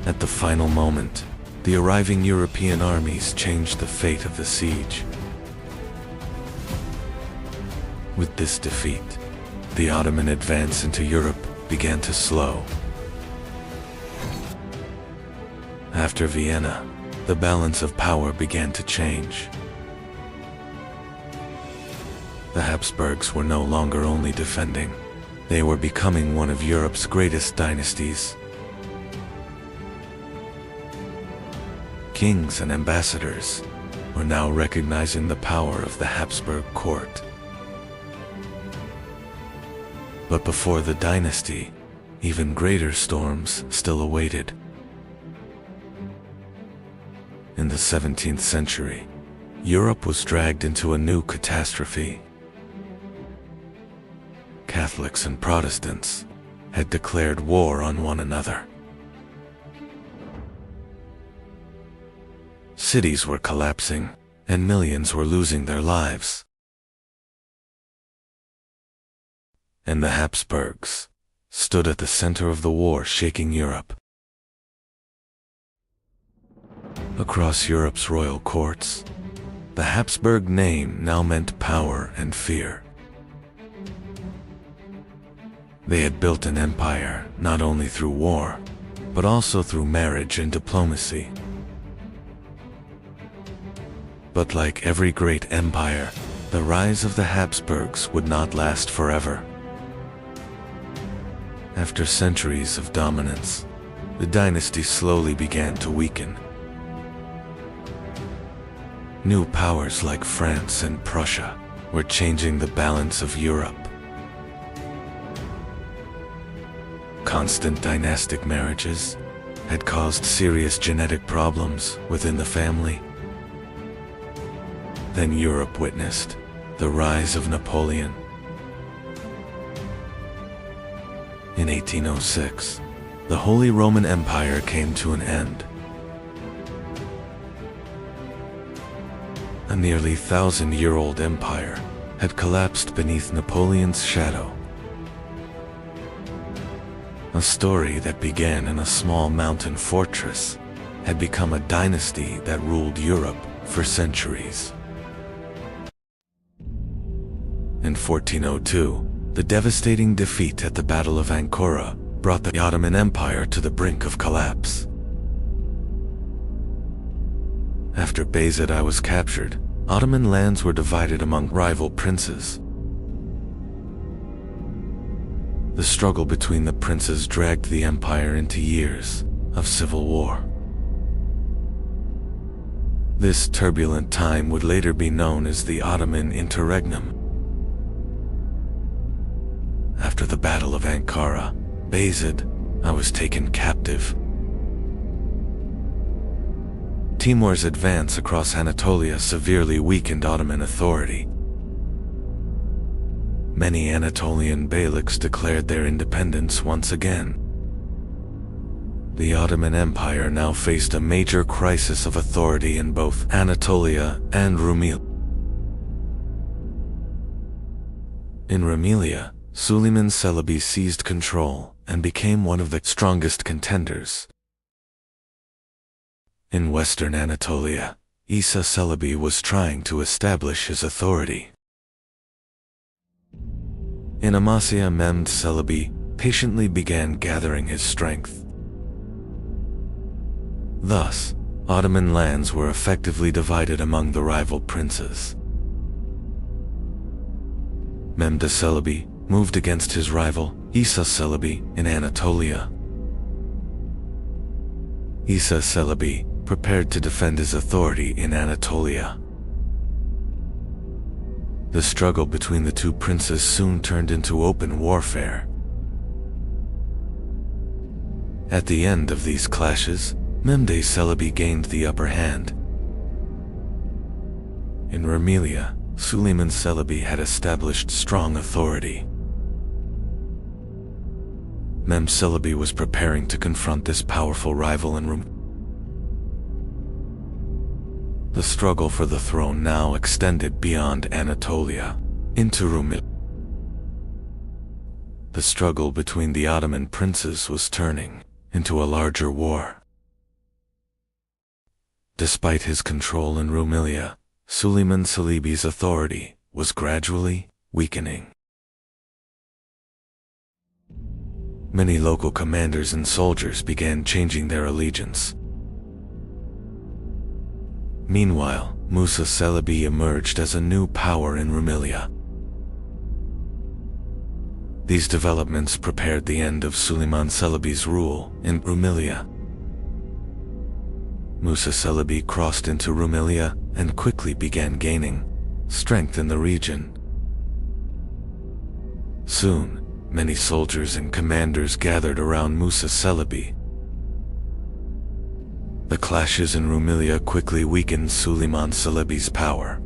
At the final moment, the arriving European armies changed the fate of the siege. With this defeat, the Ottoman advance into Europe began to slow. After Vienna, the balance of power began to change. The Habsburgs were no longer only defending, they were becoming one of Europe's greatest dynasties. Kings and ambassadors were now recognizing the power of the Habsburg court. But before the dynasty, even greater storms still awaited. In the 17th century, Europe was dragged into a new catastrophe. Catholics and Protestants had declared war on one another. Cities were collapsing, and millions were losing their lives. And the Habsburgs stood at the center of the war, shaking Europe. Across Europe's royal courts, the Habsburg name now meant power and fear. They had built an empire not only through war, but also through marriage and diplomacy. But like every great empire, the rise of the Habsburgs would not last forever. After centuries of dominance, the dynasty slowly began to weaken. New powers like France and Prussia were changing the balance of Europe. Constant dynastic marriages had caused serious genetic problems within the family. Then Europe witnessed the rise of Napoleon. In 1806, the Holy Roman Empire came to an end. A nearly 1,000-year-old empire had collapsed beneath Napoleon's shadow. A story that began in a small mountain fortress had become a dynasty that ruled Europe for centuries. In 1402, the devastating defeat at the Battle of Ankara brought the Ottoman Empire to the brink of collapse. After Bayezid was captured, Ottoman lands were divided among rival princes. The struggle between the princes dragged the empire into years of civil war. This turbulent time would later be known as the Ottoman Interregnum. After the Battle of Ankara, Bayezid was taken captive. Timur's advance across Anatolia severely weakened Ottoman authority. Many Anatolian beyliks declared their independence once again. The Ottoman Empire now faced a major crisis of authority in both Anatolia and Rumelia. In Rumelia, Suleiman Celebi seized control and became one of the strongest contenders. In western Anatolia, Isa Celebi was trying to establish his authority. In Amasya, Mehmed Celebi patiently began gathering his strength. Thus, Ottoman lands were effectively divided among the rival princes. Mehmed Celebi moved against his rival, Isa Celebi, in Anatolia. Isa Celebi prepared to defend his authority in Anatolia. The struggle between the two princes soon turned into open warfare. At the end of these clashes, Mehmed Celebi gained the upper hand. In Rumelia, Suleiman Celebi had established strong authority. Mehmed Celebi was preparing to confront this powerful rival in Rumelia. The struggle for the throne now extended beyond Anatolia, into Rumelia. The struggle between the Ottoman princes was turning into a larger war. Despite his control in Rumelia, Suleiman Celebi's authority was gradually weakening. Many local commanders and soldiers began changing their allegiance. Meanwhile, Musa Celebi emerged as a new power in Rumelia. These developments prepared the end of Suleiman Celebi's rule in Rumelia. Musa Celebi crossed into Rumelia and quickly began gaining strength in the region. Soon, many soldiers and commanders gathered around Musa Celebi. The clashes in Rumelia quickly weakened Suleiman Celebi's power.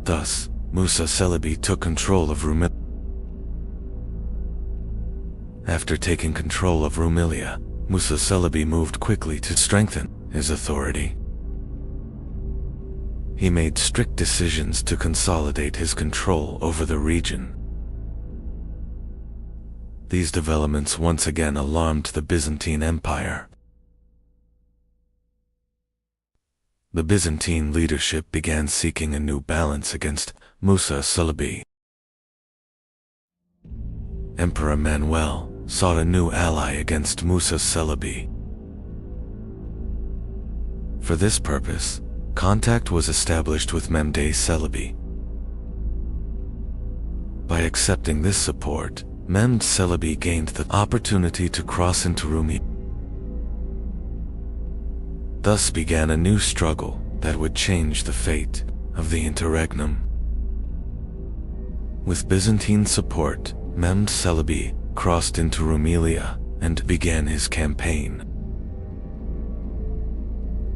Thus, Musa Celebi took control of Rumelia. After taking control of Rumelia, Musa Celebi moved quickly to strengthen his authority. He made strict decisions to consolidate his control over the region. These developments once again alarmed the Byzantine Empire. The Byzantine leadership began seeking a new balance against Musa Celebi. Emperor Manuel sought a new ally against Musa Celebi. For this purpose, contact was established with Mehmed Celebi. By accepting this support, Mehmed Celebi gained the opportunity to cross into Rumelia. Thus began a new struggle that would change the fate of the interregnum. With Byzantine support, Mehmed Celebi crossed into Rumelia and began his campaign.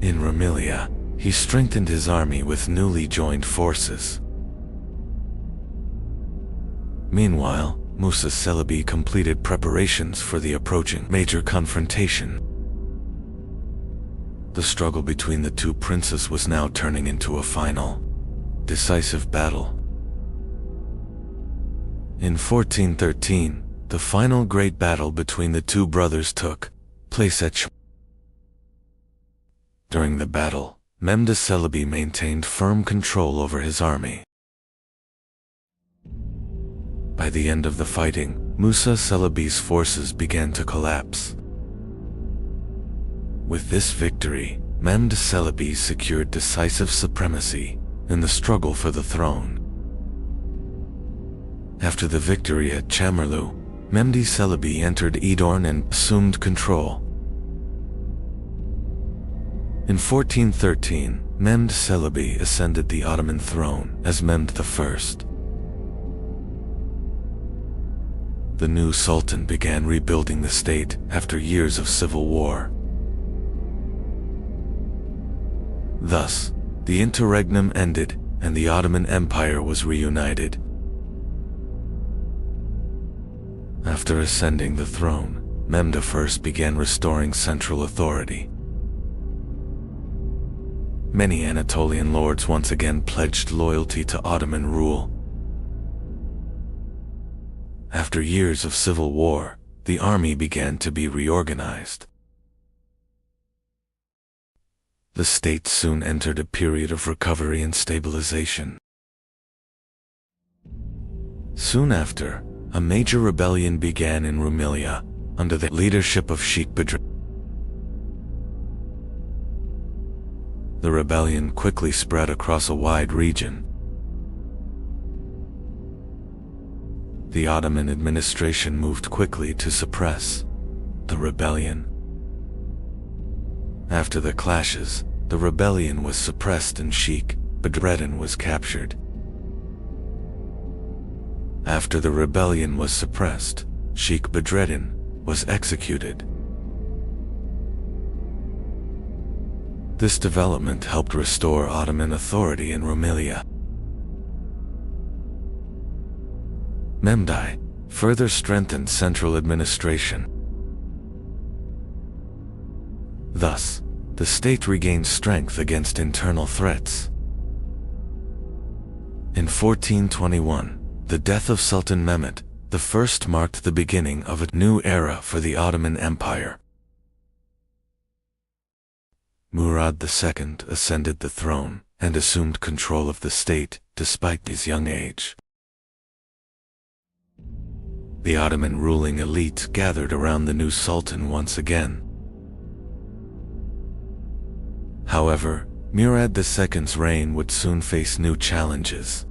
In Rumelia, he strengthened his army with newly joined forces. Meanwhile, Musa Celebi completed preparations for the approaching major confrontation. The struggle between the two princes was now turning into a final, decisive battle. In 1413, the final great battle between the two brothers took place at Chronological. During the battle, Mehmed Celebi maintained firm control over his army. By the end of the fighting, Musa Celebi's forces began to collapse. With this victory, Mehmed Celebi secured decisive supremacy in the struggle for the throne. After the victory at Chamerlu, Mehmed Celebi entered Idorn and assumed control. In 1413, Mehmed Celebi ascended the Ottoman throne as Mehmed I. The new sultan began rebuilding the state after years of civil war. Thus, the interregnum ended and the Ottoman Empire was reunited. After ascending the throne, Mehmed I began restoring central authority. Many Anatolian lords once again pledged loyalty to Ottoman rule. After years of civil war, the army began to be reorganized. The state soon entered a period of recovery and stabilization. Soon after, a major rebellion began in Rumelia under the leadership of Sheikh Bedreddin. The rebellion quickly spread across a wide region. The Ottoman administration moved quickly to suppress the rebellion. After the clashes, the rebellion was suppressed and Sheikh Bedreddin was captured. After the rebellion was suppressed, Sheikh Bedreddin was executed. This development helped restore Ottoman authority in Rumelia. Mehmed I further strengthened central administration. Thus, the state regained strength against internal threats. In 1421, the death of Sultan Mehmed I marked the beginning of a new era for the Ottoman Empire. Murad II ascended the throne and assumed control of the state despite his young age. The Ottoman ruling elite gathered around the new sultan once again. However, Murad II's reign would soon face new challenges.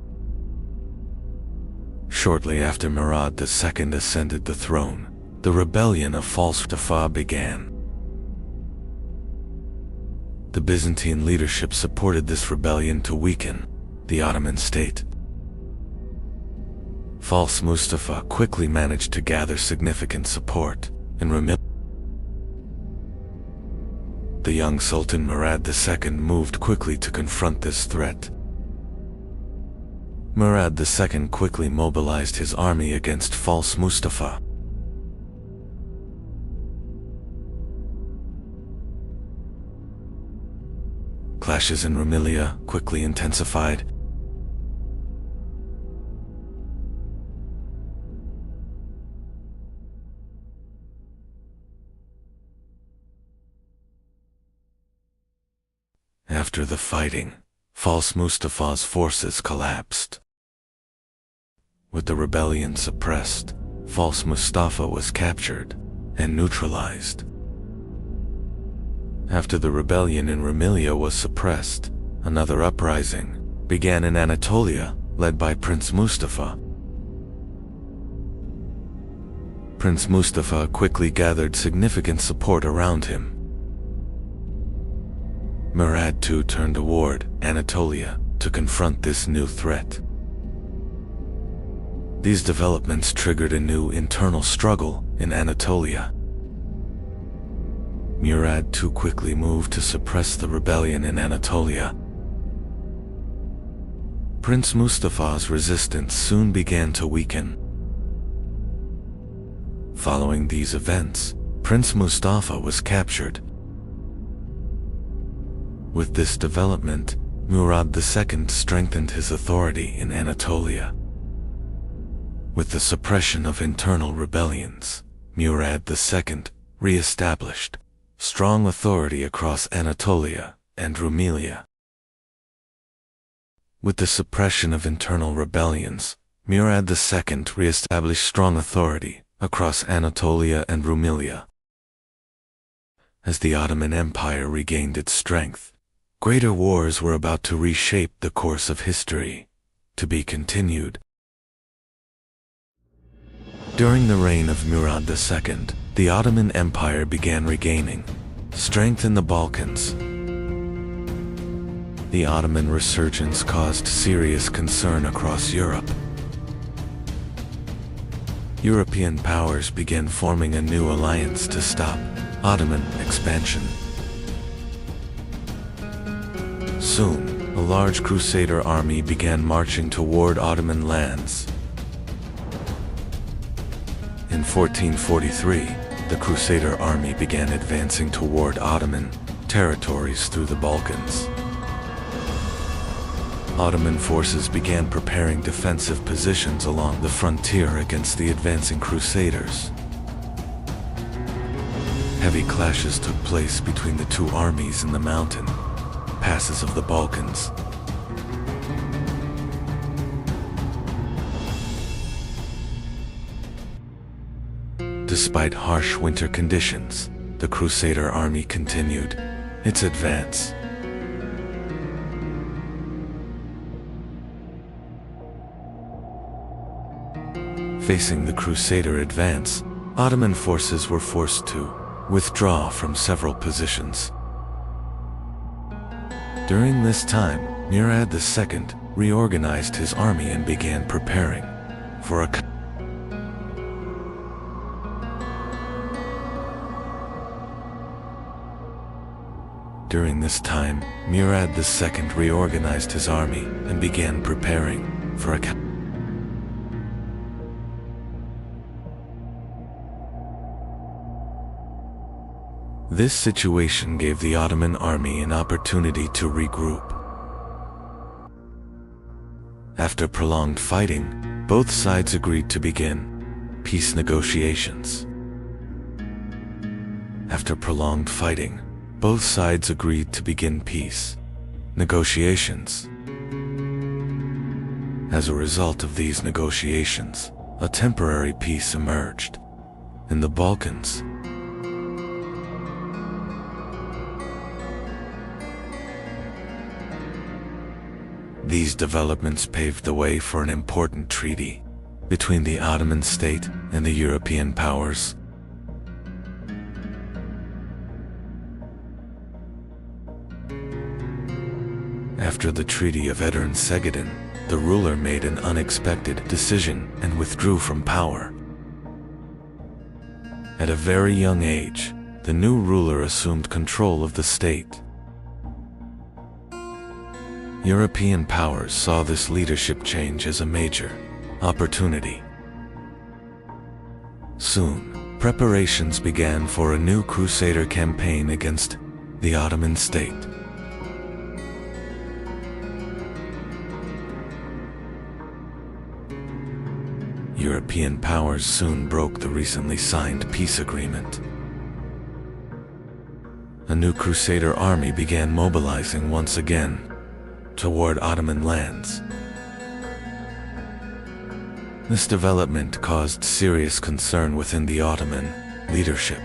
Shortly after Murad II ascended the throne, the rebellion of False Mustafa began. The Byzantine leadership supported this rebellion to weaken the Ottoman state. False Mustafa quickly managed to gather significant support in Rumelia. The young Sultan Murad II moved quickly to confront this threat. Murad II quickly mobilized his army against False Mustafa. Clashes in Rumelia quickly intensified. After the fighting, False Mustafa's forces collapsed. With the rebellion suppressed, False Mustafa was captured and neutralized. After the rebellion in Rumelia was suppressed, another uprising began in Anatolia, led by Prince Mustafa. Prince Mustafa quickly gathered significant support around him. Murad II turned toward Anatolia to confront this new threat. These developments triggered a new internal struggle in Anatolia. Murad II quickly moved to suppress the rebellion in Anatolia. Prince Mustafa's resistance soon began to weaken. Following these events, Prince Mustafa was captured. With this development, Murad II strengthened his authority in Anatolia. With the suppression of internal rebellions, Murad II re-established strong authority across Anatolia and Rumelia. With the suppression of internal rebellions, Murad II re-established strong authority across Anatolia and Rumelia. As the Ottoman Empire regained its strength, greater wars were about to reshape the course of history, to be continued. During the reign of Murad II, the Ottoman Empire began regaining strength in the Balkans. The Ottoman resurgence caused serious concern across Europe. European powers began forming a new alliance to stop Ottoman expansion. Soon, a large Crusader army began marching toward Ottoman lands. In 1443, the Crusader army began advancing toward Ottoman territories through the Balkans. Ottoman forces began preparing defensive positions along the frontier against the advancing Crusaders. Heavy clashes took place between the two armies in the mountain passes of the Balkans. Despite harsh winter conditions, the Crusader army continued its advance. Facing the Crusader advance, Ottoman forces were forced to withdraw from several positions. During this time, Murad II reorganized his army and began preparing for a During this time, Murad II reorganized his army and began preparing for a This situation gave the Ottoman army an opportunity to regroup. After prolonged fighting, both sides agreed to begin peace negotiations. After prolonged fighting, both sides agreed to begin peace negotiations. As a result of these negotiations, a temporary peace emerged in the Balkans. These developments paved the way for an important treaty between the Ottoman state and the European powers. After the Treaty of Edirne-Segedin, the ruler made an unexpected decision and withdrew from power. At a very young age, the new ruler assumed control of the state. European powers saw this leadership change as a major opportunity. Soon, preparations began for a new Crusader campaign against the Ottoman state. European powers soon broke the recently signed peace agreement. A new Crusader army began mobilizing once again toward Ottoman lands. This development caused serious concern within the Ottoman leadership.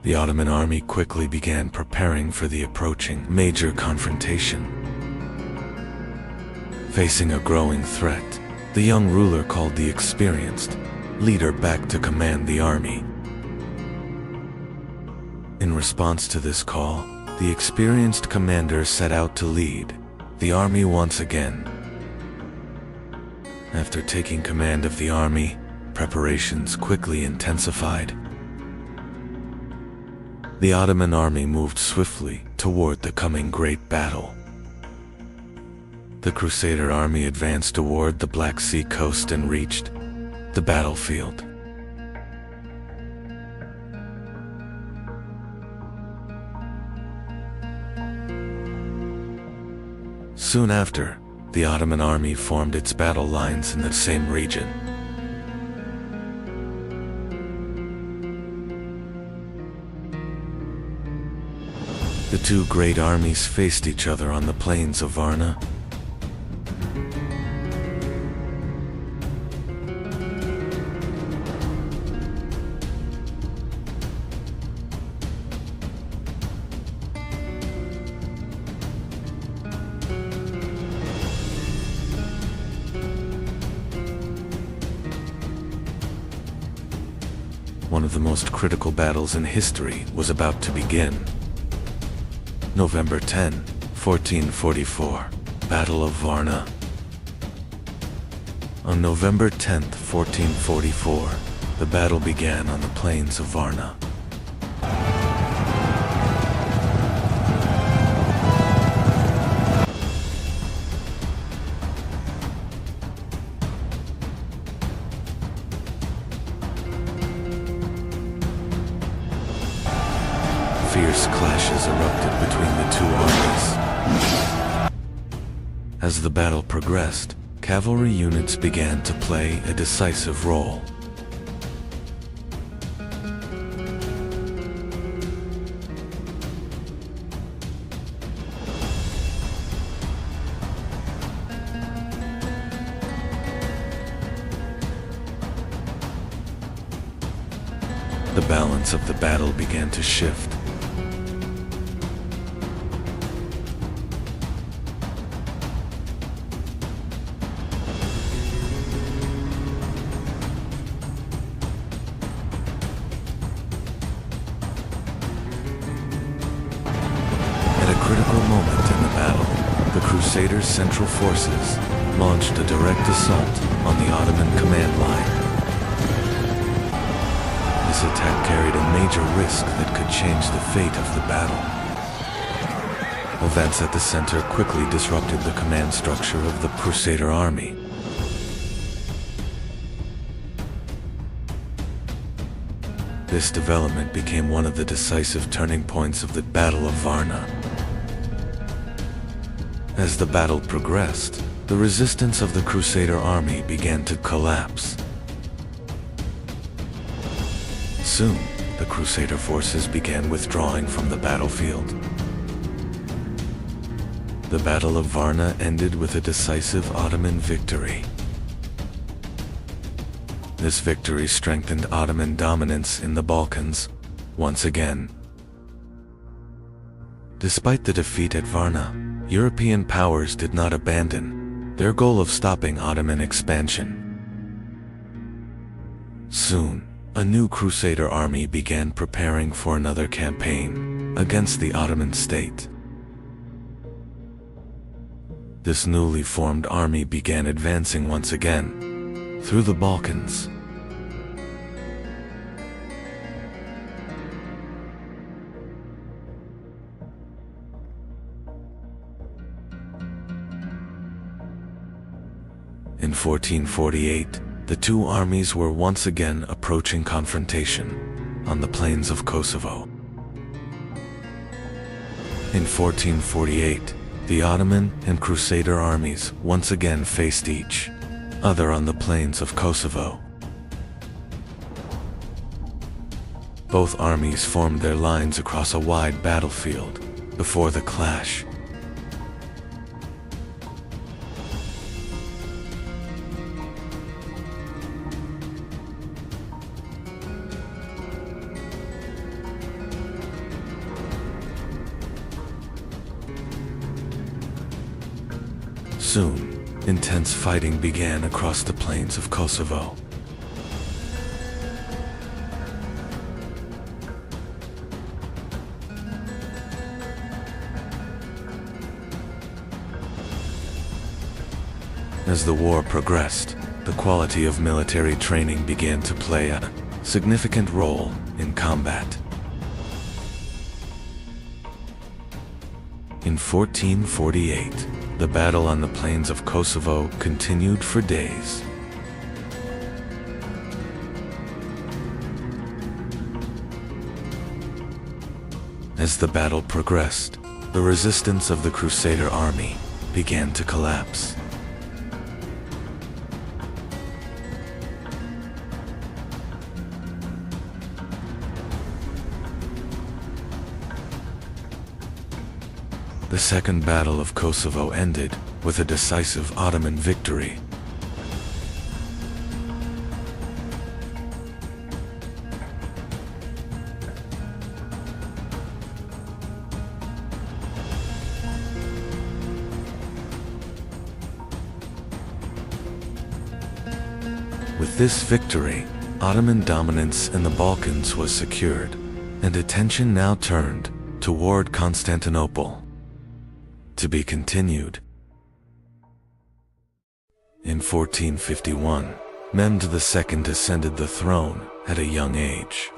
The Ottoman army quickly began preparing for the approaching major confrontation. Facing a growing threat, the young ruler called the experienced leader back to command the army. In response to this call, the experienced commander set out to lead the army once again. After taking command of the army, preparations quickly intensified. The Ottoman army moved swiftly toward the coming great battle. The Crusader army advanced toward the Black Sea coast and reached the battlefield. Soon after, the Ottoman army formed its battle lines in the same region. The two great armies faced each other on the plains of Varna. One of the most critical battles in history was about to begin. November 10, 1444, Battle of Varna. On November 10, 1444, the battle began on the plains of Varna. Fierce clashes erupted between the two armies. As the battle progressed, cavalry units began to play a decisive role. The balance of the battle began to shift. Critical moment in the battle, the Crusaders' central forces launched a direct assault on the Ottoman command line. This attack carried a major risk that could change the fate of the battle. Events at the center quickly disrupted the command structure of the Crusader army. This development became one of the decisive turning points of the Battle of Varna. As the battle progressed, the resistance of the Crusader army began to collapse. Soon, the Crusader forces began withdrawing from the battlefield. The Battle of Varna ended with a decisive Ottoman victory. This victory strengthened Ottoman dominance in the Balkans once again. Despite the defeat at Varna, European powers did not abandon their goal of stopping Ottoman expansion. Soon, a new Crusader army began preparing for another campaign against the Ottoman state. This newly formed army began advancing once again through the Balkans. In 1448, the two armies were once again approaching confrontation on the plains of Kosovo. In 1448, the Ottoman and Crusader armies once again faced each other on the plains of Kosovo. Both armies formed their lines across a wide battlefield before the clash. Soon, intense fighting began across the plains of Kosovo. As the war progressed, the quality of military training began to play a significant role in combat. In 1448, the battle on the plains of Kosovo continued for days. As the battle progressed, the resistance of the Crusader army began to collapse. The Second Battle of Kosovo ended with a decisive Ottoman victory. With this victory, Ottoman dominance in the Balkans was secured, and attention now turned toward Constantinople. To be continued. In 1451, Mehmed II ascended the throne at a young age.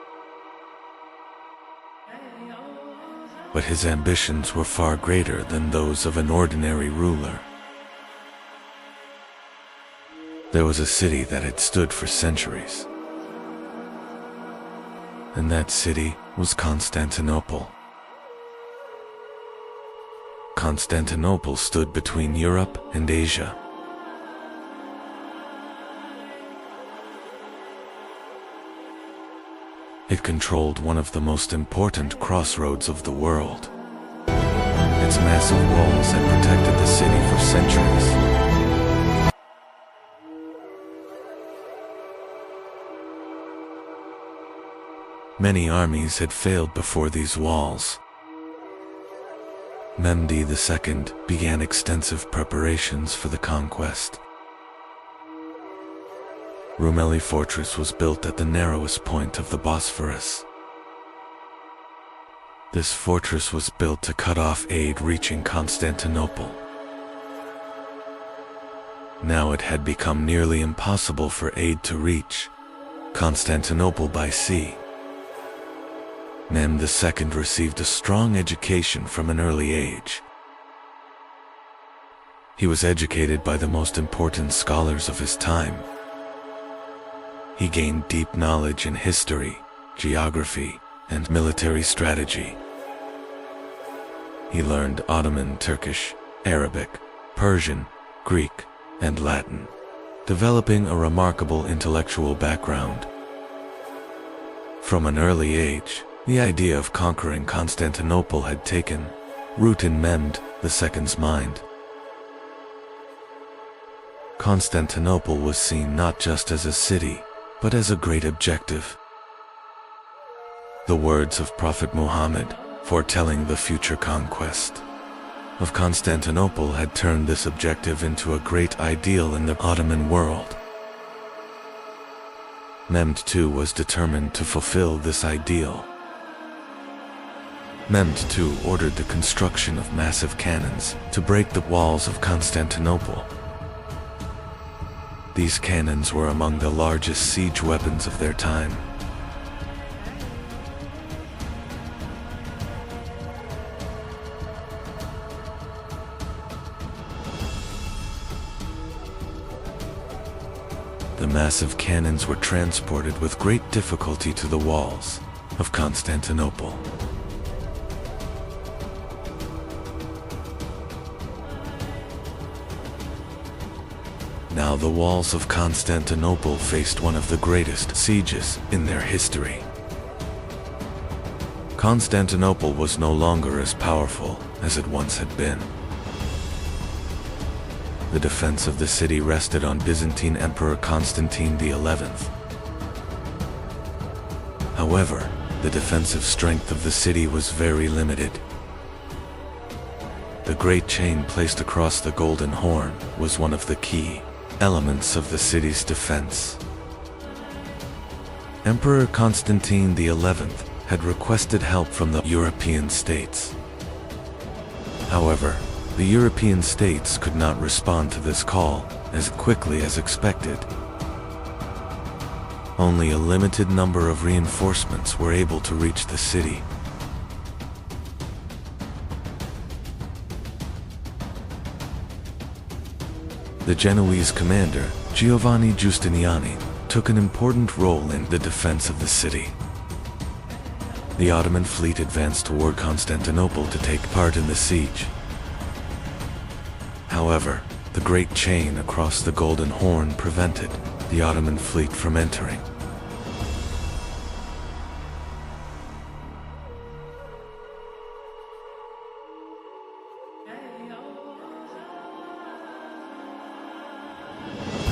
But his ambitions were far greater than those of an ordinary ruler. There was a city that had stood for centuries, and that city was Constantinople. Constantinople stood between Europe and Asia. It controlled one of the most important crossroads of the world. Its massive walls had protected the city for centuries. Many armies had failed before these walls. Mehmed II began extensive preparations for the conquest. Rumeli Fortress was built at the narrowest point of the Bosphorus. This fortress was built to cut off aid reaching Constantinople. Now it had become nearly impossible for aid to reach Constantinople by sea. Mehmed II received a strong education from an early age. He was educated by the most important scholars of his time. He gained deep knowledge in history, geography, and military strategy. He learned Ottoman, Turkish, Arabic, Persian, Greek, and Latin, developing a remarkable intellectual background. From an early age, the idea of conquering Constantinople had taken root in Mehmed II's mind. Constantinople was seen not just as a city, but as a great objective. The words of Prophet Muhammad, foretelling the future conquest of Constantinople, had turned this objective into a great ideal in the Ottoman world. Mehmed II was determined to fulfill this ideal. Mehmed II ordered the construction of massive cannons to break the walls of Constantinople. These cannons were among the largest siege weapons of their time. The massive cannons were transported with great difficulty to the walls of Constantinople. Now the walls of Constantinople faced one of the greatest sieges in their history. Constantinople was no longer as powerful as it once had been. The defense of the city rested on Byzantine Emperor Constantine XI. However, the defensive strength of the city was very limited. The great chain placed across the Golden Horn was one of the key elements of the city's defense. Emperor Constantine XI had requested help from the European states. However, the European states could not respond to this call as quickly as expected. Only a limited number of reinforcements were able to reach the city. The Genoese commander, Giovanni Giustiniani, took an important role in the defense of the city. The Ottoman fleet advanced toward Constantinople to take part in the siege. However, the great chain across the Golden Horn prevented the Ottoman fleet from entering.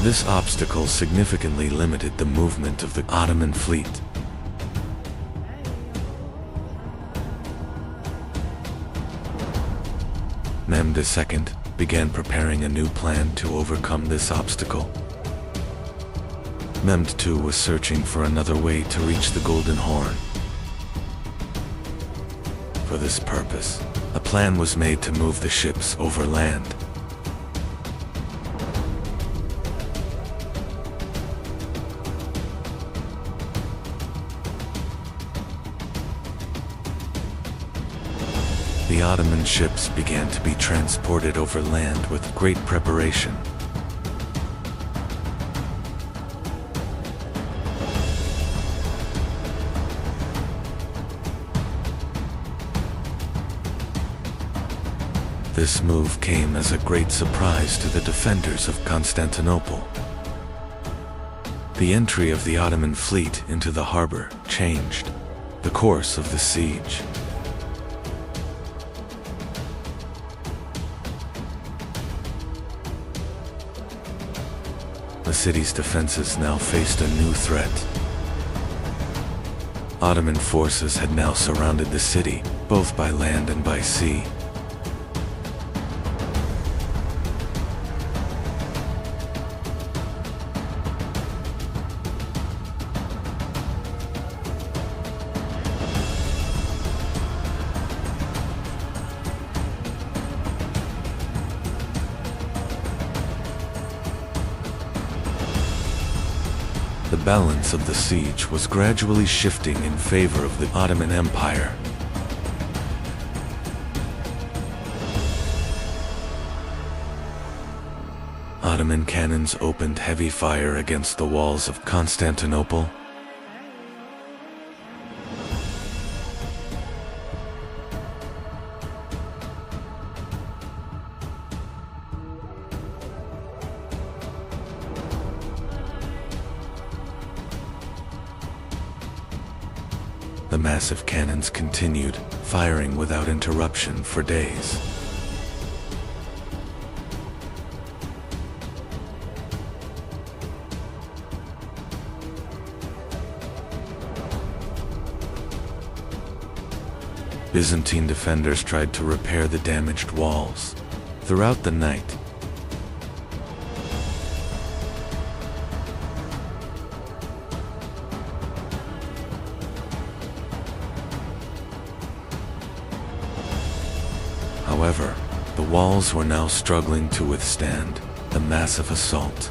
This obstacle significantly limited the movement of the Ottoman fleet. Mehmed II began preparing a new plan to overcome this obstacle. Mehmed II was searching for another way to reach the Golden Horn. For this purpose, a plan was made to move the ships over land. The Ottoman ships began to be transported over land with great preparation. This move came as a great surprise to the defenders of Constantinople. The entry of the Ottoman fleet into the harbor changed the course of the siege. The city's defenses now faced a new threat. Ottoman forces had now surrounded the city, both by land and by sea. The balance of the siege was gradually shifting in favor of the Ottoman Empire. Ottoman cannons opened heavy fire against the walls of Constantinople. The massive cannons continued, firing without interruption for days. Byzantine defenders tried to repair the damaged walls. Throughout the night, however, the walls were now struggling to withstand the massive assault.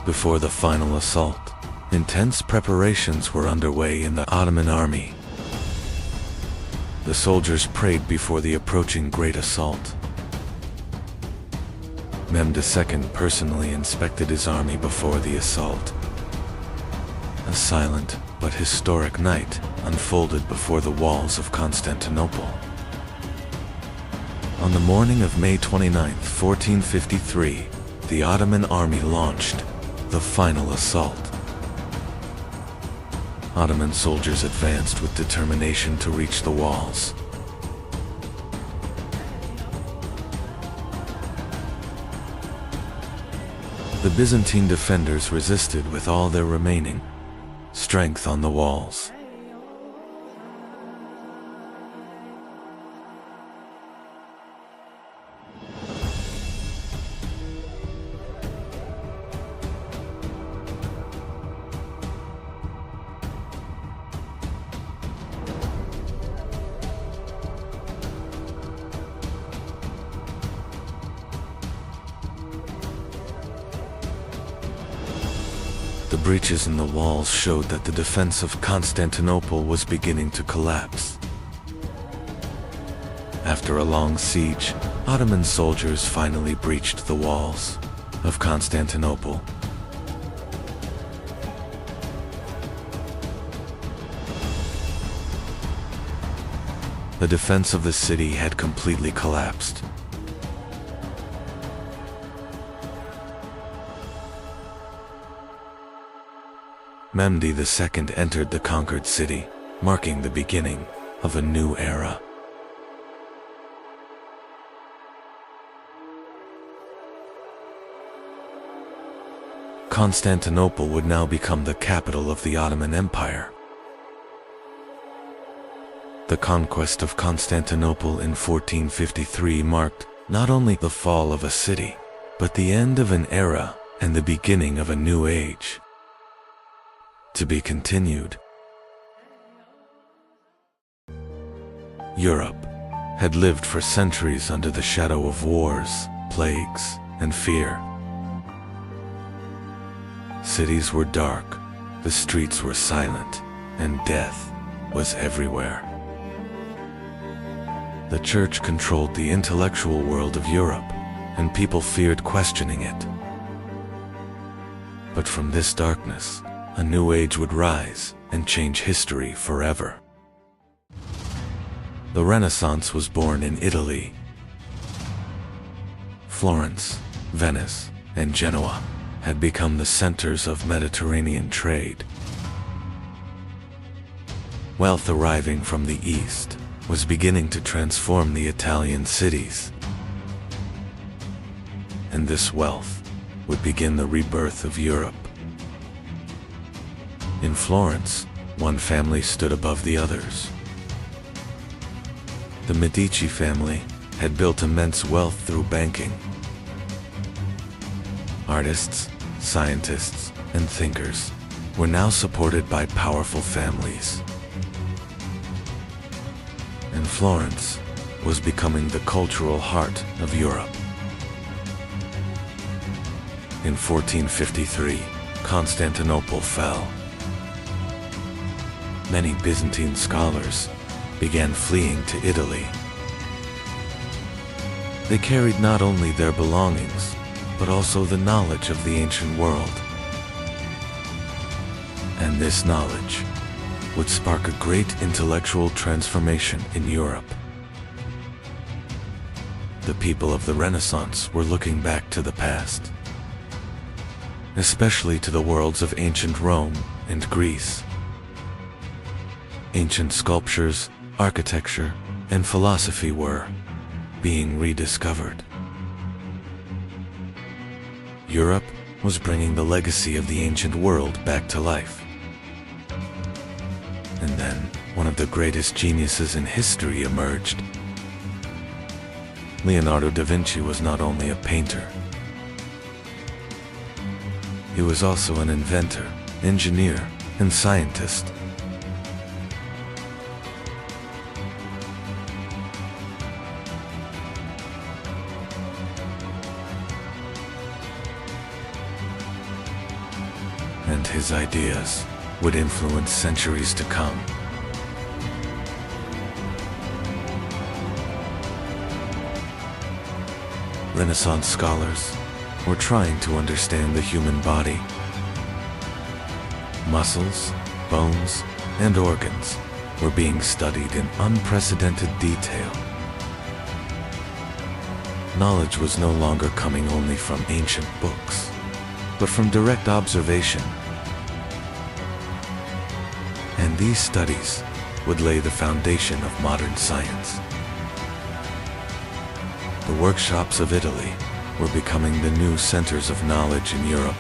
Before the final assault, intense preparations were underway in the Ottoman army. The soldiers prayed before the approaching great assault. Mehmed II personally inspected his army before the assault. A silent but historic night unfolded before the walls of Constantinople. On the morning of May 29, 1453, the Ottoman army launched the final assault. Ottoman soldiers advanced with determination to reach the walls. The Byzantine defenders resisted with all their remaining strength on the walls. The breaches in the walls showed that the defense of Constantinople was beginning to collapse. After a long siege, Ottoman soldiers finally breached the walls of Constantinople. The defense of the city had completely collapsed. Mehmed II entered the conquered city, marking the beginning of a new era. Constantinople would now become the capital of the Ottoman Empire. The conquest of Constantinople in 1453 marked not only the fall of a city, but the end of an era and the beginning of a new age. To be continued. Europe had lived for centuries under the shadow of wars, plagues, and fear. Cities were dark, the streets were silent, and death was everywhere. The church controlled the intellectual world of Europe, and people feared questioning it. But from this darkness, a new age would rise and change history forever. The Renaissance was born in Italy. Florence, Venice, and Genoa had become the centers of Mediterranean trade. Wealth arriving from the East was beginning to transform the Italian cities. And this wealth would begin the rebirth of Europe. In Florence, one family stood above the others. The Medici family had built immense wealth through banking. Artists, scientists, and thinkers were now supported by powerful families. And Florence was becoming the cultural heart of Europe. In 1453, Constantinople fell. Many Byzantine scholars began fleeing to Italy. They carried not only their belongings, but also the knowledge of the ancient world. And this knowledge would spark a great intellectual transformation in Europe. The people of the Renaissance were looking back to the past, especially to the worlds of ancient Rome and Greece. Ancient sculptures, architecture, and philosophy were being rediscovered. Europe was bringing the legacy of the ancient world back to life. And then, one of the greatest geniuses in history emerged. Leonardo da Vinci was not only a painter. He was also an inventor, engineer, and scientist. And his ideas would influence centuries to come. Renaissance scholars were trying to understand the human body. Muscles, bones, and organs were being studied in unprecedented detail. Knowledge was no longer coming only from ancient books, but from direct observation. And these studies would lay the foundation of modern science. The workshops of Italy were becoming the new centers of knowledge in Europe.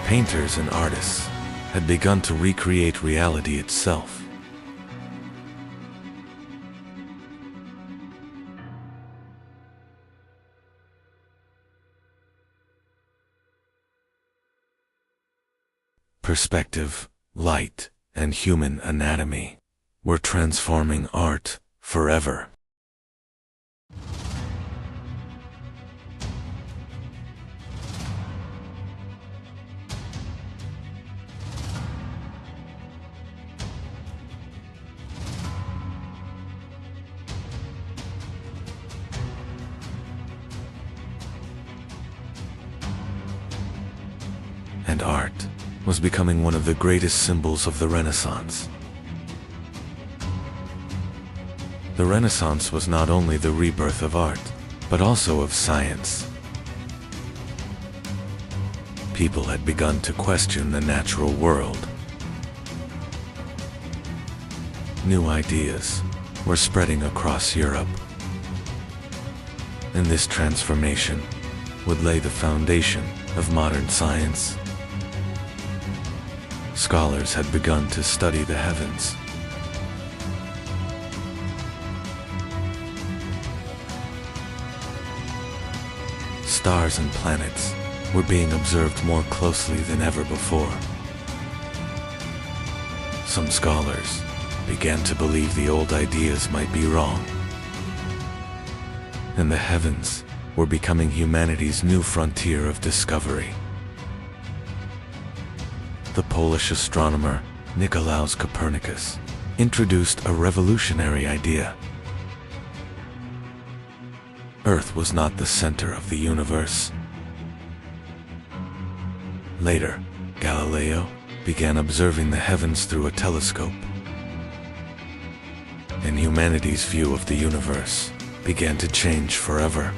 Painters and artists had begun to recreate reality itself. Perspective, light, and human anatomy were transforming art forever. And art was becoming one of the greatest symbols of the Renaissance. The Renaissance was not only the rebirth of art, but also of science. People had begun to question the natural world. New ideas were spreading across Europe, and this transformation would lay the foundation of modern science. Scholars had begun to study the heavens. Stars and planets were being observed more closely than ever before. Some scholars began to believe the old ideas might be wrong, and the heavens were becoming humanity's new frontier of discovery. The Polish astronomer Nicolaus Copernicus introduced a revolutionary idea. Earth was not the center of the universe. Later, Galileo began observing the heavens through a telescope, and humanity's view of the universe began to change forever.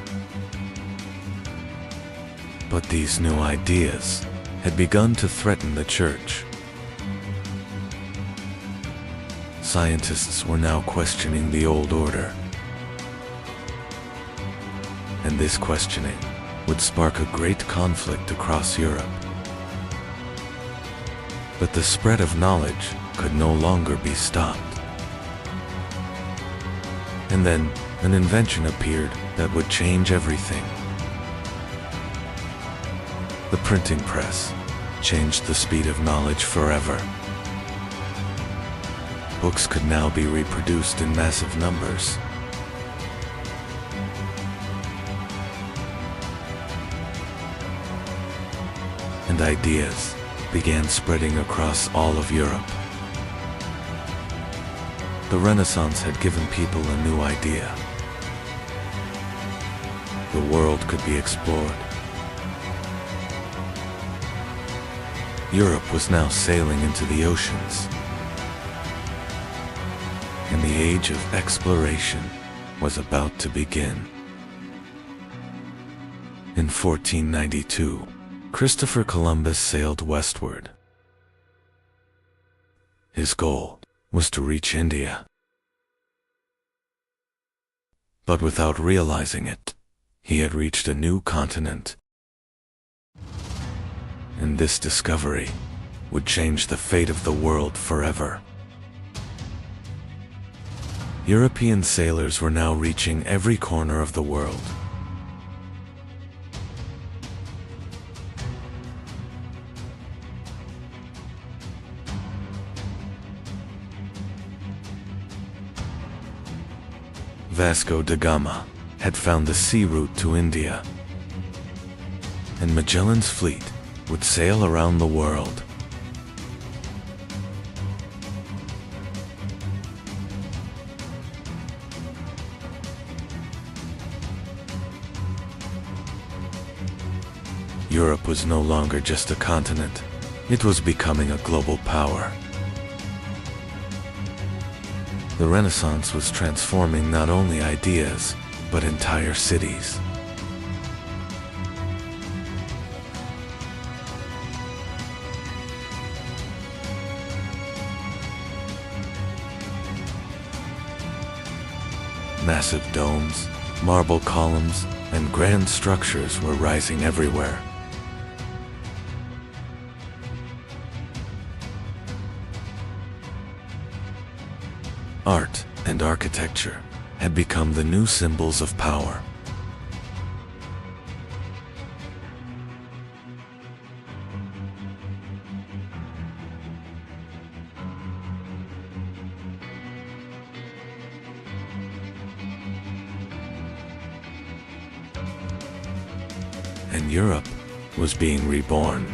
But these new ideas had begun to threaten the Church. Scientists were now questioning the old order, and this questioning would spark a great conflict across Europe. But the spread of knowledge could no longer be stopped. And then an invention appeared that would change everything. The printing press changed the speed of knowledge forever. Books could now be reproduced in massive numbers. And ideas began spreading across all of Europe. The Renaissance had given people a new idea. The world could be explored. Europe was now sailing into the oceans, and the age of exploration was about to begin. In 1492, Christopher Columbus sailed westward. His goal was to reach India. But without realizing it, he had reached a new continent. And this discovery would change the fate of the world forever. European sailors were now reaching every corner of the world. Vasco da Gama had found the sea route to India, and Magellan's fleet would sail around the world. Europe was no longer just a continent, it was becoming a global power. The Renaissance was transforming not only ideas, but entire cities. Massive domes, marble columns, and grand structures were rising everywhere. Art and architecture had become the new symbols of power. And Europe was being reborn.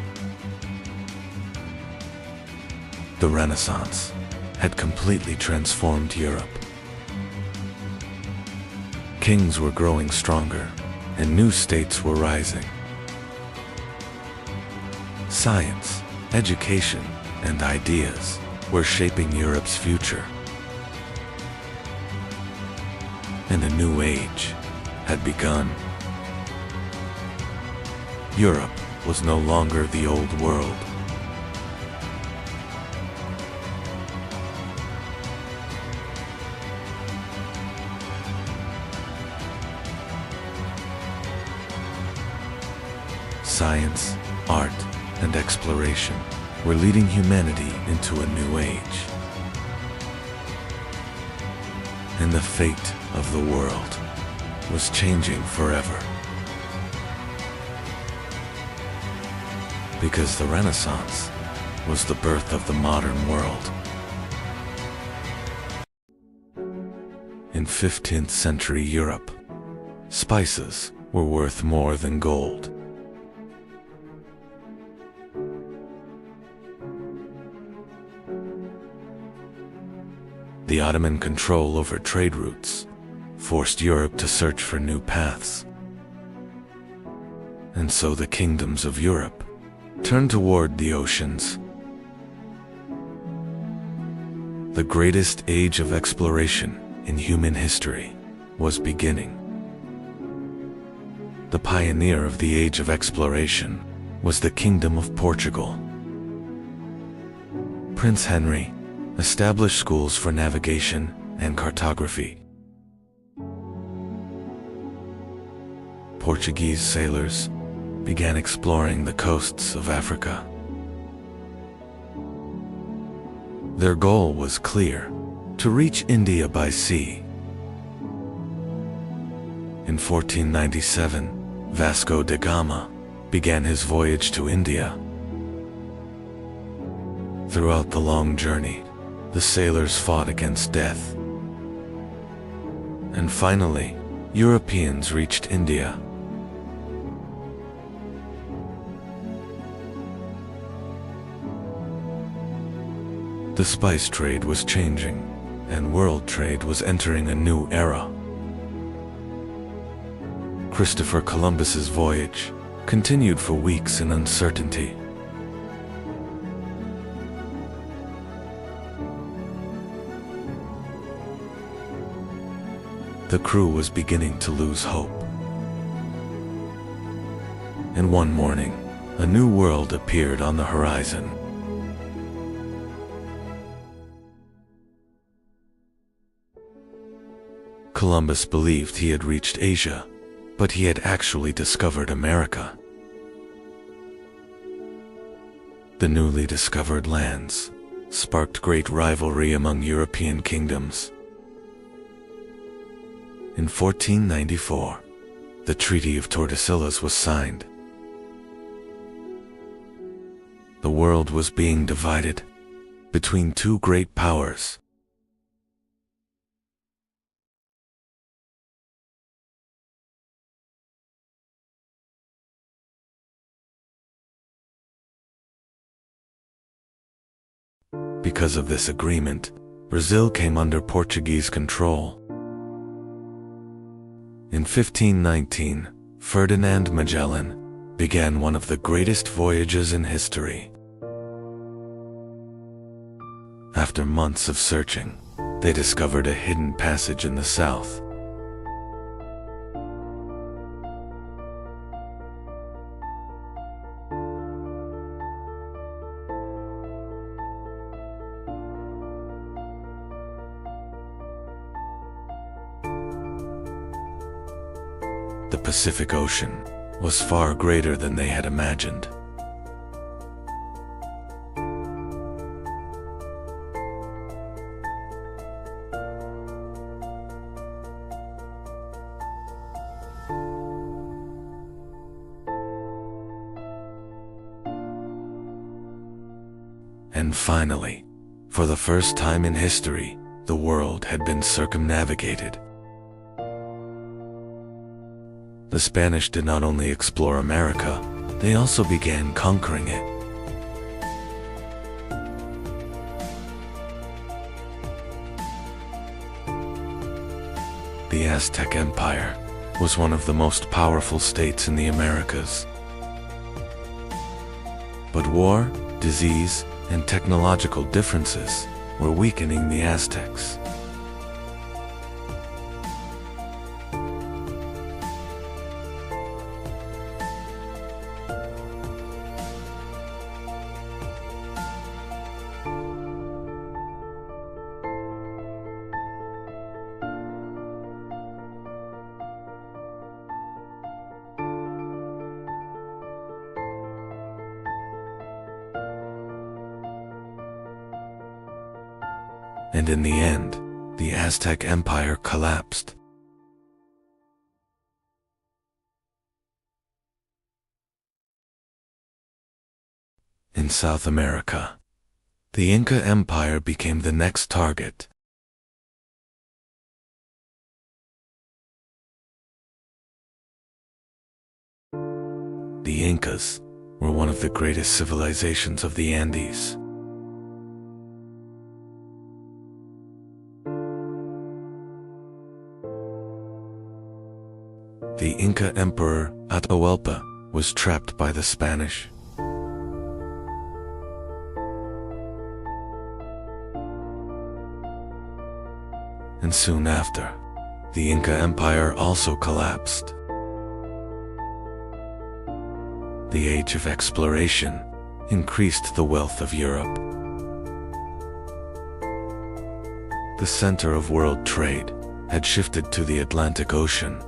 The Renaissance had completely transformed Europe. Kings were growing stronger, and new states were rising. Science, education, and ideas were shaping Europe's future. And a new age had begun. Europe was no longer the old world. Science, art, and exploration were leading humanity into a new age. And the fate of the world was changing forever. Because the Renaissance was the birth of the modern world. In 15th century Europe, spices were worth more than gold. The Ottoman control over trade routes forced Europe to search for new paths. And so the kingdoms of Europe turned toward the oceans. The greatest age of exploration in human history was beginning. The pioneer of the age of exploration was the Kingdom of Portugal. Prince Henry established schools for navigation and cartography. Portuguese sailors began exploring the coasts of Africa. Their goal was clear: to reach India by sea. In 1497, Vasco da Gama began his voyage to India. Throughout the long journey, the sailors fought against death. And finally, Europeans reached India. The spice trade was changing, and world trade was entering a new era. Christopher Columbus's voyage continued for weeks in uncertainty. The crew was beginning to lose hope. And one morning, a new world appeared on the horizon. Columbus believed he had reached Asia, but he had actually discovered America. The newly discovered lands sparked great rivalry among European kingdoms. In 1494, the Treaty of Tordesillas was signed. The world was being divided between two great powers. Because of this agreement, Brazil came under Portuguese control. In 1519, Ferdinand Magellan began one of the greatest voyages in history. After months of searching, they discovered a hidden passage in the south. The Pacific Ocean was far greater than they had imagined. And finally, for the first time in history, the world had been circumnavigated. The Spanish did not only explore America, they also began conquering it. The Aztec Empire was one of the most powerful states in the Americas. But war, disease, and technological differences were weakening the Aztecs. and in the end, the Aztec Empire collapsed. In South America, the Inca Empire became the next target. The Incas were one of the greatest civilizations of the Andes. The Inca Emperor Atahualpa was trapped by the Spanish. And soon after, the Inca Empire also collapsed. The Age of Exploration increased the wealth of Europe. The center of world trade had shifted to the Atlantic Ocean.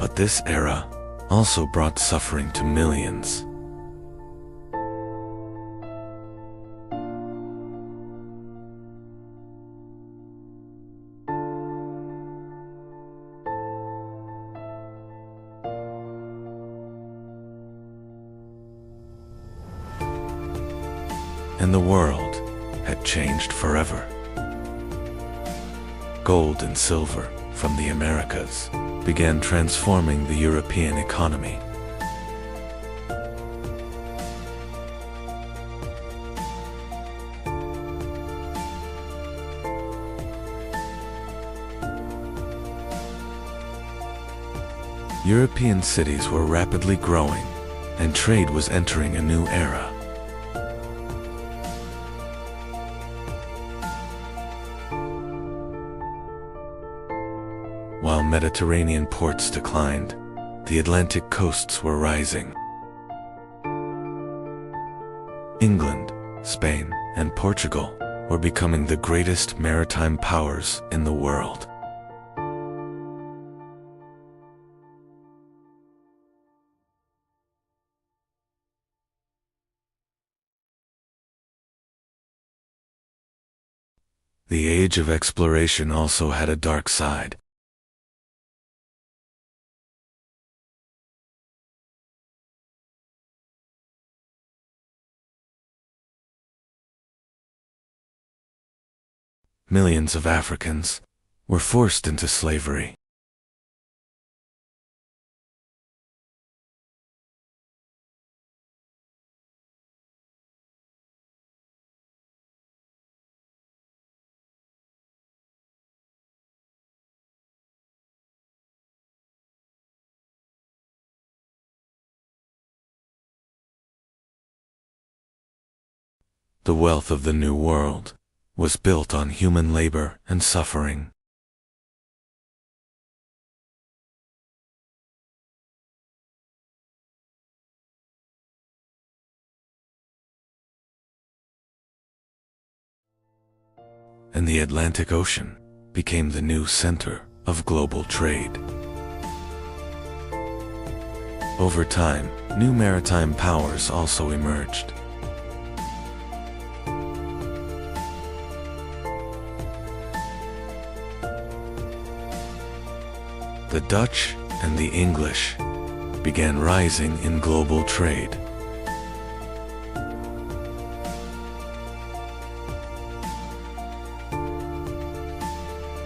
But this era also brought suffering to millions. And the world had changed forever. Gold and silver from the Americas began transforming the European economy. European cities were rapidly growing, and trade was entering a new era. While Mediterranean ports declined, the Atlantic coasts were rising. England, Spain, and Portugal were becoming the greatest maritime powers in the world. The Age of Exploration also had a dark side. Millions of Africans were forced into slavery. The wealth of the New World was built on human labor and suffering. And the Atlantic Ocean became the new center of global trade. Over time, new maritime powers also emerged. The Dutch and the English began rising in global trade.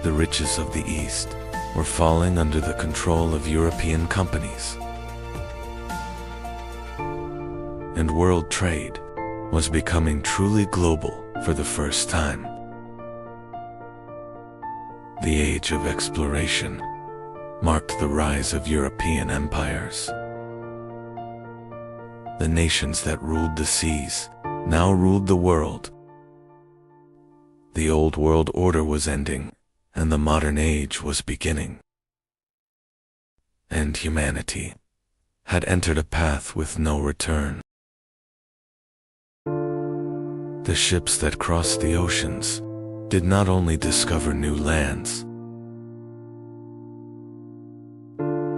The riches of the East were falling under the control of European companies. And world trade was becoming truly global for the first time. The Age of Exploration marked the rise of European empires. The nations that ruled the seas now ruled the world. The old world order was ending, and the modern age was beginning. And humanity had entered a path with no return. The ships that crossed the oceans did not only discover new lands,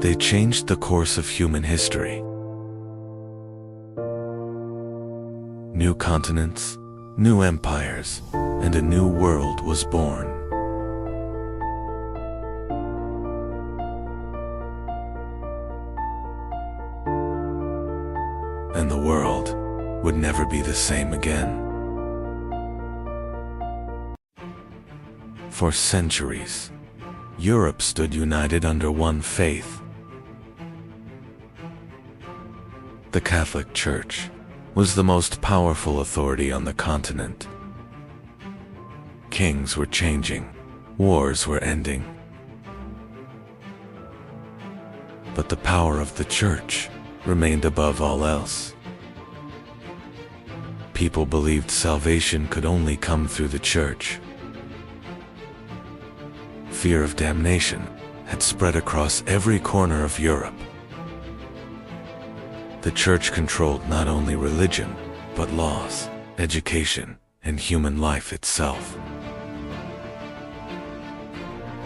they changed the course of human history. New continents, new empires, and a new world was born. And the world would never be the same again. For centuries, Europe stood united under one faith. The Catholic Church was the most powerful authority on the continent. Kings were changing, wars were ending. But the power of the Church remained above all else. People believed salvation could only come through the Church. Fear of damnation had spread across every corner of Europe. The Church controlled not only religion, but laws, education, and human life itself.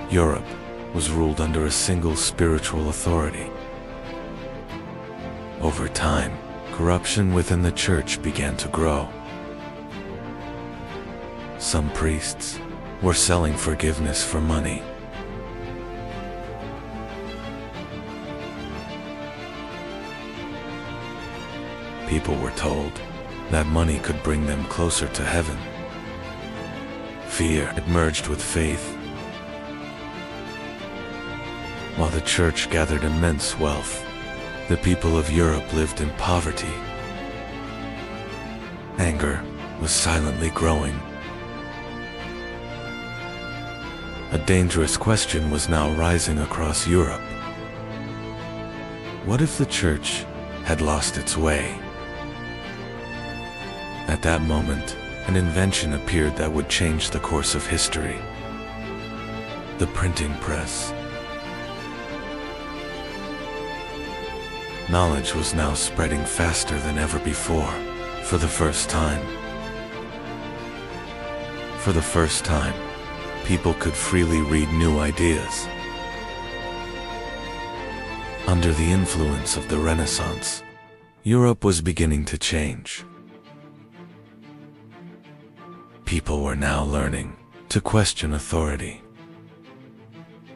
Europe was ruled under a single spiritual authority. Over time, corruption within the Church began to grow. Some priests were selling forgiveness for money. People were told that money could bring them closer to heaven. Fear had merged with faith. While the Church gathered immense wealth, the people of Europe lived in poverty. Anger was silently growing. A dangerous question was now rising across Europe. What if the Church had lost its way? At that moment, an invention appeared that would change the course of history: the printing press. Knowledge was now spreading faster than ever before. For the first time, people could freely read new ideas. Under the influence of the Renaissance, Europe was beginning to change. People were now learning to question authority.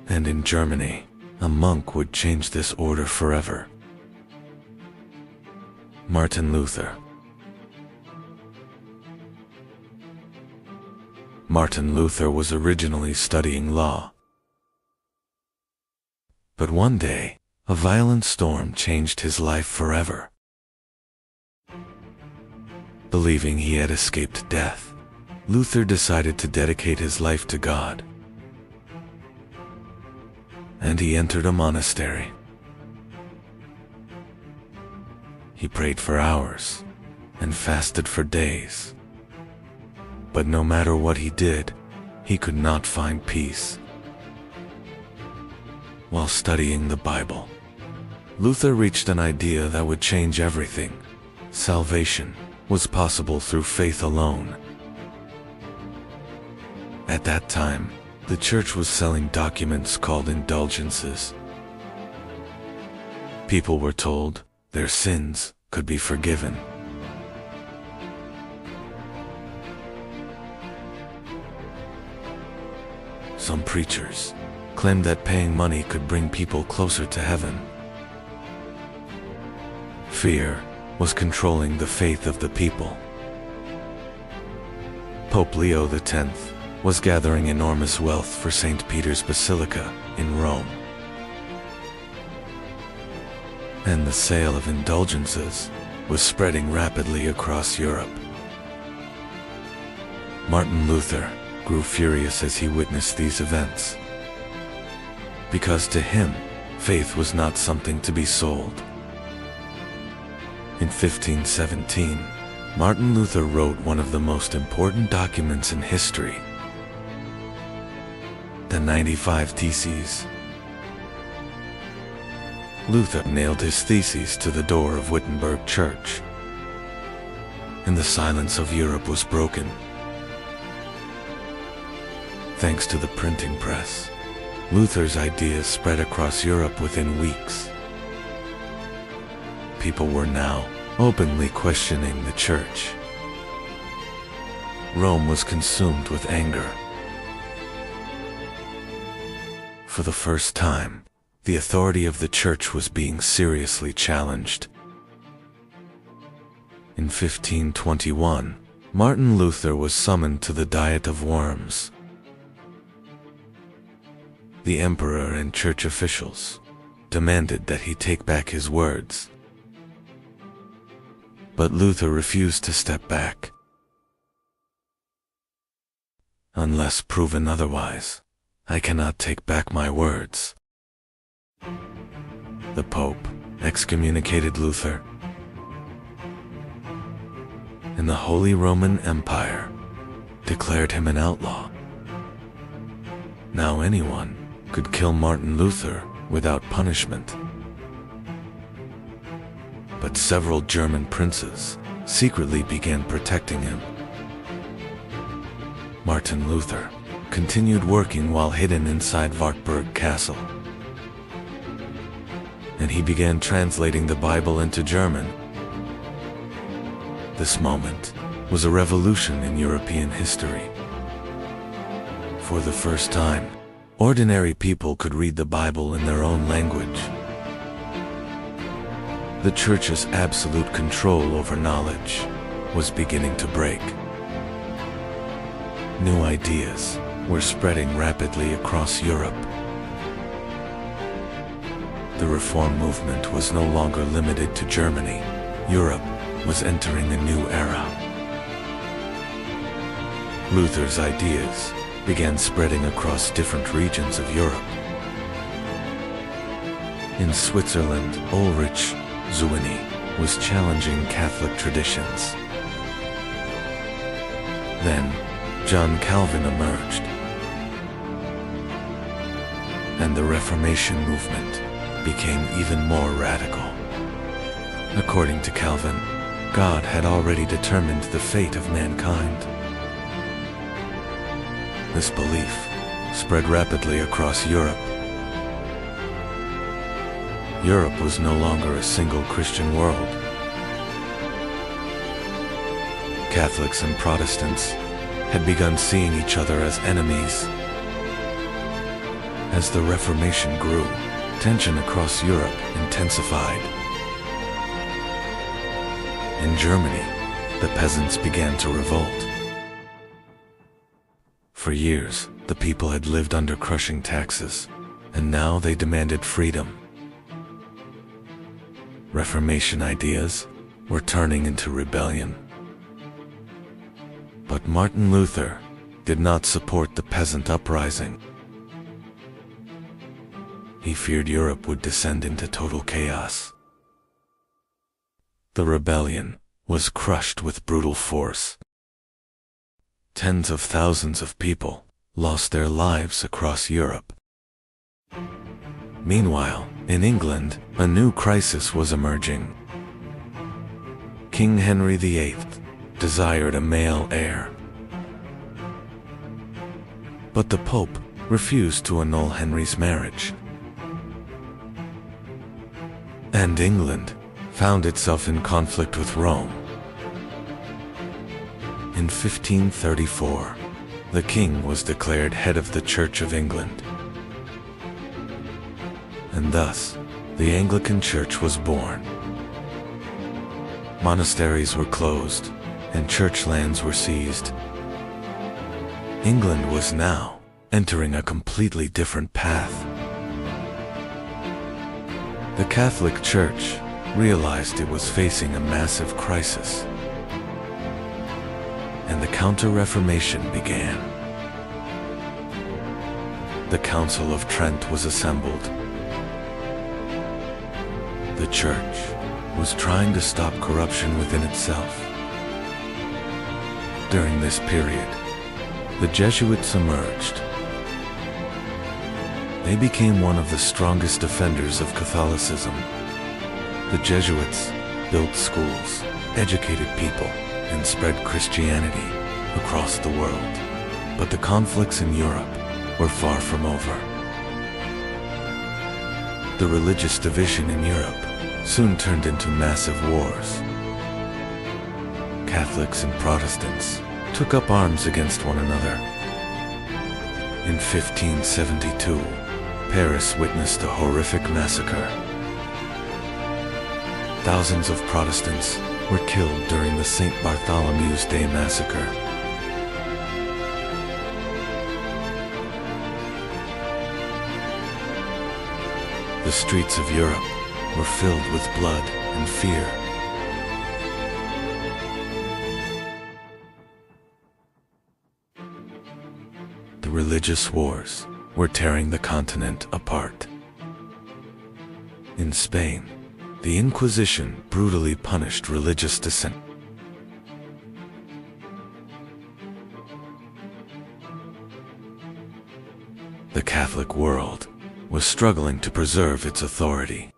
And in Germany, a monk would change this order forever: Martin Luther. Martin Luther was originally studying law. But one day, a violent storm changed his life forever. Believing he had escaped death, Luther decided to dedicate his life to God. And he entered a monastery. He prayed for hours and fasted for days. But no matter what he did, he could not find peace. While studying the Bible, Luther reached an idea that would change everything. Salvation was possible through faith alone. At that time, the Church was selling documents called indulgences. People were told their sins could be forgiven. Some preachers claimed that paying money could bring people closer to heaven. Fear was controlling the faith of the people. Pope Leo X was gathering enormous wealth for St. Peter's Basilica in Rome. And the sale of indulgences was spreading rapidly across Europe. Martin Luther grew furious as he witnessed these events, because to him, faith was not something to be sold. In 1517, Martin Luther wrote one of the most important documents in history, the 95 Theses. Luther nailed his theses to the door of Wittenberg Church, and the silence of Europe was broken. Thanks to the printing press, Luther's ideas spread across Europe within weeks. People were now openly questioning the Church. Rome was consumed with anger. For the first time, the authority of the Church was being seriously challenged. In 1521, Martin Luther was summoned to the Diet of Worms. The emperor and church officials demanded that he take back his words. But Luther refused to step back. "Unless proven otherwise, I cannot take back my words." The Pope excommunicated Luther, and the Holy Roman Empire declared him an outlaw. Now anyone could kill Martin Luther without punishment. But several German princes secretly began protecting him. Martin Luther continued working while hidden inside Wartburg Castle, and he began translating the Bible into German. This moment was a revolution in European history. For the first time, ordinary people could read the Bible in their own language. The Church's absolute control over knowledge was beginning to break. New ideas were spreading rapidly across Europe. The Reform movement was no longer limited to Germany. Europe was entering a new era. Luther's ideas began spreading across different regions of Europe. In Switzerland, Ulrich Zwingli was challenging Catholic traditions. Then, John Calvin emerged, and the Reformation movement became even more radical. According to Calvin, God had already determined the fate of mankind. This belief spread rapidly across Europe. Europe was no longer a single Christian world. Catholics and Protestants had begun seeing each other as enemies. As the Reformation grew, tension across Europe intensified. In Germany, the peasants began to revolt. For years, the people had lived under crushing taxes, and now they demanded freedom. Reformation ideas were turning into rebellion. But Martin Luther did not support the peasant uprising. He feared Europe would descend into total chaos. The rebellion was crushed with brutal force. Tens of thousands of people lost their lives across Europe. Meanwhile, in England, a new crisis was emerging. King Henry VIII desired a male heir. But the Pope refused to annul Henry's marriage. And England found itself in conflict with Rome. In 1534, the king was declared head of the Church of England. And thus, the Anglican Church was born. Monasteries were closed, and church lands were seized. England was now entering a completely different path. The Catholic Church realized it was facing a massive crisis, and the Counter-Reformation began. The Council of Trent was assembled. The Church was trying to stop corruption within itself. During this period, the Jesuits emerged. They became one of the strongest defenders of Catholicism. The Jesuits built schools, educated people, and spread Christianity across the world. But the conflicts in Europe were far from over. The religious division in Europe soon turned into massive wars. Catholics and Protestants took up arms against one another. In 1572, Paris witnessed a horrific massacre. Thousands of Protestants were killed during the St. Bartholomew's Day massacre. The streets of Europe were filled with blood and fear. The religious wars were tearing the continent apart. In Spain, the Inquisition brutally punished religious dissent. The Catholic world was struggling to preserve its authority.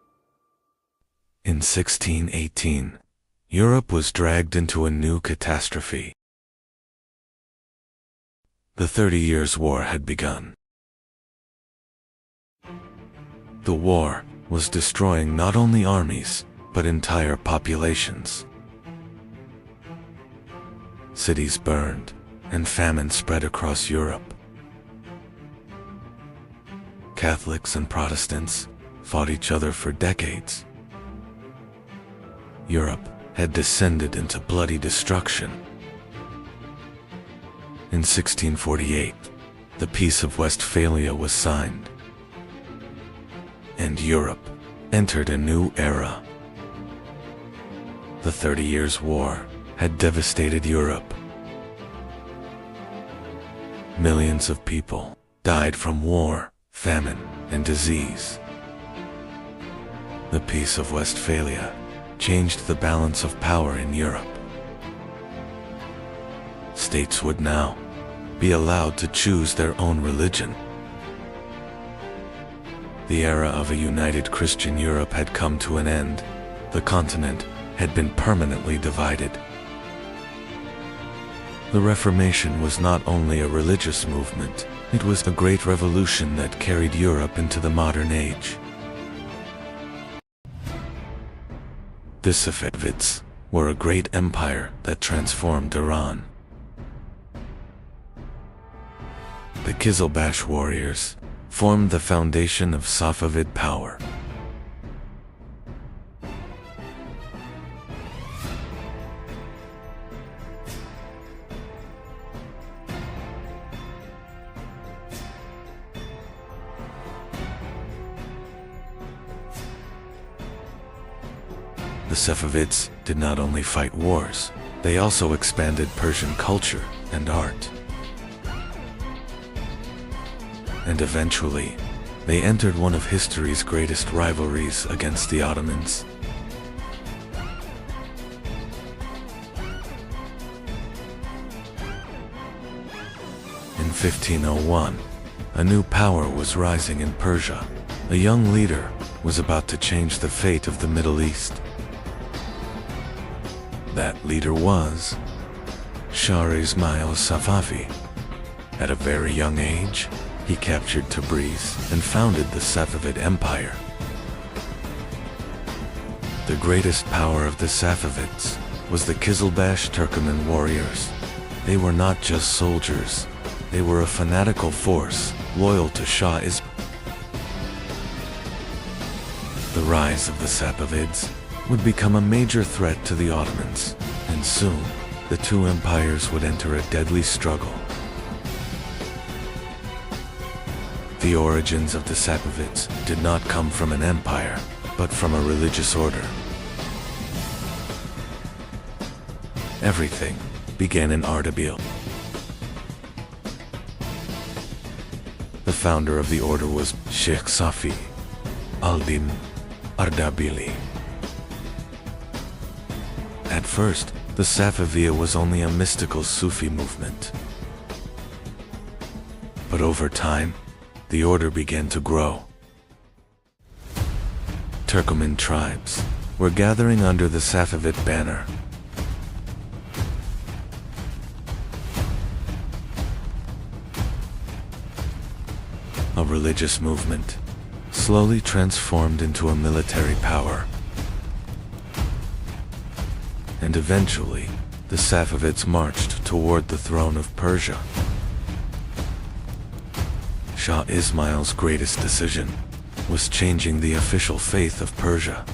In 1618, Europe was dragged into a new catastrophe. The 30 Years' War had begun. The war was destroying not only armies, but entire populations. Cities burned, and famine spread across Europe. Catholics and Protestants fought each other for decades. Europe had descended into bloody destruction. In 1648, the Peace of Westphalia was signed, and Europe entered a new era. The 30 Years' War had devastated Europe. Millions of people died from war, famine, and disease. The Peace of Westphalia changed the balance of power in Europe. States would now be allowed to choose their own religion. The era of a united Christian Europe had come to an end. The continent had been permanently divided. The Reformation was not only a religious movement, it was a great revolution that carried Europe into the modern age. The Safavids were a great empire that transformed Iran. The Qizilbash warriors formed the foundation of Safavid power. The Safavids did not only fight wars, they also expanded Persian culture and art. And eventually, they entered one of history's greatest rivalries against the Ottomans. In 1501, a new power was rising in Persia. A young leader was about to change the fate of the Middle East. That leader was Shah Ismail Safavi. At a very young age, he captured Tabriz and founded the Safavid Empire. The greatest power of the Safavids was the Qizilbash Turkoman warriors. They were not just soldiers, they were a fanatical force loyal to Shah Ismail. The rise of the Safavids would become a major threat to the Ottomans, and soon the two empires would enter a deadly struggle. The origins of the Safavids did not come from an empire, but from a religious order. Everything began in Ardabil. The founder of the order was Sheikh Safi al-Din Ardabili. At first, the Safaviya was only a mystical Sufi movement. But over time, the order began to grow. Turkoman tribes were gathering under the Safavid banner. A religious movement slowly transformed into a military power. And eventually, the Safavids marched toward the throne of Persia. Shah Ismail's greatest decision was changing the official faith of Persia.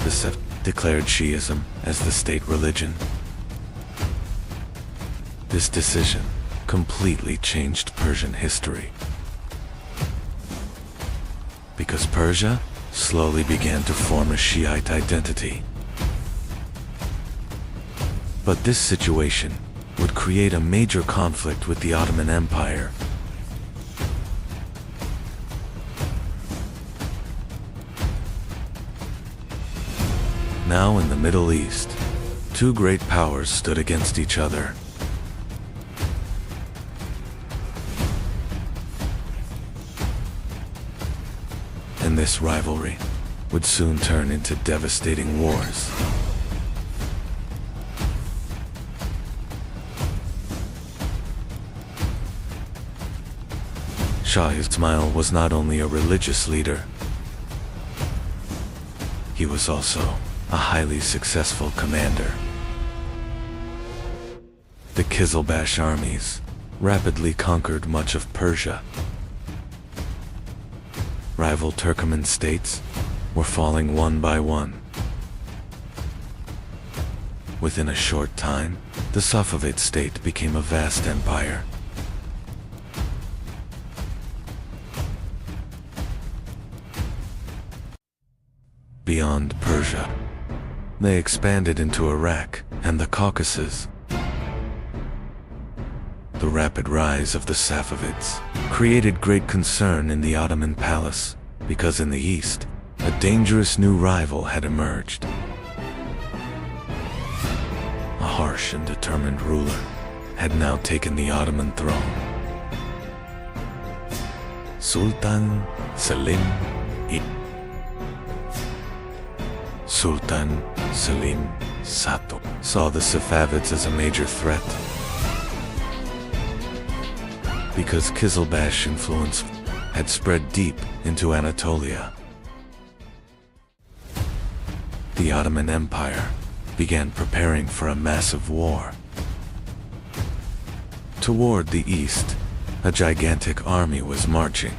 The Safavids declared Shi'ism as the state religion. This decision completely changed Persian history, because Persia slowly began to form a Shiite identity. But this situation would create a major conflict with the Ottoman Empire. Now in the Middle East, two great powers stood against each other. And this rivalry would soon turn into devastating wars. Shah Ismail was not only a religious leader, he was also a highly successful commander. The Qizilbash armies rapidly conquered much of Persia. Rival Turkoman states were falling one by one. Within a short time, the Safavid state became a vast empire. Beyond Persia, they expanded into Iraq and the Caucasus. The rapid rise of the Safavids created great concern in the Ottoman palace, because in the east, a dangerous new rival had emerged. A harsh and determined ruler had now taken the Ottoman throne. Sultan Selim Sato saw the Safavids as a major threat, because Qizilbash influence had spread deep into Anatolia. The Ottoman Empire began preparing for a massive war. Toward the east, a gigantic army was marching.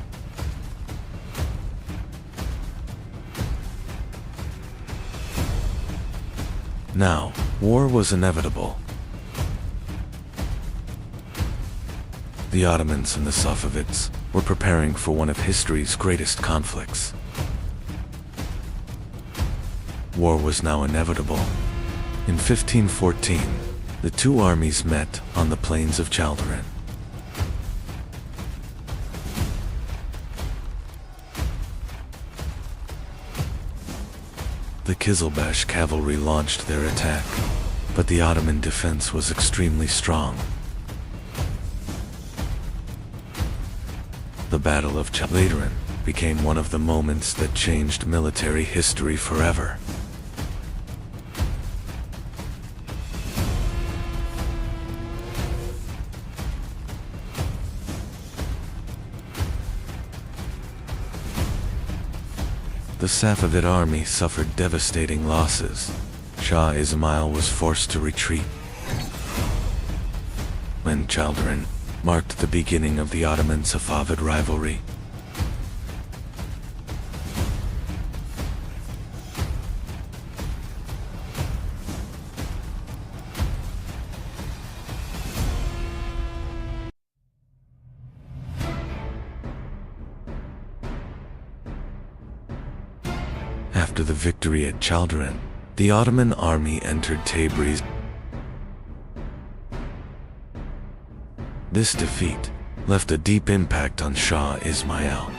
Now, war was inevitable. The Ottomans and the Safavids were preparing for one of history's greatest conflicts. War was now inevitable. In 1514, the two armies met on the plains of Chaldiran. The Qizilbash cavalry launched their attack, but the Ottoman defense was extremely strong. The Battle of Chaldiran became one of the moments that changed military history forever. The Safavid army suffered devastating losses. Shah Ismail was forced to retreat. When Chaldiran marked the beginning of the Ottoman-Safavid rivalry. After the victory at Chaldiran, the Ottoman army entered Tabriz. This defeat left a deep impact on Shah Ismail.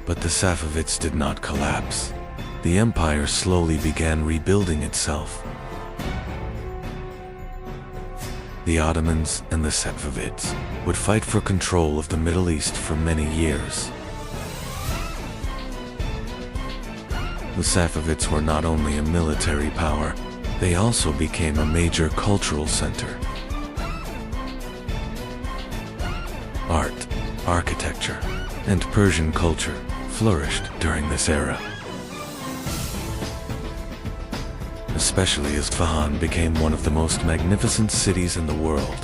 But the Safavids did not collapse. The empire slowly began rebuilding itself. The Ottomans and the Safavids would fight for control of the Middle East for many years. The Safavids were not only a military power, they also became a major cultural center. Art, architecture, and Persian culture flourished during this era. especially as Isfahan became one of the most magnificent cities in the world.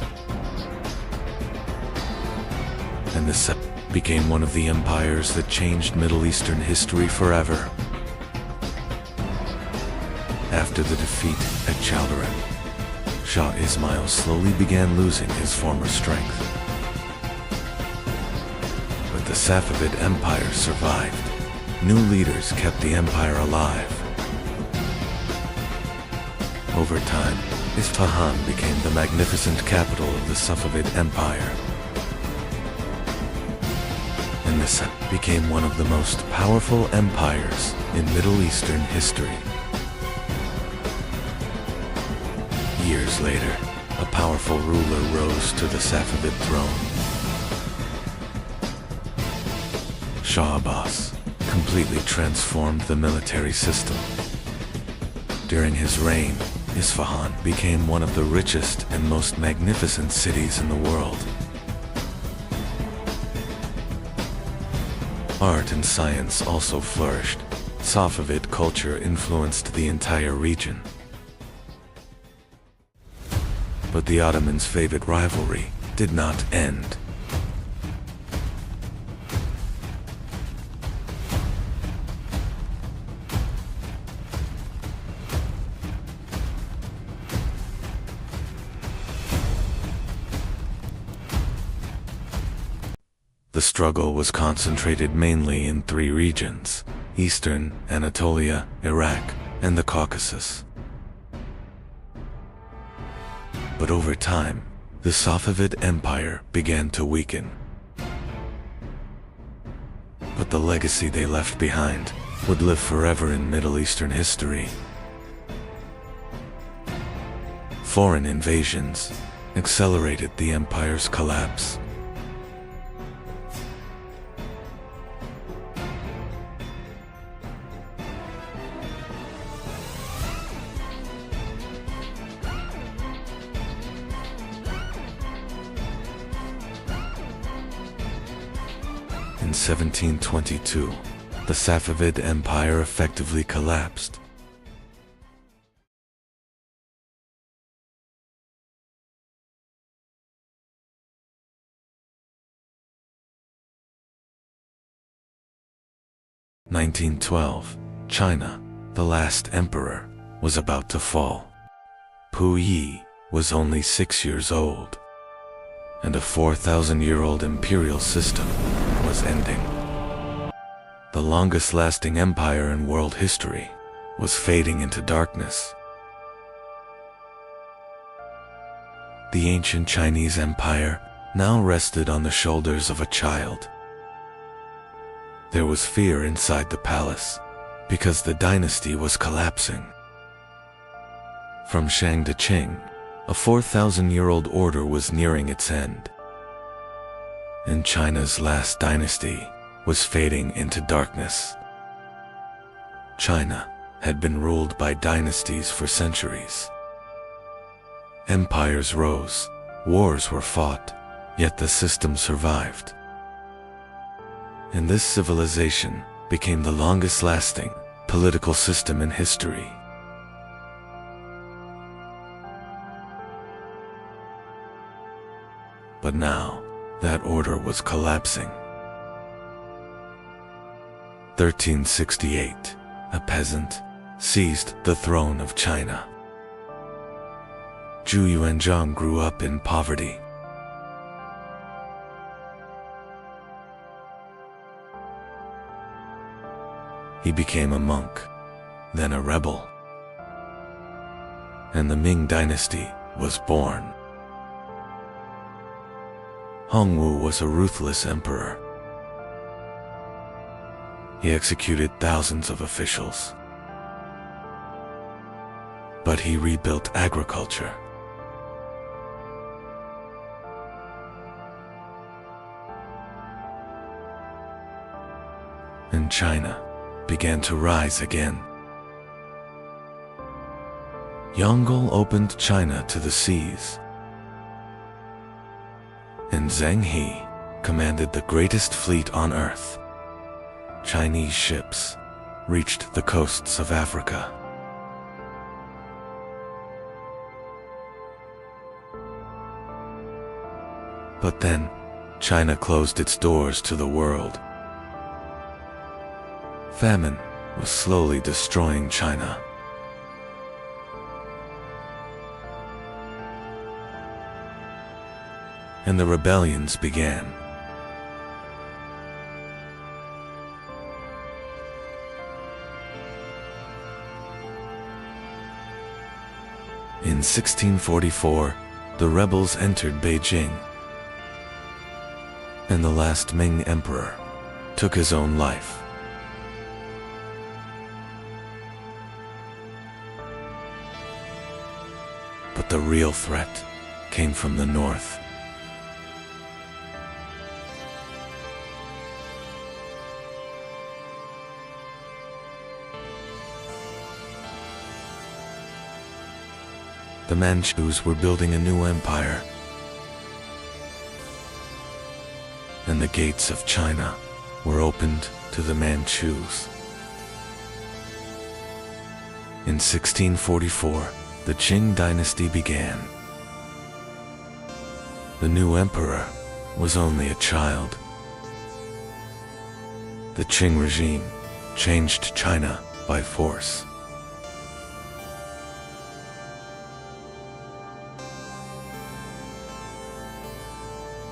And this became one of the empires that changed Middle Eastern history forever. After the defeat at Chaldiran, Shah Ismail slowly began losing his former strength. But the Safavid Empire survived. New leaders kept the empire alive. Over time, Isfahan became the magnificent capital of the Safavid Empire. And this became one of the most powerful empires in Middle Eastern history. Years later, a powerful ruler rose to the Safavid throne. Shah Abbas completely transformed the military system. During his reign, Isfahan became one of the richest and most magnificent cities in the world. Art and science also flourished. Safavid culture influenced the entire region. But the Ottomans' favorite rivalry did not end. The struggle was concentrated mainly in three regions: Eastern Anatolia, Iraq, and the Caucasus. But over time, the Safavid Empire began to weaken. But the legacy they left behind would live forever in Middle Eastern history. Foreign invasions accelerated the empire's collapse. In 1722, the Safavid Empire effectively collapsed. In 1912, China, the last emperor, was about to fall. Puyi was only 6 years old, and a 4,000-year-old imperial system was ending. The longest-lasting empire in world history was fading into darkness. The ancient Chinese empire now rested on the shoulders of a child. There was fear inside the palace because the dynasty was collapsing. From Shang to Qing, a 4,000-year-old order was nearing its end. And China's last dynasty was fading into darkness. China had been ruled by dynasties for centuries. Empires rose, wars were fought, yet the system survived. And this civilization became the longest-lasting political system in history. But now, that order was collapsing. 1368, a peasant seized the throne of China. Zhu Yuanzhang grew up in poverty. He became a monk, then a rebel, and the Ming dynasty was born. Hongwu was a ruthless emperor. He executed thousands of officials. But he rebuilt agriculture. And China began to rise again. Yongle opened China to the seas, and Zheng He commanded the greatest fleet on earth. Chinese ships reached the coasts of Africa. But then, China closed its doors to the world. Famine was slowly destroying China. And the rebellions began. In 1644, the rebels entered Beijing, and the last Ming emperor took his own life. But the real threat came from the north. The Manchus were building a new empire, and the gates of China were opened to the Manchus. In 1644, the Qing dynasty began. The new emperor was only a child. The Qing regime changed China by force.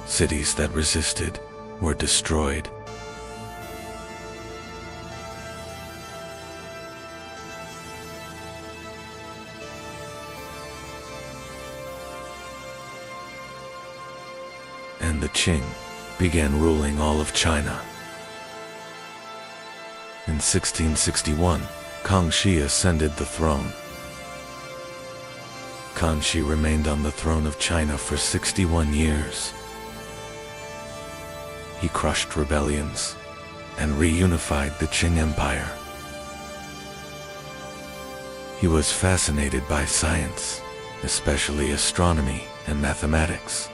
Cities that resisted were destroyed. And the Qing began ruling all of China. In 1661, Kangxi ascended the throne. Kangxi remained on the throne of China for 61 years. He crushed rebellions and reunified the Qing Empire. He was fascinated by science, especially astronomy and mathematics.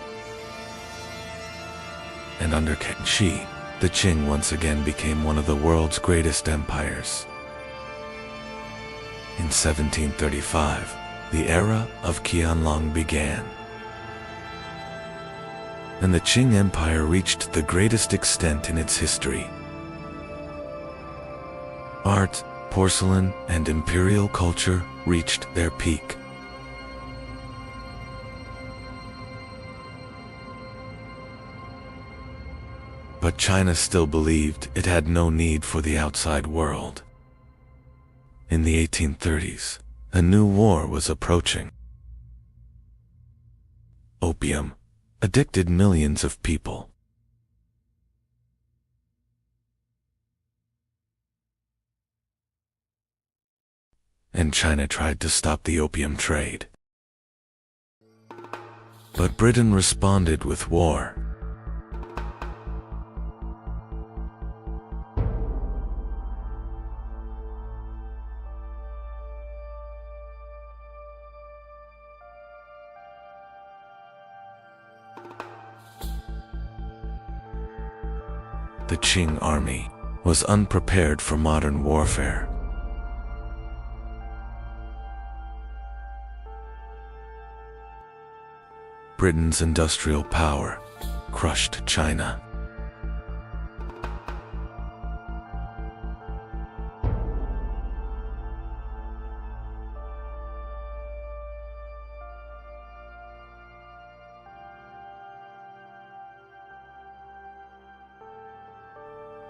And under Kangxi, the Qing once again became one of the world's greatest empires. In 1735, the era of Qianlong began, and the Qing Empire reached the greatest extent in its history. Art, porcelain, and imperial culture reached their peak. But China still believed it had no need for the outside world. In the 1830s, a new war was approaching. Opium addicted millions of people. And China tried to stop the opium trade. But Britain responded with war. The Qing army was unprepared for modern warfare. Britain's industrial power crushed China.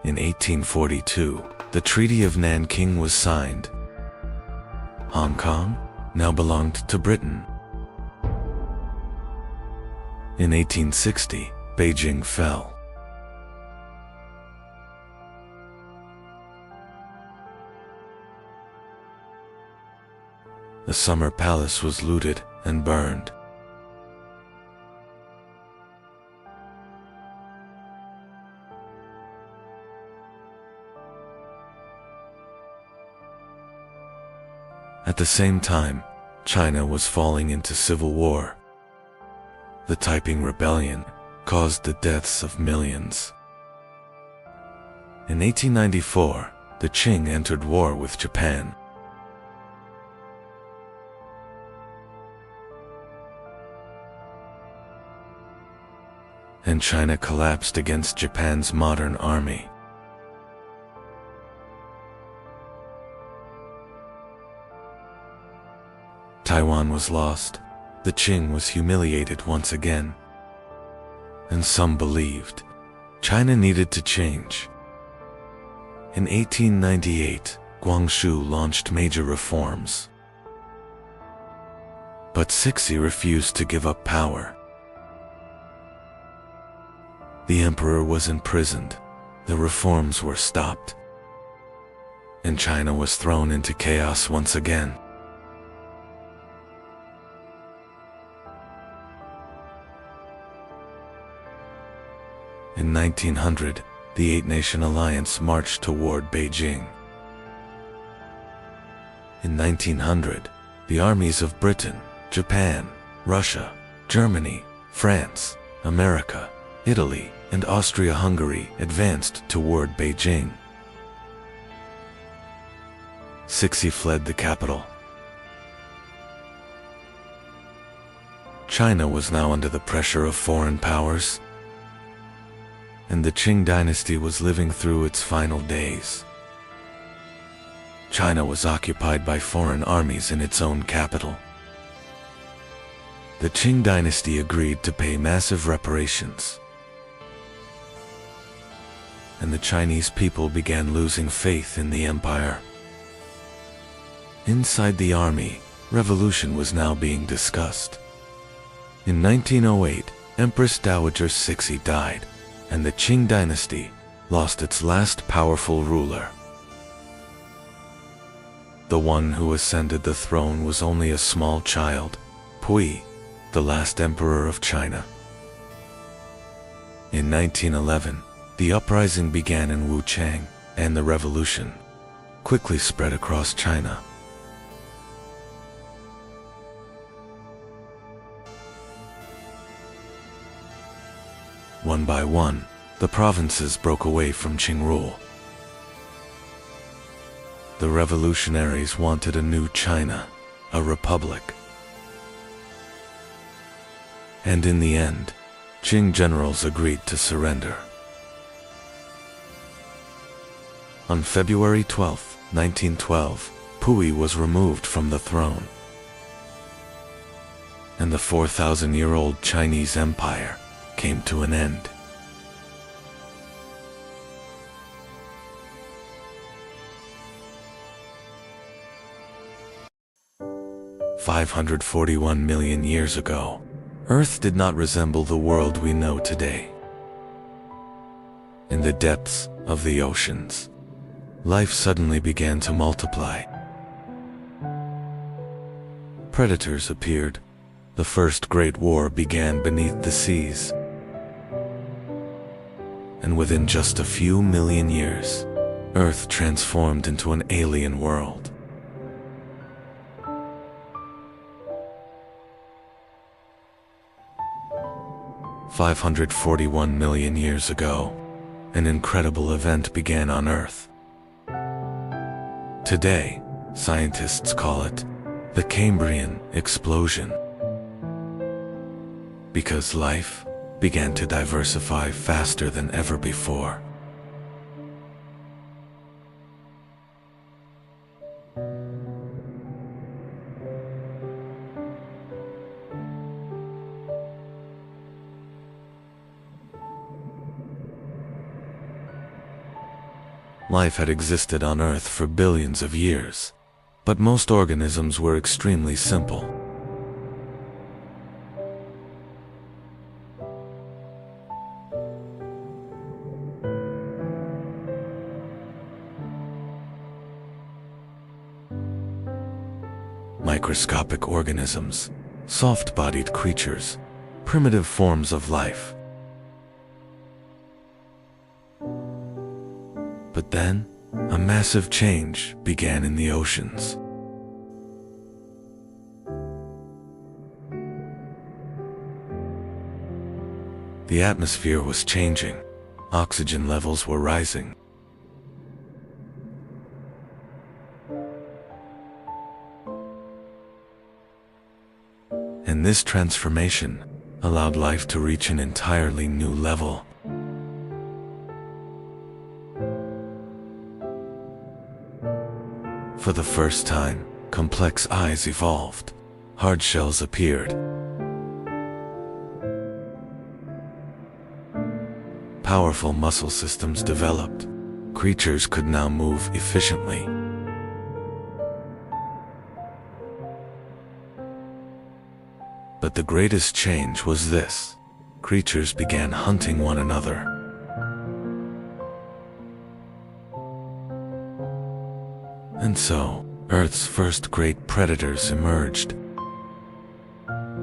In 1842, the Treaty of Nanking was signed. Hong Kong now belonged to Britain. In 1860, Beijing fell. The Summer Palace was looted and burned. At the same time, China was falling into civil war. The Taiping Rebellion caused the deaths of millions. In 1894, the Qing entered war with Japan. and China collapsed against Japan's modern army. Taiwan was lost, the Qing was humiliated once again, and some believed China needed to change. In 1898, Guangxu launched major reforms. But Cixi refused to give up power. The emperor was imprisoned, the reforms were stopped, and China was thrown into chaos once again. In 1900, the Eight-Nation Alliance marched toward Beijing. In 1900, the armies of Britain, Japan, Russia, Germany, France, America, Italy, and Austria-Hungary advanced toward Beijing. Cixi fled the capital. China was now under the pressure of foreign powers, and the Qing dynasty was living through its final days. China was occupied by foreign armies in its own capital. The Qing dynasty agreed to pay massive reparations, and the Chinese people began losing faith in the empire. Inside the army, revolution was now being discussed. In 1908, Empress Dowager Cixi died, and the Qing dynasty lost its last powerful ruler. The one who ascended the throne was only a small child, Pui, the last emperor of China. In 1911, the uprising began in Wuchang, and the revolution quickly spread across China. One by one, the provinces broke away from Qing rule. The revolutionaries wanted a new China, a republic. And in the end, Qing generals agreed to surrender. On February 12, 1912, Pui was removed from the throne, and the 4,000-year-old Chinese Empire came to an end. $541 million years ago, Earth did not resemble the world we know today. In the depths of the oceans, life suddenly began to multiply. Predators appeared. The First Great War began beneath the seas. And within just a few million years, Earth transformed into an alien world. $541 million years ago, an incredible event began on Earth. Today, scientists call it the Cambrian Explosion, because life began to diversify faster than ever before. Life had existed on Earth for billions of years, but most organisms were extremely simple. Microscopic organisms, soft-bodied creatures, primitive forms of life. But then, a massive change began in the oceans. The atmosphere was changing. Oxygen levels were rising. And this transformation allowed life to reach an entirely new level. For the first time, complex eyes evolved. Hard shells appeared. Powerful muscle systems developed. Creatures could now move efficiently. But the greatest change was this: creatures began hunting one another. And so, Earth's first great predators emerged.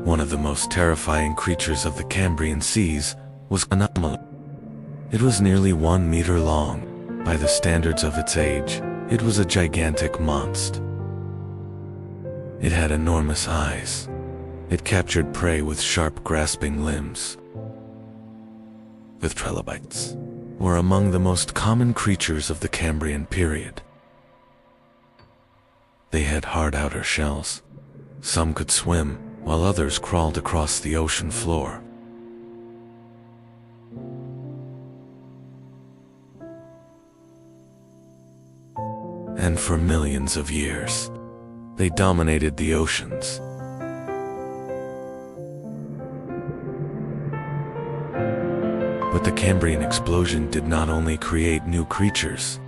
One of the most terrifying creatures of the Cambrian seas was Chronological. It was nearly 1 meter long. By the standards of its age, it was a gigantic monster. It had enormous eyes. It captured prey with sharp, grasping limbs. The trilobites were among the most common creatures of the Cambrian period. They had hard outer shells. Some could swim, while others crawled across the ocean floor. And for millions of years, they dominated the oceans. But the Cambrian Explosion did not only create new creatures,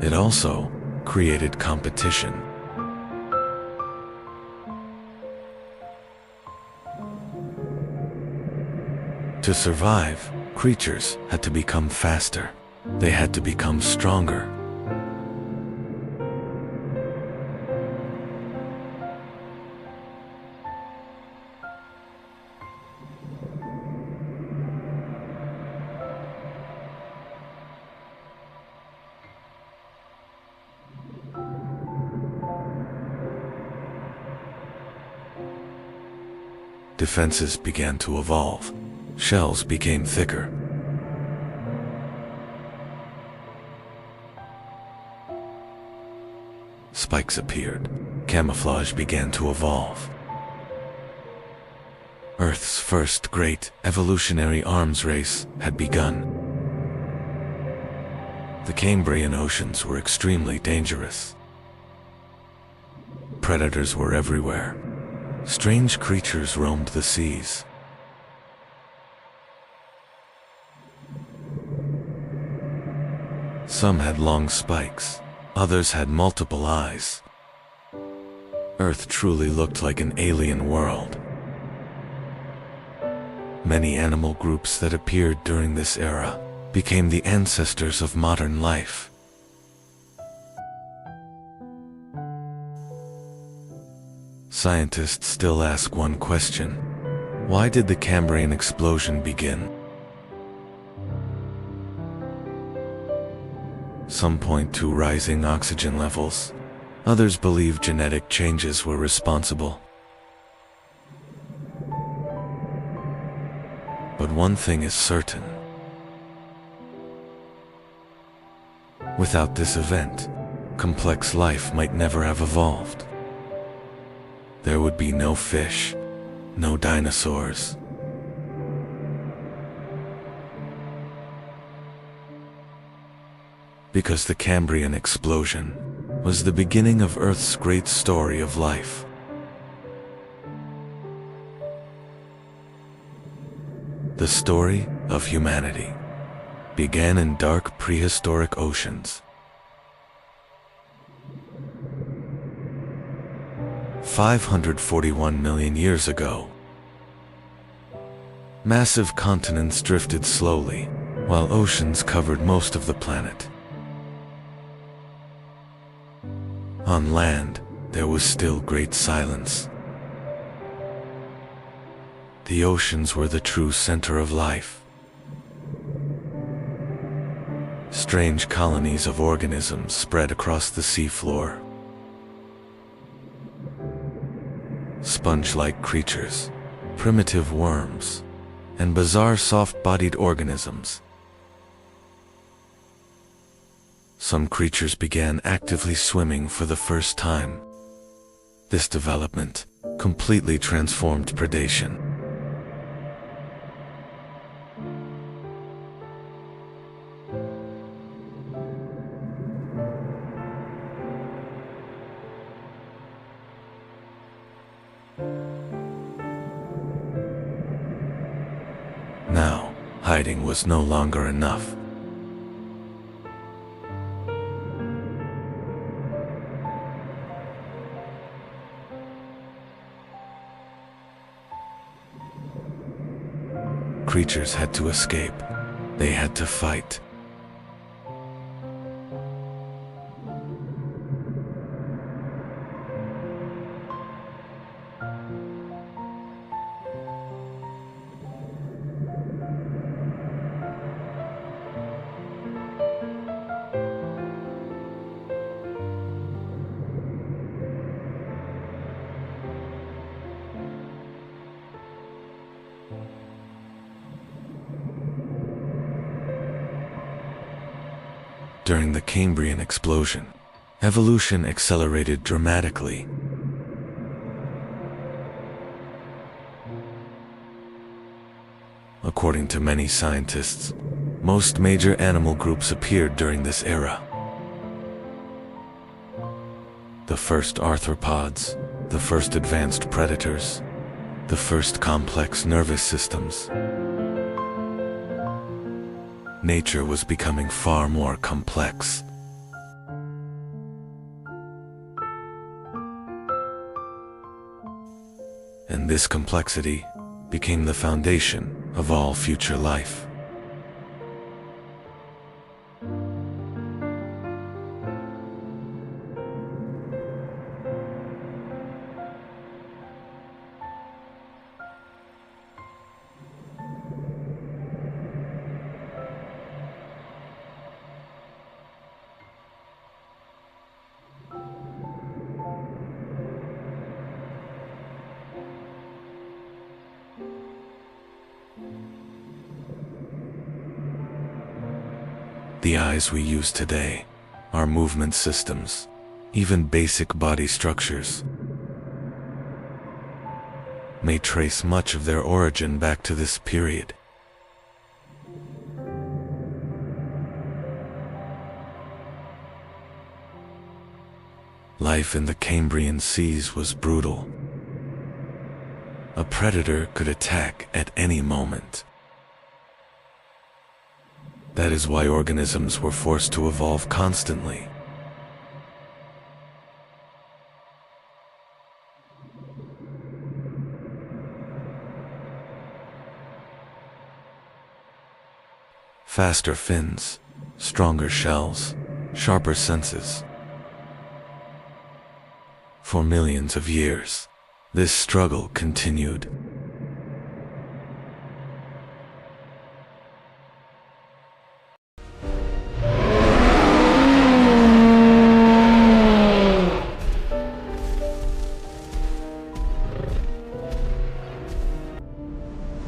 it also created competition. To survive, creatures had to become faster. They had to become stronger. Defenses began to evolve. Shells became thicker. Spikes appeared. Camouflage began to evolve. Earth's first great evolutionary arms race had begun. The Cambrian oceans were extremely dangerous. Predators were everywhere. Strange creatures roamed the seas. Some had long spikes, others had multiple eyes. Earth truly looked like an alien world. Many animal groups that appeared during this era became the ancestors of modern life. Scientists still ask one question: why did the Cambrian explosion begin? Some point to rising oxygen levels. Others believe genetic changes were responsible. But one thing is certain. Without this event, complex life might never have evolved. There would be no fish, no dinosaurs. Because the Cambrian explosion was the beginning of Earth's great story of life. The story of humanity began in dark prehistoric oceans. 541 million years ago. Massive continents drifted slowly, while oceans covered most of the planet. On land, there was still great silence. The oceans were the true center of life. Strange colonies of organisms spread across the seafloor. Sponge-like creatures, primitive worms, and bizarre soft-bodied organisms. Some creatures began actively swimming for the first time. This development completely transformed predation. Now, hiding was no longer enough. Creatures had to escape. They had to fight. During the Cambrian Explosion, evolution accelerated dramatically. According to many scientists, most major animal groups appeared during this era. The first arthropods, the first advanced predators, the first complex nervous systems. Nature was becoming far more complex. And this complexity became the foundation of all future life. The eyes we use today, our movement systems, even basic body structures, may trace much of their origin back to this period. Life in the Cambrian seas was brutal. A predator could attack at any moment. That is why organisms were forced to evolve constantly. Faster fins, stronger shells, sharper senses. For millions of years, this struggle continued.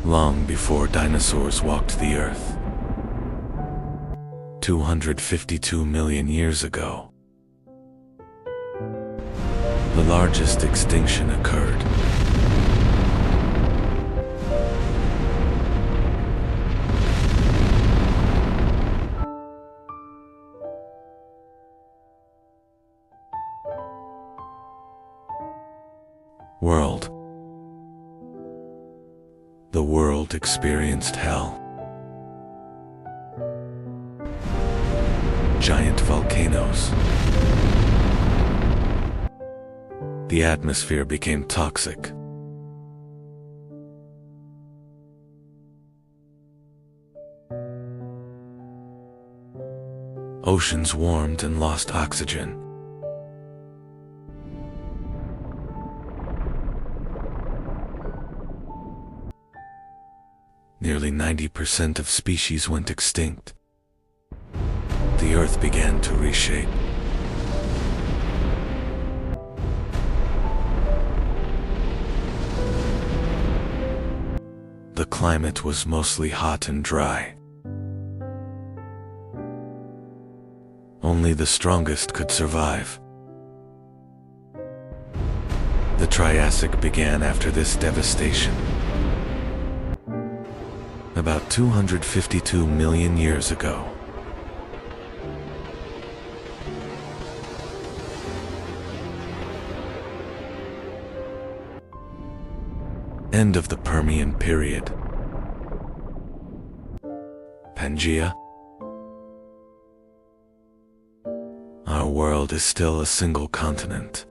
Long before dinosaurs walked the earth, 252 million years ago, the largest extinction occurred. World. The world experienced hell. Giant volcanoes. The atmosphere became toxic. Oceans warmed and lost oxygen. Nearly 90% of species went extinct. The Earth began to reshape. The climate was mostly hot and dry. Only the strongest could survive. The Triassic began after this devastation. About 252 million years ago. End of the Permian period. Pangea. Our world is still a single continent.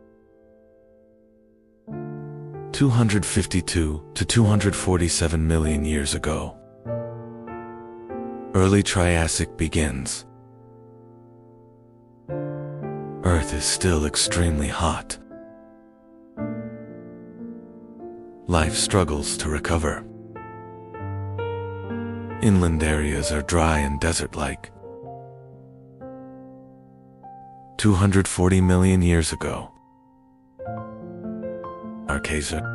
252 to 247 million years ago. Early Triassic begins. Earth is still extremely hot. Life struggles to recover. Inland areas are dry and desert-like. 240 million years ago. Archaea.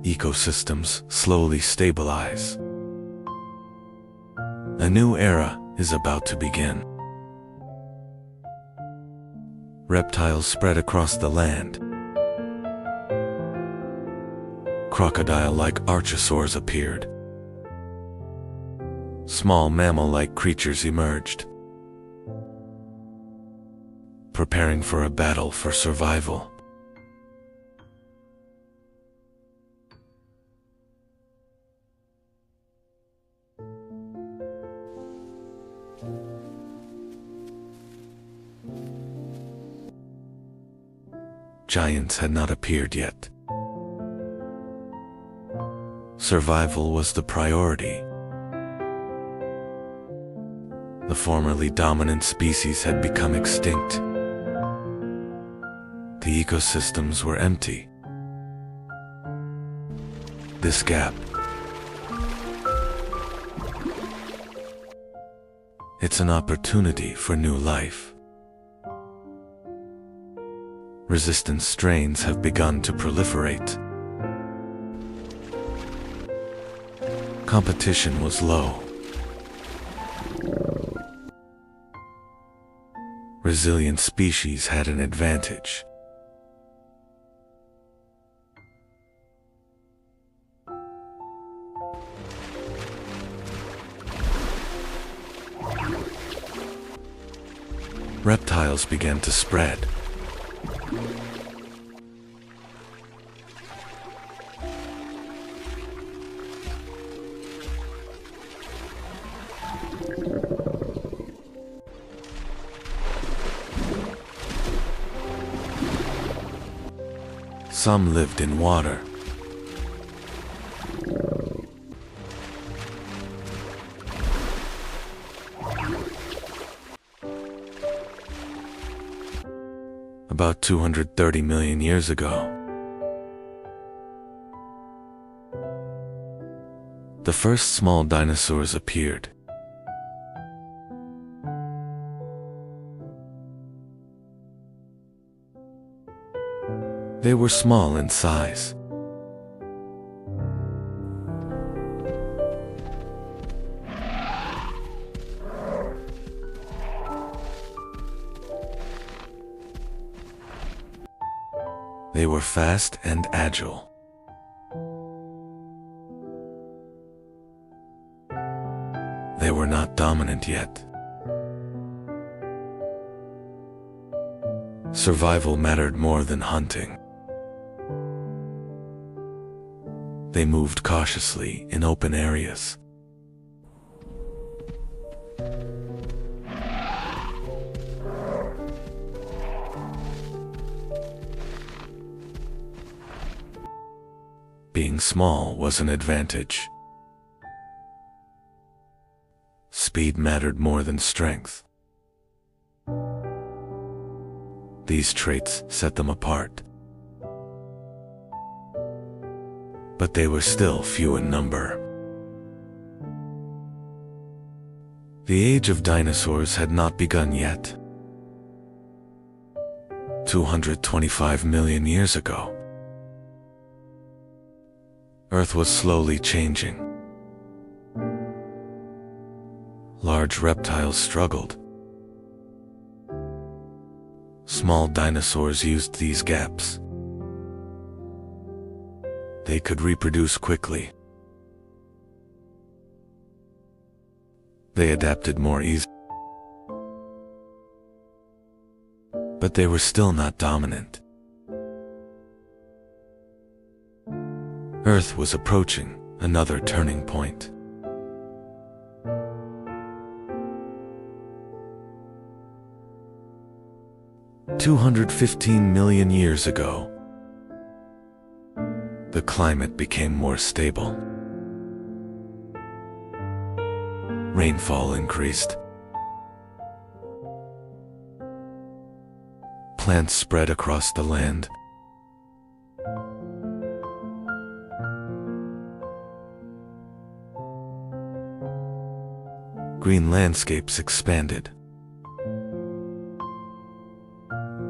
Ecosystems slowly stabilize. A new era is about to begin. Reptiles spread across the land. Crocodile-like archosaurs appeared. Small mammal-like creatures emerged, preparing for a battle for survival. Giants had not appeared yet. Survival was the priority. The formerly dominant species had become extinct. The ecosystems were empty. This gap, it's an opportunity for new life. Resistant strains have begun to proliferate. Competition was low. Resilient species had an advantage. Reptiles began to spread. Some lived in water. About 230 million years ago, the first small dinosaurs appeared. They were small in size. They were fast and agile. They were not dominant yet. Survival mattered more than hunting. They moved cautiously in open areas. Being small was an advantage. Speed mattered more than strength. These traits set them apart. But they were still few in number. The age of dinosaurs had not begun yet. 225 million years ago, Earth was slowly changing. Large reptiles struggled. Small dinosaurs used these gaps. They could reproduce quickly. They adapted more easily. But they were still not dominant. Earth was approaching another turning point. "215 million years ago, the climate became more stable. Rainfall increased. Plants spread across the land. Green landscapes expanded.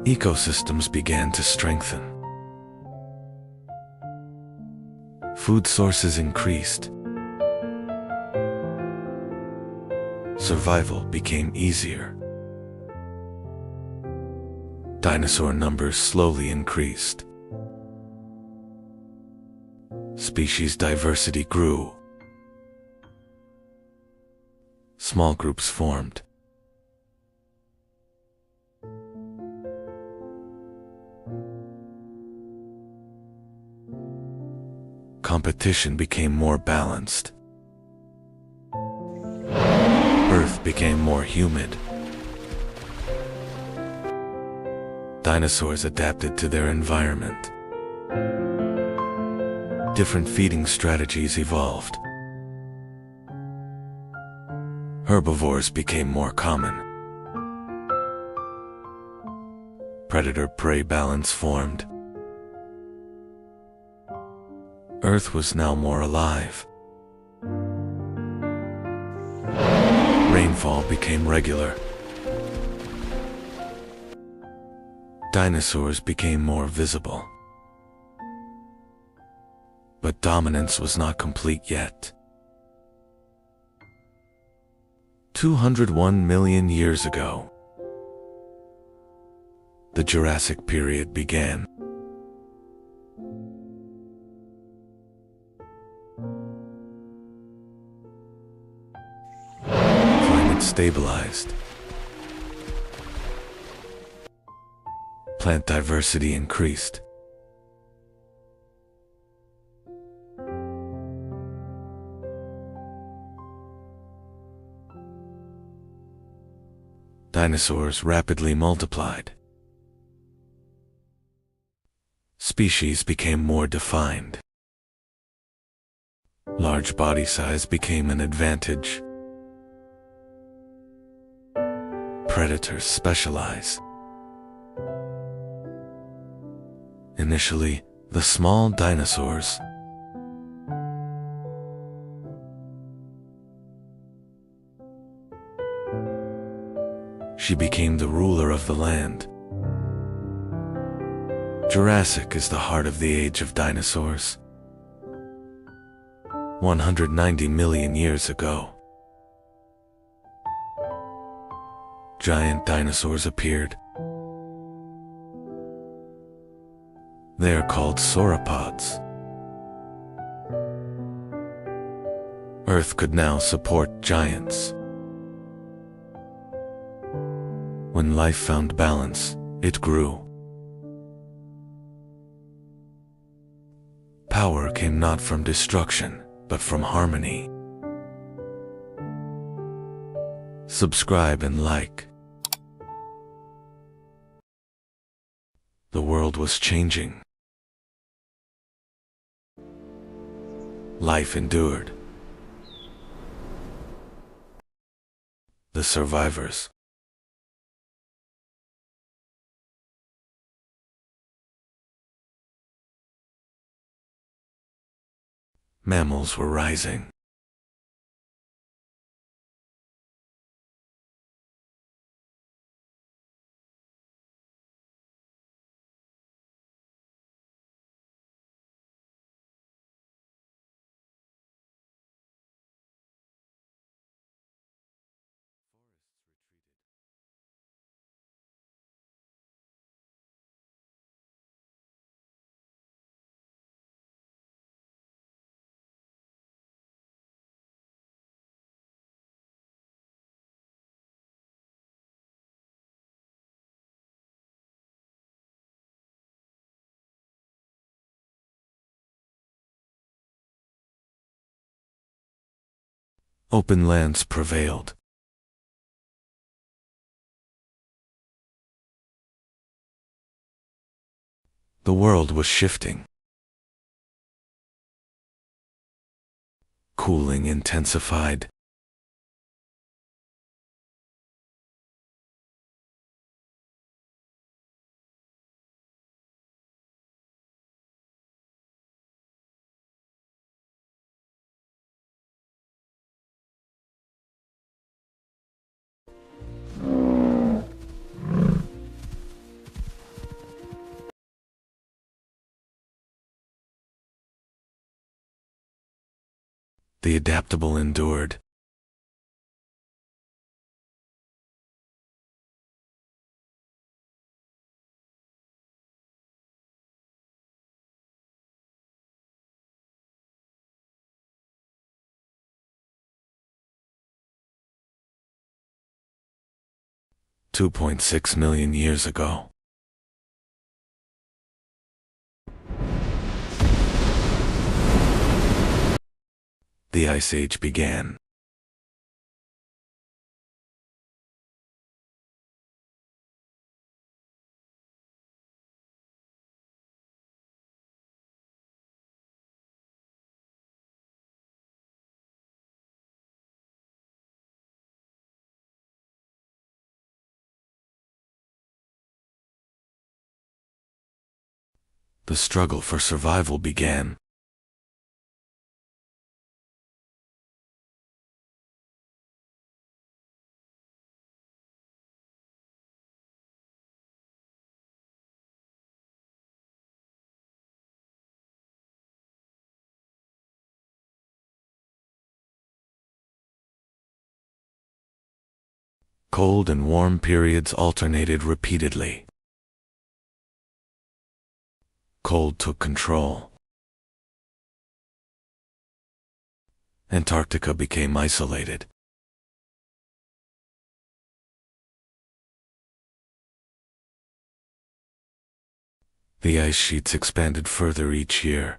Ecosystems began to strengthen. Food sources increased. Survival became easier. Dinosaur numbers slowly increased. Species diversity grew. Small groups formed. Competition became more balanced. Earth became more humid. Dinosaurs adapted to their environment. Different feeding strategies evolved. Herbivores became more common. Predator-prey balance formed. Earth was now more alive. Rainfall became regular. Dinosaurs became more visible. But dominance was not complete yet. 201 million years ago, the Jurassic period began. Climate stabilized. Plant diversity increased. Dinosaurs rapidly multiplied. Species became more defined. Large body size became an advantage. Predators specialize. Initially, the small dinosaurs she became the ruler of the land. Jurassic is the heart of the age of dinosaurs. 190 million years ago, giant dinosaurs appeared. They are called sauropods. Earth could now support giants. When life found balance, it grew. Power came not from destruction, but from harmony. Subscribe and like. The world was changing. Life endured. The survivors. Mammals were rising. Open lands prevailed. The world was shifting. Cooling intensified. The adaptable endured. $2.6 million years ago. The Ice Age began. The struggle for survival began. Cold and warm periods alternated repeatedly. Cold took control. Antarctica became isolated. The ice sheets expanded further each year.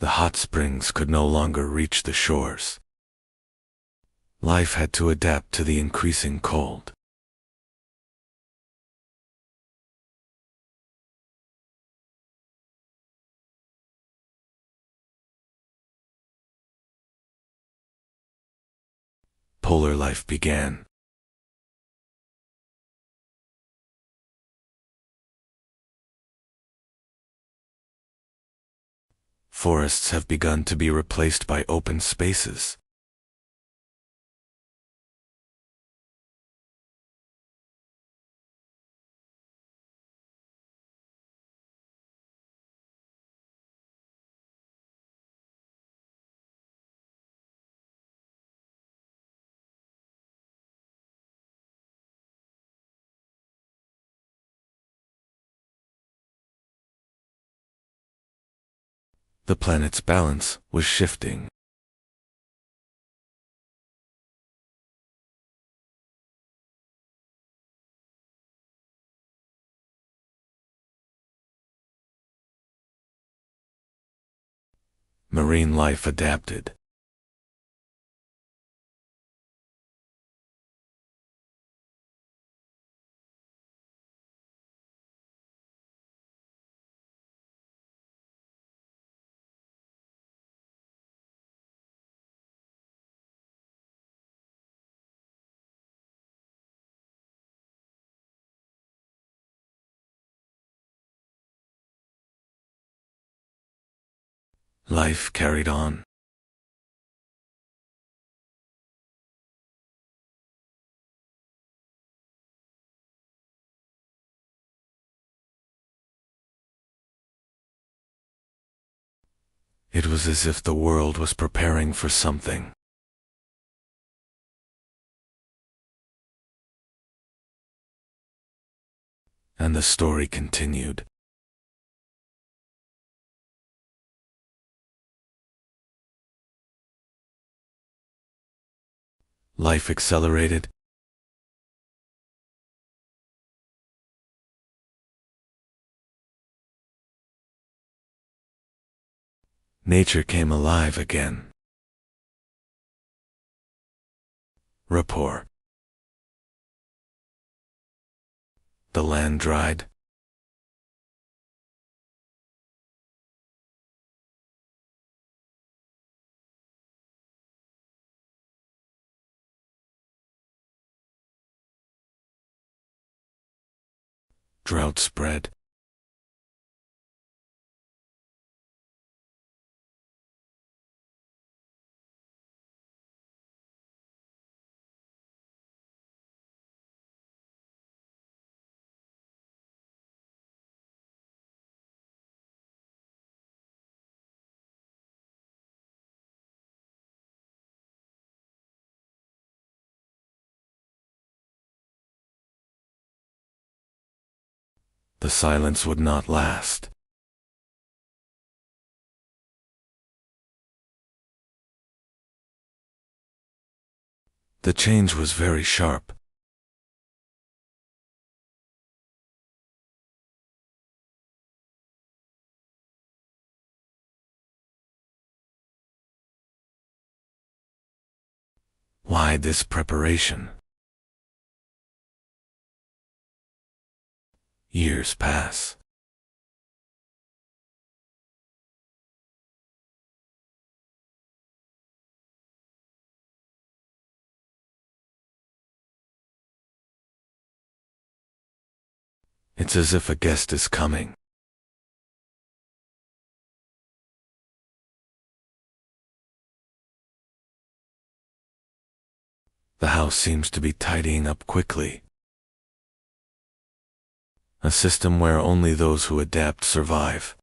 The hot springs could no longer reach the shores. Life had to adapt to the increasing cold. Polar life began. Forests have begun to be replaced by open spaces. The planet's balance was shifting. Marine life adapted. Life carried on. It was as if the world was preparing for something. And the story continued. Life accelerated. Nature came alive again. Rapport. The land dried. Drought spread. The silence would not last. The change was very sharp. Why this preparation? Years pass. It's as if a guest is coming. The house seems to be tidying up quickly. A system where only those who adapt survive.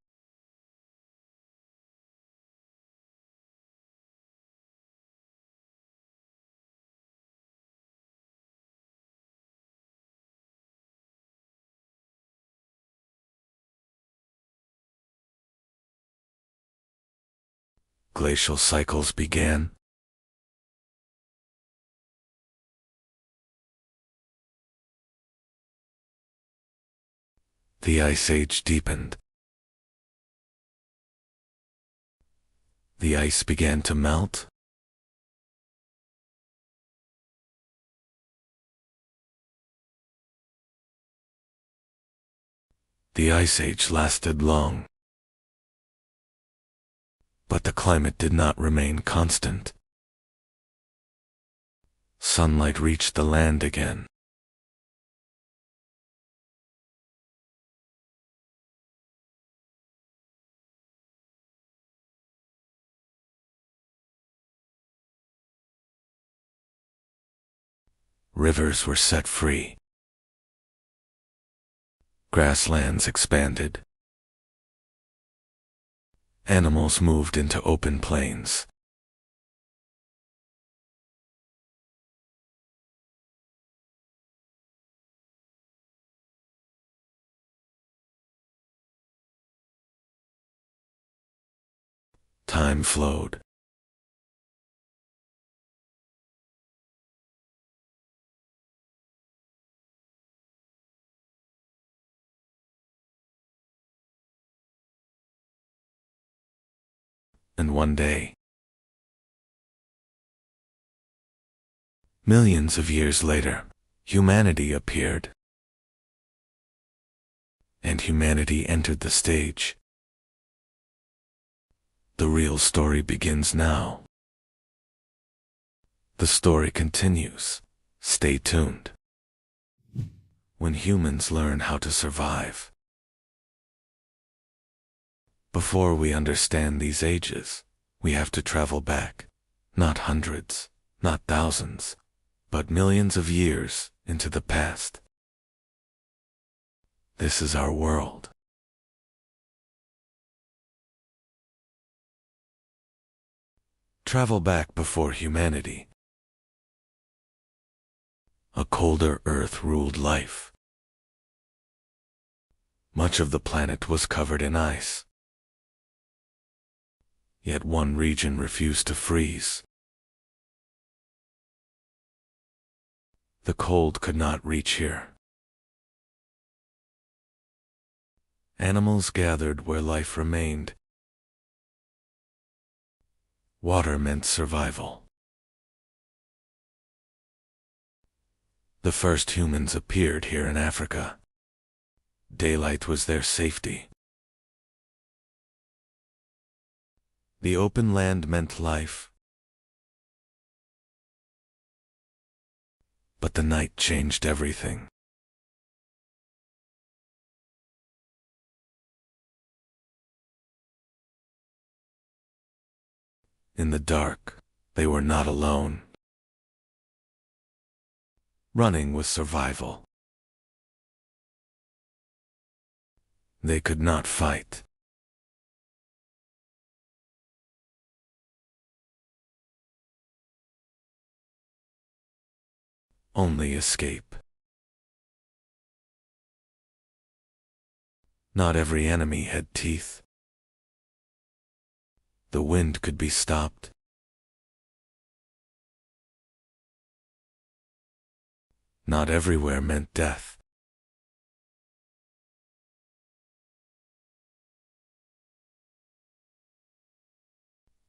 Glacial cycles began. The Ice Age deepened. The ice began to melt. The Ice Age lasted long. But the climate did not remain constant. Sunlight reached the land again. Rivers were set free. Grasslands expanded. Animals moved into open plains. Time flowed. And one day, millions of years later, humanity appeared. And humanity entered the stage. The real story begins now. The story continues. Stay tuned. When humans learn how to survive. Before we understand these ages, we have to travel back, not hundreds, not thousands, but millions of years into the past. This is our world. Travel back before humanity. A colder earth ruled life. Much of the planet was covered in ice. Yet one region refused to freeze. The cold could not reach here. Animals gathered where life remained. Water meant survival. The first humans appeared here in Africa. Daylight was their safety. The open land meant life. But the night changed everything. In the dark, they were not alone. Running was survival. They could not fight. Only escape. Not every enemy had teeth. The wind could be stopped. Not everywhere meant death.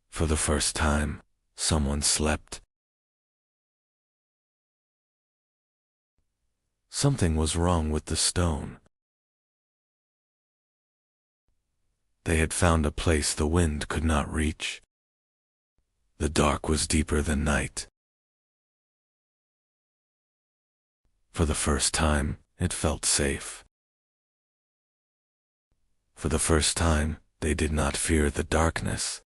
For the first time, someone slept. Something was wrong with the stone. They had found a place the wind could not reach. The dark was deeper than night. For the first time, it felt safe. For the first time, they did not fear the darkness.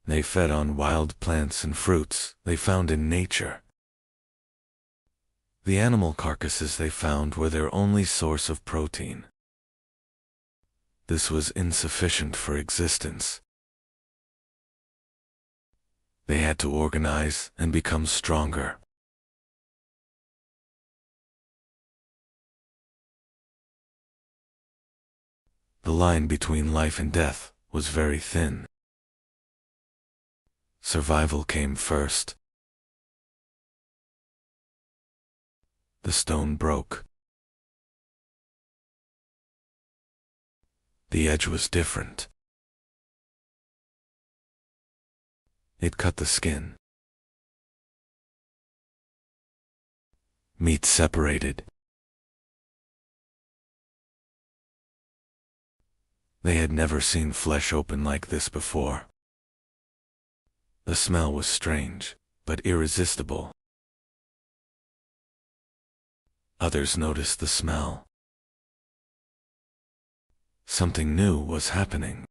They fed on wild plants and fruits they found in nature. The animal carcasses they found were their only source of protein. This was insufficient for existence. They had to organize and become stronger. The line between life and death was very thin. Survival came first. The stone broke. The edge was different. It cut the skin. Meat separated. They had never seen flesh open like this before. The smell was strange, but irresistible. Others noticed the smell. Something new was happening.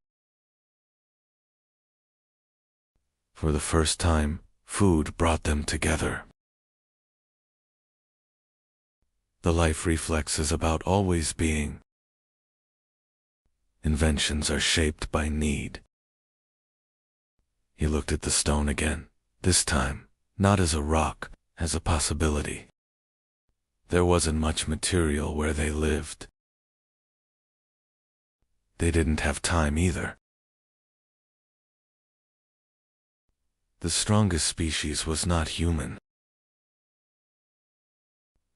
For the first time, food brought them together. The life reflex is about always being. Inventions are shaped by need. He looked at the stone again, this time, not as a rock, as a possibility. There wasn't much material where they lived. They didn't have time either. The strongest species was not human.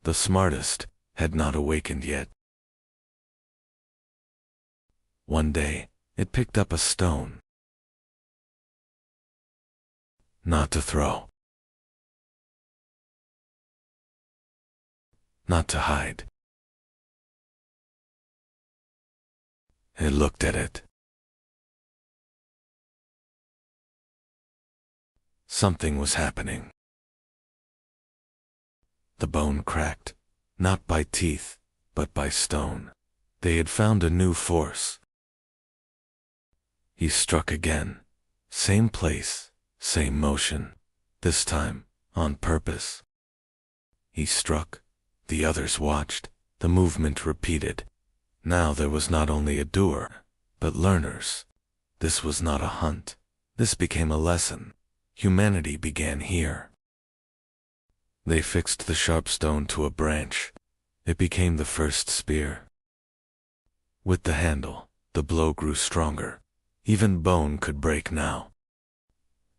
The smartest had not awakened yet. One day, it picked up a stone. Not to throw. Not to hide. It looked at it. Something was happening. The bone cracked, not by teeth, but by stone. They had found a new force. He struck again. Same place, same motion. This time, on purpose. He struck. The others watched. The movement repeated. Now there was not only a doer, but learners. This was not a hunt. This became a lesson. Humanity began here. They fixed the sharp stone to a branch. It became the first spear. With the handle, the blow grew stronger. Even bone could break now.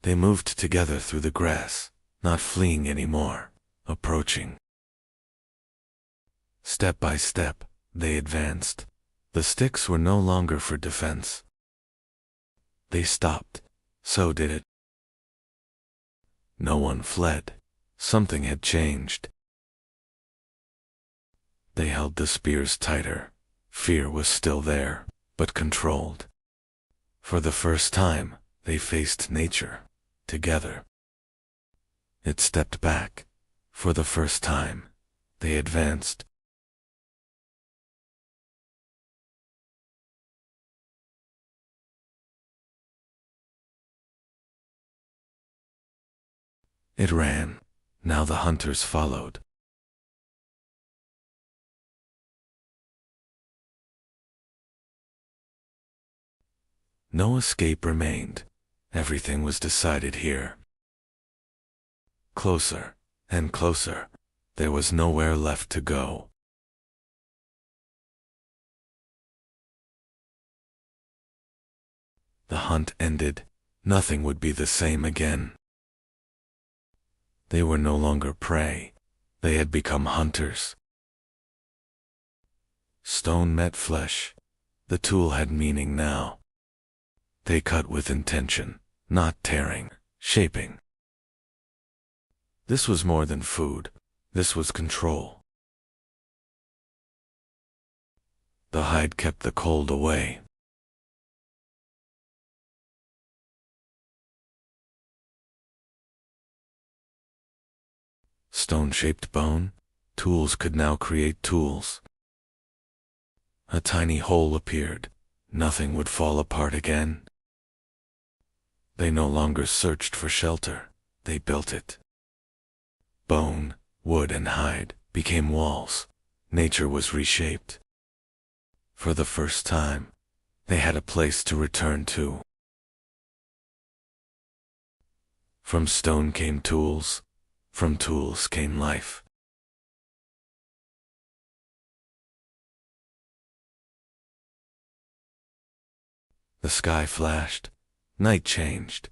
They moved together through the grass, not fleeing anymore, approaching. Step by step, they advanced. The sticks were no longer for defense. They stopped. So did it. No one fled. Something had changed. They held the spears tighter. Fear was still there, but controlled. For the first time, they faced nature, together. It stepped back. For the first time, they advanced. It ran. Now the hunters followed. No escape remained. Everything was decided here. Closer and closer. There was nowhere left to go. The hunt ended. Nothing would be the same again. They were no longer prey. They had become hunters. Stone met flesh. The tool had meaning now. They cut with intention, not tearing, shaping. This was more than food. This was control. The hide kept the cold away. Stone-shaped bone, tools could now create tools. A tiny hole appeared. Nothing would fall apart again. They no longer searched for shelter. They built it. Bone, wood, and hide became walls. Nature was reshaped. For the first time, they had a place to return to. From stone came tools. From tools came life. The sky flashed. Night changed.